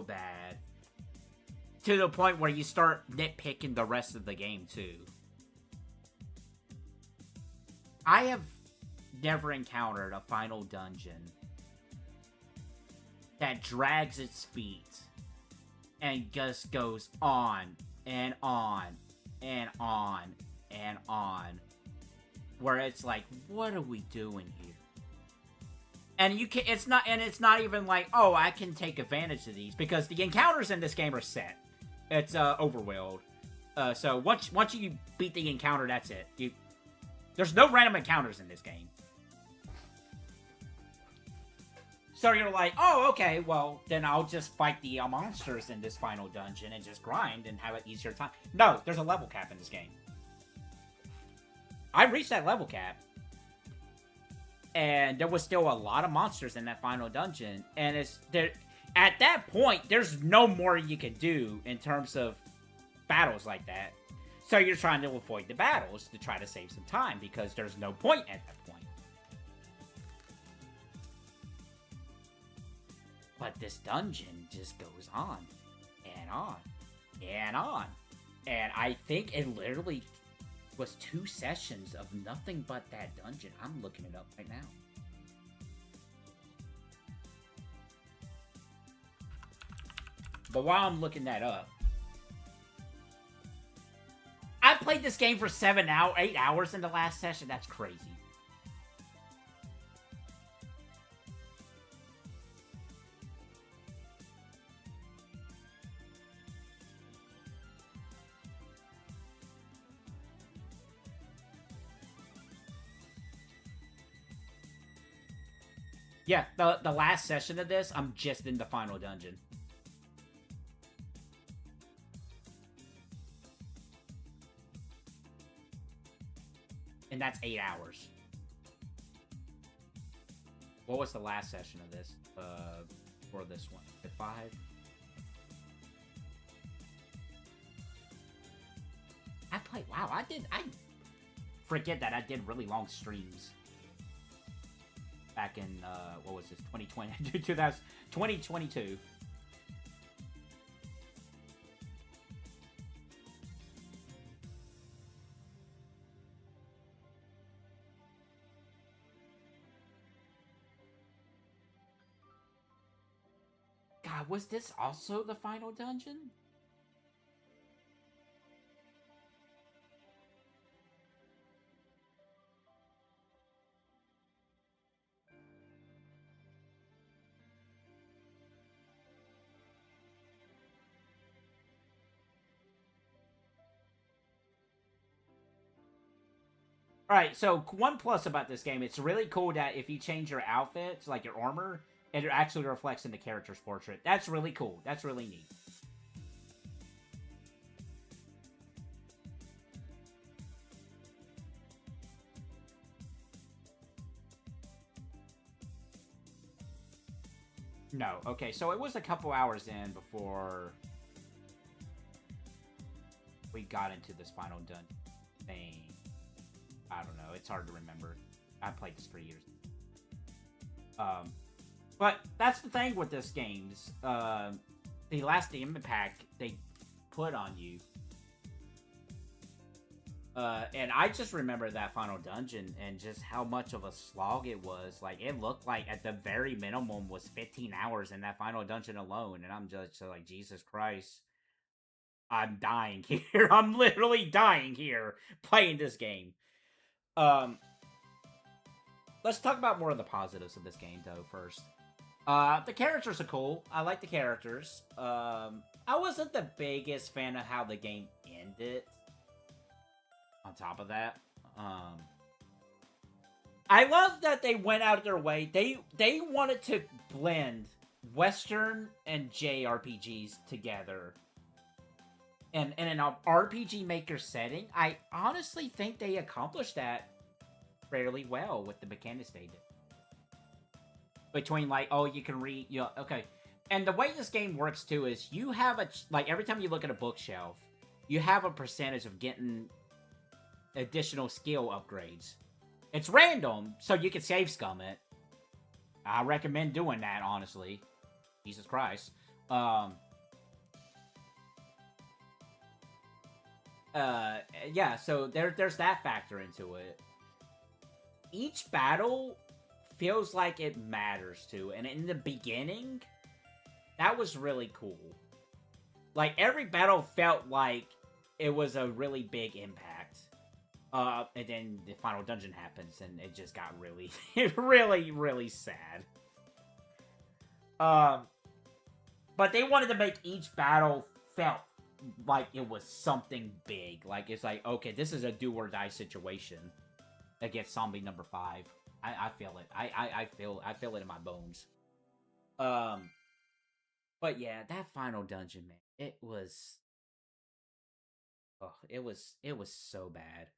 bad. To the point where you start nitpicking the rest of the game too. I have never encountered a final dungeon that drags its feet and just goes on and on and on and on, where it's like, what are we doing here? And you can it's not even like, oh, I can take advantage of these, because the encounters in this game are set. It's overworld. So once you beat the encounter, that's it. There's no random encounters in this game. So you're like, oh, okay, well, then I'll just fight the monsters in this final dungeon and just grind and have an easier time. No, there's a level cap in this game. I reached that level cap. and there was still a lot of monsters in that final dungeon, and it's there. At that point, there's no more you can do in terms of battles like that. So you're trying to avoid the battles to try to save some time because there's no point at that point. But this dungeon just goes on and on and on. And I think it literally was 2 sessions of nothing but that dungeon. I'm looking it up right now. But while I'm looking that up, I played this game for 8 hours in the last session. That's crazy. Yeah, the last session of this, I'm just in the final dungeon. And that's 8 hours. What was the last session of this? For this one? 5? I played... Wow, I forget that I did really long streams. Back in, what was this? 2022. God, was this also the final dungeon? Alright, so one plus about this game, it's really cool that if you change your outfits, like your armor, it actually reflects in the character's portrait. That's really cool. That's really neat. No, okay, so it was a couple hours in before we got into this final dungeon thing. I don't know, it's hard to remember. I played this for years. But that's the thing with this game. The last impact they put on you. And I just remember that final dungeon and just how much of a slog it was. Like, it looked like at the very minimum was 15 hours in that final dungeon alone. And I'm just like, Jesus Christ. I'm dying here. I'm literally dying here playing this game. Let's talk about more of the positives of this game, though, first. The characters are cool. I like the characters. I wasn't the biggest fan of how the game ended. On top of that, I love that they went out of their way. They wanted to blend Western and JRPGs together. And in an RPG Maker setting, I honestly think they accomplished that fairly well with the mechanics they did. Between, like, oh, you can read, you know, okay. And the way this game works, too, is you have like, every time you look at a bookshelf, you have a percentage of getting additional skill upgrades. It's random, so you can save scum it. I recommend doing that, honestly. Jesus Christ. Yeah, so there's that factor into it. Each battle feels like it matters to, and in the beginning, that was really cool. Like, every battle felt like it was a really big impact. And then the final dungeon happens, and it just got really, really, really sad. But they wanted to make each battle felt like it was something big. Like, it's like, okay, this is a do-or-die situation against zombie number 5. I feel it. I feel it in my bones. But yeah, that final dungeon, man, it was... Oh, it was so bad.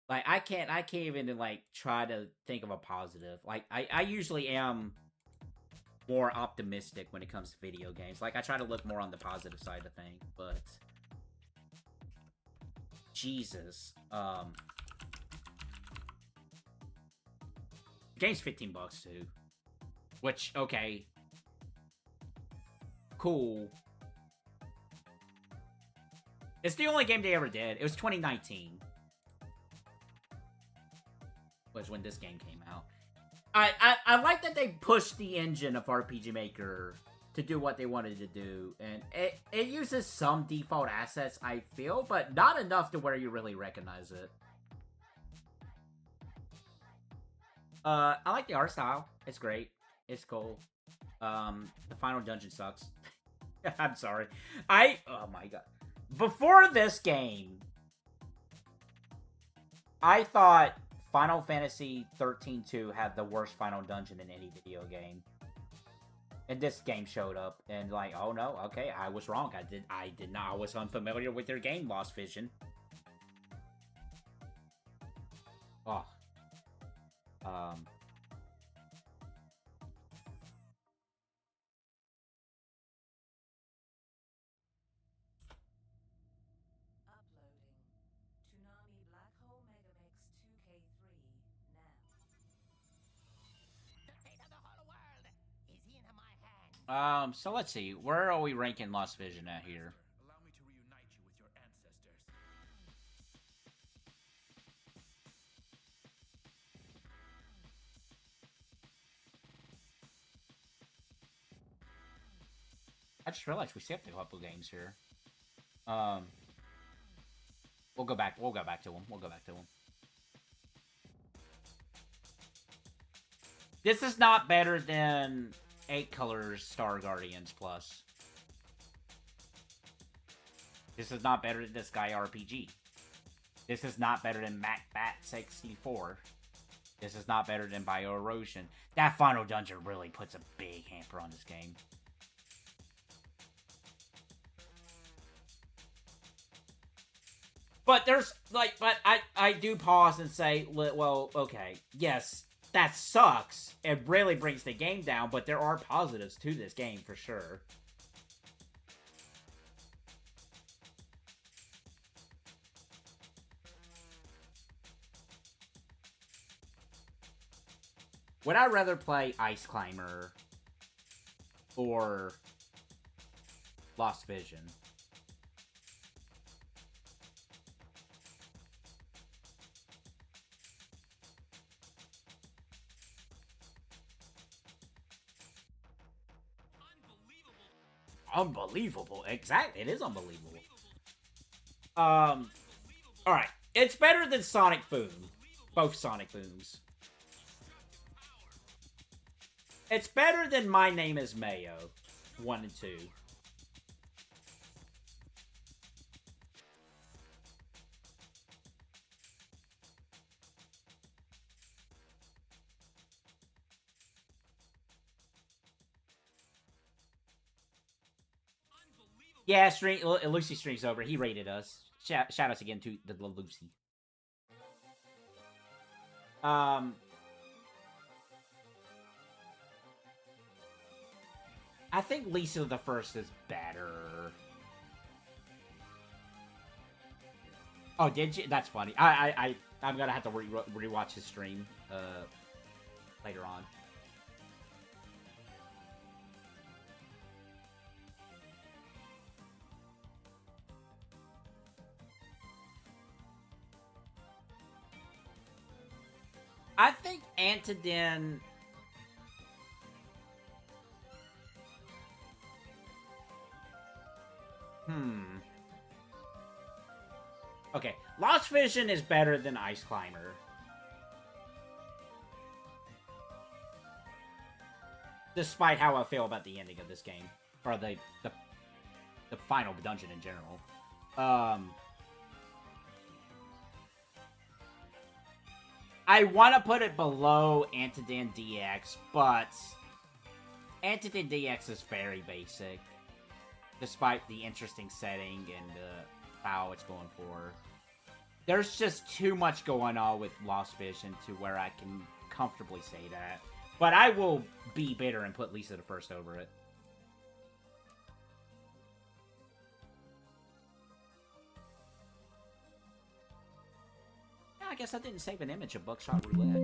Like, I can't even, like, try to think of a positive. Like, I usually am more optimistic when it comes to video games. Like, I try to look more on the positive side of things, but... Jesus. The game's $15 too. Which, okay. Cool. It's the only game they ever did. It was 2019. Was when this game came out. I like that they pushed the engine of RPG Maker to do what they wanted to do, and it uses some default assets, I feel, but not enough to where you really recognize it. I like the art style. It's great. It's cool. The final dungeon sucks. I'm sorry. Oh my god. Before this game, I thought Final Fantasy 13-2 had the worst final dungeon in any video game. And this game showed up, and like, oh no, okay, I was wrong. I did not. I was unfamiliar with their game, Lost Vision. Oh. So let's see. Where are we ranking Lost Vision at here? Allow me to reunite you with your ancestors. I just realized we skipped a couple games here. We'll go back to them. We'll go back to them. This is not better than 8 Colors Star Guardians Plus. This is not better than Disgaea RPG. This is not better than Macbat 64. This is not better than Bioerosion. That final dungeon really puts a big hamper on this game. But there's, like, but I do pause and say, well, okay, yes, that sucks. It really brings the game down, but there are positives to this game for sure. Would I rather play Ice Climber or Lost Vision? Unbelievable. Exactly. It is unbelievable. Alright. It's better than Sonic Boom. Both Sonic Booms. It's better than My Name is Mayo. 1 and 2. Yeah, Lucy stream's over. He rated us. Shout outs again to the Lucy. I think Lisa the First is better. Oh, did you? That's funny. I'm gonna have to rewatch his stream later on. I think Antadin... Okay, Lost Vision is better than Ice Climber. Despite how I feel about the ending of this game. Or the final dungeon in general. I want to put it below Antadin DX, but Antadin DX is very basic, despite the interesting setting and how it's going for. There's just too much going on with Lost Vision to where I can comfortably say that. But I will be bitter and put Lisa the First over it. Yeah, I guess I didn't save an image of Buckshot Roulette.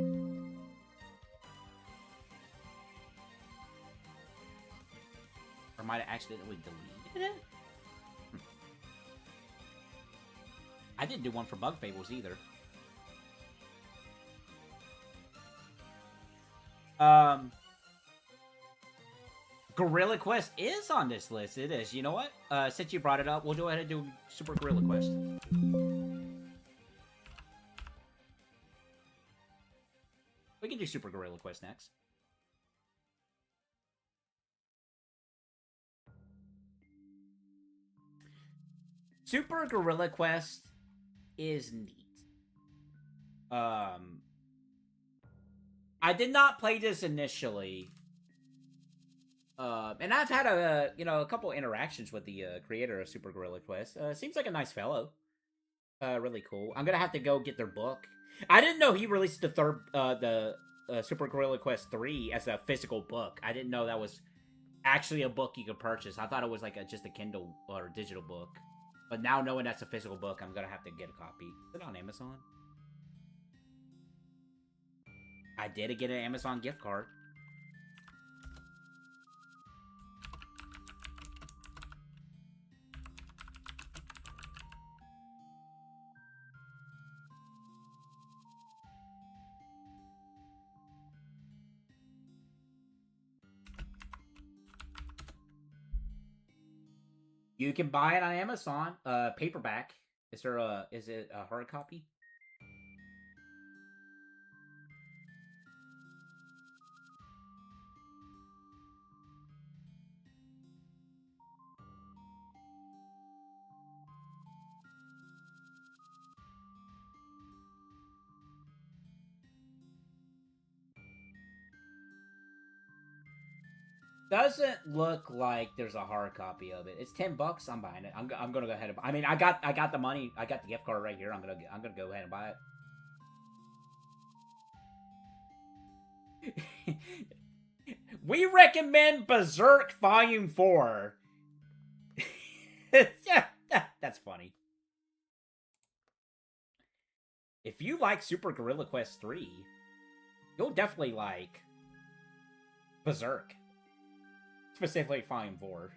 Or might have accidentally deleted it? I didn't do one for Bug Fables either. Gorilla Quest is on this list. It is. You know what? Since you brought it up, we'll go ahead and do Super Gorilla Quest. We can do Super Gorilla Quest next. Super Gorilla Quest is neat. I did not play this initially. And I've had a couple interactions with the creator of Super Gorilla Quest. Seems like a nice fellow. Really cool. I'm gonna have to go get their book. I didn't know he released the Super Gorilla Quest 3 as a physical book. I didn't know that was actually a book you could purchase. I thought it was like just a Kindle or digital book. But now knowing that's a physical book, I'm gonna have to get a copy. Is it on Amazon? I did get an Amazon gift card. You can buy it on Amazon, paperback. Is it a hard copy? Doesn't look like there's a hard copy of it. It's $10. I'm buying it. I'm gonna go ahead and. I mean, I got the money. I got the gift card right here. I'm gonna go ahead and buy it. We recommend Berserk Volume 4. Yeah, that's funny. If you like Super Gorilla Quest 3, you'll definitely like Berserk. Specifically Volume 4.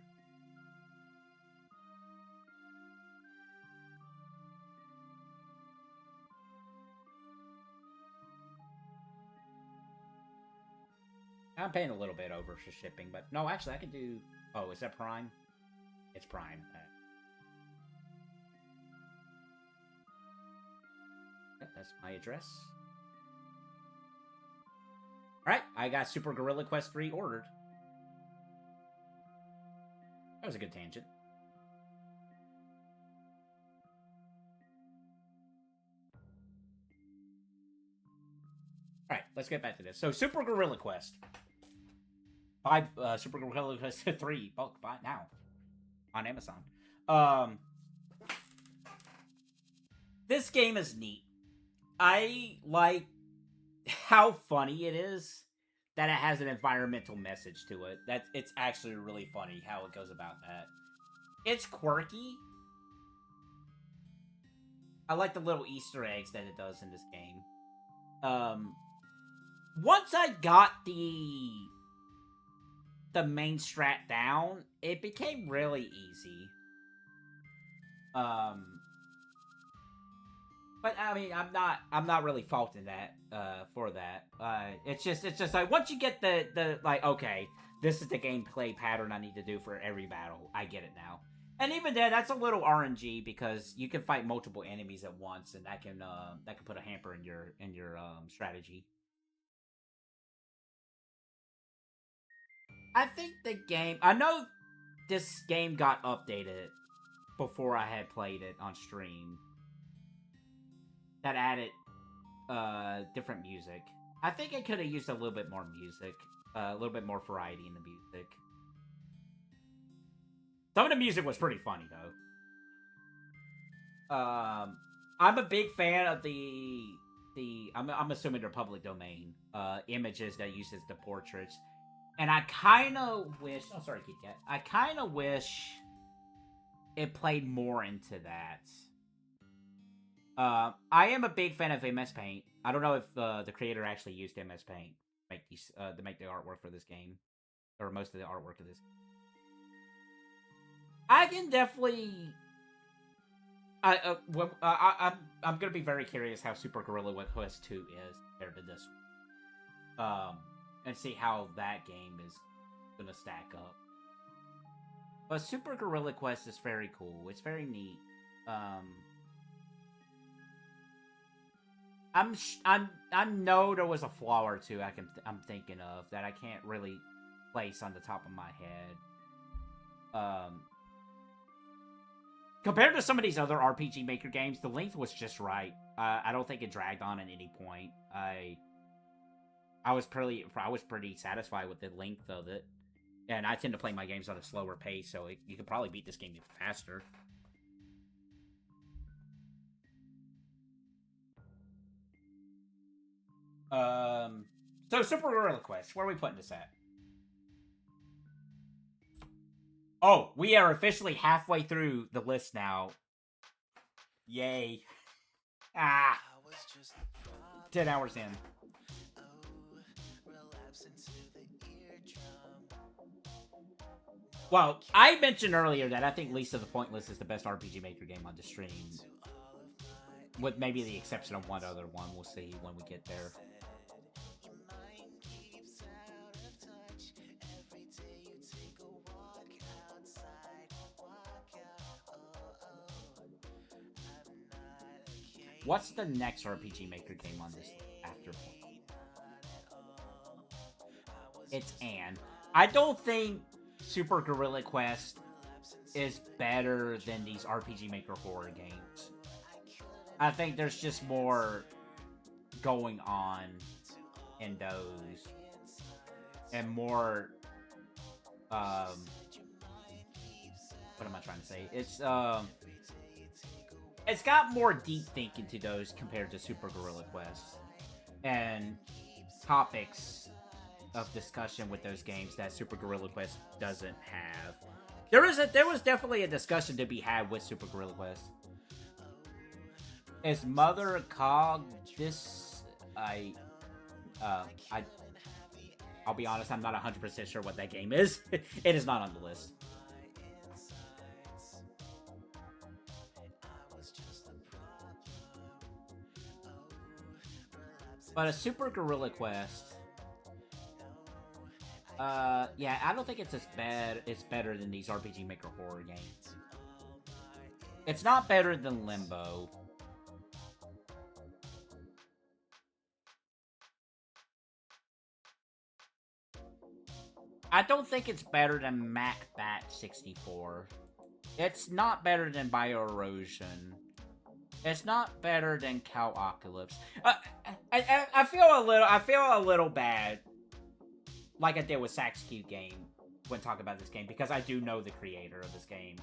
I'm paying a little bit over for shipping, but no, actually I can do... Oh, is that Prime? It's Prime. Yep, that's my address. Alright, I got Super Gorilla Quest 3 ordered. That was a good tangent. Alright, let's get back to this. So, Super Gorilla Quest. Buy Super Gorilla Quest 3 bulk buy now on Amazon. This game is neat. I like how funny it is that it has an environmental message to it. It's actually really funny how it goes about that. It's quirky. I like the little Easter eggs that it does in this game. Once I got the main strat down, it became really easy. But I mean, I'm not really faulting that for that. It's just like once you get the like, okay, this is the gameplay pattern I need to do for every battle. I get it now. And even then, that's a little RNG because you can fight multiple enemies at once, and that can put a hamper in your strategy. I think the game... I know this game got updated before I had played it on stream. That added different music. I think it could have used a little bit more music. A little bit more variety in the music. Some of the music was pretty funny, though. I'm a big fan of the I'm assuming they're public domain images that uses the portraits, and I kind of wish. Oh, sorry, Kit Kat. I kind of wish it played more into that. I am a big fan of MS Paint. I don't know if the creator actually used MS Paint to make the artwork for this game, or most of the artwork of this. I can definitely. I'm gonna be very curious how Super Gorilla Quest 2 is compared to this one. And see how that game is gonna stack up. But Super Gorilla Quest is very cool. It's very neat. I know there was a flaw or two I'm thinking of that I can't really place on the top of my head. Compared to some of these other RPG Maker games, the length was just right. I don't think it dragged on at any point. I was pretty satisfied with the length of it, and I tend to play my games on a slower pace, so you could probably beat this game faster. So Super Gorilla Quest, where are we putting this at? Oh, we are officially halfway through the list now. Yay. 10 hours in. Well, I mentioned earlier that I think Lisa the Pointless is the best RPG Maker game on the stream. With maybe the exception of one other one. We'll see when we get there. What's the next RPG Maker game on this after? It's Anne. I don't think Super Gorilla Quest is better than these RPG Maker horror games. I think there's just more going on in those. And more... what am I trying to say? It's got more deep thinking to those compared to Super Gorilla Quest. And topics of discussion with those games that Super Gorilla Quest doesn't have. There was definitely a discussion to be had with Super Gorilla Quest. Is Mother Cog this? I'll be honest, I'm not 100% sure what that game is. It is not on the list. But a Super Gorilla Quest, yeah, I don't think it's as bad. It's better than these RPG Maker horror games. It's not better than Limbo. I don't think it's better than Macbat 64. It's not better than Bioerosion. It's not better than Cowpocalypse. I feel a little bad, like I did with Sax Cube Game when talking about this game, because I do know the creator of this game.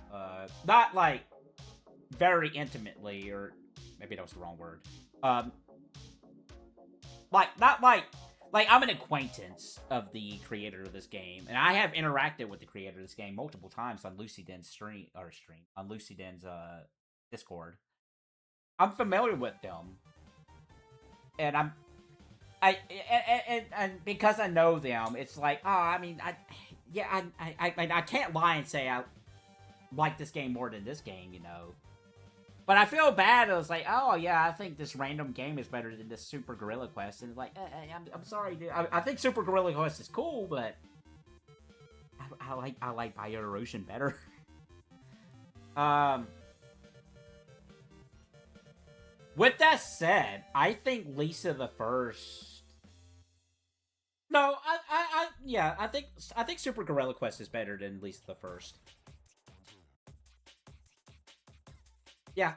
Not like very intimately, or maybe that was the wrong word. Like I'm an acquaintance of the creator of this game, and I have interacted with the creator of this game multiple times on Lucy Den's on Lucy Den's Discord. I'm familiar with them, and and because I know them, it's like, oh, I mean, I can't lie and say I like this game more than this game, you know. But I feel bad. I was like, oh yeah, I think this random game is better than this Super Gorilla Quest, and it's like, I'm sorry, dude. I think Super Gorilla Quest is cool, but I like Bioerosion better. With that said, I think Lisa the First. No, I think Super Gorilla Quest is better than Lisa the First. Yeah.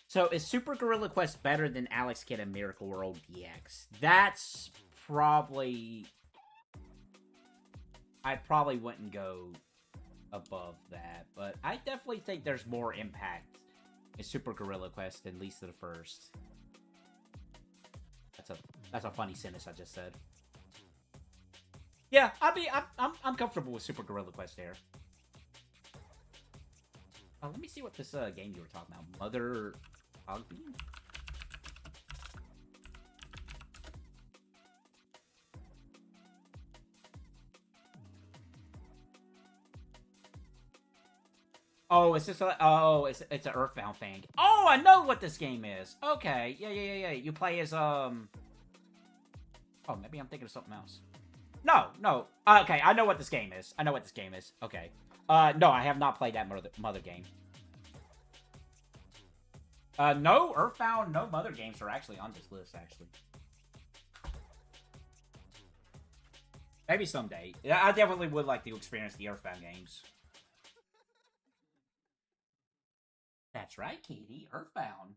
So is Super Gorilla Quest better than Alex Kidd and Miracle World DX? That's probably. I probably wouldn't go above that, but I definitely think there's more impact It's Super Gorilla Quest and Lisa the First. That's a funny sentence I just said. Yeah, I'm comfortable with Super Gorilla Quest there. Let me see what this game you were talking about. Mother Ogby? Oh, it's just it's an Earthbound thing. Oh, I know what this game is. Okay, yeah. You play as Oh, maybe I'm thinking of something else. No. Okay, I know what this game is. Okay. No, I have not played that Mother game. No Earthbound, no Mother games are actually on this list, actually. Maybe someday. Yeah, I definitely would like to experience the Earthbound games. That's right, Katie. Earthbound.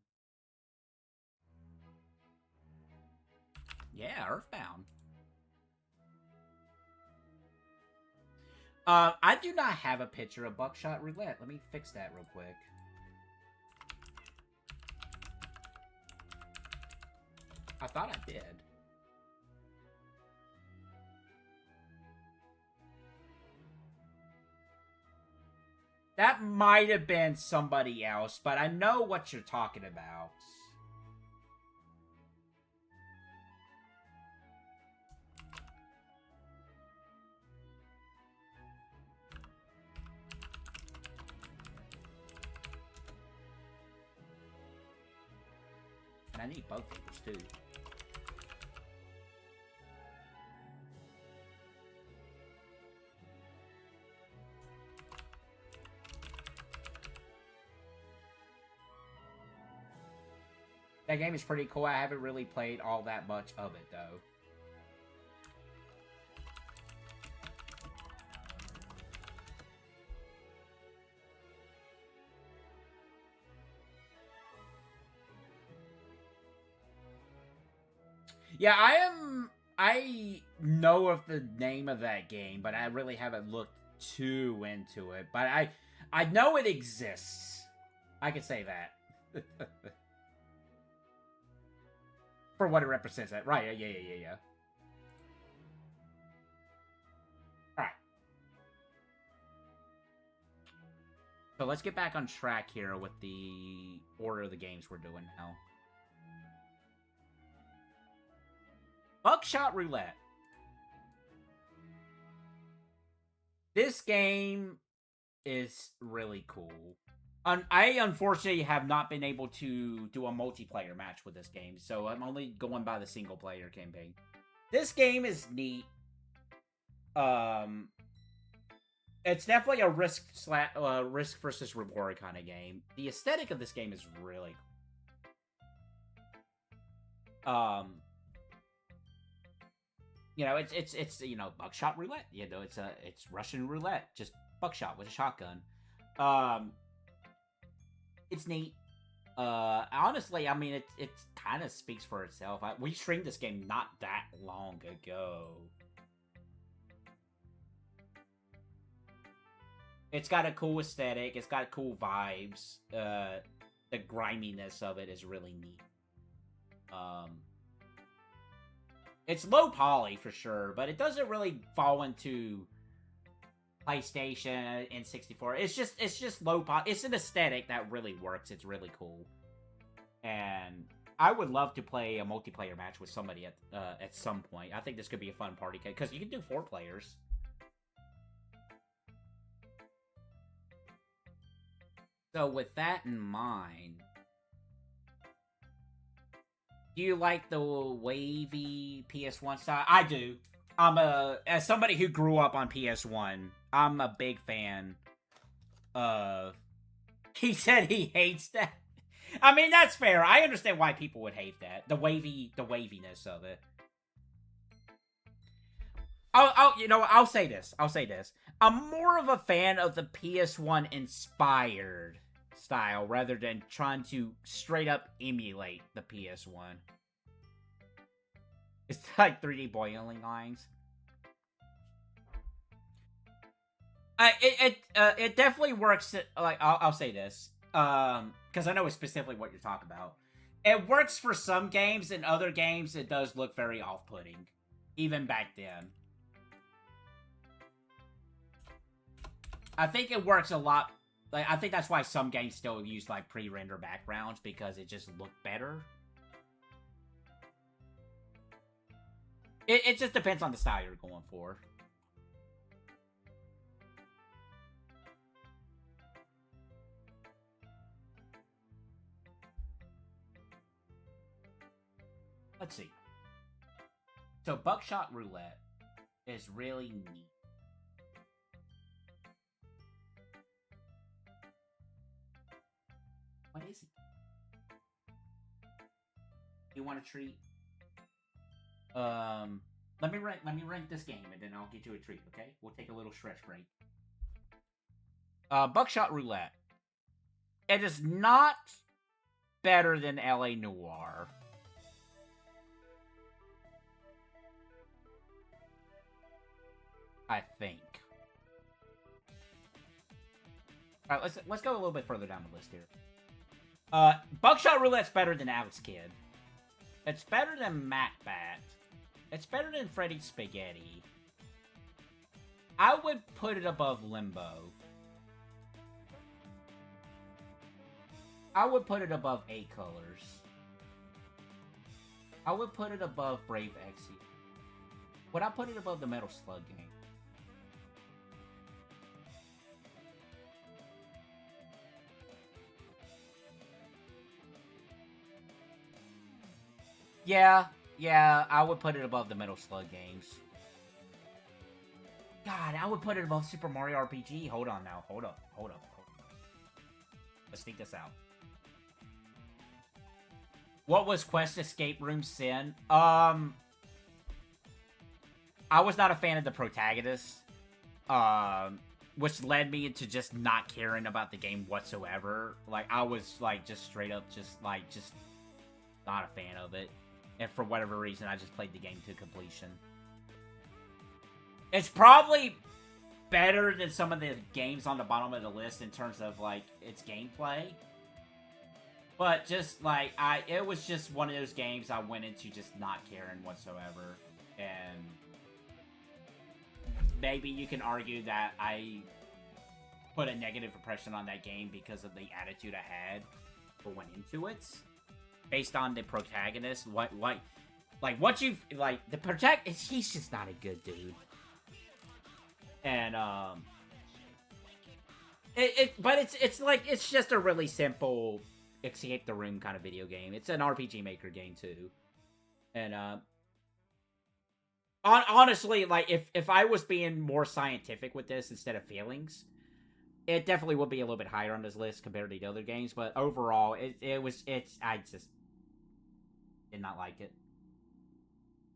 Yeah, Earthbound. I do not have a picture of Buckshot Roulette. Let me fix that real quick. I thought I did. That might have been somebody else, but I know what you're talking about. And I need both of those, too. That game is pretty cool. I haven't really played all that much of it, though. Yeah, I know of the name of that game, but I really haven't looked too into it. But I know it exists. I can say that. For what it represents. Right, yeah. Alright. So let's get back on track here with the order of the games we're doing now. Buckshot Roulette. This game is really cool. I unfortunately have not been able to do a multiplayer match with this game, so I'm only going by the single player campaign. This game is neat. It's definitely a risk versus reward kind of game. The aesthetic of this game is really you know, it's you know, Buckshot Roulette. You know, it's Russian roulette, just buckshot with a shotgun. It's neat. Honestly, I mean, it kind of speaks for itself. We streamed this game not that long ago. It's got a cool aesthetic. It's got cool vibes. The griminess of it is really neat. It's low poly for sure, but it doesn't really fall into PlayStation, N64. It's just low poly. It's an aesthetic that really works. It's really cool, and I would love to play a multiplayer match with somebody at some point. I think this could be a fun party because you can do 4 players. So with that in mind, do you like the wavy PS1 style? I do. As somebody who grew up on PS1, I'm a big fan of... He said he hates that. I mean, that's fair. I understand why people would hate that. The waviness of it. I'll say this. I'm more of a fan of the PS1 inspired style rather than trying to straight up emulate the PS1. It's like 3D boiling lines. It definitely works. Like I'll say this. because I know specifically what you're talking about. It works for some games, and other games it does look very off-putting, even back then. I think it works a lot. Like, I think that's why some games still use like pre-render backgrounds, because it just looked better. It just depends on the style you're going for. Let's see. So Buckshot Roulette is really neat. What is it? You want a treat? Let me rank this game, and then I'll get you a treat. Okay? We'll take a little stretch break. Buckshot Roulette. It is not better than LA Noire. I think. All right, let's go a little bit further down the list here. Buckshot Roulette's better than Alex Kidd. It's better than Macbat. It's better than Freddy Spaghetti. I would put it above Limbo. I would put it above 8 Colors. I would put it above Brave Exvius. Would I put it above the Metal Slug game? Yeah, I would put it above the Metal Slug games. God, I would put it above Super Mario RPG. Hold on now. Hold up. Let's think this out. What was Quest Escape Room Sin? I was not a fan of the protagonist. Which led me into just not caring about the game whatsoever. Like, I was, like, just straight up just not a fan of it. And for whatever reason, I just played the game to completion. It's probably better than some of the games on the bottom of the list in terms of, like, its gameplay. But just, like, it was just one of those games I went into just not caring whatsoever. And maybe you can argue that I put a negative impression on that game because of the attitude I had going into it. Based on the protagonist, once you've, like, the protagonist, he's just not a good dude. And, it's just a really simple escape the room kind of video game. It's an RPG Maker game, too. And, honestly, like, if I was being more scientific with this instead of feelings, it definitely would be a little bit higher on this list compared to the other games, but overall, I just did not like it.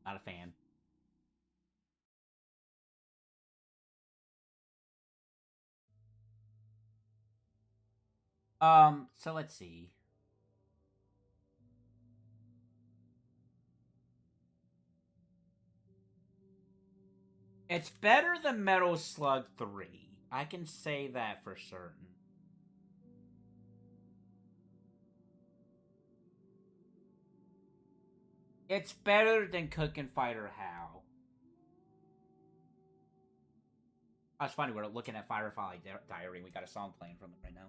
Not a fan. So let's see. It's better than Metal Slug 3. I can say that for certain. It's better than Cookin' Fighter Hao. Oh, it's funny, we're looking at Firefly Diary, we got a song playing from it right now.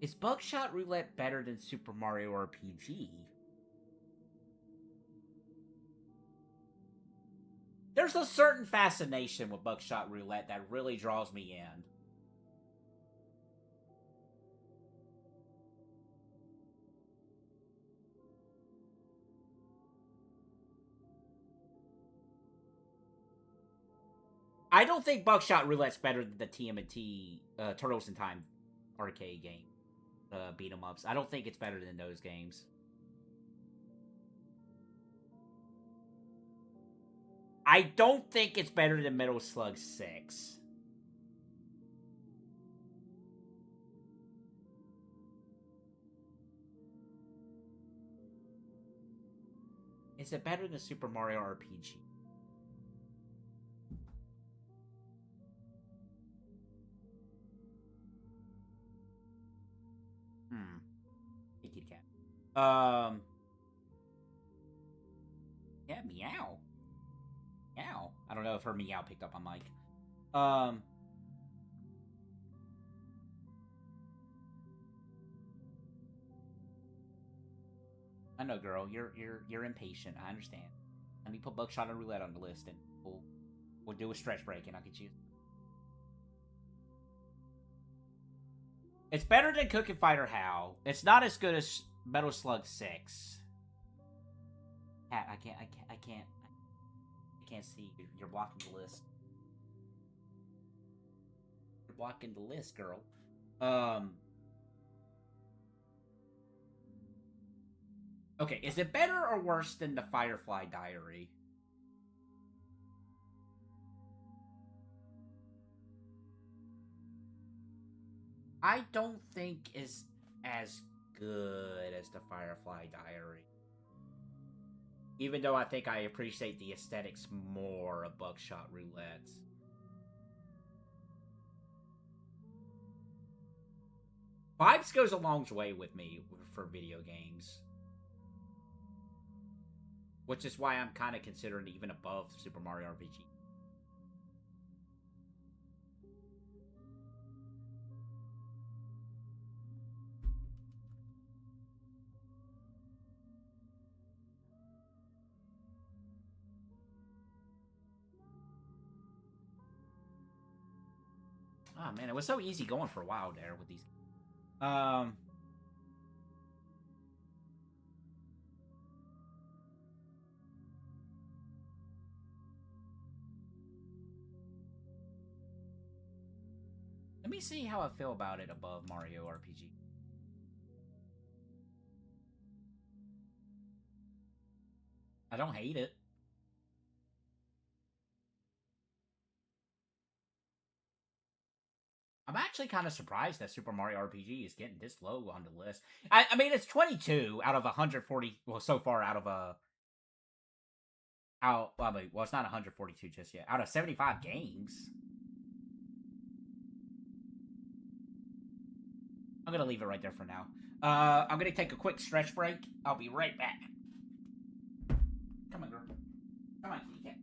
Is Buckshot Roulette better than Super Mario RPG? There's a certain fascination with Buckshot Roulette that really draws me in. I don't think Buckshot Roulette's better than the TMNT Turtles in Time arcade game. Beat 'em ups. I don't think it's better than those games. I don't think it's better than Metal Slug 6. Is it better than Super Mario RPG? Hey, kitty cat. Yeah, meow. Meow. I don't know if her meow picked up on mic. I know, girl. You're impatient. I understand. Let me put Buckshot Roulette on the list, and we'll do a stretch break, and I'll get you. It's better than Cooking Fighter Hao. It's not as good as Metal Slug 6. Cat, I can't see you. You're blocking the list. You're blocking the list, girl. Okay, is it better or worse than the Firefly Diary? I don't think it's as good as the Firefly Diary. Even though I think I appreciate the aesthetics more of Buckshot Roulette. Vibes goes a long way with me for video games. Which is why I'm kind of considering it even above Super Mario RPG. Oh man, it was so easy going for a while there with these. Let me see how I feel about it above Mario RPG. I don't hate it. I'm actually kind of surprised that Super Mario RPG is getting this low on the list. I mean, it's 22 out of 140. Well, so far out of well, it's not 142 just yet. Out of 75 games. I'm gonna leave it right there for now. I'm gonna take a quick stretch break. I'll be right back. Come on, girl. Come on, kitty cat.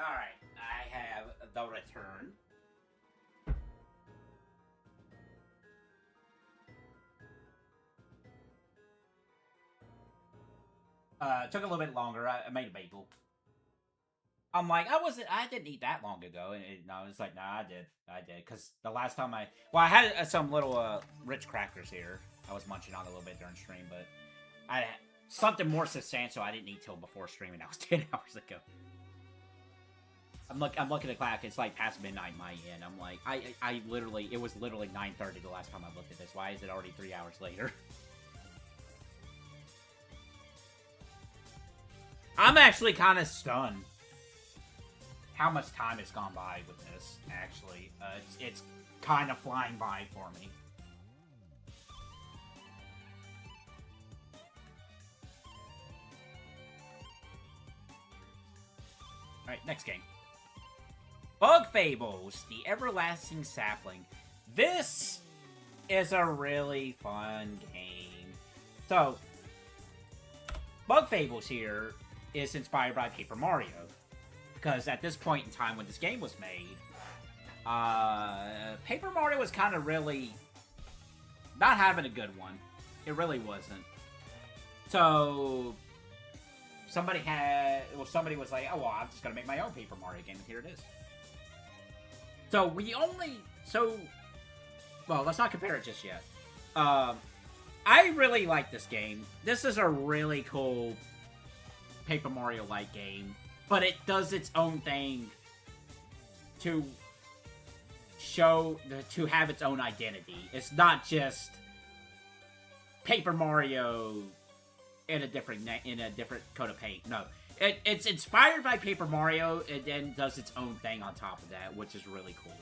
Alright, I have the return. Took a little bit longer. I made a bagel. I'm like, I didn't eat that long ago. And I was like, nah, I did. Because the last time I had some little, rich crackers here. I was munching on a little bit during stream, but something more substantial I didn't eat till before streaming. That was 10 hours ago. I'm looking at the clock. It's like past midnight my end. I'm like, I literally, it was literally 9:30 the last time I looked at this. Why is it already 3 hours later? I'm actually kind of stunned how much time has gone by with this, actually. It's kind of flying by for me. Alright, next game. Bug Fables, the Everlasting Sapling. This is a really fun game. So, Bug Fables here is inspired by Paper Mario. Because at this point in time when this game was made, Paper Mario was kind of really not having a good one. It really wasn't. So, somebody was like, oh, well, I'm just going to make my own Paper Mario game, and here it is. So, well, let's not compare it just yet. I really like this game. This is a really cool Paper Mario-like game, but it does its own thing to have its own identity. It's not just Paper Mario in a different coat of paint. No, it's inspired by Paper Mario and then does its own thing on top of that, which is really cool.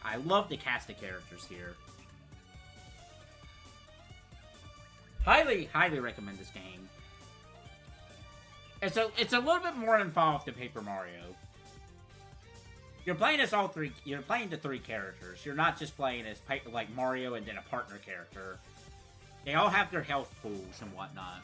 I love the cast of characters here. Highly, highly recommend this game. It's a little bit more involved than Paper Mario. You're playing as You're playing the three characters. You're not just playing as like Mario and then a partner character. They all have their health pools and whatnot.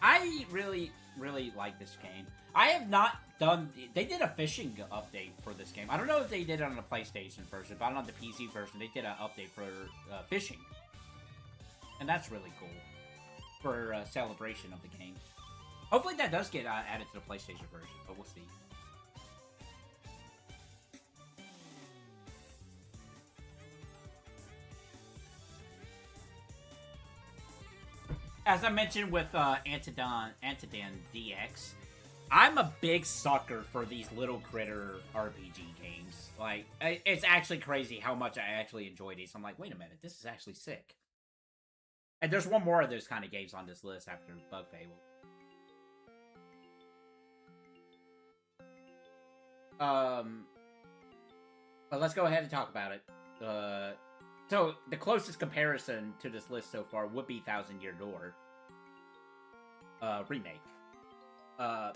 I really, really like this game. I have not done... They did a fishing update for this game. I don't know if they did it on the PlayStation version, but on the PC version, they did an update for fishing. And that's really cool. For a celebration of the game. Hopefully that does get added to the PlayStation version, but we'll see. As I mentioned with Antadin DX, I'm a big sucker for these little critter RPG games. Like, it's actually crazy how much I actually enjoy these. I'm like, wait a minute, this is actually sick. And there's one more of those kind of games on this list after Bug Fable. But let's go ahead and talk about it. So, the closest comparison to this list so far would be Thousand Year Door remake.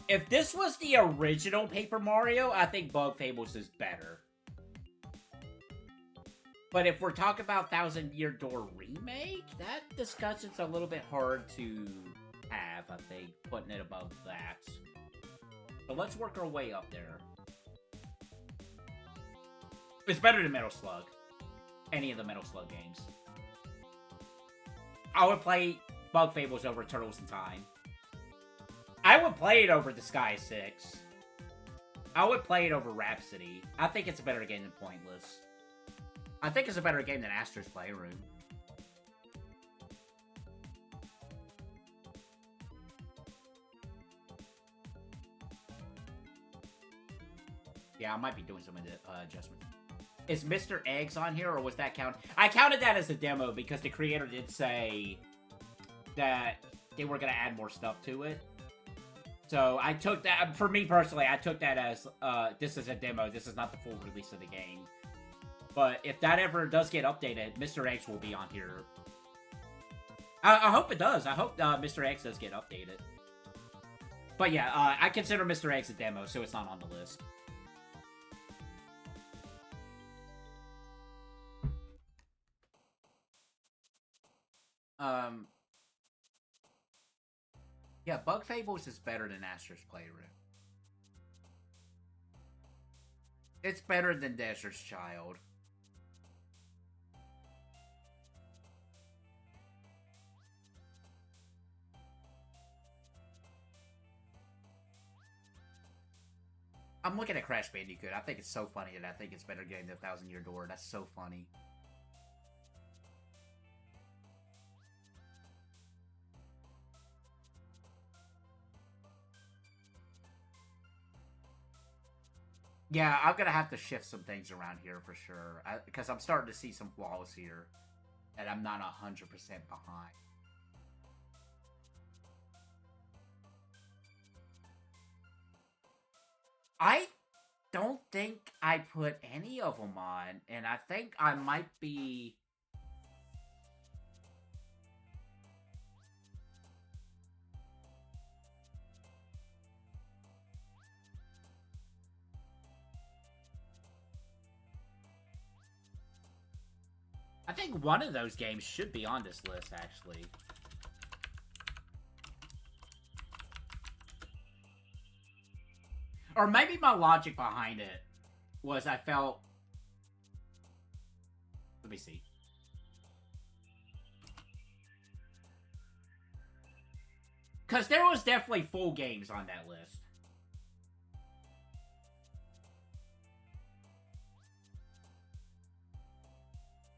If this was the original Paper Mario, I think Bug Fables is better. But if we're talking about Thousand Year Door remake, that discussion's a little bit hard to have, I think, putting it above that. But let's work our way up there. It's better than Metal Slug. Any of the Metal Slug games. I would play Bug Fables over Turtles in Time. I would play it over Disgaea 6. I would play it over Rhapsody. I think it's a better game than Pointless. I think it's a better game than Astro's Playroom. Yeah, I might be doing some adjustments. Is Mr. Eggs on here, or was that count? I counted that as a demo because the creator did say that they were going to add more stuff to it. So I took that, for me personally, I took that as, this is a demo, this is not the full release of the game. But if that ever does get updated, Mr. X will be on here. I hope it does. I hope Mr. X does get updated. But yeah, I consider Mr. X a demo, so it's not on the list. Yeah, Bug Fables is better than Asher's Playroom. It's better than Desert's Child. I'm looking at Crash Bandicoot. I think it's so funny that I think it's better game than 1,000 Year Door. That's so funny. Yeah, I'm gonna have to shift some things around here for sure. Because I'm starting to see some flaws here. And I'm not 100% behind. I don't think I put any of them on, and I think I might be... I think one of those games should be on this list, actually. Or maybe my logic behind it was I felt... Let me see. Because there was definitely full games on that list.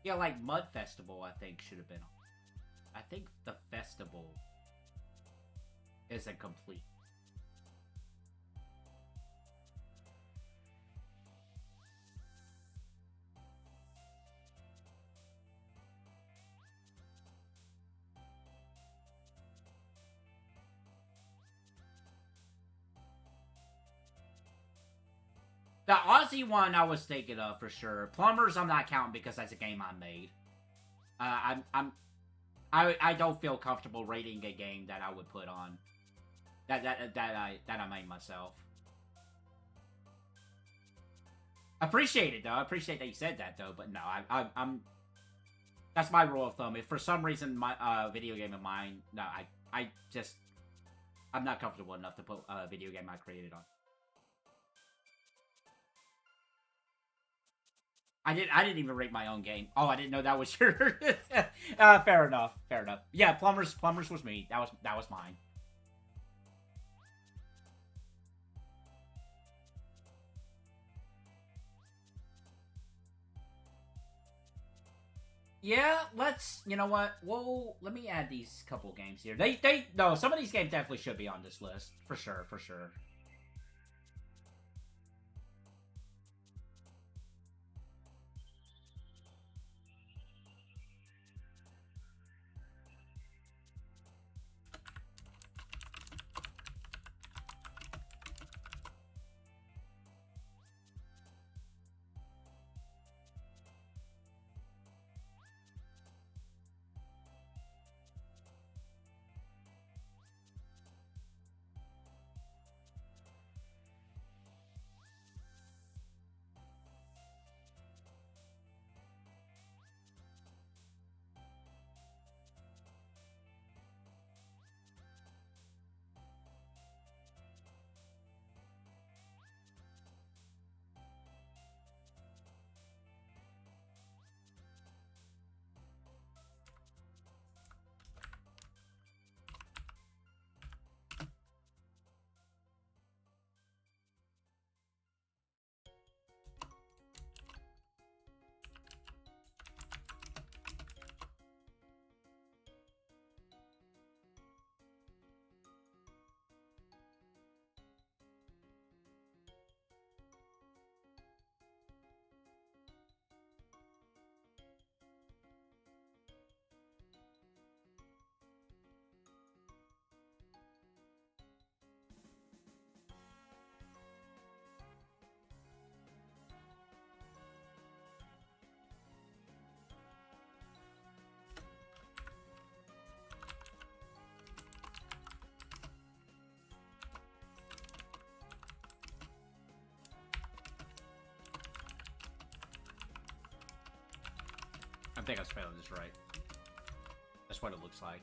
Yeah, like Mud Festival, I think, should have been on. I think the festival isn't complete. The Aussie one I was thinking of for sure. Plumbers I'm not counting because that's a game I made. I don't feel comfortable rating a game that I would put on that I made myself. Appreciate it though. I appreciate that you said that though. But no, I'm that's my rule of thumb. If for some reason my video game of mine, no, I'm not comfortable enough to put a video game I created on. I didn't even rate my own game. Oh, I didn't know that was your... fair enough. Fair enough. Yeah, Plumbers was me. That was mine. Yeah, let's... You know what? Well, let me add these couple games here. No, some of these games definitely should be on this list. For sure, for sure. I think I spelled this right. That's what it looks like.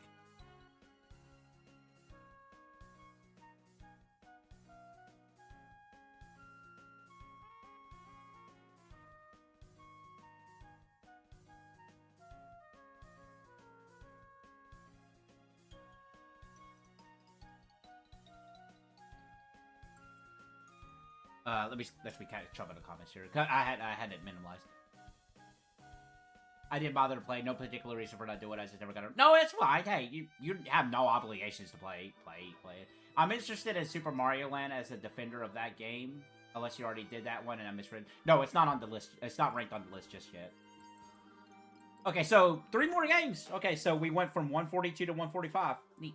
Let me kind of jump in the comments here. I had it minimalized. I didn't bother to play. No particular reason for not doing it. I just never got to. No, it's fine. Hey, you have no obligations to play it. I'm interested in Super Mario Land as a defender of that game. Unless you already did that one and I misread. No, it's not on the list. It's not ranked on the list just yet. Okay, so 3 more games. Okay, so we went from 142 to 145. Neat.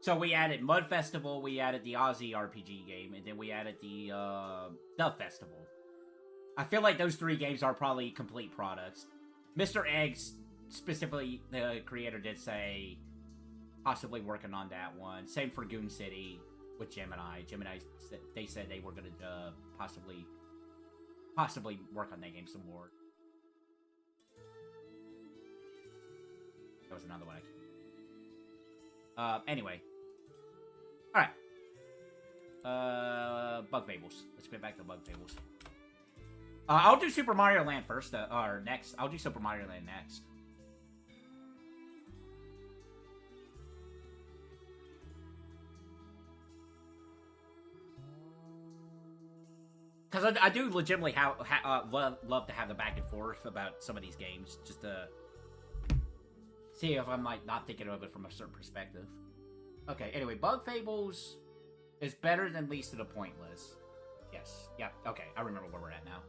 So we added Mud Festival, we added the Aussie RPG game, and then we added the Festival. I feel like those 3 games are probably complete products. Mr. Eggs, specifically, the creator did say possibly working on that one. Same for Goon City with Gemini. Gemini, they said they were going to possibly work on that game some more. That was another one anyway. Alright. Bug Fables. Let's get back to Bug Fables. I'll do Super Mario Land first, or next. I'll do Super Mario Land next. Because I do legitimately love to have the back and forth about some of these games, just to see if I'm like not thinking of it from a certain perspective. Okay, anyway, Bug Fables is better than Least to the Pointless. Yes, yeah, okay, I remember where we're at now.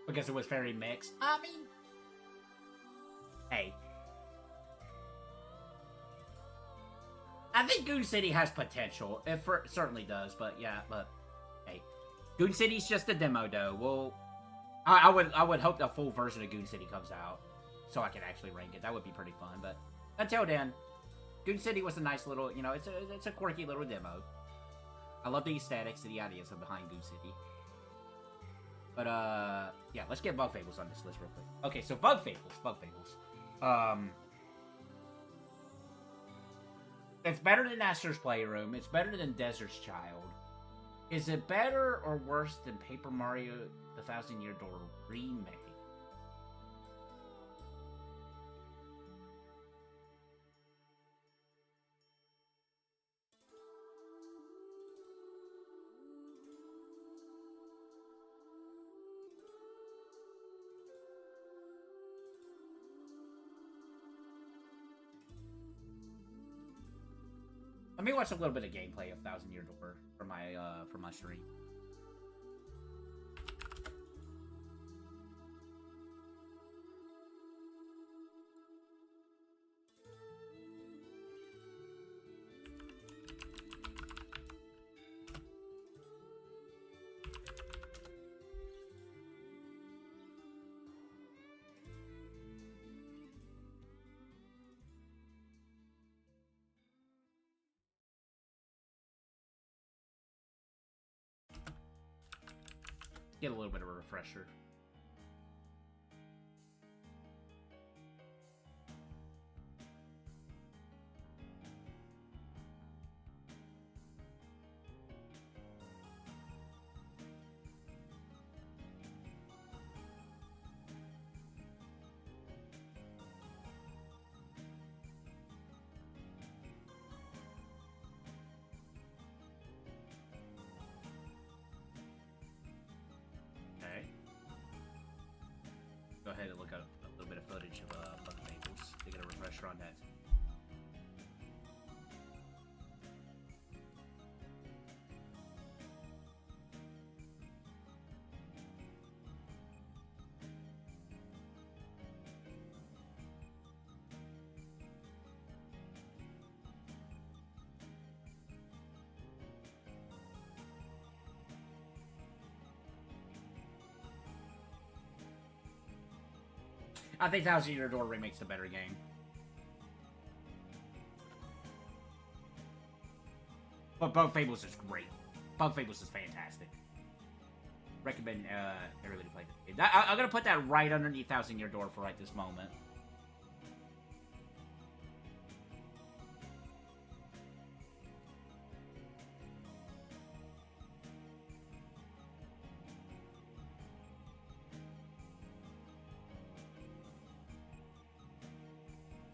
Because it was very mixed. I mean, hey. I think Goon City has potential. It certainly does, but yeah, but hey. Goon City's just a demo, though. Well, I would hope the full version of Goon City comes out, so I can actually rank it. That would be pretty fun, but until then, Goon City was a nice little, you know, it's a quirky little demo. I love the aesthetics and the ideas of behind Goon City. But, yeah, let's get Bug Fables on this list real quick. Okay, so Bug Fables. It's better than Astor's Playroom. It's better than Desert's Child. Is it better or worse than Paper Mario The Thousand Year Door Remake? Let me watch a little bit of gameplay of Thousand Year Door for my stream. Get a little bit of a refresher. Go ahead and look at a little bit of footage of Bug Fables to get a refresher on that. I think Thousand Year Door Remake's a better game. But Bug Fables is great. Bug Fables is fantastic. Recommend everybody play this game. I'm gonna put that right underneath Thousand Year Door for right this moment.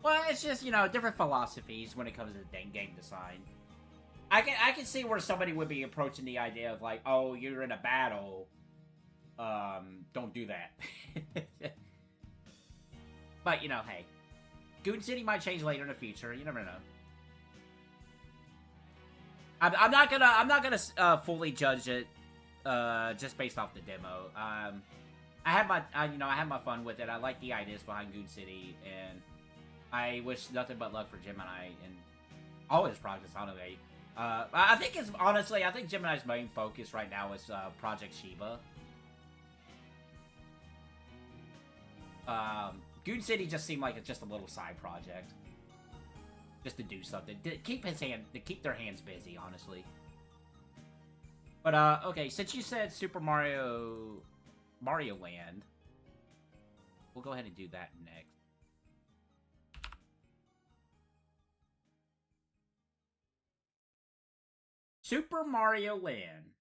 Well, it's just, you know, different philosophies when it comes to game design. I can see where somebody would be approaching the idea of like, oh, you're in a battle, don't do that. But, you know, hey, Goon City might change later in the future. You never know. I'm not gonna fully judge it just based off the demo. I had my fun with it. I like the ideas behind Goon City, and I wish nothing but luck for Gemini and all his projects. Honestly, I think Gemini's main focus right now is Project Shiba. Goon City just seemed like it's just a little side project, just to do something, to keep their hands busy, honestly. But okay, since you said Super Mario Land, we'll go ahead and do that next. Super Mario Land.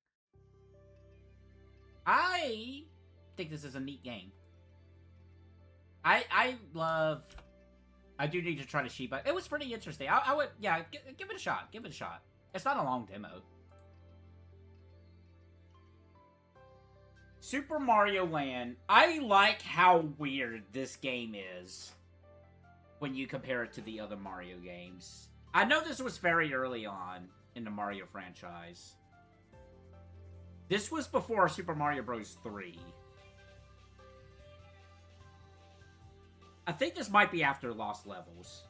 I think this is a neat game. I do need to try to Shiba. It was pretty interesting. I would, yeah, give it a shot. Give it a shot. It's not a long demo. Super Mario Land. I like how weird this game is when you compare it to the other Mario games. I know this was very early on in the Mario franchise. This was before Super Mario Bros. 3. I think this might be after Lost Levels.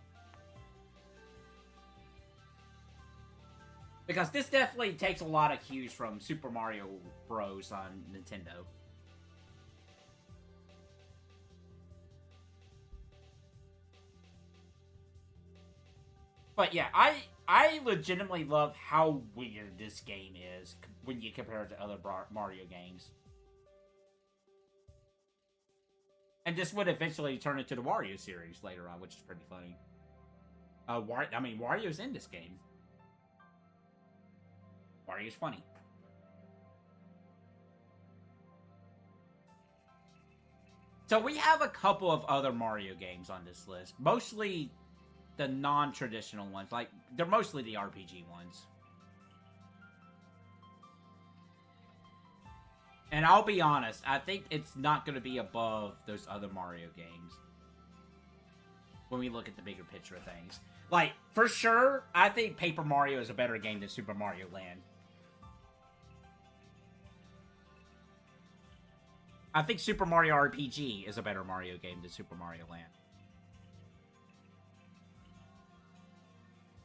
Because this definitely takes a lot of cues from Super Mario Bros. On Nintendo. But yeah, I legitimately love how weird this game is when you compare it to other Mario games. And this would eventually turn into the Wario series later on, which is pretty funny. Wario's in this game. Wario's funny. So we have a couple of other Mario games on this list. Mostly the non-traditional ones. Like, they're mostly the RPG ones. And I'll be honest, I think it's not going to be above those other Mario games. When we look at the bigger picture of things. Like, for sure, I think Paper Mario is a better game than Super Mario Land. I think Super Mario RPG is a better Mario game than Super Mario Land.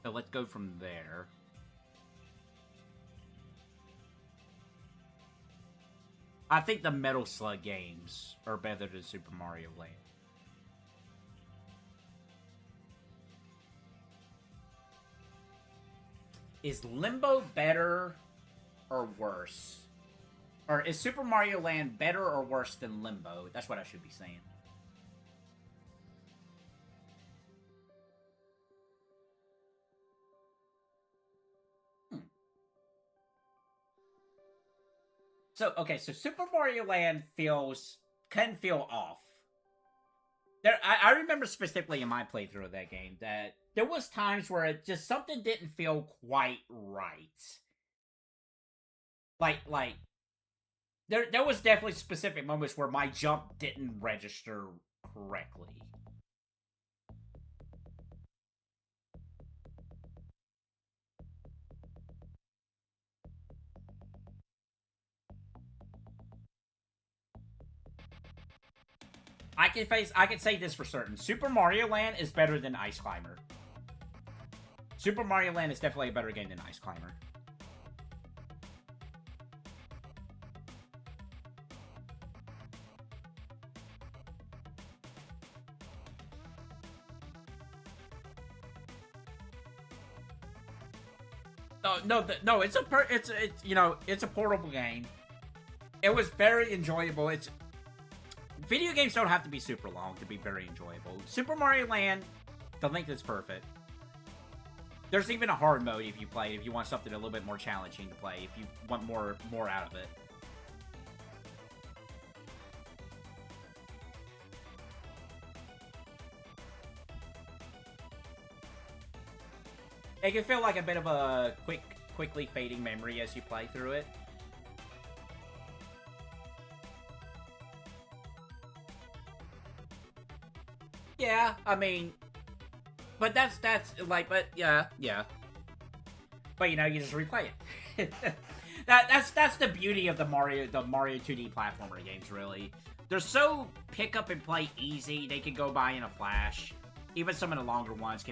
So let's go from there. I think the Metal Slug games are better than Super Mario Land. Is Limbo better or worse? Or is Super Mario Land better or worse than Limbo? That's what I should be saying. So, okay, so Super Mario Land can feel off. I remember specifically in my playthrough of that game that there was times where it just, something didn't feel quite right. Like, there was definitely specific moments where my jump didn't register correctly. I can say this for certain. Super Mario Land is better than Ice Climber. Super Mario Land is definitely a better game than Ice Climber. No, it's a portable game. It was very enjoyable. Video games don't have to be super long to be very enjoyable. Super Mario Land, the length is perfect. There's even a hard mode if you want something a little bit more challenging to play, if you want more out of it. It can feel like a bit of a quickly fading memory as you play through it. Yeah, I mean, but that's like, but yeah. But you know, you just replay it. that's the beauty of the Mario 2D platformer games. Really, they're so pick up and play easy. They can go by in a flash. Even some of the longer ones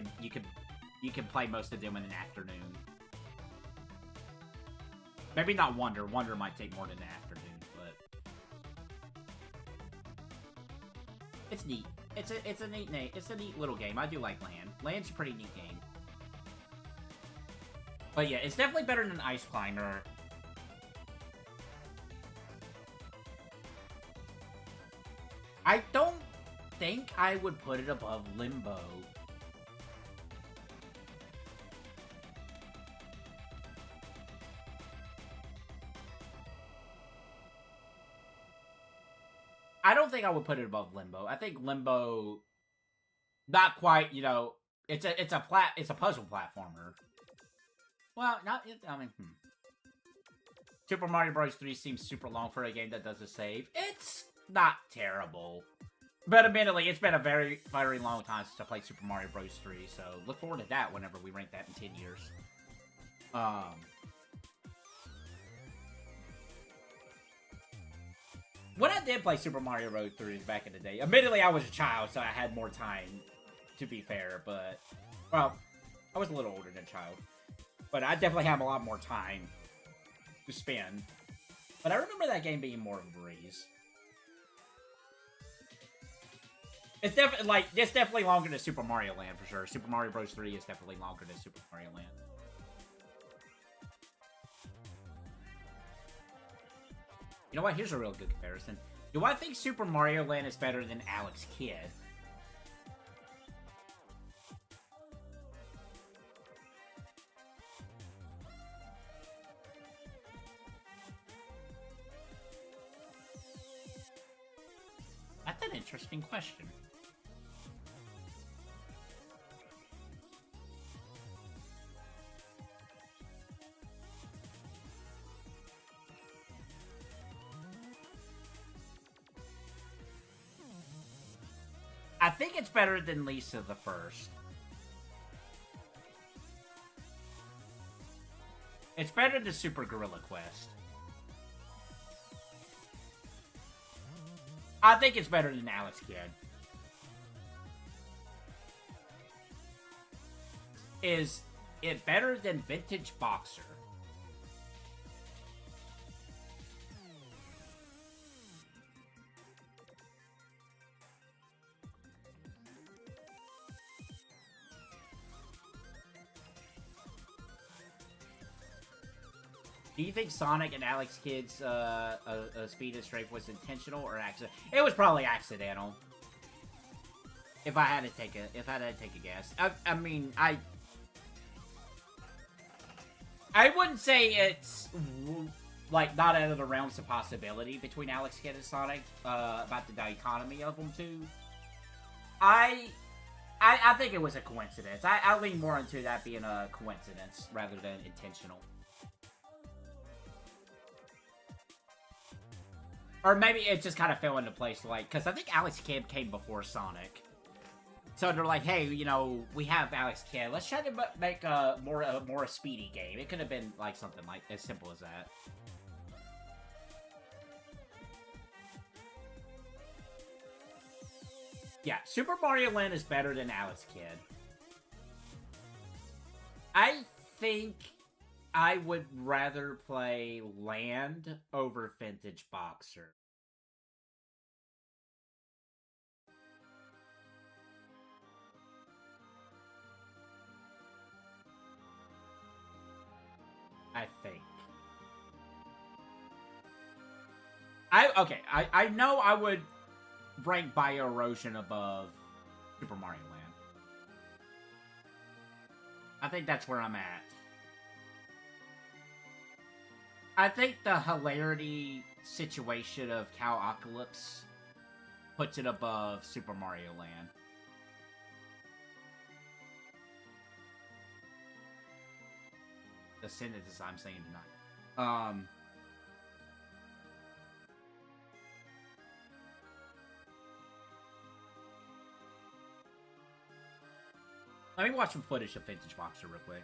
you can play most of them in an afternoon. Maybe not Wonder. Wonder might take more than an afternoon, but it's neat. It's a neat little game. I do like Land. Land's a pretty neat game. But yeah, it's definitely better than Ice Climber. I don't think I would put it above Limbo. I don't think I would put it above Limbo. I think Limbo, not quite. You know, it's a puzzle platformer. Well, I mean, Super Mario Bros. 3 seems super long for a game that does a save. It's not terrible. But admittedly, it's been a very, very long time since I played Super Mario Bros. 3, so look forward to that whenever we rank that in 10 years. When I did play Super Mario Bros. 3 back in the day, admittedly, I was a child, so I had more time, to be fair, but, well, I was a little older than a child. But I definitely have a lot more time to spend. But I remember that game being more of a breeze. It's definitely longer than Super Mario Land for sure. Super Mario Bros. 3 is definitely longer than Super Mario Land. You know what? Here's a real good comparison. Do I think Super Mario Land is better than Alex Kidd? That's an interesting question. I think it's better than Lisa the First. It's better than Super Gorilla Quest. I think it's better than Alex Kidd. Is it better than Vintage Boxer? Do you think Sonic and Alex Kidd's speed and strafe was intentional or accident? It was probably accidental. If I had to take a guess, I mean, I wouldn't say it's like not out of the realms of possibility between Alex Kidd and Sonic about the dichotomy of them two. I think it was a coincidence. I lean more into that being a coincidence rather than intentional. Or maybe it just kind of fell into place, like, because I think Alex Kidd came before Sonic. So they're like, hey, you know, we have Alex Kidd. Let's try to make a more speedy game. It could have been, like, something like as simple as that. Yeah, Super Mario Land is better than Alex Kidd. I think I would rather play Land over Vintage Boxer. I think. I know I would rank Bioerosion above Super Mario Land. I think that's where I'm at. I think the hilarity situation of Cowpocalypse puts it above Super Mario Land. sentences I'm saying tonight. Let me watch some footage of Vintage Boxer real quick.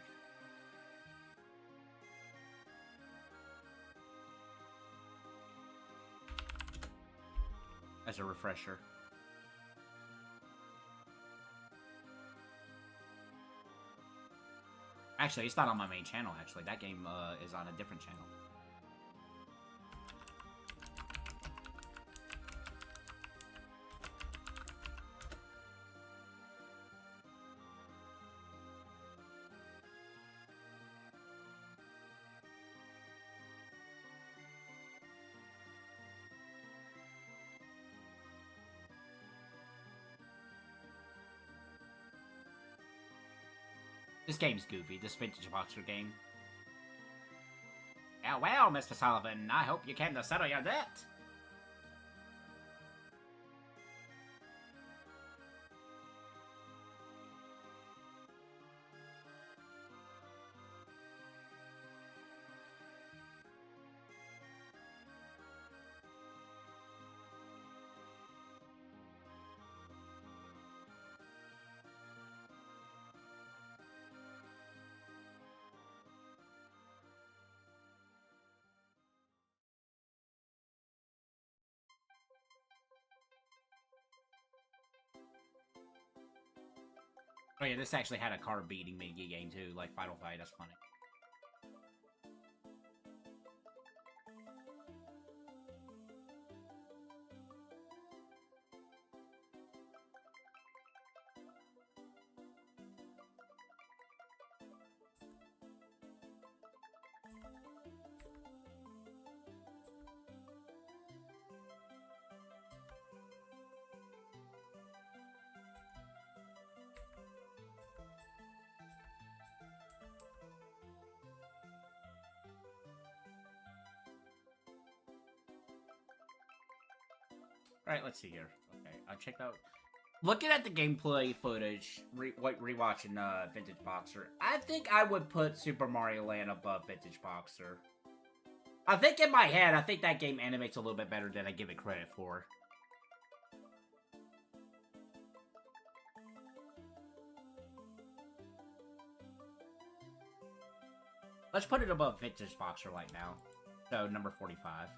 As a refresher. Actually, it's not on my main channel, actually. That game is on a different channel. This game's goofy, this Vintage Boxer game. Yeah, well, Mr. Sullivan, I hope you came to settle your debt. Oh yeah, this actually had a card beating mini game too, like Final Fight. That's funny. Alright, let's see here. Okay, I checked out... Looking at the gameplay footage, rewatching Vintage Boxer, I think I would put Super Mario Land above Vintage Boxer. I think in my head, I think that game animates a little bit better than I give it credit for. Let's put it above Vintage Boxer right now. So, number 45.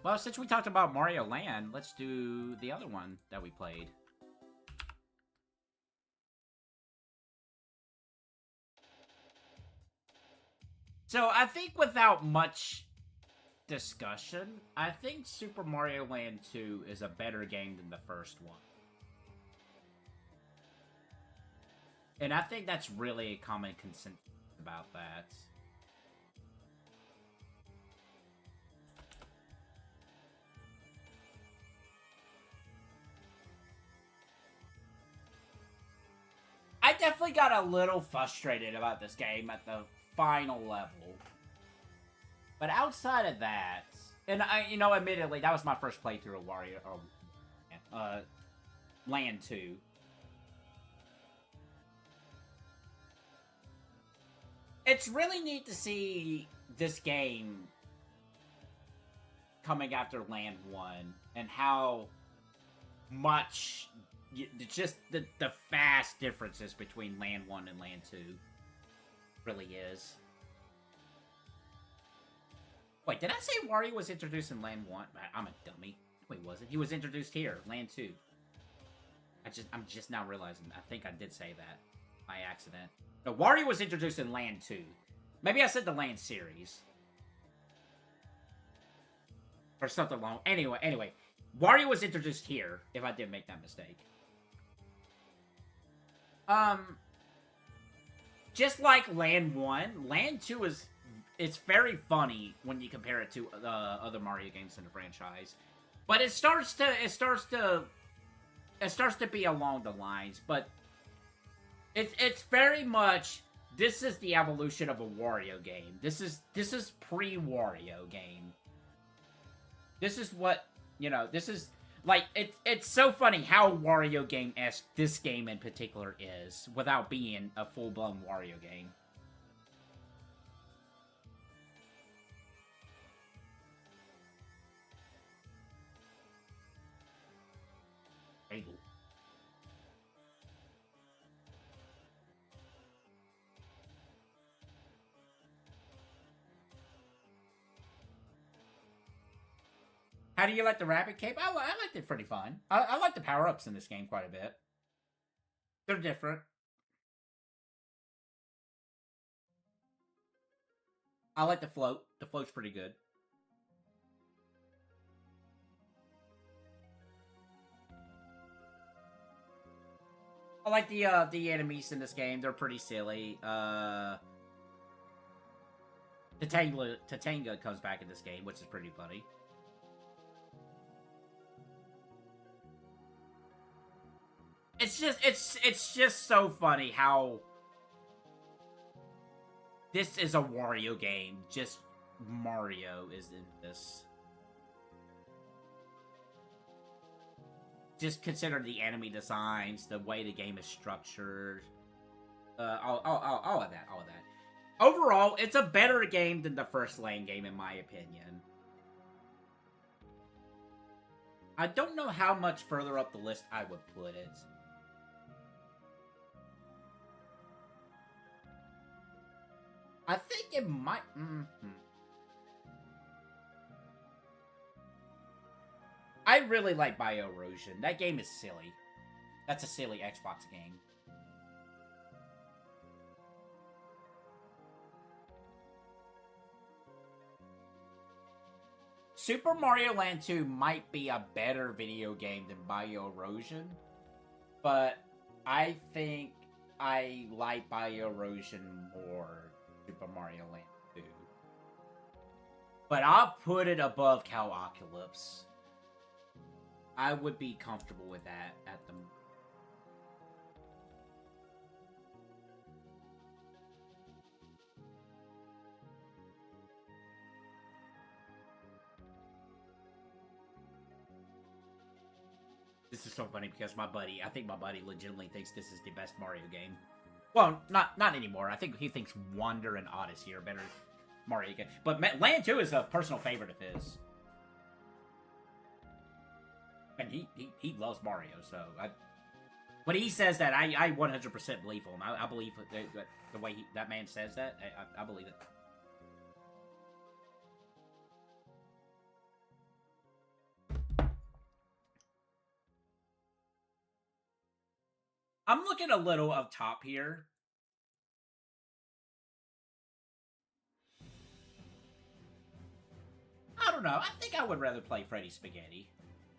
Well, since we talked about Mario Land, let's do the other one that we played. So, I think without much discussion, I think Super Mario Land 2 is a better game than the first one. And I think that's really a common consensus about that. I definitely got a little frustrated about this game at the final level. But outside of that, and admittedly, that was my first playthrough of Land 2. It's really neat to see this game coming after Land 1 and how much just the fast differences between Land 1 and Land 2 really is. Wait, did I say Wario was introduced in Land 1? I'm a dummy. No, he wasn't. He was introduced here, Land 2. I'm just now realizing. I think I did say that by accident. No, Wario was introduced in Land 2. Maybe I said the Land series. Or something long. Anyway. Wario was introduced here, if I did make that mistake. Just like Land 1, Land 2 it's very funny when you compare it to other Mario games in the franchise. But it starts to be along the lines, but it's very much, this is the evolution of a Wario game. This is pre-Wario game. This is what, this is Like, it's so funny how Wario game-esque this game in particular is, without being a full-blown Wario game. Bagel. How do you like the rabbit cape? I liked it pretty fun. I like the power-ups in this game quite a bit. They're different. I like the float. The float's pretty good. I like the enemies in this game. They're pretty silly. Tatanga comes back in this game, which is pretty funny. It's just so funny how this is a Wario game. Just Mario is in this. Just consider the enemy designs, the way the game is structured, all of that. Overall, it's a better game than the first Lane game, in my opinion. I don't know how much further up the list I would put it. I think it might... I really like Bioerosion. That game is silly. That's a silly Xbox game. Super Mario Land 2 might be a better video game than Bioerosion, but I think I like Bioerosion more than Super Mario Land 2. But I'll put it above Cowpocalypse. I would be comfortable with that at the... This is so funny because I think my buddy legitimately thinks this is the best Mario game. Well, not anymore. I think he thinks Wonder and Odyssey are better Mario games. But Land 2 is a personal favorite of his. And he loves Mario, so when he says that, I 100% believe him. I believe the way that man says that, I believe it. I'm looking a little up top here. I don't know. I think I would rather play Freddy Spaghetti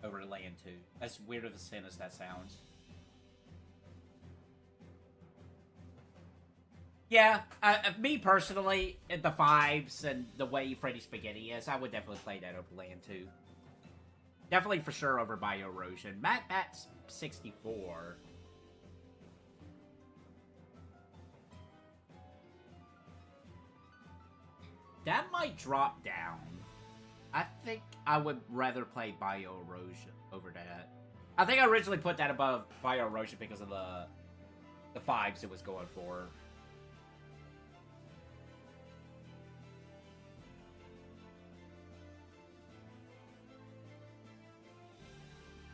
over Land 2. As weird of a sin as that sounds. Yeah, me personally, the vibes and the way Freddy Spaghetti is, I would definitely play that over Land 2. Definitely for sure over Bioerosion. Macbat's 64. That might drop down. I think I would rather play Bioerosion over that. I think I originally put that above Bioerosion because of the vibes it was going for.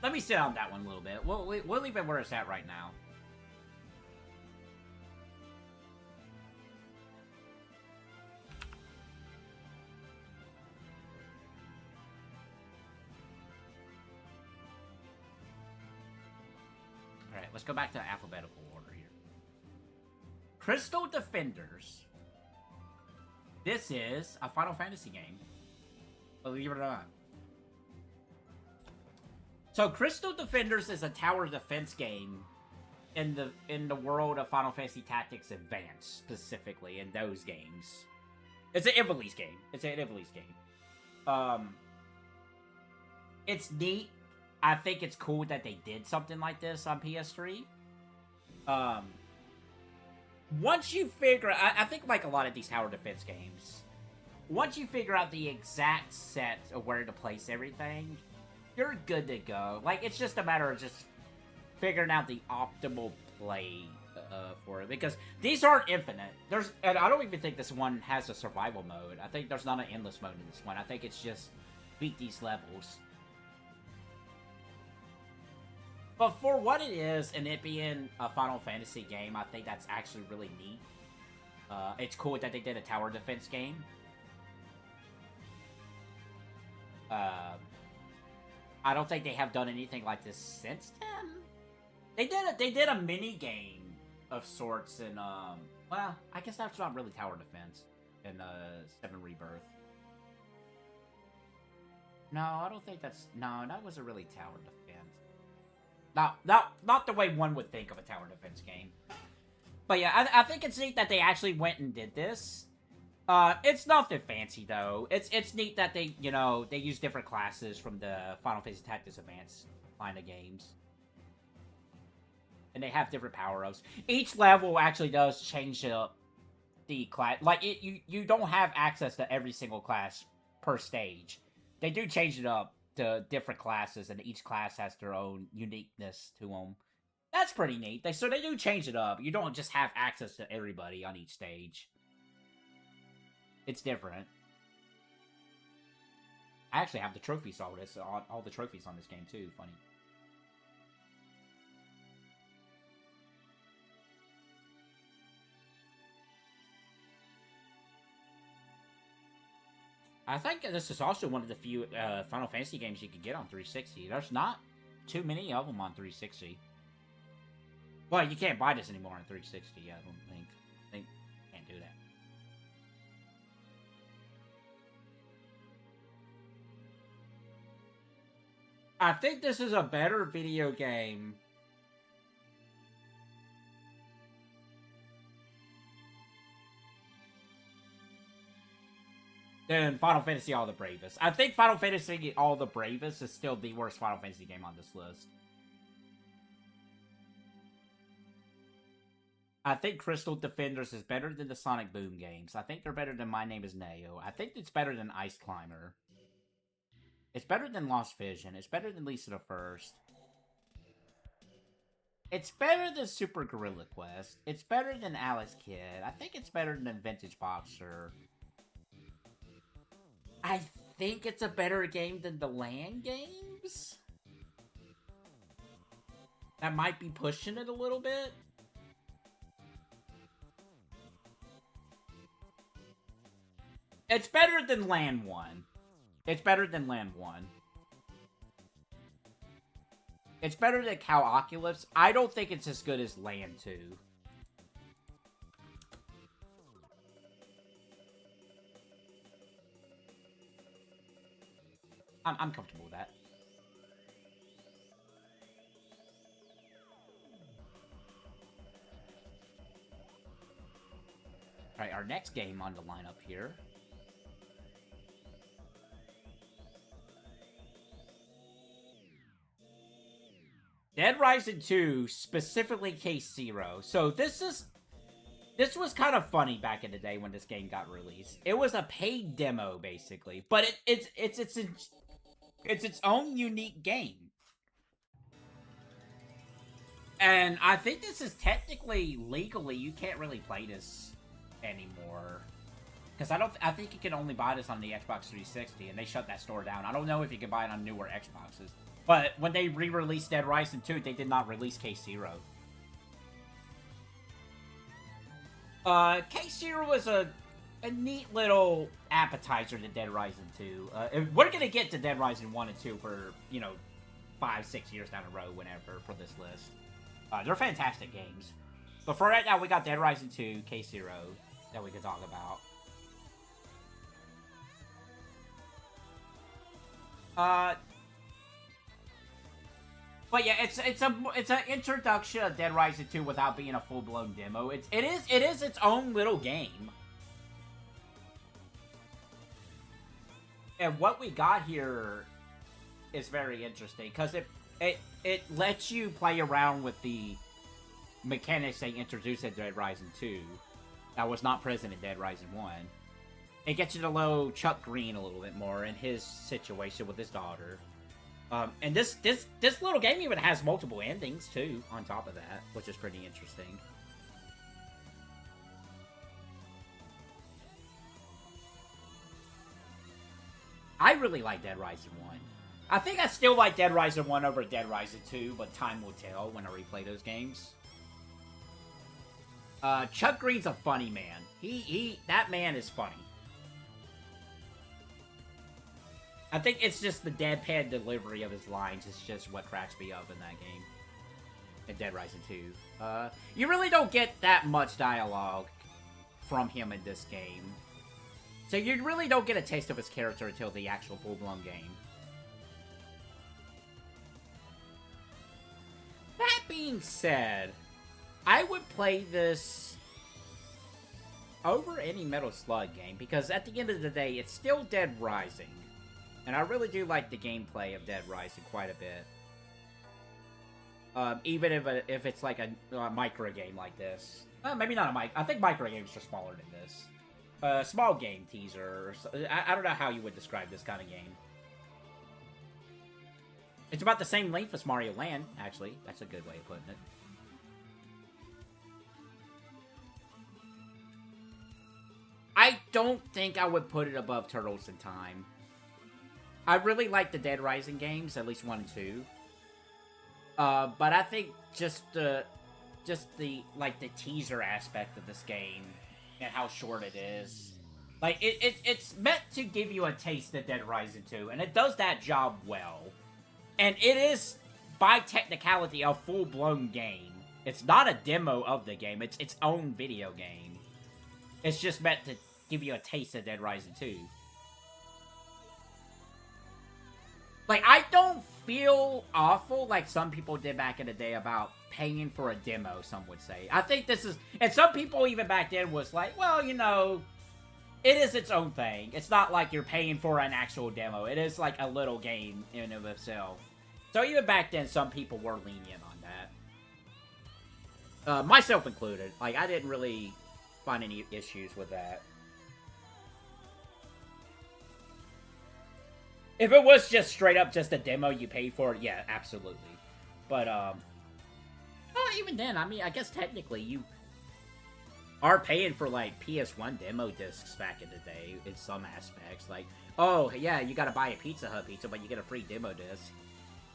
Let me sit on that one a little bit. We'll leave it where it's at right now. Alright, let's go back to alphabetical order here. Crystal Defenders. This is a Final Fantasy game. Believe it or not. So, Crystal Defenders is a tower defense game in the world of Final Fantasy Tactics Advance, specifically, in those games. It's an Ivalice game. It's neat. I think it's cool that they did something like this on PS3. Once you figure... I think like a lot of these tower defense games, once you figure out the exact set of where to place everything, you're good to go. Like, it's just a matter of just figuring out the optimal play for it, because these aren't infinite. And I don't even think this one has a survival mode. I think there's not an endless mode in this one. I think it's just beat these levels. But for what it is, and it being a Final Fantasy game, I think that's actually really neat. It's cool that they did a tower defense game. I don't think they have done anything like this since 10. They did a mini game of sorts in well, I guess that's not really tower defense in 7 Rebirth. No, I don't think that's that wasn't really tower defense. Not the way one would think of a tower defense game. But yeah, I think it's neat that they actually went and did this. It's nothing fancy though. It's neat that they they use different classes from the Final Fantasy Tactics Advance line of games. And they have different power-ups. Each level actually does change up the class. Like, you don't have access to every single class per stage. They do change it up to different classes, and each class has their own uniqueness to them. That's pretty neat. So they do change it up. You don't just have access to everybody on each stage. It's different. I actually have the trophies all the trophies on this game, too. Funny. I think this is also one of the few Final Fantasy games you can get on 360. There's not too many of them on 360. Well, you can't buy this anymore on 360, I don't think. I think you can't do that. I think this is a better video game than Final Fantasy All the Bravest. I think Final Fantasy All the Bravest is still the worst Final Fantasy game on this list. I think Crystal Defenders is better than the Sonic Boom games. I think they're better than My Name is Mayo. I think it's better than Ice Climber. It's better than Lost Vision. It's better than Lisa the First. It's better than Super Gorilla Quest. It's better than Alice Kid. I think it's better than Vintage Boxer. I think it's a better game than the LAN games. That might be pushing it a little bit. It's better than LAN 1. It's better than LAN 1. It's better than Cowpocalypse. I don't think it's as good as LAN 2. I'm comfortable with that. Alright, our next game on the lineup here. Dead Rising 2, specifically Case Zero. So this was kind of funny back in the day when this game got released. It was a paid demo, basically, but it's its own unique game. And I think this is technically, legally, you can't really play this anymore. Because I think you can only buy this on the Xbox 360, and they shut that store down. I don't know if you can buy it on newer Xboxes. But when they re-released Dead Rising 2, they did not release Case Zero. Case Zero was a neat little appetizer to Dead Rising 2. We're gonna get to Dead Rising 1 and 2 for, 5-6 years down the road, whenever, for this list. They're fantastic games. But for right now, we got Dead Rising 2, Case Zero, that we can talk about. But yeah, it's an introduction of Dead Rising 2 without being a full-blown demo. It is its own little game. And what we got here is very interesting, because it lets you play around with the mechanics they introduced in Dead Rising 2 that was not present in Dead Rising 1. It gets you to know Chuck Green a little bit more and his situation with his daughter. And this little game even has multiple endings too, on top of that, which is pretty interesting. I really like Dead Rising 1. I think I still like Dead Rising 1 over Dead Rising 2, but time will tell when I replay those games. Chuck Green's a funny man. That man is funny. I think it's just the deadpan delivery of his lines is just what cracks me up in that game. In Dead Rising 2. You really don't get that much dialogue from him in this game. So you really don't get a taste of his character until the actual full-blown game. That being said, I would play this over any Metal Slug game, because at the end of the day, it's still Dead Rising. And I really do like the gameplay of Dead Rising quite a bit. Even if it's like a micro game like this. Maybe not a mic. I think micro games are smaller than this. Small game teaser. I don't know how you would describe this kind of game. It's about the same length as Mario Land, actually. That's a good way of putting it. I don't think I would put it above Turtles in Time. I really like the Dead Rising games, at least 1 and 2. But I think just the teaser aspect of this game and how short it is. Like, it's meant to give you a taste of Dead Rising 2, and it does that job well. And it is, by technicality, a full-blown game. It's not a demo of the game, it's its own video game. It's just meant to give you a taste of Dead Rising 2. Like, I don't feel awful like some people did back in the day about paying for a demo, some would say. I think this is... And some people even back then was like, well, you know, it is its own thing. It's not like you're paying for an actual demo. It is like a little game in and of itself. So even back then, some people were lenient on that. Myself included. Like, I didn't really find any issues with that. If it was just straight up just a demo you paid for, yeah, absolutely. But, even then, I mean, I guess technically you are paying for, like, PS1 demo discs back in the day in some aspects. Like, oh, yeah, you gotta buy a Pizza Hut pizza, but you get a free demo disc.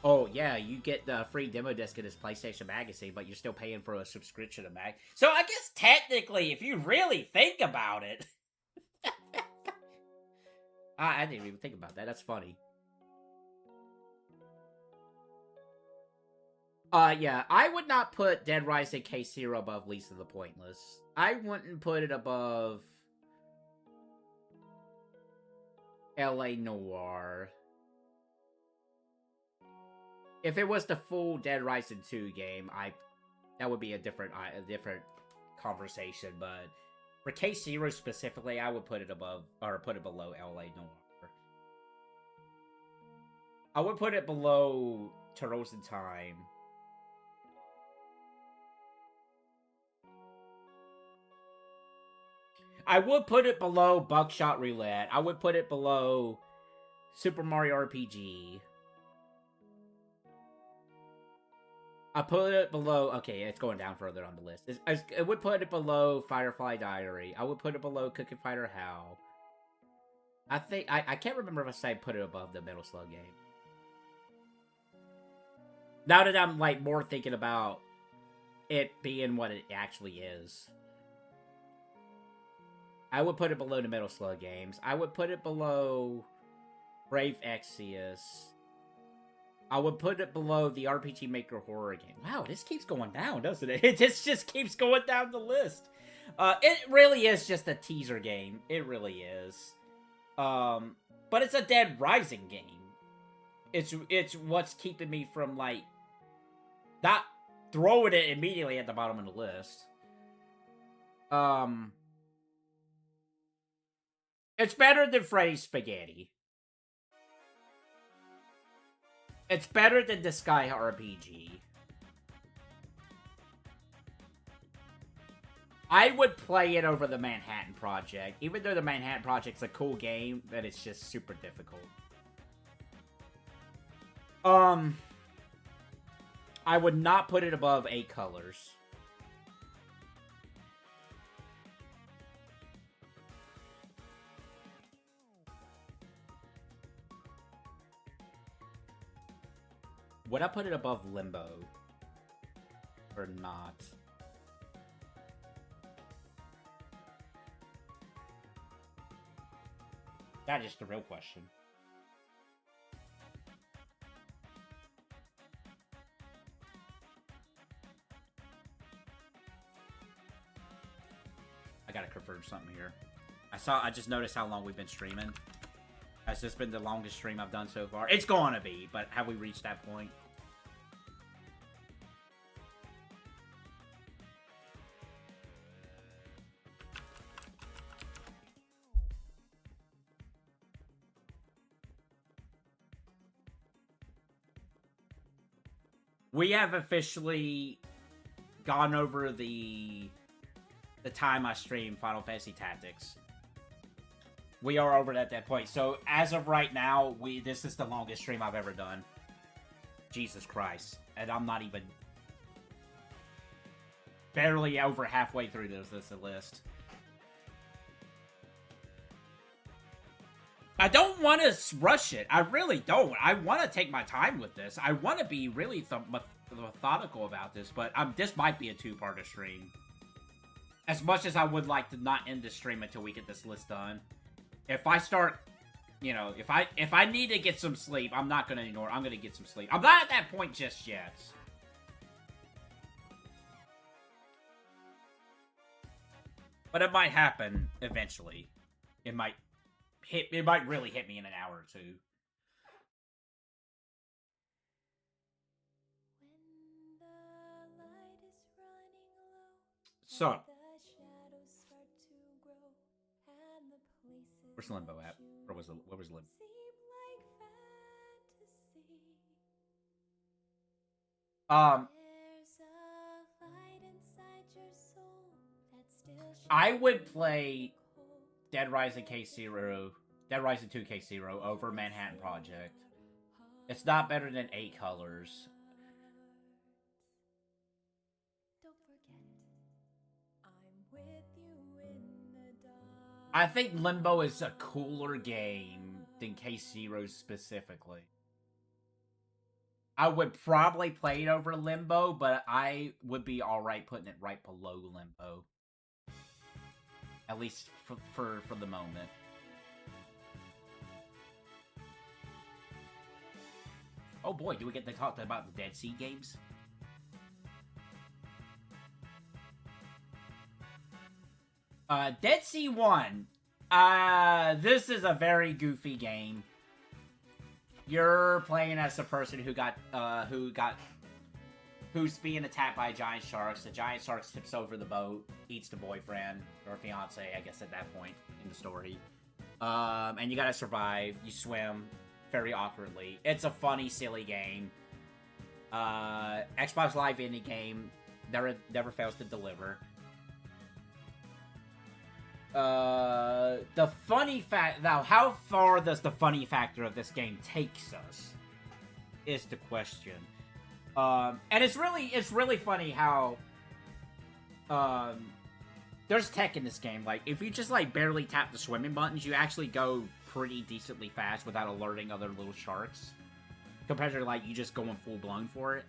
Oh, yeah, you get the free demo disc in this PlayStation Magazine, but you're still paying for a subscription to Mag. So I guess technically, if you really think about it... I didn't even think about that. That's funny. Yeah, I would not put Dead Rising K0 above Lisa the Pointless. I wouldn't put it above L.A. Noire. If it was the full Dead Rising 2 game, that would be a different conversation, but for K0 specifically, I would put it above, or put it below L.A. Noire. I would put it below Turtles in Time. I would put it below Buckshot Roulette. I would put it below Super Mario RPG. I put it below... Okay, it's going down further on the list. I would put it below Firefly Diary. I would put it below Cooking Fighter Hao. I think... I can't remember if I said put it above the Metal Slug game. Now that I'm, like, more thinking about it being what it actually is. I would put it below the Metal Slug games. I would put it below Brave Exvius. I would put it below the RPG Maker horror game. Wow, this keeps going down, doesn't it? It just keeps going down the list. It really is just a teaser game. It really is. But it's a Dead Rising game. It's what's keeping me from, like, not throwing it immediately at the bottom of the list. It's better than Freddy Spaghetti. It's better than Disgaea RPG. I would play it over the Manhattan Project, even though the Manhattan Project's a cool game, but it's just super difficult. I would not put it above 8 colors. Would I put it above Limbo? Or not? That is the real question. I gotta confirm something here. I just noticed how long we've been streaming. Has this been the longest stream I've done so far? It's gonna be, but have we reached that point? We have officially gone over the time I streamed Final Fantasy Tactics. We are over at that point. So as of right now, this is the longest stream I've ever done. Jesus Christ. And I'm not even barely over halfway through this list. I don't want to rush it. I really don't. I want to take my time with this. I want to be really methodical about this, but this might be a two-parter stream. As much as I would like to not end the stream until we get this list done. If I start, you know, if I need to get some sleep, I'm not going to ignore it. I'm going to get some sleep. I'm not at that point just yet. But it might happen eventually. It might really hit me in an hour or two. So, where's Limbo at? Where was Limbo? I would play Dead Rising K0, Dead Rising 2 K0 over Manhattan Project. It's not better than 8 colors. I think Limbo is a cooler game than K0 specifically. I would probably play it over Limbo, but I would be alright putting it right below Limbo. At least for the moment. Oh boy, do we get to talk about the Dead Sea games? Dead Sea 1. This is a very goofy game. You're playing as a person who's being attacked by giant sharks. The giant sharks tips over the boat, eats the boyfriend or fiance, I guess at that point in the story. And you gotta survive. You swim very awkwardly. It's a funny, silly game. Xbox Live indie game. Never fails to deliver. The funny fact now, how far does the funny factor of this game takes us is the question. And it's really funny how there's tech in this game. Like, if you just like barely tap the swimming buttons, you actually go pretty decently fast without alerting other little sharks. Compared to like you just going full blown for it.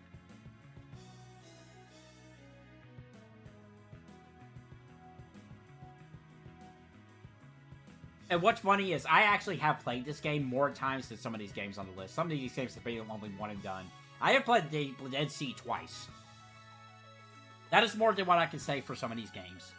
And what's funny is I actually have played this game more times than some of these games on the list. Some of these games have been only one and done. I have played Dead Sea twice. That is more than what I can say for some of these games.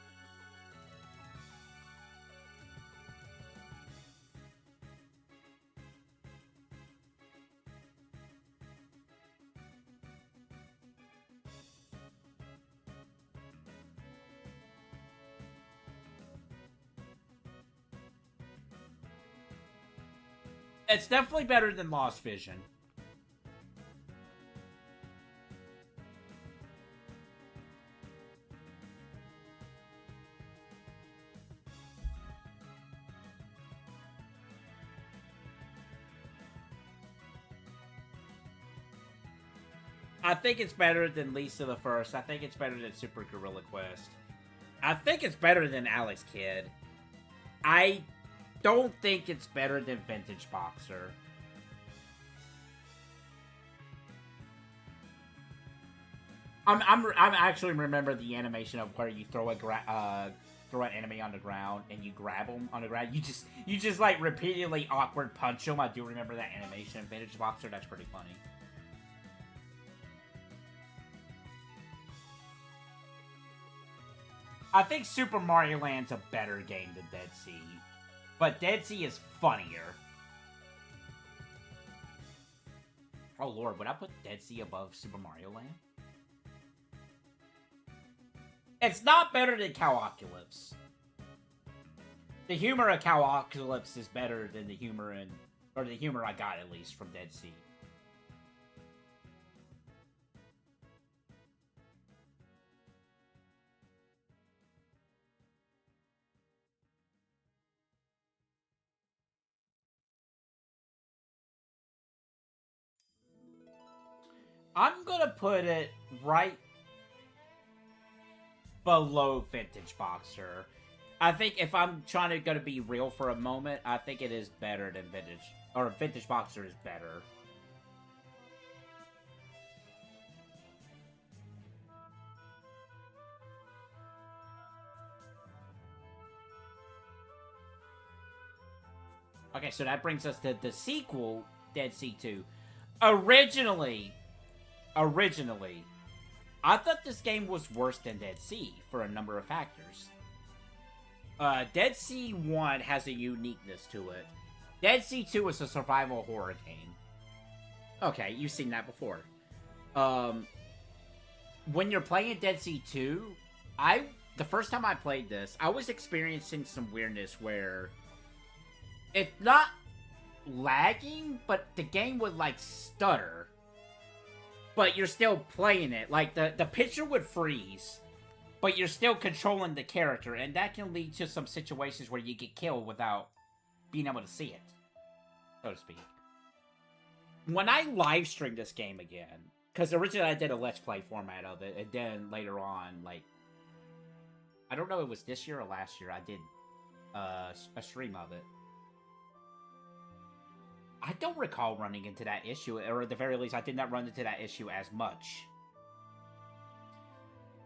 It's definitely better than Lost Vision. I think it's better than Lisa the First. I think it's better than Super Gorilla Quest. I think it's better than Alex Kidd. I don't think it's better than Vintage Boxer. I'm actually remember the animation of where you throw throw an enemy on the ground and you grab them on the ground. You just like repeatedly awkward punch them. I do remember that animation in Vintage Boxer. That's pretty funny. I think Super Mario Land's a better game than Dead Sea, but Dead Sea is funnier. Oh lord, would I put Dead Sea above Super Mario Land? It's not better than Cowpocalypse. The humor of Cowpocalypse is better than the humor the humor I got at least from Dead Sea. I'm gonna put it right below Vintage Boxer. I think if I'm trying to be real for a moment, I think it is better than Vintage. Or Vintage Boxer is better. Okay, so that brings us to the sequel, Dead Sea 2. Originally, I thought this game was worse than Dead Sea for a number of factors. Dead Sea 1 has a uniqueness to it. Dead Sea 2 is a survival horror game. Okay, you've seen that before. When you're playing Dead Sea 2, the first time I played this, I was experiencing some weirdness where it's not lagging, but the game would like stutter. But you're still playing it. Like the picture would freeze, but you're still controlling the character, and that can lead to some situations where you get killed without being able to see it, so to speak. When I live streamed this game again, because originally I did a Let's Play format of it, and then later on, like, I don't know if it was this year or last year, I did a stream of it. I don't recall running into that issue, or at the very least, I did not run into that issue as much.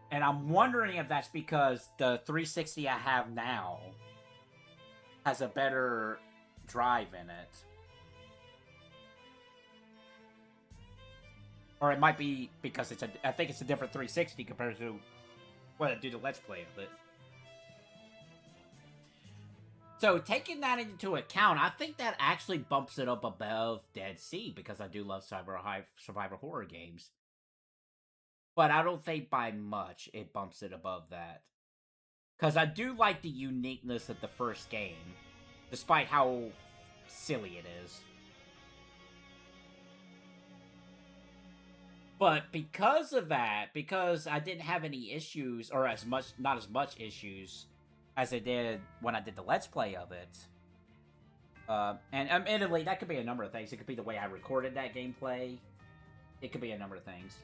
And I'm wondering if that's because the 360 I have now has a better drive in it. Or it might be because I think it's a different 360 compared to what I do the Let's Play of it. So, taking that into account, I think that actually bumps it up above Dead Sea, because I do love survival horror games. But I don't think by much it bumps it above that. Because I do like the uniqueness of the first game, despite how silly it is. But because of that, because I didn't have any issues, or not as much issues as I did when I did the Let's Play of it. And admittedly, that could be a number of things. It could be the way I recorded that gameplay. It could be a number of things.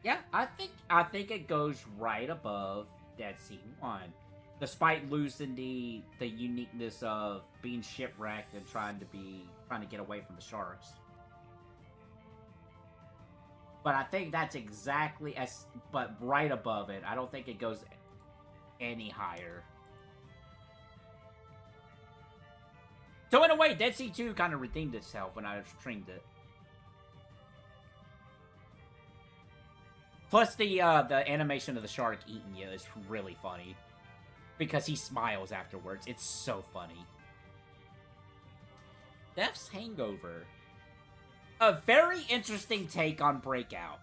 Yeah, I think it goes right above Dead Sea 1. Despite losing the uniqueness of being shipwrecked and trying to get away from the sharks. But I think that's exactly but right above it. I don't think it goes any higher. So in a way, Dead Sea 2 kind of redeemed itself when I streamed it. Plus the animation of the shark eating you is really funny. Because he smiles afterwards. It's so funny. Death's Hangover. A very interesting take on Breakout.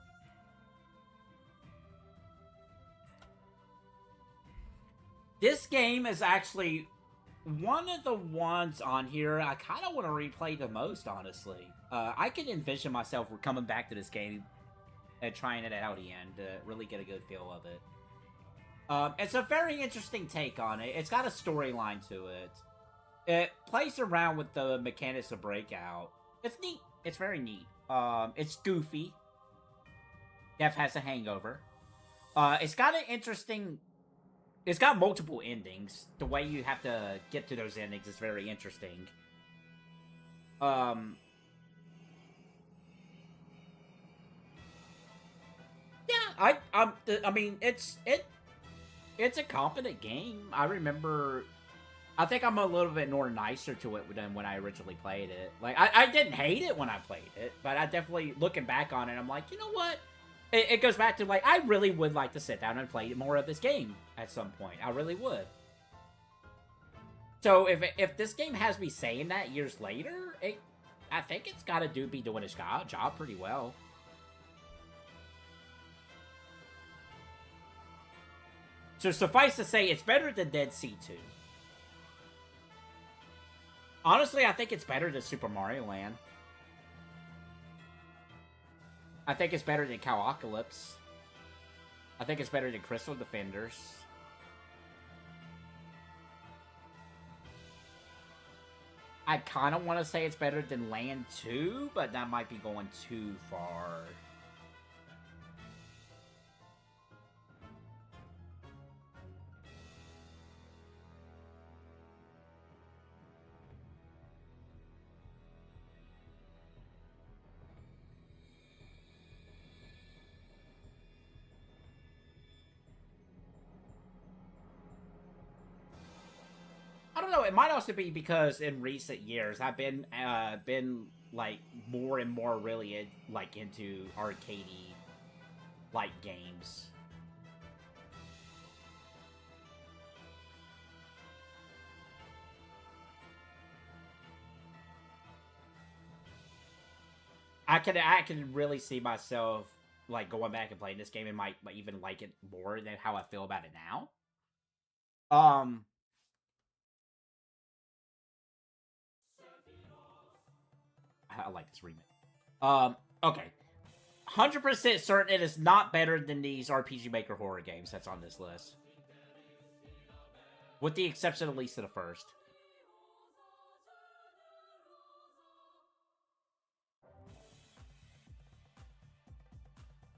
This game is actually one of the ones on here I kind of want to replay the most, honestly. I can envision myself coming back to this game and trying it out again to really get a good feel of it. It's a very interesting take on it. It's got a storyline to it. It plays around with the mechanics of Breakout. It's neat. It's very neat. It's goofy. Death has a hangover. It's got an interesting... It's got multiple endings. The way you have to get to those endings is very interesting. Yeah, I mean, it's a competent game. I remember... I think I'm a little bit more nicer to it than when I originally played it. Like, I didn't hate it when I played it, but I definitely, looking back on it, I'm like, you know what? It goes back to, like, I really would like to sit down and play more of this game at some point. I really would. So, if this game has me saying that years later, I think it's got to be doing its job pretty well. So, suffice to say, it's better than Dead Sea 2. Honestly, I think it's better than Super Mario Land. I think it's better than Cowpocalypse. I think it's better than Crystal Defenders. I kind of want to say it's better than Land 2, but that might be going too far. I don't know. It might also be because in recent years I've been like more and more really like into arcadey like games. I can really see myself like going back and playing this game and might even like it more than how I feel about it now. I like this remake. Okay. 100% certain it is not better than these RPG Maker horror games that's on this list. With the exception at least of the first.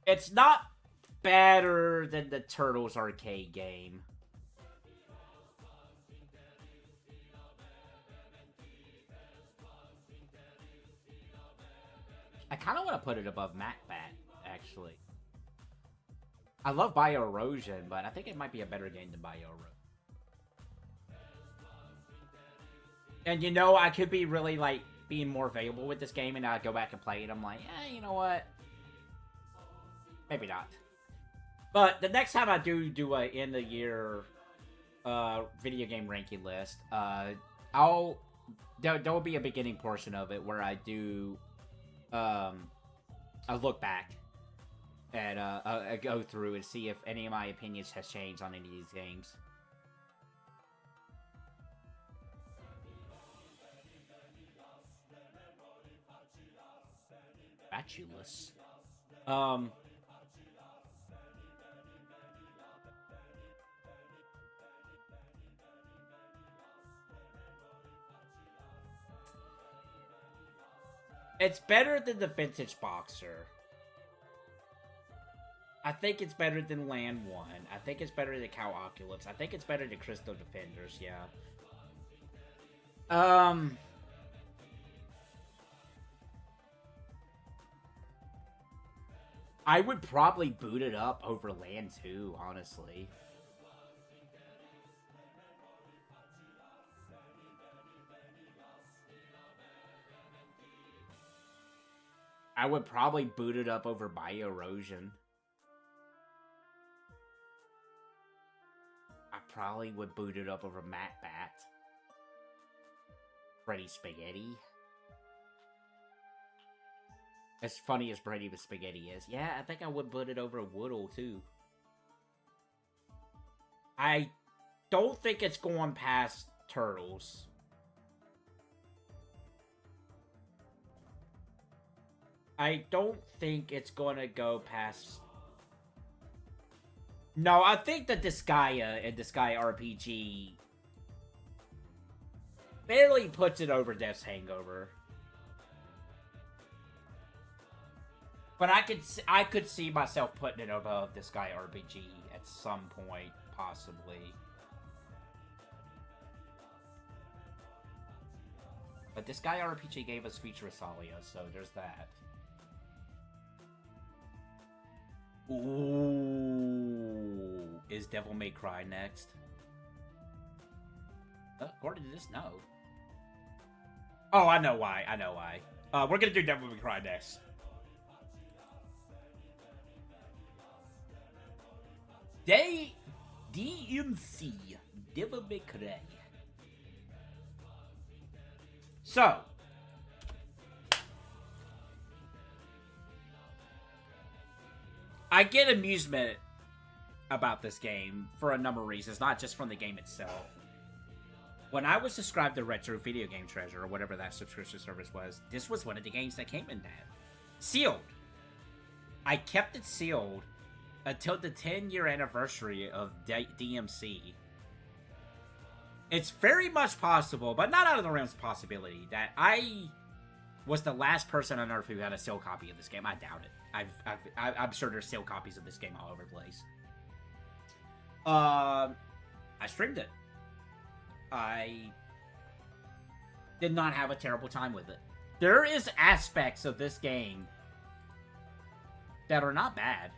It's not better than the Turtles arcade game. I kind of want to put it above Macbat, actually. I love Bioerosion, but I think it might be a better game than Bioerosion. And you know, I could be really, like, being more available with this game, and I'd go back and play it. I'm like, you know what? Maybe not. But the next time I do a end of year video game ranking list, there'll be a beginning portion of it where I do I look back and I go through and see if any of my opinions has changed on any of these games. Batulous. It's better than the Vintage Boxer. I think it's better than Land 1. I think it's better than Cowpocalypse. I think it's better than Crystal Defenders, yeah. I would probably boot it up over Land 2, honestly. I would probably boot it up over Bioerosion. I probably would boot it up over Macbat. Freddy Spaghetti. As funny as Freddy Spaghetti is. Yeah, I think I would boot it over Woodle, too. I don't think it's going past Turtles. I don't think it's going to go past... No, I think that Disgaea and Disgaea RPG barely puts it over Death's Hangover. But I could see myself putting it above Disgaea RPG at some point, possibly. But Disgaea RPG gave us Feature Asalia, so there's that. Ooh, is Devil May Cry next? According to this, no. Oh, I know why. We're gonna do Devil May Cry next. DmC Devil May Cry. So, I get amusement about this game for a number of reasons, not just from the game itself. When I was subscribed to Retro Video Game Treasure, or whatever that subscription service was, this was one of the games that came in that. Sealed. I kept it sealed until the 10-year anniversary of DmC. It's very much possible, but not out of the realms of possibility, that I was the last person on Earth who had a sealed copy of this game. I doubt it. I'm sure there's sealed copies of this game all over the place. I streamed it. I did not have a terrible time with it. There is aspects of this game that are not bad.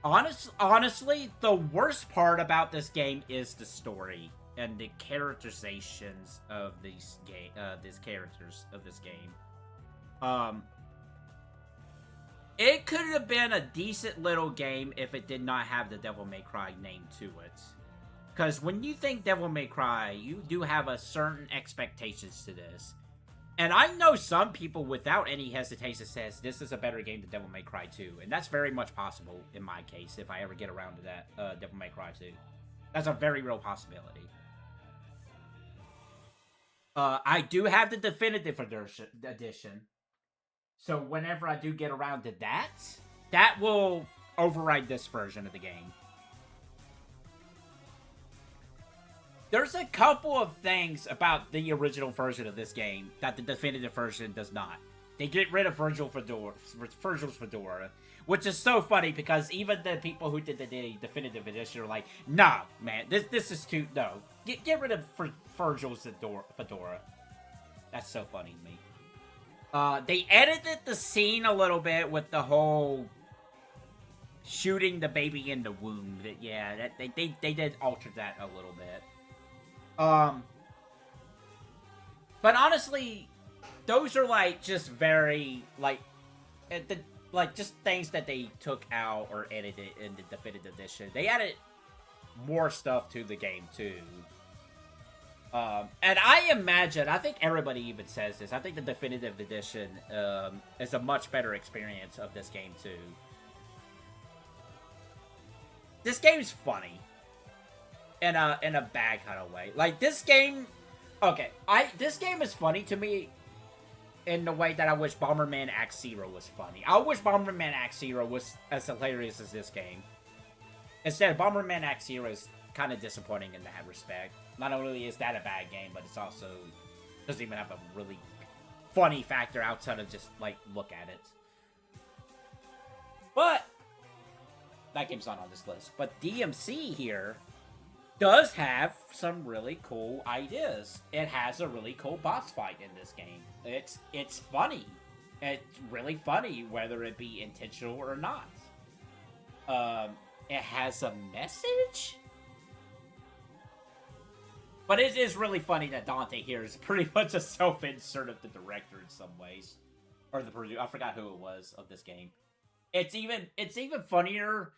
Honestly, the worst part about this game is the story and the characterizations of these characters of this game. It could have been a decent little game if it did not have the Devil May Cry name to it. Because when you think Devil May Cry, you do have a certain expectations to this. And I know some people without any hesitation says this is a better game than Devil May Cry 2. And that's very much possible in my case if I ever get around to that Devil May Cry 2. That's a very real possibility. I do have the Definitive Edition. So whenever I do get around to that, that will override this version of the game. There's a couple of things about the original version of this game that the definitive version does not. They get rid of Virgil's Fedora, which is so funny because even the people who did the definitive edition are like, nah, man, this is too, no. Get rid of Virgil's Fedora. That's so funny to me. They edited the scene a little bit with the whole shooting the baby in the womb. They did alter that a little bit. But honestly, those are like just very just things that they took out or edited in the definitive edition. They added more stuff to the game too. And I think everybody even says this. I think the definitive edition is a much better experience of this game too. This game's funny. In a bad kind of way. Like, this game... Okay, this game is funny to me in the way that I wish Bomberman Act Zero was funny. I wish Bomberman Act Zero was as hilarious as this game. Instead, Bomberman Act Zero is kind of disappointing in that respect. Not only is that a bad game, but it's also... doesn't even have a really funny factor outside of just, like, look at it. But... that game's not on this list. But DmC here... does have some really cool ideas. It has a really cool boss fight in this game. It's funny. It's really funny, whether it be intentional or not. It has a message? But it is really funny that Dante here is pretty much a self-insert of the director in some ways. Or the producer. I forgot who it was of this game. It's even funnier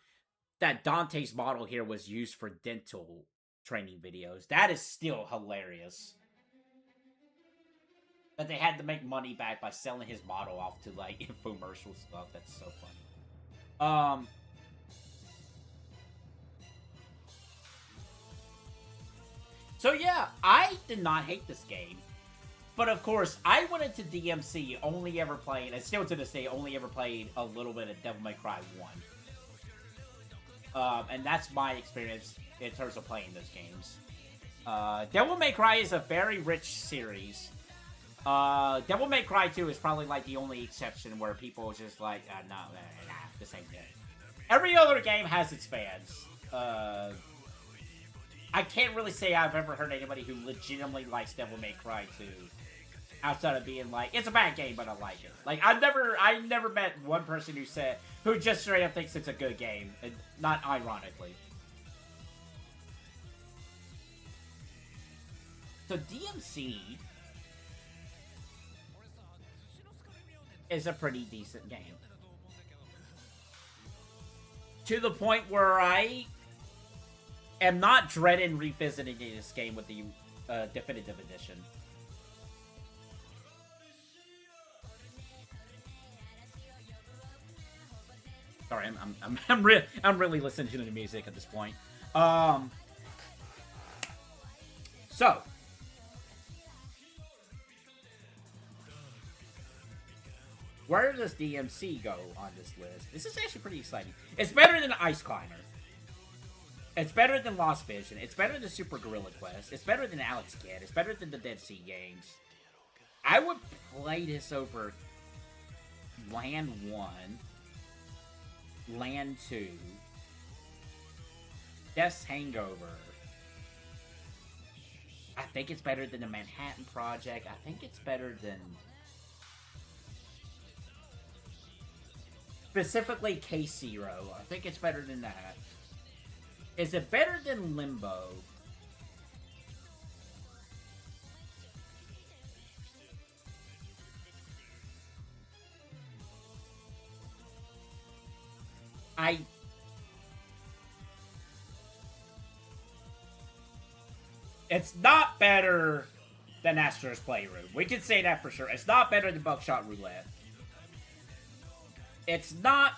that Dante's model here was used for dental training videos. That is still hilarious. That they had to make money back by selling his model off to, like, infomercial stuff. That's so funny. So yeah, I did not hate this game. But of course, I went into DmC only ever playing, and still to this day, only ever played a little bit of Devil May Cry 1. And that's my experience in terms of playing those games. Devil May Cry is a very rich series. Devil May Cry 2 is probably like the only exception where people are just like, no, this ain't good. Every other game has its fans. I can't really say I've ever heard anybody who legitimately likes Devil May Cry 2 outside of being like, it's a bad game, but I like it. Like, I never met one person who just straight up thinks it's a good game, and not ironically. So DmC is a pretty decent game. To the point where I am not dreading revisiting this game with the definitive edition. Sorry, I'm really listening to the music at this point. So where does DmC go on this list? This is actually pretty exciting. It's better than Ice Climber. It's better than Lost Vision. It's better than Super Gorilla Quest. It's better than Alex Kidd. It's better than the Dead Sea games. I would play this over Land 1, Land 2, Death's Hangover. I think it's better than the Manhattan Project. I think it's better than... specifically K-Zero. I think it's better than that. Is it better than Limbo? It's not better than Astro's Playroom. We can say that for sure. It's not better than Buckshot Roulette. It's not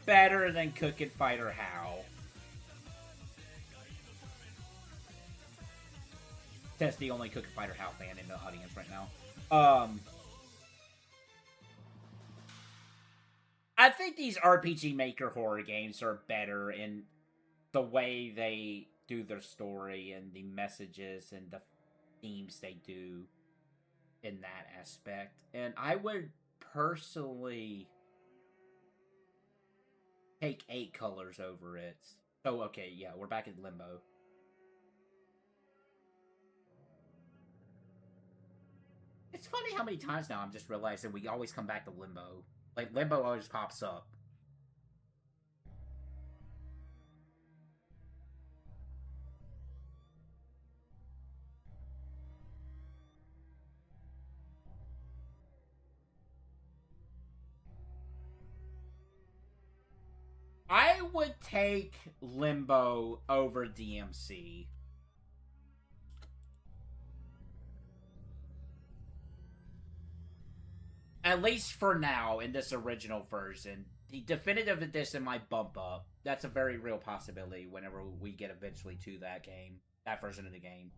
better than Cookin' Fighter Hao. That's the only Cookin' Fighter Hao fan in the audience right now. I think these RPG Maker horror games are better in the way they do their story and the messages and the themes they do in that aspect. And I would personally take 8 colors over it. Oh, okay, yeah, we're back in Limbo. It's funny how many times now I'm just realizing we always come back to Limbo. Like, Limbo always pops up. I would take Limbo over DmC. At least for now, in this original version. The definitive edition might bump up. That's a very real possibility whenever we get eventually to that game. That version of the game.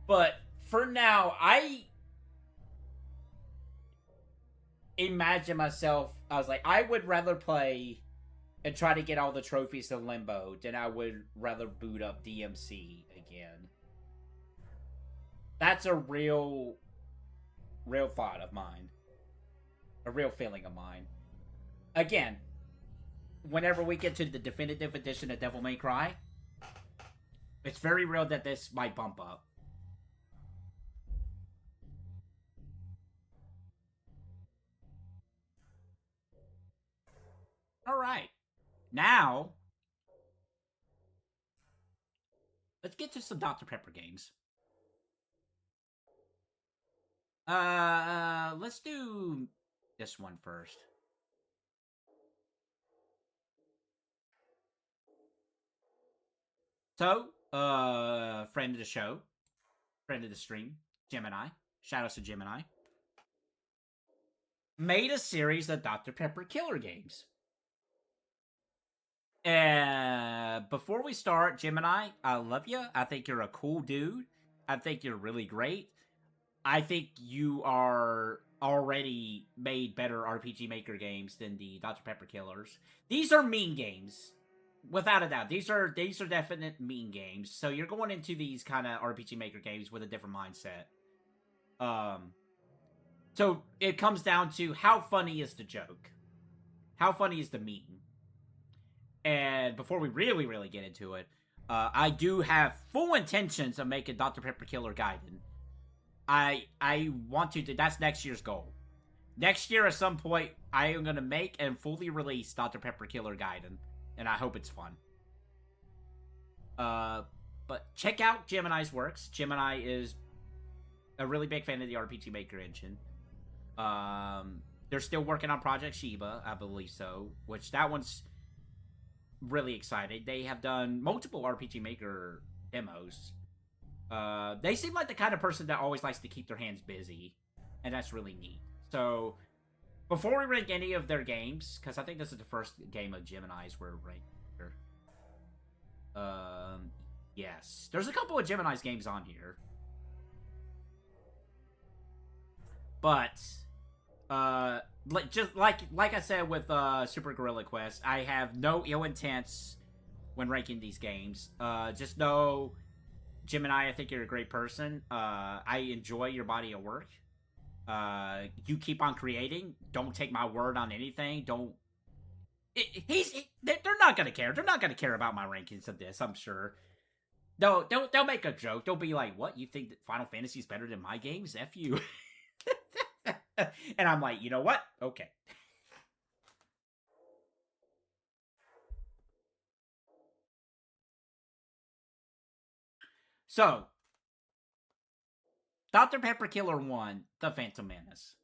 But, for now, I imagine myself... I was like, I would rather play... and try to get all the trophies to Limbo, then I would rather boot up DmC again. That's a real thought of mine. A real feeling of mine. Again, whenever we get to the definitive edition of Devil May Cry, it's very real that this might bump up. Alright. Now, let's get to some Dr. Pepper games. Let's do this one first. So, friend of the show, friend of the stream, Gemini, shoutouts to Gemini, made a series of Dr. Pepper killer games. Before we start, Gemini, I love you. I think you're a cool dude. I think you're really great. I think you are already made better RPG Maker games than the Dr. Pepper Killers. These are mean games. Without a doubt. These are definite mean games. So you're going into these kind of RPG Maker games with a different mindset. So it comes down to how funny is the joke? How funny is the meme? And before we really get into it, I do have full intentions of making Dr. Pepper Killer Gaiden. I want to. That's next year's goal. Next year, at some point, I am going to make and fully release Dr. Pepper Killer Gaiden. And I hope it's fun. But check out Gemini's works. Gemini is a really big fan of the RPG Maker engine. They're still working on Project Shiba, I believe so. Which, that one's really exciting. They have done multiple RPG Maker demos. They seem like the kind of person that always likes to keep their hands busy. And that's really neat. So, before we rank any of their games, because I think this is the first game of Gemini's we're ranking here. Yes. There's a couple of Gemini's games on here. But, just like I said with Super Gorilla Quest, I have no ill intents when ranking these games. Just know, Gemini, I think you're a great person. I enjoy your body of work. You keep on creating. Don't take my word on anything. They're not gonna care. They're not gonna care about my rankings of this, I'm sure. No, they'll make a joke. They'll be like, "What? You think that Final Fantasy is better than my games? F you." And I'm like, you know what? Okay. So, Dr. Pepper Killer 1, The Phantom Menace.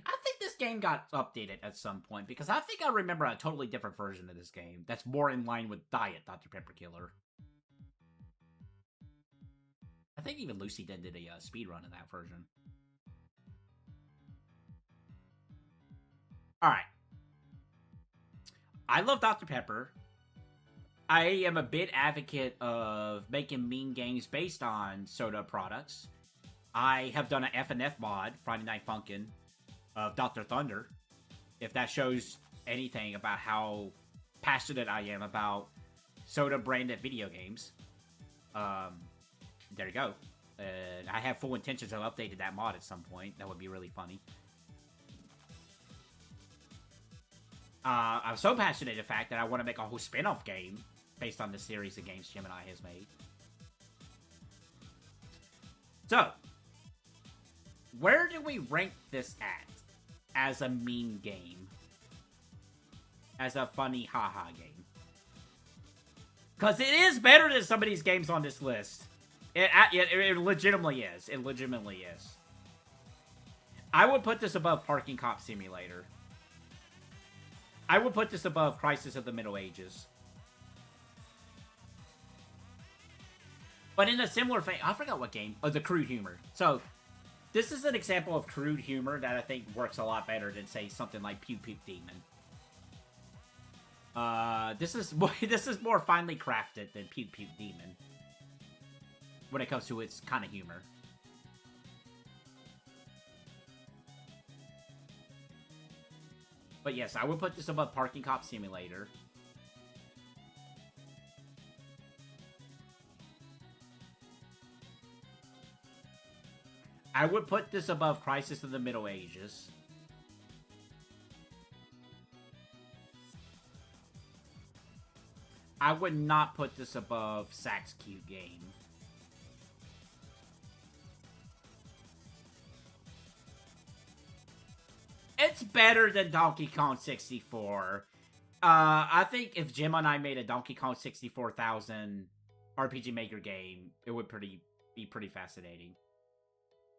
I think this game got updated at some point, because I think I remember a totally different version of this game that's more in line with Diet Dr. Pepper Killer. I think even Lucy did a speedrun of that version. Alright. I love Dr. Pepper. I am a big advocate of making mean games based on soda products. I have done an FNF mod, Friday Night Funkin', of Dr. Thunder. If that shows anything about how passionate I am about soda-branded video games. There you go. I have full intentions of updating that mod at some point. That would be really funny. I'm so passionate, in fact, that I want to make a whole spin-off game based on the series of games Gemini has made. So, where do we rank this at as a mean game? As a funny haha game? Because it is better than some of these games on this list. It legitimately is. It legitimately is. I would put this above Parking Cop Simulator. I would put this above Crisis of the Middle Ages. But in a similar vein, I forgot what game. Oh, the crude humor. So, this is an example of crude humor that I think works a lot better than, say, something like PukePuke Demon. This is more finely crafted than PukePuke Demon when it comes to its kind of humor. But yes, I would put this above Parking Cop Simulator. I would put this above Crisis of the Middle Ages. I would not put this above Sax Cute Game. It's better than Donkey Kong 64. I think if Jim and I made a Donkey Kong 64,000 RPG Maker game, it would be pretty fascinating.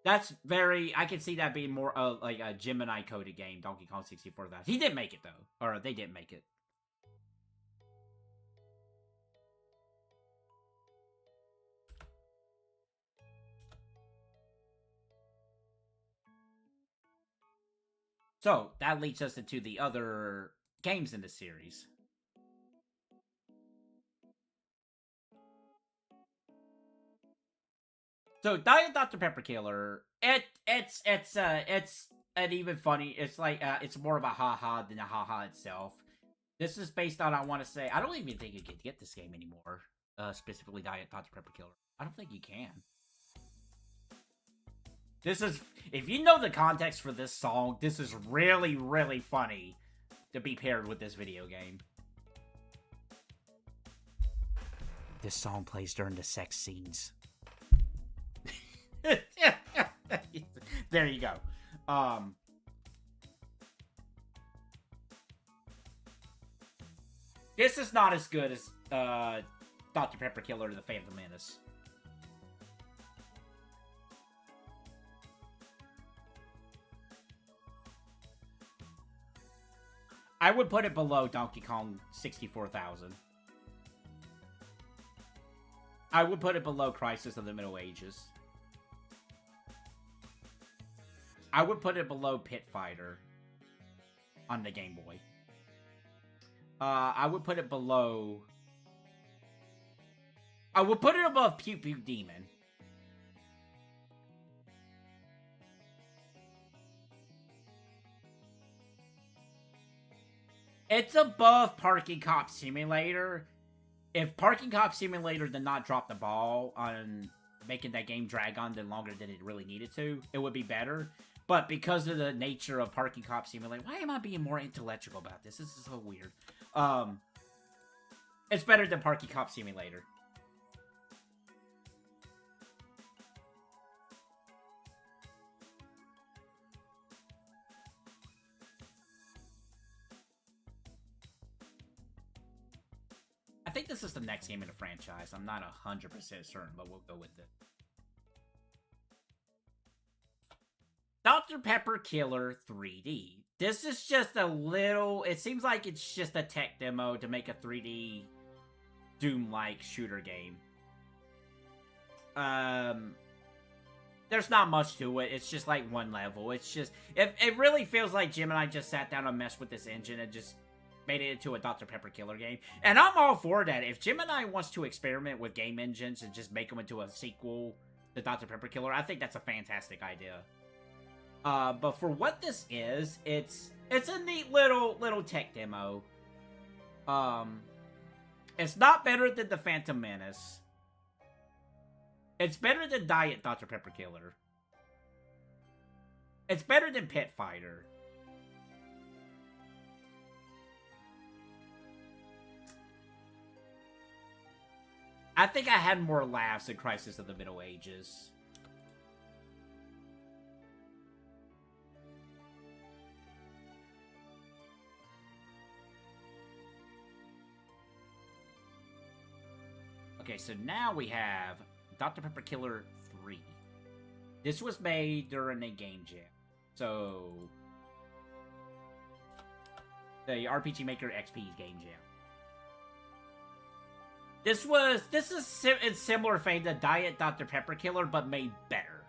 That's very... I can see that being more like a Jim and I coded game, Donkey Kong 64,000. He didn't make it, though. Or they didn't make it. So, that leads us into the other games in the series. So, Diet Dr. Pepper Killer, it's an even funny, it's like, it's more of a haha than a haha itself. This is based on, I want to say, I don't even think you can get this game anymore, specifically Diet Dr. Pepper Killer. I don't think you can. This is... If you know the context for this song, this is really, really funny to be paired with this video game. This song plays during the sex scenes. There you go. This is not as good as Dr. Pepper Killer the Phantom Menace. I would put it below Donkey Kong 64,000. I would put it below Crisis of the Middle Ages. I would put it below Pit Fighter on the Game Boy. I would put it below... I would put it above PukePuke Demon. It's above Parking Cop Simulator. If Parking Cop Simulator did not drop the ball on making that game drag on longer than it really needed to, it would be better. But because of the nature of Parking Cop Simulator... Why am I being more intellectual about this? This is so weird. It's better than Parking Cop Simulator. I think this is the next game in the franchise. I'm not 100% certain, but we'll go with it. Dr. Pepper Killer 3D. This is just a little... It seems like it's just a tech demo to make a 3D Doom-like shooter game. There's not much to it. It's just like one level. It's just... It really feels like Jim and I just sat down and messed with this engine and just made it into a Dr. Pepper Killer game. And I'm all for that. If Jim and I wants to experiment with game engines and just make them into a sequel to Dr. Pepper Killer, I think that's a fantastic idea. But for what this is, it's a neat little tech demo. It's not better than the Phantom Menace. It's better than Diet Dr. Pepper Killer. It's better than Pit Fighter. I think I had more laughs than Crisis of the Middle Ages. Okay, so now we have Dr. Pepper Killer 3. This was made during a game jam. So, the RPG Maker XP's game jam. This is in similar vein to Diet Dr. Pepper Killer, but made better.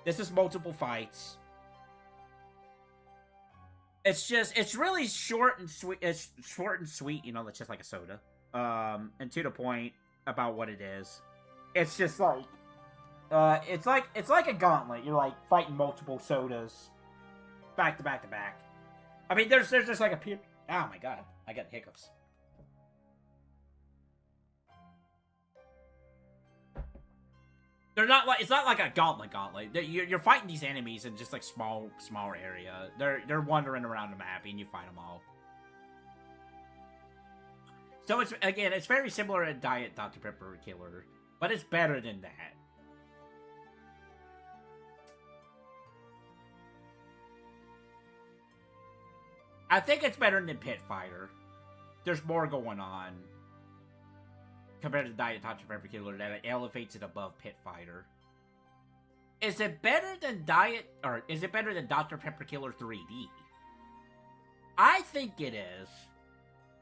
This is multiple fights. It's really short and sweet. It's short and sweet, you know, it's just like a soda. And to the point about what it is. It's just like, it's like a gauntlet. You're like fighting multiple sodas, back to back to back. I mean, there's just like a oh my god, I got hiccups. They're not like, it's not like a gauntlet. You're fighting these enemies in just like smaller area. They're wandering around the map and you fight them all. So it's very similar to Diet Dr. Pepper Killer, but it's better than that. I think it's better than Pit Fighter. There's more going on compared to Diet Dr. Pepper Killer that elevates it above Pit Fighter. Is it better than is it better than Dr. Pepper Killer 3D? I think it is.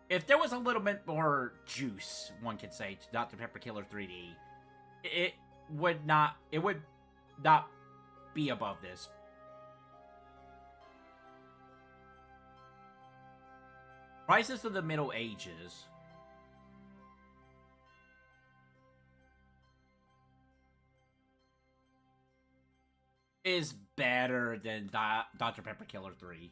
If there was a little bit more juice, one could say, to Dr. Pepper Killer 3D, it would not be above this. Crisis of the Middle Ages is better than Dr. Pepper Killer 3.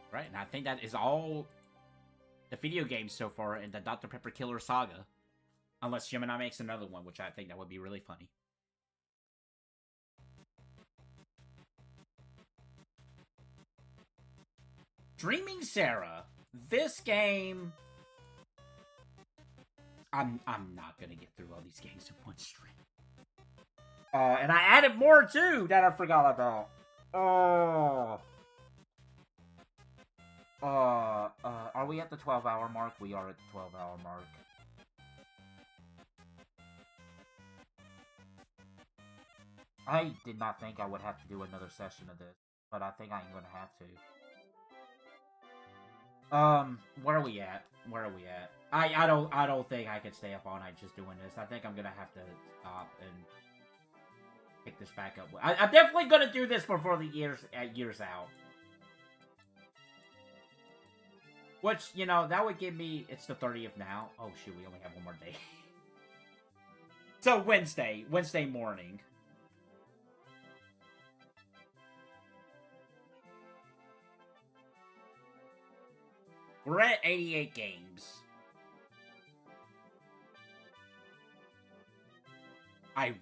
Right, and I think that is all the video games so far in the Dr. Pepper Killer saga. Unless Gemini makes another one, which I think that would be really funny. Dreaming Sarah. This game... I'm not gonna get through all these games in one stream. And I added more too that I forgot about. Are we at the 12-hour mark? We are at the 12-hour mark. I did not think I would have to do another session of this, but I think I'm gonna have to. Where are we at? Where are we at? I don't think I can stay up all night just doing this. I think I'm gonna have to stop and pick this back up. I'm definitely gonna do this before the year's out. Which, you know, that would give me... It's the 30th now. Oh, shoot, we only have one more day. So, Wednesday morning. We're at 88 games. I